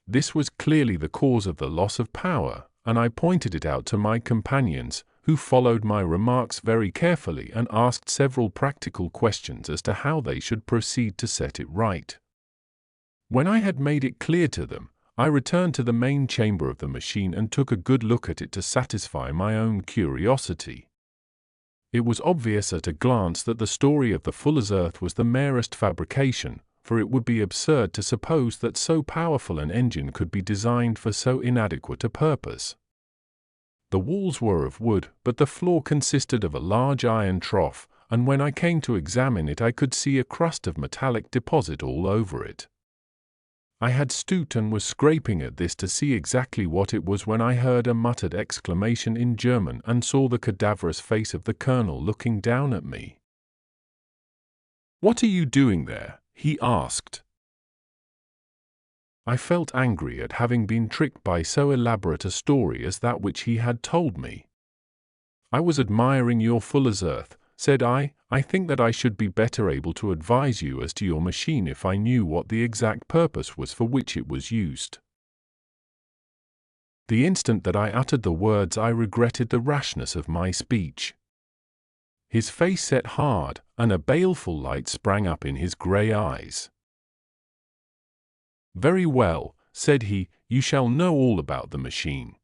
This was clearly the cause of the loss of power, and I pointed it out to my companions, who followed my remarks very carefully and asked several practical questions as to how they should proceed to set it right. When I had made it clear to them, I returned to the main chamber of the machine and took a good look at it to satisfy my own curiosity. It was obvious at a glance that the story of the fuller's earth was the merest fabrication, for it would be absurd to suppose that so powerful an engine could be designed for so inadequate a purpose. The walls were of wood, but the floor consisted of a large iron trough, and when I came to examine it I could see a crust of metallic deposit all over it. I had stooped and was scraping at this to see exactly what it was when I heard a muttered exclamation in German and saw the cadaverous face of the Colonel looking down at me. "What are you doing there?" he asked. I felt angry at having been tricked by so elaborate a story as that which he had told me. "I was admiring your fuller's earth," said I. "I think that I should be better able to advise you as to your machine if I knew what the exact purpose was for which it was used." The instant that I uttered the words I regretted the rashness of my speech. His face set hard, and a baleful light sprang up in his grey eyes. "Very well," said he, "you shall know all about the machine."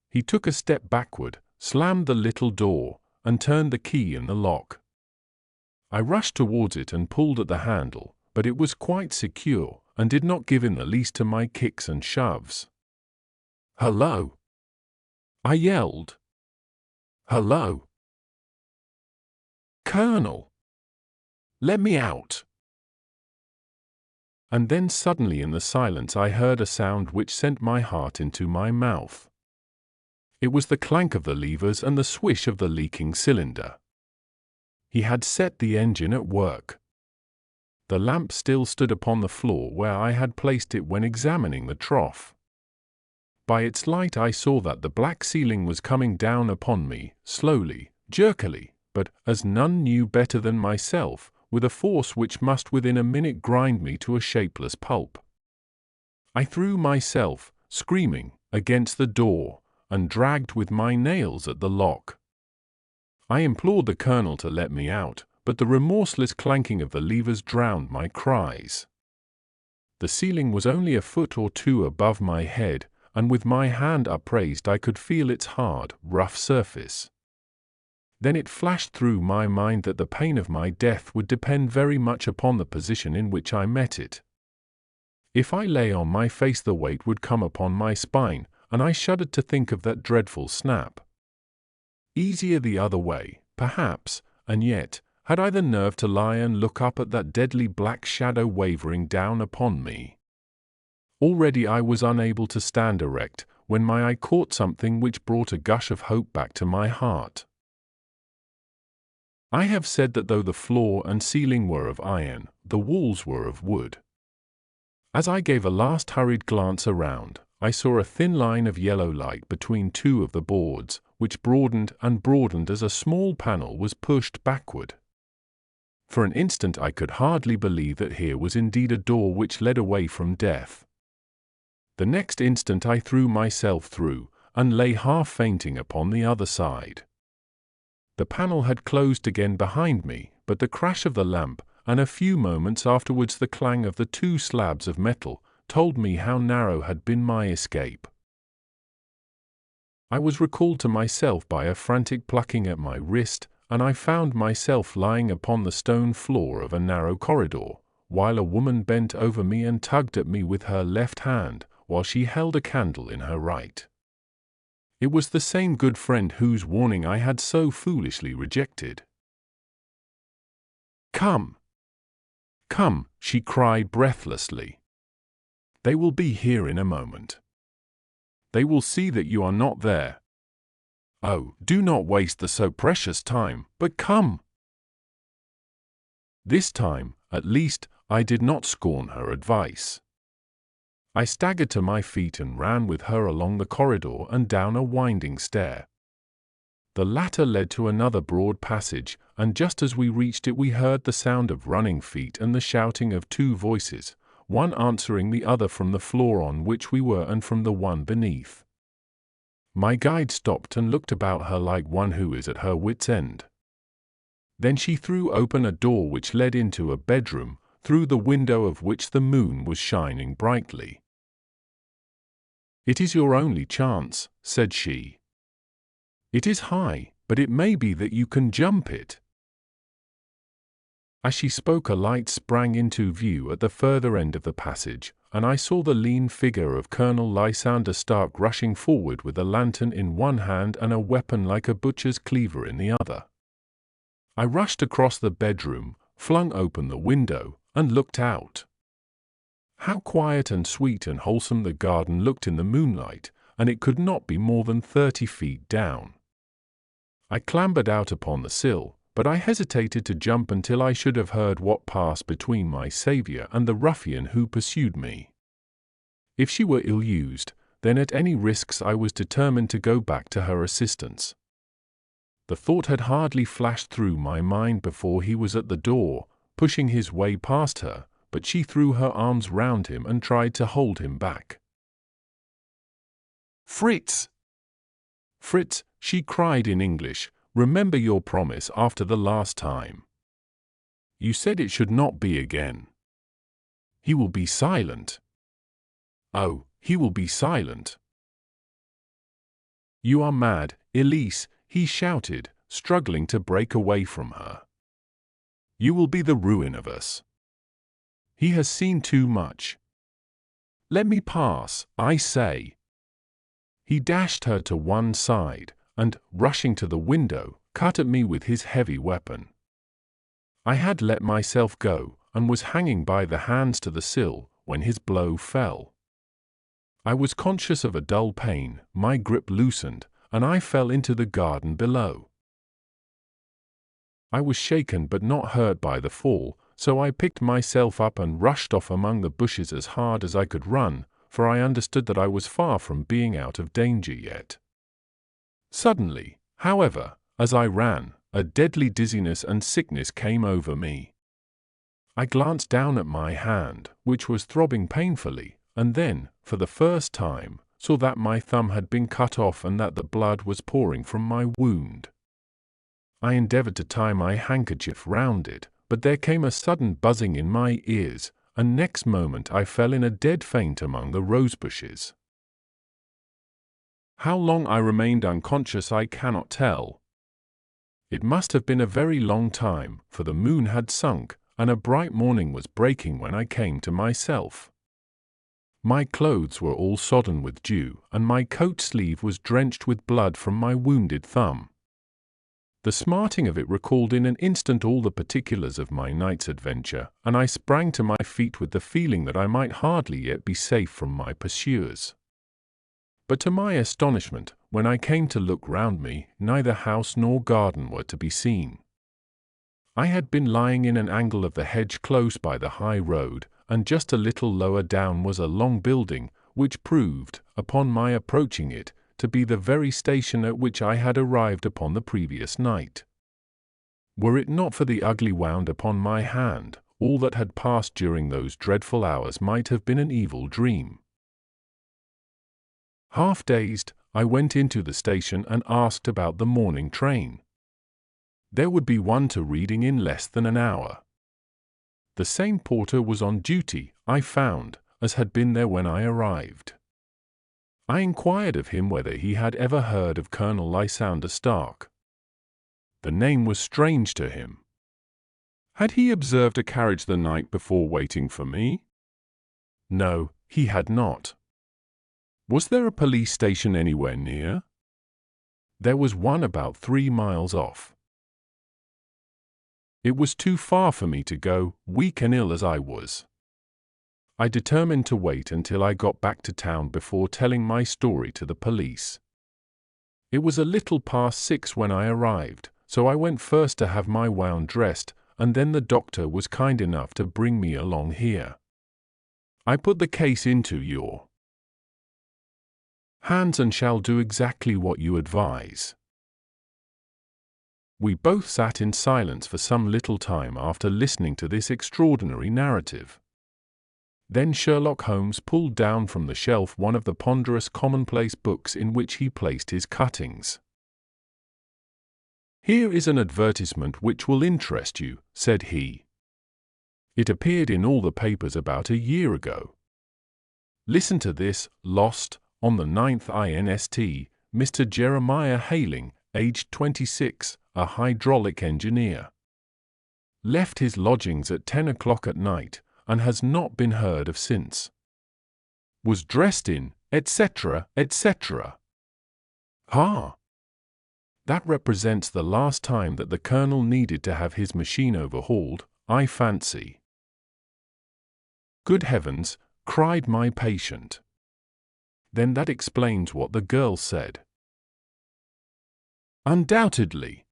He took a step backward, slammed the little door, and turned the key in the lock. I rushed towards it and pulled at the handle, but it was quite secure and did not give in the least to my kicks and shoves. "Hello!" I yelled. "Hello! Colonel! Let me out!" And then suddenly in the silence I heard a sound which sent my heart into my mouth. It was the clank of the levers and the swish of the leaking cylinder. He had set the engine at work. The lamp still stood upon the floor where I had placed it when examining the trough. By its light I saw that the black ceiling was coming down upon me, slowly, jerkily, but, as none knew better than myself, with a force which must within a minute grind me to a shapeless pulp. I threw myself, screaming, against the door, and dragged with my nails at the lock. I implored the colonel to let me out, but the remorseless clanking of the levers drowned my cries. The ceiling was only a foot or two above my head, and with my hand upraised I could feel its hard, rough surface. Then it flashed through my mind that the pain of my death would depend very much upon the position in which I met it. If I lay on my face the weight would come upon my spine, and I shuddered to think of that dreadful snap. Easier the other way, perhaps, and yet, had I the nerve to lie and look up at that deadly black shadow wavering down upon me? Already I was unable to stand erect, when my eye caught something which brought a gush of hope back to my heart. I have said that though the floor and ceiling were of iron, the walls were of wood. As I gave a last hurried glance around, I saw a thin line of yellow light between two of the boards, which broadened and broadened as a small panel was pushed backward. For an instant I could hardly believe that here was indeed a door which led away from death. The next instant I threw myself through, and lay half fainting upon the other side. The panel had closed again behind me, but the crash of the lamp, and a few moments afterwards the clang of the two slabs of metal, told me how narrow had been my escape. I was recalled to myself by a frantic plucking at my wrist, and I found myself lying upon the stone floor of a narrow corridor, while a woman bent over me and tugged at me with her left hand, while she held a candle in her right. It was the same good friend whose warning I had so foolishly rejected. "Come! Come!" she cried breathlessly. "They will be here in a moment. They will see that you are not there. Oh, do not waste the so precious time, but come!" This time, at least, I did not scorn her advice. I staggered to my feet and ran with her along the corridor and down a winding stair. The latter led to another broad passage, and just as we reached it we heard the sound of running feet and the shouting of two voices, one answering the other from the floor on which we were and from the one beneath. My guide stopped and looked about her like one who is at her wit's end. Then she threw open a door which led into a bedroom, through the window of which the moon was shining brightly. "It is your only chance," said she. "It is high, but it may be that you can jump it." As she spoke a light sprang into view at the further end of the passage, and I saw the lean figure of Colonel Lysander Stark rushing forward with a lantern in one hand and a weapon like a butcher's cleaver in the other. I rushed across the bedroom, flung open the window, and looked out. How quiet and sweet and wholesome the garden looked in the moonlight, and it could not be more than 30 feet down. I clambered out upon the sill, but I hesitated to jump until I should have heard what passed between my saviour and the ruffian who pursued me. If she were ill-used, then at any risks I was determined to go back to her assistance. The thought had hardly flashed through my mind before he was at the door, pushing his way past her, but she threw her arms round him and tried to hold him back. "Fritz! Fritz!" she cried in English, "remember your promise after the last time. You said it should not be again. He will be silent. Oh, he will be silent." "You are mad, Elise," he shouted, struggling to break away from her. "You will be the ruin of us. He has seen too much. Let me pass, I say." He dashed her to one side, and, rushing to the window, cut at me with his heavy weapon. I had let myself go, and was hanging by the hands to the sill, when his blow fell. I was conscious of a dull pain, my grip loosened, and I fell into the garden below. I was shaken but not hurt by the fall, so I picked myself up and rushed off among the bushes as hard as I could run, for I understood that I was far from being out of danger yet. Suddenly, however, as I ran, a deadly dizziness and sickness came over me. I glanced down at my hand, which was throbbing painfully, and then, for the first time, saw that my thumb had been cut off and that the blood was pouring from my wound. I endeavored to tie my handkerchief round it, but there came a sudden buzzing in my ears, and next moment I fell in a dead faint among the rose bushes. How long I remained unconscious I cannot tell. It must have been a very long time, for the moon had sunk, and a bright morning was breaking when I came to myself. My clothes were all sodden with dew, and my coat sleeve was drenched with blood from my wounded thumb. The smarting of it recalled in an instant all the particulars of my night's adventure, and I sprang to my feet with the feeling that I might hardly yet be safe from my pursuers. But to my astonishment, when I came to look round me, neither house nor garden were to be seen. I had been lying in an angle of the hedge close by the high road, and just a little lower down was a long building, which proved, upon my approaching it, to be the very station at which I had arrived upon the previous night. Were it not for the ugly wound upon my hand, all that had passed during those dreadful hours might have been an evil dream. Half dazed, I went into the station and asked about the morning train. There would be one to Reading in less than an hour. The same porter was on duty, I found, as had been there when I arrived. I inquired of him whether he had ever heard of Colonel Lysander Stark. The name was strange to him. Had he observed a carriage the night before waiting for me? No, he had not. Was there a police station anywhere near? There was one about 3 miles off. It was too far for me to go, weak and ill as I was. I determined to wait until I got back to town before telling my story to the police. It was a little past 6 when I arrived, so I went first to have my wound dressed, and then the doctor was kind enough to bring me along here. I put the case into your hands and shall do exactly what you advise. We both sat in silence for some little time after listening to this extraordinary narrative. Then Sherlock Holmes pulled down from the shelf one of the ponderous commonplace books in which he placed his cuttings. "Here is an advertisement which will interest you," said he. "It appeared in all the papers about a year ago. Listen to this: Lost, on the 9th inst, Mr. Jeremiah Hayling, aged 26, a hydraulic engineer. Left his lodgings at 10 o'clock at night, and has not been heard of since. Was dressed in, etc., etc." Ah! That represents the last time that the Colonel needed to have his machine overhauled, I fancy. "Good heavens!" cried my patient. "Then that explains what the girl said." "Undoubtedly.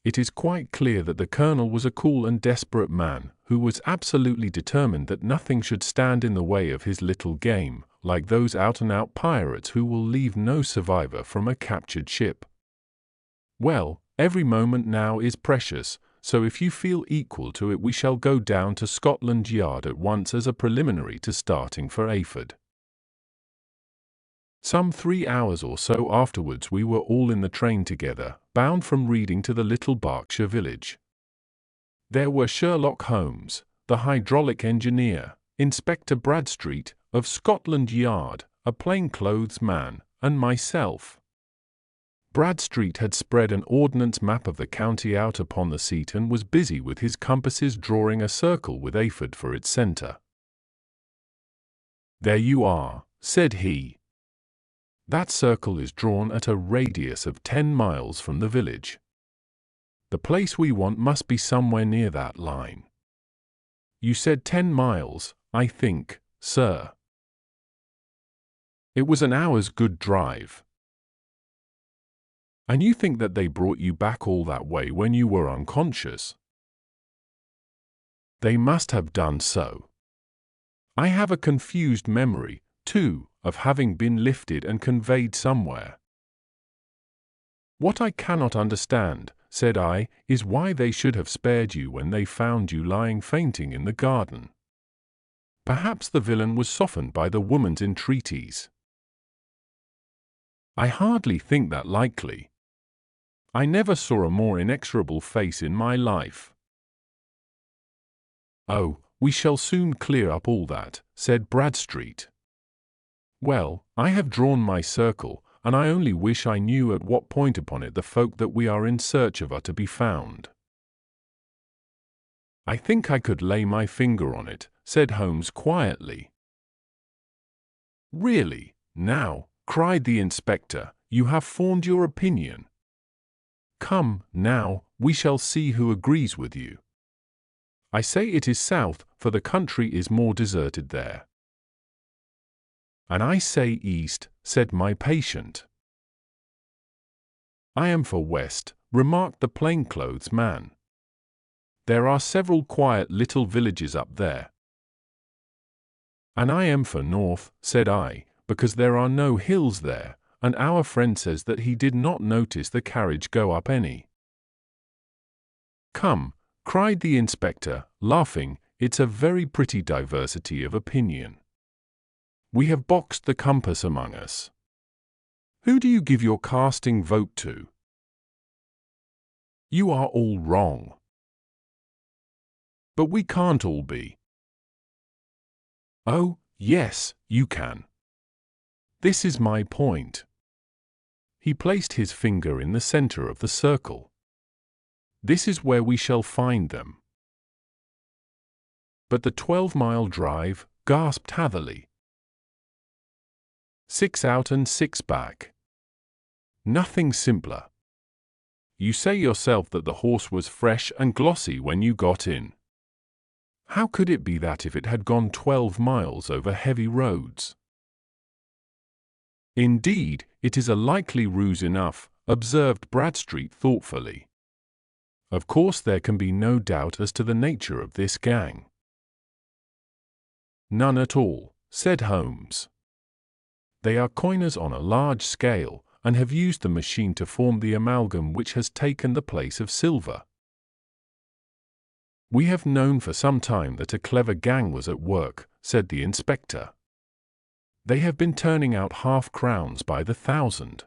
It is quite clear that the Colonel was a cool and desperate man, who was absolutely determined that nothing should stand in the way of his little game, like those out-and-out pirates who will leave no survivor from a captured ship. Well, every moment now is precious, so if you feel equal to it we shall go down to Scotland Yard at once as a preliminary to starting for Ayford." Some 3 hours or so afterwards we were all in the train together, bound from Reading to the little Berkshire village. There were Sherlock Holmes, the hydraulic engineer, Inspector Bradstreet, of Scotland Yard, a plain-clothes man, and myself. Bradstreet had spread an ordnance map of the county out upon the seat and was busy with his compasses drawing a circle with Ayford for its centre. "There you are," said he. "That circle is drawn at a radius of 10 miles from the village. The place we want must be somewhere near that line. You said 10 miles, I think, sir." "It was an hour's good drive." "And you think that they brought you back all that way when you were unconscious?" "They must have done so. I have a confused memory, too, of having been lifted and conveyed somewhere." "What I cannot understand," said I, "is why they should have spared you when they found you lying fainting in the garden. Perhaps the villain was softened by the woman's entreaties." "I hardly think that likely. I never saw a more inexorable face in my life." "Oh, we shall soon clear up all that," said Bradstreet. "Well, I have drawn my circle, and I only wish I knew at what point upon it the folk that we are in search of are to be found." "I think I could lay my finger on it," said Holmes quietly. "Really, now," cried the inspector, "you have formed your opinion. Come, now, we shall see who agrees with you. I say it is south, for the country is more deserted there." "And I say east," said my patient. "I am for west," remarked the plainclothes man. "There are several quiet little villages up there." "And I am for north," said I, "because there are no hills there, and our friend says that he did not notice the carriage go up any." "Come," cried the inspector, laughing, "it's a very pretty diversity of opinion. We have boxed the compass among us. Who do you give your casting vote to?" "You are all wrong." "But we can't all be." "Oh, yes, you can. This is my point." He placed his finger in the center of the circle. "This is where we shall find them." "But the 12-mile drive," gasped Hatherley. "6 out and 6 back. Nothing simpler. You say yourself that the horse was fresh and glossy when you got in. How could it be that if it had gone 12 miles over heavy roads?" "Indeed, it is a likely ruse enough," observed Bradstreet thoughtfully. "Of course there can be no doubt as to the nature of this gang." "None at all," said Holmes. "They are coiners on a large scale, and have used the machine to form the amalgam which has taken the place of silver. We have known for some time that a clever gang was at work," said the inspector. "They have been turning out half-crowns by the thousand.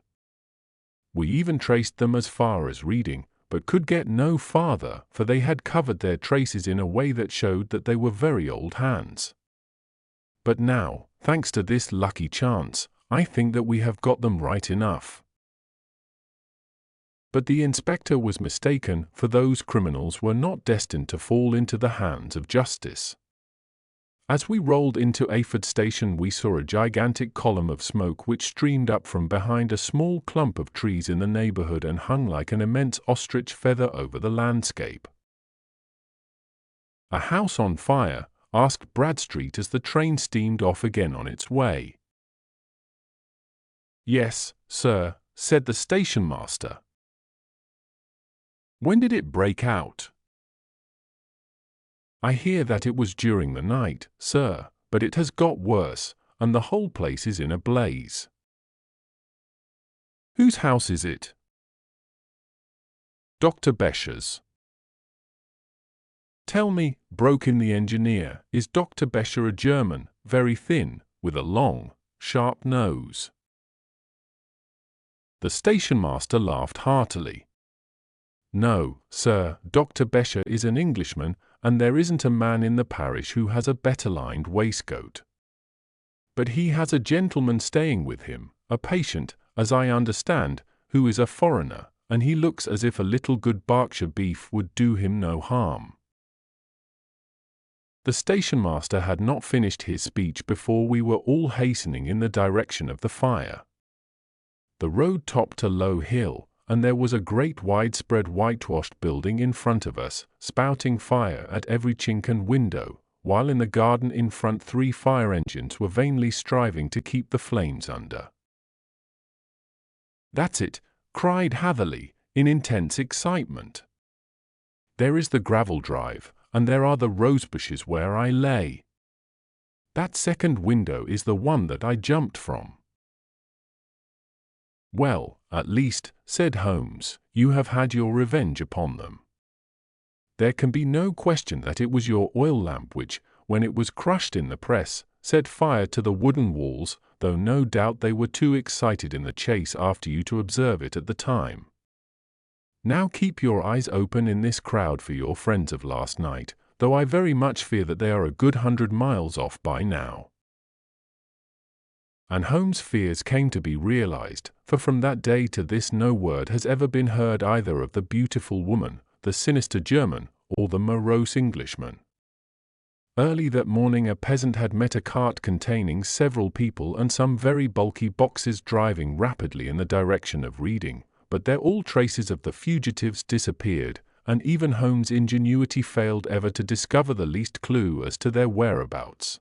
We even traced them as far as Reading, but could get no farther, for they had covered their traces in a way that showed that they were very old hands. But now, thanks to this lucky chance, I think that we have got them right enough." But the inspector was mistaken, for those criminals were not destined to fall into the hands of justice. As we rolled into Ayford Station, we saw a gigantic column of smoke which streamed up from behind a small clump of trees in the neighborhood and hung like an immense ostrich feather over the landscape. "A house on fire?" asked Bradstreet as the train steamed off again on its way. "Yes, sir," said the station master. "When did it break out?" "I hear that it was during the night, sir, but it has got worse, and the whole place is in a blaze." "Whose house is it?" "Dr. Bescher's." "Tell me," broke in the engineer, "is Dr. Bescher a German, very thin, with a long, sharp nose?" The station-master laughed heartily. "No, sir, Dr. Bescher is an Englishman, and there isn't a man in the parish who has a better-lined waistcoat. But he has a gentleman staying with him, a patient, as I understand, who is a foreigner, and he looks as if a little good Berkshire beef would do him no harm." The stationmaster had not finished his speech before we were all hastening in the direction of the fire. The road topped a low hill, and there was a great widespread whitewashed building in front of us, spouting fire at every chink and window, while in the garden in front 3 fire engines were vainly striving to keep the flames under. "That's it," cried Hatherley, in intense excitement. "There is the gravel drive, and there are the rosebushes where I lay. That second window is the one that I jumped from." "Well, at least," said Holmes, "you have had your revenge upon them. There can be no question that it was your oil lamp which, when it was crushed in the press, set fire to the wooden walls, though no doubt they were too excited in the chase after you to observe it at the time. Now keep your eyes open in this crowd for your friends of last night, though I very much fear that they are a good 100 miles off by now." And Holmes' fears came to be realized, for from that day to this no word has ever been heard either of the beautiful woman, the sinister German, or the morose Englishman. Early that morning a peasant had met a cart containing several people and some very bulky boxes driving rapidly in the direction of Reading, but there all traces of the fugitives disappeared, and even Holmes' ingenuity failed ever to discover the least clue as to their whereabouts.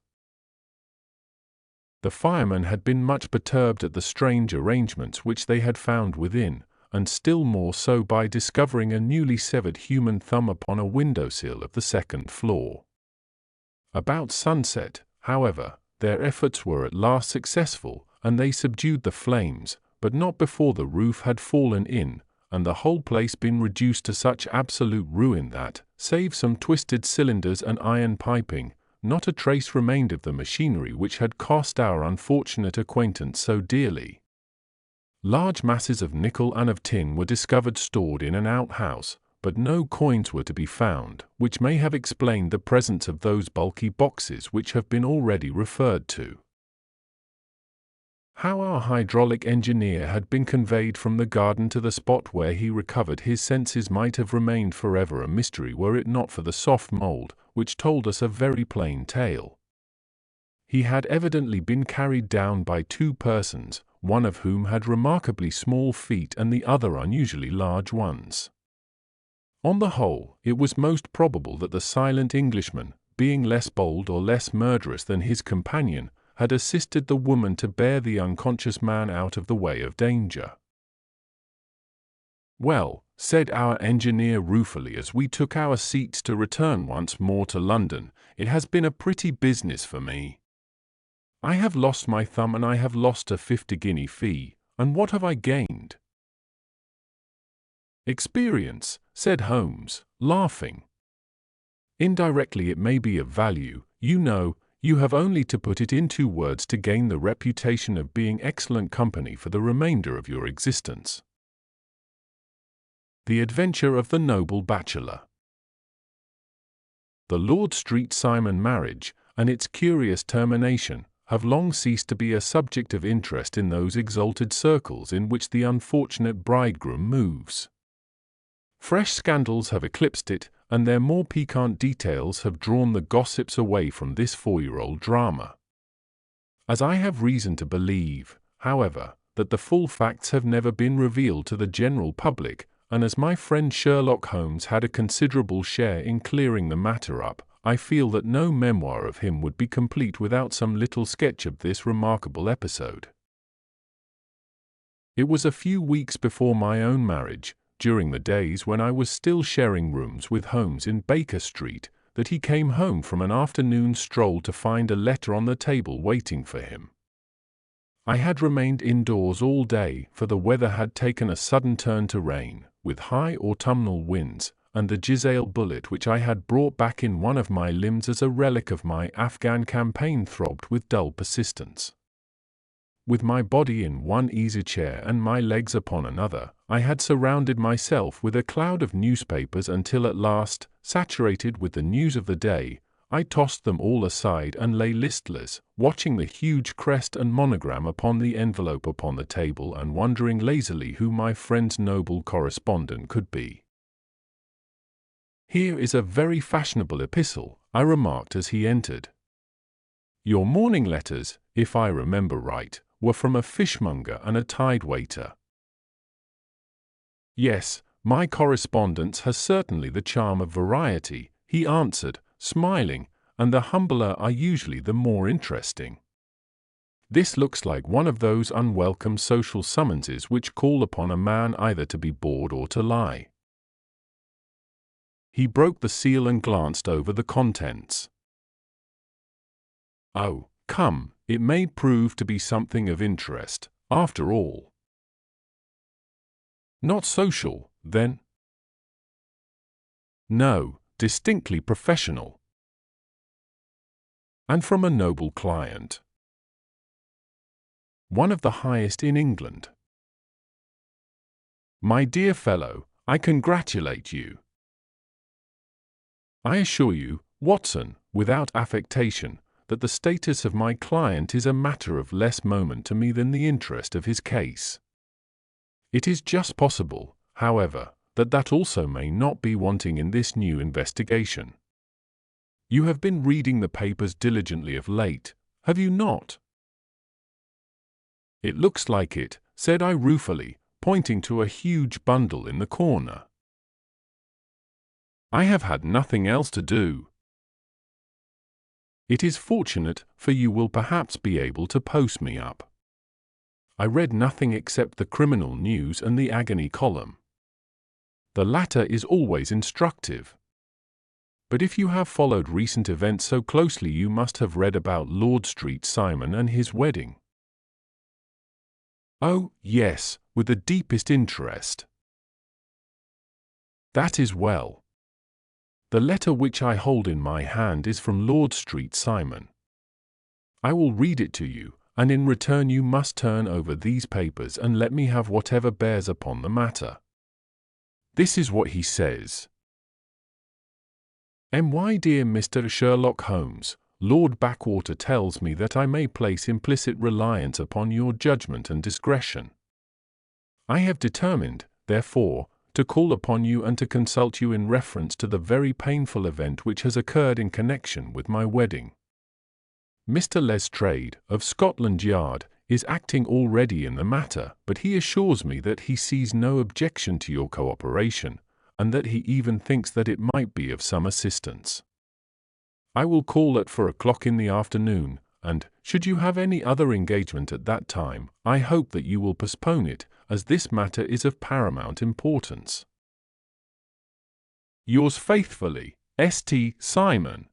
The firemen had been much perturbed at the strange arrangements which they had found within, and still more so by discovering a newly severed human thumb upon a window-sill of the second floor. About sunset, however, their efforts were at last successful, and they subdued the flames, but not before the roof had fallen in, and the whole place been reduced to such absolute ruin that, save some twisted cylinders and iron piping, not a trace remained of the machinery which had cost our unfortunate acquaintance so dearly. Large masses of nickel and of tin were discovered stored in an outhouse, but no coins were to be found, which may have explained the presence of those bulky boxes which have been already referred to. How our hydraulic engineer had been conveyed from the garden to the spot where he recovered his senses might have remained forever a mystery were it not for the soft mould, which told us a very plain tale. He had evidently been carried down by 2 persons, one of whom had remarkably small feet and the other unusually large ones. On the whole, it was most probable that the silent Englishman, being less bold or less murderous than his companion, had assisted the woman to bear the unconscious man out of the way of danger. "Well," said our engineer ruefully as we took our seats to return once more to London, "it has been a pretty business for me. I have lost my thumb and I have lost a 50-guinea fee, and what have I gained?" "Experience," said Holmes, laughing. "Indirectly it may be of value, you know. You have only to put it into words to gain the reputation of being excellent company for the remainder of your existence." The Adventure of the Noble Bachelor. The Lord Street Simon marriage, and its curious termination, have long ceased to be a subject of interest in those exalted circles in which the unfortunate bridegroom moves. Fresh scandals have eclipsed it, and their more piquant details have drawn the gossips away from this 4-year-old drama. As I have reason to believe, however, that the full facts have never been revealed to the general public, and as my friend Sherlock Holmes had a considerable share in clearing the matter up, I feel that no memoir of him would be complete without some little sketch of this remarkable episode. It was a few weeks before my own marriage, during the days when I was still sharing rooms with Holmes in Baker Street, that he came home from an afternoon stroll to find a letter on the table waiting for him. I had remained indoors all day, for the weather had taken a sudden turn to rain, with high autumnal winds, and the Giselle bullet which I had brought back in one of my limbs as a relic of my Afghan campaign throbbed with dull persistence. With my body in one easy chair and my legs upon another, I had surrounded myself with a cloud of newspapers until at last, saturated with the news of the day, I tossed them all aside and lay listless, watching the huge crest and monogram upon the envelope upon the table and wondering lazily who my friend's noble correspondent could be. "Here is a very fashionable epistle," I remarked as he entered. "Your morning letters, if I remember right, were from a fishmonger and a tide waiter." "Yes, my correspondence has certainly the charm of variety," he answered, smiling, "and the humbler are usually the more interesting. This looks like one of those unwelcome social summonses which call upon a man either to be bored or to lie." He broke the seal and glanced over the contents. "Oh, come, it may prove to be something of interest, after all." "Not social, then?" "No, distinctly professional. And from a noble client. One of the highest in England." "My dear fellow, I congratulate you. I assure you, Watson, without affectation, that the status of my client is a matter of less moment to me than the interest of his case. It is just possible, however, that also may not be wanting in this new investigation. You have been reading the papers diligently of late, have you not?" "It looks like it," said I ruefully, pointing to a huge bundle in the corner. "I have had nothing else to do." "It is fortunate, for you will perhaps be able to post me up." I read nothing except the criminal news and the agony column. The latter is always instructive. But if you have followed recent events so closely, you must have read about Lord Street Simon and his wedding. "Oh, yes, with the deepest interest." "That is well. The letter which I hold in my hand is from Lord Street Simon. I will read it to you, and in return you must turn over these papers and let me have whatever bears upon the matter. This is what he says. "My dear Mr. Sherlock Holmes, Lord Backwater tells me that I may place implicit reliance upon your judgment and discretion. I have determined, therefore, to call upon you and to consult you in reference to the very painful event which has occurred in connection with my wedding. Mr. Lestrade, of Scotland Yard, is acting already in the matter, but he assures me that he sees no objection to your cooperation, and that he even thinks that it might be of some assistance. I will call at 4 o'clock in the afternoon, and, should you have any other engagement at that time, I hope that you will postpone it, as this matter is of paramount importance. Yours faithfully, S.T. Simon."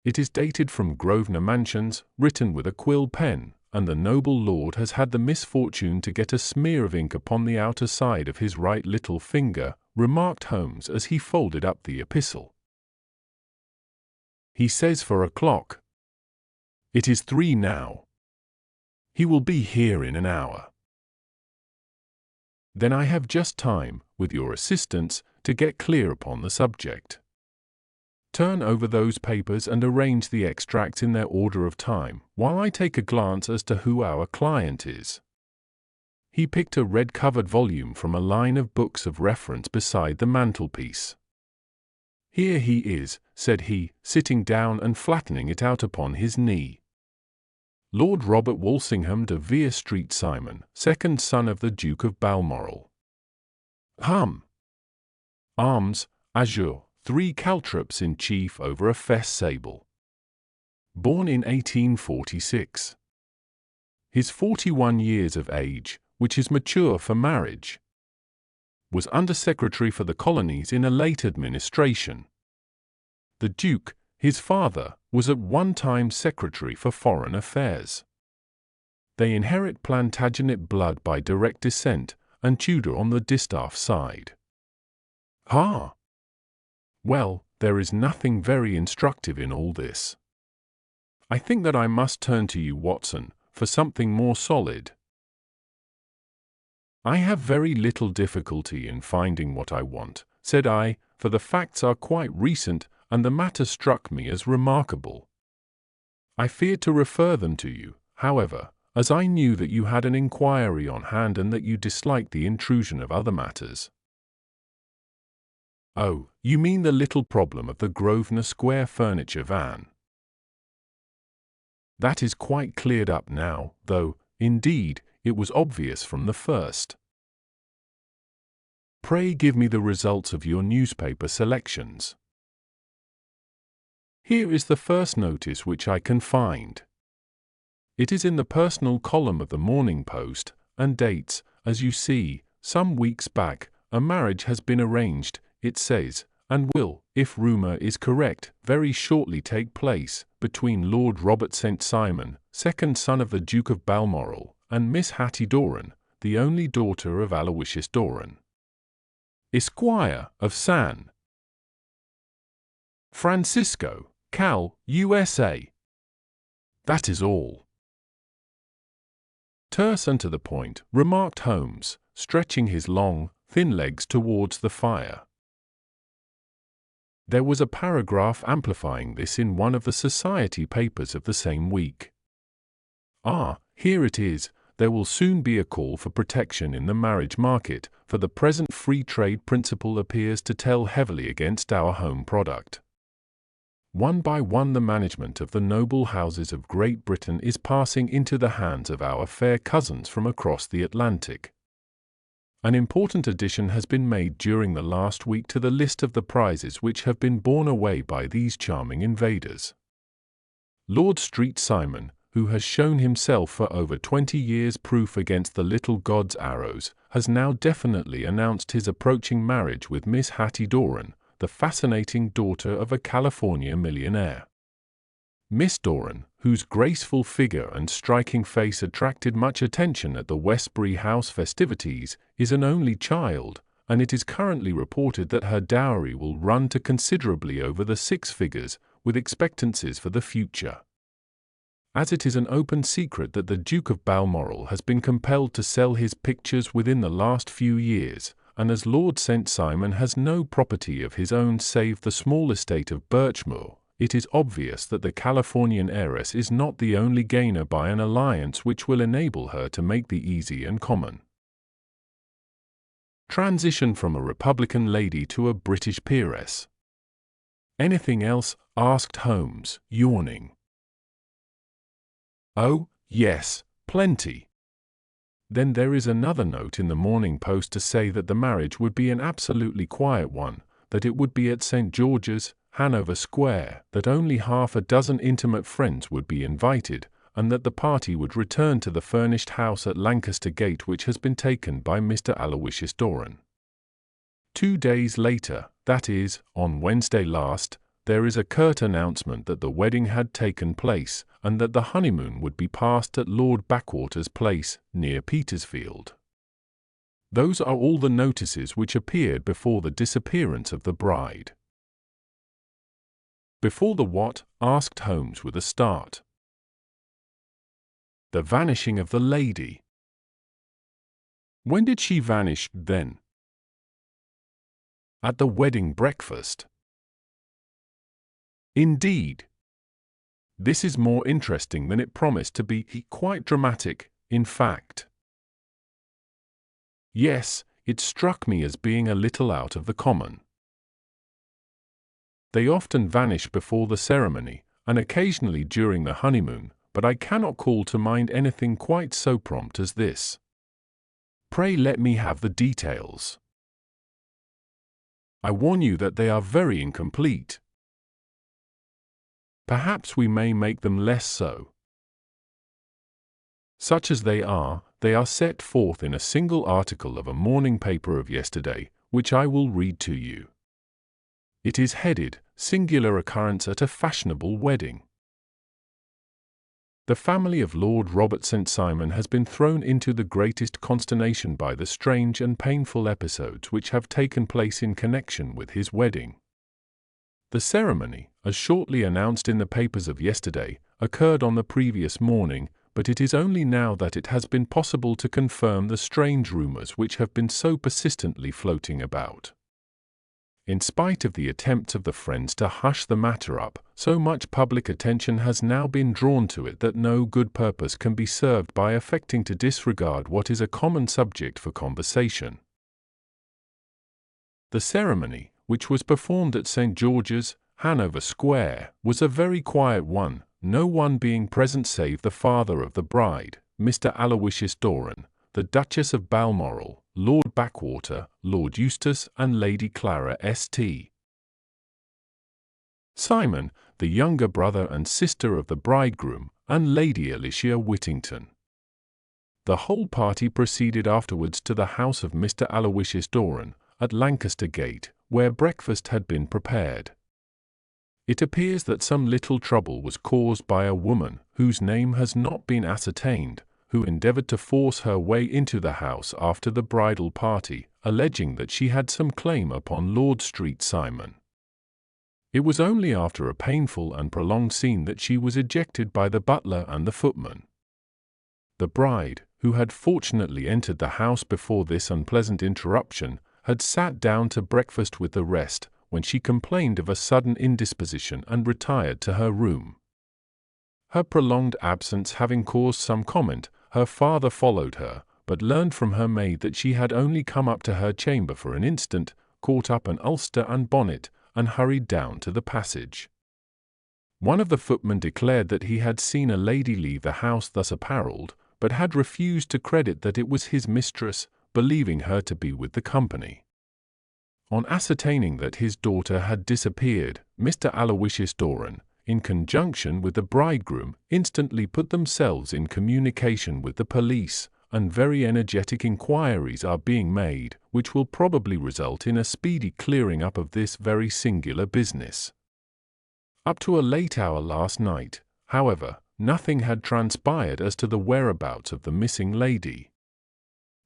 It is dated from Grosvenor Mansions, written with a quill pen, and the noble lord has had the misfortune to get a smear of ink upon the outer side of his right little finger, remarked Holmes as he folded up the epistle. "He says 4 o'clock. It is 3 now. He will be here in an hour. Then I have just time, with your assistance, to get clear upon the subject. Turn over those papers and arrange the extracts in their order of time, while I take a glance as to who our client is." He picked a red-covered volume from a line of books of reference beside the mantelpiece. "Here he is," said he, sitting down and flattening it out upon his knee. "Lord Robert Walsingham de Vere Street Simon, second son of the Duke of Balmoral. Arms, azure, 3 caltrops in chief over a fess sable. Born in 1846. His 41 years of age, which is mature for marriage. Was Under-Secretary for the Colonies in a late administration. The Duke, his father, was at one time Secretary for Foreign Affairs. They inherit Plantagenet blood by direct descent, and Tudor on the distaff side." Well, there is nothing very instructive in all this. I think that I must turn to you, Watson, for something more solid. "I have very little difficulty in finding what I want," said I, "for the facts are quite recent, and the matter struck me as remarkable. I feared to refer them to you, however, as I knew that you had an inquiry on hand and that you disliked the intrusion of other matters. Oh, you mean the little problem of the Grosvenor Square furniture van. That is quite cleared up now, though, indeed, it was obvious from the first. Pray give me the results of your newspaper selections. Here is the first notice which I can find. It is in the personal column of the Morning Post, and dates, as you see, some weeks back. A marriage has been arranged, it says, and will, if rumour is correct, very shortly take place, between Lord Robert St. Simon, second son of the Duke of Balmoral, and Miss Hattie Doran, the only daughter of Aloysius Doran, Esquire, of San Francisco, Cal, USA. That is all. Terse and to the point, remarked Holmes, stretching his long, thin legs towards the fire. There was a paragraph amplifying this in one of the society papers of the same week. Ah, here it is. There will soon be a call for protection in the marriage market, for the present free trade principle appears to tell heavily against our home product. One by one the management of the noble houses of Great Britain is passing into the hands of our fair cousins from across the Atlantic. An important addition has been made during the last week to the list of the prizes which have been borne away by these charming invaders. Lord St. Simon, who has shown himself for over 20 years proof against the little god's arrows, has now definitely announced his approaching marriage with Miss Hattie Doran, the fascinating daughter of a California millionaire. Miss Doran, whose graceful figure and striking face attracted much attention at the Westbury House festivities, is an only child, and it is currently reported that her dowry will run to considerably over the 6 figures, with expectancies for the future. As it is an open secret that the Duke of Balmoral has been compelled to sell his pictures within the last few years, and as Lord St. Simon has no property of his own save the small estate of Birchmoor, it is obvious that the Californian heiress is not the only gainer by an alliance which will enable her to make the easy and common transition from a Republican lady to a British peeress. Anything else? Asked Holmes, yawning. Oh, yes, plenty. Then there is another note in the Morning Post to say that the marriage would be an absolutely quiet one, that it would be at St. George's, Hanover Square, that only half a dozen intimate friends would be invited, and that the party would return to the furnished house at Lancaster Gate which has been taken by Mr. Aloysius Doran. 2 days later, that is, on Wednesday last, there is a curt announcement that the wedding had taken place, and that the honeymoon would be passed at Lord Backwater's place, near Petersfield. Those are all the notices which appeared before the disappearance of the bride. Before the what? Asked Holmes with a start. The vanishing of the lady. When did she vanish, then? At the wedding breakfast. Indeed. This is more interesting than it promised to be, quite dramatic, in fact. Yes, it struck me as being a little out of the common. They often vanish before the ceremony, and occasionally during the honeymoon, but I cannot call to mind anything quite so prompt as this. Pray let me have the details. I warn you that they are very incomplete. Perhaps we may make them less so. Such as they are set forth in a single article of a morning paper of yesterday, which I will read to you. It is headed, Singular Occurrence at a Fashionable Wedding. The family of Lord Robert St. Simon has been thrown into the greatest consternation by the strange and painful episodes which have taken place in connection with his wedding. The ceremony, as shortly announced in the papers of yesterday, occurred on the previous morning, but it is only now that it has been possible to confirm the strange rumors which have been so persistently floating about. In spite of the attempts of the friends to hush the matter up, so much public attention has now been drawn to it that no good purpose can be served by affecting to disregard what is a common subject for conversation. The ceremony, which was performed at St. George's, Hanover Square, was a very quiet one, no one being present save the father of the bride, Mr. Aloysius Doran, the Duchess of Balmoral, Lord Backwater, Lord Eustace, and Lady Clara St. Simon, the younger brother and sister of the bridegroom, and Lady Alicia Whittington. The whole party proceeded afterwards to the house of Mr. Aloysius Doran, at Lancaster Gate, where breakfast had been prepared. It appears that some little trouble was caused by a woman, whose name has not been ascertained, who endeavoured to force her way into the house after the bridal party, alleging that she had some claim upon Lord St. Simon. It was only after a painful and prolonged scene that she was ejected by the butler and the footman. The bride, who had fortunately entered the house before this unpleasant interruption, had sat down to breakfast with the rest, when she complained of a sudden indisposition and retired to her room. Her prolonged absence having caused some comment, her father followed her, but learned from her maid that she had only come up to her chamber for an instant, caught up an ulster and bonnet, and hurried down to the passage. One of the footmen declared that he had seen a lady leave the house thus apparelled, but had refused to credit that it was his mistress, believing her to be with the company. On ascertaining that his daughter had disappeared, Mr. Aloysius Doran, in conjunction with the bridegroom, instantly put themselves in communication with the police, and very energetic inquiries are being made, which will probably result in a speedy clearing up of this very singular business. Up to a late hour last night, however, nothing had transpired as to the whereabouts of the missing lady.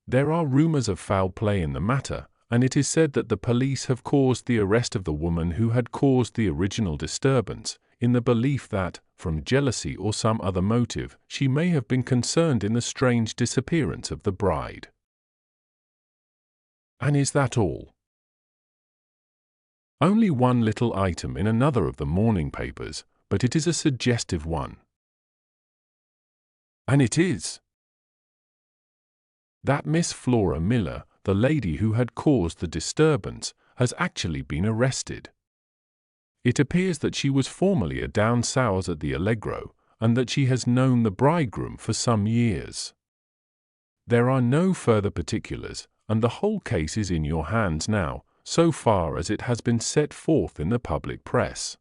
There are rumours of foul play in the matter, and it is said that the police have caused the arrest of the woman who had caused the original disturbance, in the belief that, from jealousy or some other motive, she may have been concerned in the strange disappearance of the bride. And is that all? Only one little item in another of the morning papers, but it is a suggestive one. And it is that Miss Flora Miller, the lady who had caused the disturbance, has actually been arrested. It appears that she was formerly a down sours at the Allegro, and that she has known the bridegroom for some years. There are no further particulars, and the whole case is in your hands now, so far as it has been set forth in the public press.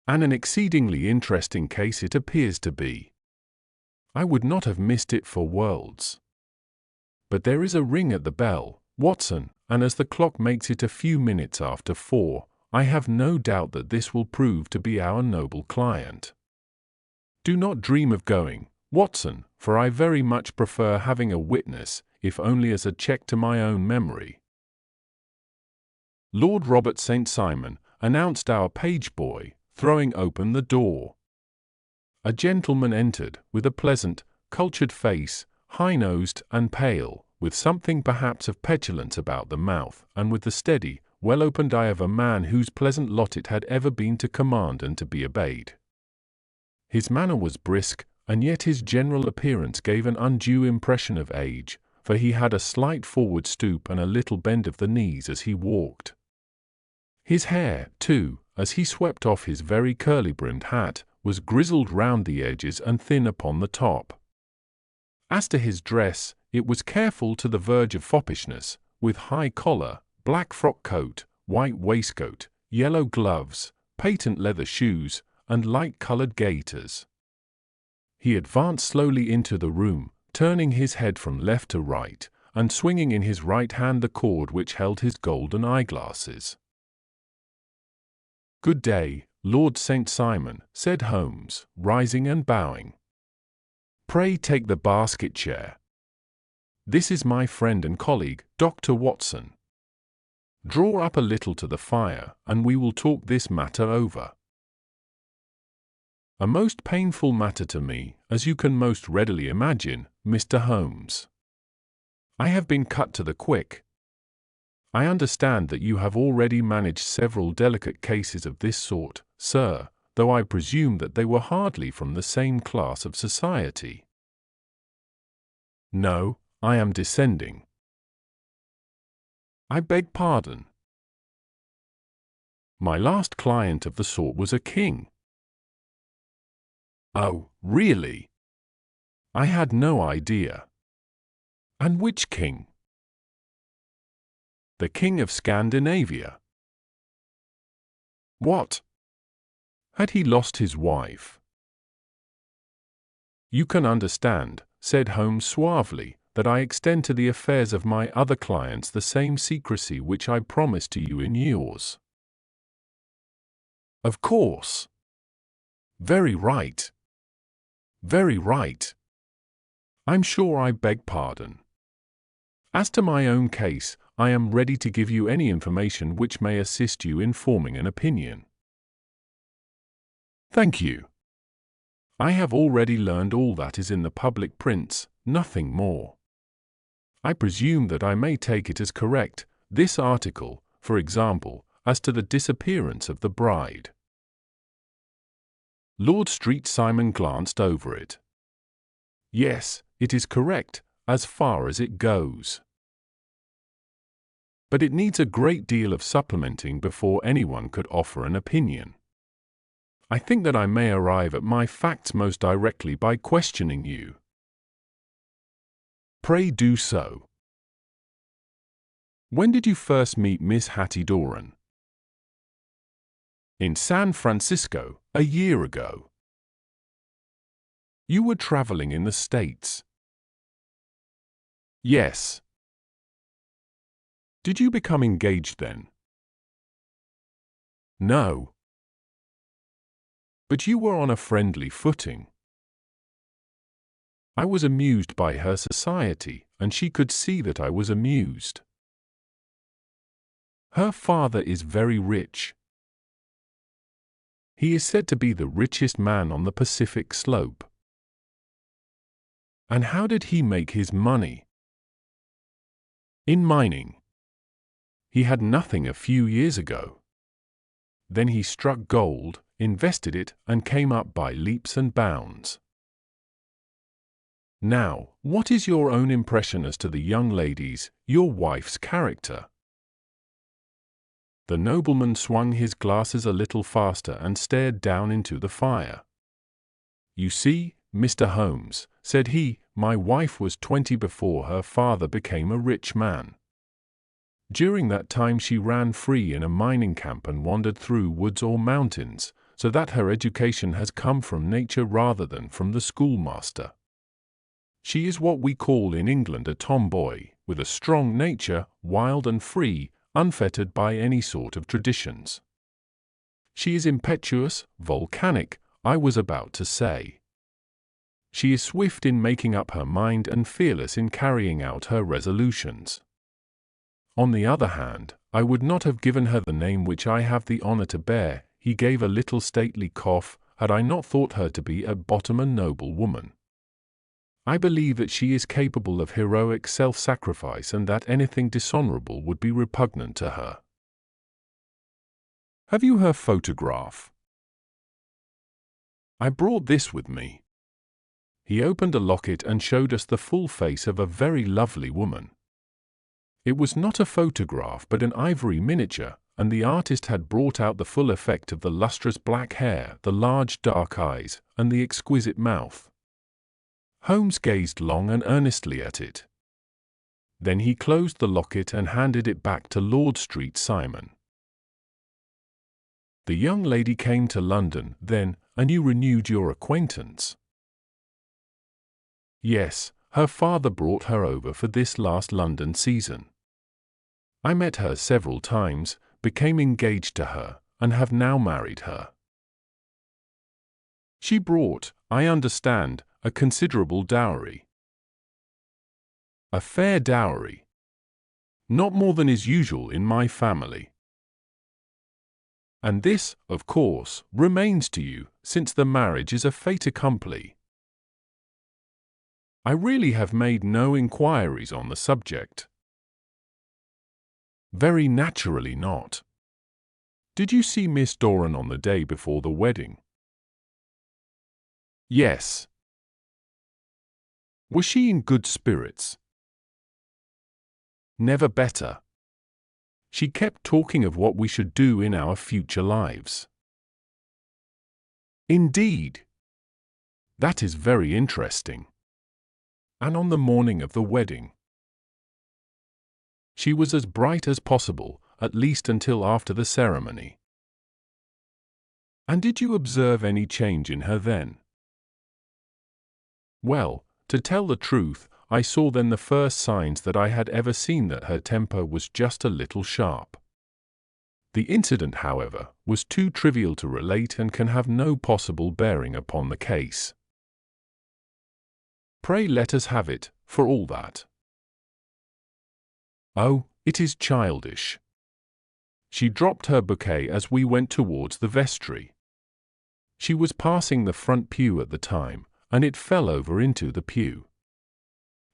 And an exceedingly interesting case it appears to be. I would not have missed it for worlds. But there is a ring at the bell, Watson, and as the clock makes it a few minutes after 4, I have no doubt that this will prove to be our noble client. Do not dream of going, Watson, for I very much prefer having a witness, if only as a check to my own memory. Lord Robert St. Simon, announced our page boy, throwing open the door. A gentleman entered, with a pleasant, cultured face, high-nosed and pale, with something perhaps of petulance about the mouth, and with the steady, well-opened eye of a man whose pleasant lot it had ever been to command and to be obeyed. His manner was brisk, and yet his general appearance gave an undue impression of age, for he had a slight forward stoop and a little bend of the knees as he walked. His hair, too, as he swept off his very curly-brimmed hat, was grizzled round the edges and thin upon the top. As to his dress, it was careful to the verge of foppishness, with high collar, black frock coat, white waistcoat, yellow gloves, patent leather shoes, and light-coloured gaiters. He advanced slowly into the room, turning his head from left to right, and swinging in his right hand the cord which held his golden eyeglasses. "Good day, Lord St. Simon," said Holmes, rising and bowing. "Pray take the basket chair. This is my friend and colleague, Dr. Watson. Draw up a little to the fire, and we will talk this matter over. A most painful matter to me, as you can most readily imagine, Mr. Holmes. I have been cut to the quick. I understand that you have already managed several delicate cases of this sort, sir, though I presume that they were hardly from the same class of society. No, I am descending. I beg pardon. My last client of the sort was a king. Oh, really? I had no idea. And which king? The King of Scandinavia. What? Had he lost his wife? You can understand, said Holmes suavely, that I extend to the affairs of my other clients the same secrecy which I promised to you in yours. Of course. Very right. Very right. I'm sure I beg pardon. As to my own case, I am ready to give you any information which may assist you in forming an opinion. Thank you. I have already learned all that is in the public prints, nothing more. I presume that I may take it as correct, this article, for example, as to the disappearance of the bride. Lord Street Simon glanced over it. Yes, it is correct, as far as it goes. But it needs a great deal of supplementing before anyone could offer an opinion. I think that I may arrive at my facts most directly by questioning you. Pray do so. When did you first meet Miss Hattie Doran? In San Francisco, a year ago. You were traveling in the States? Yes. Did you become engaged then? No. But you were on a friendly footing. I was amused by her society, and she could see that I was amused. Her father is very rich. He is said to be the richest man on the Pacific slope. And how did he make his money? In mining. He had nothing a few years ago. Then he struck gold, invested it, and came up by leaps and bounds. Now, what is your own impression as to the young lady's, your wife's character? The nobleman swung his glasses a little faster and stared down into the fire. You see, Mr. Holmes, said he, my wife was 20 before her father became a rich man. During that time she ran free in a mining camp and wandered through woods or mountains, so that her education has come from nature rather than from the schoolmaster. She is what we call in England a tomboy, with a strong nature, wild and free, unfettered by any sort of traditions. She is impetuous, volcanic, I was about to say. She is swift in making up her mind and fearless in carrying out her resolutions. On the other hand, I would not have given her the name which I have the honor to bear, he gave a little stately cough, had I not thought her to be at bottom a noble woman. I believe that she is capable of heroic self-sacrifice and that anything dishonorable would be repugnant to her. Have you her photograph? I brought this with me. He opened a locket and showed us the full face of a very lovely woman. It was not a photograph but an ivory miniature, and the artist had brought out the full effect of the lustrous black hair, the large dark eyes, and the exquisite mouth. Holmes gazed long and earnestly at it. Then he closed the locket and handed it back to Lord Street Simon. The young lady came to London, then, and you renewed your acquaintance? Yes, her father brought her over for this last London season. I met her several times, became engaged to her, and have now married her. She brought, I understand, a considerable dowry. A fair dowry. Not more than is usual in my family. And this, of course, remains to you, since the marriage is a fait accompli. I really have made no inquiries on the subject. Very naturally not. Did you see Miss Doran on the day before the wedding? Yes. Was she in good spirits? Never better. She kept talking of what we should do in our future lives. Indeed. That is very interesting. And on the morning of the wedding? She was as bright as possible, at least until after the ceremony. And did you observe any change in her then? Well, to tell the truth, I saw then the first signs that I had ever seen that her temper was just a little sharp. The incident, however, was too trivial to relate and can have no possible bearing upon the case. Pray let us have it, for all that. Oh, it is childish. She dropped her bouquet as we went towards the vestry. She was passing the front pew at the time, and it fell over into the pew.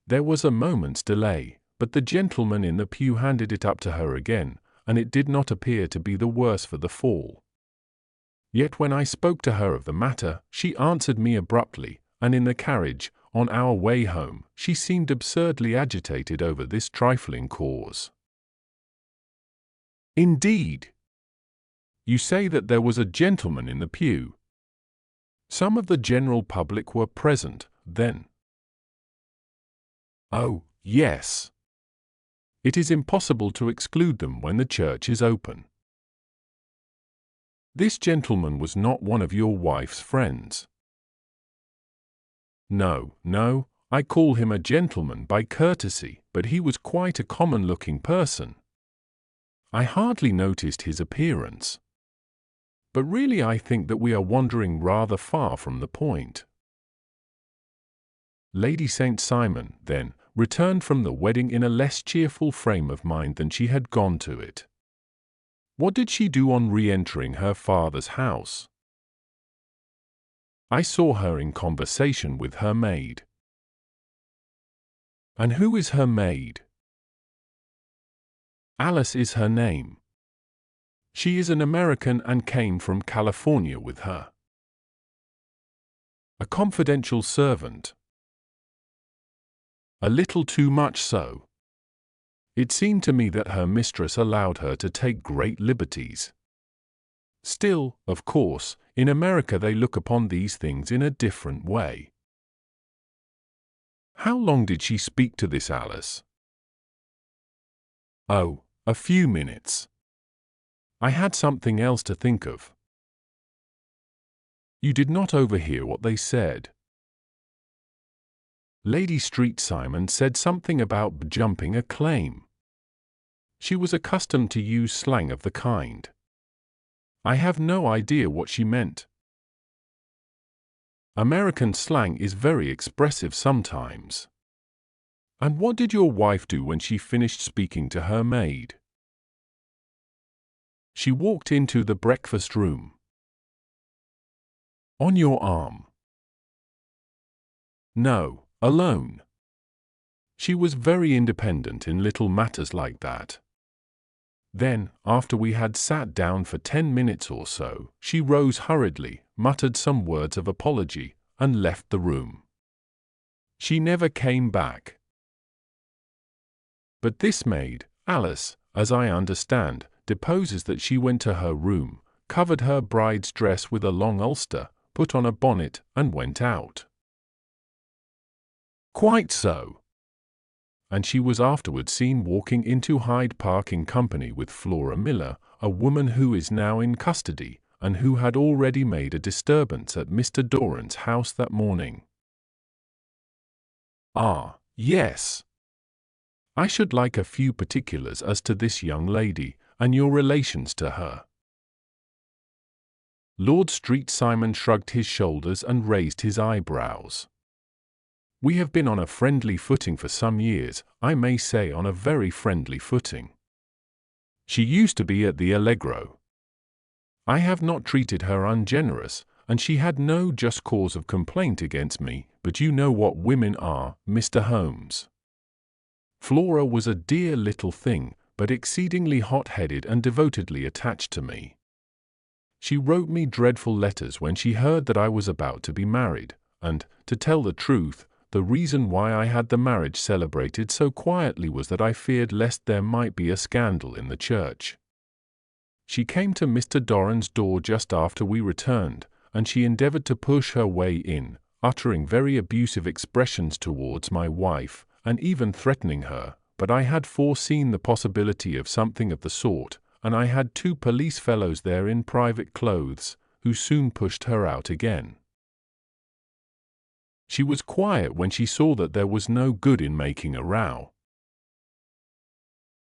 There was a moment's delay, but the gentleman in the pew handed it up to her again, and it did not appear to be the worse for the fall. Yet when I spoke to her of the matter, she answered me abruptly, and in the carriage, on our way home, she seemed absurdly agitated over this trifling cause. Indeed. You say that there was a gentleman in the pew. Some of the general public were present, then? Oh, yes. It is impossible to exclude them when the church is open. This gentleman was not one of your wife's friends. No, no, I call him a gentleman by courtesy, but he was quite a common-looking person. I hardly noticed his appearance. But really I think that we are wandering rather far from the point. Lady St. Simon, then, returned from the wedding in a less cheerful frame of mind than she had gone to it. What did she do on re-entering her father's house? I saw her in conversation with her maid. And who is her maid? Alice is her name. She is an American and came from California with her. A confidential servant. A little too much so. It seemed to me that her mistress allowed her to take great liberties. Still, of course, in America they look upon these things in a different way. How long did she speak to this Alice? Oh, a few minutes. I had something else to think of. You did not overhear what they said. Lady St. Simon said something about jumping a claim. She was accustomed to use slang of the kind. I have no idea what she meant. American slang is very expressive sometimes. And what did your wife do when she finished speaking to her maid? She walked into the breakfast room. On your arm? No, alone. She was very independent in little matters like that. Then, after we had sat down for 10 minutes or so, she rose hurriedly, muttered some words of apology, and left the room. She never came back. But this maid, Alice, as I understand, deposes that she went to her room, covered her bride's dress with a long ulster, put on a bonnet, and went out. Quite so. And she was afterwards seen walking into Hyde Park in company with Flora Miller, a woman who is now in custody, and who had already made a disturbance at Mr. Doran's house that morning. Ah, yes. I should like a few particulars as to this young lady, and your relations to her. Lord St. Simon shrugged his shoulders and raised his eyebrows. We have been on a friendly footing for some years, I may say on a very friendly footing. She used to be at the Allegro. I have not treated her ungenerous, and she had no just cause of complaint against me, but you know what women are, Mr. Holmes. Flora was a dear little thing, but exceedingly hot-headed and devotedly attached to me. She wrote me dreadful letters when she heard that I was about to be married, and, to tell the truth, the reason why I had the marriage celebrated so quietly was that I feared lest there might be a scandal in the church. She came to Mr. Doran's door just after we returned, and she endeavored to push her way in, uttering very abusive expressions towards my wife, and even threatening her, but I had foreseen the possibility of something of the sort, and I had 2 police fellows there in private clothes, who soon pushed her out again. She was quiet when she saw that there was no good in making a row.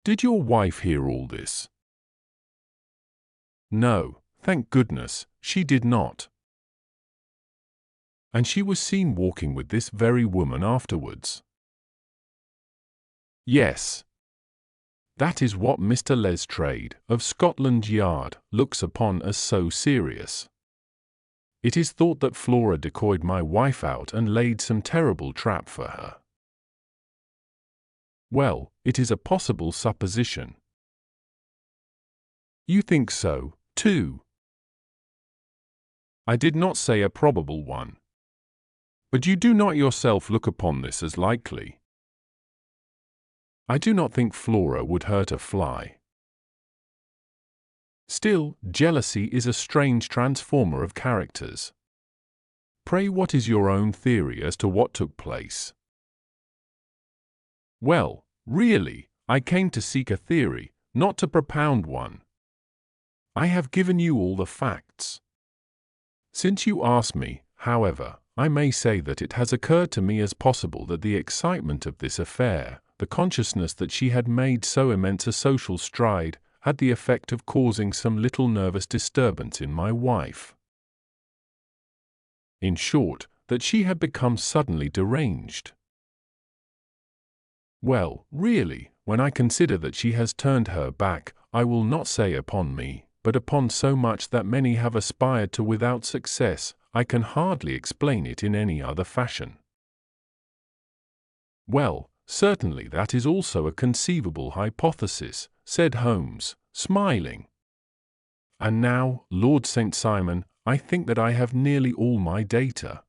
Did your wife hear all this? No, thank goodness, she did not. And she was seen walking with this very woman afterwards. Yes. That is what Mr. Lestrade, of Scotland Yard, looks upon as so serious. It is thought that Flora decoyed my wife out and laid some terrible trap for her. Well, it is a possible supposition. You think so, too? I did not say a probable one. But you do not yourself look upon this as likely. I do not think Flora would hurt a fly. Still, jealousy is a strange transformer of characters. Pray, what is your own theory as to what took place? Well, really, I came to seek a theory, not to propound one. I have given you all the facts. Since you ask me, however, I may say that it has occurred to me as possible that the excitement of this affair, the consciousness that she had made so immense a social stride, had the effect of causing some little nervous disturbance in my wife. In short, that she had become suddenly deranged. Well, really, when I consider that she has turned her back, I will not say upon me, but upon so much that many have aspired to without success, I can hardly explain it in any other fashion. Well, certainly that is also a conceivable hypothesis, said Holmes, smiling. And now, Lord St. Simon, I think that I have nearly all my data.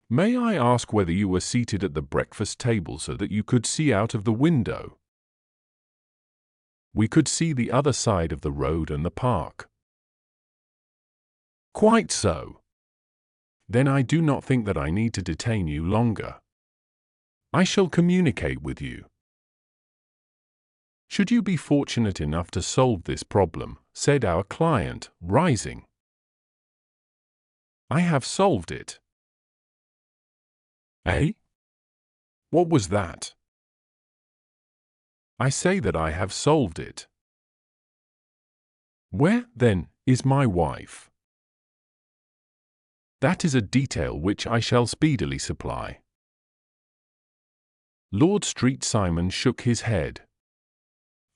May I ask whether you were seated at the breakfast table so that you could see out of the window? We could see the other side of the road and the park. Quite so. Then I do not think that I need to detain you longer. I shall communicate with you. Should you be fortunate enough to solve this problem, said our client, rising. I have solved it. Eh? What was that? I say that I have solved it. Where, then, is my wife? That is a detail which I shall speedily supply. Lord St. Simon shook his head.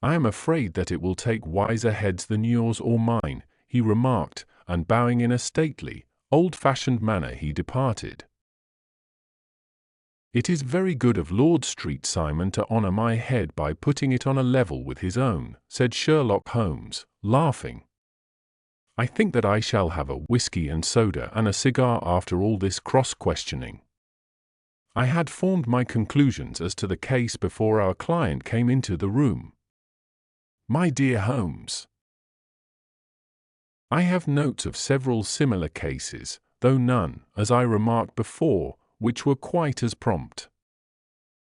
I am afraid that it will take wiser heads than yours or mine, he remarked, and bowing in a stately, old-fashioned manner he departed. It is very good of Lord St. Simon to honour my head by putting it on a level with his own, said Sherlock Holmes, laughing. I think that I shall have a whisky and soda and a cigar after all this cross-questioning. I had formed my conclusions as to the case before our client came into the room. My dear Holmes, I have notes of several similar cases, though none, as I remarked before, which were quite as prompt.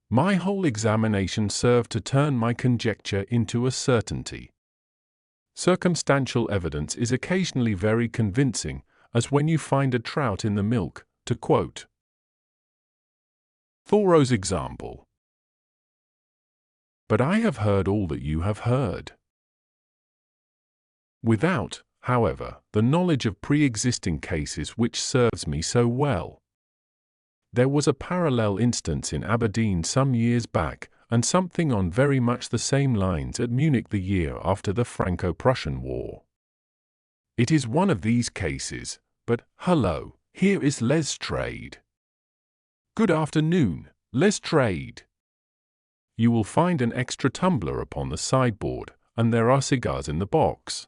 My whole examination served to turn my conjecture into a certainty. Circumstantial evidence is occasionally very convincing, as when you find a trout in the milk, to quote Thoreau's example. But I have heard all that you have heard. Without, however, the knowledge of pre-existing cases which serves me so well. There was a parallel instance in Aberdeen some years back, and something on very much the same lines at Munich the year after the Franco-Prussian War. It is one of these cases, but, hullo, here is Lestrade. Good afternoon, Lestrade. You will find an extra tumbler upon the sideboard, and there are cigars in the box."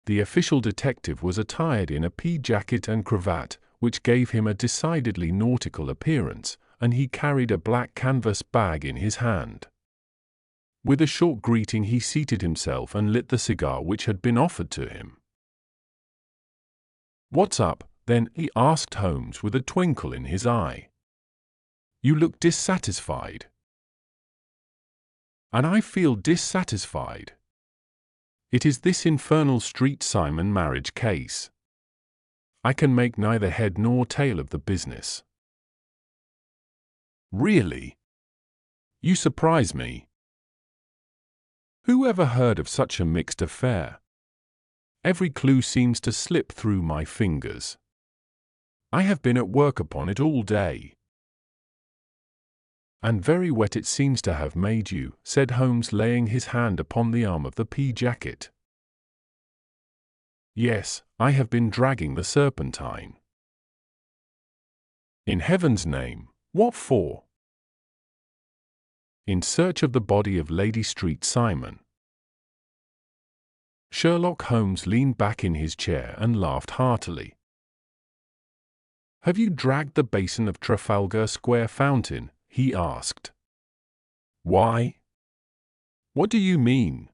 The official detective was attired in a pea jacket and cravat, which gave him a decidedly nautical appearance, and he carried a black canvas bag in his hand. With a short greeting he seated himself and lit the cigar which had been offered to him. "What's up, then?" he asked Holmes with a twinkle in his eye. "You look dissatisfied." "And I feel dissatisfied. It is this infernal Street Simon marriage case. I can make neither head nor tail of the business." "Really? You surprise me. Who ever heard of such a mixed affair? Every clue seems to slip through my fingers. I have been at work upon it all day." "And very wet it seems to have made you," said Holmes, laying his hand upon the arm of the pea jacket. "Yes, I have been dragging the Serpentine." "In heaven's name, what for?" "In search of the body of Lady Street Simon." Sherlock Holmes leaned back in his chair and laughed heartily. "Have you dragged the basin of Trafalgar Square fountain?" he asked. "Why? What do you mean?"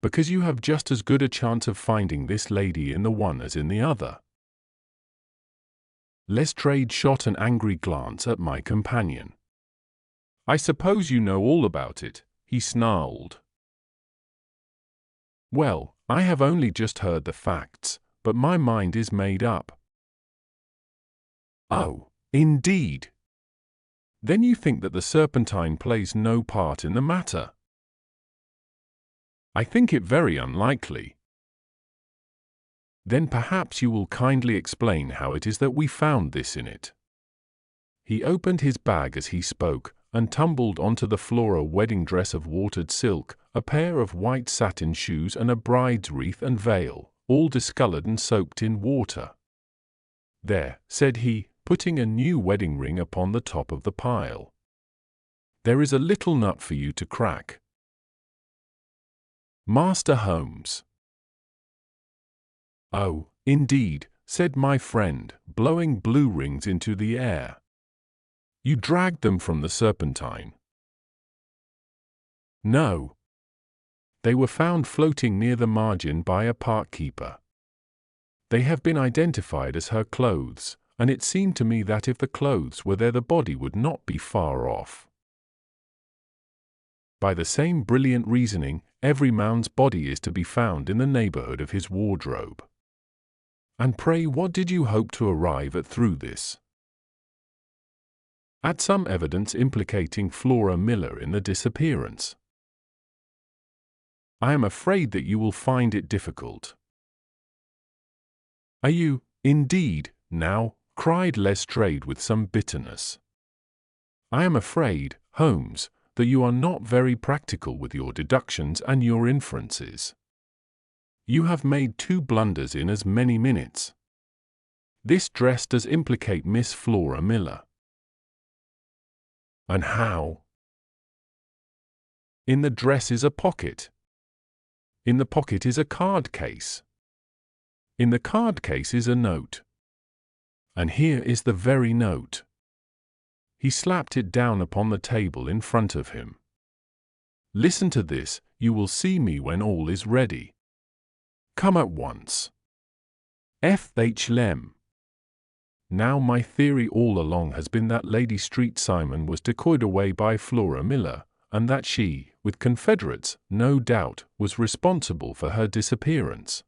"Because you have just as good a chance of finding this lady in the one as in the other." Lestrade shot an angry glance at my companion. "I suppose you know all about it," he snarled. "Well, I have only just heard the facts, but my mind is made up." "Oh, indeed. Then you think that the Serpentine plays no part in the matter?" "I think it very unlikely." "Then perhaps you will kindly explain how it is that we found this in it." He opened his bag as he spoke, and tumbled onto the floor a wedding dress of watered silk, a pair of white satin shoes and a bride's wreath and veil, all discolored and soaked in water. "There," said he, putting a new wedding ring upon the top of the pile. "There is a little nut for you to crack." "Master Holmes." "Oh, indeed," said my friend, blowing blue rings into the air. "You dragged them from the Serpentine?" "No. They were found floating near the margin by a park keeper. They have been identified as her clothes, and it seemed to me that if the clothes were there the body would not be far off. By the same brilliant reasoning, every man's body is to be found in the neighborhood of his wardrobe. And pray what did you hope to arrive at through this?" "At some evidence implicating Flora Miller in the disappearance." "I am afraid that you will find it difficult." "Are you, indeed, now?" cried Lestrade with some bitterness. "I am afraid, Holmes, that you are not very practical with your deductions and your inferences. You have made 2 blunders in as many minutes. This dress does implicate Miss Flora Miller." "And how?" "In the dress is a pocket. In the pocket is a card case. In the card case is a note. And here is the very note." He slapped it down upon the table in front of him. "Listen to this, you will see me when all is ready. Come at once. F. H. Lem." Now my theory all along has been that Lady Street Simon was decoyed away by Flora Miller, and that she, with confederates, no doubt, was responsible for her disappearance.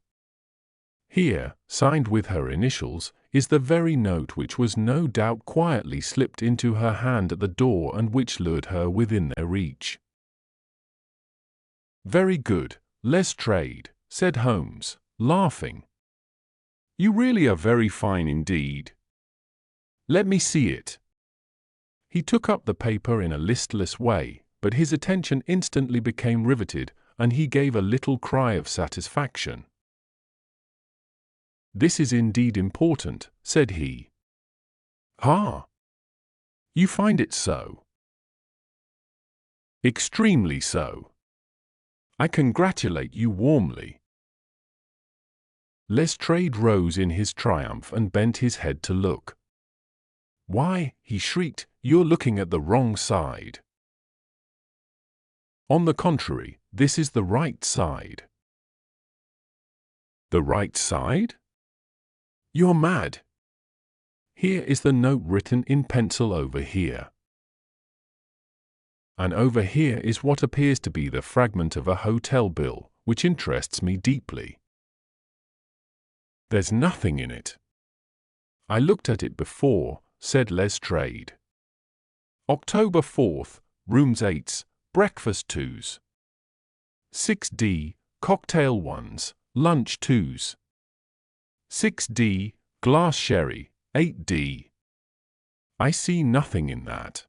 Here, signed with her initials, is the very note which was no doubt quietly slipped into her hand at the door and which lured her within their reach. "Very good, Lestrade," said Holmes, laughing. "You really are very fine indeed. Let me see it." He took up the paper in a listless way, but his attention instantly became riveted, and he gave a little cry of satisfaction. "This is indeed important," said he. "Ha! You find it so? Extremely so. I congratulate you warmly. Lestrade rose in his triumph and bent his head to look. "Why," he shrieked, "you're looking at the wrong side. On the contrary, this is the right side." "The right side? You're mad. Here is the note written in pencil over here. And over here is what appears to be the fragment of a hotel bill, which interests me deeply. There's nothing in it." "I looked at it before," said Lestrade. "October 4th, rooms 8s, breakfast 2s. 6D, cocktail 1s, lunch 2s. 6D, glass sherry, 8D. I see nothing in that."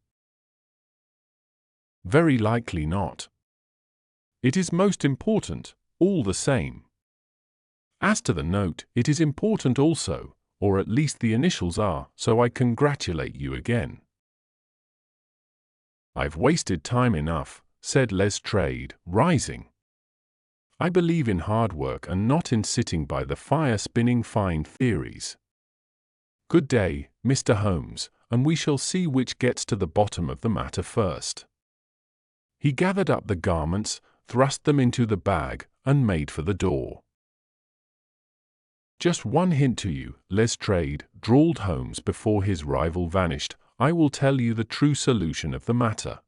"Very likely not. It is most important, all the same. As to the note, it is important also, or at least the initials are, so I congratulate you again." "I've wasted time enough," said Lestrade, rising. "I believe in hard work and not in sitting by the fire spinning fine theories. Good day, Mr. Holmes, and we shall see which gets to the bottom of the matter first." He gathered up the garments, thrust them into the bag, and made for the door. "Just one hint to you, Lestrade," drawled Holmes before his rival vanished. "I will tell you the true solution of the matter.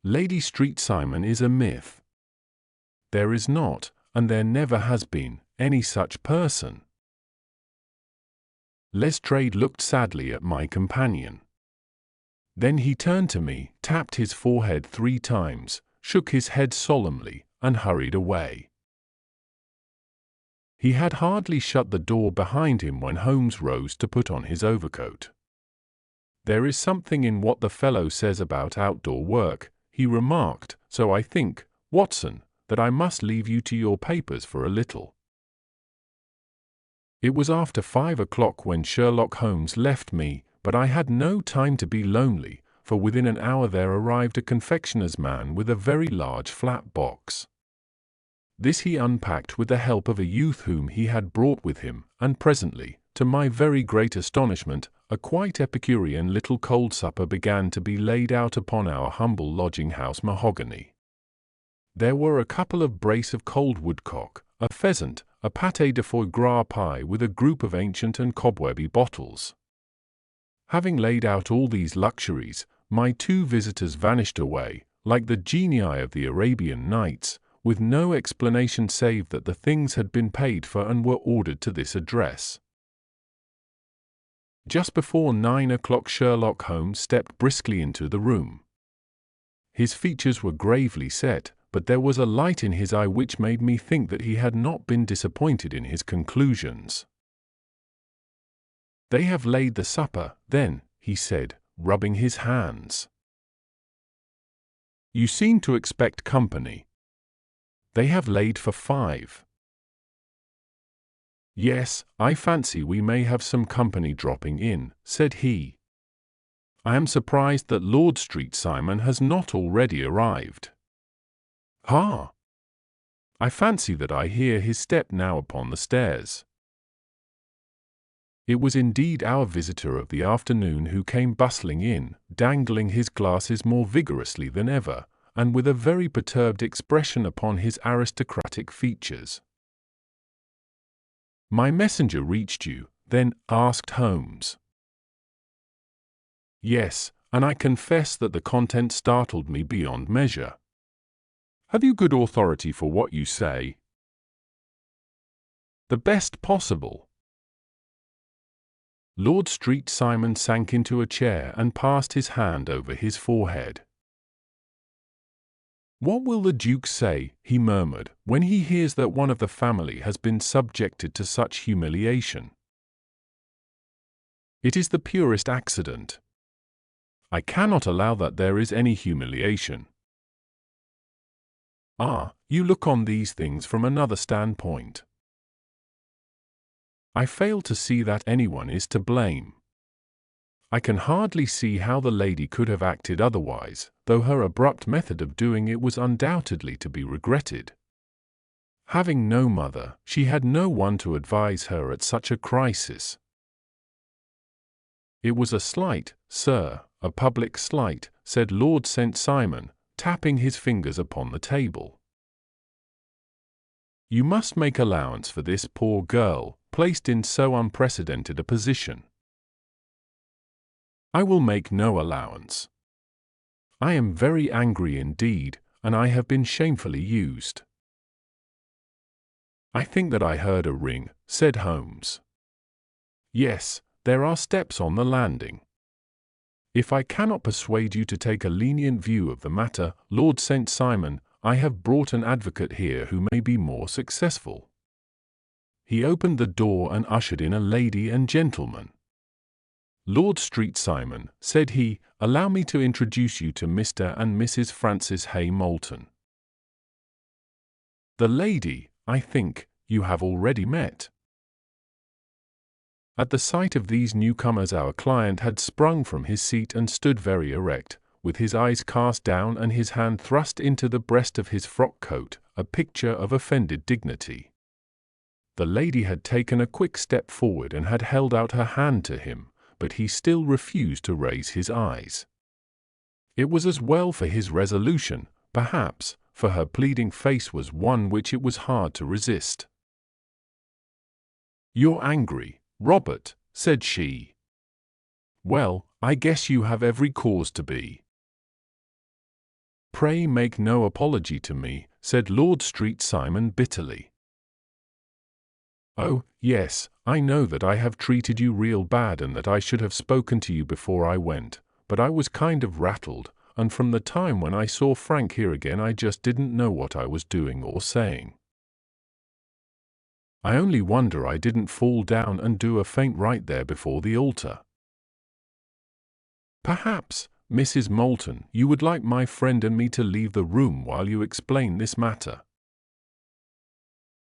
Lady Street Simon is a myth. There is not, and there never has been, any such person." Lestrade looked sadly at my companion. Then he turned to me, tapped his forehead 3 times, shook his head solemnly, and hurried away. He had hardly shut the door behind him when Holmes rose to put on his overcoat. "There is something in what the fellow says about outdoor work," he remarked, "so I think, Watson, that I must leave you to your papers for a little." It was after 5 o'clock when Sherlock Holmes left me, but I had no time to be lonely, for within an hour there arrived a confectioner's man with a very large flat box. This he unpacked with the help of a youth whom he had brought with him, and presently, to my very great astonishment, a quite Epicurean little cold supper began to be laid out upon our humble lodging-house mahogany. There were a couple of brace of cold woodcock, a pheasant, a pâté de foie gras pie with a group of ancient and cobwebby bottles. Having laid out all these luxuries, my 2 visitors vanished away, like the genii of the Arabian Nights, with no explanation save that the things had been paid for and were ordered to this address. Just before 9 o'clock Sherlock Holmes stepped briskly into the room. His features were gravely set, but there was a light in his eye which made me think that he had not been disappointed in his conclusions. "They have laid the supper, then," he said, rubbing his hands. "You seem to expect company. They have laid for 5. "Yes, I fancy we may have some company dropping in," said he. "I am surprised that Lord Street Simon has not already arrived." "Ha! I fancy that I hear his step now upon the stairs." It was indeed our visitor of the afternoon who came bustling in, dangling his glasses more vigorously than ever, and with a very perturbed expression upon his aristocratic features. "My messenger reached you, then?" asked Holmes. "Yes, and I confess that the content startled me beyond measure." "Have you good authority for what you say?" "The best possible." Lord Street Simon sank into a chair and passed his hand over his forehead. "What will the Duke say," he murmured, "when he hears that one of the family has been subjected to such humiliation? It is the purest accident. I cannot allow that there is any humiliation." "Ah, you look on these things from another standpoint." "I fail to see that anyone is to blame. I can hardly see how the lady could have acted otherwise, though her abrupt method of doing it was undoubtedly to be regretted. Having no mother, she had no one to advise her at such a crisis. It was a slight, sir, a public slight, said Lord St. Simon, tapping his fingers upon the table. You must make allowance for this poor girl, placed in so unprecedented a position. I will make no allowance. I am very angry indeed, and I have been shamefully used. I think that I heard a ring, said Holmes. Yes, there are steps on the landing. If I cannot persuade you to take a lenient view of the matter, Lord St. Simon, I have brought an advocate here who may be more successful. He opened the door and ushered in a lady and gentleman. Lord St. Simon, said he, allow me to introduce you to Mr. and Mrs. Francis Hay Moulton. The lady, I think, you have already met. At the sight of these newcomers our client had sprung from his seat and stood very erect, with his eyes cast down and his hand thrust into the breast of his frock coat, a picture of offended dignity. The lady had taken a quick step forward and had held out her hand to him, but he still refused to raise his eyes. It was as well for his resolution, perhaps, for her pleading face was one which it was hard to resist. You're angry, Robert, said she. Well, I guess you have every cause to be. Pray make no apology to me, said Lord St. Simon bitterly. Oh, yes, I know that I have treated you real bad and that I should have spoken to you before I went, but I was kind of rattled, and from the time when I saw Frank here again I just didn't know what I was doing or saying. I only wonder I didn't fall down and do a faint right there before the altar. Perhaps, Mrs. Moulton, you would like my friend and me to leave the room while you explain this matter.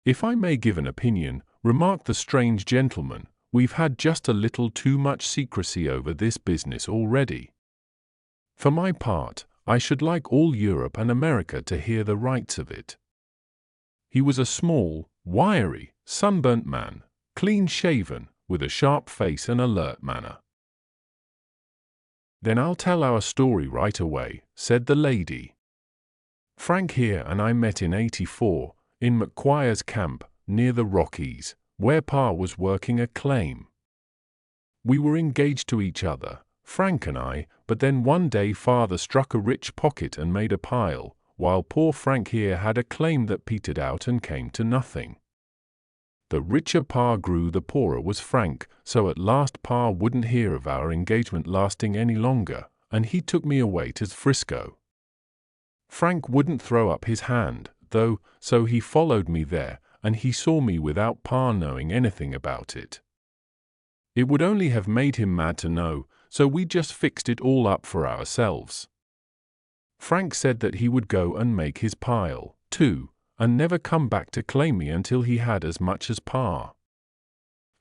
If I may give an opinion, remarked the strange gentleman, we've had just a little too much secrecy over this business already. For my part, I should like all Europe and America to hear the rights of it. He was a small, wiry, sunburnt man, clean-shaven, with a sharp face and alert manner. Then I'll tell our story right away, said the lady. Frank here and I met in '84, in McQuire's camp, near the Rockies, where Pa was working a claim. We were engaged to each other, Frank and I, but then one day Father struck a rich pocket and made a pile, while poor Frank here had a claim that petered out and came to nothing. The richer Pa grew, the poorer was Frank, so at last Pa wouldn't hear of our engagement lasting any longer, and he took me away to Frisco. Frank wouldn't throw up his hand, though, so he followed me there, and he saw me without Pa knowing anything about it. It would only have made him mad to know, so we just fixed it all up for ourselves. Frank said that he would go and make his pile, too, and never come back to claim me until he had as much as Pa.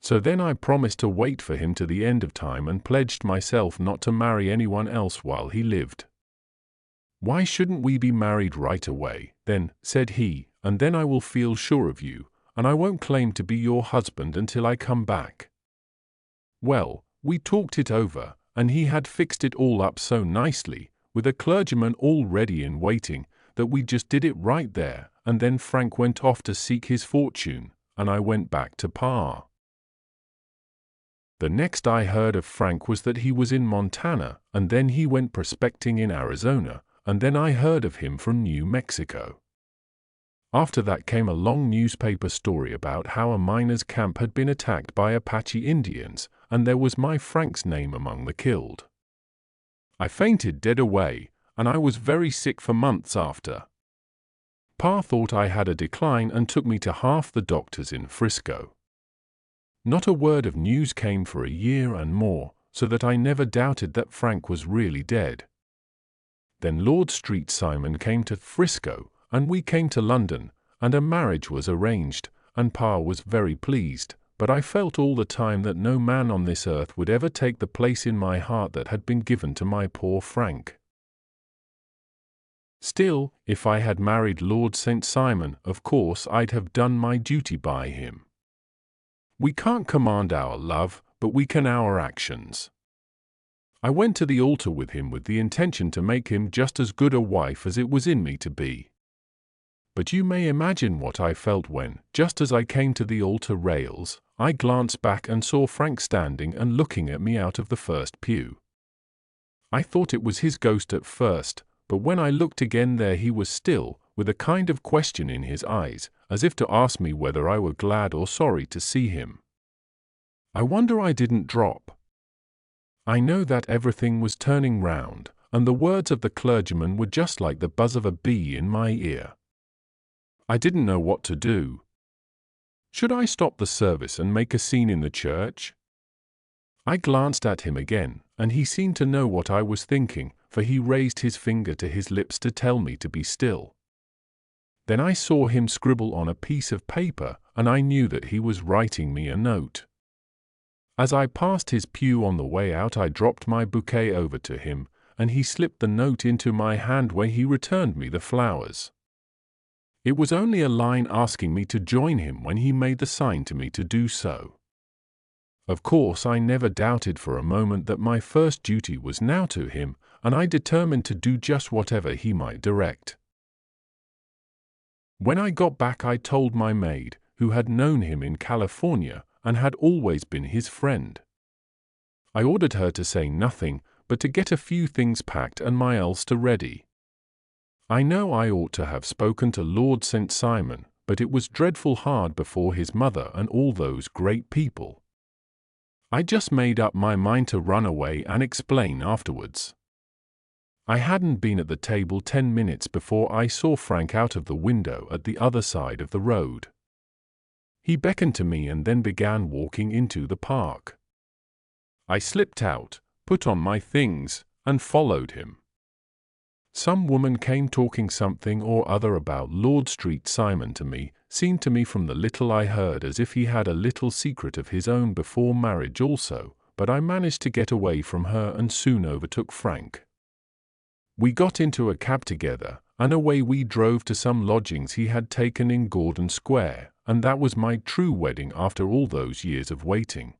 So then I promised to wait for him to the end of time and pledged myself not to marry anyone else while he lived. Why shouldn't we be married right away, then, said he, and then I will feel sure of you, and I won't claim to be your husband until I come back. Well, we talked it over, and he had fixed it all up so nicely, with a clergyman all ready in waiting, that we just did it right there, and then Frank went off to seek his fortune, and I went back to Pa. The next I heard of Frank was that he was in Montana, and then he went prospecting in Arizona, and then I heard of him from New Mexico. After that came a long newspaper story about how a miner's camp had been attacked by Apache Indians, and there was my Frank's name among the killed. I fainted dead away, and I was very sick for months after. Pa thought I had a decline and took me to half the doctors in Frisco. Not a word of news came for a year and more, so that I never doubted that Frank was really dead. Then Lord St. Simon came to Frisco, and we came to London, and a marriage was arranged, and Pa was very pleased, but I felt all the time that no man on this earth would ever take the place in my heart that had been given to my poor Frank. Still, if I had married Lord St. Simon, of course I'd have done my duty by him. We can't command our love, but we can our actions. I went to the altar with him with the intention to make him just as good a wife as it was in me to be. But you may imagine what I felt when, just as I came to the altar rails, I glanced back and saw Frank standing and looking at me out of the first pew. I thought it was his ghost at first, but when I looked again there he was still, with a kind of question in his eyes, as if to ask me whether I were glad or sorry to see him. I wonder I didn't drop. I know that everything was turning round, and the words of the clergyman were just like the buzz of a bee in my ear. I didn't know what to do. Should I stop the service and make a scene in the church? I glanced at him again, and he seemed to know what I was thinking, for he raised his finger to his lips to tell me to be still. Then I saw him scribble on a piece of paper, and I knew that he was writing me a note. As I passed his pew on the way out, I dropped my bouquet over to him, and he slipped the note into my hand where he returned me the flowers. It was only a line asking me to join him when he made the sign to me to do so. Of course, I never doubted for a moment that my first duty was now to him, and I determined to do just whatever he might direct. When I got back, I told my maid, who had known him in California and had always been his friend. I ordered her to say nothing, but to get a few things packed and my ulster ready. I know I ought to have spoken to Lord St. Simon, but it was dreadful hard before his mother and all those great people. I just made up my mind to run away and explain afterwards. I hadn't been at the table 10 minutes before I saw Frank out of the window at the other side of the road. He beckoned to me and then began walking into the park. I slipped out, put on my things, and followed him. Some woman came talking something or other about Lord St. Simon to me, seemed to me from the little I heard as if he had a little secret of his own before marriage also, but I managed to get away from her and soon overtook Frank. We got into a cab together, and away we drove to some lodgings he had taken in Gordon Square, and that was my true wedding after all those years of waiting.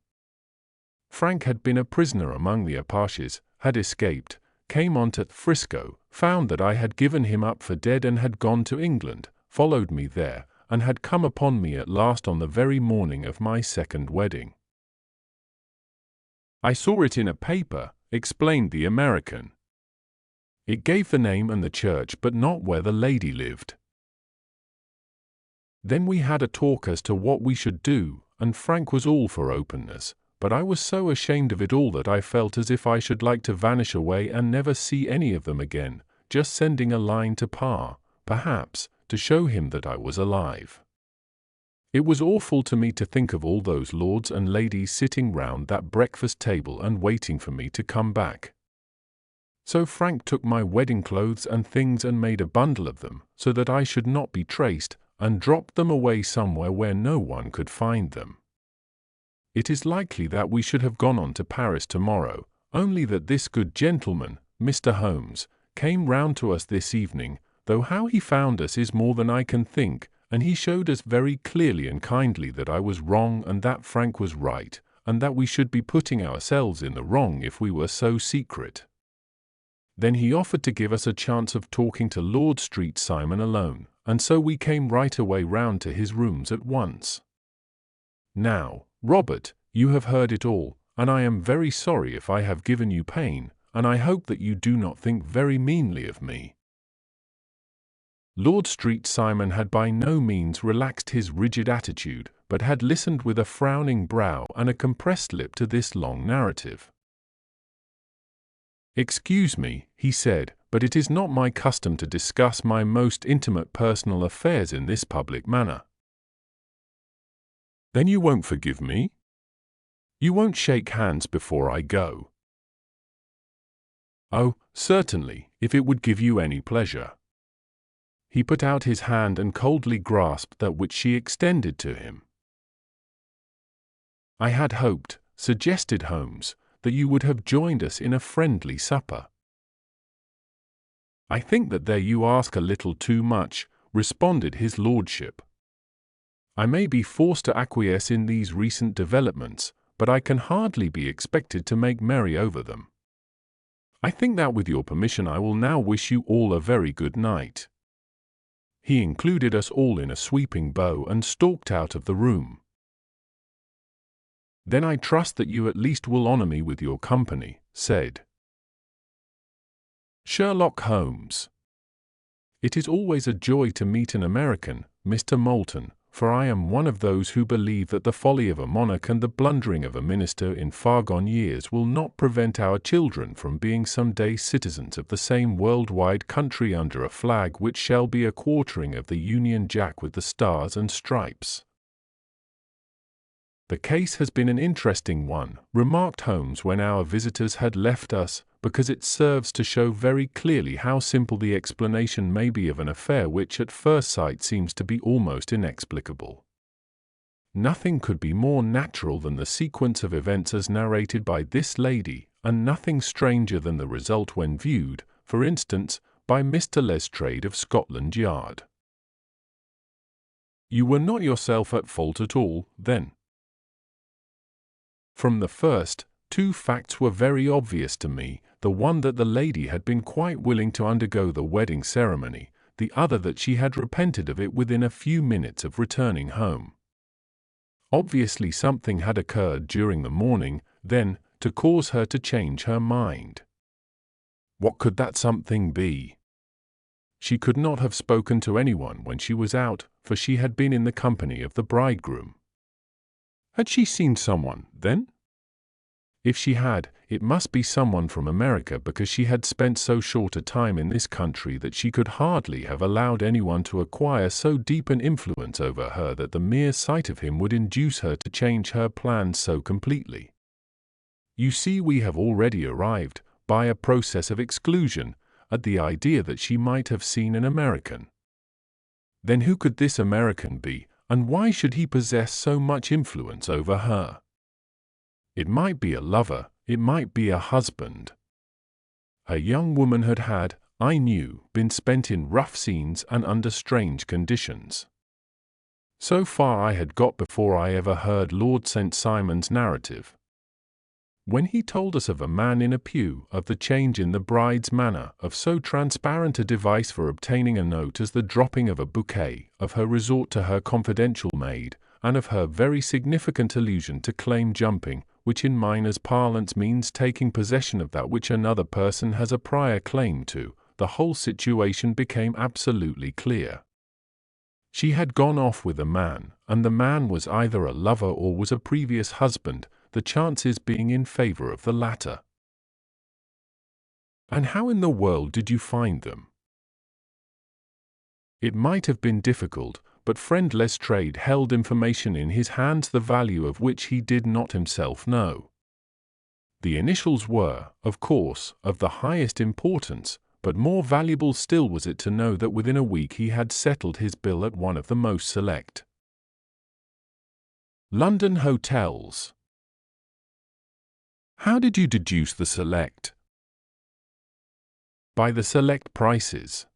Frank had been a prisoner among the Apaches, had escaped, came on to Frisco, found that I had given him up for dead and had gone to England, followed me there, and had come upon me at last on the very morning of my second wedding. I saw it in a paper, explained the American. It gave the name and the church but not where the lady lived. Then we had a talk as to what we should do, and Frank was all for openness, but I was so ashamed of it all that I felt as if I should like to vanish away and never see any of them again, just sending a line to Pa, perhaps, to show him that I was alive. It was awful to me to think of all those lords and ladies sitting round that breakfast table and waiting for me to come back. So Frank took my wedding clothes and things and made a bundle of them, so that I should not be traced, and dropped them away somewhere where no one could find them. It is likely that we should have gone on to Paris tomorrow, only that this good gentleman, Mr. Holmes, came round to us this evening, though how he found us is more than I can think, and he showed us very clearly and kindly that I was wrong and that Frank was right, and that we should be putting ourselves in the wrong if we were so secret. Then he offered to give us a chance of talking to Lord St. Simon alone, and so we came right away round to his rooms at once. Now, Robert, you have heard it all, and I am very sorry if I have given you pain, and I hope that you do not think very meanly of me. Lord St. Simon had by no means relaxed his rigid attitude, but had listened with a frowning brow and a compressed lip to this long narrative. "Excuse me," he said, "but it is not my custom to discuss my most intimate personal affairs in this public manner." "Then you won't forgive me? You won't shake hands before I go?" "Oh, certainly, if it would give you any pleasure." He put out his hand and coldly grasped that which she extended to him. "I had hoped," suggested Holmes, "that you would have joined us in a friendly supper." "I think that there you ask a little too much," responded his lordship. "I may be forced to acquiesce in these recent developments, but I can hardly be expected to make merry over them. I think that with your permission I will now wish you all a very good night." He included us all in a sweeping bow and stalked out of the room. "Then I trust that you at least will honor me with your company," said Sherlock Holmes. "It is always a joy to meet an American, Mr. Moulton, for I am one of those who believe that the folly of a monarch and the blundering of a minister in far-gone years will not prevent our children from being some day citizens of the same world-wide country under a flag which shall be a quartering of the Union Jack with the stars and stripes." "The case has been an interesting one," remarked Holmes when our visitors had left us, "because it serves to show very clearly how simple the explanation may be of an affair which at first sight seems to be almost inexplicable. Nothing could be more natural than the sequence of events as narrated by this lady, and nothing stranger than the result when viewed, for instance, by Mr. Lestrade of Scotland Yard." "You were not yourself at fault at all, then?" "From the first, two facts were very obvious to me, the one that the lady had been quite willing to undergo the wedding ceremony, the other that she had repented of it within a few minutes of returning home. Obviously something had occurred during the morning, then, to cause her to change her mind. What could that something be? She could not have spoken to anyone when she was out, for she had been in the company of the bridegroom. Had she seen someone, then? If she had, it must be someone from America, because she had spent so short a time in this country that she could hardly have allowed anyone to acquire so deep an influence over her that the mere sight of him would induce her to change her plans so completely. You see, we have already arrived, by a process of exclusion, at the idea that she might have seen an American. Then who could this American be, and why should he possess so much influence over her? It might be a lover, it might be a husband. A young woman had, I knew, been spent in rough scenes and under strange conditions. So far I had got before I ever heard Lord St. Simon's narrative. When he told us of a man in a pew, of the change in the bride's manner, of so transparent a device for obtaining a note as the dropping of a bouquet, of her resort to her confidential maid, and of her very significant allusion to claim jumping, which in miners' parlance means taking possession of that which another person has a prior claim to, the whole situation became absolutely clear. She had gone off with a man, and the man was either a lover or was a previous husband, the chances being in favor of the latter. And how in the world did you find them? It might have been difficult, but friend Lestrade held information in his hands the value of which he did not himself know. The initials were, of course, of the highest importance, but more valuable still was it to know that within a week he had settled his bill at one of the most select London hotels. How did you deduce the select? By the select prices.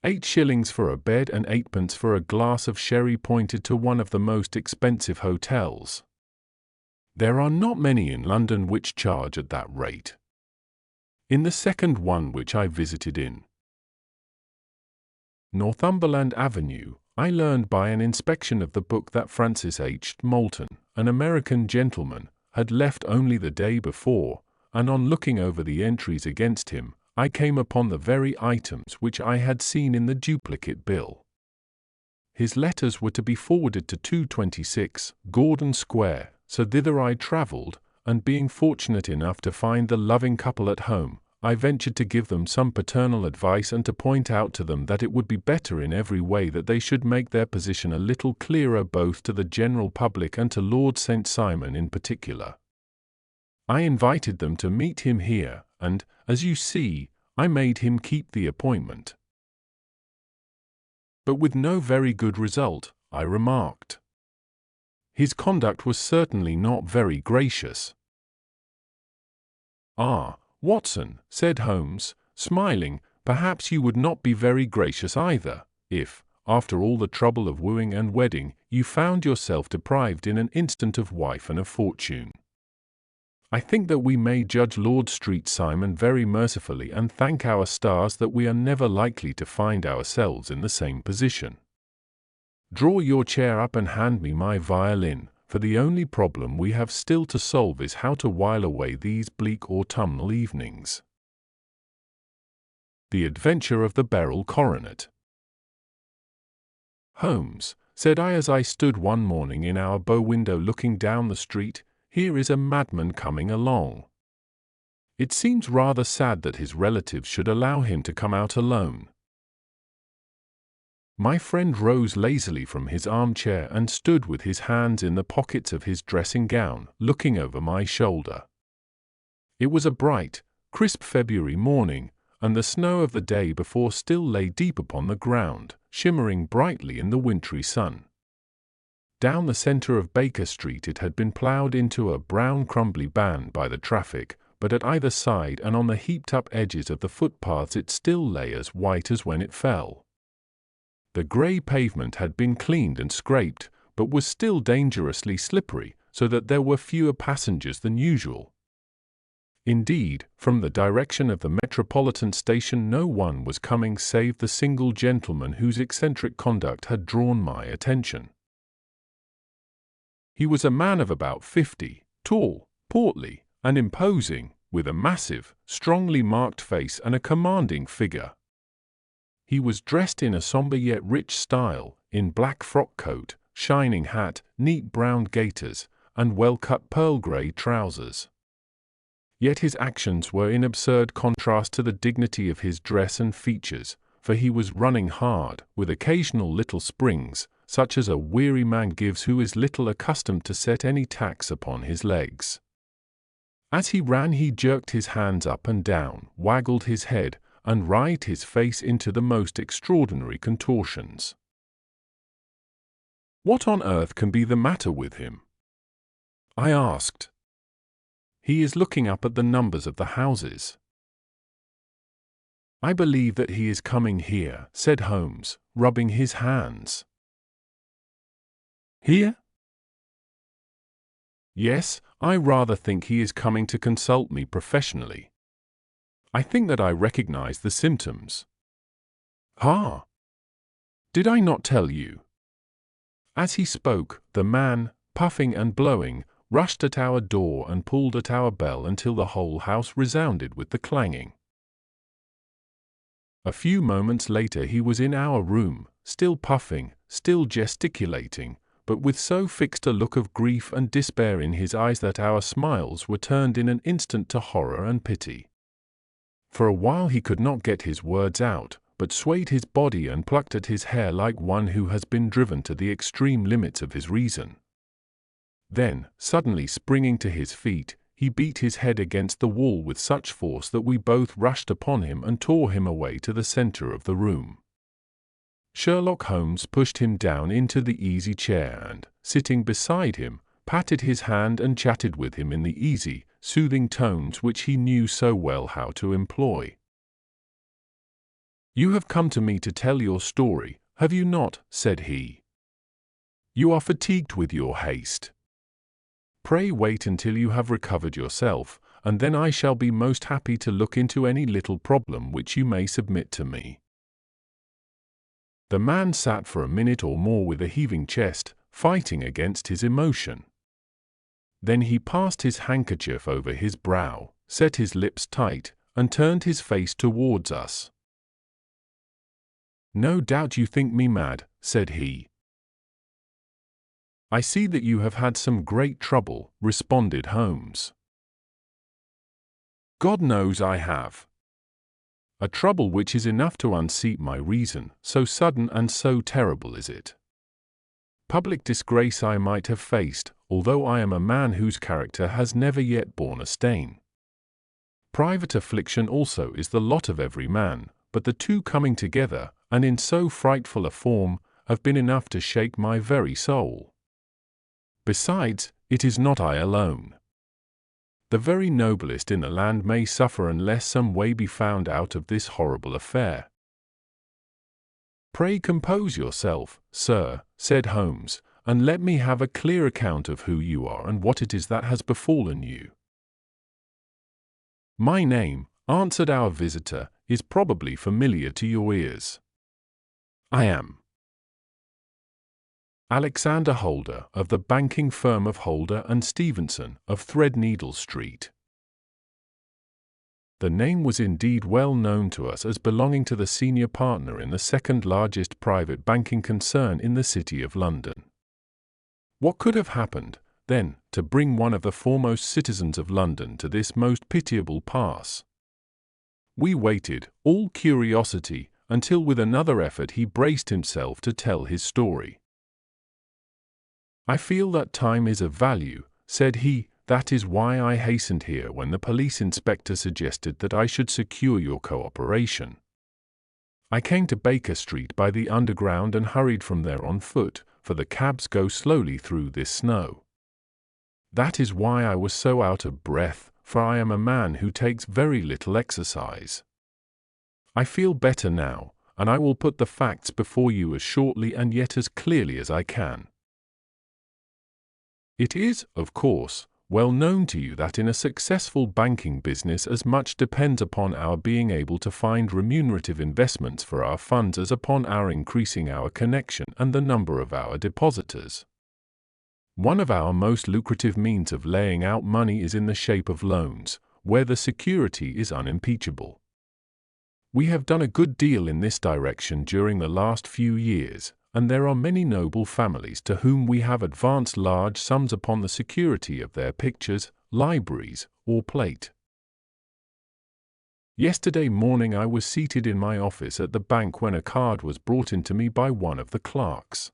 8 shillings for a bed and 8pence for a glass of sherry pointed to one of the most expensive hotels. There are not many in London which charge at that rate. In the second one which I visited in Northumberland Avenue, I learned by an inspection of the book that Francis H. Moulton, an American gentleman, had left only the day before, and on looking over the entries against him, I came upon the very items which I had seen in the duplicate bill. His letters were to be forwarded to 226 Gordon Square, so thither I travelled, and being fortunate enough to find the loving couple at home, I ventured to give them some paternal advice and to point out to them that it would be better in every way that they should make their position a little clearer both to the general public and to Lord St. Simon in particular. I invited them to meet him here, and, as you see, I made him keep the appointment. But with no very good result, I remarked. His conduct was certainly not very gracious. "Ah, Watson," said Holmes, smiling, "perhaps you would not be very gracious either, if, after all the trouble of wooing and wedding, you found yourself deprived in an instant of wife and of fortune. I think that we may judge Lord Street Simon very mercifully and thank our stars that we are never likely to find ourselves in the same position. Draw your chair up and hand me my violin, for the only problem we have still to solve is how to while away these bleak autumnal evenings." The Adventure of the Beryl Coronet. "Holmes," said I as I stood one morning in our bow window looking down the street, "here is a madman coming along. It seems rather sad that his relatives should allow him to come out alone." My friend rose lazily from his armchair and stood with his hands in the pockets of his dressing gown, looking over my shoulder. It was a bright, crisp February morning, and the snow of the day before still lay deep upon the ground, shimmering brightly in the wintry sun. Down the centre of Baker Street it had been ploughed into a brown crumbly band by the traffic, but at either side and on the heaped-up edges of the footpaths it still lay as white as when it fell. The grey pavement had been cleaned and scraped, but was still dangerously slippery, so that there were fewer passengers than usual. Indeed, from the direction of the Metropolitan Station no one was coming save the single gentleman whose eccentric conduct had drawn my attention. He was a man of about 50, tall, portly, and imposing, with a massive, strongly marked face and a commanding figure. He was dressed in a sombre yet rich style, in black frock coat, shining hat, neat brown gaiters, and well-cut pearl-grey trousers. Yet his actions were in absurd contrast to the dignity of his dress and features, for he was running hard, with occasional little springs, such as a weary man gives who is little accustomed to set any tax upon his legs. As he ran he jerked his hands up and down, waggled his head, and writhed his face into the most extraordinary contortions. "What on earth can be the matter with him?" I asked. "He is looking up at the numbers of the houses." "I believe that he is coming here," said Holmes, rubbing his hands. "Here?" "Yes, I rather think he is coming to consult me professionally. I think that I recognize the symptoms." "Ha! Did I not tell you?" As he spoke, the man, puffing and blowing, rushed at our door and pulled at our bell until the whole house resounded with the clanging. A few moments later he was in our room, still puffing, still gesticulating, but with so fixed a look of grief and despair in his eyes that our smiles were turned in an instant to horror and pity. For a while he could not get his words out, but swayed his body and plucked at his hair like one who has been driven to the extreme limits of his reason. Then, suddenly springing to his feet, he beat his head against the wall with such force that we both rushed upon him and tore him away to the centre of the room. Sherlock Holmes pushed him down into the easy chair and, sitting beside him, patted his hand and chatted with him in the easy, soothing tones which he knew so well how to employ. "You have come to me to tell your story, have you not?" said he. "You are fatigued with your haste. Pray wait until you have recovered yourself, and then I shall be most happy to look into any little problem which you may submit to me." The man sat for a minute or more with a heaving chest, fighting against his emotion. Then he passed his handkerchief over his brow, set his lips tight, and turned his face towards us. "No doubt you think me mad," said he. "I see that you have had some great trouble," responded Holmes. "God knows I have. A trouble which is enough to unseat my reason, so sudden and so terrible is it. Public disgrace I might have faced, although I am a man whose character has never yet borne a stain. Private affliction also is the lot of every man, but the two coming together, and in so frightful a form, have been enough to shake my very soul. Besides, it is not I alone. The very noblest in the land may suffer unless some way be found out of this horrible affair. Pray compose yourself, sir, said Holmes, and let me have a clear account of who you are and what it is that has befallen you. My name, answered our visitor, is probably familiar to your ears. I am Alexander Holder, of the banking firm of Holder and Stevenson, of Threadneedle Street. The name was indeed well known to us as belonging to the senior partner in the second largest private banking concern in the City of London. What could have happened, then, to bring one of the foremost citizens of London to this most pitiable pass? We waited, all curiosity, until with another effort he braced himself to tell his story. I feel that time is of value, said he. That is why I hastened here when the police inspector suggested that I should secure your cooperation. I came to Baker Street by the Underground and hurried from there on foot, for the cabs go slowly through this snow. That is why I was so out of breath, for I am a man who takes very little exercise. I feel better now, and I will put the facts before you as shortly and yet as clearly as I can. It is, of course, well known to you that in a successful banking business as much depends upon our being able to find remunerative investments for our funds as upon our increasing our connection and the number of our depositors. One of our most lucrative means of laying out money is in the shape of loans, where the security is unimpeachable. We have done a good deal in this direction during the last few years, and there are many noble families to whom we have advanced large sums upon the security of their pictures, libraries, or plate. Yesterday morning I was seated in my office at the bank when a card was brought in to me by one of the clerks.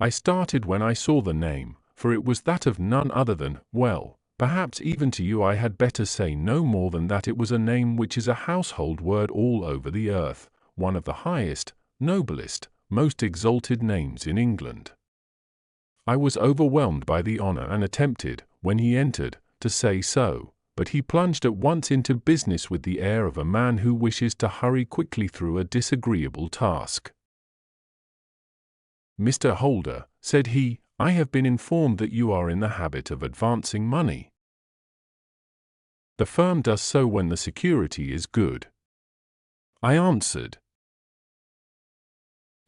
I started when I saw the name, for it was that of none other than, well, perhaps even to you I had better say no more than that it was a name which is a household word all over the earth, one of the highest, noblest, most exalted names in England. I was overwhelmed by the honor and attempted, when he entered, to say so, but he plunged at once into business with the air of a man who wishes to hurry quickly through a disagreeable task. Mr. Holder, said he, I have been informed that you are in the habit of advancing money. The firm does so when the security is good. I answered.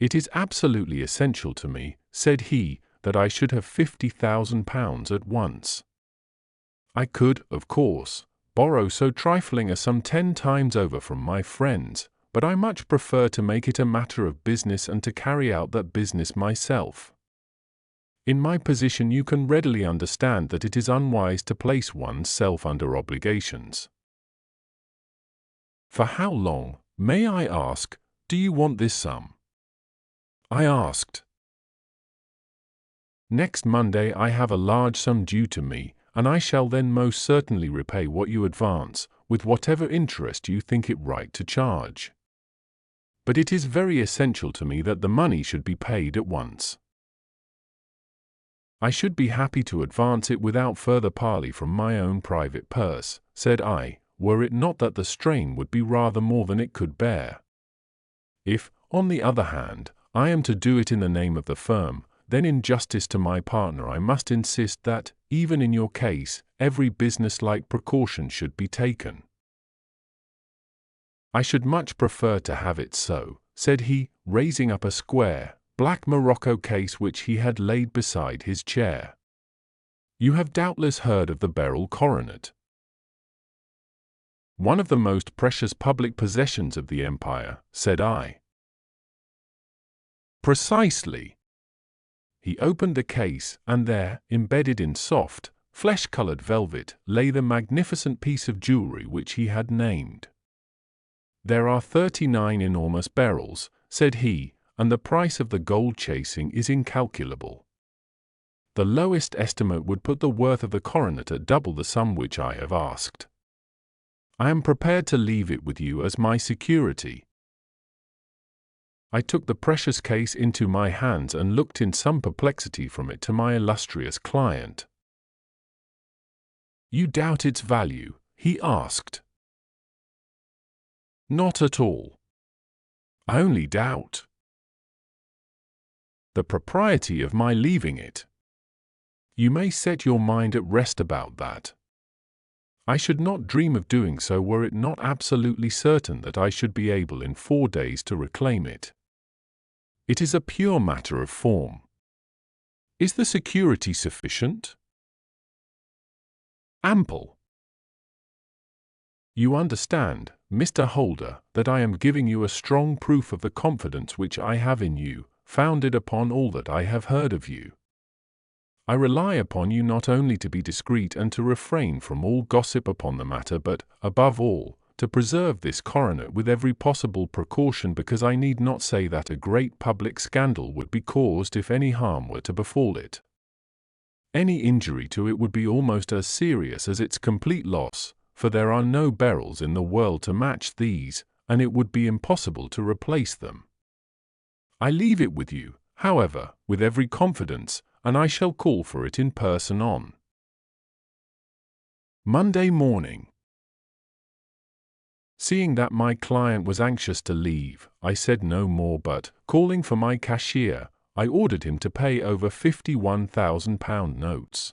It is absolutely essential to me, said he, that I should have £50,000 at once. I could, of course, borrow so trifling a sum 10 times over from my friends, but I much prefer to make it a matter of business and to carry out that business myself. In my position you can readily understand that it is unwise to place one's self under obligations. For how long, may I ask, do you want this sum? I asked. Next Monday I have a large sum due to me, and I shall then most certainly repay what you advance, with whatever interest you think it right to charge. But it is very essential to me that the money should be paid at once. I should be happy to advance it without further parley from my own private purse, said I, were it not that the strain would be rather more than it could bear. If, on the other hand, I am to do it in the name of the firm, then in justice to my partner I must insist that, even in your case, every business-like precaution should be taken. I should much prefer to have it so, said he, raising up a square, black morocco case which he had laid beside his chair. You have doubtless heard of the beryl coronet. One of the most precious public possessions of the empire, said I. Precisely. He opened the case, and there, embedded in soft, flesh-colored velvet, lay the magnificent piece of jewelry which he had named. There are 39 enormous beryls, said he, and the price of the gold chasing is incalculable. The lowest estimate would put the worth of the coronet at double the sum which I have asked. I am prepared to leave it with you as my security. I took the precious case into my hands and looked in some perplexity from it to my illustrious client. "You doubt its value?" he asked. "Not at all. I only doubt the propriety of my leaving it. You may set your mind at rest about that. I should not dream of doing so were it not absolutely certain that I should be able in 4 days to reclaim it. It is a pure matter of form. Is the security sufficient?" "Ample. You understand, Mr. Holder, that I am giving you a strong proof of the confidence which I have in you, founded upon all that I have heard of you. I rely upon you not only to be discreet and to refrain from all gossip upon the matter, but, above all, to preserve this coronet with every possible precaution, because I need not say that a great public scandal would be caused if any harm were to befall it. Any injury to it would be almost as serious as its complete loss, for there are no beryls in the world to match these, and it would be impossible to replace them. I leave it with you, however, with every confidence, and I shall call for it in person on Monday morning." Seeing that my client was anxious to leave, I said no more, but, calling for my cashier, I ordered him to pay over £51,000 notes.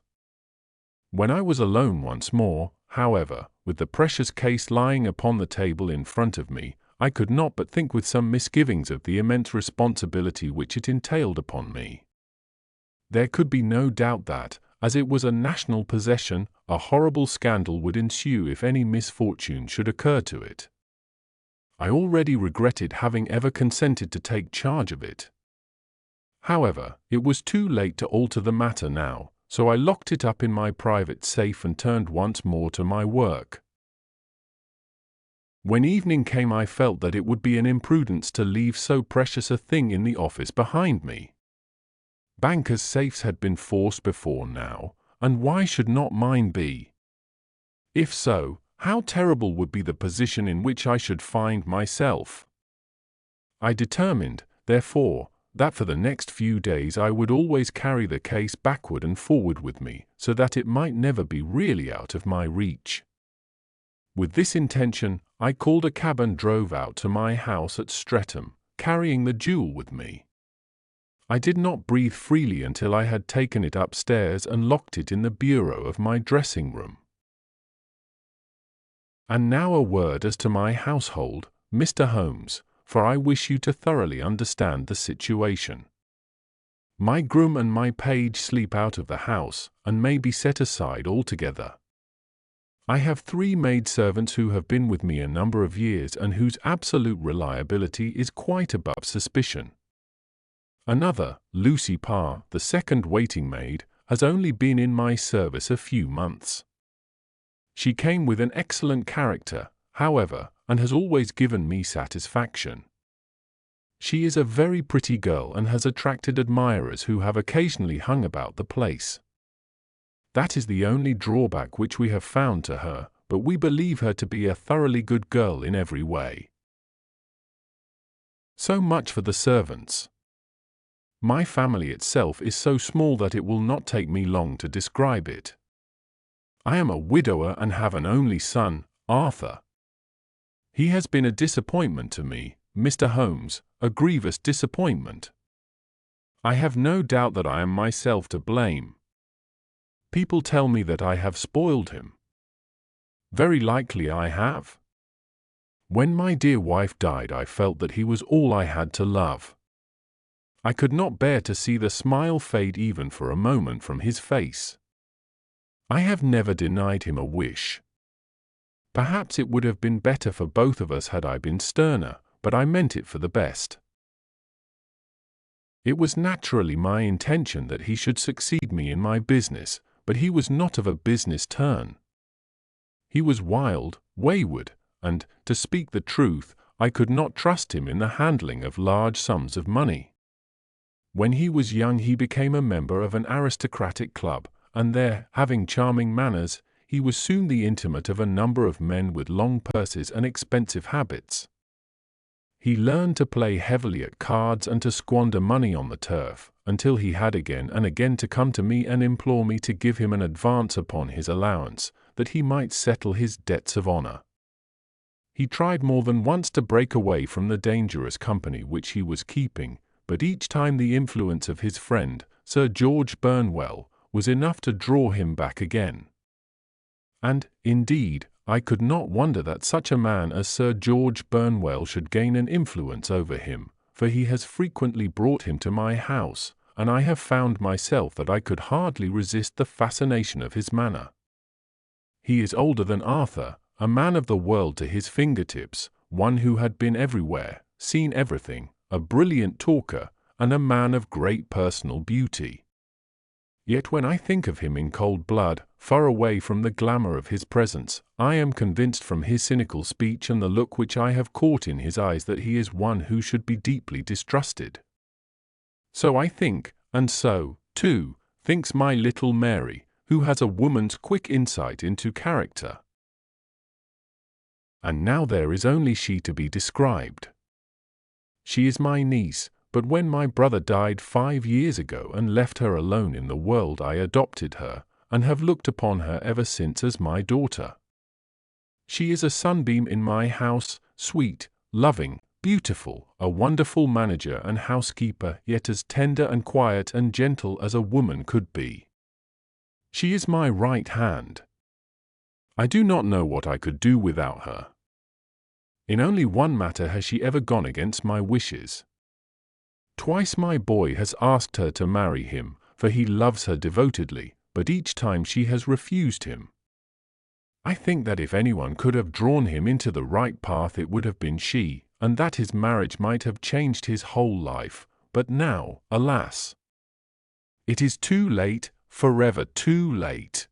When I was alone once more, however, with the precious case lying upon the table in front of me, I could not but think with some misgivings of the immense responsibility which it entailed upon me. There could be no doubt that, as it was a national possession, a horrible scandal would ensue if any misfortune should occur to it. I already regretted having ever consented to take charge of it. However, it was too late to alter the matter now, so I locked it up in my private safe and turned once more to my work. When evening came, I felt that it would be an imprudence to leave so precious a thing in the office behind me. Bankers' safes had been forced before now, and why should not mine be? If so, how terrible would be the position in which I should find myself? I determined, therefore, that for the next few days I would always carry the case backward and forward with me, so that it might never be really out of my reach. With this intention, I called a cab and drove out to my house at Streatham, carrying the jewel with me. I did not breathe freely until I had taken it upstairs and locked it in the bureau of my dressing-room. And now a word as to my household, Mr. Holmes, for I wish you to thoroughly understand the situation. My groom and my page sleep out of the house, and may be set aside altogether. I have 3 maidservants who have been with me a number of years and whose absolute reliability is quite above suspicion. Another, Lucy Parr, the second waiting maid, has only been in my service a few months. She came with an excellent character, however, and has always given me satisfaction. She is a very pretty girl and has attracted admirers who have occasionally hung about the place. That is the only drawback which we have found to her, but we believe her to be a thoroughly good girl in every way. So much for the servants. My family itself is so small that it will not take me long to describe it. I am a widower and have an only son, Arthur. He has been a disappointment to me, Mr. Holmes, a grievous disappointment. I have no doubt that I am myself to blame. People tell me that I have spoiled him. Very likely I have. When my dear wife died, I felt that he was all I had to love. I could not bear to see the smile fade even for a moment from his face. I have never denied him a wish. Perhaps it would have been better for both of us had I been sterner, but I meant it for the best. It was naturally my intention that he should succeed me in my business, but he was not of a business turn. He was wild, wayward, and, to speak the truth, I could not trust him in the handling of large sums of money. When he was young he became a member of an aristocratic club, and there, having charming manners, he was soon the intimate of a number of men with long purses and expensive habits. He learned to play heavily at cards and to squander money on the turf, until he had again and again to come to me and implore me to give him an advance upon his allowance, that he might settle his debts of honor. He tried more than once to break away from the dangerous company which he was keeping, but each time the influence of his friend, Sir George Burnwell, was enough to draw him back again. And, indeed, I could not wonder that such a man as Sir George Burnwell should gain an influence over him, for he has frequently brought him to my house, and I have found myself that I could hardly resist the fascination of his manner. He is older than Arthur, a man of the world to his fingertips, one who had been everywhere, seen everything, a brilliant talker, and a man of great personal beauty. Yet when I think of him in cold blood, far away from the glamour of his presence, I am convinced from his cynical speech and the look which I have caught in his eyes that he is one who should be deeply distrusted. So I think, and so, too, thinks my little Mary, who has a woman's quick insight into character. And now there is only she to be described. She is my niece, but when my brother died 5 years ago and left her alone in the world, I adopted her, and have looked upon her ever since as my daughter. She is a sunbeam in my house, sweet, loving, beautiful, a wonderful manager and housekeeper, yet as tender and quiet and gentle as a woman could be. She is my right hand. I do not know what I could do without her. In only one matter has she ever gone against my wishes. Twice my boy has asked her to marry him, for he loves her devotedly, but each time she has refused him. I think that if anyone could have drawn him into the right path it would have been she, and that his marriage might have changed his whole life, but now, alas! It is too late, forever too late.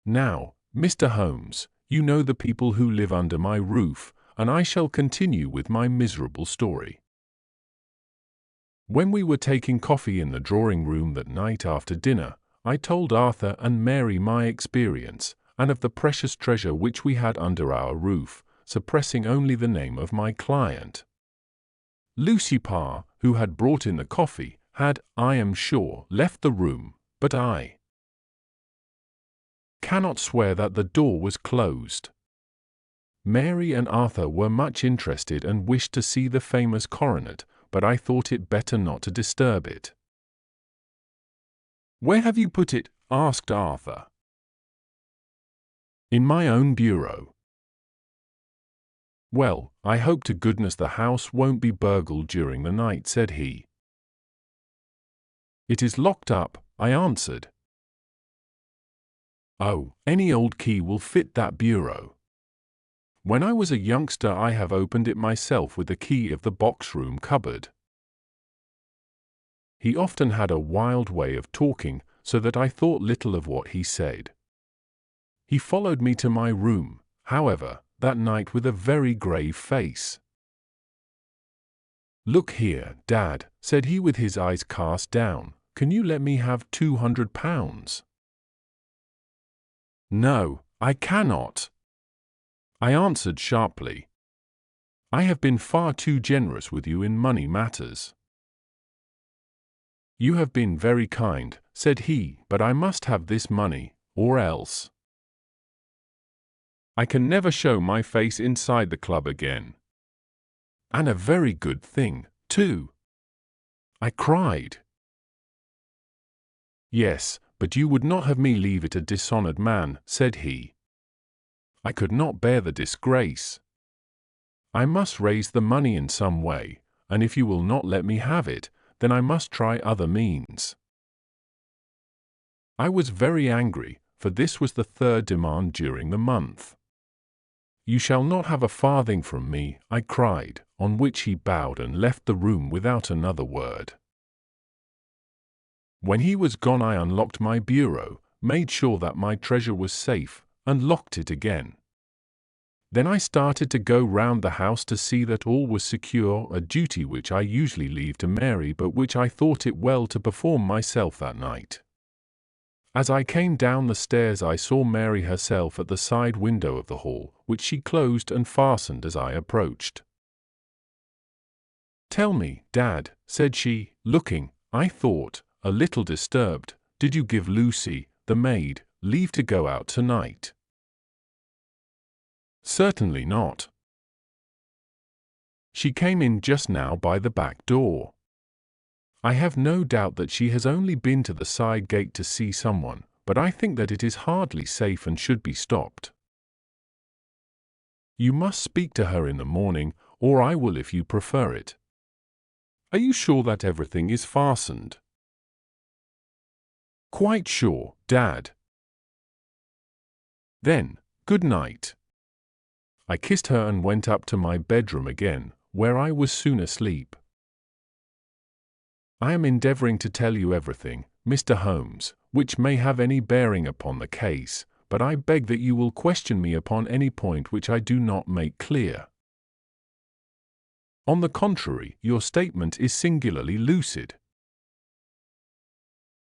Now, Mr. Holmes, you know the people who live under my roof, and I shall continue with my miserable story. When we were taking coffee in the drawing-room that night after dinner, I told Arthur and Mary my experience, and of the precious treasure which we had under our roof, suppressing only the name of my client. Lucy Parr, who had brought in the coffee, had, I am sure, left the room, but I cannot swear that the door was closed. Mary and Arthur were much interested and wished to see the famous coronet, but I thought it better not to disturb it. "Where have you put it?" asked Arthur. "In my own bureau." "Well, I hope to goodness the house won't be burgled during the night," said he. "It is locked up," I answered. "Oh, any old key will fit that bureau. When I was a youngster I have opened it myself with the key of the box-room cupboard." He often had a wild way of talking, so that I thought little of what he said. He followed me to my room, however, that night with a very grave face. "Look here, Dad," said he with his eyes cast down, "can you let me have £200? "No, I cannot," I answered sharply. "I have been far too generous with you in money matters." "You have been very kind," said he, "but I must have this money, or else I can never show my face inside the club again." "And a very good thing, too," I cried. "Yes, but you would not have me leave it a dishonored man," said he. "I could not bear the disgrace. I must raise the money in some way, and if you will not let me have it, then I must try other means." I was very angry, for this was the third demand during the month. "You shall not have a farthing from me," I cried, on which he bowed and left the room without another word. When he was gone I unlocked my bureau, made sure that my treasure was safe, and locked it again. Then I started to go round the house to see that all was secure, a duty which I usually leave to Mary but which I thought it well to perform myself that night. As I came down the stairs, I saw Mary herself at the side window of the hall, which she closed and fastened as I approached. "Tell me, Dad," said she, looking, I thought, a little disturbed, "did you give Lucy, the maid, leave to go out tonight?" "Certainly not. She came in just now by the back door. I have no doubt that she has only been to the side gate to see someone, but I think that it is hardly safe and should be stopped. You must speak to her in the morning, or I will if you prefer it. Are you sure that everything is fastened?" "Quite sure, Dad." "Then, good night." I kissed her and went up to my bedroom again, where I was soon asleep. I am endeavoring to tell you everything, Mr. Holmes, which may have any bearing upon the case, but I beg that you will question me upon any point which I do not make clear. On the contrary, your statement is singularly lucid.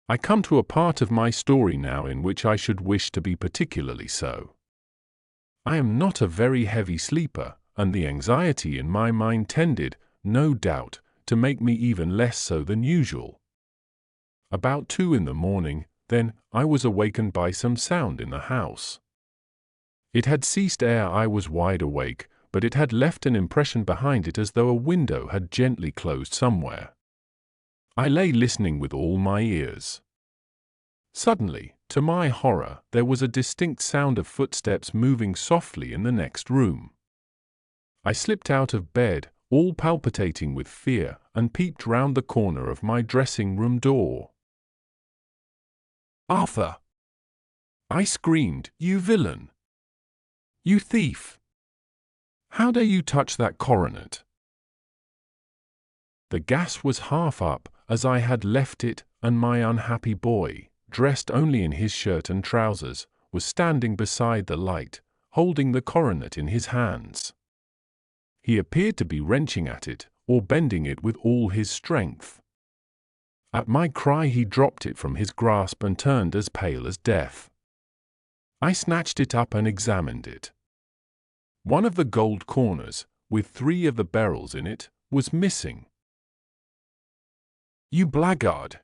I come to a part of my story now in which I should wish to be particularly so. I am not a very heavy sleeper, and the anxiety in my mind tended, no doubt, to make me even less so than usual. About 2 in the morning, then, I was awakened by some sound in the house. It had ceased ere I was wide awake, but it had left an impression behind it as though a window had gently closed somewhere. I lay listening with all my ears. Suddenly, to my horror, there was a distinct sound of footsteps moving softly in the next room. I slipped out of bed, all palpitating with fear, and peeped round the corner of my dressing-room door. "Arthur!" I screamed, "You villain! You thief! How dare you touch that coronet?" The gas was half up, as I had left it, and my unhappy boy, dressed only in his shirt and trousers, was standing beside the light, holding the coronet in his hands. He appeared to be wrenching at it, or bending it with all his strength. At my cry he dropped it from his grasp and turned as pale as death. I snatched it up and examined it. One of the gold corners, with 3 of the beryls in it, was missing. "You blackguard!"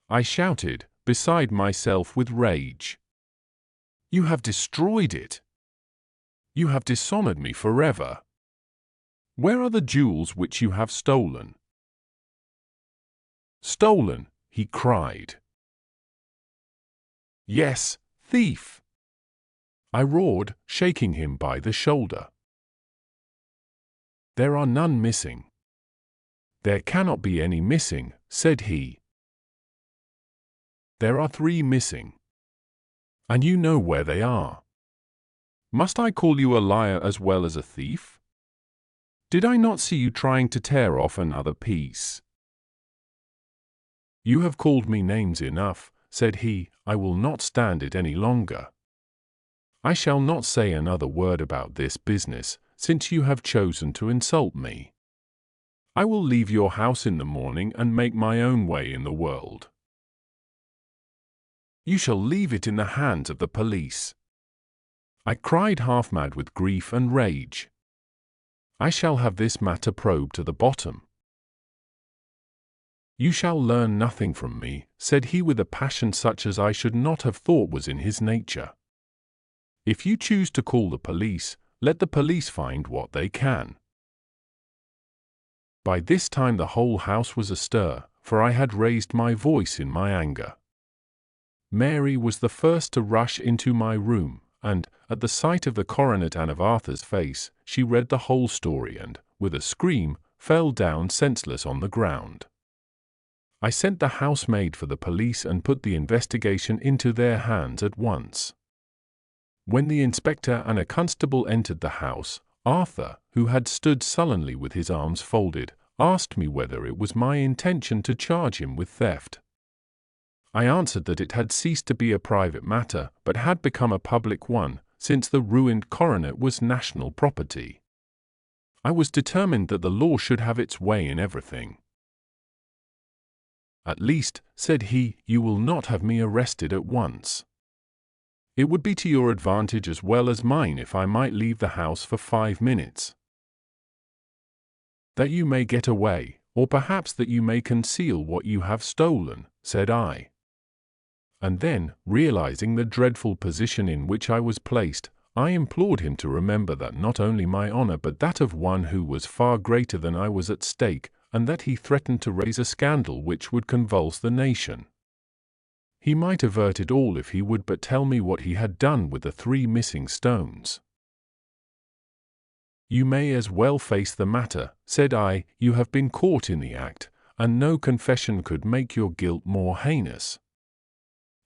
I shouted, beside myself with rage. "You have destroyed it! You have dishonored me forever! Where are the jewels which you have stolen?" "Stolen!" he cried. "Yes, thief!" I roared, shaking him by the shoulder. "There are none missing." "There cannot be any missing," said he. "There are 3 missing. And you know where they are. Must I call you a liar as well as a thief? Did I not see you trying to tear off another piece?" "You have called me names enough," said he. "I will not stand it any longer. I shall not say another word about this business, since you have chosen to insult me. I will leave your house in the morning and make my own way in the world." "You shall leave it in the hands of the police," I cried, half mad with grief and rage. "I shall have this matter probed to the bottom." "You shall learn nothing from me," said he with a passion such as I should not have thought was in his nature. "If you choose to call the police, let the police find what they can." By this time the whole house was astir, for I had raised my voice in my anger. Mary was the first to rush into my room, and, at the sight of the coronet and of Arthur's face, she read the whole story and, with a scream, fell down senseless on the ground. I sent the housemaid for the police and put the investigation into their hands at once. When the inspector and a constable entered the house, Arthur, who had stood sullenly with his arms folded, asked me whether it was my intention to charge him with theft. I answered that it had ceased to be a private matter, but had become a public one, since the ruined coronet was national property. I was determined that the law should have its way in everything. At least, said he, you will not have me arrested at once. It would be to your advantage as well as mine if I might leave the house for 5 minutes. That you may get away, or perhaps that you may conceal what you have stolen, said I. And then, realizing the dreadful position in which I was placed, I implored him to remember that not only my honor but that of one who was far greater than I was at stake, and that he threatened to raise a scandal which would convulse the nation. He might avert it all if he would but tell me what he had done with the 3 missing stones. You may as well face the matter, said I, you have been caught in the act, and no confession could make your guilt more heinous.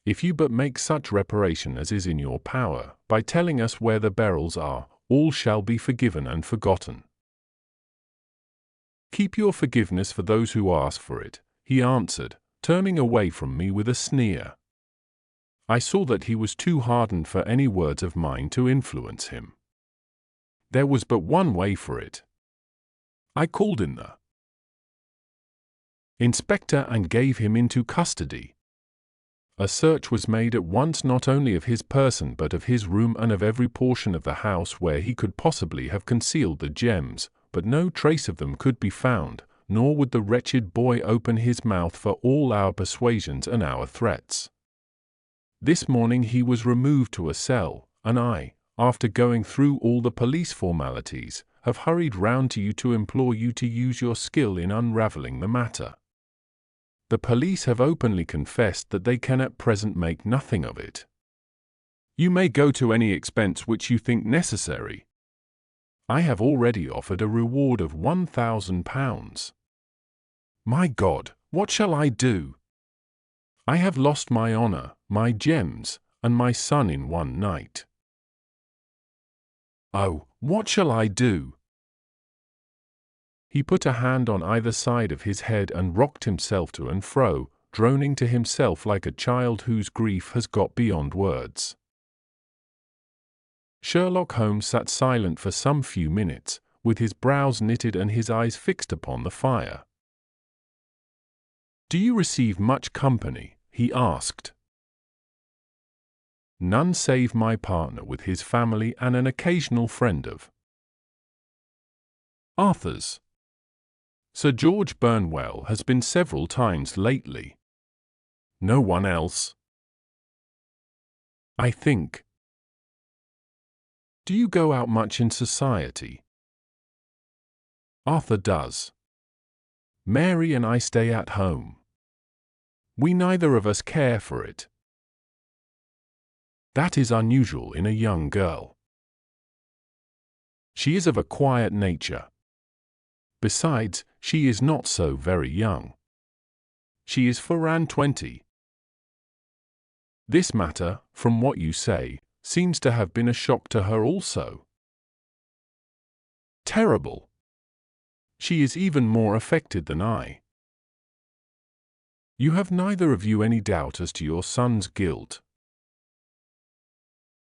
If you but make such reparation as is in your power, by telling us where the beryls are, all shall be forgiven and forgotten. Keep your forgiveness for those who ask for it, he answered, turning away from me with a sneer. I saw that he was too hardened for any words of mine to influence him. There was but one way for it. I called in the inspector and gave him into custody. A search was made at once not only of his person but of his room and of every portion of the house where he could possibly have concealed the gems, but no trace of them could be found, nor would the wretched boy open his mouth for all our persuasions and our threats. This morning he was removed to a cell, and I, after going through all the police formalities, have hurried round to you to implore you to use your skill in unravelling the matter. The police have openly confessed that they can at present make nothing of it. You may go to any expense which you think necessary. I have already offered a reward of £1,000. My God, what shall I do? I have lost my honor, my gems, and my son in one night. Oh, what shall I do? He put a hand on either side of his head and rocked himself to and fro, droning to himself like a child whose grief has got beyond words. Sherlock Holmes sat silent for some few minutes, with his brows knitted and his eyes fixed upon the fire. "Do you receive much company?" he asked. "None save my partner with his family and an occasional friend of Arthur's. Sir George Burnwell has been several times lately. No one else, I think. Do you go out much in society?" "Arthur does. Mary and I stay at home. We neither of us care for it." "That is unusual in a young girl." "She is of a quiet nature. Besides, she is not so very young. She is 4–20. This matter, from what you say, seems to have been a shock to her also." "Terrible. She is even more affected than I." "You have neither of you any doubt as to your son's guilt?"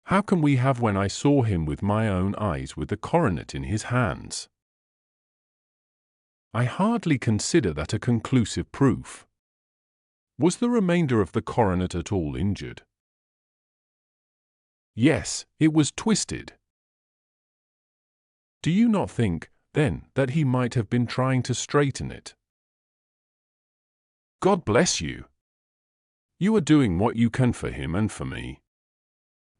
"How can we have when I saw him with my own eyes with the coronet in his hands?" "I hardly consider that a conclusive proof. Was the remainder of the coronet at all injured?" "Yes, it was twisted." "Do you not think, then, that he might have been trying to straighten it?" "God bless you! You are doing what you can for him and for me.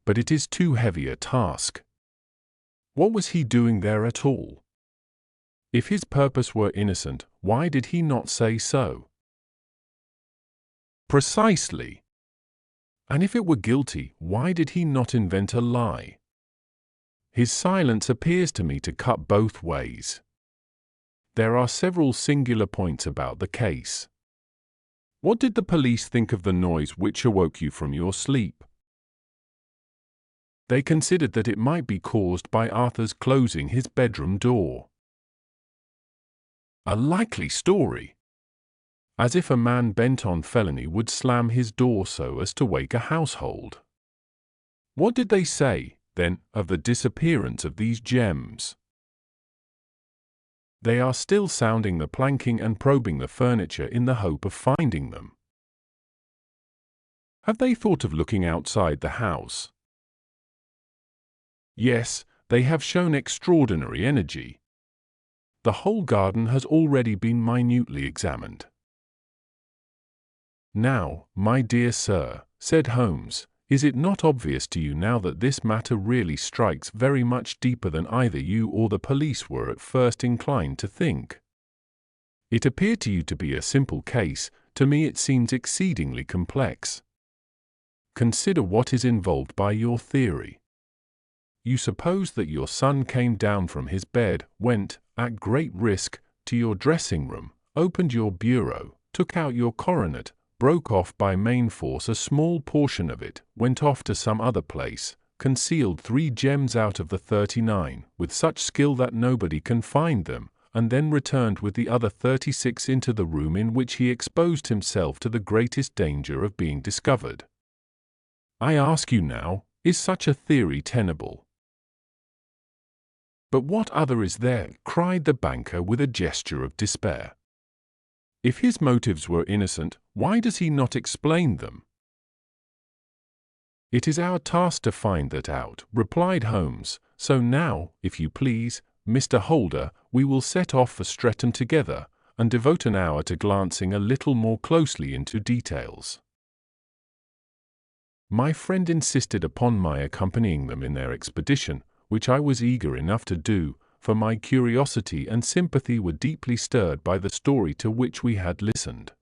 But it is too heavy a task. What was he doing there at all? If his purpose were innocent, why did he not say so?" "Precisely. And if it were guilty, why did he not invent a lie? His silence appears to me to cut both ways. There are several singular points about the case. What did the police think of the noise which awoke you from your sleep?" "They considered that it might be caused by Arthur's closing his bedroom door." "A likely story! As if a man bent on felony would slam his door so as to wake a household. What did they say, then, of the disappearance of these gems?" They are still sounding the planking and probing the furniture in the hope of finding them. Have they thought of looking outside the house? Yes, they have shown extraordinary energy. The whole garden has already been minutely examined. Now, my dear sir, said Holmes, is it not obvious to you now that this matter really strikes very much deeper than either you or the police were at first inclined to think? It appeared to you to be a simple case, to me it seems exceedingly complex. Consider what is involved by your theory. You suppose that your son came down from his bed, went, at great risk, to your dressing room, opened your bureau, took out your coronet, broke off by main force a small portion of it, went off to some other place, concealed 3 gems out of the 39, with such skill that nobody can find them, and then returned with the other 36 into the room in which he exposed himself to the greatest danger of being discovered. I ask you now, is such a theory tenable? But what other is there? Cried the banker with a gesture of despair. If his motives were innocent, why does he not explain them? It is our task to find that out, replied Holmes, so now, if you please, Mr. Holder, we will set off for Streatham together, and devote an hour to glancing a little more closely into details. My friend insisted upon my accompanying them in their expedition, which I was eager enough to do, for my curiosity and sympathy were deeply stirred by the story to which we had listened.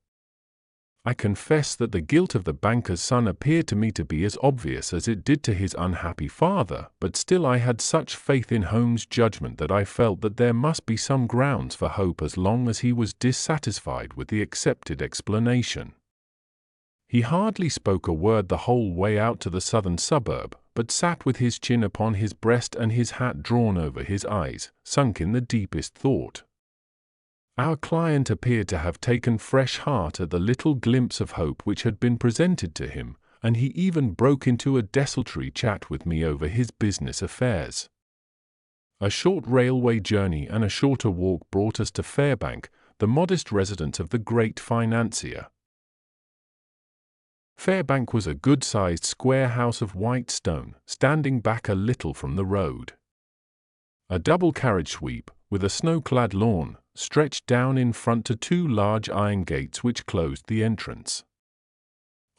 I confess that the guilt of the banker's son appeared to me to be as obvious as it did to his unhappy father, but still I had such faith in Holmes' judgment that I felt that there must be some grounds for hope as long as he was dissatisfied with the accepted explanation. He hardly spoke a word the whole way out to the southern suburb, but sat with his chin upon his breast and his hat drawn over his eyes, sunk in the deepest thought. Our client appeared to have taken fresh heart at the little glimpse of hope which had been presented to him, and he even broke into a desultory chat with me over his business affairs. A short railway journey and a shorter walk brought us to Fairbank, the modest residence of the great financier. Fairbank was a good-sized square house of white stone, standing back a little from the road. A double carriage sweep, with a snow-clad lawn, stretched down in front to 2 large iron gates which closed the entrance.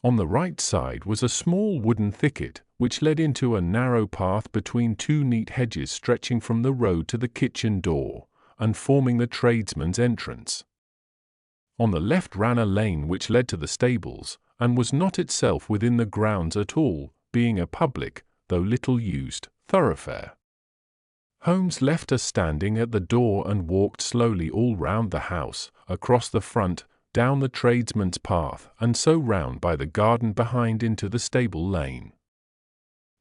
On the right side was a small wooden thicket, which led into a narrow path between 2 neat hedges stretching from the road to the kitchen door, and forming the tradesman's entrance. On the left ran a lane which led to the stables, and was not itself within the grounds at all, being a public, though little used, thoroughfare. Holmes left us standing at the door and walked slowly all round the house, across the front, down the tradesman's path, and so round by the garden behind into the stable lane.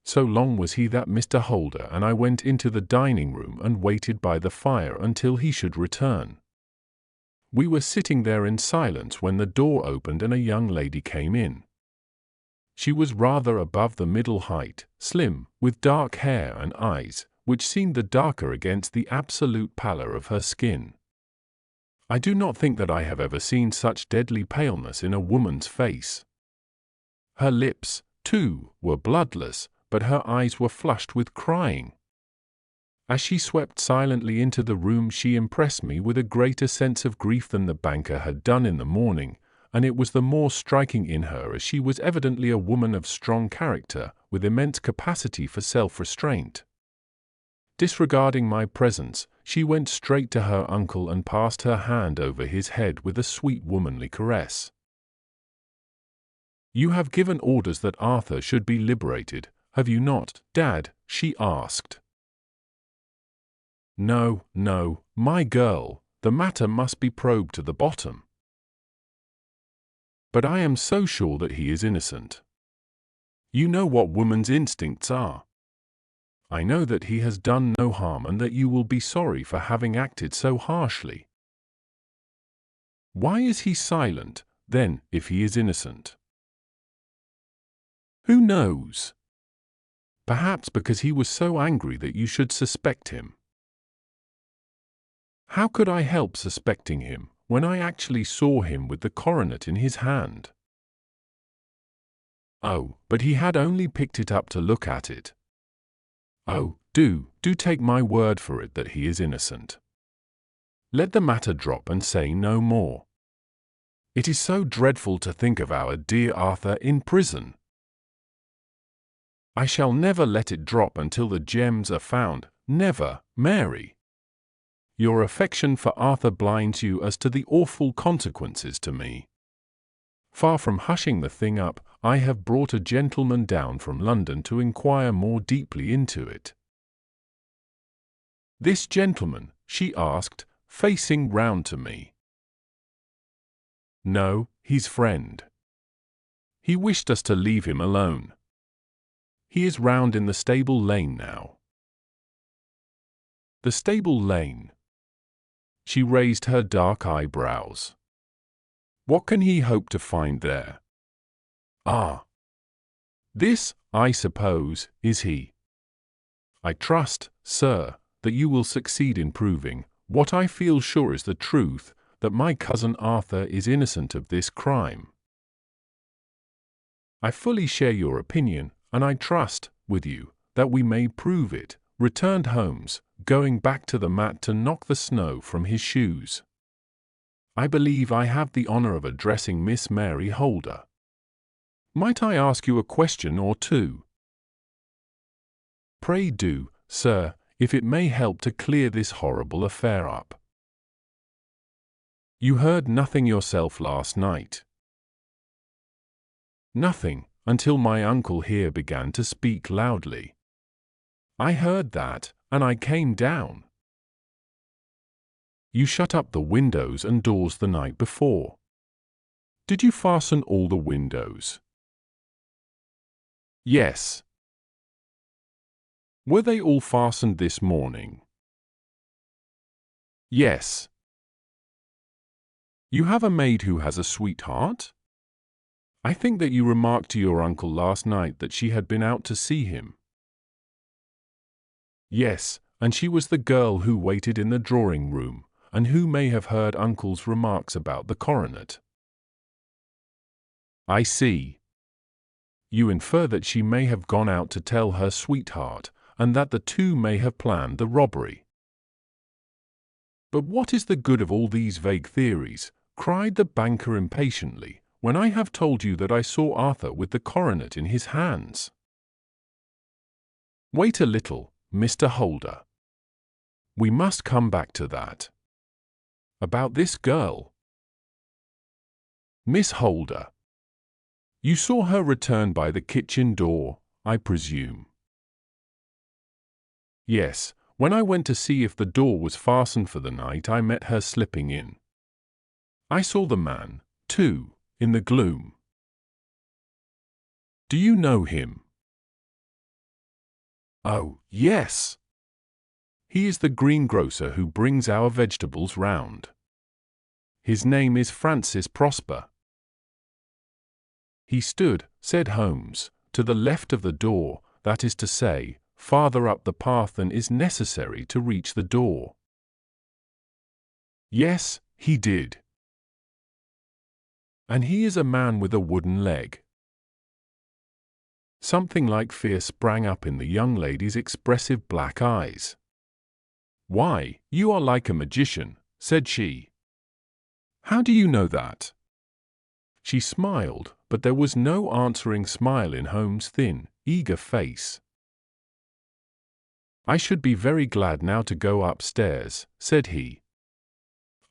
So long was he that Mr. Holder and I went into the dining-room and waited by the fire until he should return. We were sitting there in silence when the door opened and a young lady came in. She was rather above the middle height, slim, with dark hair and eyes, which seemed the darker against the absolute pallor of her skin. I do not think that I have ever seen such deadly paleness in a woman's face. Her lips, too, were bloodless, but her eyes were flushed with crying. As she swept silently into the room she impressed me with a greater sense of grief than the banker had done in the morning, and it was the more striking in her as she was evidently a woman of strong character, with immense capacity for self-restraint. Disregarding my presence, she went straight to her uncle and passed her hand over his head with a sweet womanly caress. "You have given orders that Arthur should be liberated, have you not, Dad?" she asked. No, no, my girl, the matter must be probed to the bottom. But I am so sure that he is innocent. You know what woman's instincts are. I know that he has done no harm and that you will be sorry for having acted so harshly. Why is he silent, then, if he is innocent? Who knows? Perhaps because he was so angry that you should suspect him. How could I help suspecting him when I actually saw him with the coronet in his hand? Oh, but he had only picked it up to look at it. Oh, do take my word for it that he is innocent. Let the matter drop and say no more. It is so dreadful to think of our dear Arthur in prison. I shall never let it drop until the gems are found, never, Mary. Your affection for Arthur blinds you as to the awful consequences to me. Far from hushing the thing up, I have brought a gentleman down from London to inquire more deeply into it. This gentleman, she asked, facing round to me. No, his friend. He wished us to leave him alone. He is round in the stable lane now. The stable lane. She raised her dark eyebrows. What can he hope to find there? Ah! This, I suppose, is he. I trust, sir, that you will succeed in proving, what I feel sure is the truth, that my cousin Arthur is innocent of this crime. I fully share your opinion, and I trust, with you, that we may prove it, returned Holmes, going back to the mat to knock the snow from his shoes. I believe I have the honor of addressing Miss Mary Holder. Might I ask you a question or two? Pray do, sir, if it may help to clear this horrible affair up. You heard nothing yourself last night? Nothing, until my uncle here began to speak loudly. I heard that, and I came down. You shut up the windows and doors the night before. Did you fasten all the windows? Yes. Were they all fastened this morning? Yes. You have a maid who has a sweetheart? I think that you remarked to your uncle last night that she had been out to see him. Yes, and she was the girl who waited in the drawing-room, and who may have heard uncle's remarks about the coronet. I see. You infer that she may have gone out to tell her sweetheart, and that the two may have planned the robbery. But what is the good of all these vague theories, cried the banker impatiently, when I have told you that I saw Arthur with the coronet in his hands? Wait a little, Mr. Holder. We must come back to that. About this girl. Miss Holder. You saw her return by the kitchen door, I presume? Yes, when I went to see if the door was fastened for the night, I met her slipping in. I saw the man, too, in the gloom. Do you know him? Oh, yes. He is the greengrocer who brings our vegetables round. His name is Francis Prosper. He stood, said Holmes, to the left of the door, that is to say, farther up the path than is necessary to reach the door. Yes, he did. And he is a man with a wooden leg. Something like fear sprang up in the young lady's expressive black eyes. Why, you are like a magician, said she. How do you know that? She smiled, but there was no answering smile in Holmes' thin, eager face. I should be very glad now to go upstairs, said he.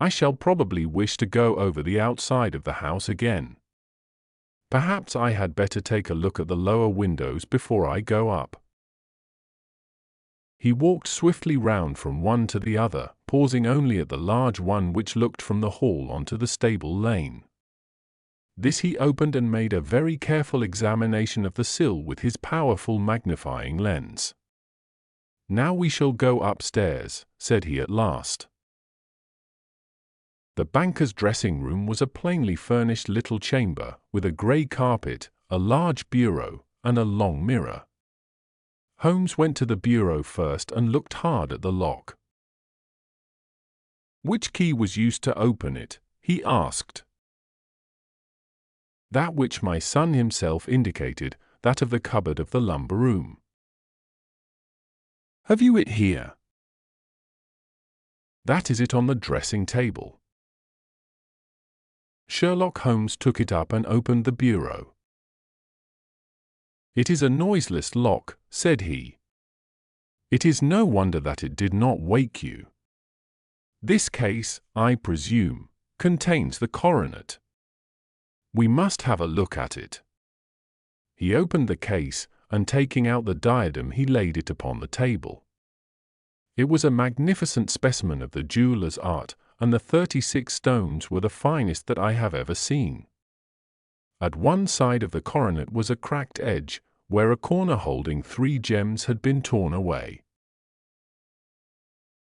I shall probably wish to go over the outside of the house again. Perhaps I had better take a look at the lower windows before I go up. He walked swiftly round from one to the other, pausing only at the large one which looked from the hall onto the stable lane. This he opened and made a very careful examination of the sill with his powerful magnifying lens. Now we shall go upstairs, said he at last. The banker's dressing-room was a plainly furnished little chamber, with a grey carpet, a large bureau, and a long mirror. Holmes went to the bureau first and looked hard at the lock. Which key was used to open it? He asked. That which my son himself indicated, that of the cupboard of the lumber room. Have you it here? That is it on the dressing table. Sherlock Holmes took it up and opened the bureau. It is a noiseless lock, said he. It is no wonder that it did not wake you. This case, I presume, contains the coronet. We must have a look at it. He opened the case, and taking out the diadem he laid it upon the table. It was a magnificent specimen of the jeweller's art, and the 36 stones were the finest that I have ever seen. At one side of the coronet was a cracked edge, where a corner holding 3 gems had been torn away.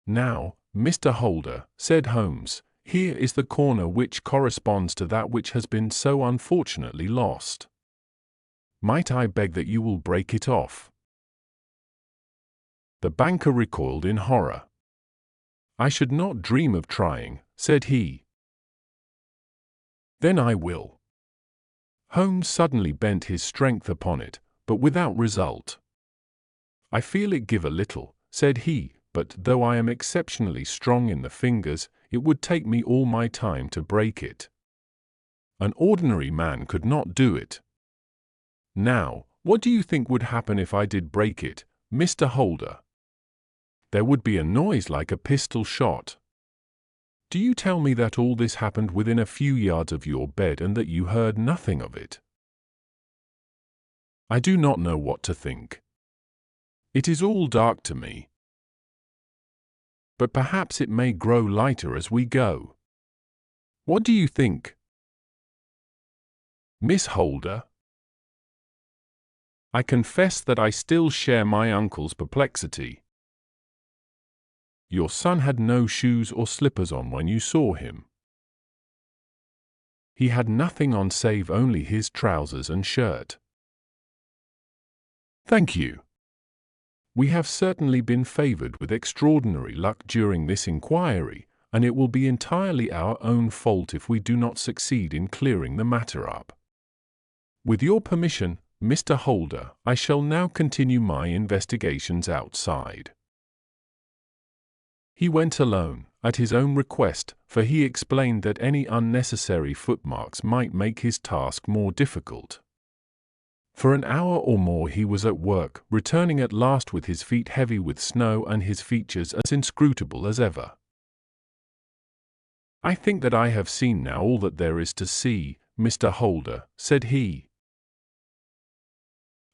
Now, Mr. Holder, said Holmes, here is the corner which corresponds to that which has been so unfortunately lost. Might I beg that you will break it off? The banker recoiled in horror. I should not dream of trying, said he. Then I will. Holmes suddenly bent his strength upon it, but without result. I feel it give a little, said he, but though I am exceptionally strong in the fingers, it would take me all my time to break it. An ordinary man could not do it. Now, what do you think would happen if I did break it, Mr. Holder? There would be a noise like a pistol shot. Do you tell me that all this happened within a few yards of your bed and that you heard nothing of it? I do not know what to think. It is all dark to me. But perhaps it may grow lighter as we go. What do you think, Miss Holder? I confess that I still share my uncle's perplexity. Your son had no shoes or slippers on when you saw him. He had nothing on save only his trousers and shirt. Thank you. We have certainly been favored with extraordinary luck during this inquiry, and it will be entirely our own fault if we do not succeed in clearing the matter up. With your permission, Mr. Holder, I shall now continue my investigations outside. He went alone, at his own request, for he explained that any unnecessary footmarks might make his task more difficult. For an hour or more he was at work, returning at last with his feet heavy with snow and his features as inscrutable as ever. I think that I have seen now all that there is to see, Mr. Holder, said he.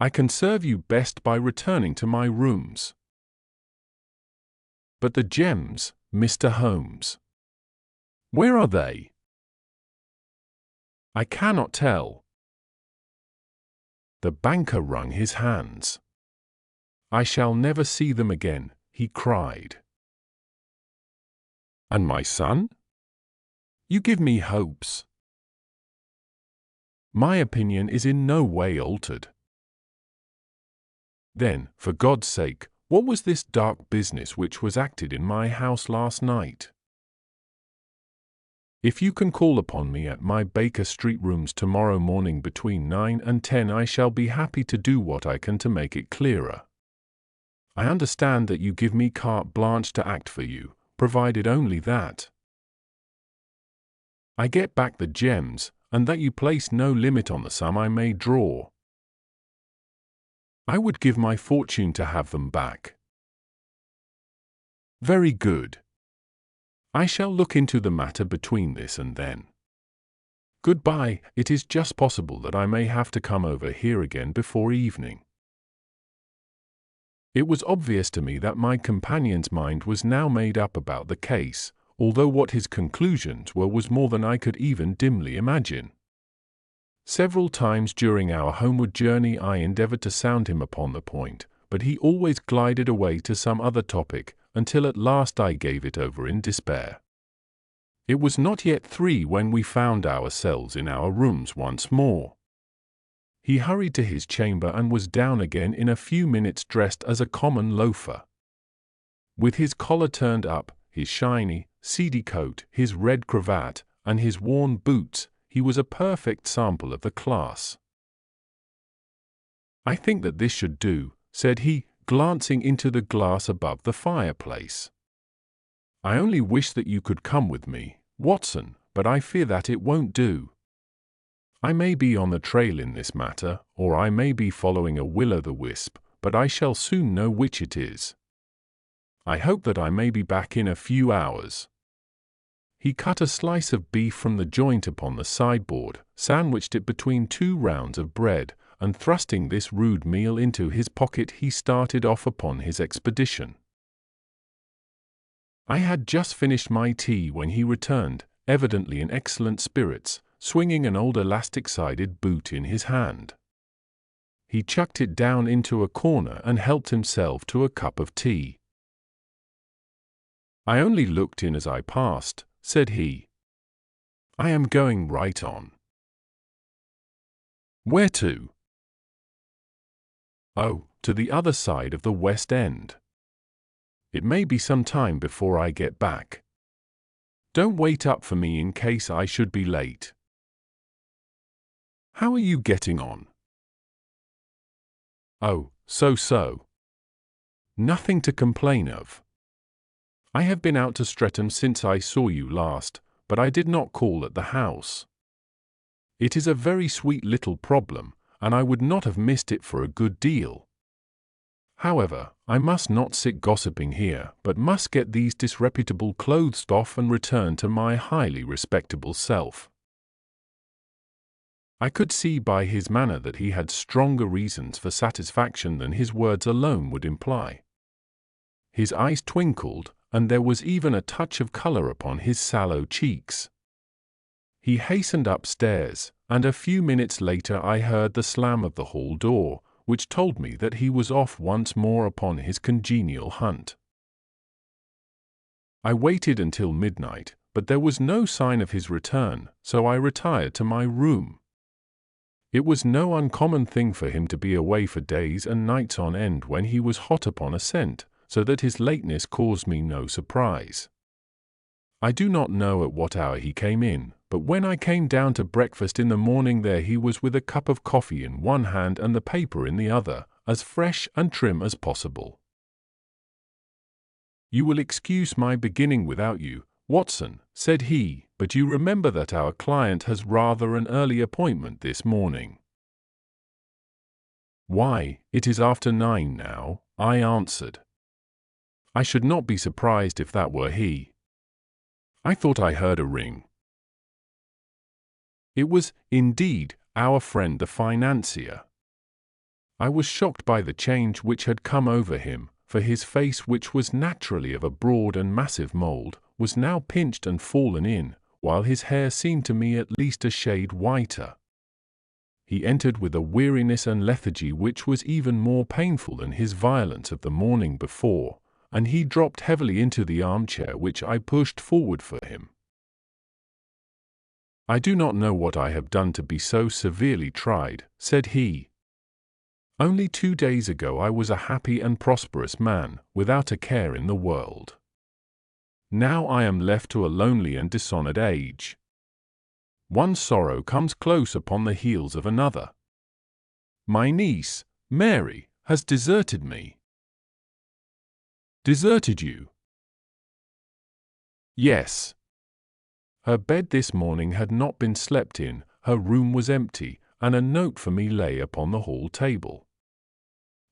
I can serve you best by returning to my rooms. But the gems, Mr. Holmes. Where are they? I cannot tell. The banker wrung his hands. I shall never see them again, he cried. And my son? You give me hopes. My opinion is in no way altered. Then, for God's sake, what was this dark business which was acted in my house last night? If you can call upon me at my Baker Street rooms tomorrow morning between 9 and 10, I shall be happy to do what I can to make it clearer. I understand that you give me carte blanche to act for you, provided only that I get back the gems, and that you place no limit on the sum I may draw. I would give my fortune to have them back. Very good. I shall look into the matter between this and then. Goodbye. It is just possible that I may have to come over here again before evening. It was obvious to me that my companion's mind was now made up about the case, although what his conclusions were was more than I could even dimly imagine. Several times during our homeward journey I endeavored to sound him upon the point, but he always glided away to some other topic, until at last I gave it over in despair. It was not yet 3 when we found ourselves in our rooms once more. He hurried to his chamber and was down again in a few minutes dressed as a common loafer. With his collar turned up, his shiny, seedy coat, his red cravat, and his worn boots, he was a perfect sample of the class. "I think that this should do," said he, glancing into the glass above the fireplace. "I only wish that you could come with me, Watson, but I fear that it won't do. I may be on the trail in this matter, or I may be following a will-o'-the-wisp, but I shall soon know which it is. I hope that I may be back in a few hours." He cut a slice of beef from the joint upon the sideboard, sandwiched it between 2 rounds of bread, and thrusting this rude meal into his pocket, he started off upon his expedition. I had just finished my tea when he returned, evidently in excellent spirits, swinging an old elastic-sided boot in his hand. He chucked it down into a corner and helped himself to a cup of tea. "I only looked in as I passed," said he. "I am going right on." "Where to?" "Oh, to the other side of the West End. It may be some time before I get back. Don't wait up for me in case I should be late." "How are you getting on?" "Oh, so. Nothing to complain of. I have been out to Streatham since I saw you last, but I did not call at the house. It is a very sweet little problem, and I would not have missed it for a good deal. However, I must not sit gossiping here, but must get these disreputable clothes off and return to my highly respectable self." I could see by his manner that he had stronger reasons for satisfaction than his words alone would imply. His eyes twinkled, and there was even a touch of color upon his sallow cheeks. He hastened upstairs, and a few minutes later I heard the slam of the hall door, which told me that he was off once more upon his congenial hunt. I waited until midnight, but there was no sign of his return, so I retired to my room. It was no uncommon thing for him to be away for days and nights on end when he was hot upon a scent, so that his lateness caused me no surprise. I do not know at what hour he came in, but when I came down to breakfast in the morning there he was with a cup of coffee in one hand and the paper in the other, as fresh and trim as possible. "You will excuse my beginning without you, Watson," said he, "but you remember that our client has rather an early appointment this morning." "Why, it is after 9 now," I answered. "I should not be surprised if that were he. I thought I heard a ring." It was, indeed, our friend the financier. I was shocked by the change which had come over him, for his face, which was naturally of a broad and massive mould, was now pinched and fallen in, while his hair seemed to me at least a shade whiter. He entered with a weariness and lethargy which was even more painful than his violence of the morning before, and he dropped heavily into the armchair which I pushed forward for him. "I do not know what I have done to be so severely tried," said he. "Only 2 days ago I was a happy and prosperous man, without a care in the world. Now I am left to a lonely and dishonored age. One sorrow comes close upon the heels of another. My niece, Mary, has deserted me." "Deserted you?" "Yes. Her bed this morning had not been slept in, her room was empty, and a note for me lay upon the hall table.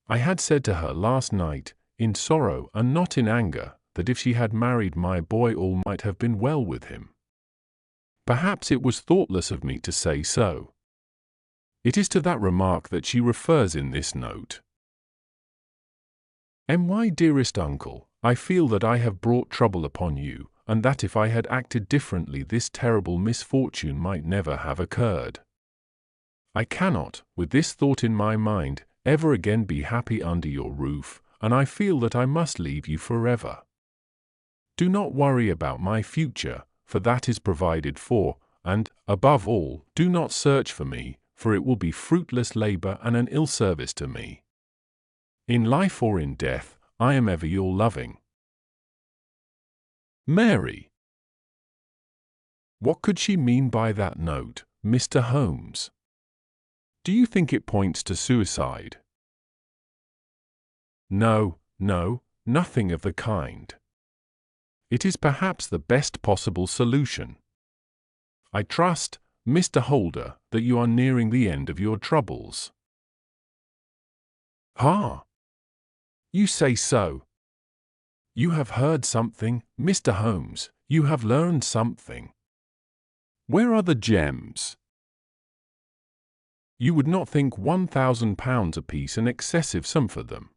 I had said to her last night, in sorrow and not in anger, that if she had married my boy all might have been well with him. Perhaps it was thoughtless of me to say so. It is to that remark that she refers in this note. My dearest uncle, I feel that I have brought trouble upon you, and that if I had acted differently this terrible misfortune might never have occurred. I cannot, with this thought in my mind, ever again be happy under your roof, and I feel that I must leave you forever. Do not worry about my future, for that is provided for, and, above all, do not search for me, for it will be fruitless labor and an ill service to me. In life or in death, I am ever your loving Mary. What could she mean by that note, Mr. Holmes? Do you think it points to suicide? No, no, nothing of the kind. It is perhaps the best possible solution. I trust, Mr. Holder, that you are nearing the end of your troubles. Ah! You say so. You have heard something, Mr. Holmes, you have learned something. Where are the gems? You would not think £1,000 apiece an excessive sum for them.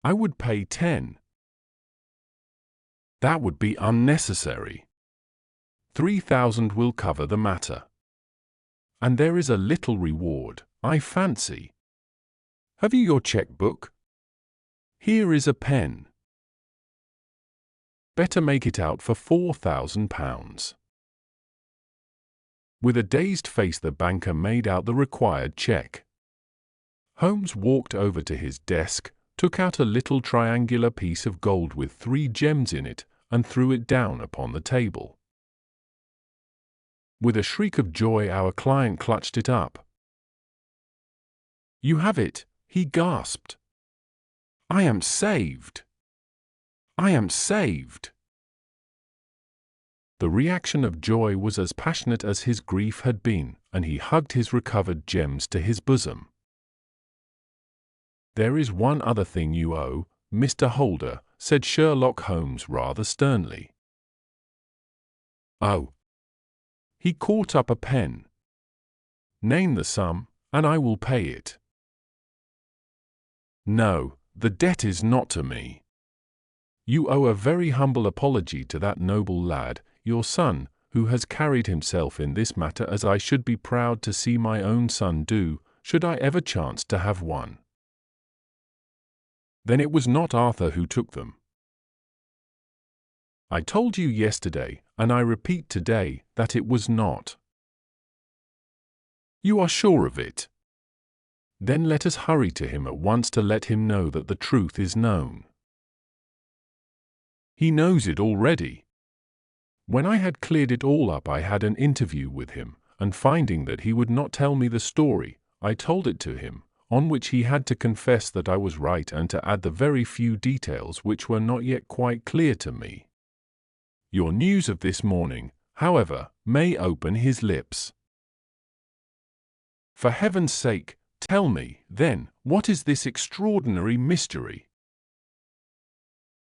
I would pay 10. That would be unnecessary. 3,000 will cover the matter. And there is a little reward, I fancy. Have you your cheque-book? Here is a pen. Better make it out for £4,000. With a dazed face the banker made out the required cheque. Holmes walked over to his desk, took out a little triangular piece of gold with 3 gems in it, and threw it down upon the table. With a shriek of joy our client clutched it up. "You have it," he gasped. "I am saved! I am saved!" The reaction of joy was as passionate as his grief had been, and he hugged his recovered gems to his bosom. "There is one other thing you owe, Mr. Holder," said Sherlock Holmes rather sternly. "Oh!" He caught up a pen. "Name the sum, and I will pay it." "No, the debt is not to me. You owe a very humble apology to that noble lad, your son, who has carried himself in this matter as I should be proud to see my own son do, should I ever chance to have one." "Then it was not Arthur who took them?" "I told you yesterday, and I repeat today, that it was not." "You are sure of it? Then let us hurry to him at once to let him know that the truth is known." "He knows it already. When I had cleared it all up I had an interview with him, and finding that he would not tell me the story, I told it to him, on which he had to confess that I was right and to add the very few details which were not yet quite clear to me. Your news of this morning, however, may open his lips. For heaven's sake, tell me, then, what is this extraordinary mystery?"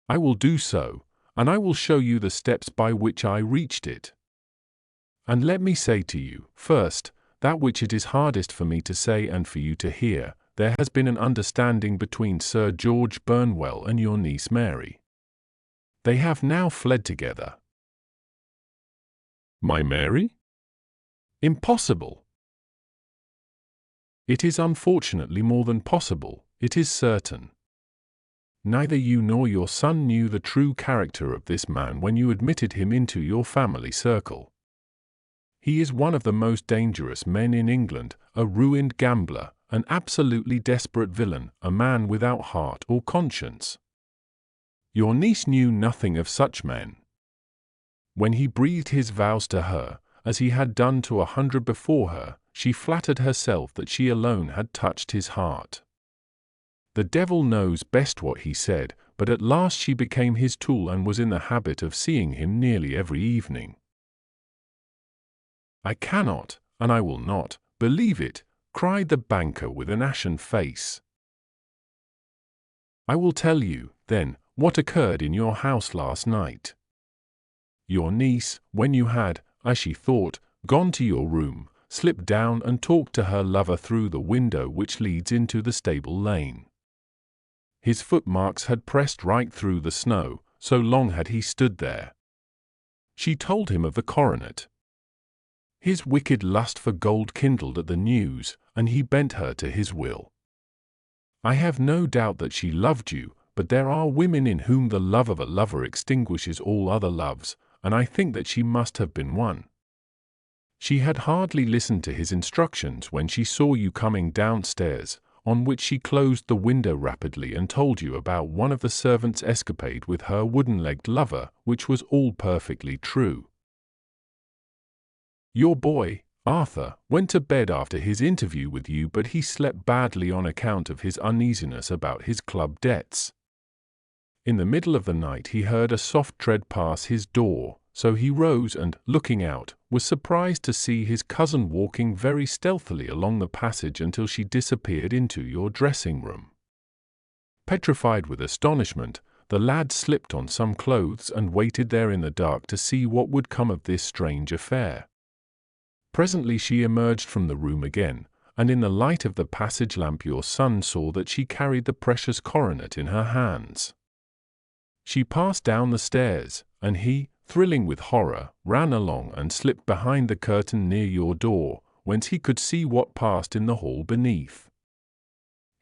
"I will do so, and I will show you the steps by which I reached it. And let me say to you, first, that which it is hardest for me to say and for you to hear, there has been an understanding between Sir George Burnwell and your niece Mary. They have now fled together." "My Mary?" "Impossible." "It is unfortunately more than possible, it is certain. Neither you nor your son knew the true character of this man when you admitted him into your family circle. He is one of the most dangerous men in England, a ruined gambler, an absolutely desperate villain, a man without heart or conscience. Your niece knew nothing of such men. When he breathed his vows to her, as he had done to 100 before her, she flattered herself that she alone had touched his heart. The devil knows best what he said, but at last she became his tool and was in the habit of seeing him nearly every evening. "I cannot, and I will not, believe it," cried the banker with an ashen face. "I will tell you, then, what occurred in your house last night. Your niece, when you had, as she thought, gone to your room, slipped down and talked to her lover through the window which leads into the stable lane. His footmarks had pressed right through the snow, so long had he stood there. She told him of the coronet. His wicked lust for gold kindled at the news, and he bent her to his will. I have no doubt that she loved you, but there are women in whom the love of a lover extinguishes all other loves, and I think that she must have been one. She had hardly listened to his instructions when she saw you coming downstairs, on which she closed the window rapidly and told you about one of the servants' escapade with her wooden-legged lover, which was all perfectly true. Your boy, Arthur, went to bed after his interview with you, but he slept badly on account of his uneasiness about his club debts. In the middle of the night he heard a soft tread pass his door, so he rose and, looking out, was surprised to see his cousin walking very stealthily along the passage until she disappeared into your dressing room. Petrified with astonishment, the lad slipped on some clothes and waited there in the dark to see what would come of this strange affair. Presently she emerged from the room again, and in the light of the passage lamp your son saw that she carried the precious coronet in her hands. She passed down the stairs, and he, thrilling with horror, ran along and slipped behind the curtain near your door, whence he could see what passed in the hall beneath.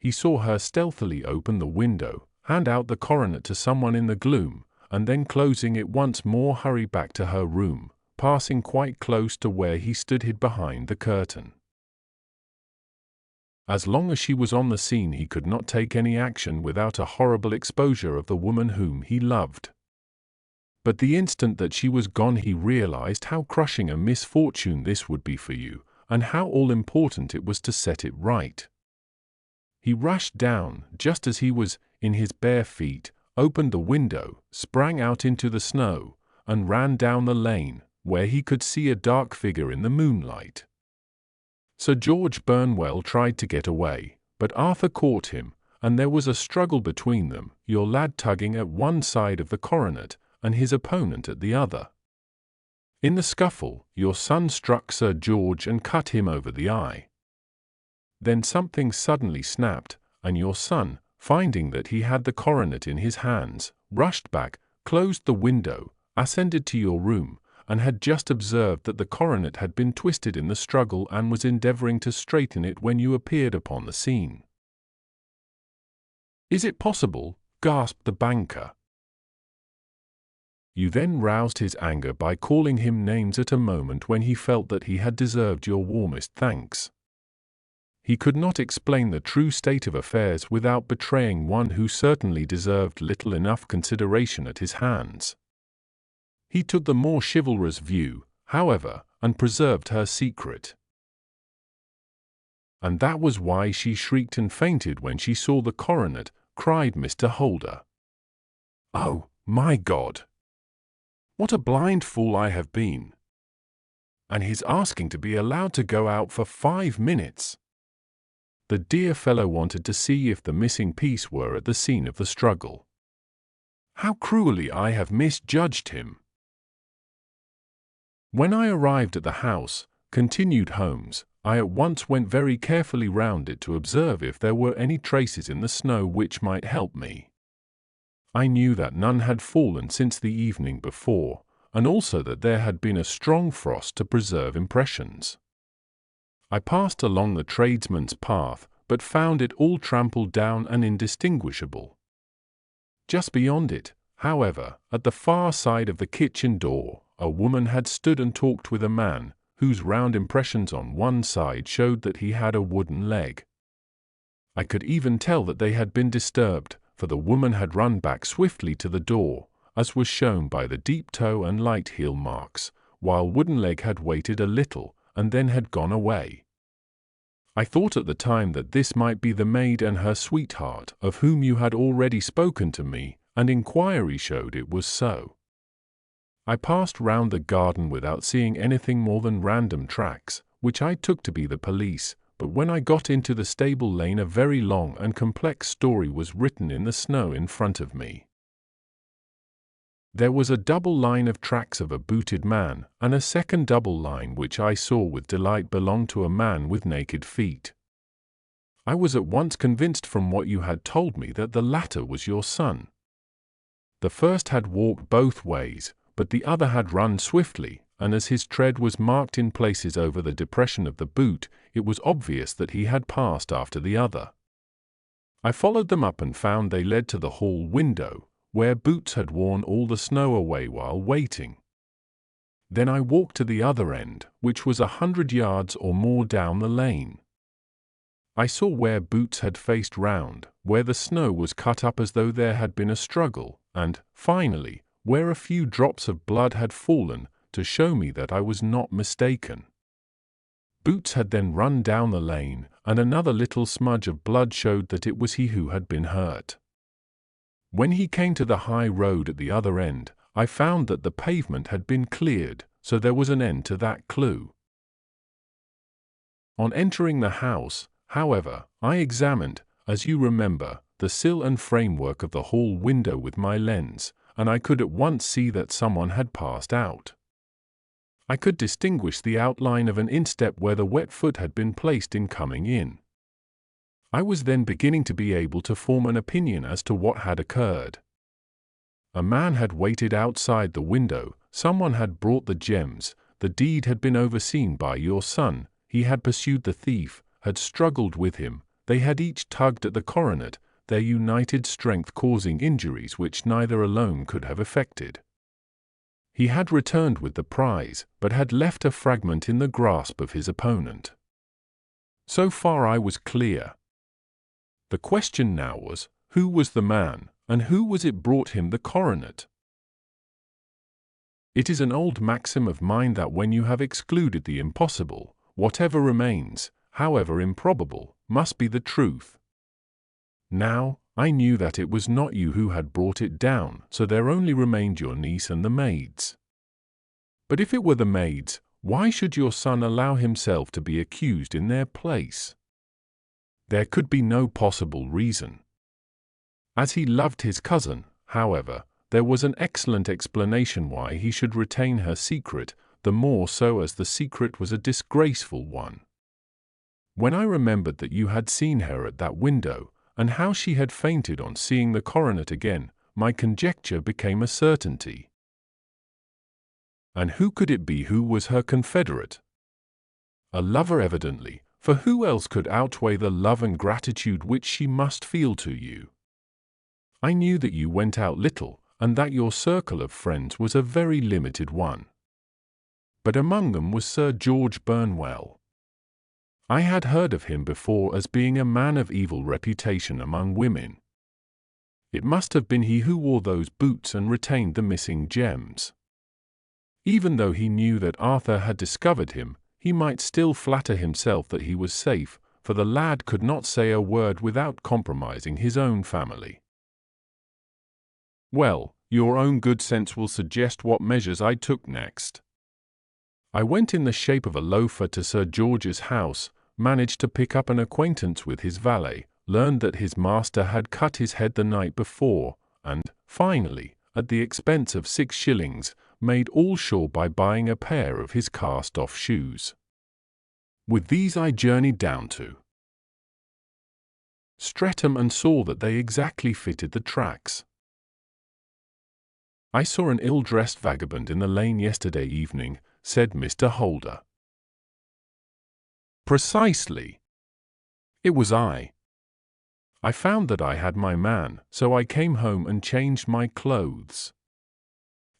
He saw her stealthily open the window, hand out the coronet to someone in the gloom, and then closing it once more hurry back to her room, passing quite close to where he stood hid behind the curtain. As long as she was on the scene he could not take any action without a horrible exposure of the woman whom he loved. But the instant that she was gone he realized how crushing a misfortune this would be for you, and how all-important it was to set it right. He rushed down, just as he was, in his bare feet, opened the window, sprang out into the snow, and ran down the lane, where he could see a dark figure in the moonlight. Sir George Burnwell tried to get away, but Arthur caught him, and there was a struggle between them, your lad tugging at one side of the coronet, and his opponent at the other. In the scuffle, your son struck Sir George and cut him over the eye. Then something suddenly snapped, and your son, finding that he had the coronet in his hands, rushed back, closed the window, ascended to your room, and had just observed that the coronet had been twisted in the struggle and was endeavoring to straighten it when you appeared upon the scene. "Is it possible?" gasped the banker. You then roused his anger by calling him names at a moment when he felt that he had deserved your warmest thanks. He could not explain the true state of affairs without betraying one who certainly deserved little enough consideration at his hands. He took the more chivalrous view, however, and preserved her secret. "And that was why she shrieked and fainted when she saw the coronet," cried Mr. Holder. "Oh, my God! What a blind fool I have been! And he's asking to be allowed to go out for 5 minutes. The dear fellow wanted to see if the missing piece were at the scene of the struggle. How cruelly I have misjudged him!" "When I arrived at the house," continued Holmes, "I at once went very carefully round it to observe if there were any traces in the snow which might help me. I knew that none had fallen since the evening before, and also that there had been a strong frost to preserve impressions. I passed along the tradesman's path, but found it all trampled down and indistinguishable. Just beyond it, however, at the far side of the kitchen door, a woman had stood and talked with a man, whose round impressions on one side showed that he had a wooden leg. I could even tell that they had been disturbed, for the woman had run back swiftly to the door, as was shown by the deep toe and light heel marks, while wooden leg had waited a little, and then had gone away. I thought at the time that this might be the maid and her sweetheart, of whom you had already spoken to me, and inquiry showed it was so. I passed round the garden without seeing anything more than random tracks, which I took to be the police, but when I got into the stable lane a very long and complex story was written in the snow in front of me. There was a double line of tracks of a booted man, and a second double line which I saw with delight belonged to a man with naked feet. I was at once convinced from what you had told me that the latter was your son. The first had walked both ways, but the other had run swiftly, and as his tread was marked in places over the depression of the boot, it was obvious that he had passed after the other. I followed them up and found they led to the hall window, where Boots had worn all the snow away while waiting. Then I walked to the other end, which was 100 yards or more down the lane. I saw where Boots had faced round, where the snow was cut up as though there had been a struggle, and, finally, where a few drops of blood had fallen, to show me that I was not mistaken. Boots had then run down the lane, and another little smudge of blood showed that it was he who had been hurt. When he came to the high road at the other end, I found that the pavement had been cleared, so there was an end to that clue. On entering the house, however, I examined, as you remember, the sill and framework of the hall window with my lens, and I could at once see that someone had passed out. I could distinguish the outline of an instep where the wet foot had been placed in coming in. I was then beginning to be able to form an opinion as to what had occurred. A man had waited outside the window, someone had brought the gems, the deed had been overseen by your son, he had pursued the thief, had struggled with him, they had each tugged at the coronet, their united strength causing injuries which neither alone could have effected. He had returned with the prize, but had left a fragment in the grasp of his opponent. So far I was clear. The question now was, who was the man, and who was it brought him the coronet? It is an old maxim of mine that when you have excluded the impossible, whatever remains, however improbable, must be the truth. Now, I knew that it was not you who had brought it down, so there only remained your niece and the maids. But if it were the maids, why should your son allow himself to be accused in their place? There could be no possible reason. As he loved his cousin, however, there was an excellent explanation why he should retain her secret, the more so as the secret was a disgraceful one. When I remembered that you had seen her at that window, and how she had fainted on seeing the coronet again, my conjecture became a certainty. And who could it be who was her confederate? A lover evidently, for who else could outweigh the love and gratitude which she must feel to you? I knew that you went out little, and that your circle of friends was a very limited one. But among them was Sir George Burnwell. I had heard of him before as being a man of evil reputation among women. It must have been he who wore those boots and retained the missing gems. Even though he knew that Arthur had discovered him, he might still flatter himself that he was safe, for the lad could not say a word without compromising his own family. Well, your own good sense will suggest what measures I took next. I went in the shape of a loafer to Sir George's house, managed to pick up an acquaintance with his valet, learned that his master had cut his head the night before, and, finally, at the expense of 6 shillings, made all sure by buying a pair of his cast-off shoes. With these I journeyed down to Streatham and saw that they exactly fitted the tracks. I saw an ill-dressed vagabond in the lane yesterday evening, said Mr. Holder. Precisely. It was I. I found that I had my man, so I came home and changed my clothes.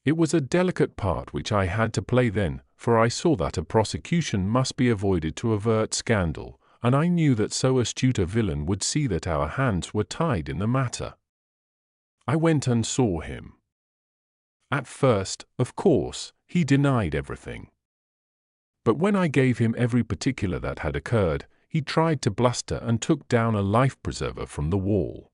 It was a delicate part which I had to play then, for I saw that a prosecution must be avoided to avert scandal, and I knew that so astute a villain would see that our hands were tied in the matter. I went and saw him. At first, of course, he denied everything. But when I gave him every particular that had occurred, he tried to bluster and took down a life-preserver from the wall.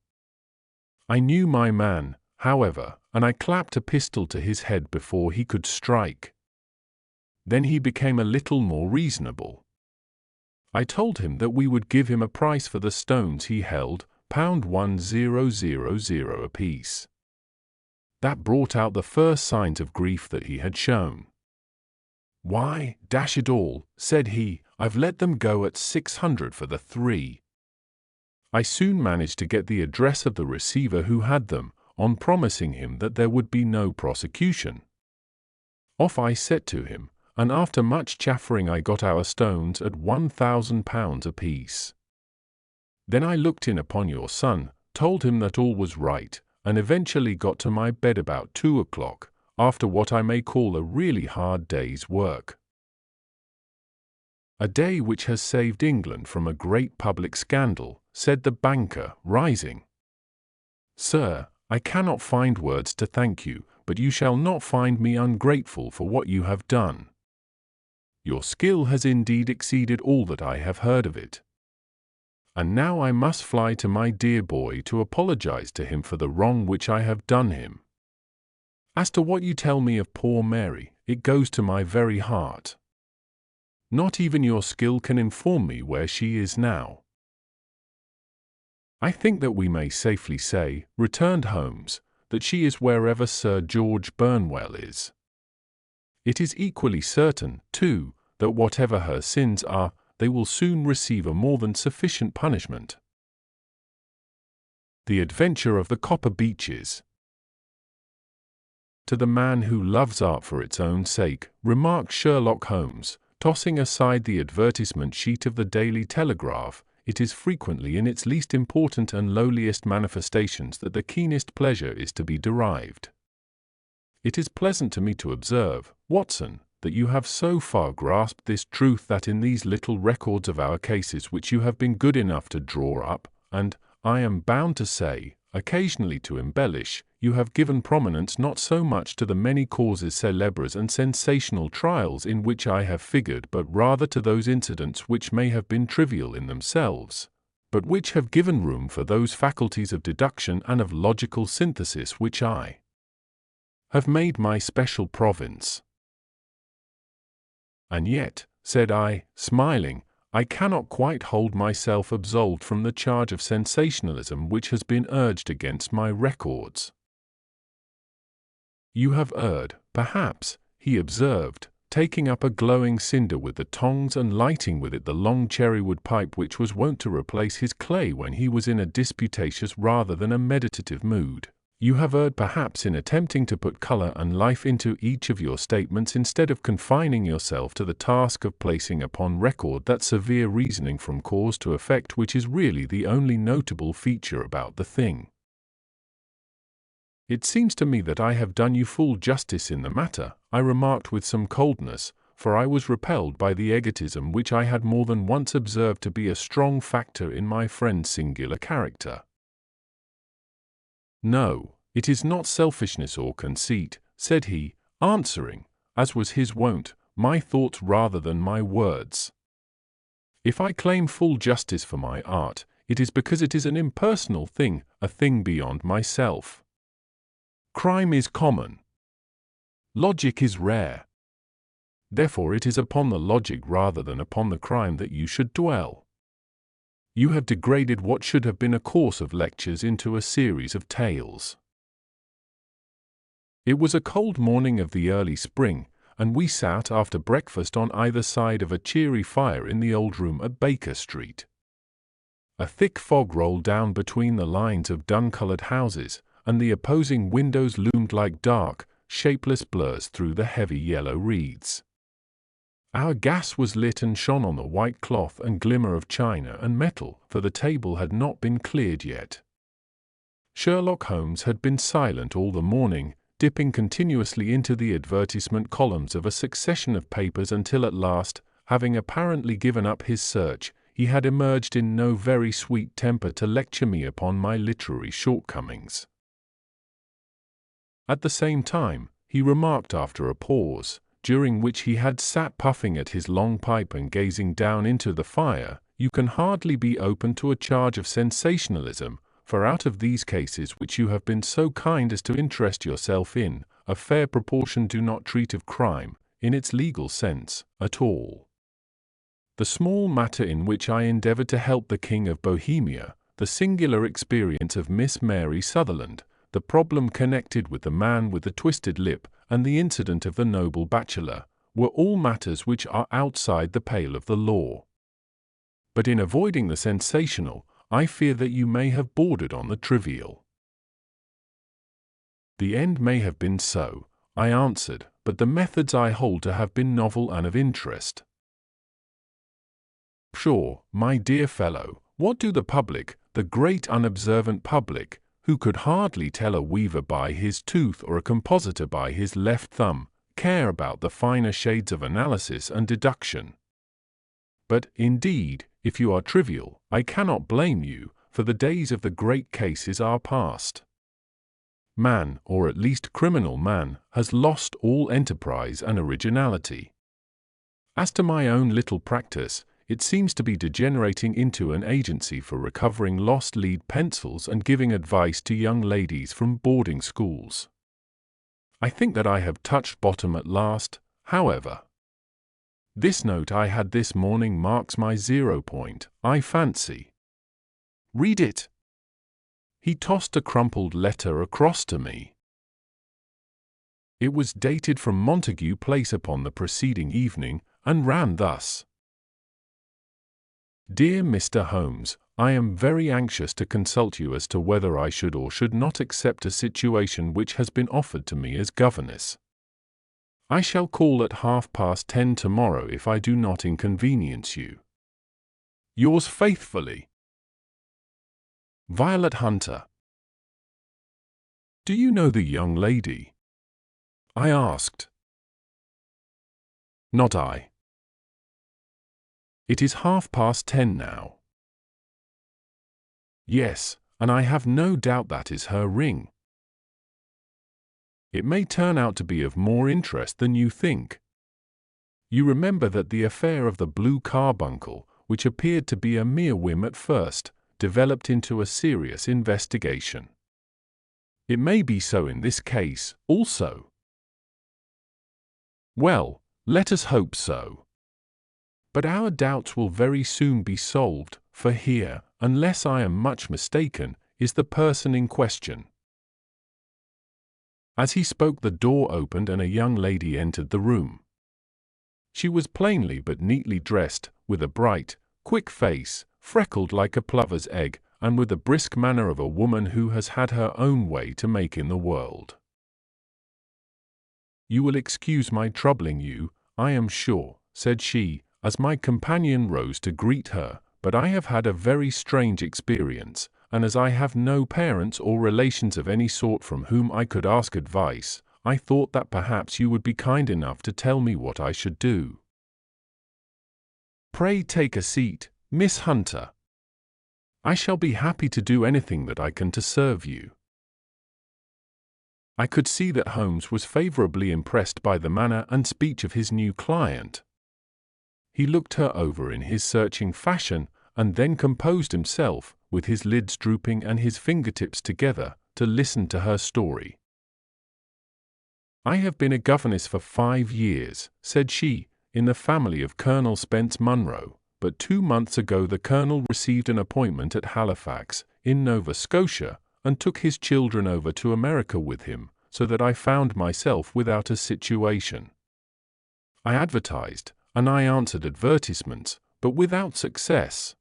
I knew my man, however, and I clapped a pistol to his head before he could strike. Then he became a little more reasonable. I told him that we would give him a price for the stones he held, £1,000 apiece. That brought out the first signs of grief that he had shown. "Why, dash it all," said he, "I've let them go at 600 for the 3. I soon managed to get the address of the receiver who had them, on promising him that there would be no prosecution. Off I set to him, and after much chaffering I got our stones at £1,000 apiece. Then I looked in upon your son, told him that all was right, and eventually got to my bed about 2 o'clock, after what I may call a really hard day's work. A day which has saved England from a great public scandal," said the banker, rising. "Sir, I cannot find words to thank you, but you shall not find me ungrateful for what you have done. Your skill has indeed exceeded all that I have heard of it. And now I must fly to my dear boy to apologize to him for the wrong which I have done him. As to what you tell me of poor Mary, it goes to my very heart. Not even your skill can inform me where she is now. I think that we may safely say, returned Holmes, that she is wherever Sir George Burnwell is. It is equally certain, too, that whatever her sins are, they will soon receive a more than sufficient punishment. The Adventure of the Copper Beeches. To the man who loves art for its own sake, remarked Sherlock Holmes, tossing aside the advertisement sheet of the Daily Telegraph, it is frequently in its least important and lowliest manifestations that the keenest pleasure is to be derived. It is pleasant to me to observe, Watson, that you have so far grasped this truth that in these little records of our cases which you have been good enough to draw up, and, I am bound to say, occasionally to embellish, you have given prominence not so much to the many causes célèbres and sensational trials in which I have figured, but rather to those incidents which may have been trivial in themselves, but which have given room for those faculties of deduction and of logical synthesis which I have made my special province. And yet, said I, smiling, I cannot quite hold myself absolved from the charge of sensationalism which has been urged against my records. You have erred, perhaps, he observed, taking up a glowing cinder with the tongs and lighting with it the long cherrywood pipe which was wont to replace his clay when he was in a disputatious rather than a meditative mood. You have erred perhaps in attempting to put color and life into each of your statements instead of confining yourself to the task of placing upon record that severe reasoning from cause to effect which is really the only notable feature about the thing. It seems to me that I have done you full justice in the matter, I remarked with some coldness, for I was repelled by the egotism which I had more than once observed to be a strong factor in my friend's singular character. No, it is not selfishness or conceit, said he, answering, as was his wont, my thoughts rather than my words. If I claim full justice for my art, it is because it is an impersonal thing, a thing beyond myself. Crime is common. Logic is rare. Therefore it is upon the logic rather than upon the crime that you should dwell. You have degraded what should have been a course of lectures into a series of tales. It was a cold morning of the early spring, and we sat after breakfast on either side of a cheery fire in the old room at Baker Street. A thick fog rolled down between the lines of dun-coloured houses, and the opposing windows loomed like dark, shapeless blurs through the heavy yellow reeds. Our gas was lit and shone on the white cloth and glimmer of china and metal, for the table had not been cleared yet. Sherlock Holmes had been silent all the morning, dipping continuously into the advertisement columns of a succession of papers until at last, having apparently given up his search, he had emerged in no very sweet temper to lecture me upon my literary shortcomings. At the same time, he remarked after a pause, during which he had sat puffing at his long pipe and gazing down into the fire, you can hardly be open to a charge of sensationalism, for out of these cases which you have been so kind as to interest yourself in, a fair proportion do not treat of crime, in its legal sense, at all. The small matter in which I endeavoured to help the King of Bohemia, the singular experience of Miss Mary Sutherland, the problem connected with the man with the twisted lip, and the incident of the noble bachelor, were all matters which are outside the pale of the law. But in avoiding the sensational, I fear that you may have bordered on the trivial. The end may have been so, I answered, but the methods I hold to have been novel and of interest. Pshaw, my dear fellow, what do the public, the great unobservant public, who could hardly tell a weaver by his tooth or a compositor by his left thumb, care about the finer shades of analysis and deduction? But, indeed, if you are trivial, I cannot blame you, for the days of the great cases are past. man, or at least criminal man, has lost all enterprise and originality. As to my own little practice, it seems to be degenerating into an agency for recovering lost lead pencils and giving advice to young ladies from boarding schools. I think that I have touched bottom at last, however. This note I had this morning marks my 0 point, I fancy. Read it. He tossed a crumpled letter across to me. It was dated from Montague Place upon the preceding evening, and ran thus. Dear Mr. Holmes, I am very anxious to consult you as to whether I should or should not accept a situation which has been offered to me as governess. I shall call at 10:30 tomorrow if I do not inconvenience you. Yours faithfully, Violet Hunter. Do you know the young lady? I asked. Not I. It is 10:30 now. Yes, and I have no doubt that is her ring. It may turn out to be of more interest than you think. You remember that the affair of the blue carbuncle, which appeared to be a mere whim at first, developed into a serious investigation. It may be so in this case, also. Well, let us hope so. But our doubts will very soon be solved, for here, unless I am much mistaken, is the person in question. As he spoke, the door opened and a young lady entered the room. She was plainly but neatly dressed, with a bright, quick face, freckled like a plover's egg, and with the brisk manner of a woman who has had her own way to make in the world. You will excuse my troubling you, I am sure, said she, as my companion rose to greet her, but I have had a very strange experience, and as I have no parents or relations of any sort from whom I could ask advice, I thought that perhaps you would be kind enough to tell me what I should do. Pray take a seat, Miss Hunter. I shall be happy to do anything that I can to serve you. I could see that Holmes was favorably impressed by the manner and speech of his new client. He looked her over in his searching fashion, and then composed himself, with his lids drooping and his fingertips together, to listen to her story. I have been a governess for 5 years, said she, in the family of Colonel Spence Munro, but 2 months ago the Colonel received an appointment at Halifax, in Nova Scotia, and took his children over to America with him, so that I found myself without a situation. I advertised, and I answered advertisements, but without success.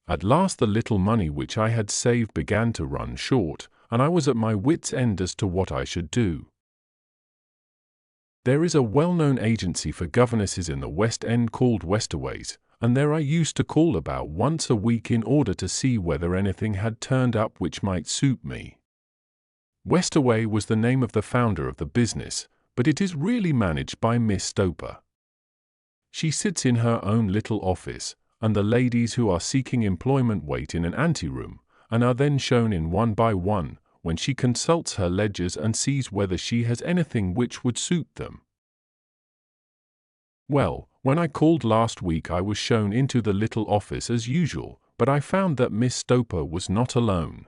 At last the little money which I had saved began to run short, and I was at my wits' end as to what I should do. There is a well-known agency for governesses in the West End called Westaway's, and there I used to call about once a week in order to see whether anything had turned up which might suit me. Westaway was the name of the founder of the business, but it is really managed by Miss Stoper. She sits in her own little office, and the ladies who are seeking employment wait in an anteroom, and are then shown in one by one, when she consults her ledgers and sees whether she has anything which would suit them. Well, when I called last week I was shown into the little office as usual, but I found that Miss Stoper was not alone.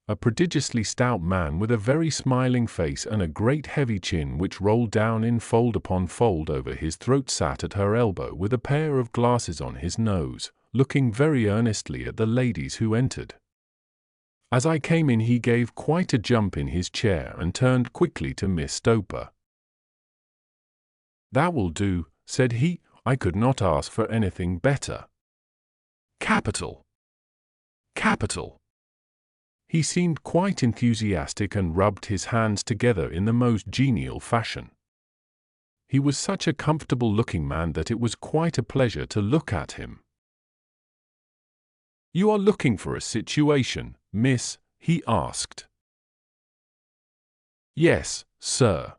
A prodigiously stout man with a very smiling face and a great heavy chin which rolled down in fold upon fold over his throat sat at her elbow with a pair of glasses on his nose, looking very earnestly at the ladies who entered. As I came in he gave quite a jump in his chair and turned quickly to Miss Stoper. "That will do," said he, "I could not ask for anything better." "Capital! Capital!" He seemed quite enthusiastic and rubbed his hands together in the most genial fashion. He was such a comfortable-looking man that it was quite a pleasure to look at him. "You are looking for a situation, miss?" he asked. "Yes, sir."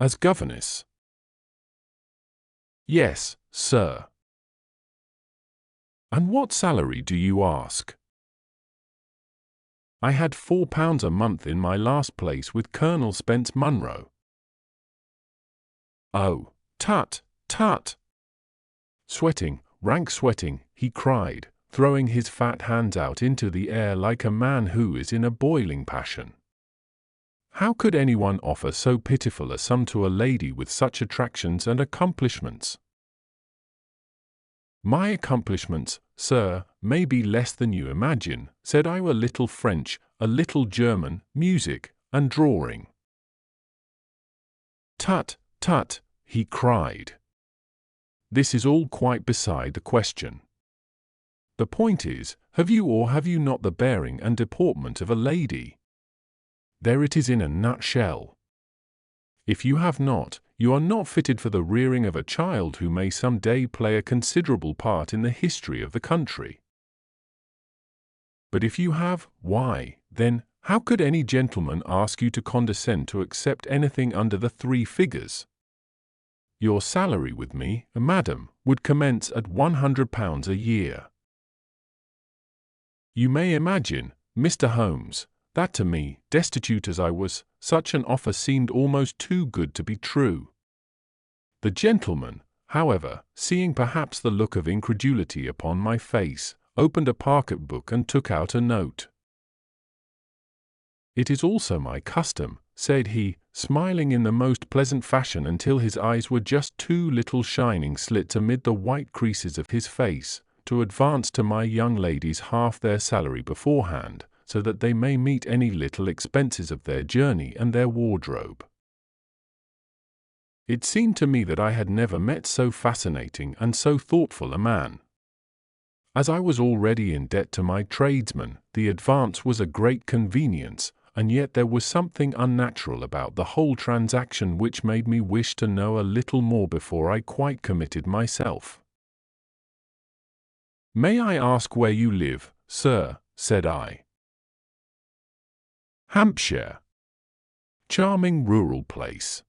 "As governess?" "Yes, sir." "And what salary do you ask?" I had £4 a month in my last place with Colonel Spence Munro. Oh, tut, tut! Sweating, rank sweating, he cried, throwing his fat hands out into the air like a man who is in a boiling passion. How could anyone offer so pitiful a sum to a lady with such attractions and accomplishments? My accomplishments, sir, may be less than you imagine, said I. A little French, a little German, music, and drawing. Tut, tut, he cried. This is all quite beside the question. The point is, have you or have you not the bearing and deportment of a lady? There it is in a nutshell. If you have not, you are not fitted for the rearing of a child who may some day play a considerable part in the history of the country. But if you have, why, then, how could any gentleman ask you to condescend to accept anything under the 3 figures? Your salary with me, madam, would commence at £100 a year. You may imagine, Mr. Holmes, that to me, destitute as I was, such an offer seemed almost too good to be true. The gentleman, however, seeing perhaps the look of incredulity upon my face, opened a pocket-book and took out a note. It is also my custom, said he, smiling in the most pleasant fashion until his eyes were just 2 little shining slits amid the white creases of his face, to advance to my young ladies half their salary beforehand, so that they may meet any little expenses of their journey and their wardrobe. It seemed to me that I had never met so fascinating and so thoughtful a man. As I was already in debt to my tradesman, the advance was a great convenience, and yet there was something unnatural about the whole transaction which made me wish to know a little more before I quite committed myself. "May I ask where you live, sir?" said I. "Hampshire. Charming rural place.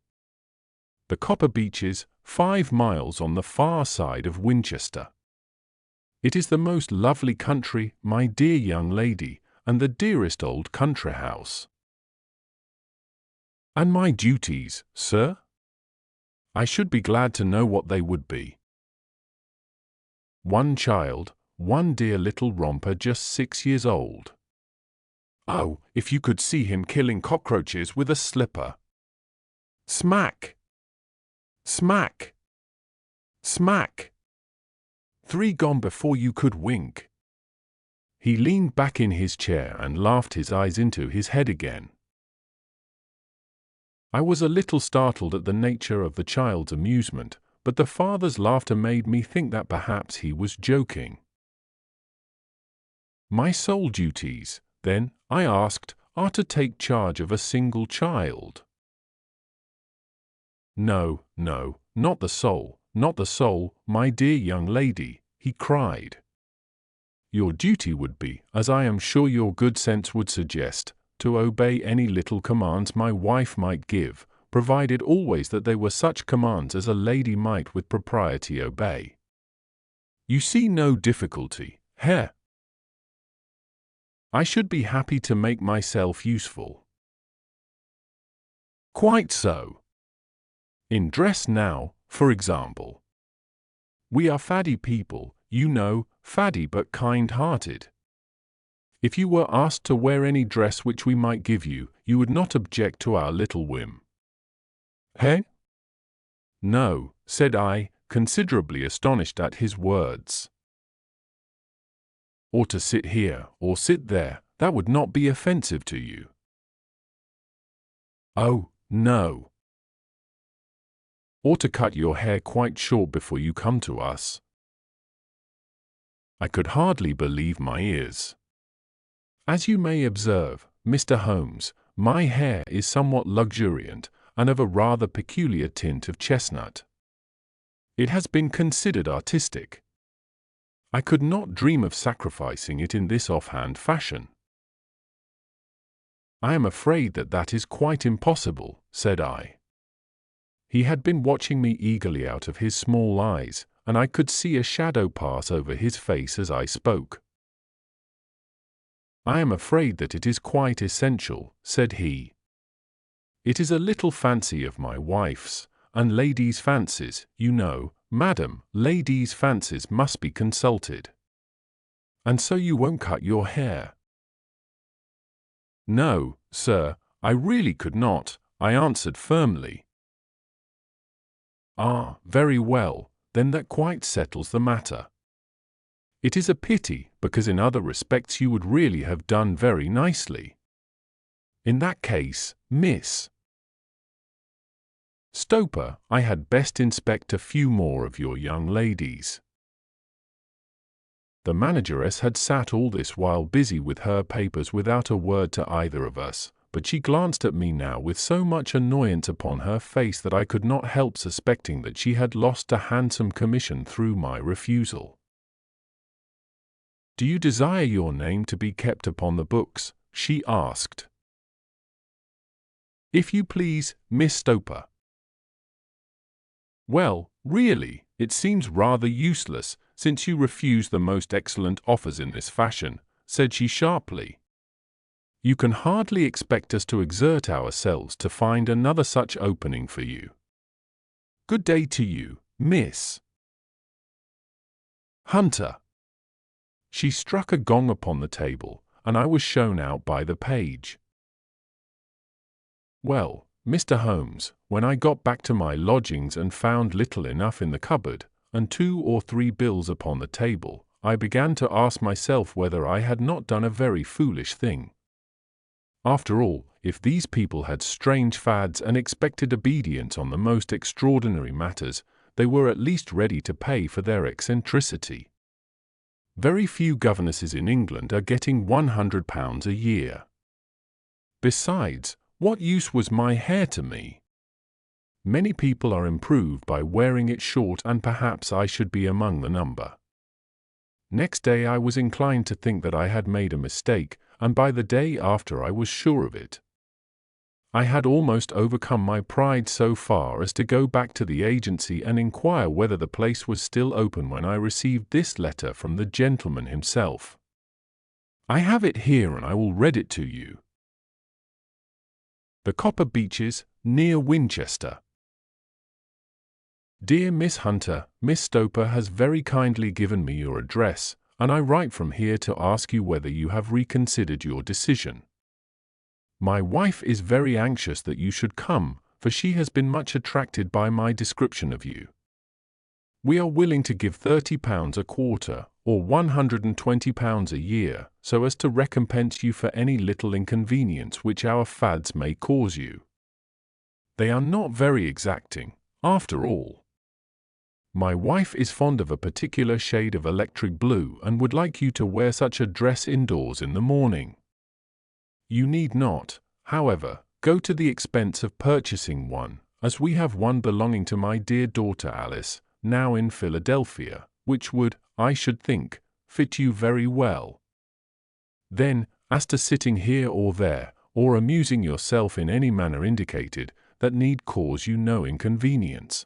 The Copper Beeches, 5 miles on the far side of Winchester. It is the most lovely country, my dear young lady, and the dearest old country house." "And my duties, sir?" "I should be glad to know what they would be." "One child, one dear little romper just 6 years old. Oh, if you could see him killing cockroaches with a slipper. Smack! Smack! Smack! 3 gone before you could wink." He leaned back in his chair and laughed his eyes into his head again. I was a little startled at the nature of the child's amusement, but the father's laughter made me think that perhaps he was joking. "My sole duties, then," I asked, "are to take charge of a single child?" "No, no, not the sole, not the sole, my dear young lady," he cried. "Your duty would be, as I am sure your good sense would suggest, to obey any little commands my wife might give, provided always that they were such commands as a lady might with propriety obey. You see no difficulty, here. I should be happy to make myself useful." "Quite so. In dress now, for example. We are faddy people, you know, faddy but kind-hearted. If you were asked to wear any dress which we might give you, you would not object to our little whim." "Eh?" "No," said I, considerably astonished at his words. "Or to sit here, or sit there, that would not be offensive to you." "Oh, no." "Or to cut your hair quite short before you come to us." I could hardly believe my ears. As you may observe, Mr. Holmes, my hair is somewhat luxuriant, and of a rather peculiar tint of chestnut. It has been considered artistic. I could not dream of sacrificing it in this offhand fashion. "I am afraid that that is quite impossible," said I. He had been watching me eagerly out of his small eyes, and I could see a shadow pass over his face as I spoke. I am afraid that it is quite essential," said he. "It is a little fancy of my wife's, and ladies' fancies, you know, madam, ladies' fancies must be consulted." "And so you won't cut your hair?" "No, sir, I really could not," I answered firmly. "Ah, very well, then that quite settles the matter. It is a pity, because in other respects you would really have done very nicely. In that case, Miss Stoper, I had best inspect a few more of your young ladies." The manageress had sat all this while busy with her papers without a word to either of us, but she glanced at me now with so much annoyance upon her face that I could not help suspecting that she had lost a handsome commission through my refusal. "Do you desire your name to be kept upon the books?" she asked. "If you please, Miss Stoper." "Well, really, it seems rather useless, since you refuse the most excellent offers in this fashion," said she sharply. "You can hardly expect us to exert ourselves to find another such opening for you. Good day to you, Miss Hunter." She struck a gong upon the table, and I was shown out by the page. Well, Mr. Holmes, when I got back to my lodgings and found little enough in the cupboard, and 2 or 3 bills upon the table, I began to ask myself whether I had not done a very foolish thing. After all, if these people had strange fads and expected obedience on the most extraordinary matters, they were at least ready to pay for their eccentricity. Very few governesses in England are getting £100 a year. Besides, what use was my hair to me? Many people are improved by wearing it short, and perhaps I should be among the number. Next day I was inclined to think that I had made a mistake, and by the day after I was sure of it. I had almost overcome my pride so far as to go back to the agency and inquire whether the place was still open when I received this letter from the gentleman himself. I have it here and I will read it to you. The Copper Beeches, near Winchester. Dear Miss Hunter, Miss Stoper has very kindly given me your address, and I write from here to ask you whether you have reconsidered your decision. My wife is very anxious that you should come, for she has been much attracted by my description of you. We are willing to give £30 a quarter, or £120 a year, so as to recompense you for any little inconvenience which our fads may cause you. They are not very exacting, after all. My wife is fond of a particular shade of electric blue and would like you to wear such a dress indoors in the morning. You need not, however, go to the expense of purchasing one, as we have one belonging to my dear daughter Alice, now in Philadelphia, which would, I should think, fit you very well. Then, as to sitting here or there, or amusing yourself in any manner indicated, that need cause you no inconvenience.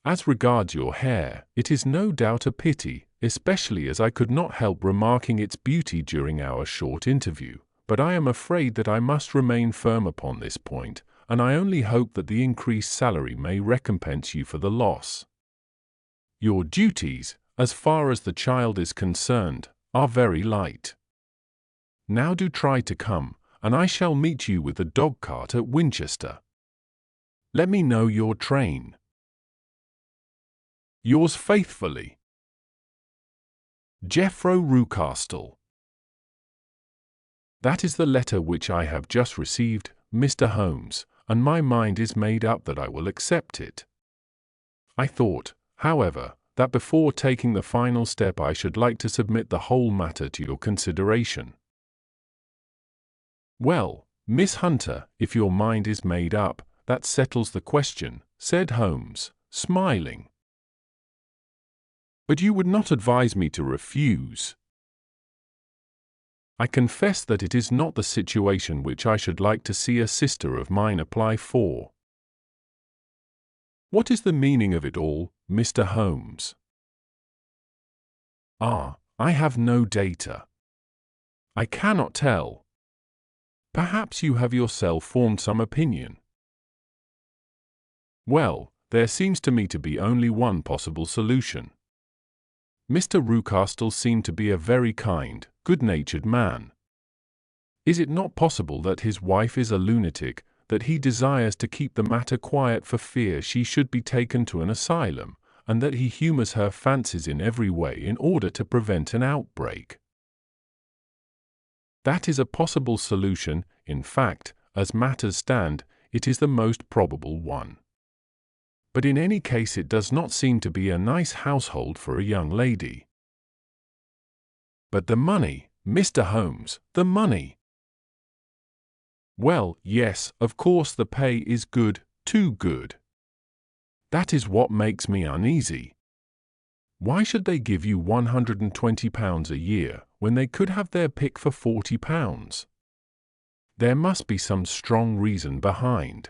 As regards your hair, it is no doubt a pity, especially as I could not help remarking its beauty during our short interview, but I am afraid that I must remain firm upon this point, and I only hope that the increased salary may recompense you for the loss. Your duties, as far as the child is concerned, are very light. Now do try to come, and I shall meet you with the dog-cart at Winchester. Let me know your train. Yours faithfully, Jeffro Rucastle. That is the letter which I have just received, Mr. Holmes, and my mind is made up that I will accept it. I thought, however, that before taking the final step I should like to submit the whole matter to your consideration. Well, Miss Hunter, if your mind is made up, that settles the question, said Holmes, smiling. But you would not advise me to refuse. I confess that it is not the situation which I should like to see a sister of mine apply for. What is the meaning of it all, Mr. Holmes? I have no data. I cannot tell. Perhaps you have yourself formed some opinion. Well, there seems to me to be only one possible solution. Mr. Rucastle seemed to be a very kind, good-natured man. Is it not possible that his wife is a lunatic, that he desires to keep the matter quiet for fear she should be taken to an asylum, and that he humors her fancies in every way in order to prevent an outbreak? That is a possible solution. In fact, as matters stand, it is the most probable one. But in any case it does not seem to be a nice household for a young lady. But the money, Mr. Holmes, the money! Well, yes, of course the pay is good, too good. That is what makes me uneasy. Why should they give you £120 a year when they could have their pick for £40? There must be some strong reason behind.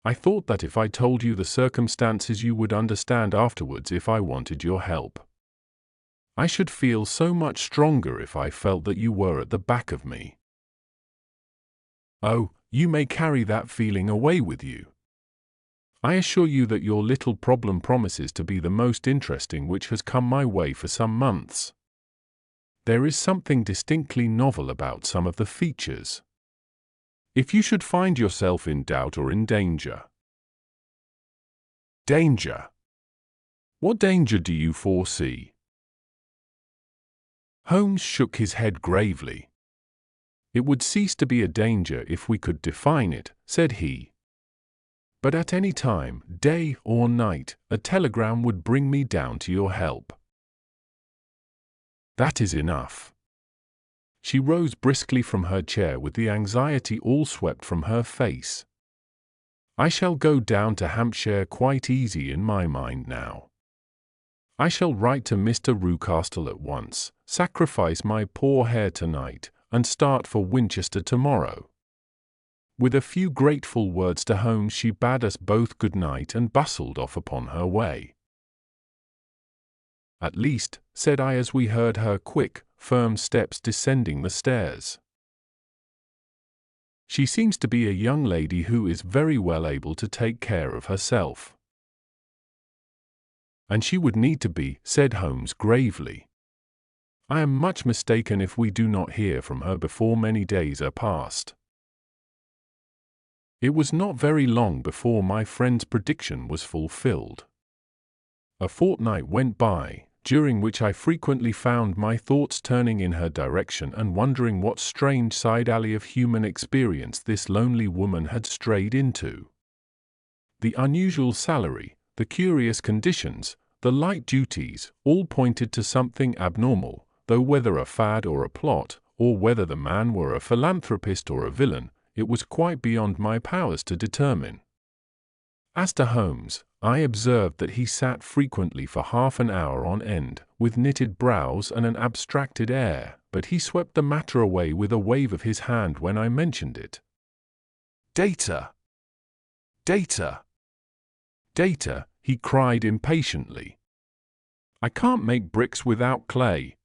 I thought that if I told you the circumstances you would understand afterwards if I wanted your help. I should feel so much stronger if I felt that you were at the back of me. Oh, you may carry that feeling away with you. I assure you that your little problem promises to be the most interesting which has come my way for some months. There is something distinctly novel about some of the features. If you should find yourself in doubt or in danger. Danger? What danger do you foresee? Holmes shook his head gravely. It would cease to be a danger if we could define it, said he. But at any time, day or night, a telegram would bring me down to your help. That is enough. She rose briskly from her chair with the anxiety all swept from her face. I shall go down to Hampshire quite easy in my mind now. I shall write to Mr. Rucastle at once, sacrifice my poor hair tonight, and start for Winchester tomorrow. With a few grateful words to Holmes she bade us both good night and bustled off upon her way. At least, said I as we heard her quick, firm steps descending the stairs. She seems to be a young lady who is very well able to take care of herself. And she would need to be, said Holmes gravely. I am much mistaken if we do not hear from her before many days are past. It was not very long before my friend's prediction was fulfilled. A fortnight went by, during which I frequently found my thoughts turning in her direction and wondering what strange side alley of human experience this lonely woman had strayed into. The unusual salary, the curious conditions, the light duties, all pointed to something abnormal, though whether a fad or a plot, or whether the man were a philanthropist or a villain, it was quite beyond my powers to determine. As to Holmes, I observed that he sat frequently for half an hour on end, with knitted brows and an abstracted air, but he swept the matter away with a wave of his hand when I mentioned it. Data! Data! Data! He cried impatiently. I can't make bricks without clay.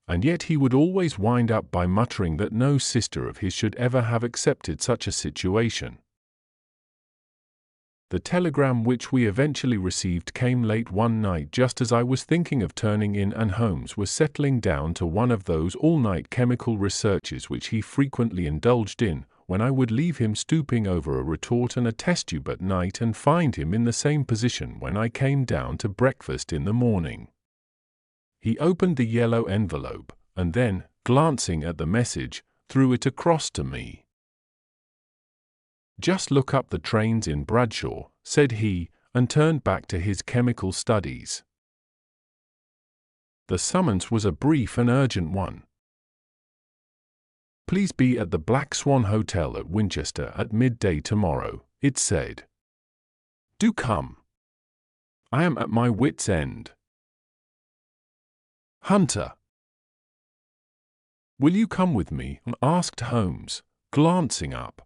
And yet he would always wind up by muttering that no sister of his should ever have accepted such a situation. The telegram which we eventually received came late one night just as I was thinking of turning in and Holmes was settling down to one of those all-night chemical researches which he frequently indulged in, when I would leave him stooping over a retort and a test tube at night and find him in the same position when I came down to breakfast in the morning. He opened the yellow envelope, and then, glancing at the message, threw it across to me. Just look up the trains in Bradshaw, said he, and turned back to his chemical studies. The summons was a brief and urgent one. Please be at the Black Swan Hotel at Winchester at midday tomorrow, it said. Do come. I am at my wit's end. Hunter. Will you come with me? Asked Holmes, glancing up.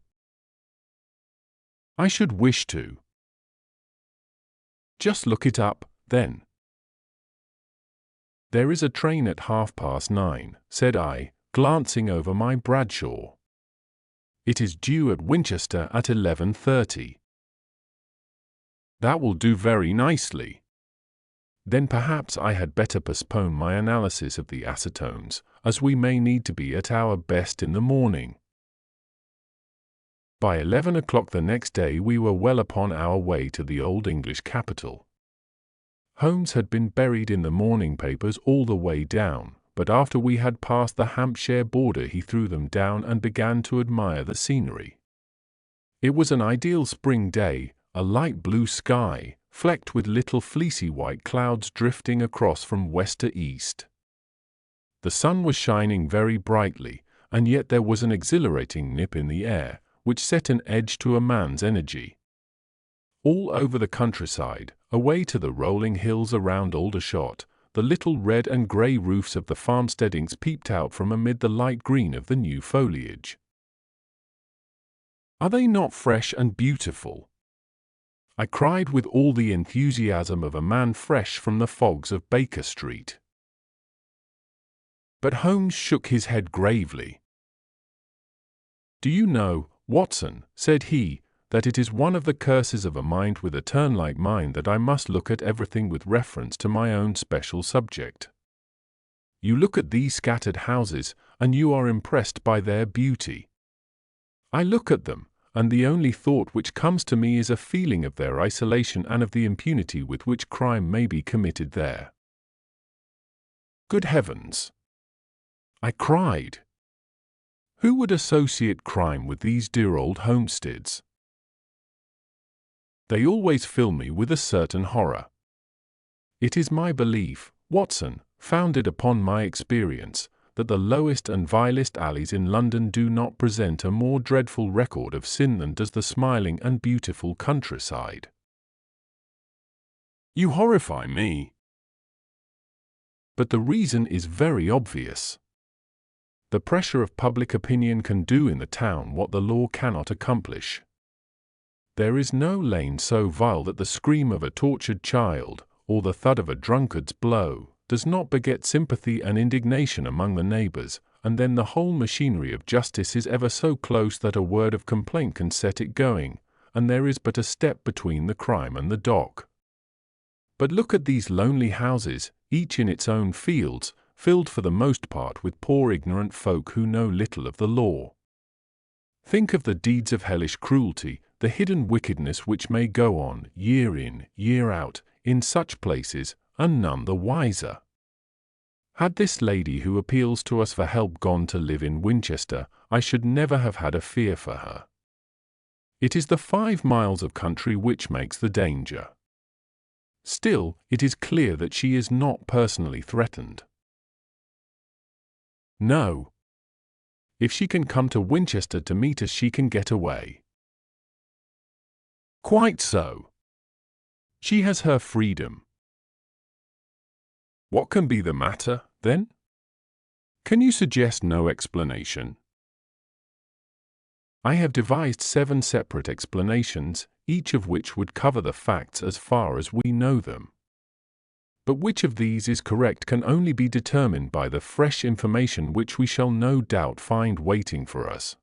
I should wish to. Just look it up, then. There is a train at 9:30, said I, glancing over my Bradshaw. It is due at Winchester at 11:30. That will do very nicely. Then perhaps I had better postpone my analysis of the acetones, as we may need to be at our best in the morning. By 11 o'clock the next day we were well upon our way to the old English capital. Holmes had been buried in the morning papers all the way down, but after we had passed the Hampshire border he threw them down and began to admire the scenery. It was an ideal spring day, a light blue sky, flecked with little fleecy white clouds drifting across from west to east. The sun was shining very brightly, and yet there was an exhilarating nip in the air, which set an edge to a man's energy. All over the countryside, away to the rolling hills around Aldershot, the little red and grey roofs of the farmsteadings peeped out from amid the light green of the new foliage. "Are they not fresh and beautiful?" I cried with all the enthusiasm of a man fresh from the fogs of Baker Street. But Holmes shook his head gravely. "Do you know, Watson," said he, "that it is one of the curses of a mind with a turn-like mind that I must look at everything with reference to my own special subject. You look at these scattered houses, and you are impressed by their beauty. I look at them, and the only thought which comes to me is a feeling of their isolation and of the impunity with which crime may be committed there." "Good heavens!" I cried. "Who would associate crime with these dear old homesteads? They always fill me with a certain horror. It is my belief, Watson, founded upon my experience, that the lowest and vilest alleys in London do not present a more dreadful record of sin than does the smiling and beautiful countryside." "You horrify me." "But the reason is very obvious. The pressure of public opinion can do in the town what the law cannot accomplish. There is no lane so vile that the scream of a tortured child, or the thud of a drunkard's blow, does not beget sympathy and indignation among the neighbors, and then the whole machinery of justice is ever so close that a word of complaint can set it going, and there is but a step between the crime and the dock. But look at these lonely houses, each in its own fields, filled for the most part with poor ignorant folk who know little of the law. Think of the deeds of hellish cruelty, the hidden wickedness which may go on, year in, year out, in such places, and none the wiser. Had this lady who appeals to us for help gone to live in Winchester, I should never have had a fear for her. It is the 5 miles of country which makes the danger. Still, it is clear that she is not personally threatened. No. If she can come to Winchester to meet us, she can get away." "Quite so. She has her freedom." "What can be the matter, then? Can you suggest no explanation?" "I have devised 7 separate explanations, each of which would cover the facts as far as we know them. But which of these is correct can only be determined by the fresh information which we shall no doubt find waiting for us.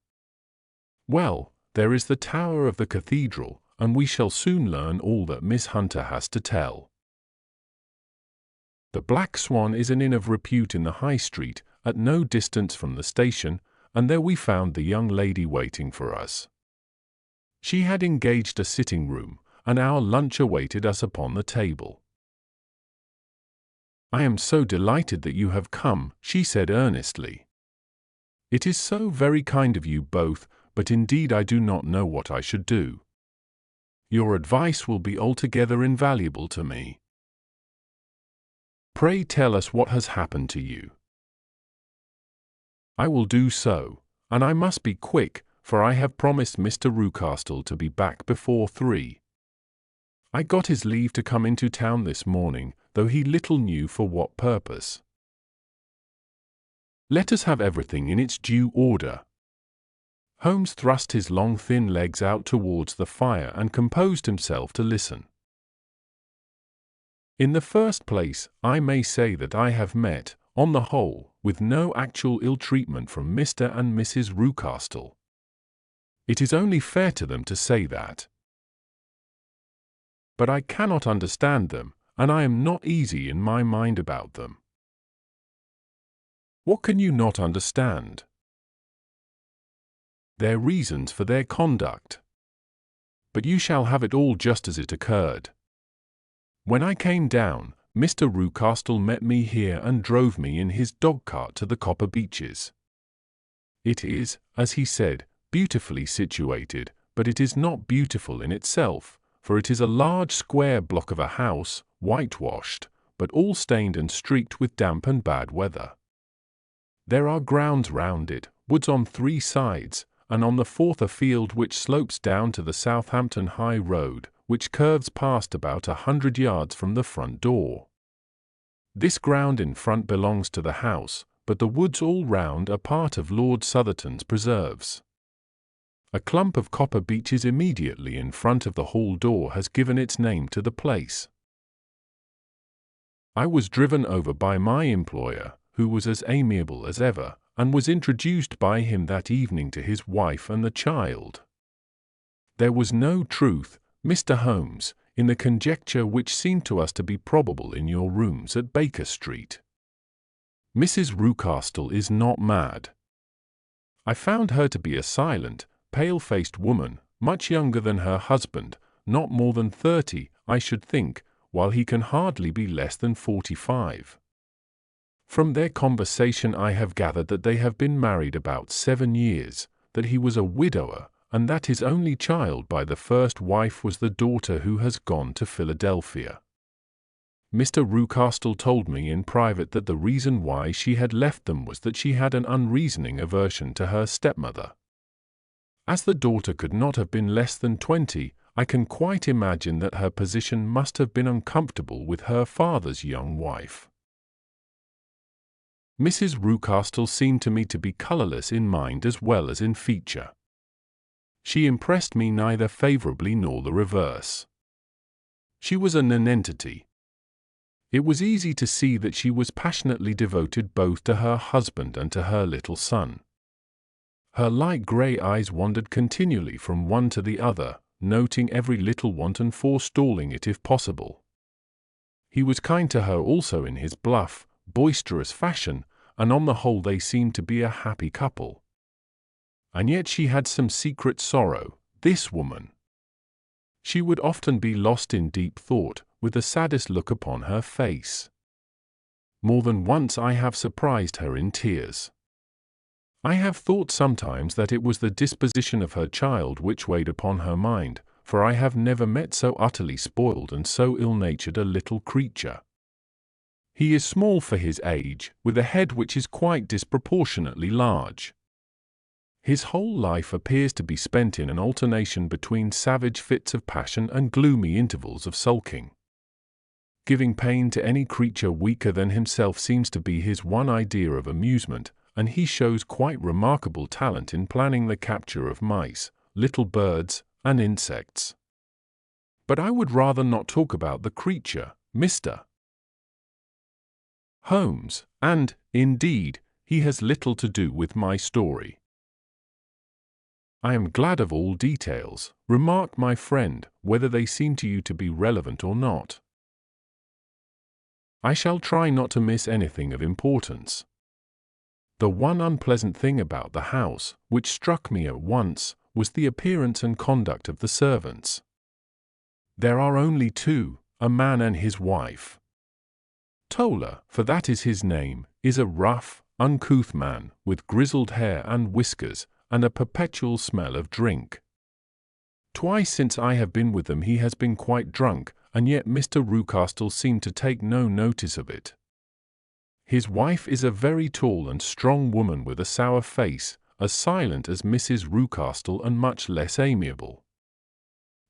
Well, there is the tower of the cathedral, and we shall soon learn all that Miss Hunter has to tell. The Black Swan is an inn of repute in the High Street, at no distance from the station, and there we found the young lady waiting for us. She had engaged a sitting room, and our lunch awaited us upon the table. "I am so delighted that you have come," she said earnestly. "It is so very kind of you both, but indeed I do not know what I should do. Your advice will be altogether invaluable to me. Pray tell us what has happened to you." "I will do so, and I must be quick, for I have promised Mr. Rucastle to be back before 3. I got his leave to come into town this morning, though he little knew for what purpose. Let us have everything in its due order." Holmes thrust his long thin legs out towards the fire and composed himself to listen. In the first place, I may say that I have met, on the whole, with no actual ill treatment from Mr. and Mrs. Rucastle. It is only fair to them to say that. But I cannot understand them, and I am not easy in my mind about them. What can you not understand? Their reasons for their conduct. But you shall have it all just as it occurred. When I came down, Mr. Rucastle met me here and drove me in his dog-cart to the Copper Beeches. It is, as he said, beautifully situated, but it is not beautiful in itself, for it is a large square block of a house, whitewashed, but all stained and streaked with damp and bad weather. There are grounds round it, woods on 3 sides, and on the 4th a field which slopes down to the Southampton High Road, which curves past about 100 yards from the front door. This ground in front belongs to the house, but the woods all round are part of Lord Southerton's preserves. A clump of copper beeches immediately in front of the hall door has given its name to the place. I was driven over by my employer, who was as amiable as ever, and was introduced by him that evening to his wife and the child. There was no truth, Mr. Holmes, in the conjecture which seemed to us to be probable in your rooms at Baker Street. Mrs. Rucastle is not mad. I found her to be a silent, pale-faced woman, much younger than her husband, not more than 30, I should think, while he can hardly be less than 45. From their conversation I have gathered that they have been married about 7 years, that he was a widower, and that his only child by the first wife was the daughter who has gone to Philadelphia. Mr. Rucastle told me in private that the reason why she had left them was that she had an unreasoning aversion to her stepmother. As the daughter could not have been less than 20, I can quite imagine that her position must have been uncomfortable with her father's young wife. Mrs. Rucastle seemed to me to be colourless in mind as well as in feature. She impressed me neither favourably nor the reverse. She was a nonentity. It was easy to see that she was passionately devoted both to her husband and to her little son. Her light grey eyes wandered continually from one to the other, noting every little want and forestalling it if possible. He was kind to her also in his bluff, boisterous fashion, and on the whole they seemed to be a happy couple. And yet she had some secret sorrow, this woman. She would often be lost in deep thought, with the saddest look upon her face. More than once I have surprised her in tears. I have thought sometimes that it was the disposition of her child which weighed upon her mind, for I have never met so utterly spoiled and so ill-natured a little creature. He is small for his age, with a head which is quite disproportionately large. His whole life appears to be spent in an alternation between savage fits of passion and gloomy intervals of sulking. Giving pain to any creature weaker than himself seems to be his one idea of amusement, and he shows quite remarkable talent in planning the capture of mice, little birds, and insects. But I would rather not talk about the creature, Mr. Holmes, and, indeed, he has little to do with my story. I am glad of all details, remarked my friend, whether they seem to you to be relevant or not. I shall try not to miss anything of importance. The one unpleasant thing about the house, which struck me at once, was the appearance and conduct of the servants. There are only 2, a man and his wife. Toller, for that is his name, is a rough, uncouth man, with grizzled hair and whiskers, and a perpetual smell of drink. Twice since I have been with them he has been quite drunk, and yet Mr. Rucastle seemed to take no notice of it. His wife is a very tall and strong woman with a sour face, as silent as Mrs. Rucastle and much less amiable.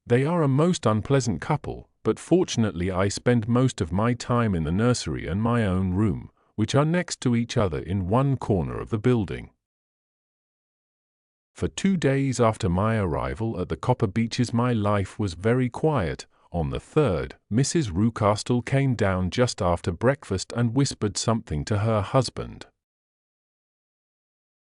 They are a most unpleasant couple, but fortunately I spend most of my time in the nursery and my own room, which are next to each other in one corner of the building. For 2 days after my arrival at the Copper Beeches my life was very quiet, On the third, Mrs. Rucastle came down just after breakfast and whispered something to her husband.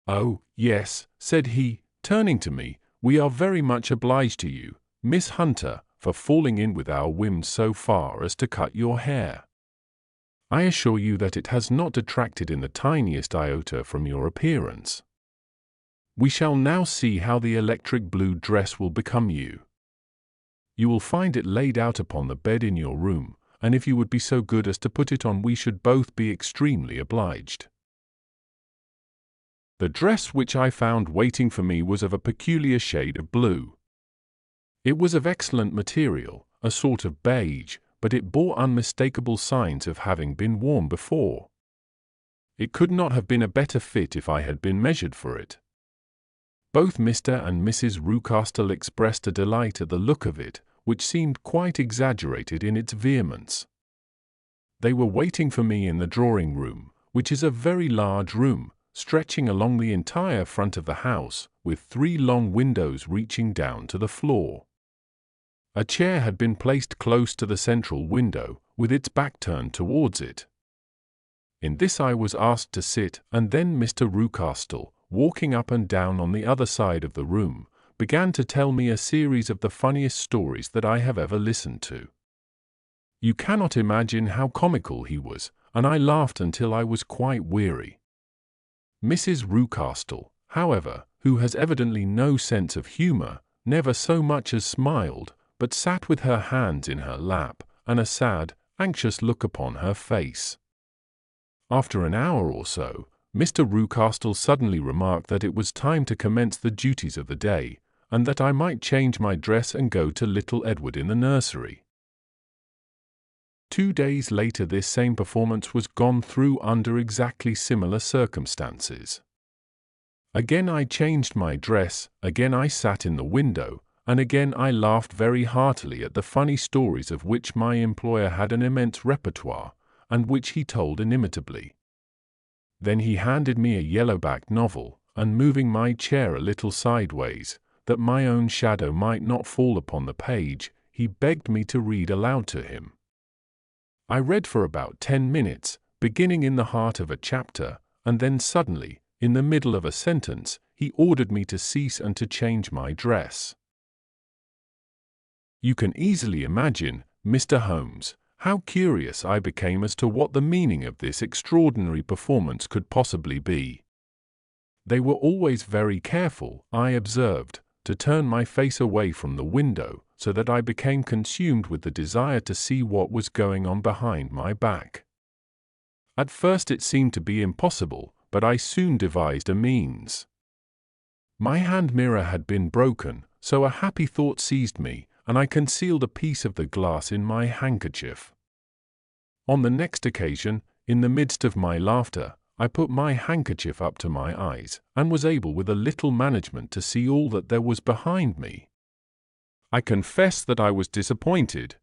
"Oh, yes," said he, turning to me, "we are very much obliged to you, Miss Hunter, for falling in with our whims so far as to cut your hair. I assure you that it has not detracted in the tiniest iota from your appearance. We shall now see how the electric blue dress will become you. You will find it laid out upon the bed in your room, and if you would be so good as to put it on, we should both be extremely obliged." The dress which I found waiting for me was of a peculiar shade of blue. It was of excellent material, a sort of beige, but it bore unmistakable signs of having been worn before. It could not have been a better fit if I had been measured for it. Both Mr. and Mrs. Rucastle expressed a delight at the look of it, which seemed quite exaggerated in its vehemence. They were waiting for me in the drawing-room, which is a very large room, stretching along the entire front of the house, with 3 long windows reaching down to the floor. A chair had been placed close to the central window, with its back turned towards it. In this I was asked to sit, and then Mr. Rucastle, walking up and down on the other side of the room, began to tell me a series of the funniest stories that I have ever listened to. You cannot imagine how comical he was, and I laughed until I was quite weary. Mrs. Rucastle, however, who has evidently no sense of humor, never so much as smiled, but sat with her hands in her lap, and a sad, anxious look upon her face. After an hour or so, Mr. Rucastle suddenly remarked that it was time to commence the duties of the day, and that I might change my dress and go to little Edward in the nursery. 2 days later this same performance was gone through under exactly similar circumstances. Again I changed my dress, again I sat in the window, and again I laughed very heartily at the funny stories of which my employer had an immense repertoire, and which he told inimitably. Then he handed me a yellow-backed novel, and moving my chair a little sideways, that my own shadow might not fall upon the page, he begged me to read aloud to him. I read for about 10 minutes, beginning in the heart of a chapter, and then suddenly, in the middle of a sentence, he ordered me to cease and to change my dress. You can easily imagine, Mr. Holmes, how curious I became as to what the meaning of this extraordinary performance could possibly be. They were always very careful, I observed, to turn my face away from the window, so that I became consumed with the desire to see what was going on behind my back. At first it seemed to be impossible, but I soon devised a means. My hand mirror had been broken, so a happy thought seized me, and I concealed a piece of the glass in my handkerchief. On the next occasion, in the midst of my laughter, I put my handkerchief up to my eyes, and was able with a little management to see all that there was behind me. I confess that I was disappointed.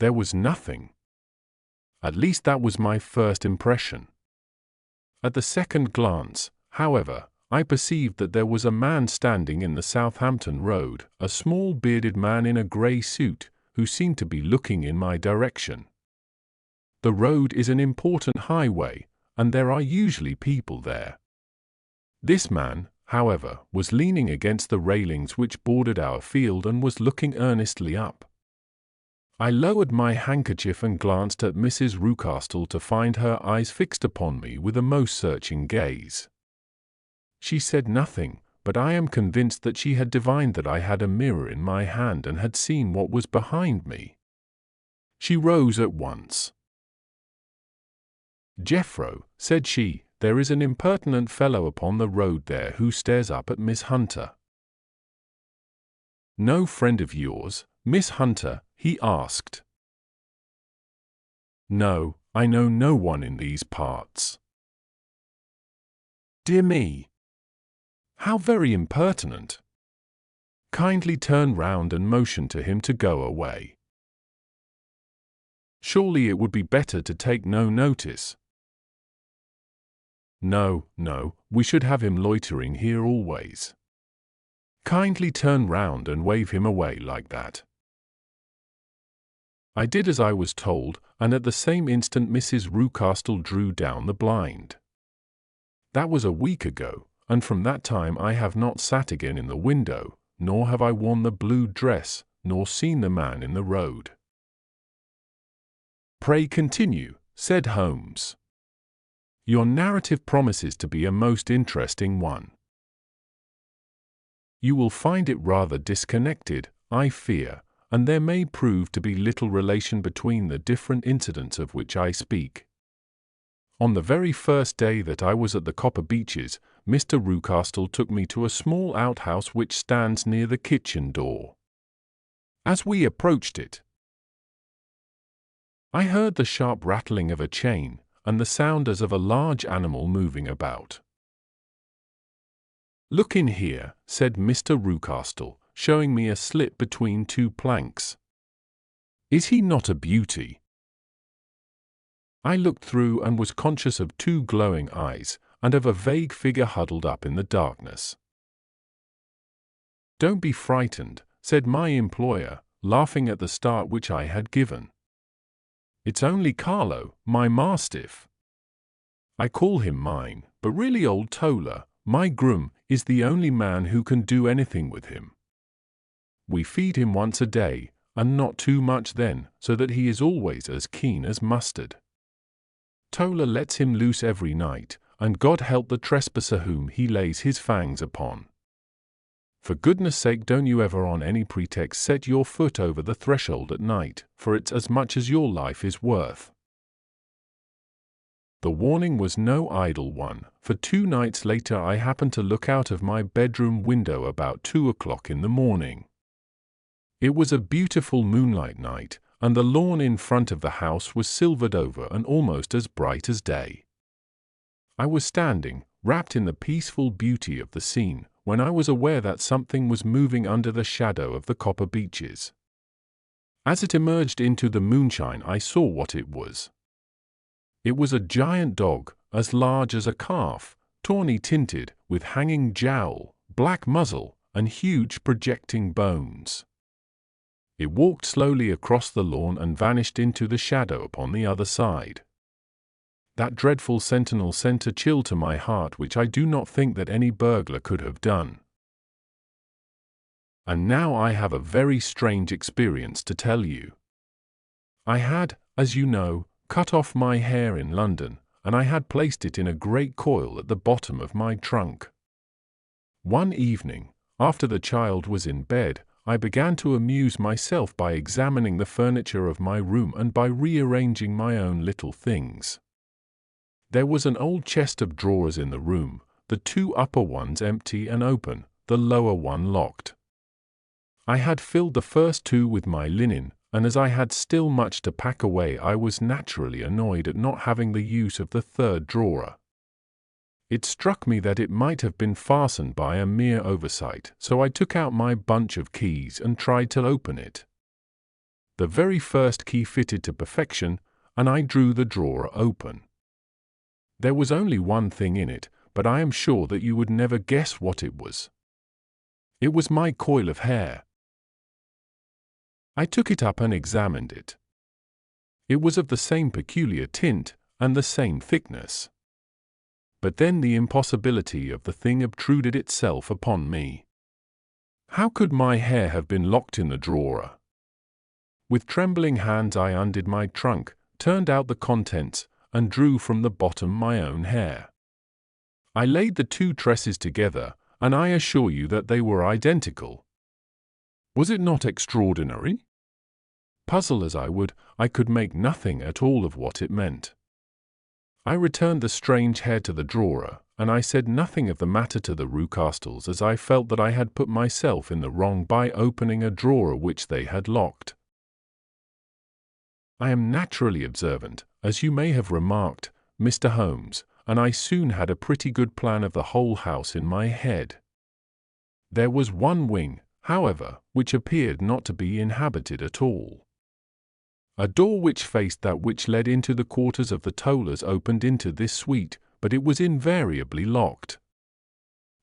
There was nothing. At least that was my first impression. At the second glance, however, I perceived that there was a man standing in the Southampton Road, a small bearded man in a grey suit, who seemed to be looking in my direction. The road is an important highway, and there are usually people there. This man, however, was leaning against the railings which bordered our field and was looking earnestly up. I lowered my handkerchief and glanced at Mrs. Rucastle to find her eyes fixed upon me with a most searching gaze. She said nothing, but I am convinced that she had divined that I had a mirror in my hand and had seen what was behind me. She rose at once. "Jeffro," said she, "there is an impertinent fellow upon the road there who stares up at Miss Hunter." "No friend of yours, Miss Hunter?" he asked. "No, I know no one in these parts." "Dear me! How very impertinent! Kindly turn round and motion to him to go away. Surely it would be better to take no notice." "No, no, we should have him loitering here always. Kindly turn round and wave him away like that." I did as I was told, and at the same instant Mrs. Rucastle drew down the blind. That was a week ago, and from that time I have not sat again in the window, nor have I worn the blue dress, nor seen the man in the road. "Pray continue," said Holmes. "Your narrative promises to be a most interesting one." "You will find it rather disconnected, I fear, and there may prove to be little relation between the different incidents of which I speak. On the very first day that I was at the Copper Beeches, Mr. Rucastle took me to a small outhouse which stands near the kitchen door. As we approached it, I heard the sharp rattling of a chain, and the sound as of a large animal moving about. "Look in here," said Mr. Rucastle, showing me a slit between two planks. "Is he not a beauty?" I looked through and was conscious of two glowing eyes, and of a vague figure huddled up in the darkness. "Don't be frightened," said my employer, laughing at the start which I had given. "It's only Carlo, my mastiff. I call him mine, but really old Tola, my groom, is the only man who can do anything with him. We feed him once a day, and not too much then, so that he is always as keen as mustard. Tola lets him loose every night, and God help the trespasser whom he lays his fangs upon. For goodness sake, don't you ever on any pretext set your foot over the threshold at night, for it's as much as your life is worth." The warning was no idle one, for 2 nights later I happened to look out of my bedroom window about 2 o'clock in the morning. It was a beautiful moonlight night, and the lawn in front of the house was silvered over and almost as bright as day. I was standing, wrapped in the peaceful beauty of the scene, when I was aware that something was moving under the shadow of the Copper Beeches. As it emerged into the moonshine, I saw what it was. It was a giant dog, as large as a calf, tawny tinted, with hanging jowl, black muzzle, and huge projecting bones. It walked slowly across the lawn and vanished into the shadow upon the other side. That dreadful sentinel sent a chill to my heart which I do not think that any burglar could have done. And now I have a very strange experience to tell you. I had, as you know, cut off my hair in London, and I had placed it in a great coil at the bottom of my trunk. One evening, after the child was in bed, I began to amuse myself by examining the furniture of my room and by rearranging my own little things. There was an old chest of drawers in the room, the 2 upper ones empty and open, the lower one locked. I had filled the first 2 with my linen, and as I had still much to pack away, I was naturally annoyed at not having the use of the 3rd drawer. It struck me that it might have been fastened by a mere oversight, so I took out my bunch of keys and tried to open it. The very first key fitted to perfection, and I drew the drawer open. There was only one thing in it, but I am sure that you would never guess what it was. It was my coil of hair. I took it up and examined it. It was of the same peculiar tint and the same thickness. But then the impossibility of the thing obtruded itself upon me. How could my hair have been locked in the drawer? With trembling hands I undid my trunk, turned out the contents, and drew from the bottom my own hair. I laid the 2 tresses together, and I assure you that they were identical. Was it not extraordinary? Puzzle as I would, I could make nothing at all of what it meant. I returned the strange hair to the drawer, and I said nothing of the matter to the Rucastles, as I felt that I had put myself in the wrong by opening a drawer which they had locked. I am naturally observant, as you may have remarked, Mr. Holmes, and I soon had a pretty good plan of the whole house in my head. There was one wing, however, which appeared not to be inhabited at all. A door which faced that which led into the quarters of the Tollers opened into this suite, but it was invariably locked.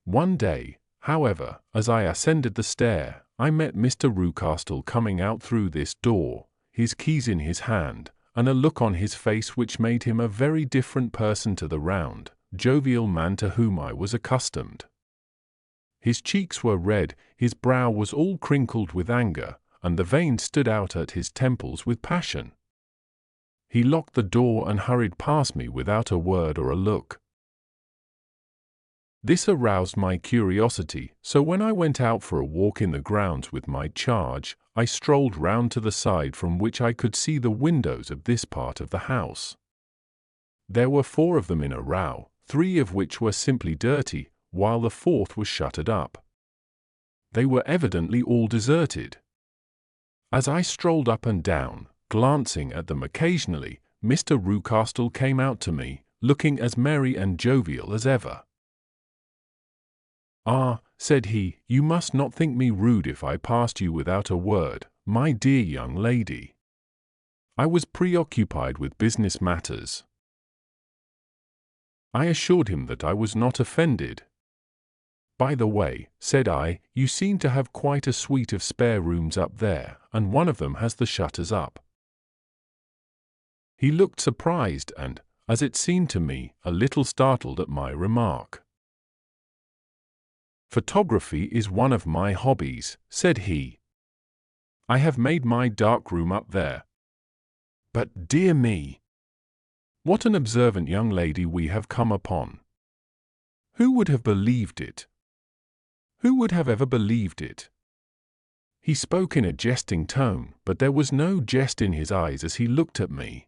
One day, however, as I ascended the stair, I met Mr. Rucastle coming out through this door, his keys in his hand, and a look on his face which made him a very different person to the round, jovial man to whom I was accustomed. His cheeks were red, his brow was all crinkled with anger, and the veins stood out at his temples with passion. He locked the door and hurried past me without a word or a look. This aroused my curiosity, so when I went out for a walk in the grounds with my charge, I strolled round to the side from which I could see the windows of this part of the house. There were 4 of them in a row, 3 of which were simply dirty, while the 4th was shuttered up. They were evidently all deserted. As I strolled up and down, glancing at them occasionally, Mr. Rucastle came out to me, looking as merry and jovial as ever. "Ah," said he, "you must not think me rude if I passed you without a word, my dear young lady. I was preoccupied with business matters." I assured him that I was not offended. "By the way," said I, "you seem to have quite a suite of spare rooms up there, and one of them has the shutters up." He looked surprised and, as it seemed to me, a little startled at my remark. "Photography is one of my hobbies," said he. "I have made my dark room up there. But, dear me, what an observant young lady we have come upon! Who would have believed it? Who would have ever believed it?" He spoke in a jesting tone, but there was no jest in his eyes as he looked at me.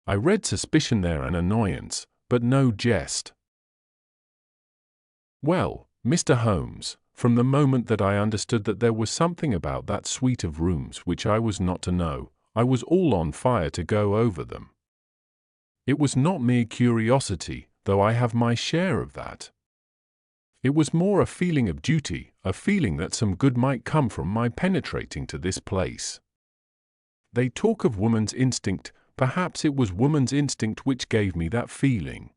I read suspicion there and annoyance, but no jest. "Well, Mr. Holmes, from the moment that I understood that there was something about that suite of rooms which I was not to know, I was all on fire to go over them. It was not mere curiosity, though I have my share of that. It was more a feeling of duty, a feeling that some good might come from my penetrating to this place. They talk of woman's instinct, perhaps it was woman's instinct which gave me that feeling.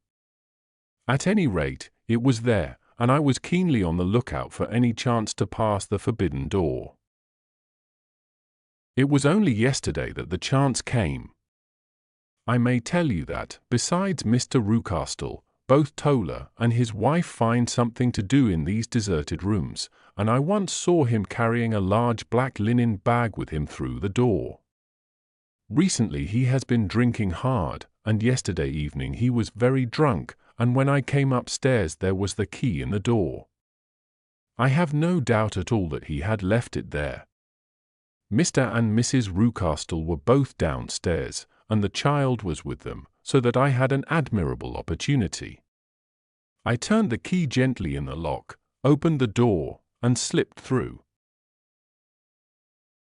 At any rate, it was there, and I was keenly on the lookout for any chance to pass the forbidden door. It was only yesterday that the chance came. I may tell you that, besides Mr. Rucastle, both Toller and his wife find something to do in these deserted rooms, and I once saw him carrying a large black linen bag with him through the door. Recently he has been drinking hard, and yesterday evening he was very drunk, and when I came upstairs there was the key in the door. I have no doubt at all that he had left it there. Mr. and Mrs. Rucastle were both downstairs, and the child was with them, so that I had an admirable opportunity. I turned the key gently in the lock, opened the door, and slipped through.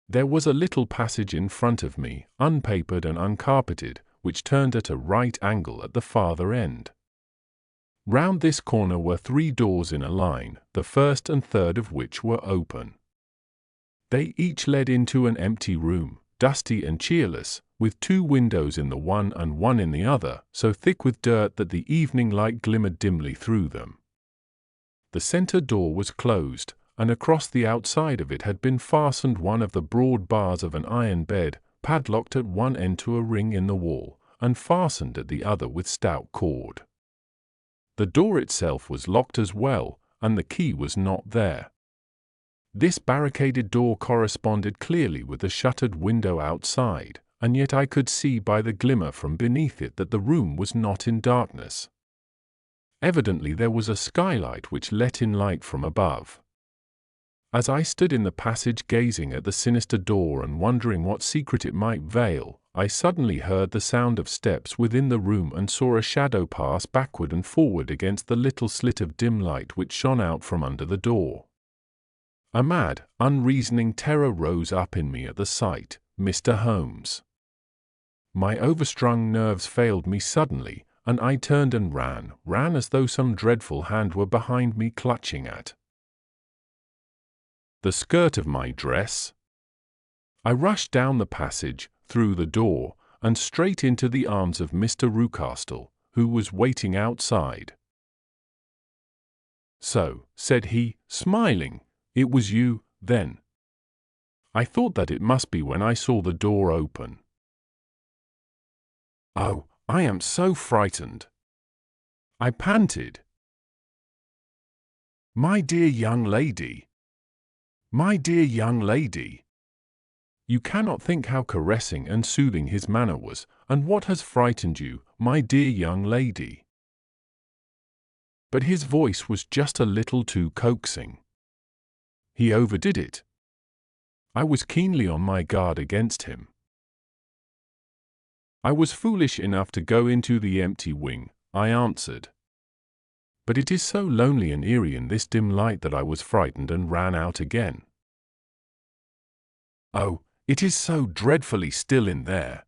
There was a little passage in front of me, unpapered and uncarpeted, which turned at a right angle at the farther end. Round this corner were 3 doors in a line, the first and third of which were open. They each led into an empty room, dusty and cheerless, with 2 windows in the one and one in the other, so thick with dirt that the evening light glimmered dimly through them. The centre door was closed, and across the outside of it had been fastened one of the broad bars of an iron bed, padlocked at one end to a ring in the wall, and fastened at the other with stout cord. The door itself was locked as well, and the key was not there. This barricaded door corresponded clearly with the shuttered window outside, and yet I could see by the glimmer from beneath it that the room was not in darkness. Evidently there was a skylight which let in light from above. As I stood in the passage gazing at the sinister door and wondering what secret it might veil, I suddenly heard the sound of steps within the room and saw a shadow pass backward and forward against the little slit of dim light which shone out from under the door. A mad, unreasoning terror rose up in me at the sight, Mr. Holmes. My overstrung nerves failed me suddenly, and I turned and ran as though some dreadful hand were behind me clutching at the skirt of my dress. I rushed down the passage, through the door, and straight into the arms of Mr. Rucastle, who was waiting outside. "So," said he, smiling, "it was you, then?" I thought that it must be when I saw the door open. Oh, I am so frightened! I panted. My dear young lady! My dear young lady! You cannot think how caressing and soothing his manner was, and what has frightened you, my dear young lady. But his voice was just a little too coaxing. He overdid it. I was keenly on my guard against him. I was foolish enough to go into the empty wing, I answered. But it is so lonely and eerie in this dim light that I was frightened and ran out again. Oh, it is so dreadfully still in there.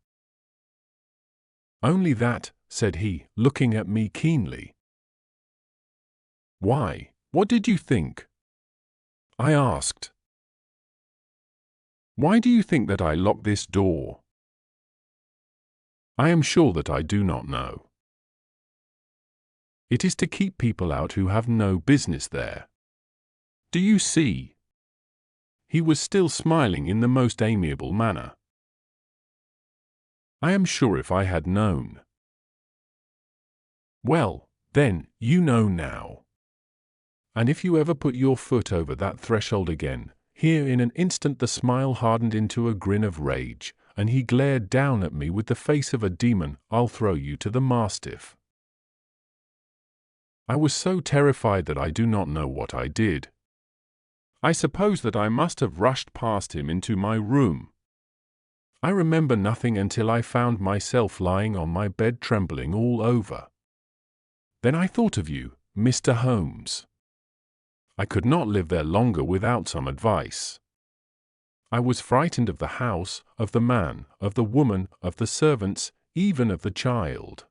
Only that, said he, looking at me keenly. Why, what did you think? I asked. Why do you think that I locked this door? I am sure that I do not know. It is to keep people out who have no business there. Do you see? He was still smiling in the most amiable manner. I am sure if I had known. Well, then, you know now. And if you ever put your foot over that threshold again, here in an instant the smile hardened into a grin of rage, and he glared down at me with the face of a demon, I'll throw you to the mastiff. I was so terrified that I do not know what I did. I suppose that I must have rushed past him into my room. I remember nothing until I found myself lying on my bed trembling all over. Then I thought of you, Mr. Holmes. I could not live there longer without some advice. I was frightened of the house, of the man, of the woman, of the servants, even of the child.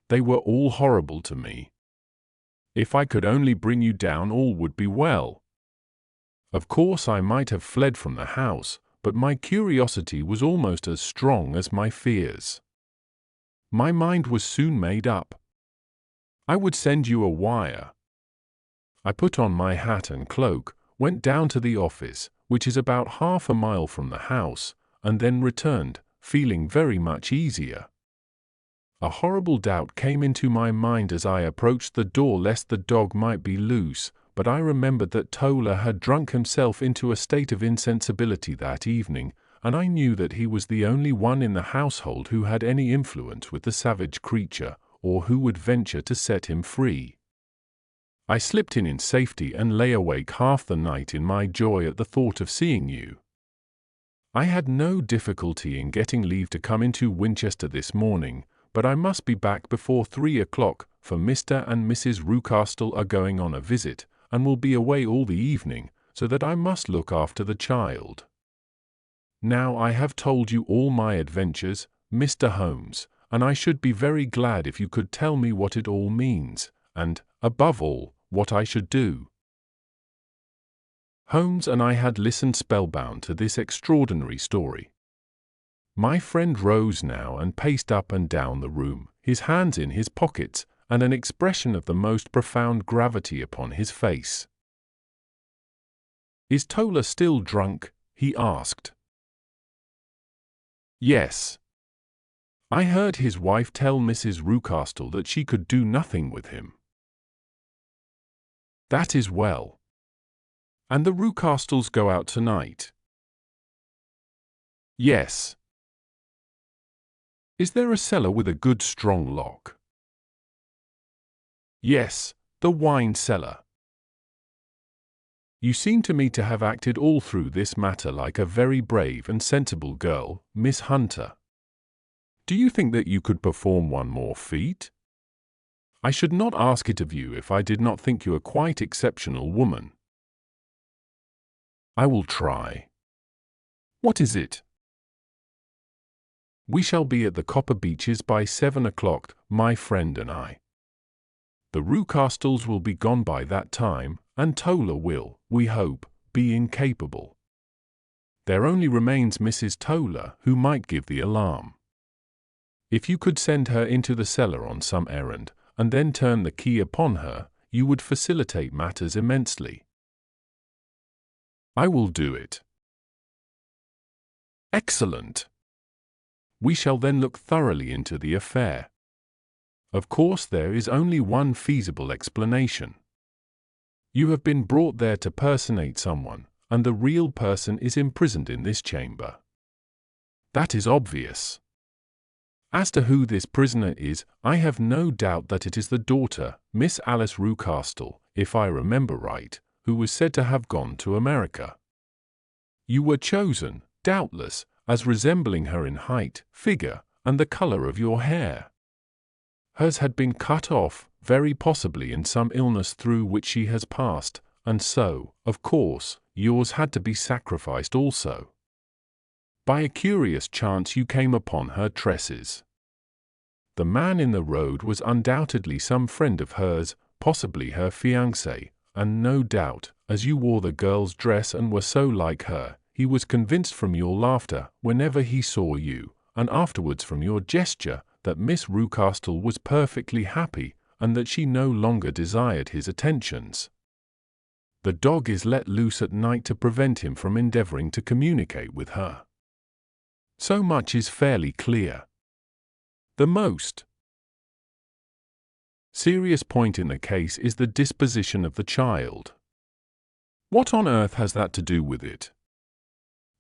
They were all horrible to me. If I could only bring you down, all would be well. Of course I might have fled from the house, but my curiosity was almost as strong as my fears. My mind was soon made up. I would send you a wire. I put on my hat and cloak, went down to the office, which is about half a mile from the house, and then returned, feeling very much easier. A horrible doubt came into my mind as I approached the door lest the dog might be loose, but I remembered that Toller had drunk himself into a state of insensibility that evening, and I knew that he was the only one in the household who had any influence with the savage creature, or who would venture to set him free. I slipped in safety and lay awake half the night in my joy at the thought of seeing you. I had no difficulty in getting leave to come into Winchester this morning, but I must be back before 3 o'clock, for Mr. and Mrs. Rucastle are going on a visit, and will be away all the evening, so that I must look after the child. Now I have told you all my adventures, Mr. Holmes, and I should be very glad if you could tell me what it all means, and, above all, what I should do. Holmes and I had listened spellbound to this extraordinary story. My friend rose now and paced up and down the room, his hands in his pockets, and an expression of the most profound gravity upon his face. "Is Toller still drunk?" he asked. "Yes. I heard his wife tell Mrs. Rucastle that she could do nothing with him." "That is well. And the Rucastles go out tonight?" "Yes." "Is there a cellar with a good strong lock?" "Yes, the wine cellar." "You seem to me to have acted all through this matter like a very brave and sensible girl, Miss Hunter. Do you think that you could perform one more feat? I should not ask it of you if I did not think you a quite exceptional woman." "I will try." "What is it?" "We shall be at the Copper Beeches by 7 o'clock, my friend and I. The Rucastles will be gone by that time, and Toller will, we hope, be incapable. There only remains Mrs. Toller, who might give the alarm. If you could send her into the cellar on some errand, and then turn the key upon her, you would facilitate matters immensely." "I will do it." Excellent. We shall then look thoroughly into the affair. Of course, there is only one feasible explanation. You have been brought there to personate someone, and the real person is imprisoned in this chamber. That is obvious. As to who this prisoner is, I have no doubt that it is the daughter, Miss Alice Rucastle, if I remember right, who was said to have gone to America. You were chosen, doubtless, as resembling her in height, figure, and the color of your hair. Hers had been cut off, very possibly in some illness through which she has passed, and so, of course, yours had to be sacrificed also. By a curious chance you came upon her tresses. The man in the road was undoubtedly some friend of hers, possibly her fiancé, and no doubt, as you wore the girl's dress and were so like her, he was convinced from your laughter whenever he saw you, and afterwards from your gesture, that Miss Rucastle was perfectly happy, and that she no longer desired his attentions. The dog is let loose at night to prevent him from endeavoring to communicate with her. So much is fairly clear. The most serious point in the case is the disposition of the child. What on earth has that to do with it?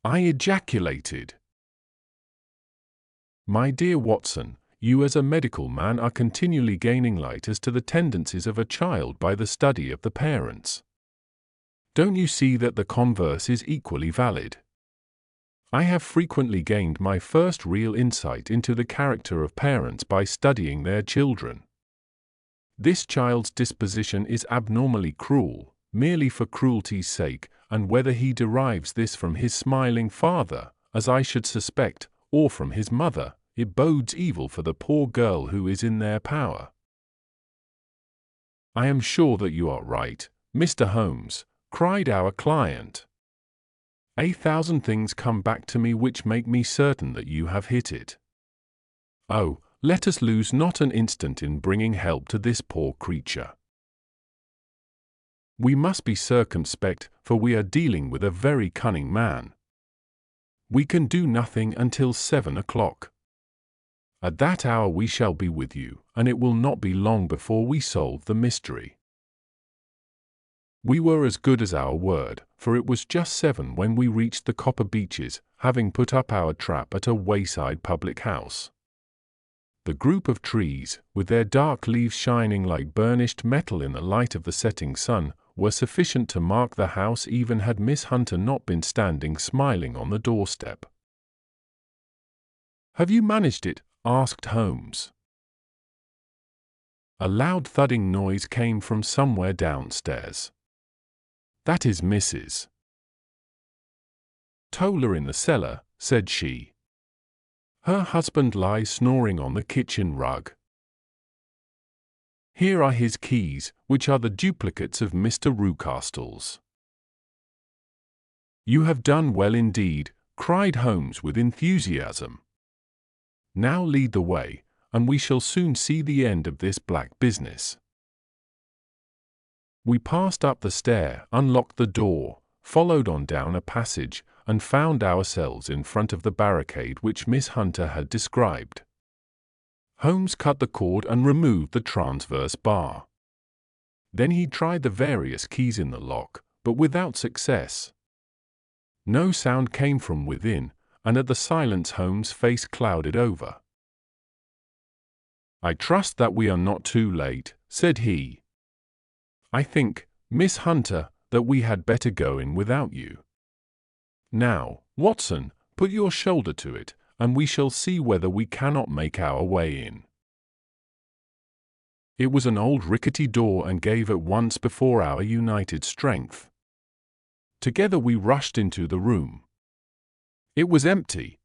I ejaculated. My dear Watson, you as a medical man are continually gaining light as to the tendencies of a child by the study of the parents. Don't you see that the converse is equally valid? I have frequently gained my first real insight into the character of parents by studying their children. This child's disposition is abnormally cruel, merely for cruelty's sake, and whether he derives this from his smiling father, as I should suspect, or from his mother, it bodes evil for the poor girl who is in their power. I am sure that you are right, Mr. Holmes, cried our client. 1,000 things come back to me which make me certain that you have hit it. Oh, let us lose not an instant in bringing help to this poor creature. We must be circumspect, for we are dealing with a very cunning man. We can do nothing until 7 o'clock. At that hour we shall be with you, and it will not be long before we solve the mystery. We were as good as our word, for it was just 7 when we reached the Copper Beeches, having put up our trap at a wayside public house. The group of trees, with their dark leaves shining like burnished metal in the light of the setting sun, were sufficient to mark the house even had Miss Hunter not been standing smiling on the doorstep. "Have you managed it?" asked Holmes. A loud thudding noise came from somewhere downstairs. "That is Mrs. Toller in the cellar," said she. "Her husband lies snoring on the kitchen rug. Here are his keys, which are the duplicates of Mr. Rucastle's." "You have done well indeed," cried Holmes with enthusiasm. "Now lead the way, and we shall soon see the end of this black business." We passed up the stair, unlocked the door, followed on down a passage, and found ourselves in front of the barricade which Miss Hunter had described. Holmes cut the cord and removed the transverse bar. Then he tried the various keys in the lock, but without success. No sound came from within, and at the silence Holmes' face clouded over. "I trust that we are not too late," said he. "I think, Miss Hunter, that we had better go in without you. Now, Watson, put your shoulder to it, and we shall see whether we cannot make our way in." It was an old rickety door and gave at once before our united strength. Together we rushed into the room. It was empty.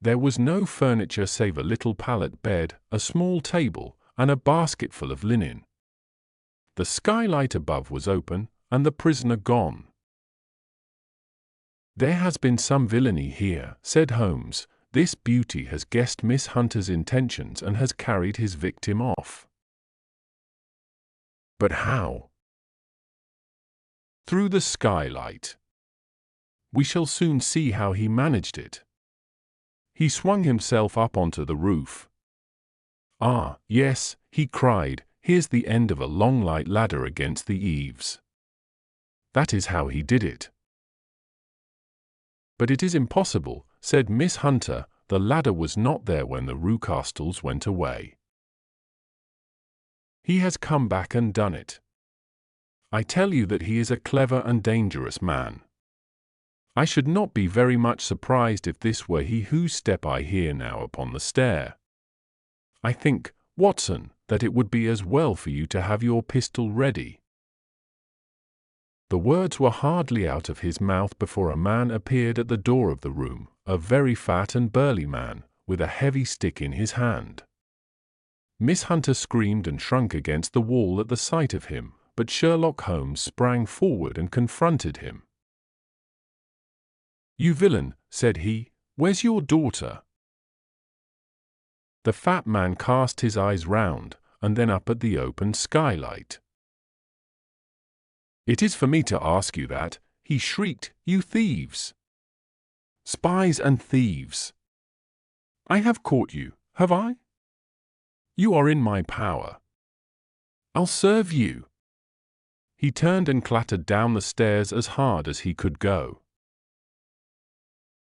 There was no furniture save a little pallet bed, a small table, and a basketful of linen. The skylight above was open, and the prisoner gone. "There has been some villainy here," said Holmes. "This beauty has guessed Miss Hunter's intentions and has carried his victim off." "But how?" "Through the skylight." We shall soon see how he managed it. He swung himself up onto the roof. Ah, yes, he cried, here's the end of a long light ladder against the eaves. That is how he did it. But it is impossible, said Miss Hunter, the ladder was not there when the Rucastles went away. He has come back and done it. I tell you that he is a clever and dangerous man. I should not be very much surprised if this were he whose step I hear now upon the stair. I think, Watson, that it would be as well for you to have your pistol ready. The words were hardly out of his mouth before a man appeared at the door of the room, a very fat and burly man, with a heavy stick in his hand. Miss Hunter screamed and shrunk against the wall at the sight of him, but Sherlock Holmes sprang forward and confronted him. "You villain," said he, "where's your daughter?" The fat man cast his eyes round, and then up at the open skylight. "It is for me to ask you that," he shrieked, "you thieves! Spies and thieves! I have caught you, have I? You are in my power. I'll serve you." He turned and clattered down the stairs as hard as he could go.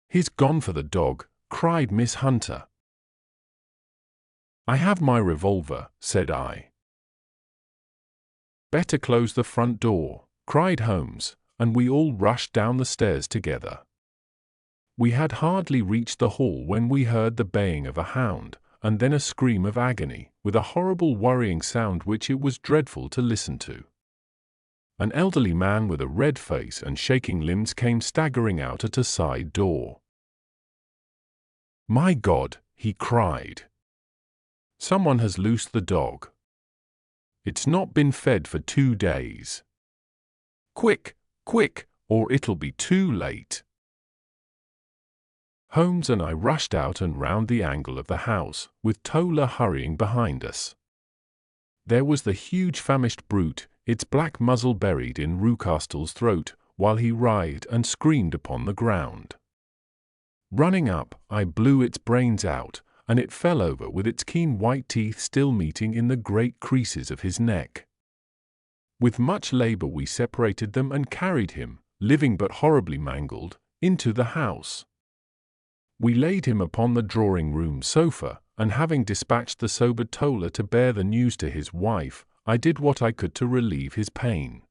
"He's gone for the dog," cried Miss Hunter. "I have my revolver," said I. "Better close the front door," cried Holmes, and we all rushed down the stairs together. We had hardly reached the hall when we heard the baying of a hound, and then a scream of agony, with a horrible worrying sound which it was dreadful to listen to. An elderly man with a red face and shaking limbs came staggering out at a side door. "My God!" he cried. "Someone has loosed the dog. It's not been fed for 2 days. Quick, quick, or it'll be too late." Holmes and I rushed out and round the angle of the house, with Toller hurrying behind us. There was the huge famished brute, its black muzzle buried in Rucastle's throat, while he writhed and screamed upon the ground. Running up, I blew its brains out, and it fell over with its keen white teeth still meeting in the great creases of his neck. With much labor we separated them and carried him, living but horribly mangled, into the house. We laid him upon the drawing-room sofa, and having dispatched the sobered Toller to bear the news to his wife, I did what I could to relieve his pain.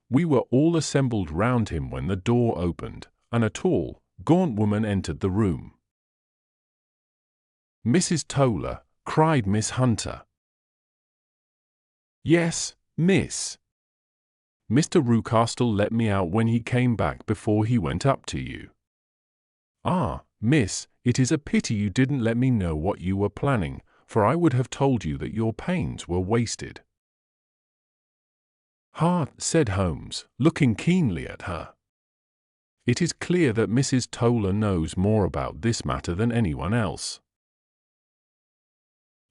We were all assembled round him when the door opened, and a tall, gaunt woman entered the room. "Mrs. Toller," cried Miss Hunter. "Yes, miss. Mr. Rucastle let me out when he came back before he went up to you. Ah, miss, it is a pity you didn't let me know what you were planning, for I would have told you that your pains were wasted." "Ha," said Holmes, looking keenly at her. "It is clear that Mrs. Toller knows more about this matter than anyone else."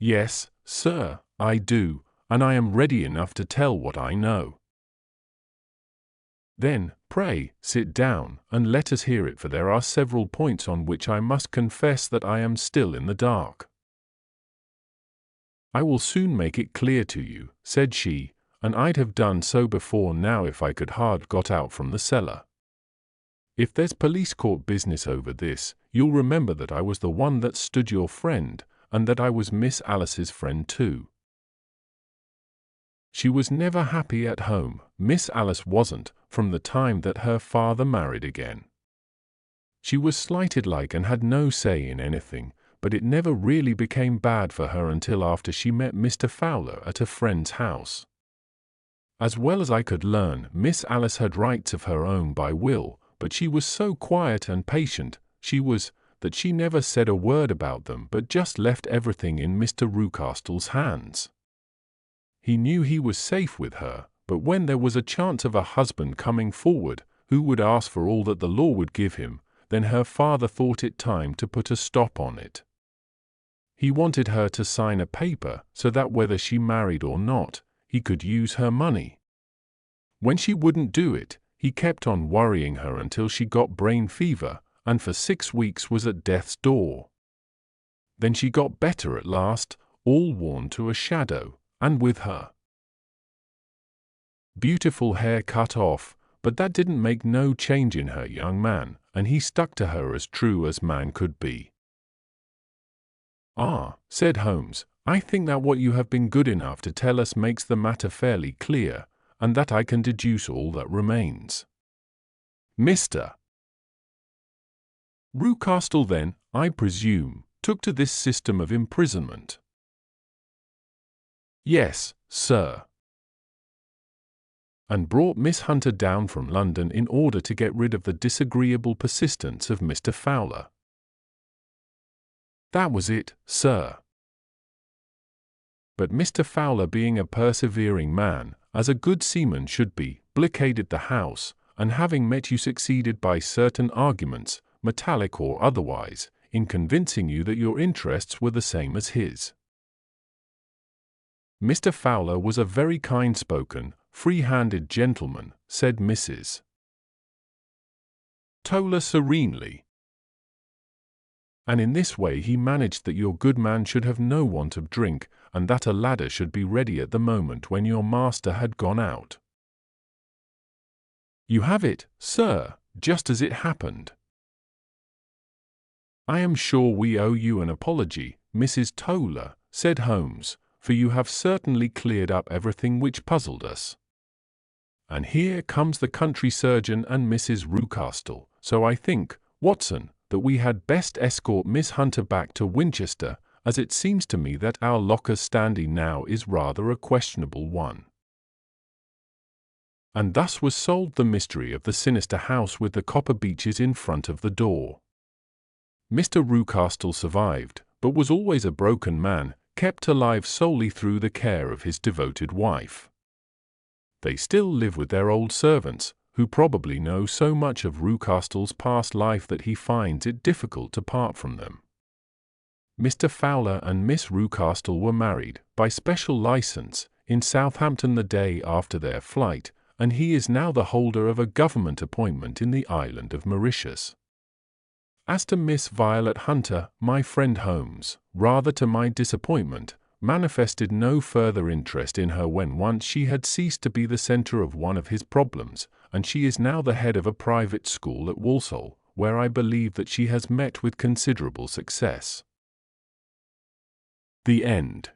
"Yes, sir, I do, and I am ready enough to tell what I know." "Then, pray, sit down, and let us hear it, for there are several points on which I must confess that I am still in the dark." "I will soon make it clear to you," said she, "and I'd have done so before now if I could hard got out from the cellar. If there's police court business over this, you'll remember that I was the one that stood your friend, and that I was Miss Alice's friend too. She was never happy at home, Miss Alice wasn't, from the time that her father married again. She was slighted like and had no say in anything, but it never really became bad for her until after she met Mr. Fowler at a friend's house. As well as I could learn, Miss Alice had rights of her own by will, but she was so quiet and patient, that she never said a word about them but just left everything in Mr. Rucastle's hands. He knew he was safe with her, but when there was a chance of a husband coming forward, who would ask for all that the law would give him, then her father thought it time to put a stop on it. He wanted her to sign a paper so that whether she married or not, he could use her money. When she wouldn't do it, he kept on worrying her until she got brain fever, and for 6 weeks was at death's door. Then she got better at last, all worn to a shadow, and with her beautiful hair cut off, but that didn't make no change in her young man, and he stuck to her as true as man could be. "Ah," said Holmes, "I think that what you have been good enough to tell us makes the matter fairly clear, and that I can deduce all that remains. Mr. Rucastle then, I presume, took to this system of imprisonment?" "Yes, sir." "And brought Miss Hunter down from London in order to get rid of the disagreeable persistence of Mr. Fowler?" "That was it, sir." "But Mr. Fowler, being a persevering man, as a good seaman should be, blockaded the house, and having met you succeeded by certain arguments, metallic or otherwise, in convincing you that your interests were the same as his." "Mr. Fowler was a very kind-spoken, free-handed gentleman," said Mrs. Toller serenely. "And in this way he managed that your good man should have no want of drink, and that a ladder should be ready at the moment when your master had gone out." "You have it, sir, just as it happened." "I am sure we owe you an apology, Mrs. Toller," said Holmes, "for you have certainly cleared up everything which puzzled us. And here comes the country surgeon and Mrs. Rucastle, so I think, Watson, that we had best escort Miss Hunter back to Winchester, as it seems to me that our locker's standing now is rather a questionable one." And thus was solved the mystery of the sinister house with the copper beeches in front of the door. Mr. Rucastle survived, but was always a broken man, kept alive solely through the care of his devoted wife. They still live with their old servants, who probably know so much of Rucastle's past life that he finds it difficult to part from them. Mr. Fowler and Miss Rucastle were married, by special license, in Southampton the day after their flight, and he is now the holder of a government appointment in the island of Mauritius. As to Miss Violet Hunter, my friend Holmes, rather to my disappointment, manifested no further interest in her when once she had ceased to be the centre of one of his problems, and she is now the head of a private school at Walsall, where I believe that she has met with considerable success. The End.